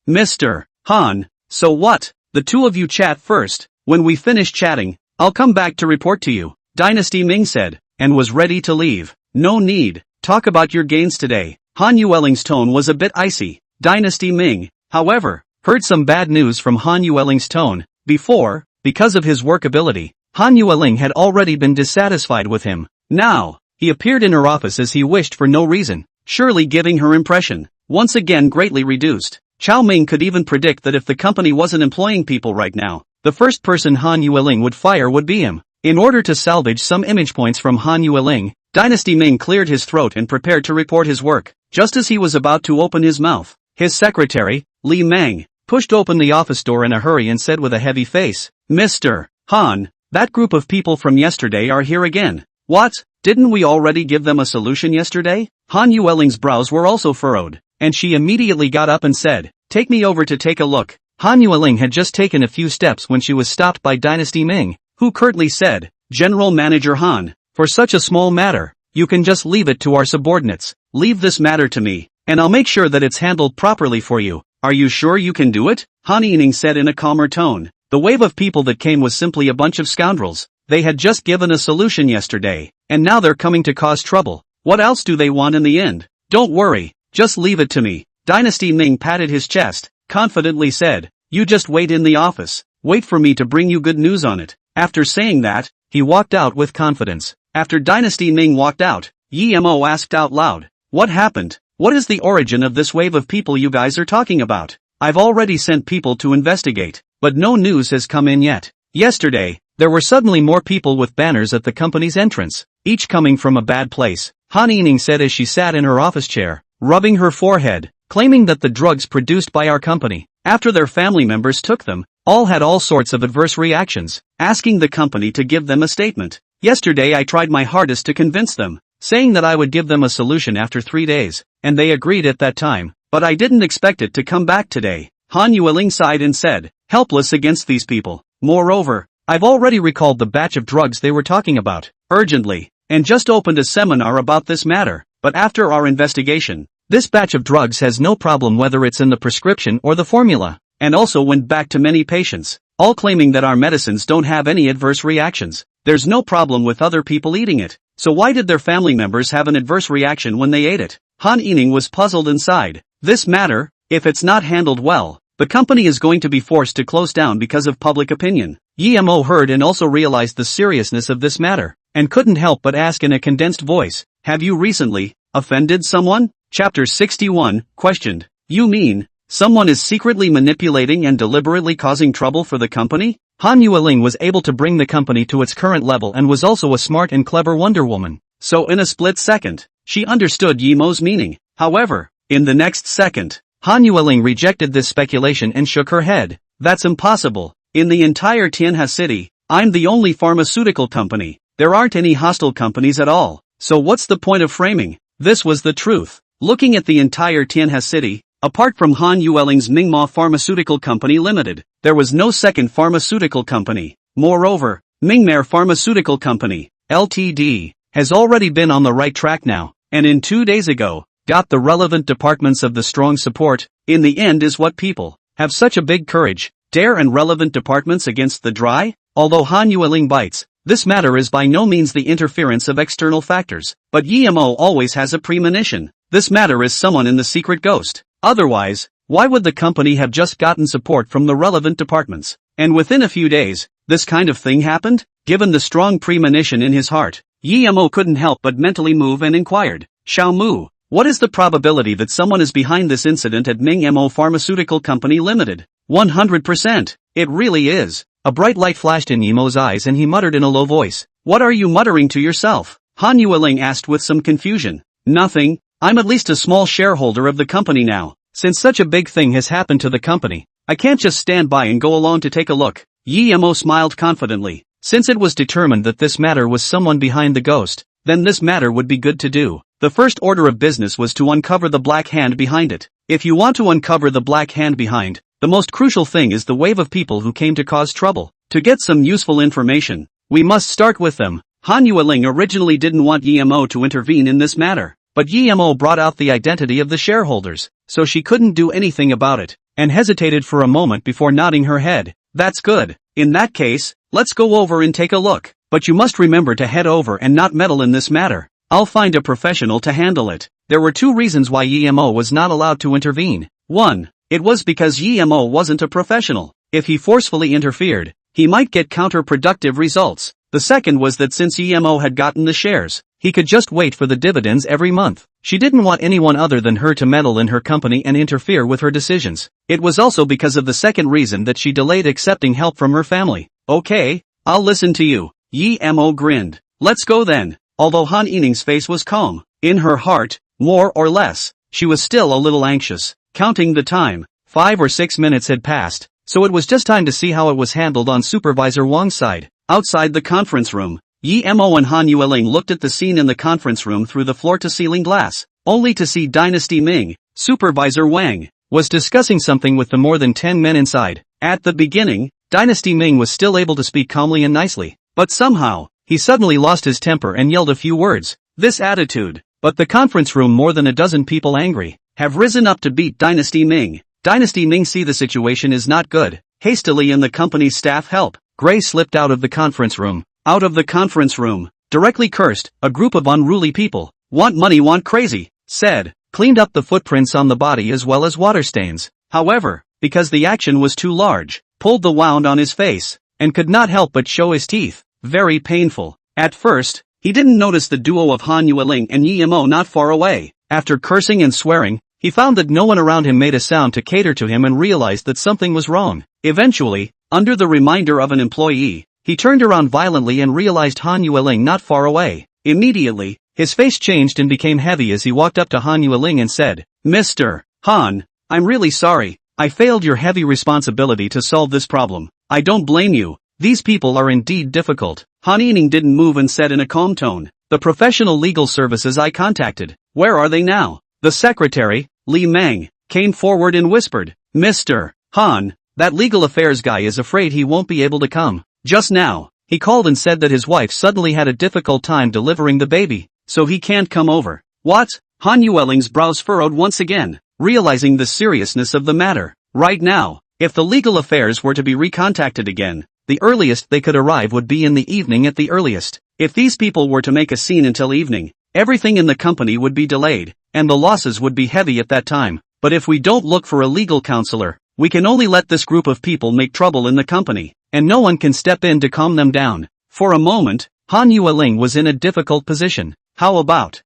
Mr. Han, so what? The two of you chat first. When we finish chatting, I'll come back to report to you," Dynasty Ming said, and was ready to leave. "No need. Talk about your gains today." Han Yueling's tone was a bit icy. Dynasty Ming, however, heard some bad news from Han Yueling's tone. Before, because of his work ability, Han Yueling had already been dissatisfied with him. Now, he appeared in her office as he wished for no reason, surely giving her impression once again greatly reduced. Chao Ming could even predict that if the company wasn't employing people right now, the first person Han Yueling would fire would be him. In order to salvage some image points from Han Yueling, Dynasty Ming cleared his throat and prepared to report his work. Just as he was about to open his mouth, his secretary, Li Meng, pushed open the office door in a hurry and said with a heavy face, "Mr. Han, that group of people from yesterday are here again." "What? Didn't we already give them a solution yesterday?" Han Yueling's brows were also furrowed, and she immediately got up and said, "Take me over to take a look." Han Yueling had just taken a few steps when she was stopped by Dynasty Ming, who curtly said, "General Manager Han, for such a small matter, you can just leave it to our subordinates. Leave this matter to me, and I'll make sure that it's handled properly for you." "Are you sure you can do it?" Han Yining said in a calmer tone. The wave of people that came was simply a bunch of scoundrels. They had just given a solution yesterday, and now they're coming to cause trouble. What else do they want in the end? "Don't worry, just leave it to me." Dynasty Ming patted his chest, confidently said, "You just wait in the office. Wait for me to bring you good news on it." After saying that, he walked out with confidence. After Dynasty Ming walked out, Yi Mo asked out loud, "What happened? What is the origin of this wave of people you guys are talking about? I've already sent people to investigate, but no news has come in yet." Yesterday, there were suddenly more people with banners at the company's entrance, each coming from a bad place, Han Yining said as she sat in her office chair, rubbing her forehead, claiming that the drugs produced by our company, after their family members took them, all had all sorts of adverse reactions, asking the company to give them a statement. Yesterday I tried my hardest to convince them, saying that I would give them a solution after 3 days, and they agreed at that time, but I didn't expect it to come back today. Han Yueling sighed and said, helpless against these people. Moreover, I've already recalled the batch of drugs they were talking about, urgently, and just opened a seminar about this matter, but after our investigation, this batch of drugs has no problem whether it's in the prescription or the formula, and also went back to many patients, all claiming that our medicines don't have any adverse reactions. There's no problem with other people eating it, so why did their family members have an adverse reaction when they ate it? Han Yining was puzzled and sighed. This matter, if it's not handled well, the company is going to be forced to close down because of public opinion. Yi Mo heard and also realized the seriousness of this matter, and couldn't help but ask in a condensed voice, have you recently offended someone? Chapter 61, questioned. You mean, someone is secretly manipulating and deliberately causing trouble for the company? Han Yueling was able to bring the company to its current level and was also a smart and clever Wonder Woman, so in a split second, she understood Yi Mo's meaning. However, in the next second, Han Yueling rejected this speculation and shook her head. That's impossible. In the entire Tianhe city, I'm the only pharmaceutical company. There aren't any hostile companies at all. So what's the point of framing? This was the truth. Looking at the entire Tianhe city, apart from Han Yueling's Mingma Pharmaceutical Company Limited, there was no second pharmaceutical company. Moreover, Mingmare Pharmaceutical Company, Ltd., has already been on the right track now, and in 2 days ago, got the relevant departments of the strong support. In the end is what people have such a big courage, dare and relevant departments against the dry? Although Han Yueling bites, this matter is by no means the interference of external factors, but Yi Mo always has a premonition. This matter is someone in the secret ghost. Otherwise, why would the company have just gotten support from the relevant departments? And within a few days, this kind of thing happened? Given the strong premonition in his heart, Yi Mo couldn't help but mentally move and inquired, Xiao Mu, what is the probability that someone is behind this incident at Ming Mo Pharmaceutical Company Limited? 100%. It really is. A bright light flashed in Yi Mo's eyes and he muttered in a low voice. What are you muttering to yourself? Han Yueling asked with some confusion. Nothing. I'm at least a small shareholder of the company now. Since such a big thing has happened to the company, I can't just stand by and go alone to take a look. Yi Mo smiled confidently. Since it was determined that this matter was someone behind the ghost, then this matter would be good to do. The first order of business was to uncover the black hand behind it. If you want to uncover the black hand behind, the most crucial thing is the wave of people who came to cause trouble. To get some useful information, we must start with them. Han Yueling originally didn't want Yi Mo to intervene in this matter, but Yi Mo brought out the identity of the shareholders, so she couldn't do anything about it, and hesitated for a moment before nodding her head. That's good. In that case, let's go over and take a look. But you must remember to head over and not meddle in this matter. I'll find a professional to handle it. There were 2 reasons why Yi Mo was not allowed to intervene. 1. It was because Yemo wasn't a professional. If he forcefully interfered, he might get counterproductive results. The second was that since Yemo had gotten the shares, he could just wait for the dividends every month. She didn't want anyone other than her to meddle in her company and interfere with her decisions. It was also because of the second reason that she delayed accepting help from her family. Okay, I'll listen to you. Yemo grinned. Let's go then. Although Han Yining's face was calm, in her heart, more or less, she was still a little anxious. Counting the time, 5 or 6 minutes had passed, so it was just time to see how it was handled on Supervisor Wang's side. Outside the conference room, Yemo and Han Yueling looked at the scene in the conference room through the floor-to-ceiling glass, only to see Dynasty Ming. Supervisor Wang was discussing something with the more than 10 men inside. At the beginning, Dynasty Ming was still able to speak calmly and nicely, but somehow, he suddenly lost his temper and yelled a few words. This attitude, but the conference room more than a dozen people angry, have risen up to beat Dynasty Ming. Dynasty Ming see the situation is not good. Hastily and the company's staff help. Gray slipped out of the conference room. Out of the conference room, directly cursed, a group of unruly people, want money want crazy, said, cleaned up the footprints on the body as well as water stains. However, because the action was too large, pulled the wound on his face, and could not help but show his teeth. Very painful. At first, he didn't notice the duo of Han Yueling and Yemo not far away. After cursing and swearing, he found that no one around him made a sound to cater to him and realized that something was wrong. Eventually, under the reminder of an employee, he turned around violently and realized Han Yueling not far away. Immediately, his face changed and became heavy as he walked up to Han Yueling and said, Mr. Han, I'm really sorry. I failed your heavy responsibility to solve this problem. I don't blame you. These people are indeed difficult. Han Yining didn't move and said in a calm tone, the professional legal services I contacted, where are they now? The secretary, Li Meng, came forward and whispered, Mr. Han, that legal affairs guy is afraid he won't be able to come. Just now, he called and said that his wife suddenly had a difficult time delivering the baby, so he can't come over. What? Han Yueling's brows furrowed once again, realizing the seriousness of the matter. Right now, if the legal affairs were to be recontacted again, the earliest they could arrive would be in the evening at the earliest. If these people were to make a scene until evening, everything in the company would be delayed, and the losses would be heavy at that time. But if we don't look for a legal counselor, we can only let this group of people make trouble in the company, and no one can step in to calm them down. For a moment, Han Yueling was in a difficult position. How about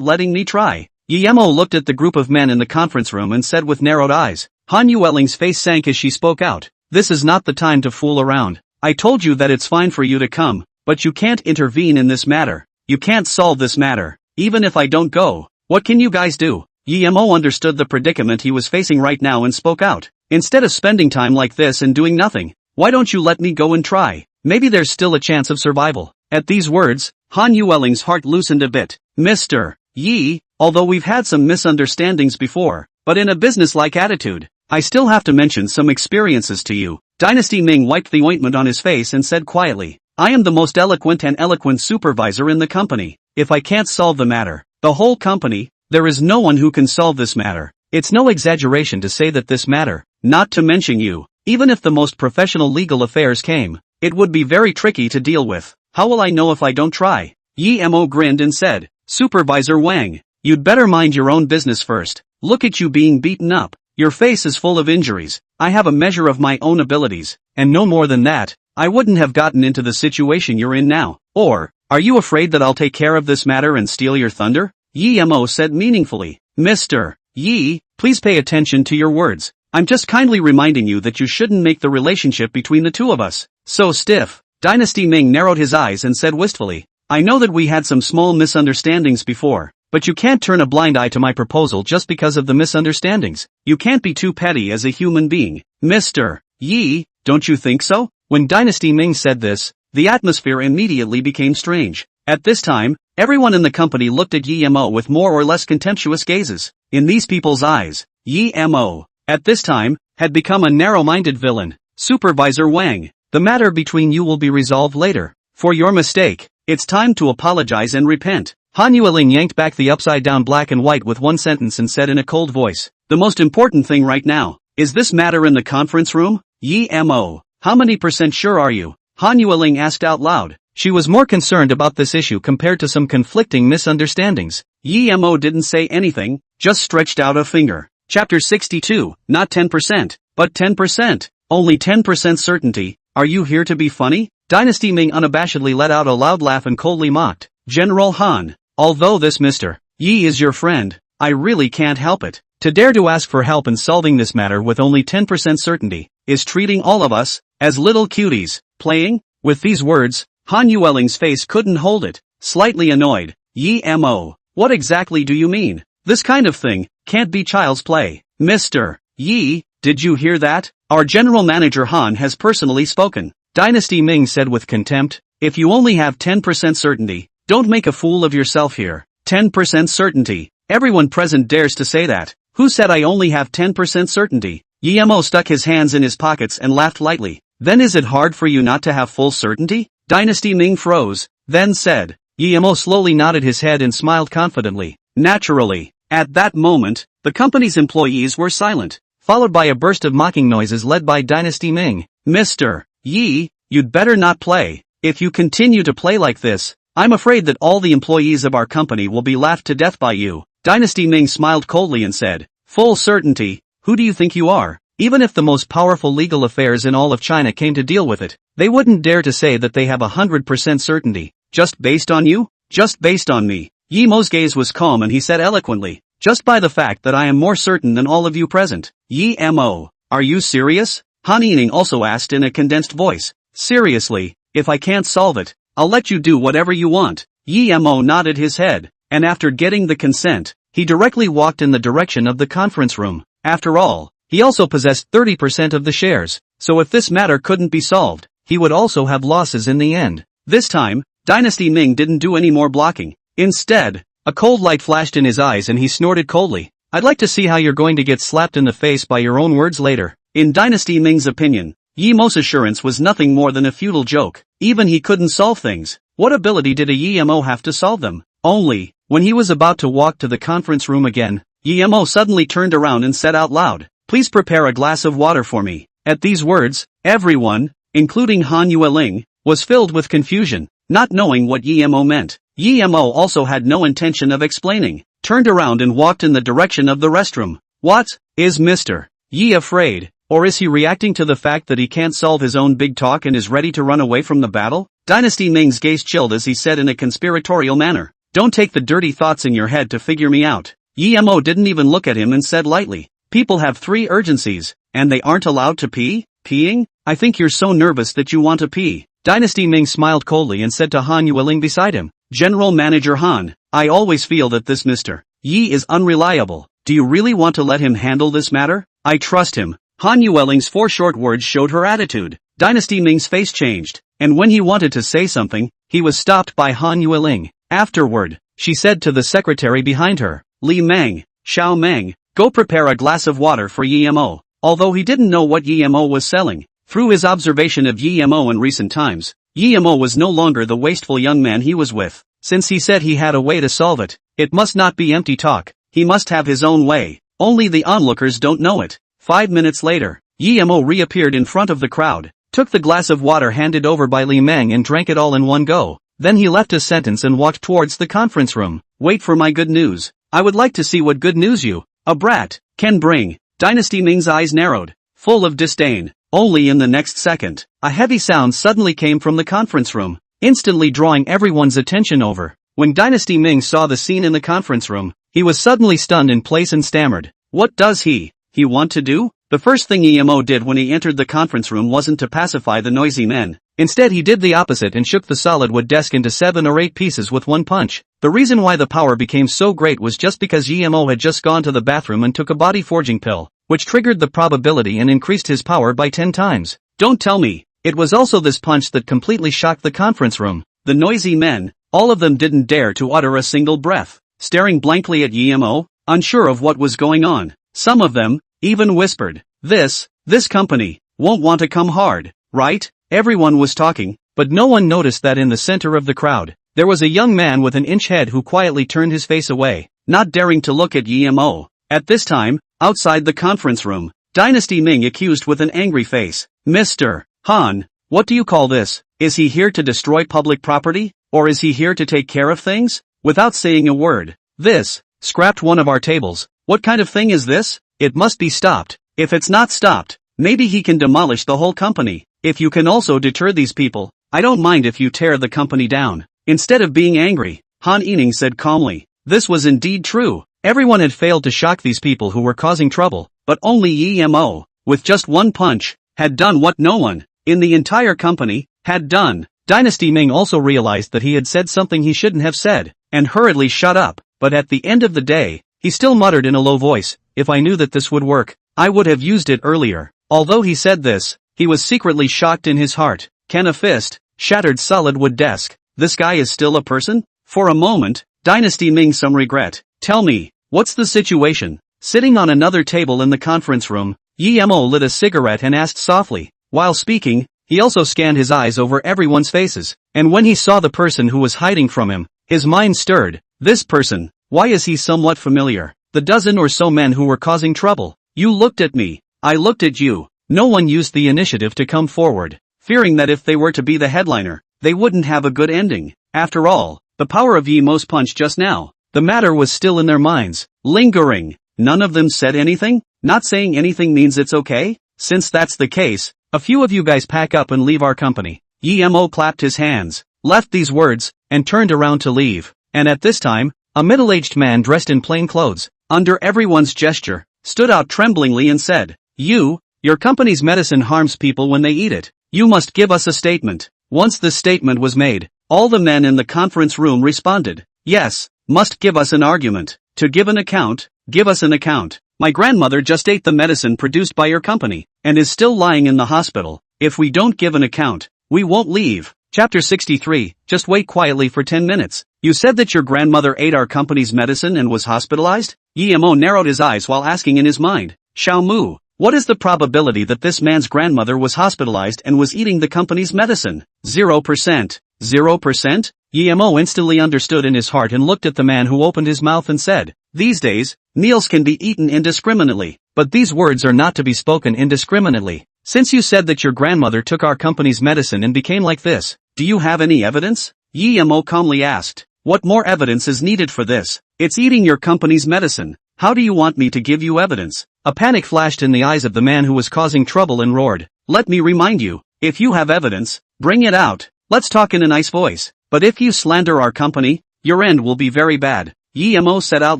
letting me try? Yemo looked at the group of men in the conference room and said with narrowed eyes. Han Yueling's face sank as she spoke out. This is not the time to fool around. I told you that it's fine for you to come, but you can't intervene in this matter. You can't solve this matter. Even if I don't go, what can you guys do? Yemo understood the predicament he was facing right now and spoke out. Instead of spending time like this and doing nothing, why don't you let me go and try? Maybe there's still a chance of survival. At these words, Han Yueling's heart loosened a bit. Mr. Yi, although we've had some misunderstandings before, but in a business-like attitude, I still have to mention some experiences to you. Dynasty Ming wiped the ointment on his face and said quietly, I am the most eloquent supervisor in the company. If I can't solve the matter, the whole company, there is no one who can solve this matter. It's no exaggeration to say that this matter, not to mention you, even if the most professional legal affairs came, it would be very tricky to deal with. How will I know if I don't try? Yemo grinned and said, Supervisor Wang, you'd better mind your own business first. Look at you being beaten up. Your face is full of injuries. I have a measure of my own abilities, and no more than that, I wouldn't have gotten into the situation you're in now. Or, are you afraid that I'll take care of this matter and steal your thunder? Yemo said meaningfully. Mr. Yi, please pay attention to your words. I'm just kindly reminding you that you shouldn't make the relationship between the two of us so stiff. Dynasty Ming narrowed his eyes and said wistfully, I know that we had some small misunderstandings before, but you can't turn a blind eye to my proposal just because of the misunderstandings. You can't be too petty as a human being. Mr. Yi, don't you think so? When Dynasty Ming said this, the atmosphere immediately became strange. At this time, everyone in the company looked at Yemo with more or less contemptuous gazes. In these people's eyes, Yemo, at this time, had become a narrow-minded villain. Supervisor Wang, the matter between you will be resolved later. For your mistake, it's time to apologize and repent. Han Yueling yanked back the upside-down black and white with one sentence and said in a cold voice, the most important thing right now, is this matter in the conference room? Yemo, how many % sure are you? Han Yueling asked out loud. She was more concerned about this issue compared to some conflicting misunderstandings. Yemo didn't say anything, just stretched out a finger. Chapter 62, not 10%, but 10%. Only 10% certainty. Are you here to be funny? Dynasty Ming unabashedly let out a loud laugh and coldly mocked. General Han, although this Mr. Yi is your friend, I really can't help it. To dare to ask for help in solving this matter with only 10% certainty, is treating all of us as little cuties, playing? With these words, Han Yueling's face couldn't hold it, slightly annoyed. Yi Mo, what exactly do you mean? This kind of thing can't be child's play. Mr. Yi, did you hear that? Our general manager Han has personally spoken. Dynasty Ming said with contempt, if you only have 10% certainty, don't make a fool of yourself here. 10% certainty. Everyone present dares to say that. Who said I only have 10% certainty? Yi Mo stuck his hands in his pockets and laughed lightly. Then is it hard for you not to have full certainty? Dynasty Ming froze, then said. Yi Mo slowly nodded his head and smiled confidently. Naturally. At that moment, the company's employees were silent, followed by a burst of mocking noises led by Dynasty Ming. Mr. Yi, you'd better not play. If you continue to play like this, I'm afraid that all the employees of our company will be laughed to death by you. Dynasty Ming smiled coldly and said, full certainty, who do you think you are? Even if the most powerful legal affairs in all of China came to deal with it, they wouldn't dare to say that they have 100% certainty. Just based on you? Just based on me. Yi Mo's gaze was calm and he said eloquently, just by the fact that I am more certain than all of you present. Yi Mo, are you serious? Han Yining also asked in a condensed voice. Seriously, if I can't solve it, I'll let you do whatever you want. Yi Mo nodded his head, and after getting the consent, he directly walked in the direction of the conference room. After all, he also possessed 30% of the shares, so if this matter couldn't be solved, he would also have losses in the end. This time, Dynasty Ming didn't do any more blocking. Instead, a cold light flashed in his eyes and he snorted coldly. I'd like to see how you're going to get slapped in the face by your own words later. In Dynasty Ming's opinion, Yi Mo's assurance was nothing more than a futile joke. Even he couldn't solve things. What ability did a Yi Mo have to solve them? Only, when he was about to walk to the conference room again, Yi Mo suddenly turned around and said out loud, please prepare a glass of water for me. At these words, everyone, including Han Yueling, was filled with confusion, not knowing what Yi Mo meant. Yi Mo also had no intention of explaining, turned around and walked in the direction of the restroom. What? Is Mr. Yi afraid, or is he reacting to the fact that he can't solve his own big talk and is ready to run away from the battle? Dynasty Ming's gaze chilled as he said in a conspiratorial manner, don't take the dirty thoughts in your head to figure me out. Yi Mo didn't even look at him and said lightly, people have 3 urgencies, and they aren't allowed to pee? Peeing? I think you're so nervous that you want to pee. Dynasty Ming smiled coldly and said to Han Yueling beside him, General Manager Han, I always feel that this Mr. Yi is unreliable. Do you really want to let him handle this matter? I trust him. Han Yueling's 4 short words showed her attitude. Dynasty Ming's face changed, and when he wanted to say something, he was stopped by Han Yueling. Afterward, she said to the secretary behind her, Li Meng, Xiao Meng, go prepare a glass of water for Yi Mo. Although he didn't know what Yi Mo was selling, through his observation of Yi Mo in recent times, Yi Mo was no longer the wasteful young man he was with. Since he said he had a way to solve it, it must not be empty talk. He must have his own way. Only the onlookers don't know it. 5 minutes later, Yi Mo reappeared in front of the crowd, took the glass of water handed over by Li Meng and drank it all in one go. Then he left a sentence and walked towards the conference room. Wait for my good news. I would like to see what good news you, a brat, can bring. Dynasty Ming's eyes narrowed, full of disdain. Only in the next second, a heavy sound suddenly came from the conference room, instantly drawing everyone's attention over. When Dynasty Ming saw the scene in the conference room, he was suddenly stunned in place and stammered. What does he want to do? The first thing Yi Mo did when he entered the conference room wasn't to pacify the noisy men. Instead he did the opposite and shook the solid wood desk into 7 or 8 pieces with one punch. The reason why the power became so great was just because Yi Mo had just gone to the bathroom and took a body forging pill, which triggered the probability and increased his power by 10 times. Don't tell me, it was also this punch that completely shocked the conference room. The noisy men, all of them didn't dare to utter a single breath, staring blankly at Yi Mo, unsure of what was going on. Some of them even whispered, this company won't want to come hard, right? Everyone was talking, but no one noticed that in the center of the crowd, there was a young man with an inch head who quietly turned his face away, not daring to look at Yi Mo. At this time, outside the conference room, Dynasty Ming accused with an angry face, Mr. Han, what do you call this? Is he here to destroy public property, or is he here to take care of things? Without saying a word, this scrapped one of our tables. What kind of thing is this? It must be stopped. If it's not stopped, maybe he can demolish the whole company. If you can also deter these people, I don't mind if you tear the company down. Instead of being angry, Han Yining said calmly. This was indeed true. Everyone had failed to shock these people who were causing trouble, but only Yemo, with just one punch, had done what no one, in the entire company, had done. Dynasty Ming also realized that he had said something he shouldn't have said, and hurriedly shut up, but at the end of the day, he still muttered in a low voice, if I knew that this would work, I would have used it earlier. Although he said this, he was secretly shocked in his heart. Can a fist, shattered solid wood desk, this guy is still a person? For a moment, Dynasty Ming some regret. Tell me, what's the situation? Sitting on another table in the conference room, Yemo lit a cigarette and asked softly. While speaking, he also scanned his eyes over everyone's faces, and when he saw the person who was hiding from him, his mind stirred. This person, why is he somewhat familiar? The dozen or so men who were causing trouble. You looked at me, I looked at you. No one used the initiative to come forward, fearing that if they were to be the headliner, they wouldn't have a good ending. After all, the power of Yemo's punch just now, the matter was still in their minds, lingering. None of them said anything? Not saying anything means it's okay? Since that's the case, a few of you guys pack up and leave our company. Yemo clapped his hands, left these words, and turned around to leave. And at this time, a middle-aged man dressed in plain clothes, under everyone's gesture, stood out tremblingly and said, your company's medicine harms people when they eat it. You must give us a statement. Once this statement was made, all the men in the conference room responded, yes, must give us an argument. To give an account, give us an account. My grandmother just ate the medicine produced by your company, and is still lying in the hospital. If we don't give an account, we won't leave. Chapter 63, just wait quietly for 10 minutes. You said that your grandmother ate our company's medicine and was hospitalized? Yemo narrowed his eyes while asking in his mind, Xiao Mu, what is the probability that this man's grandmother was hospitalized and was eating the company's medicine? 0%. 0%? Yemo instantly understood in his heart and looked at the man who opened his mouth and said, these days, meals can be eaten indiscriminately, but these words are not to be spoken indiscriminately. Since you said that your grandmother took our company's medicine and became like this, do you have any evidence? Yemo calmly asked. What more evidence is needed for this? It's eating your company's medicine. How do you want me to give you evidence? A panic flashed in the eyes of the man who was causing trouble and roared. Let me remind you, if you have evidence, bring it out. Let's talk in a nice voice. But if you slander our company, your end will be very bad. Yemo said out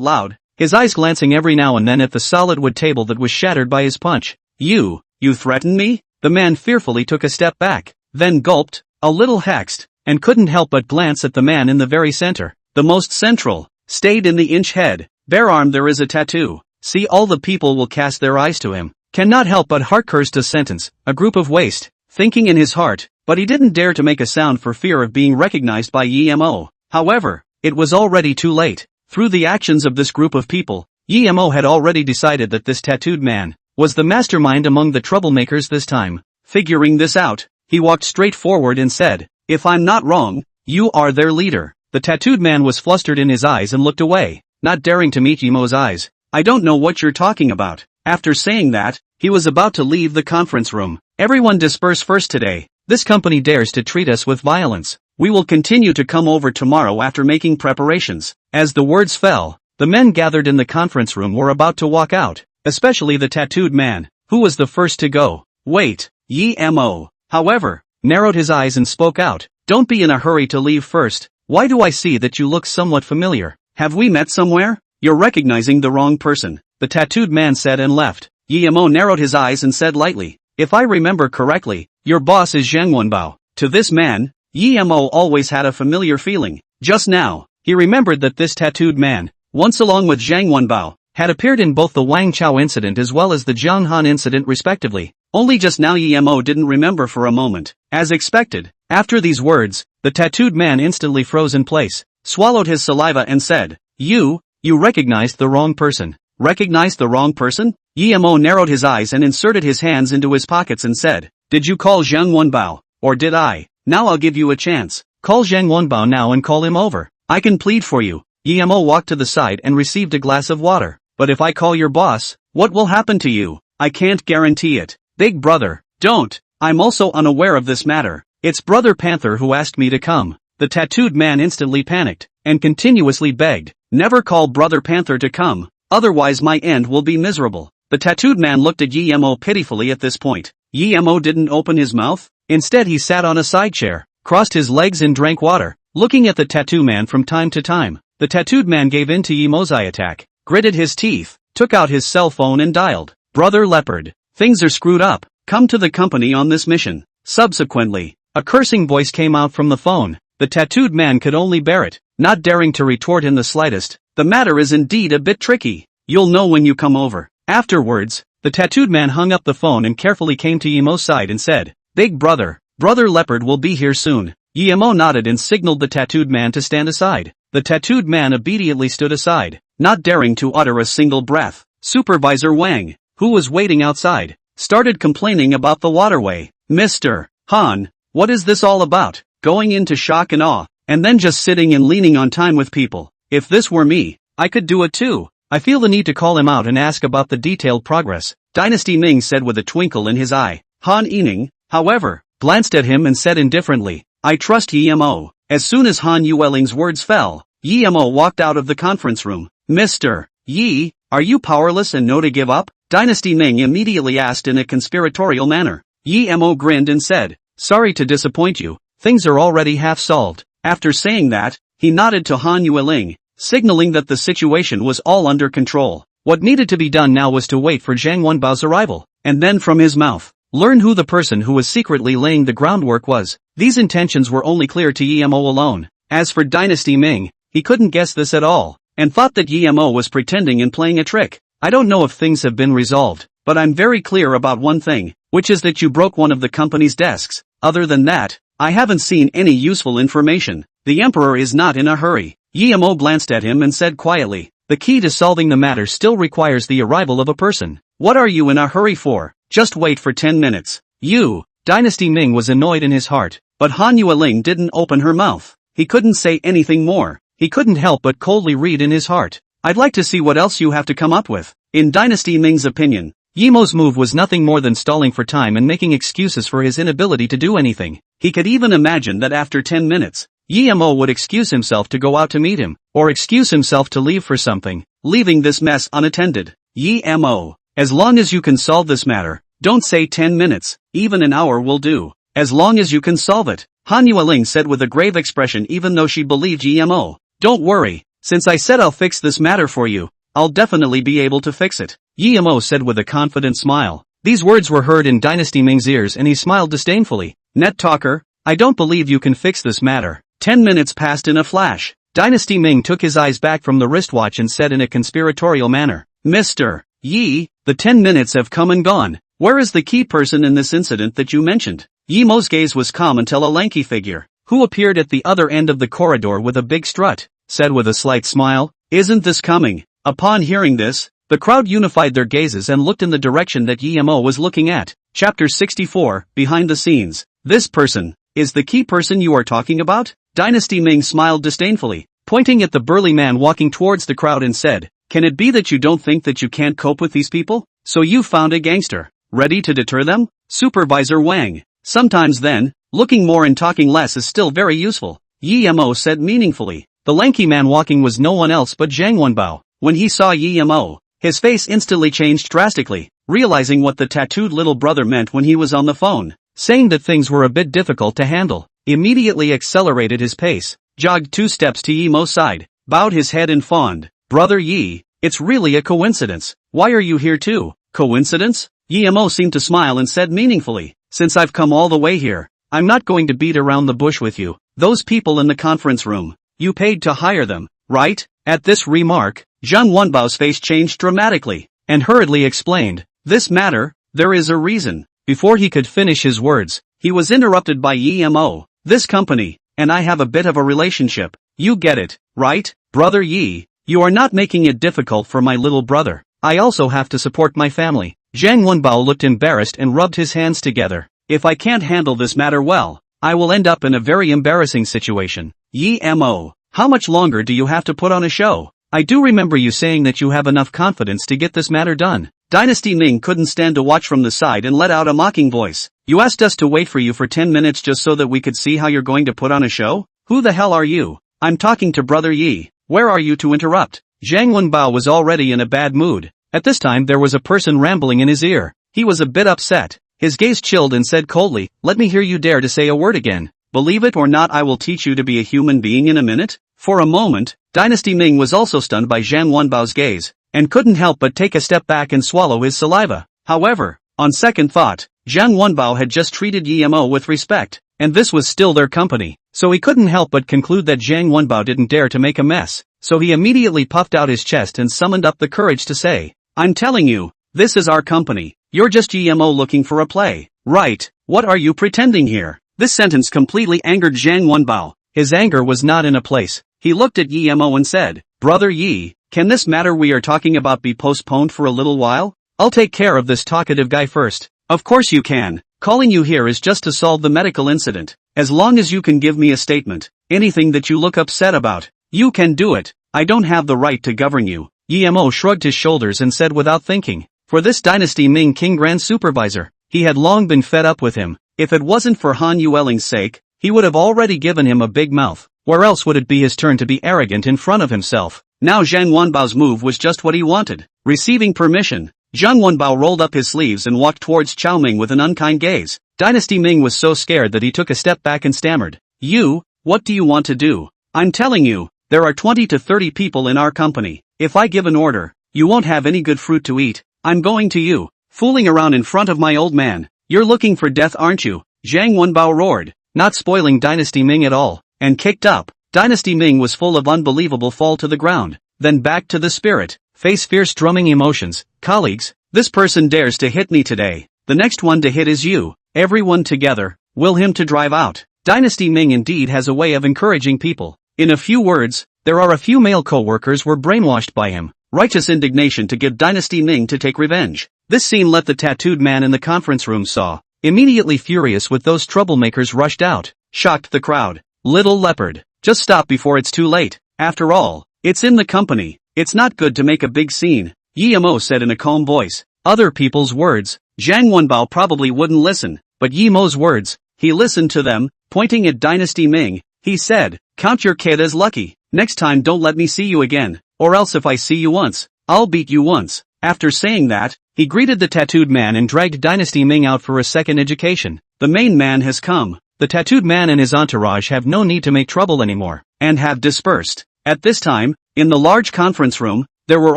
loud, his eyes glancing every now and then at the solid wood table that was shattered by his punch. You threaten me? The man fearfully took a step back, then gulped, a little hexed, and couldn't help but glance at the man in the very center, the most central, stayed in the inch head, bare arm there is a tattoo. See, all the people will cast their eyes to him. Cannot help but heart cursed a sentence, a group of waste, thinking in his heart, but he didn't dare to make a sound for fear of being recognized by Yemo. However, it was already too late. Through the actions of this group of people, Yemo had already decided that this tattooed man was the mastermind among the troublemakers this time. Figuring this out, he walked straight forward and said, if I'm not wrong, you are their leader. The tattooed man was flustered in his eyes and looked away, not daring to meet Yemo's eyes. I don't know what you're talking about. After saying that, he was about to leave the conference room. Everyone disperse first today. This company dares to treat us with violence. We will continue to come over tomorrow after making preparations. As the words fell, the men gathered in the conference room were about to walk out, especially the tattooed man, who was the first to go. Wait, Yemo, however, narrowed his eyes and spoke out. Don't be in a hurry to leave first. Why do I see that you look somewhat familiar? Have we met somewhere? You're recognizing the wrong person, the tattooed man said and left. Yemo narrowed his eyes and said lightly, if I remember correctly, your boss is Zhang Wenbao. To this man, Yemo always had a familiar feeling. Just now, he remembered that this tattooed man, once along with Zhang Wenbao, had appeared in both the Wang Chao incident as well as the Jiang Han incident respectively. Only just now Yemo didn't remember for a moment. As expected, after these words, the tattooed man instantly froze in place, swallowed his saliva and said, You recognized the wrong person. Recognized the wrong person? Yemo narrowed his eyes and inserted his hands into his pockets and said, Did you call Zhang Wenbao, or did I? Now I'll give you a chance. Call Zhang Wenbao now and call him over. I can plead for you. Yemo walked to the side and received a glass of water. But if I call your boss, what will happen to you? I can't guarantee it. Big brother, don't. I'm also unaware of this matter. It's Brother Panther who asked me to come. The tattooed man instantly panicked, and continuously begged, never call Brother Panther to come, otherwise my end will be miserable. The tattooed man looked at Yemo pitifully at this point. Yemo didn't open his mouth. Instead he sat on a side chair, crossed his legs and drank water, looking at the tattoo man from time to time. The tattooed man gave in to Yemo's eye attack, gritted his teeth, took out his cell phone and dialed. Brother Leopard, things are screwed up. Come to the company on this mission. Subsequently, a cursing voice came out from the phone. The tattooed man could only bear it, not daring to retort in the slightest. The matter is indeed a bit tricky. You'll know when you come over. Afterwards, the tattooed man hung up the phone and carefully came to Yemo's side and said, Big brother, Brother Leopard will be here soon. Yemo nodded and signaled the tattooed man to stand aside. The tattooed man obediently stood aside, not daring to utter a single breath. Supervisor Wang, who was waiting outside, started complaining about the waterway. Mr. Han, what is this all about? Going into shock and awe, and then just sitting and leaning on time with people. If this were me, I could do it too. I feel the need to call him out and ask about the detailed progress, Dynasty Ming said with a twinkle in his eye. Han Yining, however, glanced at him and said indifferently, I trust Yemo. As soon as Han Yueling's words fell, Yemo walked out of the conference room. Mr. Yi, are you powerless and know to give up? Dynasty Ming immediately asked in a conspiratorial manner. Yemo grinned and said, Sorry to disappoint you, things are already half solved. After saying that, he nodded to Han Yueling, signaling that the situation was all under control. What needed to be done now was to wait for Zhang Wenbao's arrival, and then from his mouth, learn who the person who was secretly laying the groundwork was. These intentions were only clear to Yemo alone. As for Dynasty Ming, he couldn't guess this at all, and thought that Yemo was pretending and playing a trick. I don't know if things have been resolved, but I'm very clear about one thing, which is that you broke one of the company's desks. Other than that, I haven't seen any useful information. The Emperor is not in a hurry. Yemo glanced at him and said quietly, The key to solving the matter still requires the arrival of a person. What are you in a hurry for? Just wait for 10 minutes. You, Dynasty Ming was annoyed in his heart, but Han Yueling didn't open her mouth. He couldn't say anything more. He couldn't help but coldly read in his heart. I'd like to see what else you have to come up with. In Dynasty Ming's opinion, Yemo's move was nothing more than stalling for time and making excuses for his inability to do anything. He could even imagine that after 10 minutes, Yemo would excuse himself to go out to meet him, or excuse himself to leave for something, leaving this mess unattended. Yemo, as long as you can solve this matter, don't say 10 minutes, even an hour will do. As long as you can solve it, Han Yueling said with a grave expression even though she believed Yemo. Don't worry, since I said I'll fix this matter for you, I'll definitely be able to fix it. Yemo said with a confident smile. These words were heard in Dynasty Ming's ears and he smiled disdainfully. Net talker, I don't believe you can fix this matter. 10 minutes passed in a flash. Dynasty Ming took his eyes back from the wristwatch and said in a conspiratorial manner, Mr. Yi, the 10 minutes have come and gone. Where is the key person in this incident that you mentioned? Yemo's gaze was calm until a lanky figure, who appeared at the other end of the corridor with a big strut, said with a slight smile, Isn't this coming? Upon hearing this, the crowd unified their gazes and looked in the direction that Yemo was looking at. Chapter 64, Behind the Scenes. This person, is the key person you are talking about? Dynasty Ming smiled disdainfully, pointing at the burly man walking towards the crowd and said, Can it be that you don't think that you can't cope with these people? So you found a gangster, ready to deter them? Supervisor Wang. Sometimes then, looking more and talking less is still very useful, Yemo said meaningfully. The lanky man walking was no one else but Zhang Wenbao. When he saw Yemo, his face instantly changed drastically, realizing what the tattooed little brother meant when he was on the phone, saying that things were a bit difficult to handle. Immediately accelerated his pace, jogged 2 steps to Yemo's side, bowed his head and fawned. Brother Yi, it's really a coincidence. Why are you here too? Coincidence? Yemo seemed to smile and said meaningfully, Since I've come all the way here, I'm not going to beat around the bush with you. Those people in the conference room, you paid to hire them, right? At this remark, Zhang Wenbao's face changed dramatically, and hurriedly explained, This matter, there is a reason. Before he could finish his words, he was interrupted by Yemo. This company, and I have a bit of a relationship. You get it, right? Brother Yi, you are not making it difficult for my little brother. I also have to support my family. Zhang Wenbao looked embarrassed and rubbed his hands together. If I can't handle this matter well, I will end up in a very embarrassing situation. Yemo, how much longer do you have to put on a show? I do remember you saying that you have enough confidence to get this matter done. Dynasty Ming couldn't stand to watch from the side and let out a mocking voice. You asked us to wait for you for 10 minutes just so that we could see how you're going to put on a show? Who the hell are you? I'm talking to Brother Yi. Where are you to interrupt? Zhang Wenbao was already in a bad mood, At this time there was a person rambling in his ear. He was a bit upset. His gaze chilled and said coldly, "Let me hear you dare to say a word again. Believe it or not, I will teach you to be a human being in a minute." For a moment, Dynasty Ming was also stunned by Zhang Wenbao's gaze, and couldn't help but take a step back and swallow his saliva. However, on second thought, Zhang Wenbao had just treated Yemo with respect, and this was still their company, so he couldn't help but conclude that Zhang Wenbao didn't dare to make a mess, so he immediately puffed out his chest and summoned up the courage to say, "I'm telling you, this is our company. You're just Yemo looking for a play, right? What are you pretending here?" This sentence completely angered Zhang Wenbao. His anger was not in a place. He looked at Yemo and said, "Brother Yi, can this matter we are talking about be postponed for a little while? I'll take care of this talkative guy first." "Of course you can. Calling you here is just to solve the medical incident. As long as you can give me a statement, anything that you look upset about, you can do it. I don't have the right to govern you." Yemo shrugged his shoulders and said without thinking, "For this Dynasty Ming King Grand Supervisor, he had long been fed up with him. If it wasn't for Han Yueling's sake, he would have already given him a big mouth. Where else would it be his turn to be arrogant in front of himself?" Now Zhang Wenbao's move was just what he wanted. Receiving permission, Zhang Wenbao rolled up his sleeves and walked towards Chao Ming with an unkind gaze. Dynasty Ming was so scared that he took a step back and stammered, "You, what do you want to do? I'm telling you, there are 20 to 30 people in our company. If I give an order, you won't have any good fruit to eat. I'm going to you. Fooling around in front of my old man. You're looking for death, aren't you?" Zhang Wenbao roared, not spoiling Dynasty Ming at all, and kicked up. Dynasty Ming was full of unbelievable fall to the ground, then back to the spirit, face fierce drumming emotions. "Colleagues, this person dares to hit me today. The next one to hit is you. Everyone together, will him to drive out." Dynasty Ming indeed has a way of encouraging people. In a few words, there are a few male co-workers were brainwashed by him. Righteous indignation to get Dynasty Ming to take revenge. This scene let the tattooed man in the conference room saw. Immediately furious with those troublemakers rushed out, shocked the crowd. "Little leopard, just stop before it's too late. After all, it's in the company. It's not good to make a big scene," Yemo said in a calm voice. Other people's words, Zhang Wenbao probably wouldn't listen, but Yemo's words, he listened to them. Pointing at Dynasty Ming, he said, "Count your kid as lucky. Next time don't let me see you again, or else if I see you once, I'll beat you once." After saying that, he greeted the tattooed man and dragged Dynasty Ming out for a second education. The main man has come. The tattooed man and his entourage have no need to make trouble anymore, and have dispersed. At this time, in the large conference room, there were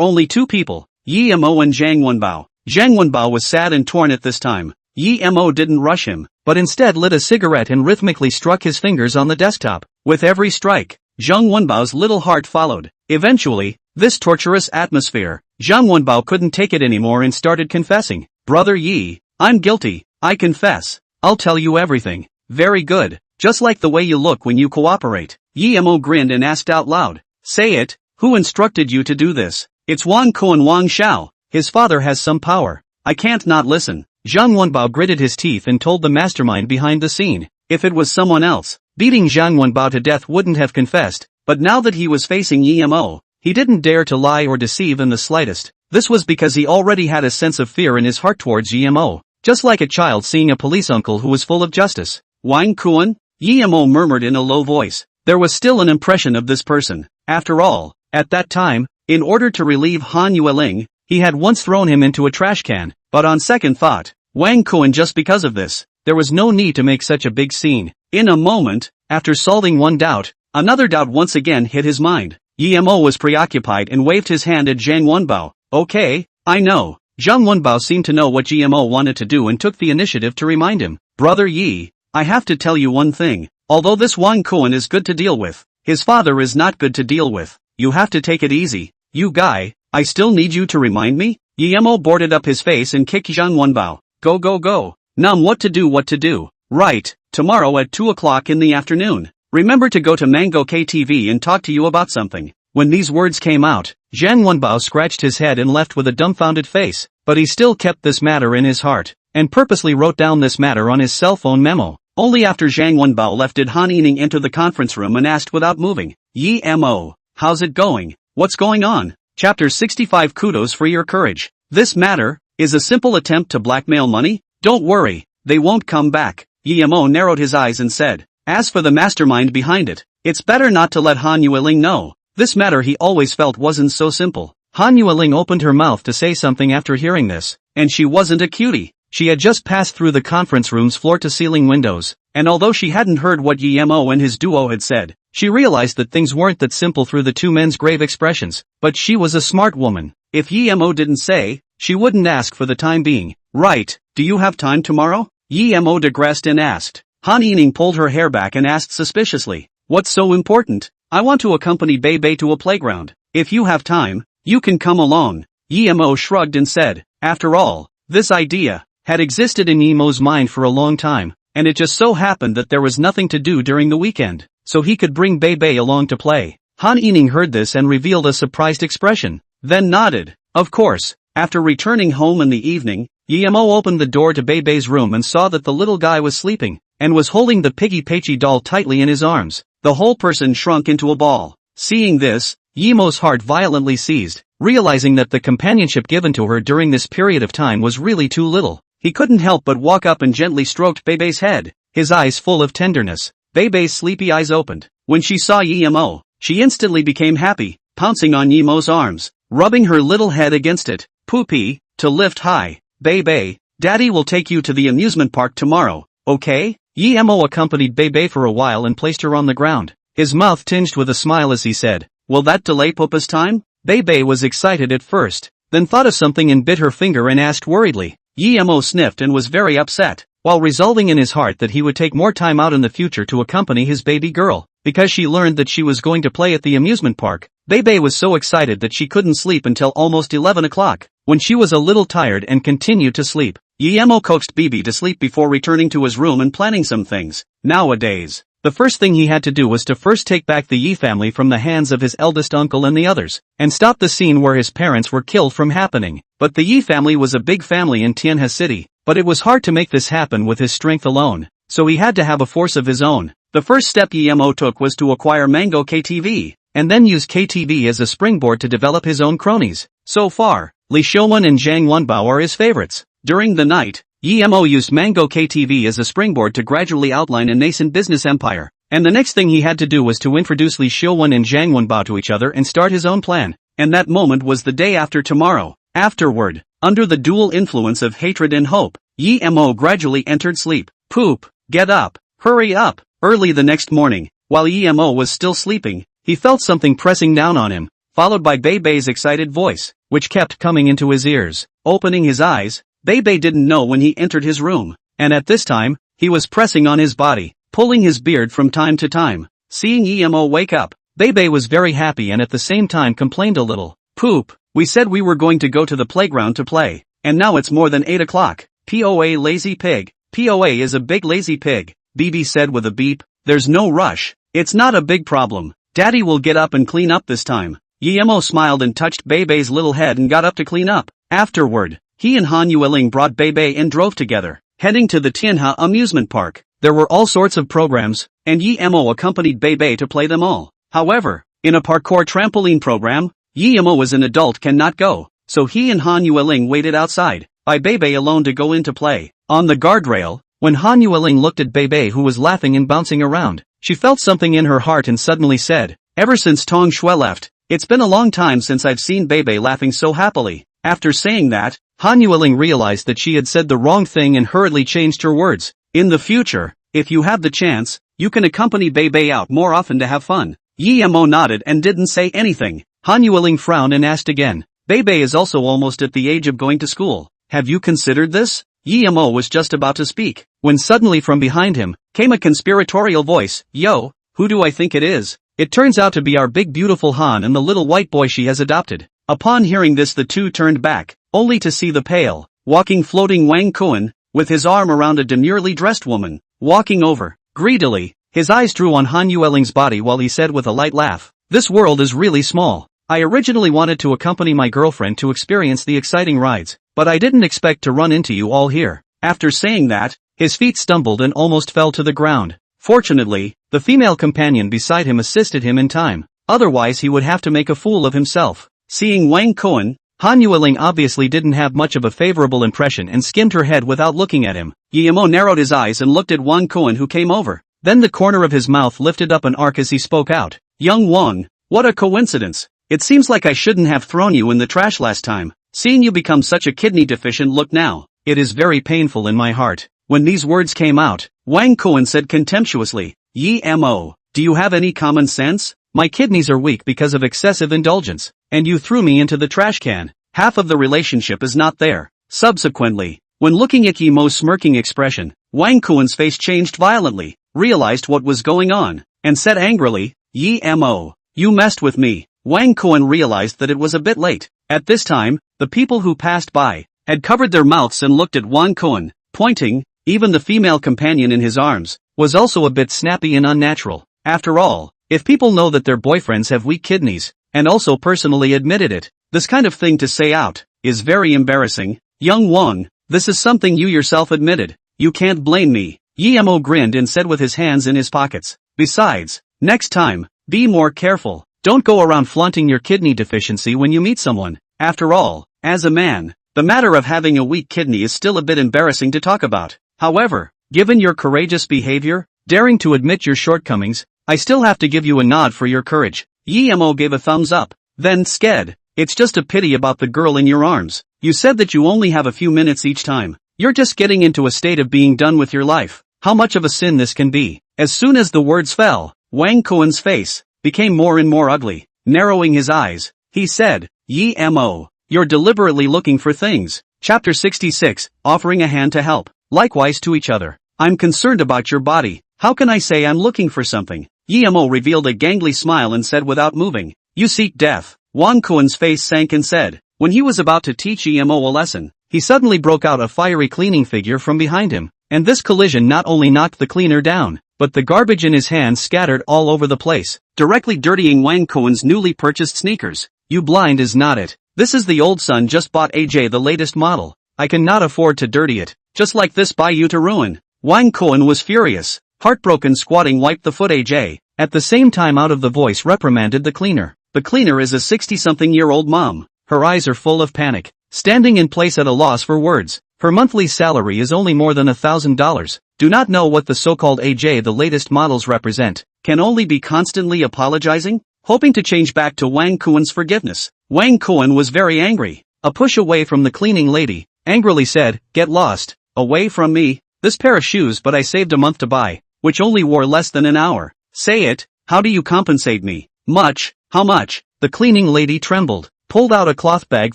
only two people, Yemo and Zhang Wenbao. Zhang Wenbao was sad and torn at this time. Yemo didn't rush him, but instead lit a cigarette and rhythmically struck his fingers on the desktop. With every strike, Zhang Wenbao's little heart followed. Eventually, this torturous atmosphere, Zhang Wenbao couldn't take it anymore and started confessing. "Brother Yi, I'm guilty, I confess. I'll tell you everything." "Very good, just like the way you look when you cooperate." Yemo grinned and asked out loud, "Say it, who instructed you to do this?" "It's Wang Kuan Wang Xiao. His father has some power. I can't not listen." Zhang Wenbao gritted his teeth and told the mastermind behind the scene. If it was someone else, beating Zhang Wenbao to death wouldn't have confessed, but now that he was facing Yemo, he didn't dare to lie or deceive in the slightest. This was because he already had a sense of fear in his heart towards Yemo, just like a child seeing a police uncle who was full of justice. "Wang Kuan?" Yemo murmured in a low voice. There was still an impression of this person. After all, at that time, in order to relieve Han Yueling, he had once thrown him into a trash can, but on second thought, Wang Kuan just because of this, there was no need to make such a big scene. In a moment, after solving one doubt, another doubt once again hit his mind. Yemo was preoccupied and waved his hand at Zhang Wenbao. "Okay, I know." Zhang Wenbao seemed to know what Yemo wanted to do and took the initiative to remind him. "Brother Yi, I have to tell you one thing. Although this Wang Kuan is good to deal with, his father is not good to deal with. You have to take it easy. You guy, I still need you to remind me?" Yemo boarded up his face and kicked Zhang Wenbao. Go go go. Num what to do. Right, tomorrow at 2 o'clock in the afternoon. Remember to go to Mango KTV and talk to you about something. When these words came out, Zhang Wenbao scratched his head and left with a dumbfounded face, but he still kept this matter in his heart, and purposely wrote down this matter on his cell phone memo. Only after Zhang Wenbao left did Han Yining enter the conference room and asked without moving, "Yemo, how's it going? What's going on?" Chapter 65. Kudos for your courage. This matter is a simple attempt to blackmail money. Don't worry, they won't come back. Yemo narrowed his eyes and said, "As for the mastermind behind it, it's better not to let Han Yueling know." This matter he always felt wasn't so simple. Han Yueling opened her mouth to say something after hearing this, and she wasn't a cutie. She had just passed through the conference room's floor-to-ceiling windows, and although she hadn't heard what Yemo and his duo had said, she realized that things weren't that simple through the two men's grave expressions. But she was a smart woman. If Yemo didn't say, she wouldn't ask for the time being. Right, do you have time tomorrow? Yemo digressed and asked. Han Yining pulled her hair back and asked suspiciously, what's so important? I want to accompany Bei to a playground. If you have time, you can come along. Yemo shrugged and said, after all, this idea had existed in Yemo's mind for a long time, and it just so happened that there was nothing to do during the weekend, so he could bring Bei along to play. Han Yining heard this and revealed a surprised expression, then nodded. Of course. After returning home in the evening, Yemo opened the door to Bei's room and saw that the little guy was sleeping, and was holding the Piggy Pachy doll tightly in his arms. The whole person shrunk into a ball. Seeing this, Yemo's heart violently seized, realizing that the companionship given to her during this period of time was really too little. He couldn't help but walk up and gently stroked Bei's head, his eyes full of tenderness. Bei's sleepy eyes opened. When she saw Yemo, she instantly became happy, pouncing on Yemo's arms, rubbing her little head against it. Poopy, to lift high. Bei, Daddy will take you to the amusement park tomorrow, okay? Yemo accompanied Bei for a while and placed her on the ground. His mouth tinged with a smile as he said, will that delay Pupa's time? Bei was excited at first, then thought of something and bit her finger and asked worriedly. Yemo sniffed and was very upset, while resolving in his heart that he would take more time out in the future to accompany his baby girl, because she learned that she was going to play at the amusement park. Bei was so excited that she couldn't sleep until almost 11 o'clock, when she was a little tired and continued to sleep. Yemo coaxed Bibi to sleep before returning to his room and planning some things. Nowadays, the first thing he had to do was to first take back the Yi family from the hands of his eldest uncle and the others, and stop the scene where his parents were killed from happening. But the Yi family was a big family in Tianhe City, but it was hard to make this happen with his strength alone, so he had to have a force of his own. The first step Yemo took was to acquire Mango KTV, and then use KTV as a springboard to develop his own cronies. So far, Li Xiuwen and Zhang Wenbao are his favorites. During the night, Yemo used Mango KTV as a springboard to gradually outline a nascent business empire, and the next thing he had to do was to introduce Li Xiuwen and Zhang Wenbao to each other and start his own plan, and that moment was the day after tomorrow. Afterward, under the dual influence of hatred and hope, Yemo gradually entered sleep. Poop, get up, hurry up. Early the next morning, while Yemo was still sleeping, he felt something pressing down on him, followed by Bei's excited voice, which kept coming into his ears. Opening his eyes, Bei didn't know when he entered his room, and at this time, he was pressing on his body, pulling his beard from time to time. Seeing Yemo wake up, Bei was very happy and at the same time complained a little. Poop, we said we were going to go to the playground to play, and now it's more than 8 o'clock. POA lazy pig. POA is a big lazy pig, Bibi said with a beep. There's no rush. It's not a big problem. Daddy will get up and clean up this time. Yemo smiled and touched Bei's little head and got up to clean up. Afterward, he and Han Yueling brought Bei and drove together, heading to the Tianhe amusement park. There were all sorts of programs, and Yemo accompanied Bei to play them all. However, in a parkour trampoline program, Yemo as an adult cannot go, so he and Han Yueling waited outside, by Bei alone to go in to play. On the guardrail, when Han Yueling looked at Bei who was laughing and bouncing around, she felt something in her heart and suddenly said, ever since Tong Shui left, it's been a long time since I've seen Bei laughing so happily. After saying that, Han Yueling realized that she had said the wrong thing and hurriedly changed her words. In the future, if you have the chance, you can accompany Bei out more often to have fun. Yemo nodded and didn't say anything. Han Yueling frowned and asked again. Bei is also almost at the age of going to school. Have you considered this? Yemo was just about to speak, when suddenly from behind him, came a conspiratorial voice. Yo, who do I think it is? It turns out to be our big beautiful Han and the little white boy she has adopted. Upon hearing this the two turned back, only to see the pale, walking floating Wang Kuan, with his arm around a demurely dressed woman, walking over. Greedily, his eyes drew on Han Yueling's body while he said with a light laugh, this world is really small. I originally wanted to accompany my girlfriend to experience the exciting rides, but I didn't expect to run into you all here. After saying that, his feet stumbled and almost fell to the ground. Fortunately, the female companion beside him assisted him in time, otherwise he would have to make a fool of himself. Seeing Wang Kuan, Han Yueling obviously didn't have much of a favorable impression and skimmed her head without looking at him. Yemo narrowed his eyes and looked at Wang Kuan who came over. Then the corner of his mouth lifted up an arc as he spoke out. Young Wang, what a coincidence. It seems like I shouldn't have thrown you in the trash last time. Seeing you become such a kidney deficient look now, it is very painful in my heart. When these words came out, Wang Kuan said contemptuously, "Mo, do you have any common sense? My kidneys are weak because of excessive indulgence, and you threw me into the trash can. Half of the relationship is not there." Subsequently, when looking at Mo's smirking expression, Wang Kuan's face changed violently, realized what was going on, and said angrily, "Mo, you messed with me." Wang Kuan realized that it was a bit late. At this time, the people who passed by had covered their mouths and looked at Wang Kuan, pointing. Even the female companion in his arms was also a bit snappy and unnatural. After all, if people know that their boyfriends have weak kidneys, and also personally admitted it, this kind of thing to say out is very embarrassing. "Young Wang, this is something you yourself admitted. You can't blame me." Mo grinned and said with his hands in his pockets, "Besides, next time, be more careful. Don't go around flaunting your kidney deficiency when you meet someone. After all, as a man, the matter of having a weak kidney is still a bit embarrassing to talk about. However, given your courageous behavior, daring to admit your shortcomings, I still have to give you a nod for your courage." Mo gave a thumbs up. Then sked, "It's just a pity about the girl in your arms. You said that you only have a few minutes each time. You're just getting into a state of being done with your life. How much of a sin this can be." As soon as the words fell, Wang Kuan's face became more and more ugly. Narrowing his eyes, he said, "Mo, you're deliberately looking for things." Chapter 66, Offering a Hand to Help. Likewise to each other. "I'm concerned about your body. How can I say I'm looking for something?" Mo revealed a gangly smile and said without moving, "You seek death." Wang Kuan's face sank and said, when he was about to teach Mo a lesson, he suddenly broke out a fiery cleaning figure from behind him, and this collision not only knocked the cleaner down, but the garbage in his hands scattered all over the place, directly dirtying Wang Kuan's newly purchased sneakers. "You blind is not it. This is the old son just bought AJ the latest model. I cannot afford to dirty it. Just like this by you to ruin." Wang Kuan was furious. Heartbroken, squatting wiped the foot AJ, at the same time out of the voice reprimanded the cleaner. The cleaner is a 60-something-year-old mom. Her eyes are full of panic, standing in place at a loss for words. Her monthly salary is only more than $1,000. Do not know what the so-called AJ the latest models represent. Can only be constantly apologizing, hoping to change back to Wang Kuan's forgiveness. Wang Kuan was very angry. A push away from the cleaning lady, angrily said, "Get lost. Away from me. This pair of shoes but I saved a month to buy, which only wore less than an hour." "Say it, how do you compensate me?" "Much." "How much?" The cleaning lady trembled, pulled out a cloth bag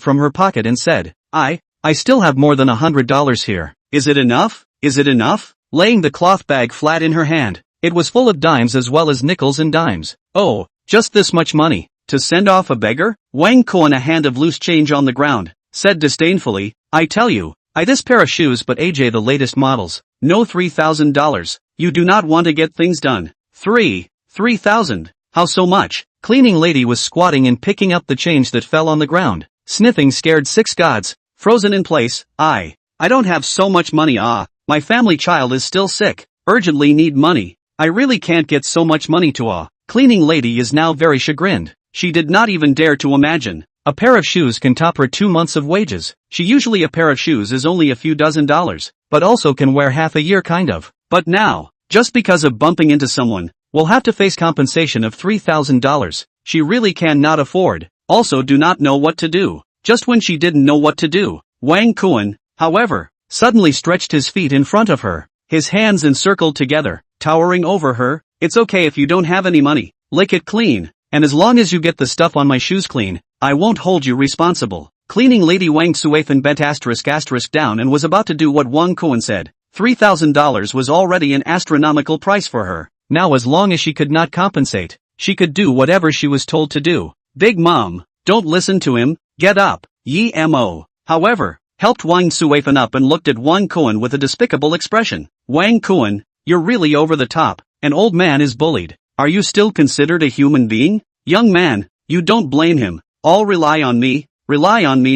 from her pocket and said, I still have more than $100 here." "Is it enough? Is it enough?" Laying the cloth bag flat in her hand, it was full of dimes as well as nickels and dimes. "Oh, just this much money, to send off a beggar?" Wang Kuan, a hand of loose change on the ground, said disdainfully, "I tell you, I this pair of shoes but AJ the latest models. No $3,000. You do not want to get things done." $3,000. How so much?" Cleaning lady was squatting and picking up the change that fell on the ground, sniffing scared. "Six gods, frozen in place. I don't have so much money. My family child is still sick. Urgently need money. I really can't get so much money to Cleaning lady is now very chagrined. She did not even dare to imagine a pair of shoes can top her 2 months of wages. Usually a pair of shoes is only a few $dozen, but also can wear half a year kind of. But now, just because of bumping into someone, will have to face compensation of $3,000. She really cannot afford. Also do not know what to do. Just when she didn't know what to do, Wang Kuan, however, suddenly stretched his feet in front of her, his hands encircled together, towering over her. "It's okay if you don't have any money. Lick it clean, and as long as you get the stuff on my shoes clean, I won't hold you responsible." Cleaning lady Wang Suathan bent ** down and was about to do what Wang Kuan said. $3,000 was already an astronomical price for her. Now as long as she could not compensate, she could do whatever she was told to do. "Big Mom, don't listen to him. Get up." Mo, however, helped Wang Suathan up and looked at Wang Kuan with a despicable expression. "Wang Kuan, you're really over the top. An old man is bullied. Are you still considered a human being? Young man, you don't blame him. All rely on me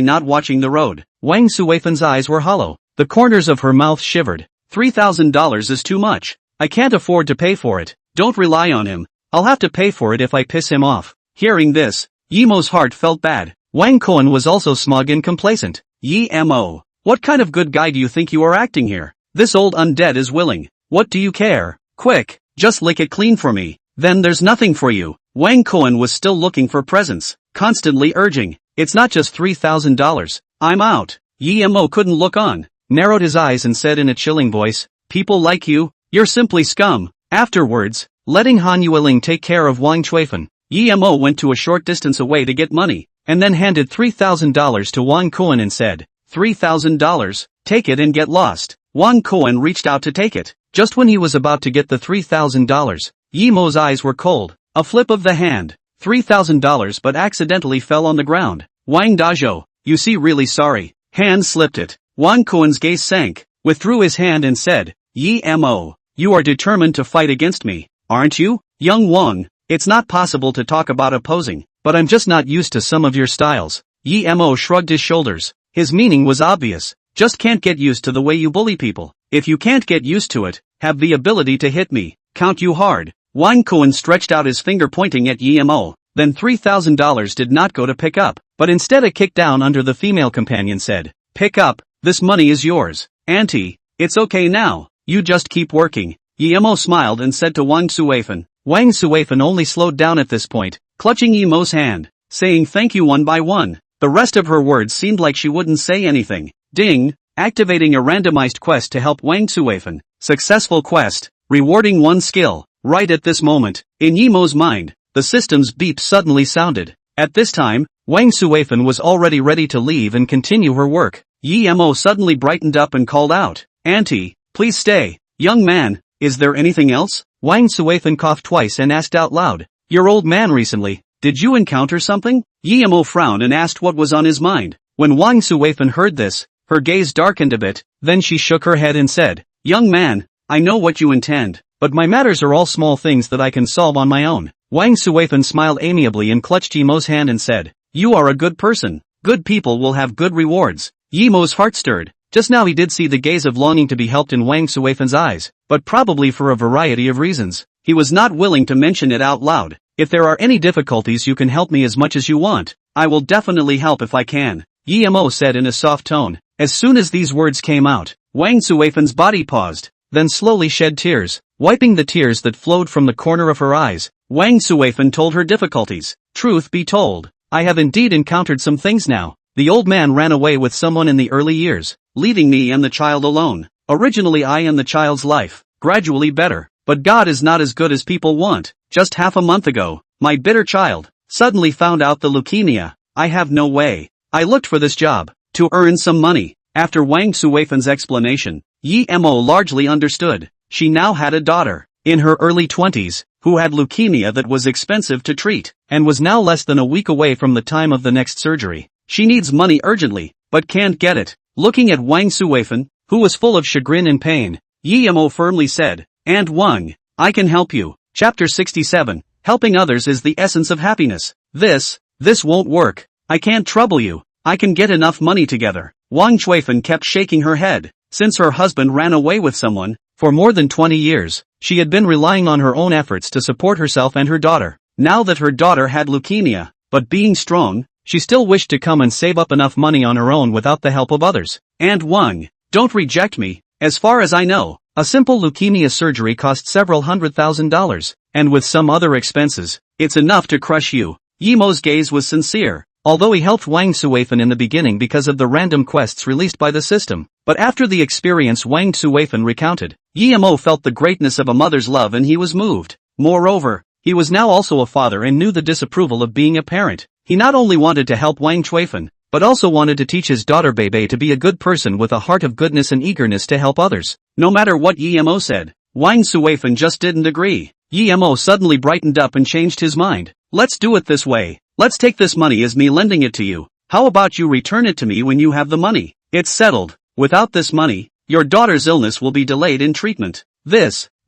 not watching the road." Wang Suathan's eyes were hollow. The corners of her mouth shivered. $3,000 is too much. I can't afford to pay for it. Don't rely on him. I'll have to pay for it if I piss him off. Hearing this, Mo's heart felt bad. Wang Kuan was also smug and complacent. Mo, what kind of good guy do you think you are acting here? This old undead is willing. What do you care? Quick, just lick it clean for me. Then there's nothing for you. Wang Kuan was still looking for presents, constantly urging, "It's not just $3,000, I'm out." Yi Mo couldn't look on, narrowed his eyes and said in a chilling voice, "People like you, you're simply scum." Afterwards, letting Han Yueling take care of Wang Chuifen, Yi Mo went to a short distance away to get money, and then handed $3,000 to Wang Kuan and said, $3,000, take it and get lost. Wang Kuan reached out to take it. Just when he was about to get the $3,000, Yi Mo's eyes were cold. A flip of the hand, $3,000 but accidentally fell on the ground. Wang Dazhou, you see, really sorry. Hand slipped it. Wang Kuan's gaze sank, withdrew his hand and said, Yi Mo, you are determined to fight against me, aren't you? Young Wang, it's not possible to talk about opposing, but I'm just not used to some of your styles. Yi Mo shrugged his shoulders. His meaning was obvious. Just can't get used to the way you bully people. If you can't get used to it, have the ability to hit me. Count you hard. Wang Kuan stretched out his finger pointing at Yi Mo. Then $3,000 did not go to pick up, but instead a kick down under the female companion said, pick up, this money is yours. Auntie, it's okay now, you just keep working. Yi Mo smiled and said to Wang Suifen. Wang Suifen only slowed down at this point, clutching Yi Mo's hand, saying thank you one by one. The rest of her words seemed like she wouldn't say anything. Ding, activating a randomized quest to help Wang Suifen. Successful quest, rewarding one skill. Right at this moment, in Yi Mo's mind, the system's beep suddenly sounded. At this time, Wang Suifen was already ready to leave and continue her work. Yi Mo suddenly brightened up and called out, Auntie, please stay. Young man, is there anything else? Wang Suifen coughed twice and asked out loud, your old man recently, did you encounter something? Yi Mo frowned and asked what was on his mind. When Wang Suifen heard this, her gaze darkened a bit, then she shook her head and said, young man, I know what you intend, but my matters are all small things that I can solve on my own. Wang Suifen smiled amiably and clutched Yi Mo's hand and said, you are a good person. Good people will have good rewards. Yi Mo's heart stirred. Just now he did see the gaze of longing to be helped in Wang Suifen's eyes, but probably for a variety of reasons. He was not willing to mention it out loud. If there are any difficulties you can help me as much as you want. I will definitely help if I can. Yi Mo said in a soft tone. As soon as these words came out, Wang Suifen's body paused, then slowly shed tears. Wiping the tears that flowed from the corner of her eyes, Wang Suifen told her difficulties. Truth be told, I have indeed encountered some things now. The old man ran away with someone in the early years, leaving me and the child alone. Originally I and the child's life, gradually better, but God is not as good as people want. Just half a month ago, my bitter child, suddenly found out the leukemia. I have no way. I looked for this job, to earn some money. After Wang Suifen's explanation, Yi Mo largely understood. She now had a daughter, in her early 20s, who had leukemia that was expensive to treat, and was now less than a week away from the time of the next surgery. She needs money urgently, but can't get it. Looking at Wang Suifen, who was full of chagrin and pain, Yi Mo firmly said, and Wang, I can help you. Chapter 67, Helping others is the essence of happiness. This won't work. I can't trouble you. I can get enough money together. Wang Chuifen kept shaking her head. Since her husband ran away with someone, for more than 20 years, she had been relying on her own efforts to support herself and her daughter. Now that her daughter had leukemia, but being strong, she still wished to come and save up enough money on her own without the help of others. And Wang, don't reject me. As far as I know, a simple leukemia surgery costs several $100,000, and with some other expenses, it's enough to crush you. Yi Mo's gaze was sincere. Although he helped Wang Suifen in the beginning because of the random quests released by the system, but after the experience Wang Suifen recounted, Yi Mo felt the greatness of a mother's love and he was moved. Moreover, he was now also a father and knew the disapproval of being a parent. He not only wanted to help Wang Chuifen, but also wanted to teach his daughter Bebe to be a good person with a heart of goodness and eagerness to help others. No matter what Yi Mo said, Wang Suifen just didn't agree. Yi Mo suddenly brightened up and changed his mind. Let's do it this way. Let's take this money as me lending it to you. How about you return it to me when you have the money? It's settled. Without this money, your daughter's illness will be delayed in treatment.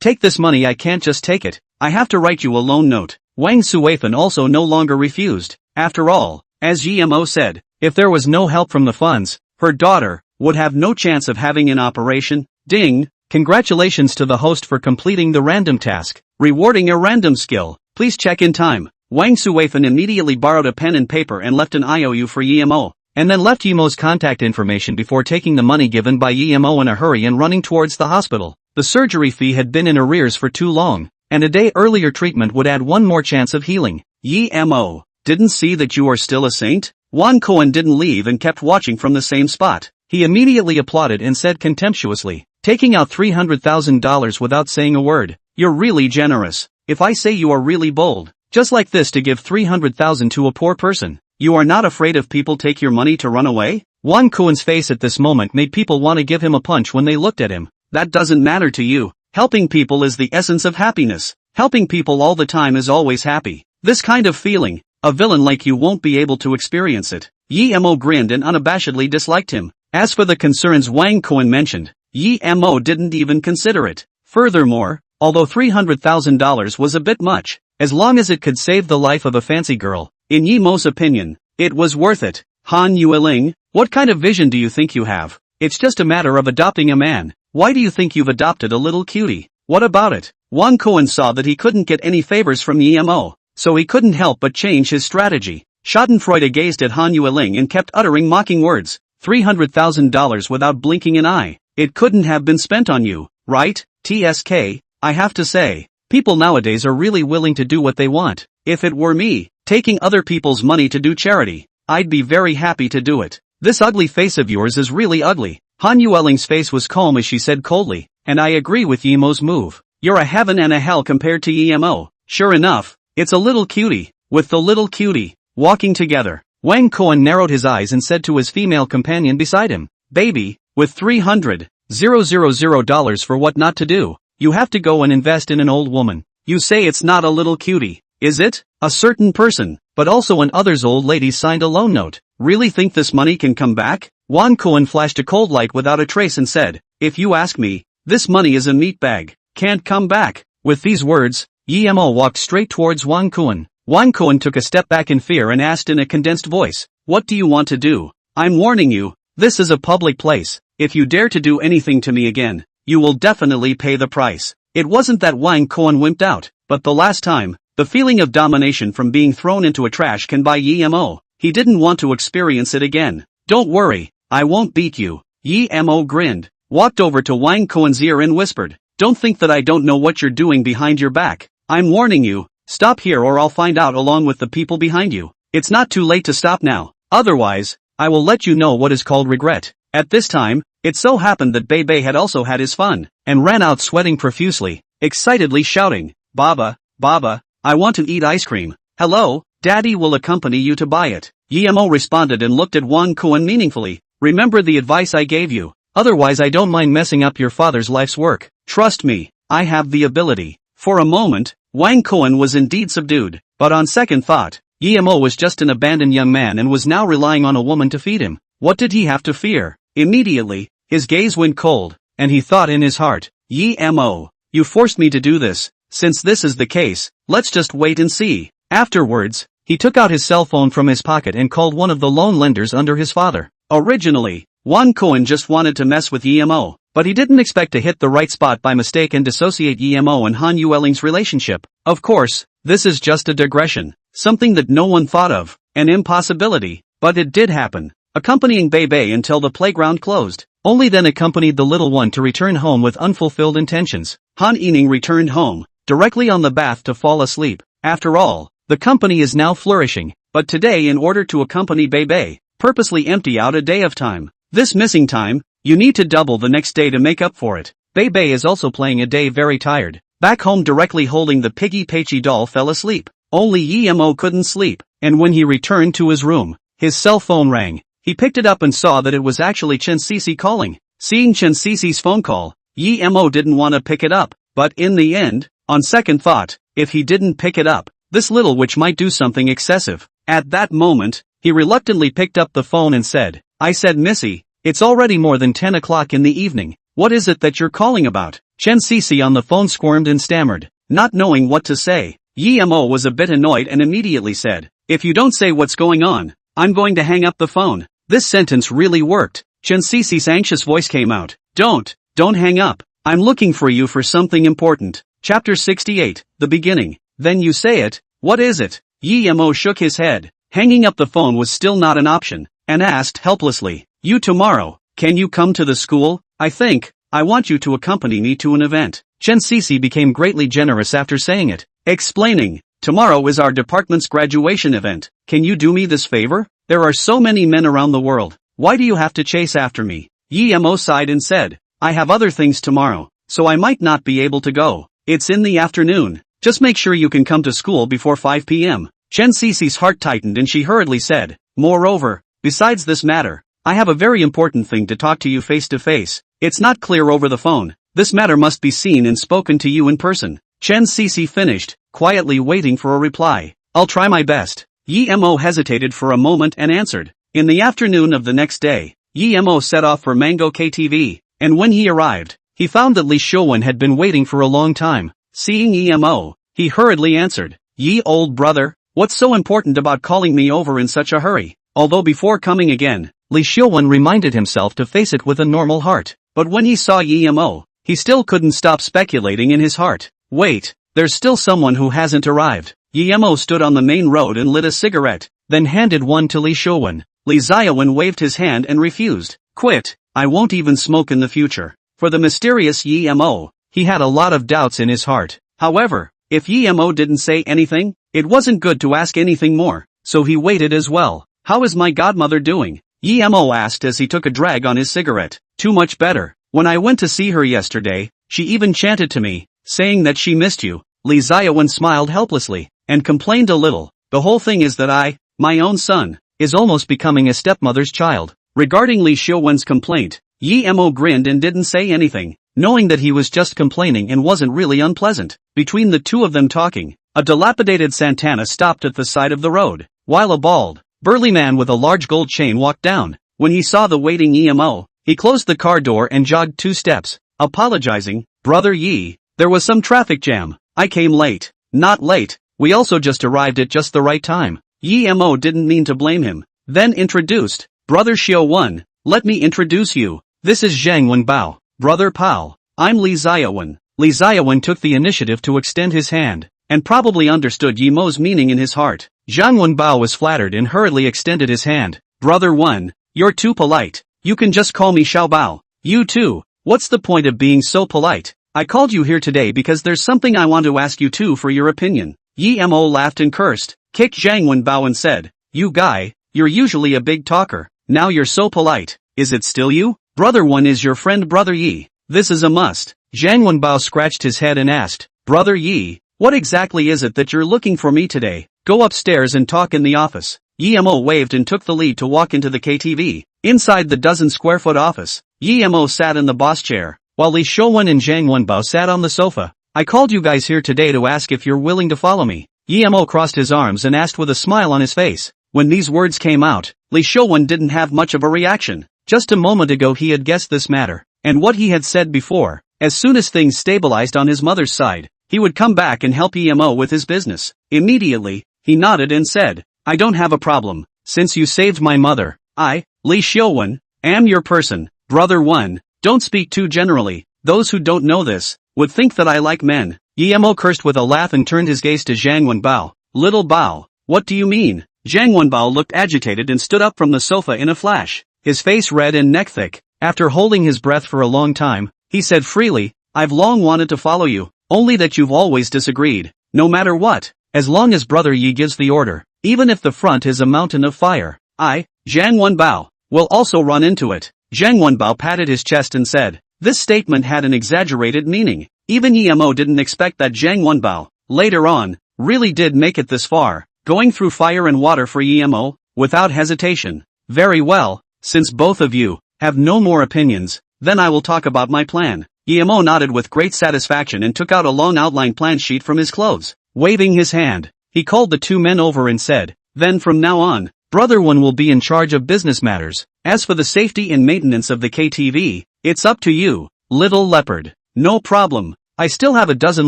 Take this money. I can't just take it. I have to write you a loan note. Wang Suifen also no longer refused. After all, as Yi Mo said, if there was no help from the funds, her daughter would have no chance of having an operation. Ding! Congratulations to the host for completing the random task, rewarding a random skill. Please check in time. Wang Suifen immediately borrowed a pen and paper and left an IOU for Yi Mo, and then left Yi Mo's contact information before taking the money given by Yi Mo in a hurry and running towards the hospital. The surgery fee had been in arrears for too long, and a day earlier treatment would add one more chance of healing. Mo, didn't see that you are still a saint? Wan Cohen didn't leave and kept watching from the same spot. He immediately applauded and said contemptuously, taking out $300,000 without saying a word, "You're really generous. If I say you are really bold, just like this to give $300,000 to a poor person, you are not afraid if people take your money to run away?" Wan Cohen's face at this moment made people want to give him a punch when they looked at him. That doesn't matter to you. Helping people is the essence of happiness. Helping people all the time is always happy. This kind of feeling, a villain like you won't be able to experience it. Mo grinned and unabashedly disliked him. As for the concerns Wang Cohen mentioned, Mo didn't even consider it. Furthermore, although $300,000 was a bit much, as long as it could save the life of a fancy girl, in Mo's opinion, it was worth it. Han Yueling, what kind of vision do you think you have? It's just a matter of adopting a man. Why do you think you've adopted a little cutie? What about it? Wang Cohen saw that he couldn't get any favors from Mo, so he couldn't help but change his strategy. Schadenfreude gazed at Han Yueling and kept uttering mocking words. $300,000 without blinking an eye. It couldn't have been spent on you, right? TSK, I have to say, people nowadays are really willing to do what they want. If it were me, taking other people's money to do charity, I'd be very happy to do it. This ugly face of yours is really ugly. Han Yueling's face was calm as she said coldly, and I agree with Mo's move. You're a heaven and a hell compared to Mo. Sure enough, it's a little cutie. With the little cutie, walking together, Wang Cohen narrowed his eyes and said to his female companion beside him, "Baby, with $300,000 for what not to do, you have to go and invest in an old woman. You say it's not a little cutie, is it? A certain person, but also an other's old lady signed a loan note. Really think this money can come back?" Wang Cohen flashed a cold light without a trace and said, "If you ask me, this money is a meat bag. Can't come back." With these words, Mo walked straight towards Wang Cohen. Wang Cohen took a step back in fear and asked in a condensed voice, "What do you want to do? I'm warning you, this is a public place. If you dare to do anything to me again, you will definitely pay the price." It wasn't that Wang Cohen wimped out, but the last time, the feeling of domination from being thrown into a trash can by Mo. He didn't want to experience it again. "Don't worry, I won't beat you." Mo grinned, walked over to Wang Cohen's ear and whispered, "Don't think that I don't know what you're doing behind your back. I'm warning you. Stop here or I'll find out along with the people behind you. It's not too late to stop now. Otherwise, I will let you know what is called regret." At this time, it so happened that Bebe had also had his fun, and ran out sweating profusely, excitedly shouting, "Baba, Baba, I want to eat ice cream. Hello, Daddy will accompany you to buy it." Mo responded and looked at Wang Cohen meaningfully. "Remember the advice I gave you. Otherwise I don't mind messing up your father's life's work. Trust me, I have the ability." For a moment, Wang Cohen was indeed subdued, but on second thought, Mo was just an abandoned young man and was now relying on a woman to feed him. What did he have to fear? Immediately, his gaze went cold, and he thought in his heart, "Mo, you forced me to do this. Since this is the case, let's just wait and see." Afterwards, he took out his cell phone from his pocket and called one of the loan lenders under his father. Originally, Wang Cohen just wanted to mess with Mo, but he didn't expect to hit the right spot by mistake and dissociate Mo and Han Yueling's relationship. Of course, this is just a digression, something that no one thought of, an impossibility, but it did happen. Accompanying Bebe until the playground closed, only then accompanied the little one to return home with unfulfilled intentions. Han Yining returned home, directly on the bath to fall asleep. After all, the company is now flourishing, but today in order to accompany Bebe, purposely empty out a day of time. This missing time, you need to double the next day to make up for it. Bebe is also playing a day very tired. Back home directly holding the Piggy Pachy doll fell asleep. Only Mo couldn't sleep, and when he returned to his room, his cell phone rang. He picked it up and saw that it was actually Chen Cece calling. Seeing Chen Cece's phone call, Mo didn't want to pick it up, but in the end, on second thought, if he didn't pick it up, this little witch might do something excessive. At that moment, he reluctantly picked up the phone and said, "I said Missy, it's already more than 10 o'clock in the evening. What is it that you're calling about?" Chen Cece on the phone squirmed and stammered, not knowing what to say. Mo was a bit annoyed and immediately said, "If you don't say what's going on, I'm going to hang up the phone." This sentence really worked. Chen Cece's anxious voice came out. Don't hang up. I'm looking for you for something important." Chapter 68, The Beginning. "Then you say it, what is it?" Mo shook his head. Hanging up the phone was still not an option, and asked helplessly, "You tomorrow, can you come to the school? I think I want you to accompany me to an event. Chen Cece became greatly generous after saying it, explaining, tomorrow is our department's graduation event. Can you do me this favor? There are so many men around the world. Why do you have to chase after me? Yi Mo sighed and said, I have other things tomorrow, so I might not be able to go. It's in the afternoon. Just make sure you can come to school before 5 p.m. Chen Cece's heart tightened and she hurriedly said, moreover, besides this matter, I have a very important thing to talk to you face to face. It's not clear over the phone. This matter must be seen and spoken to you in person. Chen Cece finished, quietly waiting for a reply. I'll try my best. Yi Mo hesitated for a moment and answered. In the afternoon of the next day, Yi Mo set off for Mango KTV, and when he arrived, he found that Li Xiuwen had been waiting for a long time. Seeing Yi Mo, he hurriedly answered, Yi old brother, what's so important about calling me over in such a hurry? Although before coming again, Li Xiuwen reminded himself to face it with a normal heart. But when he saw Yi Mo, he still couldn't stop speculating in his heart. Wait, there's still someone who hasn't arrived. Yi Mo stood on the main road and lit a cigarette, then handed one to Li Xiuwen. Li Xiuwen waved his hand and refused. Quit, I won't even smoke in the future. For the mysterious Yi Mo, he had a lot of doubts in his heart. However, if Yi Mo didn't say anything, it wasn't good to ask anything more, so he waited as well. How is my godmother doing? Yi Mo asked as he took a drag on his cigarette. Too much better. When I went to see her yesterday, she even chanted to me, saying that she missed you. Li Xiuwen smiled helplessly, and complained a little. The whole thing is that I, my own son, is almost becoming a stepmother's child. Regarding Li Xiuwen's complaint, Yi Mo grinned and didn't say anything, knowing that he was just complaining and wasn't really unpleasant. Between the two of them talking, a dilapidated Santana stopped at the side of the road, while a bald, burly man with a large gold chain walked down. When he saw the waiting Yi Mo, he closed the car door and jogged 2 steps, apologizing, Brother Yi, there was some traffic jam. I came late. Not late, we also just arrived at just the right time. Yi Mo didn't mean to blame him, then introduced, Brother Xiuwen, let me introduce you. This is Zhang Wenbao, Brother Pao. I'm Li Xiuwen. Li Xiuwen took the initiative to extend his hand, and probably understood Yi Mo's meaning in his heart. Zhang Wenbao was flattered and hurriedly extended his hand. Brother Wen, you're too polite. You can just call me Xiao Bao. You too. What's the point of being so polite? I called you here today because there's something I want to ask you too for your opinion. Yi Mo laughed and cursed, kicked Zhang Wenbao and said, you guy, you're usually a big talker. Now you're so polite. Is it still you? Brother Wen is your friend Brother Yi. This is a must. Zhang Wenbao scratched his head and asked, Brother Yi, what exactly is it that you're looking for me today? Go upstairs and talk in the office. Yi Mo waved and took the lead to walk into the KTV. Inside the dozen-square-foot office, Yi Mo sat in the boss chair, while Li Xiuwen and Zhang Wenbao sat on the sofa. I called you guys here today to ask if you're willing to follow me. Yi Mo crossed his arms and asked with a smile on his face. When these words came out, Li Xiuwen didn't have much of a reaction. Just a moment ago he had guessed this matter, and what he had said before, as soon as things stabilized on his mother's side, he would come back and help Yi Mo with his business. Immediately, he nodded and said, I don't have a problem, since you saved my mother. I, Li Xiuwen, am your person. Brother Wen, don't speak too generally. Those who don't know this, would think that I like men. Yi Mo cursed with a laugh and turned his gaze to Zhang Wenbao. Little Bao, what do you mean? Zhang Wenbao looked agitated and stood up from the sofa in a flash, his face red and neck thick. After holding his breath for a long time, he said freely, I've long wanted to follow you, only that you've always disagreed. No matter what, as long as Brother Yi gives the order, even if the front is a mountain of fire, I, Zhang Wenbao, will also run into it. Zhang Wenbao patted his chest and said, this statement had an exaggerated meaning. Even Yi Mo didn't expect that Zhang Wenbao, later on, really did make it this far, going through fire and water for Yi Mo, without hesitation. Very well, since both of you have no more opinions, then I will talk about my plan. Yi Mo nodded with great satisfaction and took out a long outline plan sheet from his clothes. Waving his hand, he called the two men over and said, then from now on, Brother Wen will be in charge of business matters. As for the safety and maintenance of the KTV, it's up to you, little leopard. No problem. I still have a dozen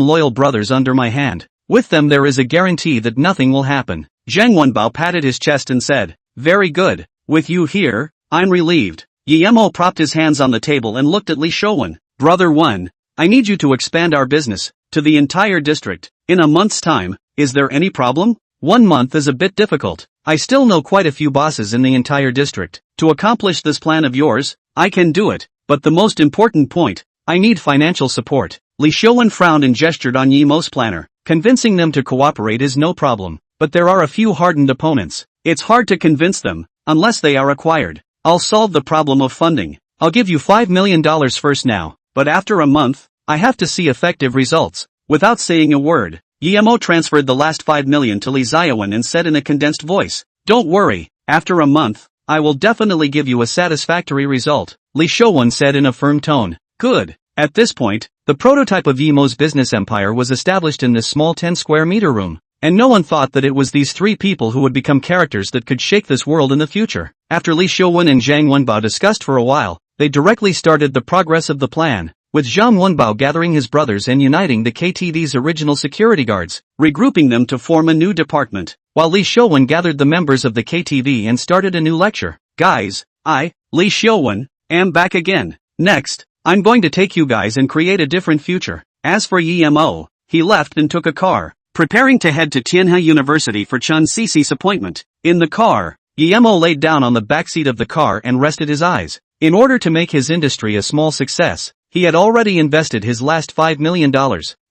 loyal brothers under my hand. With them there is a guarantee that nothing will happen. Zhang Wenbao patted his chest and said, very good. With you here, I'm relieved. Yi Mo propped his hands on the table and looked at Li Xiuwen. Brother Wen, I need you to expand our business to the entire district. In a month's time, is there any problem? 1 month is a bit difficult. I still know quite a few bosses in the entire district. To accomplish this plan of yours, I can do it, but the most important point I need financial support. Li Xiaowen frowned and gestured on Yimo's planner. Convincing them to cooperate is no problem, but there are a few hardened opponents. It's hard to convince them, unless they are acquired. I'll solve the problem of funding. I'll give you $5 million first now, but after a month, I have to see effective results. Without saying a word, Yimo transferred the last $5 million to Li Xiaowen and said in a condensed voice, "Don't worry, after a month, I will definitely give you a satisfactory result," Li Xiaowen said in a firm tone. Good. At this point, the prototype of Yimo's business empire was established in this small 10-square-meter room, and no one thought that it was these three people who would become characters that could shake this world in the future. After Li Xiaowen and Zhang Wenbao discussed for a while, they directly started the progress of the plan, with Zhang Wenbao gathering his brothers and uniting the KTV's original security guards, regrouping them to form a new department, while Li Xiaowen gathered the members of the KTV and started a new lecture. Guys, I, Li Xiaowen, am back again. Next, I'm going to take you guys and create a different future. As for Yimo, he left and took a car, preparing to head to Tianhe University for Chen Cici's appointment. In the car, Yimo laid down on the backseat of the car and rested his eyes. In order to make his industry a small success, he had already invested his last $5 million,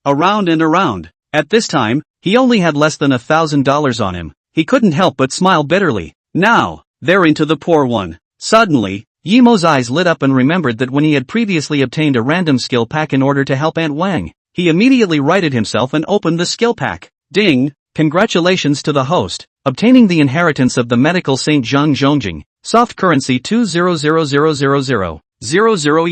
around and around. At this time, he only had less than $1,000 on him. He couldn't help but smile bitterly. Now, they're into the poor one. Suddenly, Yimo's eyes lit up and remembered that when he had previously obtained a random skill pack in order to help Aunt Wang, he immediately righted himself and opened the skill pack. Ding! Congratulations to the host, obtaining the inheritance of the medical Saint Zhang Zhongjing, soft currency 200,000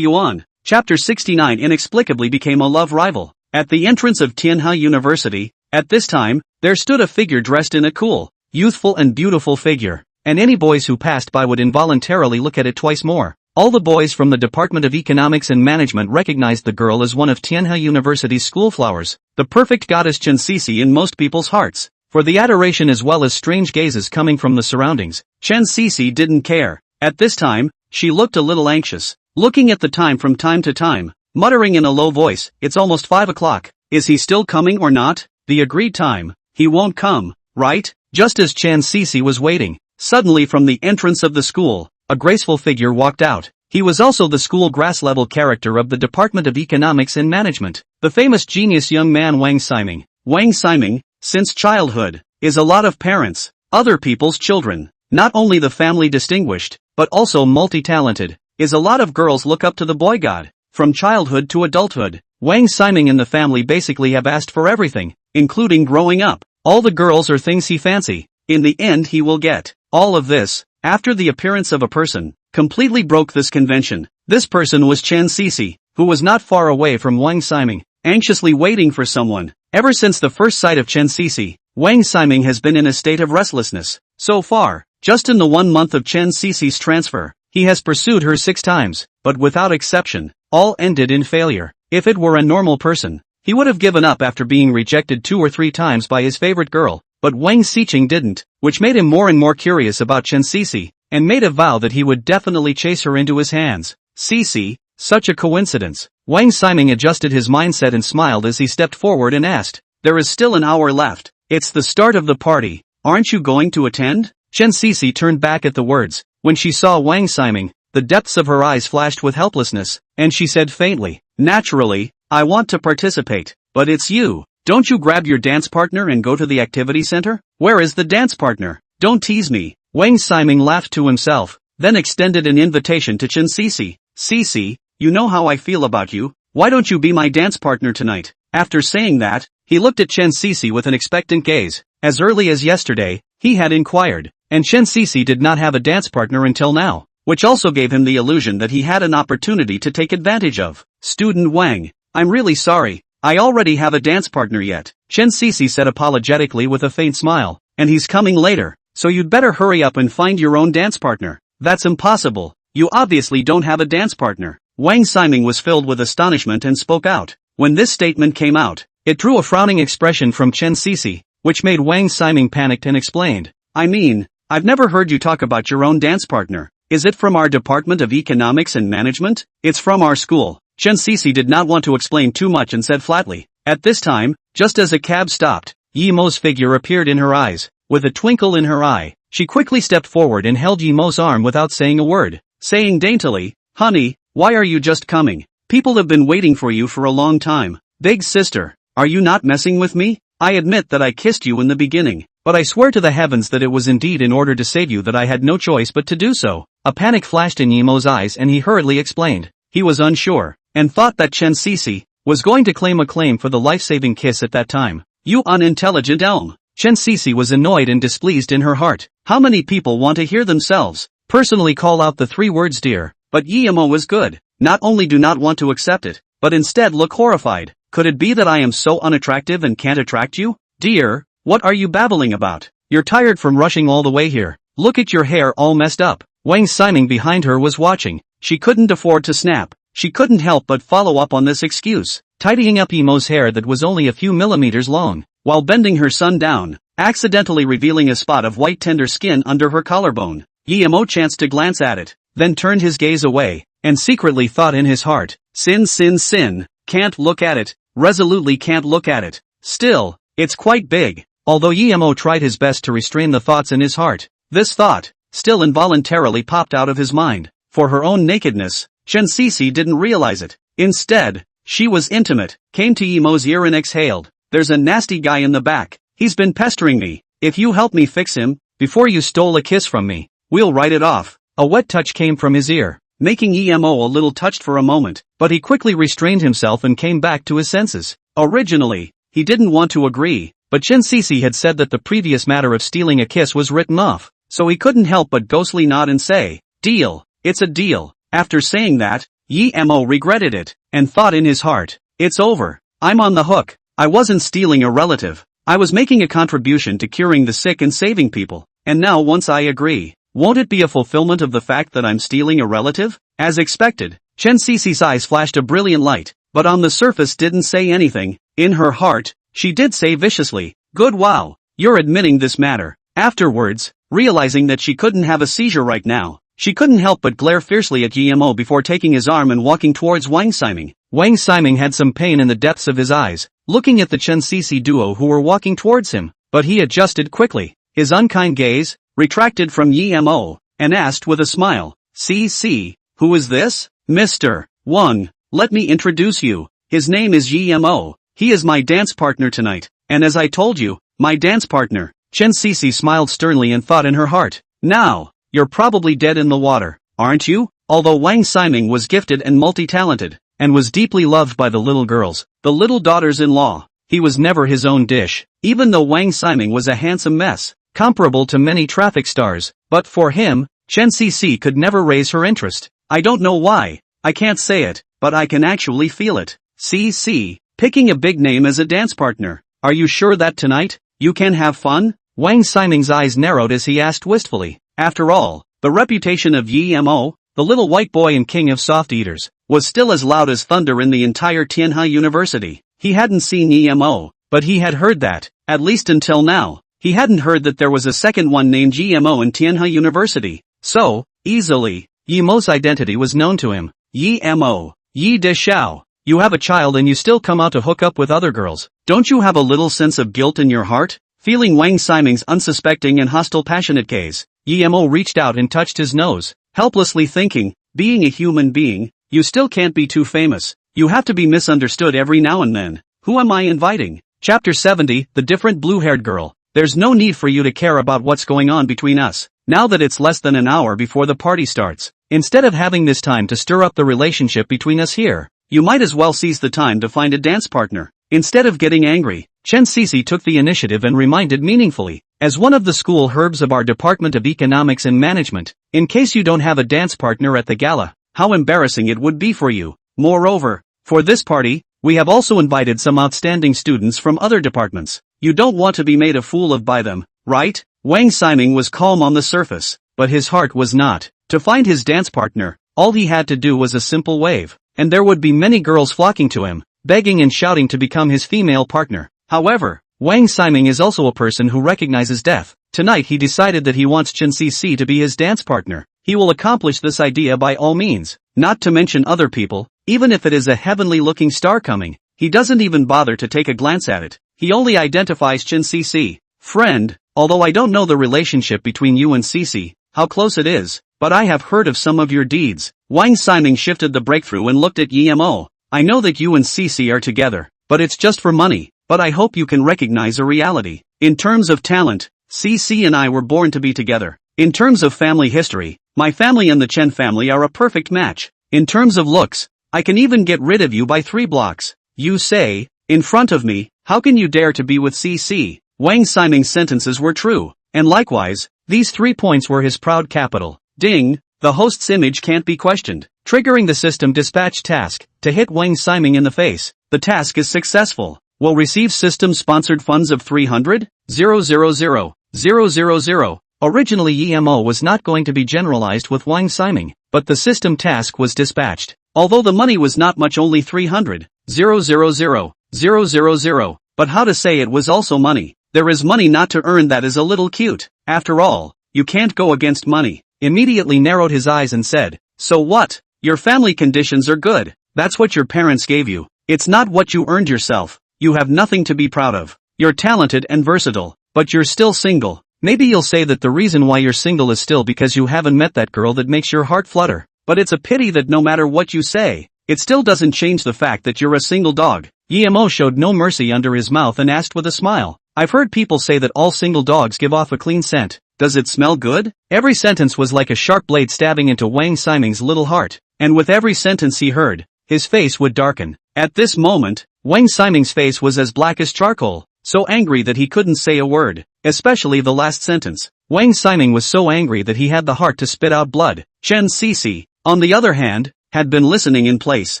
yuan. Chapter 69 inexplicably became a love rival. At the entrance of Tianhe University, at this time, there stood a figure dressed in a cool, youthful and beautiful figure, and any boys who passed by would involuntarily look at it twice more. All the boys from the Department of Economics and Management recognized the girl as one of Tianhe University's schoolflowers, the perfect goddess Chen Cici in most people's hearts. For the adoration as well as strange gazes coming from the surroundings, Chen Cici didn't care. At this time, she looked a little anxious, looking at the time from time to time, muttering in a low voice, "It's almost 5 o'clock. Is he still coming or not?" The agreed time. He won't come, right? Just as Chen Cici was waiting, suddenly from the entrance of the school, a graceful figure walked out. He was also the school grass-level character of the Department of Economics and Management, the famous genius young man Wang Ximing. Wang Ximing, since childhood, is a lot of parents, other people's children, not only the family distinguished, but also multi-talented, is a lot of girls look up to the boy god. From childhood to adulthood, Wang Ximing and the family basically have asked for everything, including growing up, all the girls or things he fancy. In the end he will get all of this. After the appearance of a person, completely broke this convention. This person was Chen Cici, who was not far away from Wang Ximing, anxiously waiting for someone. Ever since the first sight of Chen Cici, Wang Ximing has been in a state of restlessness. So far, just in the 1 month of Chen Cici's transfer, he has pursued her 6 times, but without exception, all ended in failure. If it were a normal person, he would have given up after being rejected 2 or 3 times by his favorite girl. But Wang Xiqing didn't, which made him more and more curious about Chen Cici, and made a vow that he would definitely chase her into his hands. Cici, such a coincidence. Wang Ximing adjusted his mindset and smiled as he stepped forward and asked, "There is still an hour left. It's the start of the party. Aren't you going to attend?" Chen Cici turned back at the words. When she saw Wang Ximing, the depths of her eyes flashed with helplessness, and she said faintly, "Naturally, I want to participate, but it's you. Don't you grab your dance partner and go to the activity center?" "Where is the dance partner? Don't tease me." Wang Ximing laughed to himself, then extended an invitation to Chen Cici. "Cici, you know how I feel about you. Why don't you be my dance partner tonight?" After saying that, he looked at Chen Cici with an expectant gaze. As early as yesterday, he had inquired, and Chen Cici did not have a dance partner until now, which also gave him the illusion that he had an opportunity to take advantage of. "Student Wang, I'm really sorry. I already have a dance partner yet," Chen Cici said apologetically with a faint smile, "and he's coming later, so you'd better hurry up and find your own dance partner." "That's impossible. You obviously don't have a dance partner." Wang Ximing was filled with astonishment and spoke out. When this statement came out, it drew a frowning expression from Chen Cici, which made Wang Ximing panicked and explained, "I mean, I've never heard you talk about your own dance partner. Is it from our Department of Economics and Management?" "It's from our school." Chen Cici did not want to explain too much and said flatly. At this time, just as a cab stopped, Yimo's figure appeared in her eyes. With a twinkle in her eye, she quickly stepped forward and held Yimo's arm without saying a word, saying daintily, "Honey, why are you just coming?" People have been waiting for you for a long time. Big sister, are you not messing with me? I admit that I kissed you in the beginning, but I swear to the heavens that it was indeed in order to save you that I had no choice but to do so. A panic flashed in Yemo's eyes and he hurriedly explained. He was unsure, and thought that Chen Sisi was going to claim a claim for the life-saving kiss at that time. You unintelligent elm. Chen Sisi was annoyed and displeased in her heart. How many people want to hear themselves personally call out the 3 words dear? But Yemo was good. Not only do not want to accept it, but instead look horrified. Could it be that I am so unattractive and can't attract you? Dear, what are you babbling about? You're tired from rushing all the way here. Look at your hair all messed up. Wang Ximing behind her was watching. She couldn't afford to snap. She couldn't help but follow up on this excuse, tidying up Yemo's hair that was only a few millimeters long, while bending her son down, accidentally revealing a spot of white tender skin under her collarbone. Yemo chanced to glance at it, then turned his gaze away, and secretly thought in his heart, sin, can't look at it, resolutely can't look at it. Still, it's quite big. Although Yemo tried his best to restrain the thoughts in his heart, this thought, still involuntarily popped out of his mind. For her own nakedness, Chen Sisi didn't realize it. Instead, she was intimate, came to Yemo's ear and exhaled. There's a nasty guy in the back. He's been pestering me. If you help me fix him, before you stole a kiss from me, we'll write it off. A wet touch came from his ear, making Yemo a little touched for a moment, but he quickly restrained himself and came back to his senses. Originally, he didn't want to agree, but Chen Sisi had said that the previous matter of stealing a kiss was written off, so he couldn't help but ghostly nod and say, deal, it's a deal. After saying that, Yemo regretted it, and thought in his heart, it's over, I'm on the hook. I wasn't stealing a relative, I was making a contribution to curing the sick and saving people, and now once I agree, won't it be a fulfillment of the fact that I'm stealing a relative? As expected, Chen Sisi's eyes flashed a brilliant light, but on the surface didn't say anything. In her heart, she did say viciously, good wow, you're admitting this matter. Afterwards, realizing that she couldn't have a seizure right now, she couldn't help but glare fiercely at Yemo before taking his arm and walking towards Wang Ximing. Wang Ximing had some pain in the depths of his eyes, looking at the Chen Sisi duo who were walking towards him, but he adjusted quickly, his unkind gaze, retracted from Yemo, and asked with a smile, Cc, who is this? Mr. Wang, let me introduce you, his name is Yemo, he is my dance partner tonight, and as I told you, my dance partner. Chen Sisi smiled sternly and thought in her heart, now, you're probably dead in the water, aren't you? Although Wang Ximing was gifted and multi-talented, and was deeply loved by the little girls, the little daughters-in-law, he was never his own dish. Even though Wang Ximing was a handsome mess, comparable to many traffic stars, but for him, Chen Sisi could never raise her interest. I don't know why, I can't say it, but I can actually feel it. Cc, picking a big name as a dance partner, are you sure that tonight, you can have fun? Wang Ximing's eyes narrowed as he asked wistfully. After all, the reputation of Yemo, the little white boy and king of soft eaters, was still as loud as thunder in the entire Tianhe University. He hadn't seen Yemo, but he had heard that, at least until now, he hadn't heard that there was a second one named Yemo in Tianhe University. So, easily, Yemo's identity was known to him. Yemo, Yi De Xiao, you have a child and you still come out to hook up with other girls. Don't you have a little sense of guilt in your heart? Feeling Wang Ximing's unsuspecting and hostile passionate gaze, Yemo reached out and touched his nose, helplessly thinking, being a human being, you still can't be too famous. You have to be misunderstood every now and then. Who am I inviting? Chapter 70, The Different Blue-Haired Girl. There's no need for you to care about what's going on between us, now that it's less than an hour before the party starts. Instead of having this time to stir up the relationship between us here, you might as well seize the time to find a dance partner. Instead of getting angry, Chen Sisi took the initiative and reminded meaningfully, as one of the school herbs of our Department of Economics and Management, in case you don't have a dance partner at the gala, how embarrassing it would be for you. Moreover, for this party, we have also invited some outstanding students from other departments. You don't want to be made a fool of by them, right? Wang Ximing was calm on the surface, but his heart was not. To find his dance partner, all he had to do was a simple wave, and there would be many girls flocking to him, begging and shouting to become his female partner. However, Wang Ximing is also a person who recognizes death. Tonight he decided that he wants Chen Sisi to be his dance partner. He will accomplish this idea by all means, not to mention other people, even if it is a heavenly-looking star coming. He doesn't even bother to take a glance at it. He only identifies Chen Sisi. Friend, although I don't know the relationship between you and Sisi, how close it is, but I have heard of some of your deeds. Wang Ximing shifted the breakthrough and looked at Yemo. I know that you and Cici are together, but it's just for money, but I hope you can recognize a reality. In terms of talent, Cici and I were born to be together. In terms of family history, my family and the Chen family are a perfect match. In terms of looks, I can even get rid of you by 3 blocks. You say, in front of me, how can you dare to be with Cici? Wang Ximing's sentences were true, and likewise, these 3 points were his proud capital. Ding, the host's image can't be questioned. Triggering the system dispatch task, to hit Wang Ximing in the face. The task is successful. Will receive system-sponsored funds of 300,000,000. Originally Yemo was not going to be generalized with Wang Ximing, but the system task was dispatched. Although the money was not much, only 300,000,000, but how to say it was also money. There is money not to earn, that is a little cute. After all, you can't go against money. Immediately narrowed his eyes and said, so what? Your family conditions are good. That's what your parents gave you. It's not what you earned yourself. You have nothing to be proud of. You're talented and versatile, but you're still single. Maybe you'll say that the reason why you're single is still because you haven't met that girl that makes your heart flutter. But it's a pity that no matter what you say, it still doesn't change the fact that you're a single dog. Yemo showed no mercy under his mouth and asked with a smile. I've heard people say that all single dogs give off a clean scent. Does it smell good? Every sentence was like a sharp blade stabbing into Wang Ximing's little heart, and with every sentence he heard, his face would darken. At this moment, Wang Ximing's face was as black as charcoal, so angry that he couldn't say a word, especially the last sentence. Wang Ximing was so angry that he had the heart to spit out blood. Chen Cici, on the other hand, had been listening in place.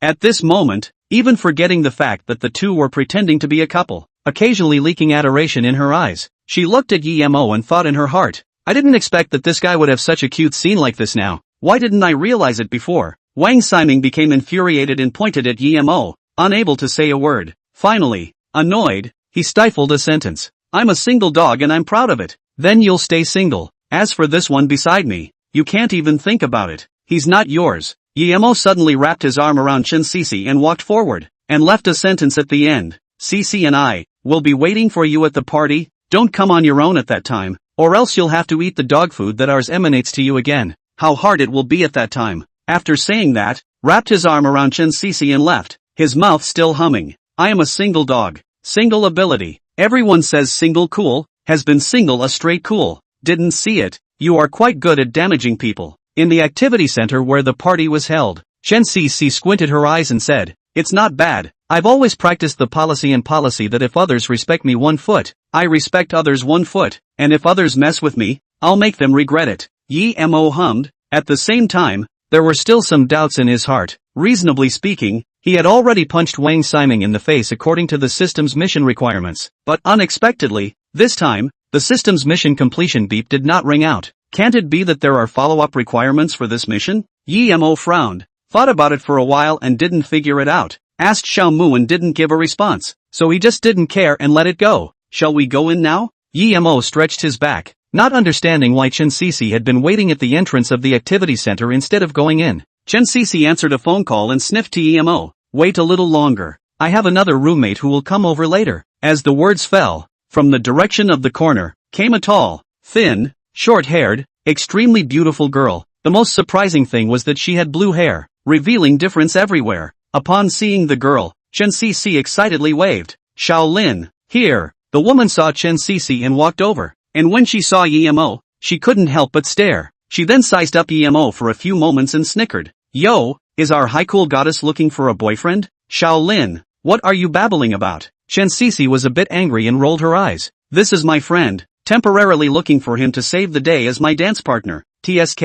At this moment, even forgetting the fact that the two were pretending to be a couple, occasionally leaking adoration in her eyes. She looked at Yemo and thought in her heart, I didn't expect that this guy would have such a cute scene like this now. Why didn't I realize it before? Wang Ximing became infuriated and pointed at Yemo, unable to say a word. Finally, annoyed, he stifled a sentence. I'm a single dog and I'm proud of it. Then you'll stay single. As for this one beside me, you can't even think about it. He's not yours. Yemo suddenly wrapped his arm around Chen Cici and walked forward, and left a sentence at the end. Cici and I will be waiting for you at the party. Don't come on your own at that time, or else you'll have to eat the dog food that ours emanates to you again. How hard it will be at that time. After saying that, wrapped his arm around Chen Cici and left, his mouth still humming. I am a single dog. Single ability. Everyone says single cool, has been single a straight cool. Didn't see it. You are quite good at damaging people. In the activity center where the party was held, Chen Cici squinted her eyes and said, it's not bad. I've always practiced the policy that if others respect me 1 foot, I respect others 1 foot, and if others mess with me, I'll make them regret it. Yemo hummed. At the same time, there were still some doubts in his heart. Reasonably speaking, he had already punched Wang Ximing in the face according to the system's mission requirements. But unexpectedly, this time, the system's mission completion beep did not ring out. Can't it be that there are follow-up requirements for this mission? Yemo frowned, thought about it for a while and didn't figure it out. Asked Xiao Mu and didn't give a response, so he just didn't care and let it go. Shall we go in now? Yemo stretched his back, not understanding why Chen Cici had been waiting at the entrance of the activity center instead of going in. Chen Cici answered a phone call and sniffed to Yemo. Wait a little longer. I have another roommate who will come over later. As the words fell, from the direction of the corner, came a tall, thin, short-haired, extremely beautiful girl. The most surprising thing was that she had blue hair, revealing difference everywhere. Upon seeing the girl, Chen Cici excitedly waved. Shaolin, here. The woman saw Chen Cici and walked over, and when she saw Yemo, she couldn't help but stare. She then sized up Yemo for a few moments and snickered. Yo, is our high cool goddess looking for a boyfriend? Shaolin, what are you babbling about? Chen Cici was a bit angry and rolled her eyes. This is my friend, temporarily looking for him to save the day as my dance partner. TSK,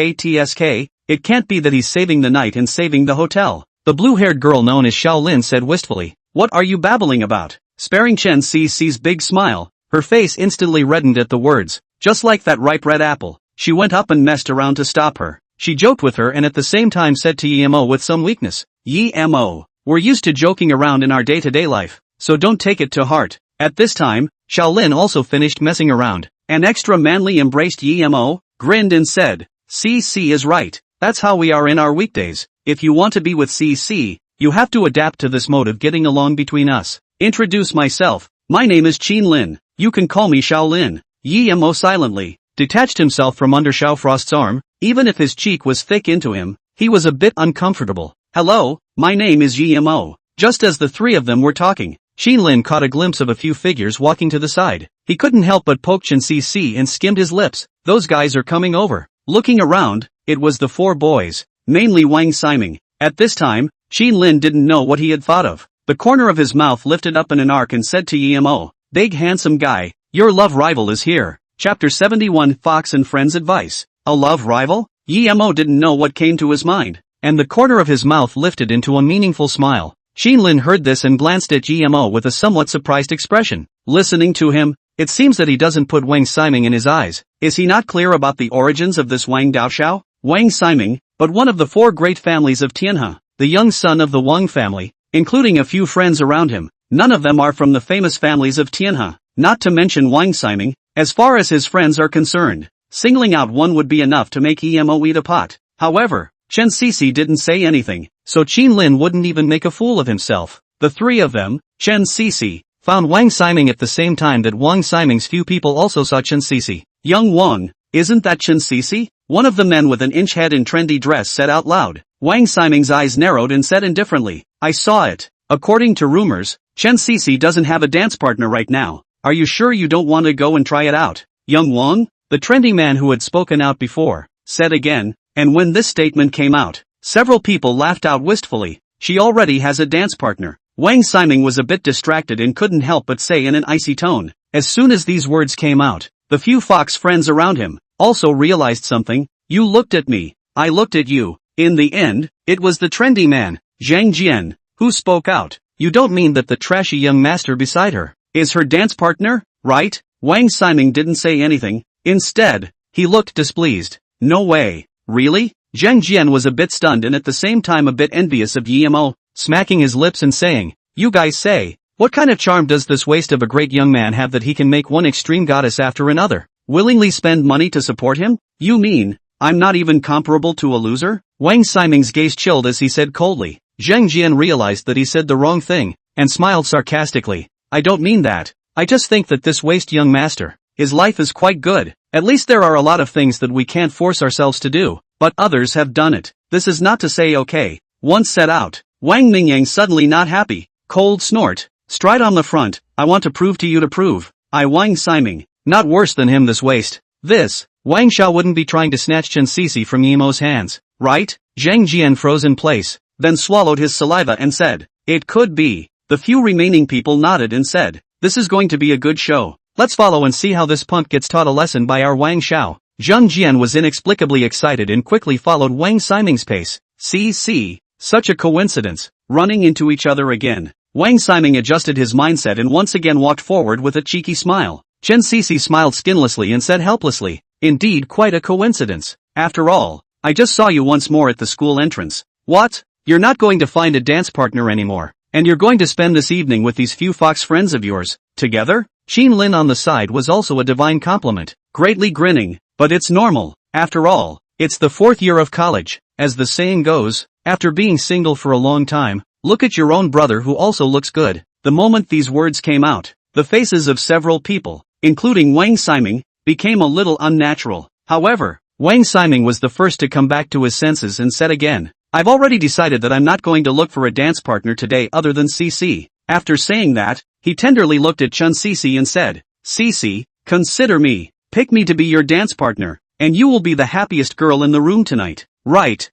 it can't be that he's saving the night and saving the hotel. The blue-haired girl known as Shaolin said wistfully. What are you babbling about? Sparing Chen Cici's big smile, her face instantly reddened at the words. Just like that ripe red apple, she went up and messed around to stop her. She joked with her and at the same time said to Yemo with some weakness. Yemo, we're used to joking around in our day-to-day life, so don't take it to heart. At this time, Shaolin also finished messing around, and extra manly embraced Yemo, grinned and said, Cici is right. That's how we are in our weekdays. If you want to be with Cici, you have to adapt to this mode of getting along between us. Introduce myself. My name is Qin Lin. You can call me Shaolin. Yemo silently detached himself from under Xiaofrost's arm. Even if his cheek was thick into him, he was a bit uncomfortable. "Hello, my name is Yimo." Just as the three of them were talking, Lin caught a glimpse of a few figures walking to the side. He couldn't help but poke Chen Cc and skimmed his lips. Those guys are coming over. Looking around, it was the four boys, mainly Wang Ximing. At this time, Lin didn't know what he had thought of. The corner of his mouth lifted up in an arc and said to Yimo, "Big handsome guy, your love rival is here." Chapter 71 Fox and Friends Advice. A love rival? Yimo didn't know what came to his mind, and the corner of his mouth lifted into a meaningful smile. Lin heard this and glanced at Yimo with a somewhat surprised expression. Listening to him, it seems that he doesn't put Wang Ximing in his eyes. Is he not clear about the origins of this Wang Daoxiao? Wang Ximing, but one of the four great families of Tianhe, the young son of the Wang family, including a few friends around him. None of them are from the famous families of Tianhe, not to mention Wang Ximing. As far as his friends are concerned, singling out one would be enough to make Yimo eat a pot. However, Chen Cc didn't say anything, so Lin wouldn't even make a fool of himself. The three of them, Chen Cc, found Wang Ximing at the same time that Wang Ximing's few people also saw Chen Cc. "Young Wang, isn't that Chen Cc?" One of the men with an inch head in trendy dress said out loud. Wang Ximing's eyes narrowed and said indifferently, "I saw it. According to rumors, Chen Cc doesn't have a dance partner right now. Are you sure you don't want to go and try it out?" Young Wang, the trendy man who had spoken out before, said again, and when this statement came out, several people laughed out wistfully. She already has a dance partner. Wang Ximing was a bit distracted and couldn't help but say in an icy tone. As soon as these words came out, the few fox friends around him also realized something. "You looked at me, I looked at you." In the end, it was the trendy man, Zhang Jian, who spoke out. "You don't mean that the trashy young master beside her is her dance partner, right?" Wang Ximing didn't say anything. Instead, he looked displeased. "No way, really?" Zhang Jian was a bit stunned and at the same time a bit envious of Yimo, smacking his lips and saying, "You guys say, what kind of charm does this waste of a great young man have that he can make one extreme goddess after another willingly spend money to support him? You mean, I'm not even comparable to a loser?" Wang Ximing's gaze chilled as he said coldly. Zhang Jian realized that he said the wrong thing, and smiled sarcastically. "I don't mean that. I just think that this waste young master, his life is quite good. At least there are a lot of things that we can't force ourselves to do, but others have done it. This is not to say okay." Once set out, Wang Mingyang suddenly not happy. Cold snort. "Stride on the front, I want to prove to you to prove. I Wang Ximing, not worse than him this waste." This, Wang Xiao wouldn't be trying to snatch Chen Cc from Yimo's hands, right? Zhang Jian froze in place, then swallowed his saliva and said, "It could be." The few remaining people nodded and said, "This is going to be a good show. Let's follow and see how this punk gets taught a lesson by our Wang Xiao." Zhang Jian was inexplicably excited and quickly followed Wang Ximing's pace. See, such a coincidence, running into each other again. Wang Ximing adjusted his mindset and once again walked forward with a cheeky smile. Chen Cc smiled skinlessly and said helplessly, "Indeed quite a coincidence. After all, I just saw you once more at the school entrance. What? You're not going to find a dance partner anymore, and you're going to spend this evening with these few fox friends of yours, together?" Lin on the side was also a divine compliment, greatly grinning, "But it's normal. After all, it's the 4th year of college. As the saying goes, after being single for a long time, look at your own brother who also looks good." The moment these words came out, the faces of several people, including Wang Ximing, became a little unnatural. However, Wang Ximing was the first to come back to his senses and said again, "I've already decided that I'm not going to look for a dance partner today other than Cc." After saying that, he tenderly looked at Chen Cc and said, "Cc, consider me, pick me to be your dance partner, and you will be the happiest girl in the room tonight." Right.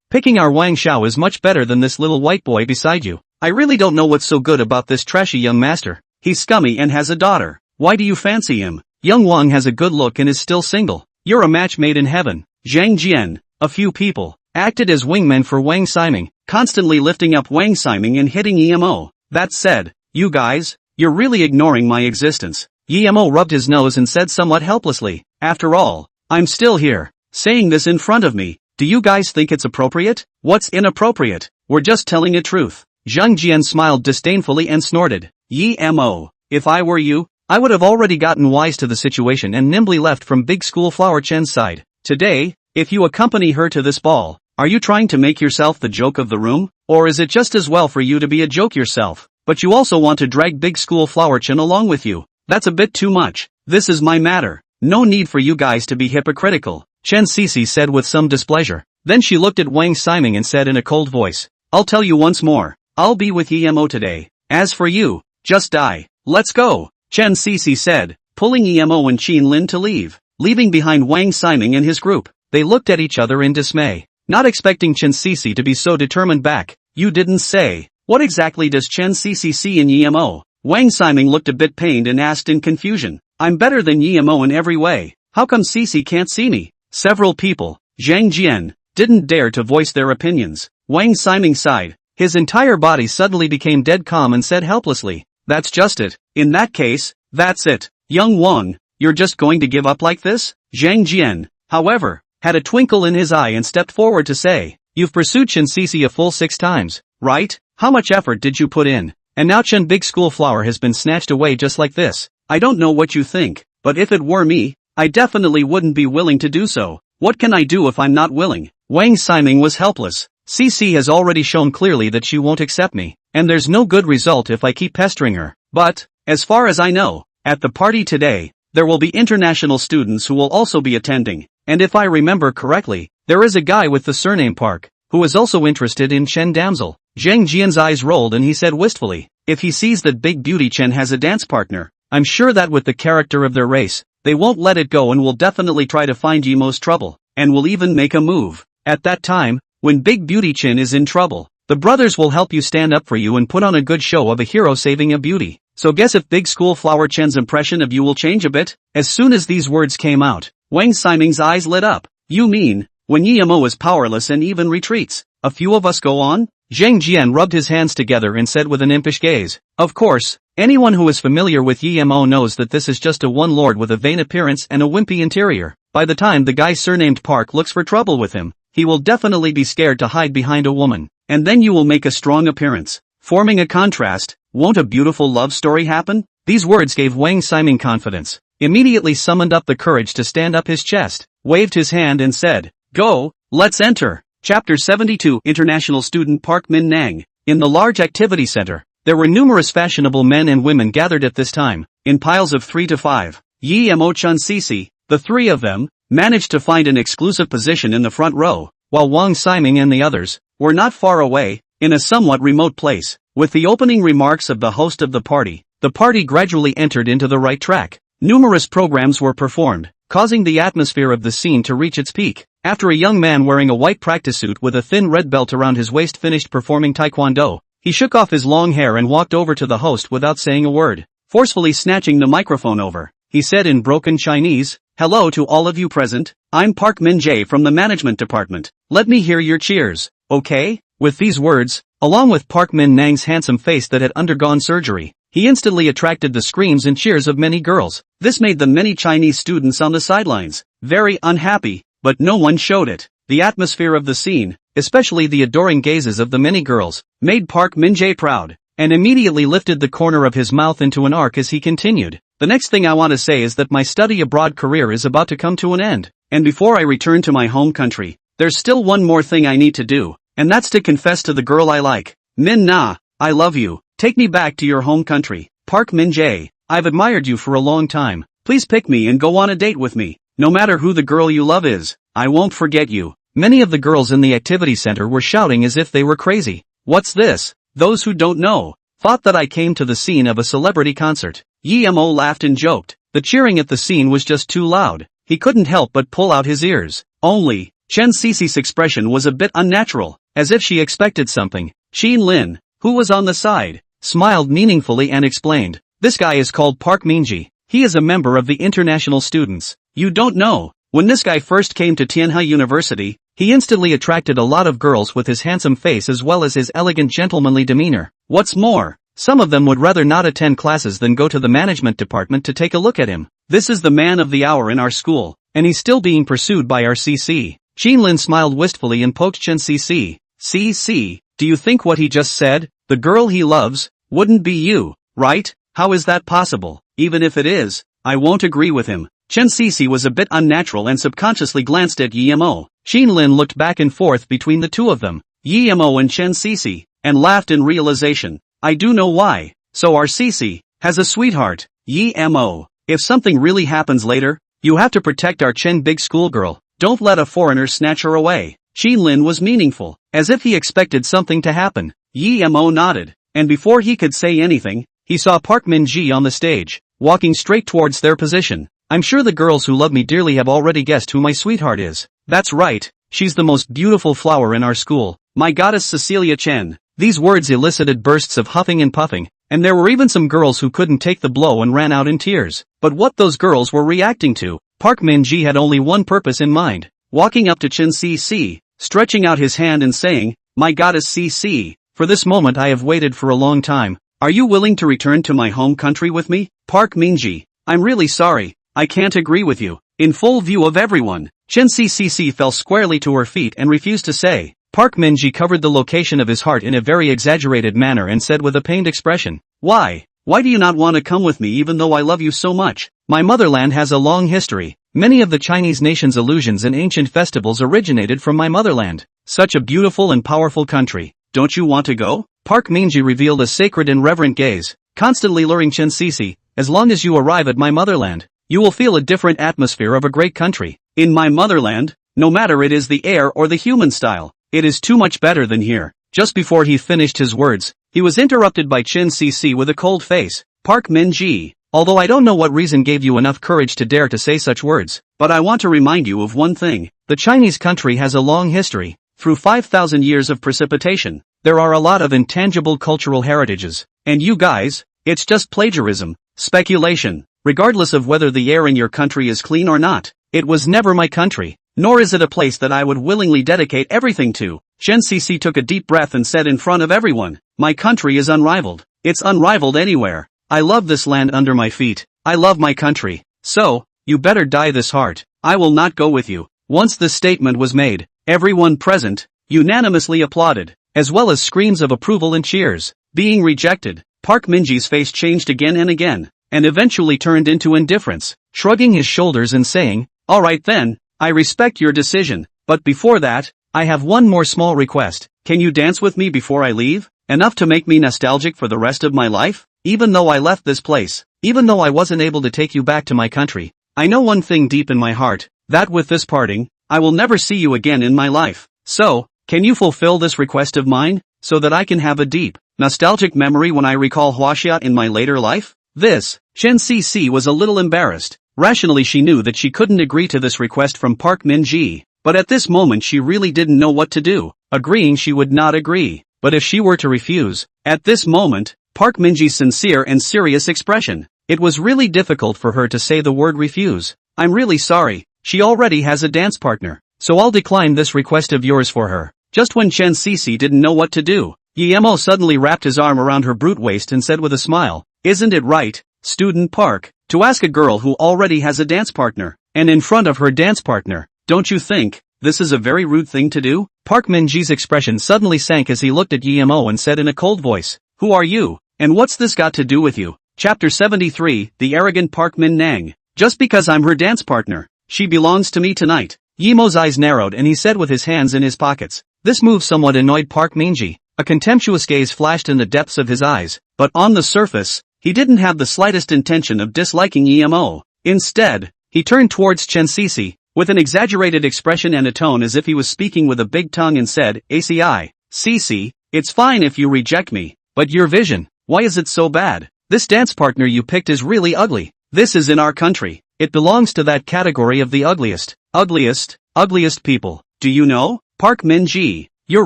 Picking our Wang Xiao is much better than this little white boy beside you. I really don't know what's so good about this trashy young master. He's scummy and has a daughter. Why do you fancy him? Young Wang has a good look and is still single. You're a match made in heaven. Zhang Jian, a few people, acted as wingmen for Wang Ximing, constantly lifting up Wang Ximing and hitting Yimo. That said, "You guys, you're really ignoring my existence." Yimo rubbed his nose and said somewhat helplessly, "After all, I'm still here, saying this in front of me. Do you guys think it's appropriate?" "What's inappropriate? We're just telling the truth." Zhang Jian smiled disdainfully and snorted. "Yimo, if I were you, I would have already gotten wise to the situation and nimbly left from Big School Flower Chen's side. Today, if you accompany her to this ball, are you trying to make yourself the joke of the room? Or is it just as well for you to be a joke yourself, but you also want to drag Big School Flower Chen along with you? That's a bit too much. This is my matter. No need for you guys to be hypocritical, Chen Cece said with some displeasure. Then she looked at Wang Ximing and said in a cold voice, I'll tell you once more, I'll be with Emo today. As for you, just die. Let's go, Chen Cece said, pulling Emo and Qin Lin to leave, leaving behind Wang Ximing and his group. They looked at each other in dismay, not expecting Chen Cece to be so determined back. You didn't say. What exactly does Chen Cece see in Emo? Wang Ximing looked a bit pained and asked in confusion. I'm better than Emo in every way. How come Cece can't see me? Several people, Zhang Jian, didn't dare to voice their opinions. Wang Ximing sighed. His entire body suddenly became dead calm and said helplessly, that's just it. In that case, that's it. Young Wang, you're just going to give up like this? Zhang Jian, however, had a twinkle in his eye and stepped forward to say, you've pursued Chen Cece a full 6 times, right? How much effort did you put in? And now Chen Big School Flower has been snatched away just like this. I don't know what you think, but if it were me, I definitely wouldn't be willing to do so. What can I do if I'm not willing? Wang Ximing was helpless. Cece has already shown clearly that she won't accept me, and there's no good result if I keep pestering her. But, as far as I know, at the party today, there will be international students who will also be attending, and if I remember correctly, there is a guy with the surname Park, who is also interested in Chen Damsel. Zhang Jian's eyes rolled and he said wistfully, if he sees that Big Beauty Chen has a dance partner, I'm sure that with the character of their race, they won't let it go and will definitely try to find Yemo's trouble, and will even make a move. At that time, when Big Beauty Chen is in trouble, the brothers will help you stand up for you and put on a good show of a hero saving a beauty. So guess if Big School Flower Chen's impression of you will change a bit? As soon as these words came out, Wang Ximing's eyes lit up. You mean, when Yemo is powerless and even retreats, a few of us go on? Zhang Jian rubbed his hands together and said with an impish gaze, of course, anyone who is familiar with Yemo knows that this is just a one lord with a vain appearance and a wimpy interior. By the time the guy surnamed Park looks for trouble with him, he will definitely be scared to hide behind a woman, and then you will make a strong appearance. Forming a contrast, won't a beautiful love story happen? These words gave Wang Ximing confidence. Immediately summoned up the courage to stand up his chest, waved his hand and said, go, let's enter. Chapter 72 International Student Park Min Nang. In the large activity center, there were numerous fashionable men and women gathered at this time, in piles of 3 to 5. Yemo Chun Cece, the 3 of them, managed to find an exclusive position in the front row, while Wang Ximing and the others were not far away, in a somewhat remote place. With the opening remarks of the host of the party gradually entered into the right track. Numerous programs were performed, causing the atmosphere of the scene to reach its peak. After a young man wearing a white practice suit with a thin red belt around his waist finished performing taekwondo, he shook off his long hair and walked over to the host without saying a word. Forcefully snatching the microphone over, he said in broken Chinese, hello to all of you present, I'm Park Min Jae from the management department. Let me hear your cheers, okay? With these words, along with Park Min Nang's handsome face that had undergone surgery, he instantly attracted the screams and cheers of many girls. This made the many Chinese students on the sidelines very unhappy, but no one showed it. The atmosphere of the scene, especially the adoring gazes of the many girls, made Park Min Jae proud, and immediately lifted the corner of his mouth into an arc as he continued. The next thing I want to say is that my study abroad career is about to come to an end, and before I return to my home country, there's still one more thing I need to do, and that's to confess to the girl I like. Min Na, I love you. Take me back to your home country. Park Min Jae, I've admired you for a long time. Please pick me and go on a date with me. No matter who the girl you love is, I won't forget you. Many of the girls in the activity center were shouting as if they were crazy. What's this? Those who don't know thought that I came to the scene of a celebrity concert. Yemo laughed and joked. The cheering at the scene was just too loud. He couldn't help but pull out his ears. Only, Chen Cece's expression was a bit unnatural, as if she expected something. Qin Lin, who was on the side, smiled meaningfully and explained, this guy is called Park Minji. He is a member of the international students. You don't know, when this guy first came to Tianhe University, he instantly attracted a lot of girls with his handsome face as well as his elegant gentlemanly demeanor. What's more, some of them would rather not attend classes than go to the management department to take a look at him. This is the man of the hour in our school, and he's still being pursued by our CC. Qin Lin smiled wistfully and poked Chen CC. CC, do you think what he just said, the girl he loves, wouldn't be you, right? How is that possible? Even if it is, I won't agree with him. Chen Cece was a bit unnatural and subconsciously glanced at Yemo. Qin Lin looked back and forth between the two of them, Yemo and Chen Cece, and laughed in realization. I do know why. So our Cece has a sweetheart. Yemo. If something really happens later, You have to protect our Chen big schoolgirl. Don't let a foreigner snatch her away. Xin Lin was meaningful, as if he expected something to happen. Yi Mo nodded, and before he could say anything, he saw Park Min-ji on the stage, walking straight towards their position. I'm sure the girls who love me dearly have already guessed who my sweetheart is. That's right, she's the most beautiful flower in our school, my goddess Cecilia Chen. These words elicited bursts of huffing and puffing, and there were even some girls who couldn't take the blow and ran out in tears. But what those girls were reacting to, Park Min-ji had only one purpose in mind, walking up to Chen CC, stretching out his hand and saying, my goddess CC, for this moment I have waited for a long time. Are you willing to return to my home country with me? Park Min-ji, I'm really sorry, I can't agree with you. In full view of everyone, Chen CC fell squarely to her feet and refused to say. Park Min-ji covered the location of his heart in a very exaggerated manner and said with a pained expression, Why do you not want to come with me even though I love you so much? My motherland has a long history. Many of the Chinese nation's illusions and ancient festivals originated from my motherland. Such a beautiful and powerful country. Don't you want to go? Park Min-ji revealed a sacred and reverent gaze, constantly luring Chen Cece. As long as you arrive at my motherland, you will feel a different atmosphere of a great country. In my motherland, no matter it is the air or the human style, it is too much better than here. Just before he finished his words, he was interrupted by Chen Cece with a cold face. Park Min-ji, although I don't know what reason gave you enough courage to dare to say such words, but I want to remind you of one thing. The Chinese country has a long history. Through 5,000 years of precipitation, there are a lot of intangible cultural heritages. And you guys, it's just plagiarism, speculation, regardless of whether the air in your country is clean or not. It was never my country. Nor is it a place that I would willingly dedicate everything to. Chen Cece took a deep breath and said in front of everyone, my country is unrivaled. It's unrivaled anywhere. I love this land under my feet. I love my country. So, you better die this heart. I will not go with you. Once this statement was made, everyone present unanimously applauded, as well as screams of approval and cheers. Being rejected, Park Min-ji's face changed again and again, and eventually turned into indifference, shrugging his shoulders and saying, all right then, I respect your decision, but before that, I have one more small request. Can you dance with me before I leave? Enough to make me nostalgic for the rest of my life? Even though I left this place, even though I wasn't able to take you back to my country, I know one thing deep in my heart, that with this parting, I will never see you again in my life. So, can you fulfill this request of mine, so that I can have a deep, nostalgic memory when I recall Huaxia in my later life? This, Chen Cece was a little embarrassed. Rationally she knew that she couldn't agree to this request from Park Min-ji, but at this moment she really didn't know what to do. Agreeing she would not agree, but if she were to refuse, at this moment, Park Min-ji's sincere and serious expression, it was really difficult for her to say the word refuse. I'm really sorry, she already has a dance partner, so I'll decline this request of yours for her. Just when Chen Cece didn't know what to do, Mo suddenly wrapped his arm around her brute waist and said with a smile, isn't it right, student Park, to ask a girl who already has a dance partner, and in front of her dance partner, don't you think this is a very rude thing to do? Park Min-ji's expression suddenly sank as he looked at Mo and said in a cold voice, who are you, and what's this got to do with you? Chapter 73, The Arrogant Park Min-nang. Just because I'm her dance partner, she belongs to me tonight. Mo's eyes narrowed and he said with his hands in his pockets. This move somewhat annoyed Park Min-ji. A contemptuous gaze flashed in the depths of his eyes, but on the surface, he didn't have the slightest intention of disliking Mo. Instead, he turned towards Chen Cece, with an exaggerated expression and a tone as if he was speaking with a big tongue and said, ACI, Cece, it's fine if you reject me, but your vision, why is it so bad? This dance partner you picked is really ugly. This is in our country. It belongs to that category of the ugliest people. Do you know? Park Min-ji, you're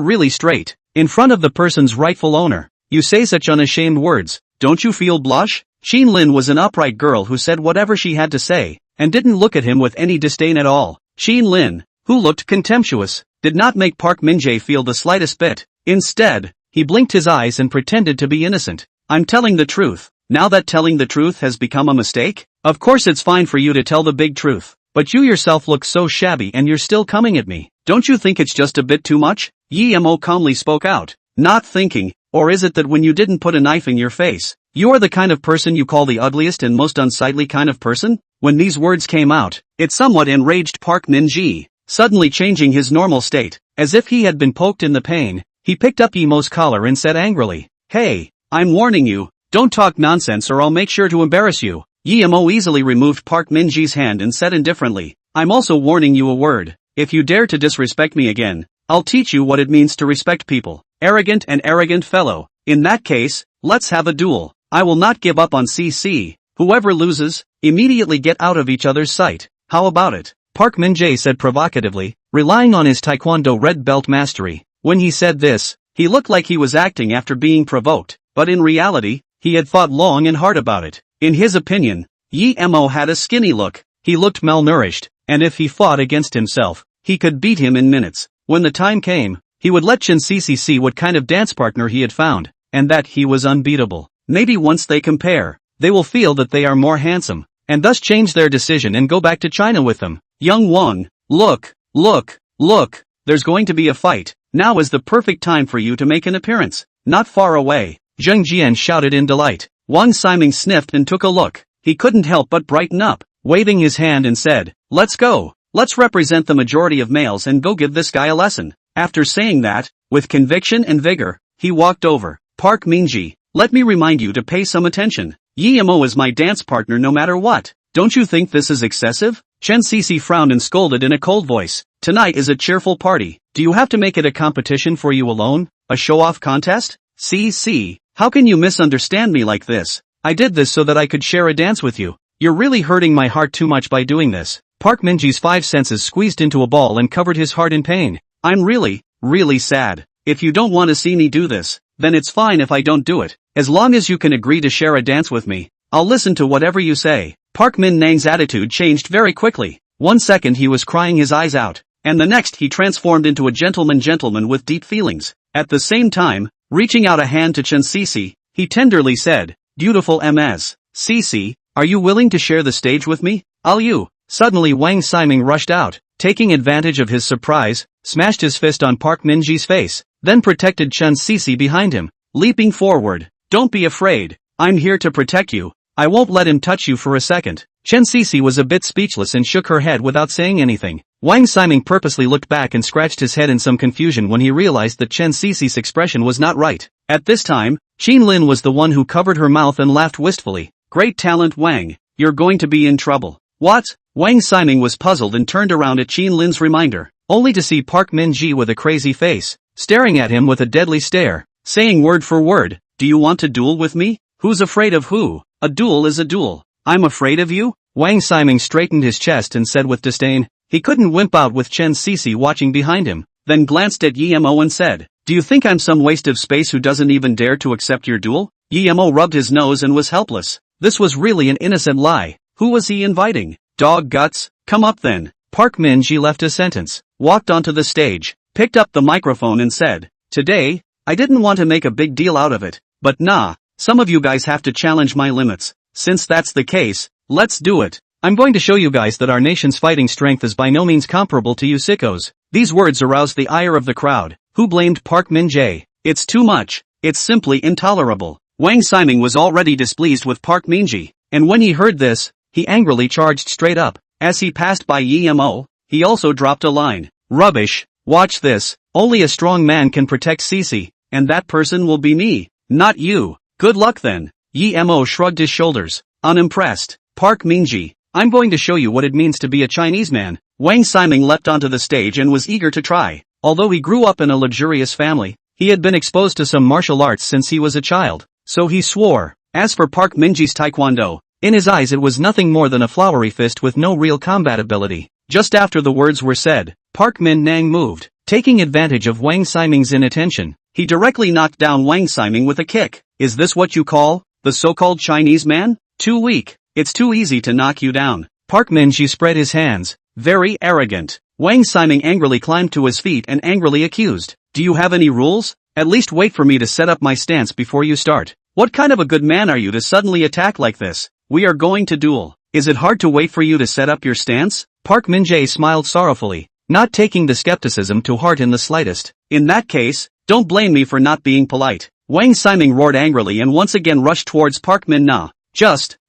really straight. In front of the person's rightful owner, you say such unashamed words. Don't you feel blush? Xin Lin was an upright girl who said whatever she had to say, and didn't look at him with any disdain at all. Xin Lin, who looked contemptuous, did not make Park Min-jae feel the slightest bit. Instead, he blinked his eyes and pretended to be innocent. I'm telling the truth. Now that telling the truth has become a mistake? Of course it's fine for you to tell the big truth, but you yourself look so shabby and you're still coming at me. Don't you think it's just a bit too much? Mo calmly spoke out, not thinking, or is it that when you didn't put a knife in your face, you are the kind of person you call the ugliest and most unsightly kind of person? When these words came out, it somewhat enraged Park Min-ji, suddenly changing his normal state, as if he had been poked in the pain. He picked up Mo's collar and said angrily, hey, I'm warning you, don't talk nonsense or I'll make sure to embarrass you. Yemo easily removed Park Min-ji's hand and said indifferently, I'm also warning you a word. If you dare to disrespect me again, I'll teach you what it means to respect people. Arrogant and arrogant fellow. In that case, let's have a duel. I will not give up on CC. Whoever loses, immediately get out of each other's sight. How about it? Park Min-jae said provocatively, relying on his taekwondo red belt mastery. When he said this, he looked like he was acting after being provoked, but in reality, he had thought long and hard about it. In his opinion, Yemo had a skinny look, he looked malnourished, and if he fought against himself, he could beat him in minutes. When the time came, he would let Chen Cici see what kind of dance partner he had found, and that he was unbeatable. Maybe once they compare, they will feel that they are more handsome, and thus change their decision and go back to China with them. Young Wang, look, there's going to be a fight. Now is the perfect time for you to make an appearance. Not far away, Zheng Jian shouted in delight. Wang Ximing sniffed and took a look. He couldn't help but brighten up, waving his hand and said, let's go. Let's represent the majority of males and go give this guy a lesson. After saying that, with conviction and vigor, he walked over. Park Min-ji, let me remind you to pay some attention. Yemo is my dance partner no matter what. Don't you think this is excessive? Chen Cici frowned and scolded in a cold voice. Tonight is a cheerful party. Do you have to make it a competition for you alone? A show-off contest? CC, how can you misunderstand me like this? I did this so that I could share a dance with you. You're really hurting my heart too much by doing this. Park Min-ji's 5 senses squeezed into a ball and covered his heart in pain. I'm really sad. If you don't want to see me do this, then it's fine if I don't do it. As long as you can agree to share a dance with me, I'll listen to whatever you say. Park Min-nang's attitude changed very quickly. 1 second he was crying his eyes out, and the next he transformed into a gentleman with deep feelings. At the same time, reaching out a hand to Chen Cici, he tenderly said, beautiful Ms. Cici, are you willing to share the stage with me? I'll you. Suddenly Wang Ximing rushed out, taking advantage of his surprise, smashed his fist on Park Min-ji's face, then protected Chen Cici behind him, leaping forward. Don't be afraid, I'm here to protect you. I won't let him touch you for a second. Chen Cici was a bit speechless and shook her head without saying anything. Wang Ximing purposely looked back and scratched his head in some confusion when he realized that Chen Cici's expression was not right. At this time, Qin Lin was the one who covered her mouth and laughed wistfully. Great talent Wang, you're going to be in trouble. What? Wang Ximing was puzzled and turned around at Qin Lin's reminder, only to see Park Min-ji with a crazy face, staring at him with a deadly stare, saying word for word, do you want to duel with me? Who's afraid of who? A duel is a duel. I'm afraid of you? Wang Ximing straightened his chest and said with disdain. He couldn't wimp out with Chen Cici watching behind him, then glanced at Yemo and said, do you think I'm some waste of space who doesn't even dare to accept your duel? Yemo rubbed his nose and was helpless. This was really an innocent lie. Who was he inviting? Dog guts? Come up then. Park Min-ji left a sentence, walked onto the stage, picked up the microphone and said, today, I didn't want to make a big deal out of it, but nah, some of you guys have to challenge my limits. Since that's the case, let's do it. I'm going to show you guys that our nation's fighting strength is by no means comparable to you sickos. These words aroused the ire of the crowd, who blamed Park Min-jae. It's too much. It's simply intolerable. Wang Ximing was already displeased with Park Min-ji, and when he heard this, he angrily charged straight up. As he passed by Yemo, he also dropped a line. Rubbish. Watch this. Only a strong man can protect Cici, and that person will be me, not you. Good luck then. Yemo shrugged his shoulders, unimpressed. Park Min-ji, I'm going to show you what it means to be a Chinese man. Wang Ximing leapt onto the stage and was eager to try. Although he grew up in a luxurious family, he had been exposed to some martial arts since he was a child, so he swore. As for Park Min-ji's taekwondo, in his eyes it was nothing more than a flowery fist with no real combat ability. Just after the words were said, Park Min-nang moved. Taking advantage of Wang Ximing's inattention, he directly knocked down Wang Ximing with a kick. Is this what you call the so-called Chinese man? Too weak. It's too easy to knock you down. Park Min-ji spread his hands. Very arrogant. Wang Ximing angrily climbed to his feet and angrily accused. Do you have any rules? At least wait for me to set up my stance before you start. What kind of a good man are you to suddenly attack like this? We are going to duel. Is it hard to wait for you to set up your stance? Park Min-jae smiled sorrowfully, not taking the skepticism to heart in the slightest. In that case, don't blame me for not being polite. Wang Ximing roared angrily and once again rushed towards Park Min-na.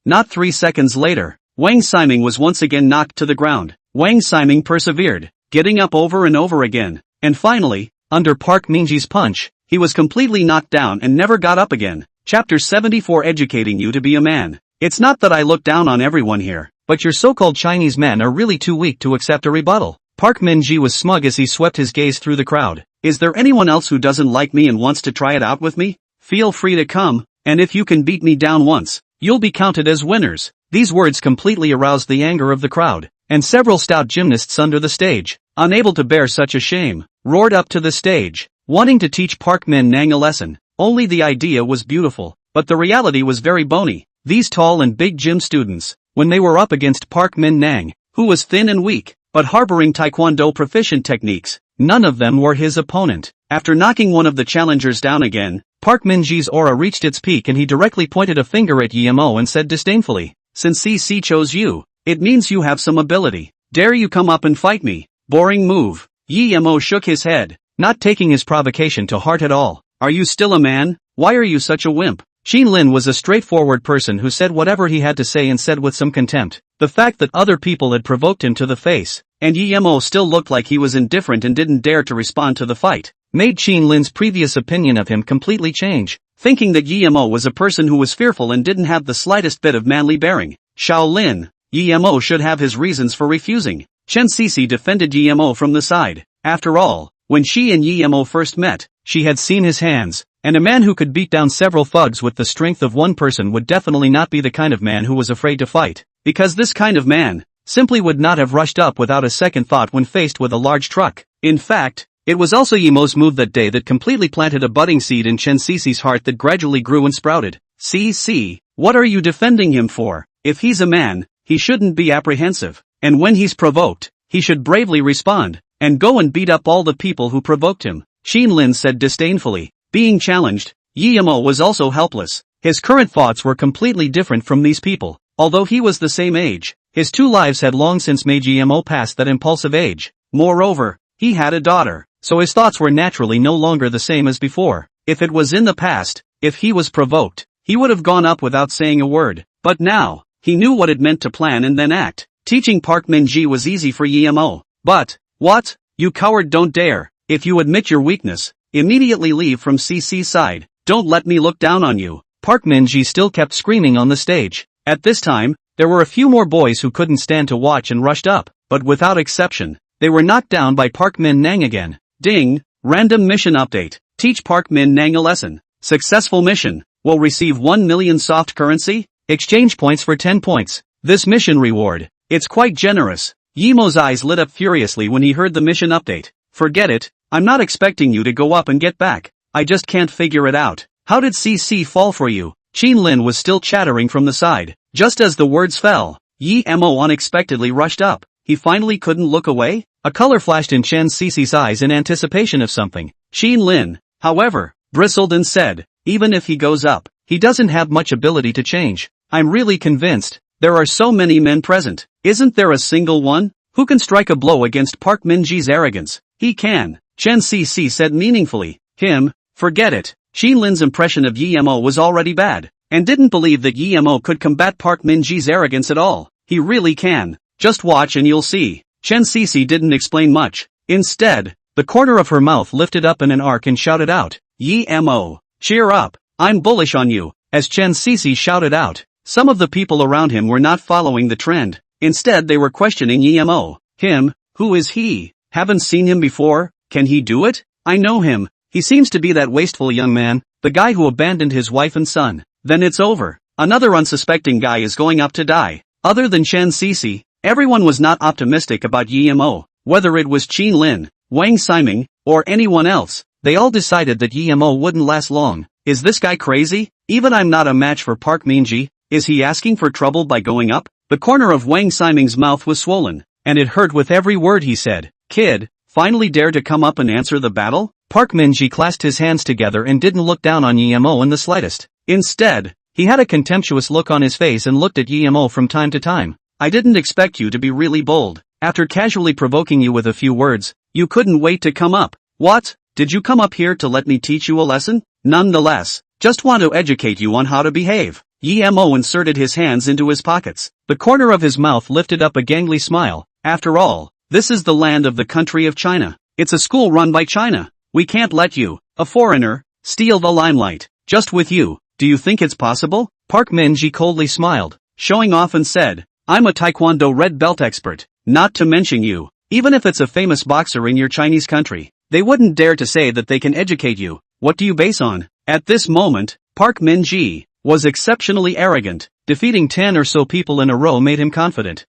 Not 3 seconds later, Wang Ximing was once again knocked to the ground. Wang Ximing persevered, getting up over and over again, and finally, under Park Min-ji's punch, he was completely knocked down and never got up again. Chapter 74 Educating You to be a Man. It's not that I look down on everyone here, but your so-called Chinese men are really too weak to accept a rebuttal. Park Min-ji was smug as he swept his gaze through the crowd. Is there anyone else who doesn't like me and wants to try it out with me? Feel free to come, and if you can beat me down once, you'll be counted as winners. These words completely aroused the anger of the crowd, and several stout gymnasts under the stage, unable to bear such a shame, roared up to the stage, wanting to teach Park Min-nang a lesson. Only the idea was beautiful, but the reality was very bony. These tall and big gym students, when they were up against Park Min-nang, who was thin and weak, but harboring taekwondo proficient techniques, none of them were his opponent. After knocking one of the challengers down again, Park Min-ji's aura reached its peak and he directly pointed a finger at Yemo and said disdainfully, "Since CC chose you, it means you have some ability. Dare you come up and fight me? Boring move." Yemo shook his head, not taking his provocation to heart at all. "Are you still a man? Why are you such a wimp?" Xin Lin was a straightforward person who said whatever he had to say and said with some contempt. The fact that other people had provoked him to the face, and Yemo still looked like he was indifferent and didn't dare to respond to the fight, made Xin Lin's previous opinion of him completely change. Thinking that Yemo was a person who was fearful and didn't have the slightest bit of manly bearing, Shaolin, Yemo should have his reasons for refusing. Chen Sisi defended Yemo from the side. After all, when she and Yemo first met, she had seen his hands, and a man who could beat down several thugs with the strength of one person would definitely not be the kind of man who was afraid to fight, because this kind of man simply would not have rushed up without a second thought when faced with a large truck. In fact, it was also Yemo's move that day that completely planted a budding seed in Chen Sisi's heart that gradually grew and sprouted. "Sisi, what are you defending him for? If he's a man, he shouldn't be apprehensive, and when he's provoked, he should bravely respond, and go and beat up all the people who provoked him," Xin Lin said disdainfully. Being challenged, Yemo was also helpless. His current thoughts were completely different from these people. Although he was the same age, his two lives had long since made Yemo past that impulsive age. Moreover, he had a daughter, so his thoughts were naturally no longer the same as before. If it was in the past, if he was provoked, he would have gone up without saying a word. But now, he knew what it meant to plan and then act. Teaching Park Min-ji was easy for Yemo. But, what? You coward, don't dare. If you admit your weakness, immediately leave from CC's side. Don't let me look down on you. Park Min-ji still kept screaming on the stage. At this time, there were a few more boys who couldn't stand to watch and rushed up, but without exception, they were knocked down by Park Min-nang again. Ding! Random mission update. Teach Park Min-nang a lesson. Successful mission. Will receive 1 million soft currency. Exchange points for 10 points. This mission reward. It's quite generous. Yemo's eyes lit up furiously when he heard the mission update. Forget it, I'm not expecting you to go up and get back. I just can't figure it out. How did CC fall for you? Xin Lin was still chattering from the side. Just as the words fell, Yemo unexpectedly rushed up. He finally couldn't look away? A color flashed in Chen Sisi's eyes in anticipation of something. Xin Lin, however, bristled and said, even if he goes up, he doesn't have much ability to change. I'm really convinced. There are so many men present. Isn't there a single one who can strike a blow against Park Min-ji's arrogance? He can. Chen Sisi said meaningfully. Him? Forget it. Xin Lin's impression of Yemo was already bad, and didn't believe that Yemo could combat Park Min-ji's arrogance at all. He really can. Just watch and you'll see. Chen Sisi didn't explain much. Instead, the corner of her mouth lifted up in an arc and shouted out, Yemo, cheer up. I'm bullish on you. As Chen Sisi shouted out, some of the people around him were not following the trend. Instead they were questioning Yemo. Him? Who is he? Haven't seen him before? Can he do it? I know him. He seems to be that wasteful young man, the guy who abandoned his wife and son. Then it's over. Another unsuspecting guy is going up to die. Other than Chen Sisi, everyone was not optimistic about Yemo. Whether it was Xin Lin, Wang Ximing, or anyone else, they all decided that Yemo wouldn't last long. Is this guy crazy? Even I'm not a match for Park Min-ji. Is he asking for trouble by going up? The corner of Wang Ximing's mouth was swollen, and it hurt with every word he said. Kid, finally dare to come up and answer the battle? Park Min-ji clasped his hands together and didn't look down on Yemo in the slightest. Instead, he had a contemptuous look on his face and looked at Yemo from time to time. I didn't expect you to be really bold. After casually provoking you with a few words, you couldn't wait to come up. What? Did you come up here to let me teach you a lesson? Nonetheless, just want to educate you on how to behave. Yemo inserted his hands into his pockets. The corner of his mouth lifted up a gangly smile. After all, this is the land of the country of China. It's a school run by China. We can't let you, a foreigner, steal the limelight. Just with you, do you think it's possible? Park Min-ji coldly smiled, showing off and said, I'm a Taekwondo red belt expert, not to mention you. Even if it's a famous boxer in your Chinese country, they wouldn't dare to say that they can educate you. What do you base on? At this moment, Park Min-ji was exceptionally arrogant. Defeating 10 or so people in a row made him confident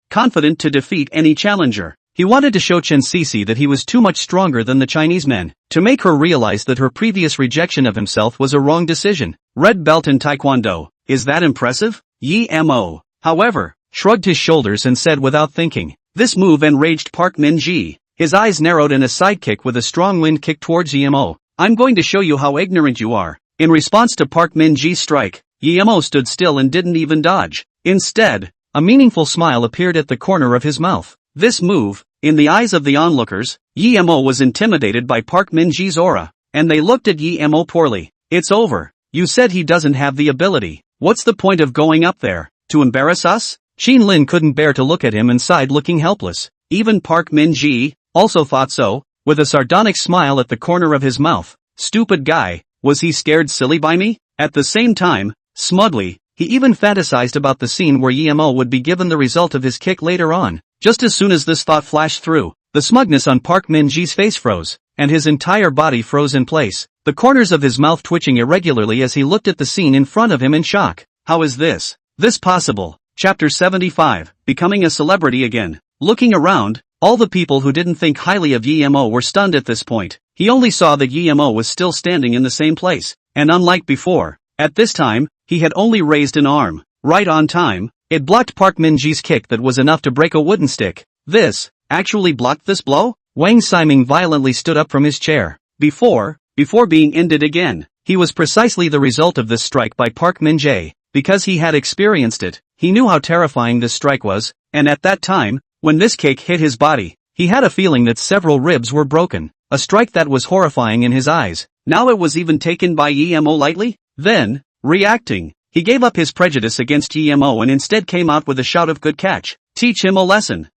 to defeat any challenger. He wanted to show Chen Cece that he was too much stronger than the Chinese men, to make her realize that her previous rejection of himself was a wrong decision. Red belt in Taekwondo, is that impressive? Yi Mo, however, shrugged his shoulders and said without thinking. This move enraged Park Min-ji. His eyes narrowed in a sidekick with a strong wind kick towards Yi Mo. I'm going to show you how ignorant you are. In response to Park Min-ji's strike, Yi Mo stood still and didn't even dodge. Instead, a meaningful smile appeared at the corner of his mouth. This move, in the eyes of the onlookers, Yi Mo was intimidated by Park Min-ji's aura, and they looked at Yi Mo poorly. It's over. You said he doesn't have the ability. What's the point of going up there? To embarrass us? Qin Lin couldn't bear to look at him and sighed, looking helpless. Even Park Min-ji also thought so, with a sardonic smile at the corner of his mouth. Stupid guy, was he scared silly by me? At the same time, smugly, he even fantasized about the scene where Yi Mo would be given the result of his kick later on. Just as soon as this thought flashed through, the smugness on Park Min-ji's face froze, and his entire body froze in place, the corners of his mouth twitching irregularly as he looked at the scene in front of him in shock. How is this possible? Chapter 75, Becoming a Celebrity Again. Looking around, all the people who didn't think highly of Yi Mo were stunned at this point. He only saw that Yi Mo was still standing in the same place, and unlike before, at this time, he had only raised an arm. Right on time, it blocked Park Min-ji's kick that was enough to break a wooden stick. This actually blocked this blow? Wang Ximing violently stood up from his chair. Before being ended again, he was precisely the result of this strike by Park Min-ji. Because he had experienced it, he knew how terrifying this strike was, and at that time, when this kick hit his body, he had a feeling that several ribs were broken, a strike that was horrifying in his eyes. Now it was even taken by Yi Mo lightly? Then, reacting, he gave up his prejudice against Yi Mo and instead came out with a shout of good catch. Teach him a lesson.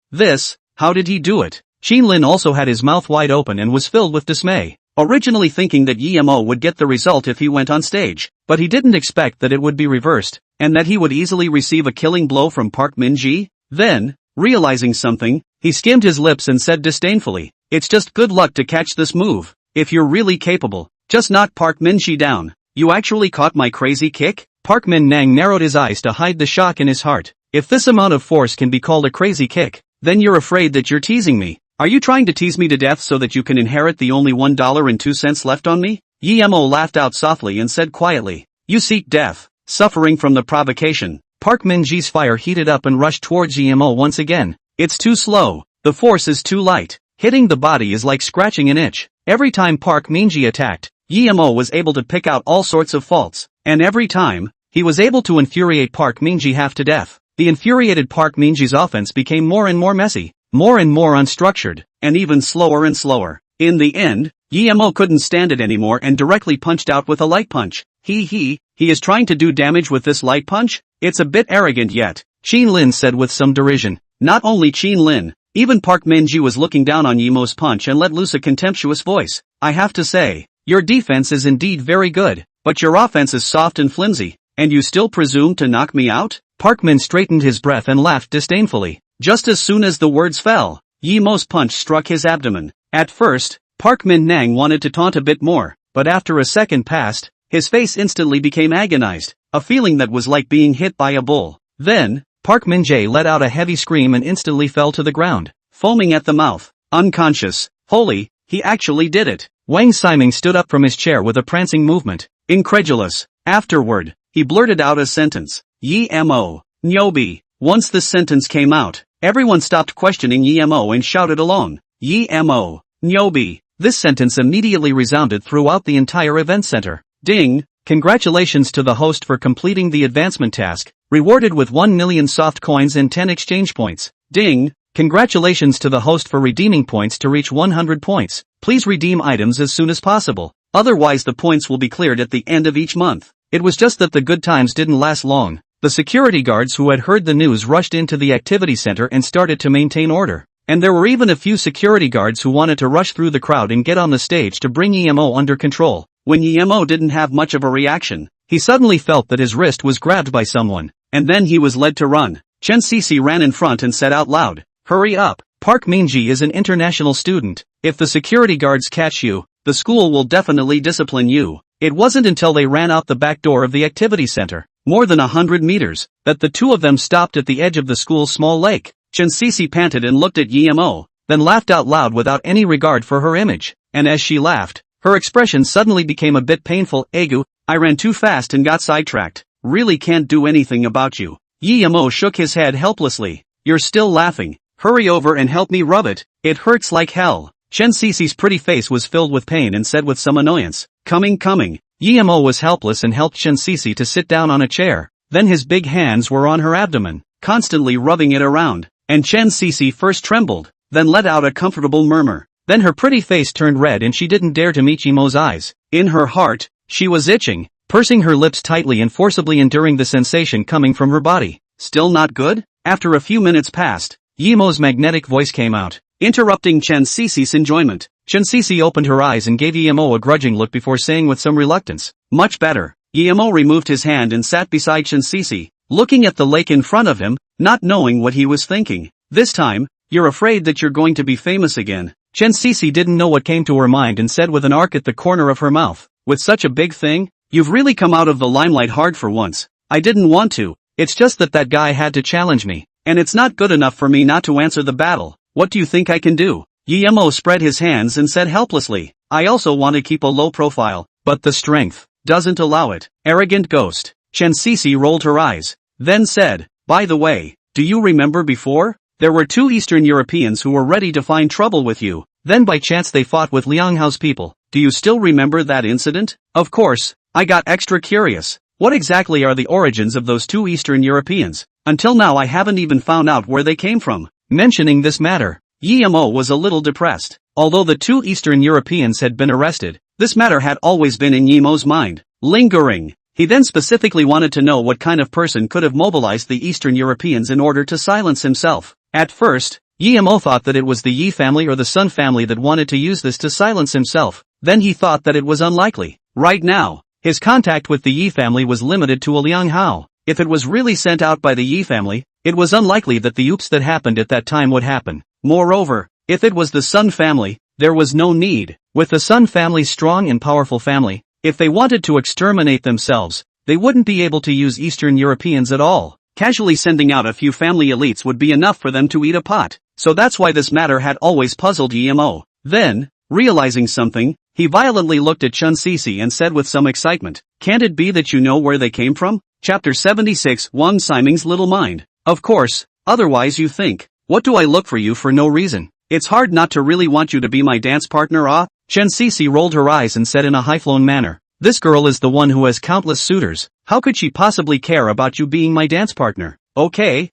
How did he do it? Qin Lin also had his mouth wide open and was filled with dismay. Originally thinking that Yi Mo would get the result if he went on stage, but he didn't expect that it would be reversed, and that he would easily receive a killing blow from Park Min-ji. Then, realizing something, he skimmed his lips and said disdainfully, it's just good luck to catch this move. If you're really capable, just knock Park Min-ji down. You actually caught my crazy kick? Park Min-nang narrowed his eyes to hide the shock in his heart. If this amount of force can be called a crazy kick, then you're afraid that you're teasing me. Are you trying to tease me to death so that you can inherit the only $1.02 left on me? Yi Mo laughed out softly and said quietly, you seek death. Suffering from the provocation, Park Min-ji's fire heated up and rushed towards Yi Mo once again. It's too slow. The force is too light. Hitting the body is like scratching an itch. Every time Park Min-ji attacked, Yi Mo was able to pick out all sorts of faults, and every time, he was able to infuriate Park Min-ji half to death. The infuriated Park Min-ji's offense became more and more messy, more and more unstructured, and even slower and slower. In the end, Yi Mo couldn't stand it anymore and directly punched out with a light punch. He is trying to do damage with this light punch? It's a bit arrogant yet, Qin Lin said with some derision. Not only Qin Lin, even Park Min-ji was looking down on Yi Mo's punch and let loose a contemptuous voice. I have to say, your defense is indeed very good, but your offense is soft and flimsy, and you still presume to knock me out? Park Min straightened his breath and laughed disdainfully. Just as soon as the words fell, Yi Mo's punch struck his abdomen. At first, Park Min-nang wanted to taunt a bit more, but after a second passed, his face instantly became agonized, a feeling that was like being hit by a bull. Then, Park Min-jae let out a heavy scream and instantly fell to the ground, foaming at the mouth, unconscious. Holy, he actually did it. Wang Ximing stood up from his chair with a prancing movement, incredulous. Afterward, he blurted out a sentence. Yi Mo, Nyobi. Once this sentence came out, everyone stopped questioning Yi Mo and shouted along. Yi Mo, Nyobi. This sentence immediately resounded throughout the entire event center. Ding! Congratulations to the host for completing the advancement task, rewarded with 1 million soft coins and 10 exchange points. Ding! Congratulations to the host for redeeming points to reach 100 points. Please redeem items as soon as possible, otherwise the points will be cleared at the end of each month. It was just that the good times didn't last long. The security guards who had heard the news rushed into the activity center and started to maintain order. And there were even a few security guards who wanted to rush through the crowd and get on the stage to bring Yi Mo under control. When Yi Mo didn't have much of a reaction, he suddenly felt that his wrist was grabbed by someone, and then he was led to run. Chen Sisi ran in front and said out loud, "Hurry up, Park Minji is an international student. If the security guards catch you, the school will definitely discipline you." It wasn't until they ran out the back door of the activity center, more than 100 meters, that the two of them stopped at the edge of the school's small lake. Chen Sisi panted and looked at Yemo, then laughed out loud without any regard for her image, and as she laughed, her expression suddenly became a bit painful. "Egu, I ran too fast and got sidetracked. Really can't do anything about you." Yemo shook his head helplessly. "You're still laughing. Hurry over and help me rub it. It hurts like hell." Chen Sisi's pretty face was filled with pain and said with some annoyance, Coming. Yemo was helpless and helped Chen Sisi to sit down on a chair. Then his big hands were on her abdomen, constantly rubbing it around, and Chen Sisi first trembled, then let out a comfortable murmur. Then her pretty face turned red and she didn't dare to meet Yemo's eyes. In her heart, she was itching, pursing her lips tightly and forcibly enduring the sensation coming from her body. Still not good? After a few minutes passed, Yemo's magnetic voice came out, interrupting Chen Sisi's enjoyment. Chen Sisi opened her eyes and gave Yemo a grudging look before saying with some reluctance, "Much better." Yemo removed his hand and sat beside Chen Sisi, looking at the lake in front of him, not knowing what he was thinking. This time, "You're afraid that you're going to be famous again." Chen Sisi didn't know what came to her mind and said with an arc at the corner of her mouth, "With such a big thing? You've really come out of the limelight hard for once." "I didn't want to, it's just that guy had to challenge me, and it's not good enough for me not to answer the battle. What do you think I can do?" Yemo spread his hands and said helplessly, "I also want to keep a low profile, but the strength doesn't allow it." Arrogant ghost. Chen Sisi rolled her eyes, then said, "By the way, do you remember before? There were two Eastern Europeans who were ready to find trouble with you. Then by chance they fought with Lianghao's people. Do you still remember that incident?" "Of course." I got extra curious. What exactly are the origins of those two Eastern Europeans? Until now I haven't even found out where they came from. Mentioning this matter, Yemo was a little depressed. Although the two Eastern Europeans had been arrested, this matter had always been in Yemo's mind, lingering. He then specifically wanted to know what kind of person could have mobilized the Eastern Europeans in order to silence himself. At first, Yemo thought that it was the Yi family or the Sun family that wanted to use this to silence himself. Then he thought that it was unlikely. Right now, his contact with the Yi family was limited to a Liang Hao. If it was really sent out by the Yi family, it was unlikely that the oops that happened at that time would happen. Moreover, if it was the Sun family, there was no need. With the Sun family's strong and powerful family, if they wanted to exterminate themselves, they wouldn't be able to use Eastern Europeans at all. Casually sending out a few family elites would be enough for them to eat a pot. So that's why this matter had always puzzled Yemo. Then, realizing something, he violently looked at Chen Sisi and said with some excitement, "Can't it be that you know where they came from?" Chapter 76 Wang Siming's Little Mind. "Of course, otherwise you think. What do I look for you for no reason? It's hard not to really want you to be my dance partner, ah?" Chen Sisi rolled her eyes and said in a high-flown manner, "This girl is the one who has countless suitors. How could she possibly care about you being my dance partner?" Okay.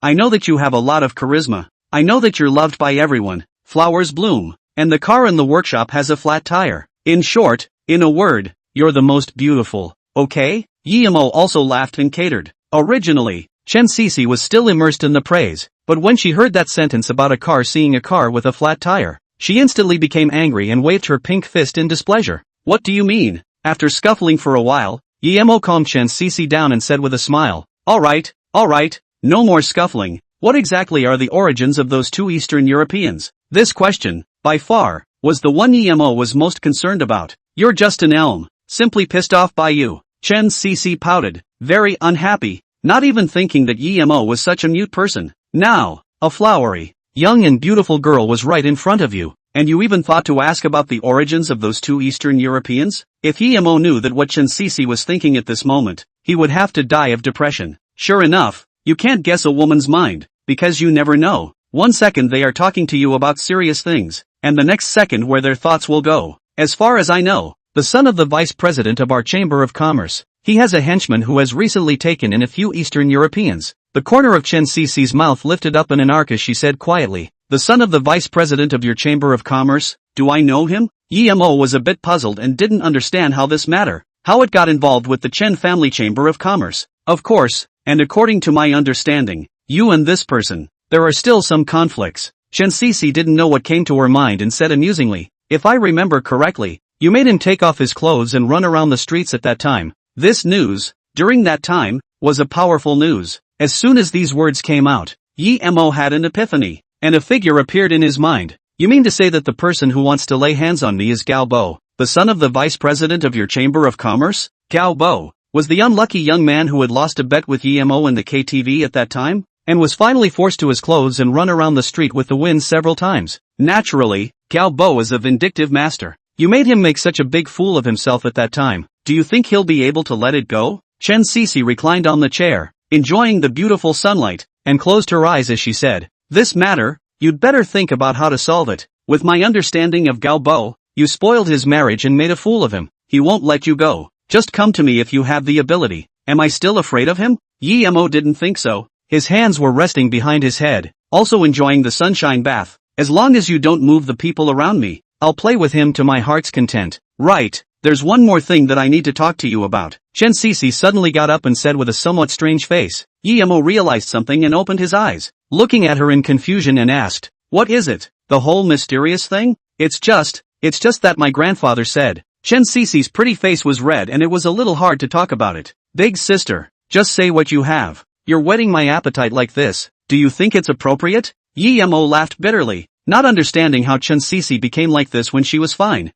I know that you have a lot of charisma. I know that you're loved by everyone. Flowers bloom. And the car in the workshop has a flat tire. In short, in a word, you're the most beautiful. Okay?" Yemo also laughed and catered. Originally, Chen Sisi was still immersed in the praise, but when she heard that sentence about a car seeing a car with a flat tire, she instantly became angry and waved her pink fist in displeasure. "What do you mean?" After scuffling for a while, Yemo calmed Chen Sisi down and said with a smile, All right, no more scuffling. What exactly are the origins of those two Eastern Europeans?" This question, by far, was the one Yemo was most concerned about. "You're just an elm, simply pissed off by you." Chen Sisi pouted, very unhappy, not even thinking that Yemo was such a mute person. "Now, a flowery, young and beautiful girl was right in front of you, and you even thought to ask about the origins of those two Eastern Europeans?" If Yemo knew that what Chen Sisi was thinking at this moment, he would have to die of depression. Sure enough, you can't guess a woman's mind, because you never know. One second they are talking to you about serious things, and the next second where their thoughts will go. As far as I know, the son of the vice president of our Chamber of Commerce, he has a henchman who has recently taken in a few Eastern Europeans. The corner of Chen Sisi's mouth lifted up in an arc as she said quietly, "The son of the vice president of your Chamber of Commerce? Do I know him?" Yemo was a bit puzzled and didn't understand how it got involved with the Chen family Chamber of Commerce. "Of course, and according to my understanding, you and this person, there are still some conflicts." Chen Sisi didn't know what came to her mind and said amusingly, "If I remember correctly, You made him take off his clothes and run around the streets at that time. This news, during that time, was a powerful news. As soon as these words came out, Yi Mo had an epiphany, and a figure appeared in his mind. You mean to say that the person who wants to lay hands on me is Gao Bo, the son of the vice president of your Chamber of Commerce? Gao Bo was the unlucky young man who had lost a bet with Yi Mo in the KTV at that time, and was finally forced to his clothes and run around the street with the wind several times. Naturally, Gao Bo is a vindictive master. You made him make such a big fool of himself at that time. Do you think he'll be able to let it go? Chen Cece reclined on the chair, enjoying the beautiful sunlight, and closed her eyes as she said, "This matter, you'd better think about how to solve it. With my understanding of Gao Bo, you spoiled his marriage and made a fool of him. He won't let you go. Just come to me if you have the ability. Am I still afraid of him?" Yi Mo didn't think so. His hands were resting behind his head, also enjoying the sunshine bath. "As long as you don't move the people around me, I'll play with him to my heart's content." "Right, there's one more thing that I need to talk to you about." Chen Cece suddenly got up and said with a somewhat strange face. Yi Mo realized something and opened his eyes, looking at her in confusion and asked, "What is it? The whole mysterious thing?" It's just that my grandfather said." Chen Cece's pretty face was red and it was a little hard to talk about it. "Big sister, just say what you have. You're whetting my appetite like this. Do you think it's appropriate?" Yi Mo laughed bitterly, not understanding how Chen Cece became like this when she was fine.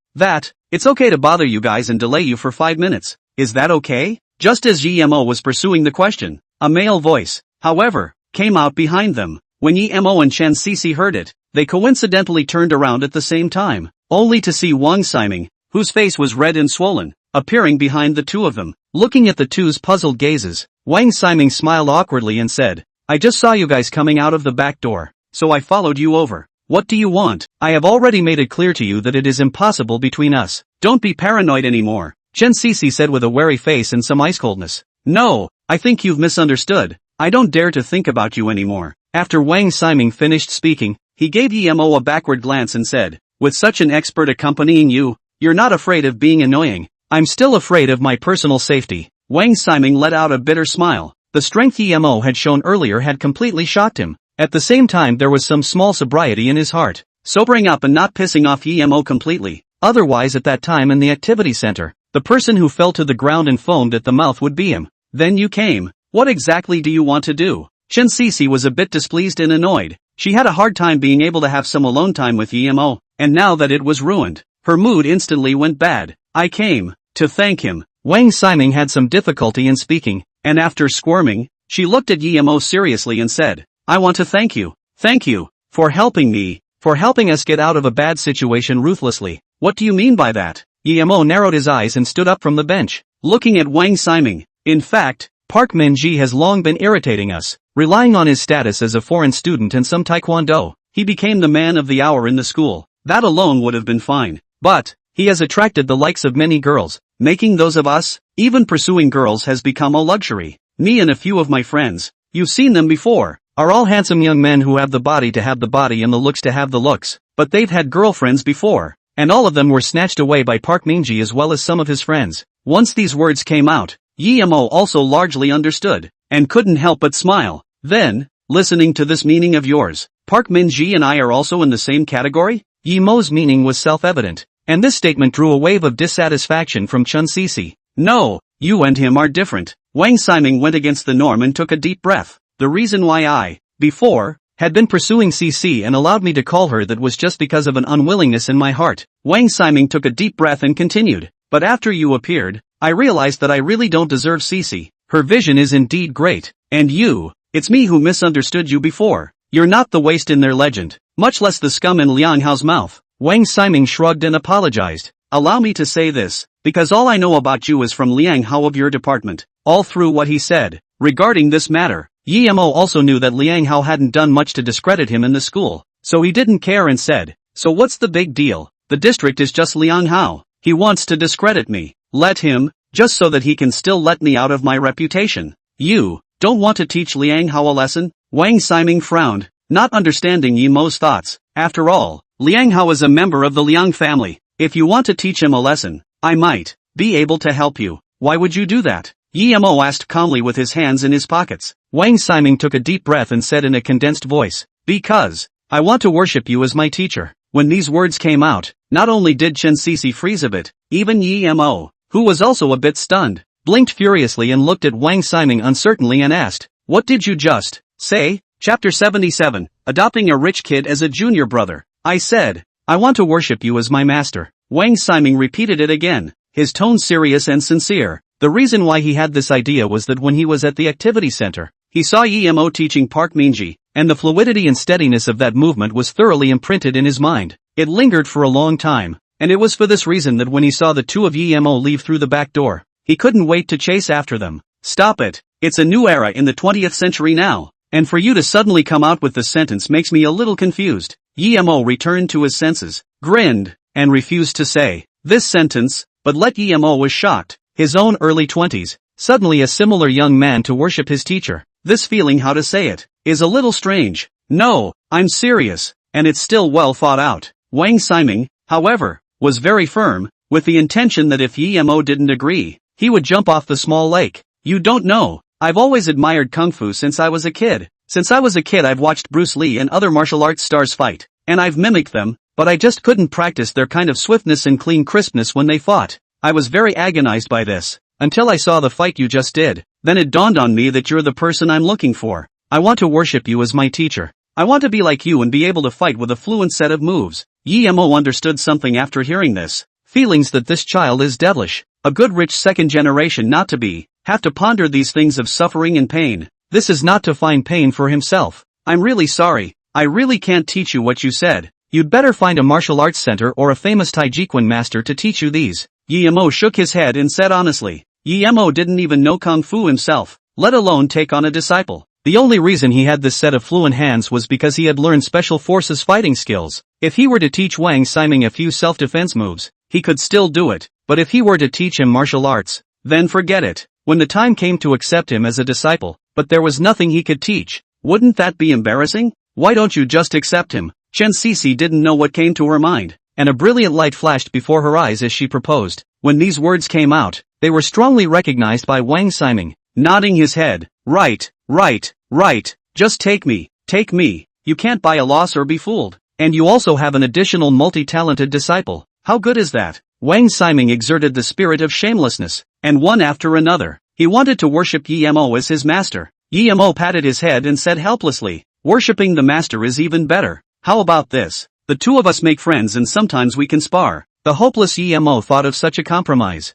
It's okay to bother you guys and delay you for 5 minutes. Is that okay?" Just as Yi Mo was pursuing the question, a male voice, however, came out behind them. When Yi Mo and Chen Cece heard it, they coincidentally turned around at the same time, only to see Wang Ximing, whose face was red and swollen, appearing behind the two of them. Looking at the two's puzzled gazes, Wang Ximing smiled awkwardly and said, "I just saw you guys coming out of the back door, so I followed you over. What do you want? I have already made it clear to you that it is impossible between us. Don't be paranoid anymore," Chen Cece said with a wary face and some ice coldness. "No, I think you've misunderstood. I don't dare to think about you anymore." After Wang Ximing finished speaking, he gave Yi Mo a backward glance and said, "With such an expert accompanying you, you're not afraid of being annoying." "I'm still afraid of my personal safety." Wang Ximing let out a bitter smile. The strength Yi Mo had shown earlier had completely shocked him. At the same time there was some small sobriety in his heart, sobering up and not pissing off Yi Mo completely. Otherwise at that time in the activity center, the person who fell to the ground and foamed at the mouth would be him. "Then you came. What exactly do you want to do?" Chen Cece was a bit displeased and annoyed. She had a hard time being able to have some alone time with Yi Mo, and now that it was ruined, her mood instantly went bad. "I came to thank him." Wang Ximing had some difficulty in speaking, and after squirming, she looked at Yi Mo seriously and said, "I want to thank you. Thank you for helping me, for helping us get out of a bad situation ruthlessly." "What do you mean by that?" Yi Mo narrowed his eyes and stood up from the bench, looking at Wang Ximing. "In fact, Park Min-ji has long been irritating us. Relying on his status as a foreign student and some taekwondo, he became the man of the hour in the school. That alone would have been fine. But he has attracted the likes of many girls, making those of us, even pursuing girls has become a luxury. Me and a few of my friends, you've seen them before, are all handsome young men who have the body to have the body and the looks to have the looks, but they've had girlfriends before, and all of them were snatched away by Park Min-ji as well as some of his friends." Once these words came out, Yi Mo also largely understood, and couldn't help but smile. "Then, listening to this meaning of yours, Park Min-ji and I are also in the same category?" Yi Mo's meaning was self-evident, and this statement drew a wave of dissatisfaction from Chen Cece. "No, you and him are different." Wang Ximing went against the norm and took a deep breath. "The reason why I, before, had been pursuing Cece and allowed me to call her that was just because of an unwillingness in my heart." Wang Ximing took a deep breath and continued, "But after you appeared, I realized that I really don't deserve Cece. Her vision is indeed great. And you, it's me who misunderstood you before. You're not the waste in their legend, much less the scum in Liang Hao's mouth." Wang Ximing shrugged and apologized. "Allow me to say this, because all I know about you is from Liang Hao of your department." All through what he said regarding this matter, Yi Mo also knew that Liang Hao hadn't done much to discredit him in the school, so he didn't care and said, "So what's the big deal? The district is just Liang Hao. He wants to discredit me. Let him, just so that he can still let me out of my reputation." "You don't want to teach Liang Hao a lesson?" Wang Ximing frowned, not understanding Yi Mo's thoughts. After all, Liang Hao is a member of the Liang family. If you want to teach him a lesson, I might be able to help you. Why would you do that? Yi Mo asked calmly with his hands in his pockets. Wang Ximing took a deep breath and said in a condensed voice, "Because I want to worship you as my teacher." When these words came out, not only did Chen Sisi freeze a bit, even Yi Mo, who was also a bit stunned, blinked furiously and looked at Wang Ximing uncertainly and asked, "What did you just say?" Chapter 77, Adopting a Rich Kid as a Junior Brother. I said, "I want to worship you as my master." Wang Ximing repeated it again, his tone serious and sincere. The reason why he had this idea was that when he was at the activity center, he saw Yi Mo teaching Park Minji, and the fluidity and steadiness of that movement was thoroughly imprinted in his mind. It lingered for a long time, and it was for this reason that when he saw the two of Yi Mo leave through the back door, he couldn't wait to chase after them. Stop it. It's a new era in the 20th century now, and for you to suddenly come out with this sentence makes me a little confused. Yi Mo returned to his senses, grinned, and refused to say this sentence, but Yi Mo was shocked. His own early 20s, suddenly a similar young man to worship his teacher. This feeling, how to say it, is a little strange. No, I'm serious, and it's still well thought out. Wang Ximing, however, was very firm, with the intention that if Yi Mo didn't agree, he would jump off the small lake. You don't know, I've always admired Kung Fu since I was a kid. Since I was a kid I've watched Bruce Lee and other martial arts stars fight, and I've mimicked them, but I just couldn't practice their kind of swiftness and clean crispness when they fought. I was very agonized by this, until I saw the fight you just did. Then it dawned on me that you're the person I'm looking for. I want to worship you as my teacher. I want to be like you and be able to fight with a fluent set of moves. Yi Mo understood something after hearing this. Feelings that this child is devilish. A good rich second generation not to be, have to ponder these things of suffering and pain. This is not to find pain for himself. I'm really sorry. I really can't teach you what you said. You'd better find a martial arts center or a famous Taijiquan master to teach you these. Yi Mo shook his head and said honestly, Yi Mo didn't even know Kung Fu himself, let alone take on a disciple. The only reason he had this set of fluent hands was because he had learned special forces fighting skills. If he were to teach Wang Ximing a few self-defense moves, he could still do it, but if he were to teach him martial arts, then forget it. When the time came to accept him as a disciple, but there was nothing he could teach, wouldn't that be embarrassing? Why don't you just accept him? Chen Sisi didn't know what came to her mind, and a brilliant light flashed before her eyes as she proposed. When these words came out, they were strongly recognized by Wang Ximing, nodding his head. Right, just take me, you can't buy a loss or be fooled. And you also have an additional multi-talented disciple. How good is that? Wang Ximing exerted the spirit of shamelessness, and one after another, he wanted to worship Yi Mo as his master. Yi Mo patted his head and said helplessly, worshipping the master is even better. How about this? The two of us make friends and sometimes we can spar. The hopeless Yi Mo thought of such a compromise.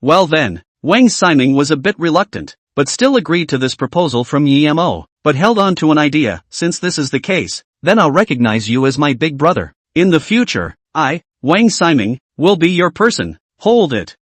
Well then, Wang Ximing was a bit reluctant, but still agreed to this proposal from Yi Mo, but held on to an idea. Since this is the case, then I'll recognize you as my big brother. In the future, I, Wang Ximing, will be your person. Hold it.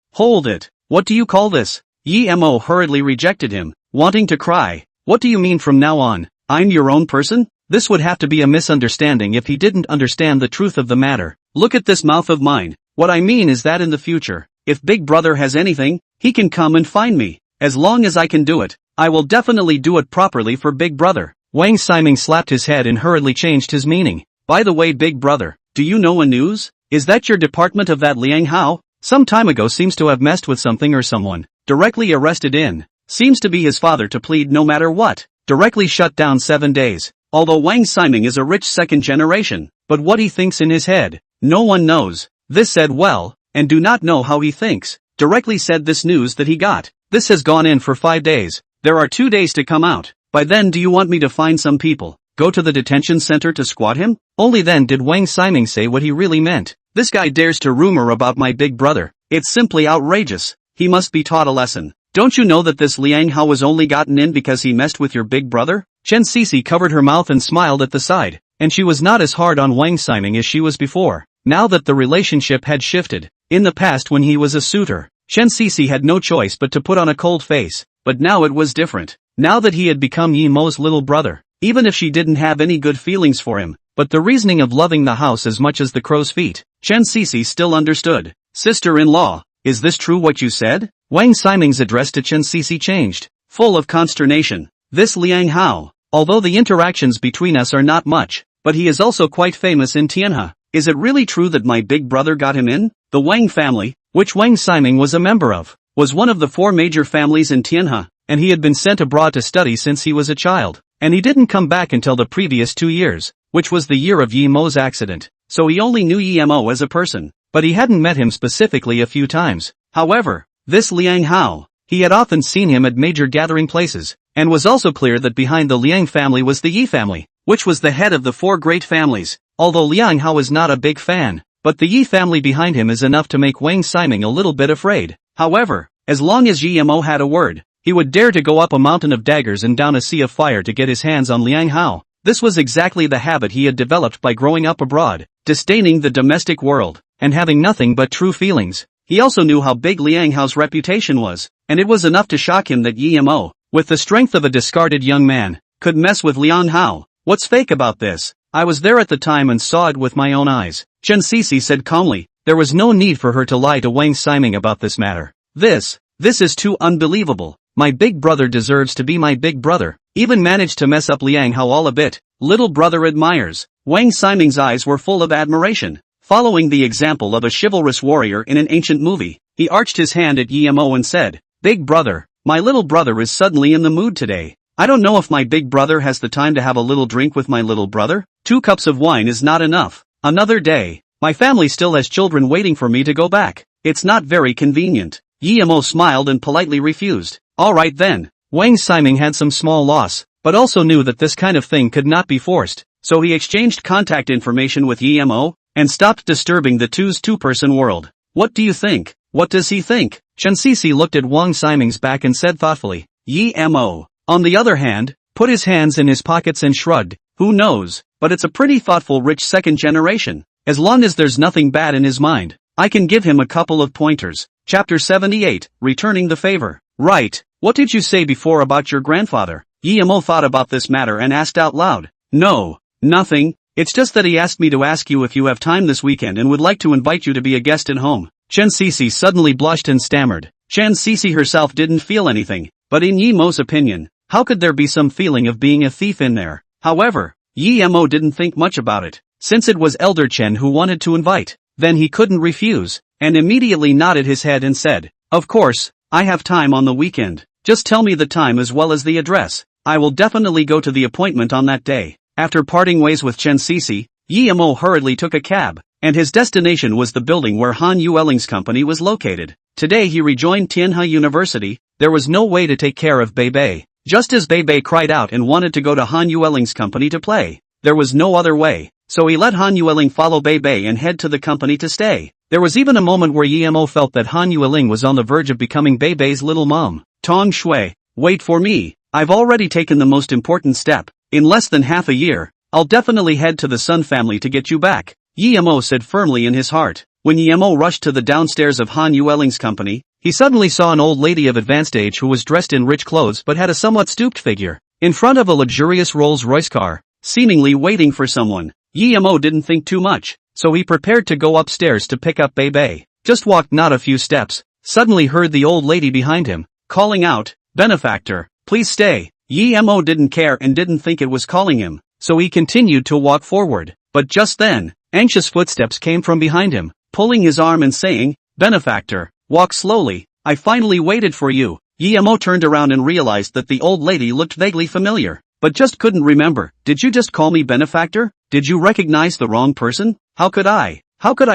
What do you call this? Yi Mo hurriedly rejected him, wanting to cry. What do you mean from now on? I'm your own person? This would have to be a misunderstanding if he didn't understand the truth of the matter. Look at this mouth of mine. What I mean is that in the future, if Big Brother has anything, he can come and find me. As long as I can do it, I will definitely do it properly for Big Brother. Wang Ximing slapped his head and hurriedly changed his meaning. By the way, Big Brother, do you know a news? Is that your department of that Liang Hao? Some time ago seems to have messed with something or someone. Directly arrested in. Seems to be his father to plead no matter what. Directly shut down 7 days. Although Wang Ximing is a rich second generation, but what he thinks in his head, no one knows. This said well, and do not know how he thinks. Directly said this news that he got. This has gone in for 5 days. There are 2 days to come out. By then do you want me to find some people, go to the detention center to squat him? Only then did Wang Ximing say what he really meant. This guy dares to rumor about my big brother. It's simply outrageous. He must be taught a lesson. Don't you know that this Liang Hao was only gotten in because he messed with your big brother? Chen Sisi covered her mouth and smiled at the side, and she was not as hard on Wang Ximing as she was before, now that the relationship had shifted. In the past when he was a suitor, Chen Sisi had no choice but to put on a cold face, but now it was different. Now that he had become Yi Mo's little brother, even if she didn't have any good feelings for him, but the reasoning of loving the house as much as the crow's feet, Chen Sisi still understood. Sister-in-law, is this true what you said? Wang Ximing's address to Chen Sisi changed, full of consternation. This Liang Hao, although the interactions between us are not much, but he is also quite famous in Tianhe. Is it really true that my big brother got him in? The Wang family, which Wang Ximing was a member of, was one of the 4 major families in Tianhe, and he had been sent abroad to study since he was a child, and he didn't come back until the previous 2 years, which was the year of Yi Mo's accident. so he only knew Yemo as a person, but he hadn't met him specifically a few times. However, this Liang Hao, he had often seen him at major gathering places, and was also clear that behind the Liang family was the Yi family, which was the head of the four great families. Although Liang Hao is not a big fan, but the Yi family behind him is enough to make Wang Ximing a little bit afraid. However, as long as Yemo had a word, he would dare to go up a mountain of daggers and down a sea of fire to get his hands on Liang Hao. This was exactly the habit he had developed by growing up abroad, disdaining the domestic world, and having nothing but true feelings. He also knew how big Liang Hao's reputation was, and it was enough to shock him that Yemo, with the strength of a discarded young man, could mess with Liang Hao. What's fake about this? I was there at the time and saw it with my own eyes, Chen Sisi said calmly. There was no need for her to lie to Wang Ximing about this matter. This is too unbelievable. My big brother deserves to be my big brother. Even managed to mess up Liang Hao all a bit. Little brother admires. Wang Ximing's eyes were full of admiration. Following the example of a chivalrous warrior in an ancient movie, he arched his hand at Yemo and said, Big brother, my little brother is suddenly in the mood today. I don't know if my big brother has the time to have a little drink with my little brother. 2 cups of wine is not enough. Another day. My family still has children waiting for me to go back. It's not very convenient. Yemo smiled and politely refused. Alright then. Wang Ximing had some small loss, but also knew that this kind of thing could not be forced, so he exchanged contact information with Yemo, and stopped disturbing the two's two-person world. What do you think? What does he think? Chen Sisi looked at Wang Ximing's back and said thoughtfully. Yemo, on the other hand, put his hands in his pockets and shrugged. Who knows, but it's a pretty thoughtful rich second generation. As long as there's nothing bad in his mind, I can give him a couple of pointers. Chapter 78, Returning the Favor. Right, what did you say before about your grandfather? Yemo thought about this matter and asked out loud. No, nothing, it's just that he asked me to ask you if you have time this weekend and would like to invite you to be a guest at home. Chen Sisi suddenly blushed and stammered. Chen Sisi herself didn't feel anything, but in Yemo's opinion, how could there be some feeling of being a thief in there? However, Yemo didn't think much about it, since it was Elder Chen who wanted to invite, then he couldn't refuse, and immediately nodded his head and said, Of course, I have time on the weekend. Just tell me the time as well as the address. I will definitely go to the appointment on that day. After parting ways with Chen Sisi, Yemo hurriedly took a cab, and his destination was the building where Han Yueling's company was located. Today he rejoined Tianhe University. There was no way to take care of Bei, just as Bei cried out and wanted to go to Han Yueling's company to play. There was no other way, so he let Han Yueling follow Bei and head to the company to stay. There was even a moment where Yemo felt that Han Yueling was on the verge of becoming Bei's little mom. Tong Shui, wait for me, I've already taken the most important step. In less than half a year, I'll definitely head to the Sun family to get you back, Yemo said firmly in his heart. When Yemo rushed to the downstairs of Han Yueling's company, he suddenly saw an old lady of advanced age who was dressed in rich clothes but had a somewhat stooped figure, in front of a luxurious Rolls-Royce car, seemingly waiting for someone. Yemo didn't think too much, so he prepared to go upstairs to pick up Bei. Just walked not a few steps, suddenly heard the old lady behind him, calling out, Benefactor, please stay. Yemo didn't care and didn't think it was calling him, so he continued to walk forward, but just then, anxious footsteps came from behind him, pulling his arm and saying, Benefactor, walk slowly, I finally waited for you. Yemo turned around and realized that the old lady looked vaguely familiar, but just couldn't remember. Did you just call me Benefactor? Did you recognize the wrong person? How could I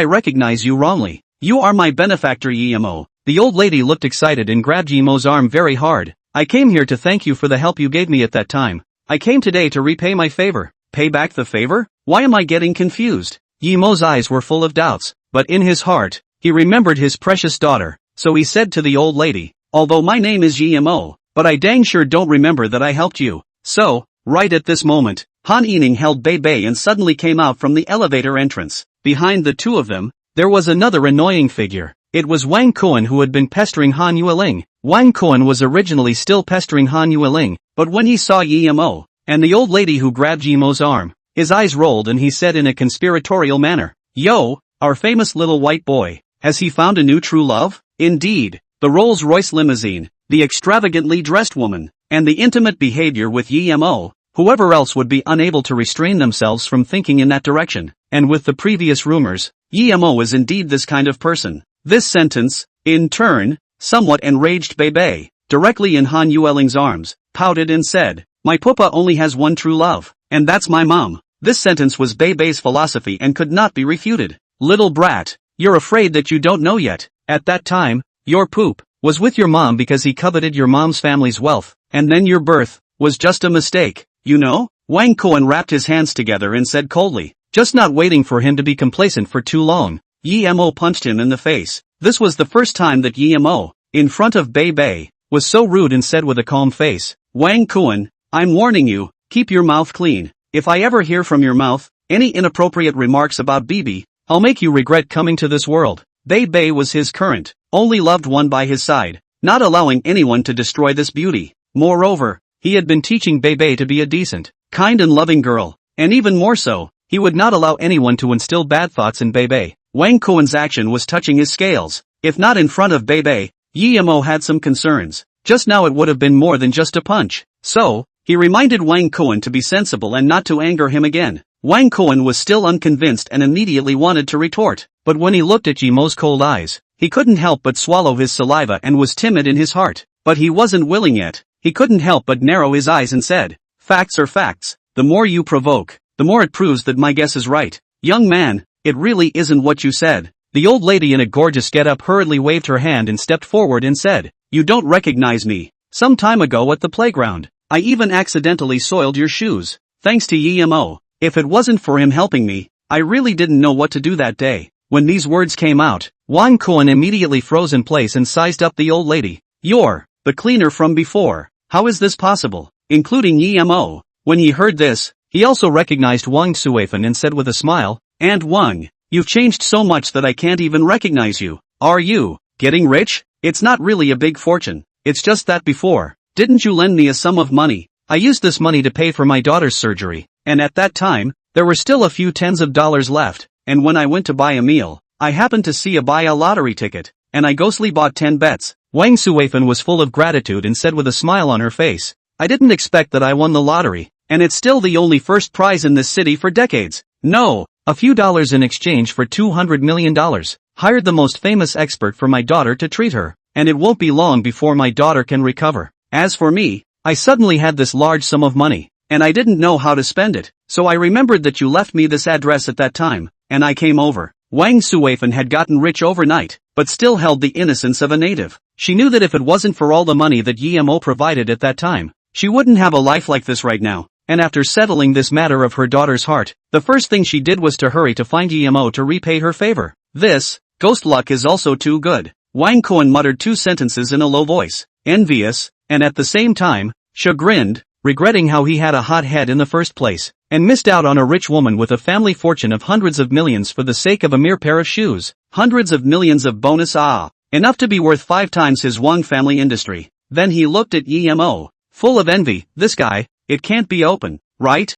recognize you wrongly? You are my benefactor Yemo. The old lady looked excited and grabbed Yemo's arm very hard. I came here to thank you for the help you gave me at that time. I came today to repay my favor. Pay back the favor? Why am I getting confused? Yemo's eyes were full of doubts, but in his heart, he remembered his precious daughter, so he said to the old lady, although my name is Yemo, but I dang sure don't remember that I helped you. So, right at this moment, Han Yining held Bei and suddenly came out from the elevator entrance. Behind the two of them, there was another annoying figure. It was Wang Kuan who had been pestering Han Yueling. Wang Kuan was originally still pestering Han Yueling, but when he saw Yemo, and the old lady who grabbed Yemo's arm, his eyes rolled and he said in a conspiratorial manner, Yo, our famous little white boy, has he found a new true love? Indeed, the Rolls-Royce limousine, the extravagantly dressed woman, and the intimate behavior with Yemo, whoever else would be unable to restrain themselves from thinking in that direction. And with the previous rumors, Yemo is indeed this kind of person. This sentence, in turn, somewhat enraged Bei. Directly in Han Yueling's arms, pouted and said, My pupa only has one true love, and that's my mom. This sentence was Beibei's philosophy and could not be refuted. Little brat, you're afraid that you don't know yet. At that time, your poop was with your mom because he coveted your mom's family's wealth, and then your birth was just a mistake, you know? Wang Kuan wrapped his hands together and said coldly, just not waiting for him to be complacent for too long. Yi Mo punched him in the face. This was the first time that Yi Mo, in front of Bei, was so rude and said with a calm face, Wang Kuan, I'm warning you, keep your mouth clean. If I ever hear from your mouth any inappropriate remarks about Bibi, I'll make you regret coming to this world. Bei was his current, only loved one by his side, not allowing anyone to destroy this beauty. Moreover, he had been teaching Bei to be a decent, kind and loving girl, and even more so, he would not allow anyone to instill bad thoughts in Bei. Wang Kuan's action was touching his scales. If not in front of Bei, Yi Mo had some concerns. Just now it would have been more than just a punch. So, he reminded Wang Kuan to be sensible and not to anger him again. Wang Kuan was still unconvinced and immediately wanted to retort, but when he looked at Yi Mo's cold eyes, he couldn't help but swallow his saliva and was timid in his heart. But he wasn't willing yet. He couldn't help but narrow his eyes and said, facts are facts. The more you provoke, the more it proves that my guess is right. Young man, it really isn't what you said. The old lady in a gorgeous get-up hurriedly waved her hand and stepped forward and said, you don't recognize me. Some time ago at the playground, I even accidentally soiled your shoes. Thanks to Yi Mo. If it wasn't for him helping me, I really didn't know what to do that day. When these words came out, Wang Kuan immediately froze in place and sized up the old lady. You're the cleaner from before. How is this possible? Including Yi Mo. When he heard this, he also recognized Wang Suifan and said with a smile, and Wang, you've changed so much that I can't even recognize you. Are you getting rich? It's not really a big fortune. It's just that before, didn't you lend me a sum of money? I used this money to pay for my daughter's surgery, and at that time, there were still a few tens of dollars left, and when I went to buy a meal, I happened to buy a lottery ticket, and I ghostly bought 10 bets. Wang Suifan was full of gratitude and said with a smile on her face, I didn't expect that I won the lottery, and it's still the only first prize in this city for decades. No, a few dollars in exchange for $200 million. Hired the most famous expert for my daughter to treat her, and it won't be long before my daughter can recover. As for me, I suddenly had this large sum of money, and I didn't know how to spend it, so I remembered that you left me this address at that time, and I came over. Wang Suifan had gotten rich overnight, but still held the innocence of a native. She knew that if it wasn't for all the money that Yi Mo provided at that time, she wouldn't have a life like this right now, and after settling this matter of her daughter's heart, the first thing she did was to hurry to find Yi Mo to repay her favor. This ghost luck is also too good. Wang Kuan muttered two sentences in a low voice, envious, and at the same time, chagrined, regretting how he had a hot head in the first place, and missed out on a rich woman with a family fortune of hundreds of millions for the sake of a mere pair of shoes. Hundreds of millions of bonus enough to be worth 5 times his Wang family industry. Then he looked at Yi Mo, full of envy. This guy, it can't be open, right?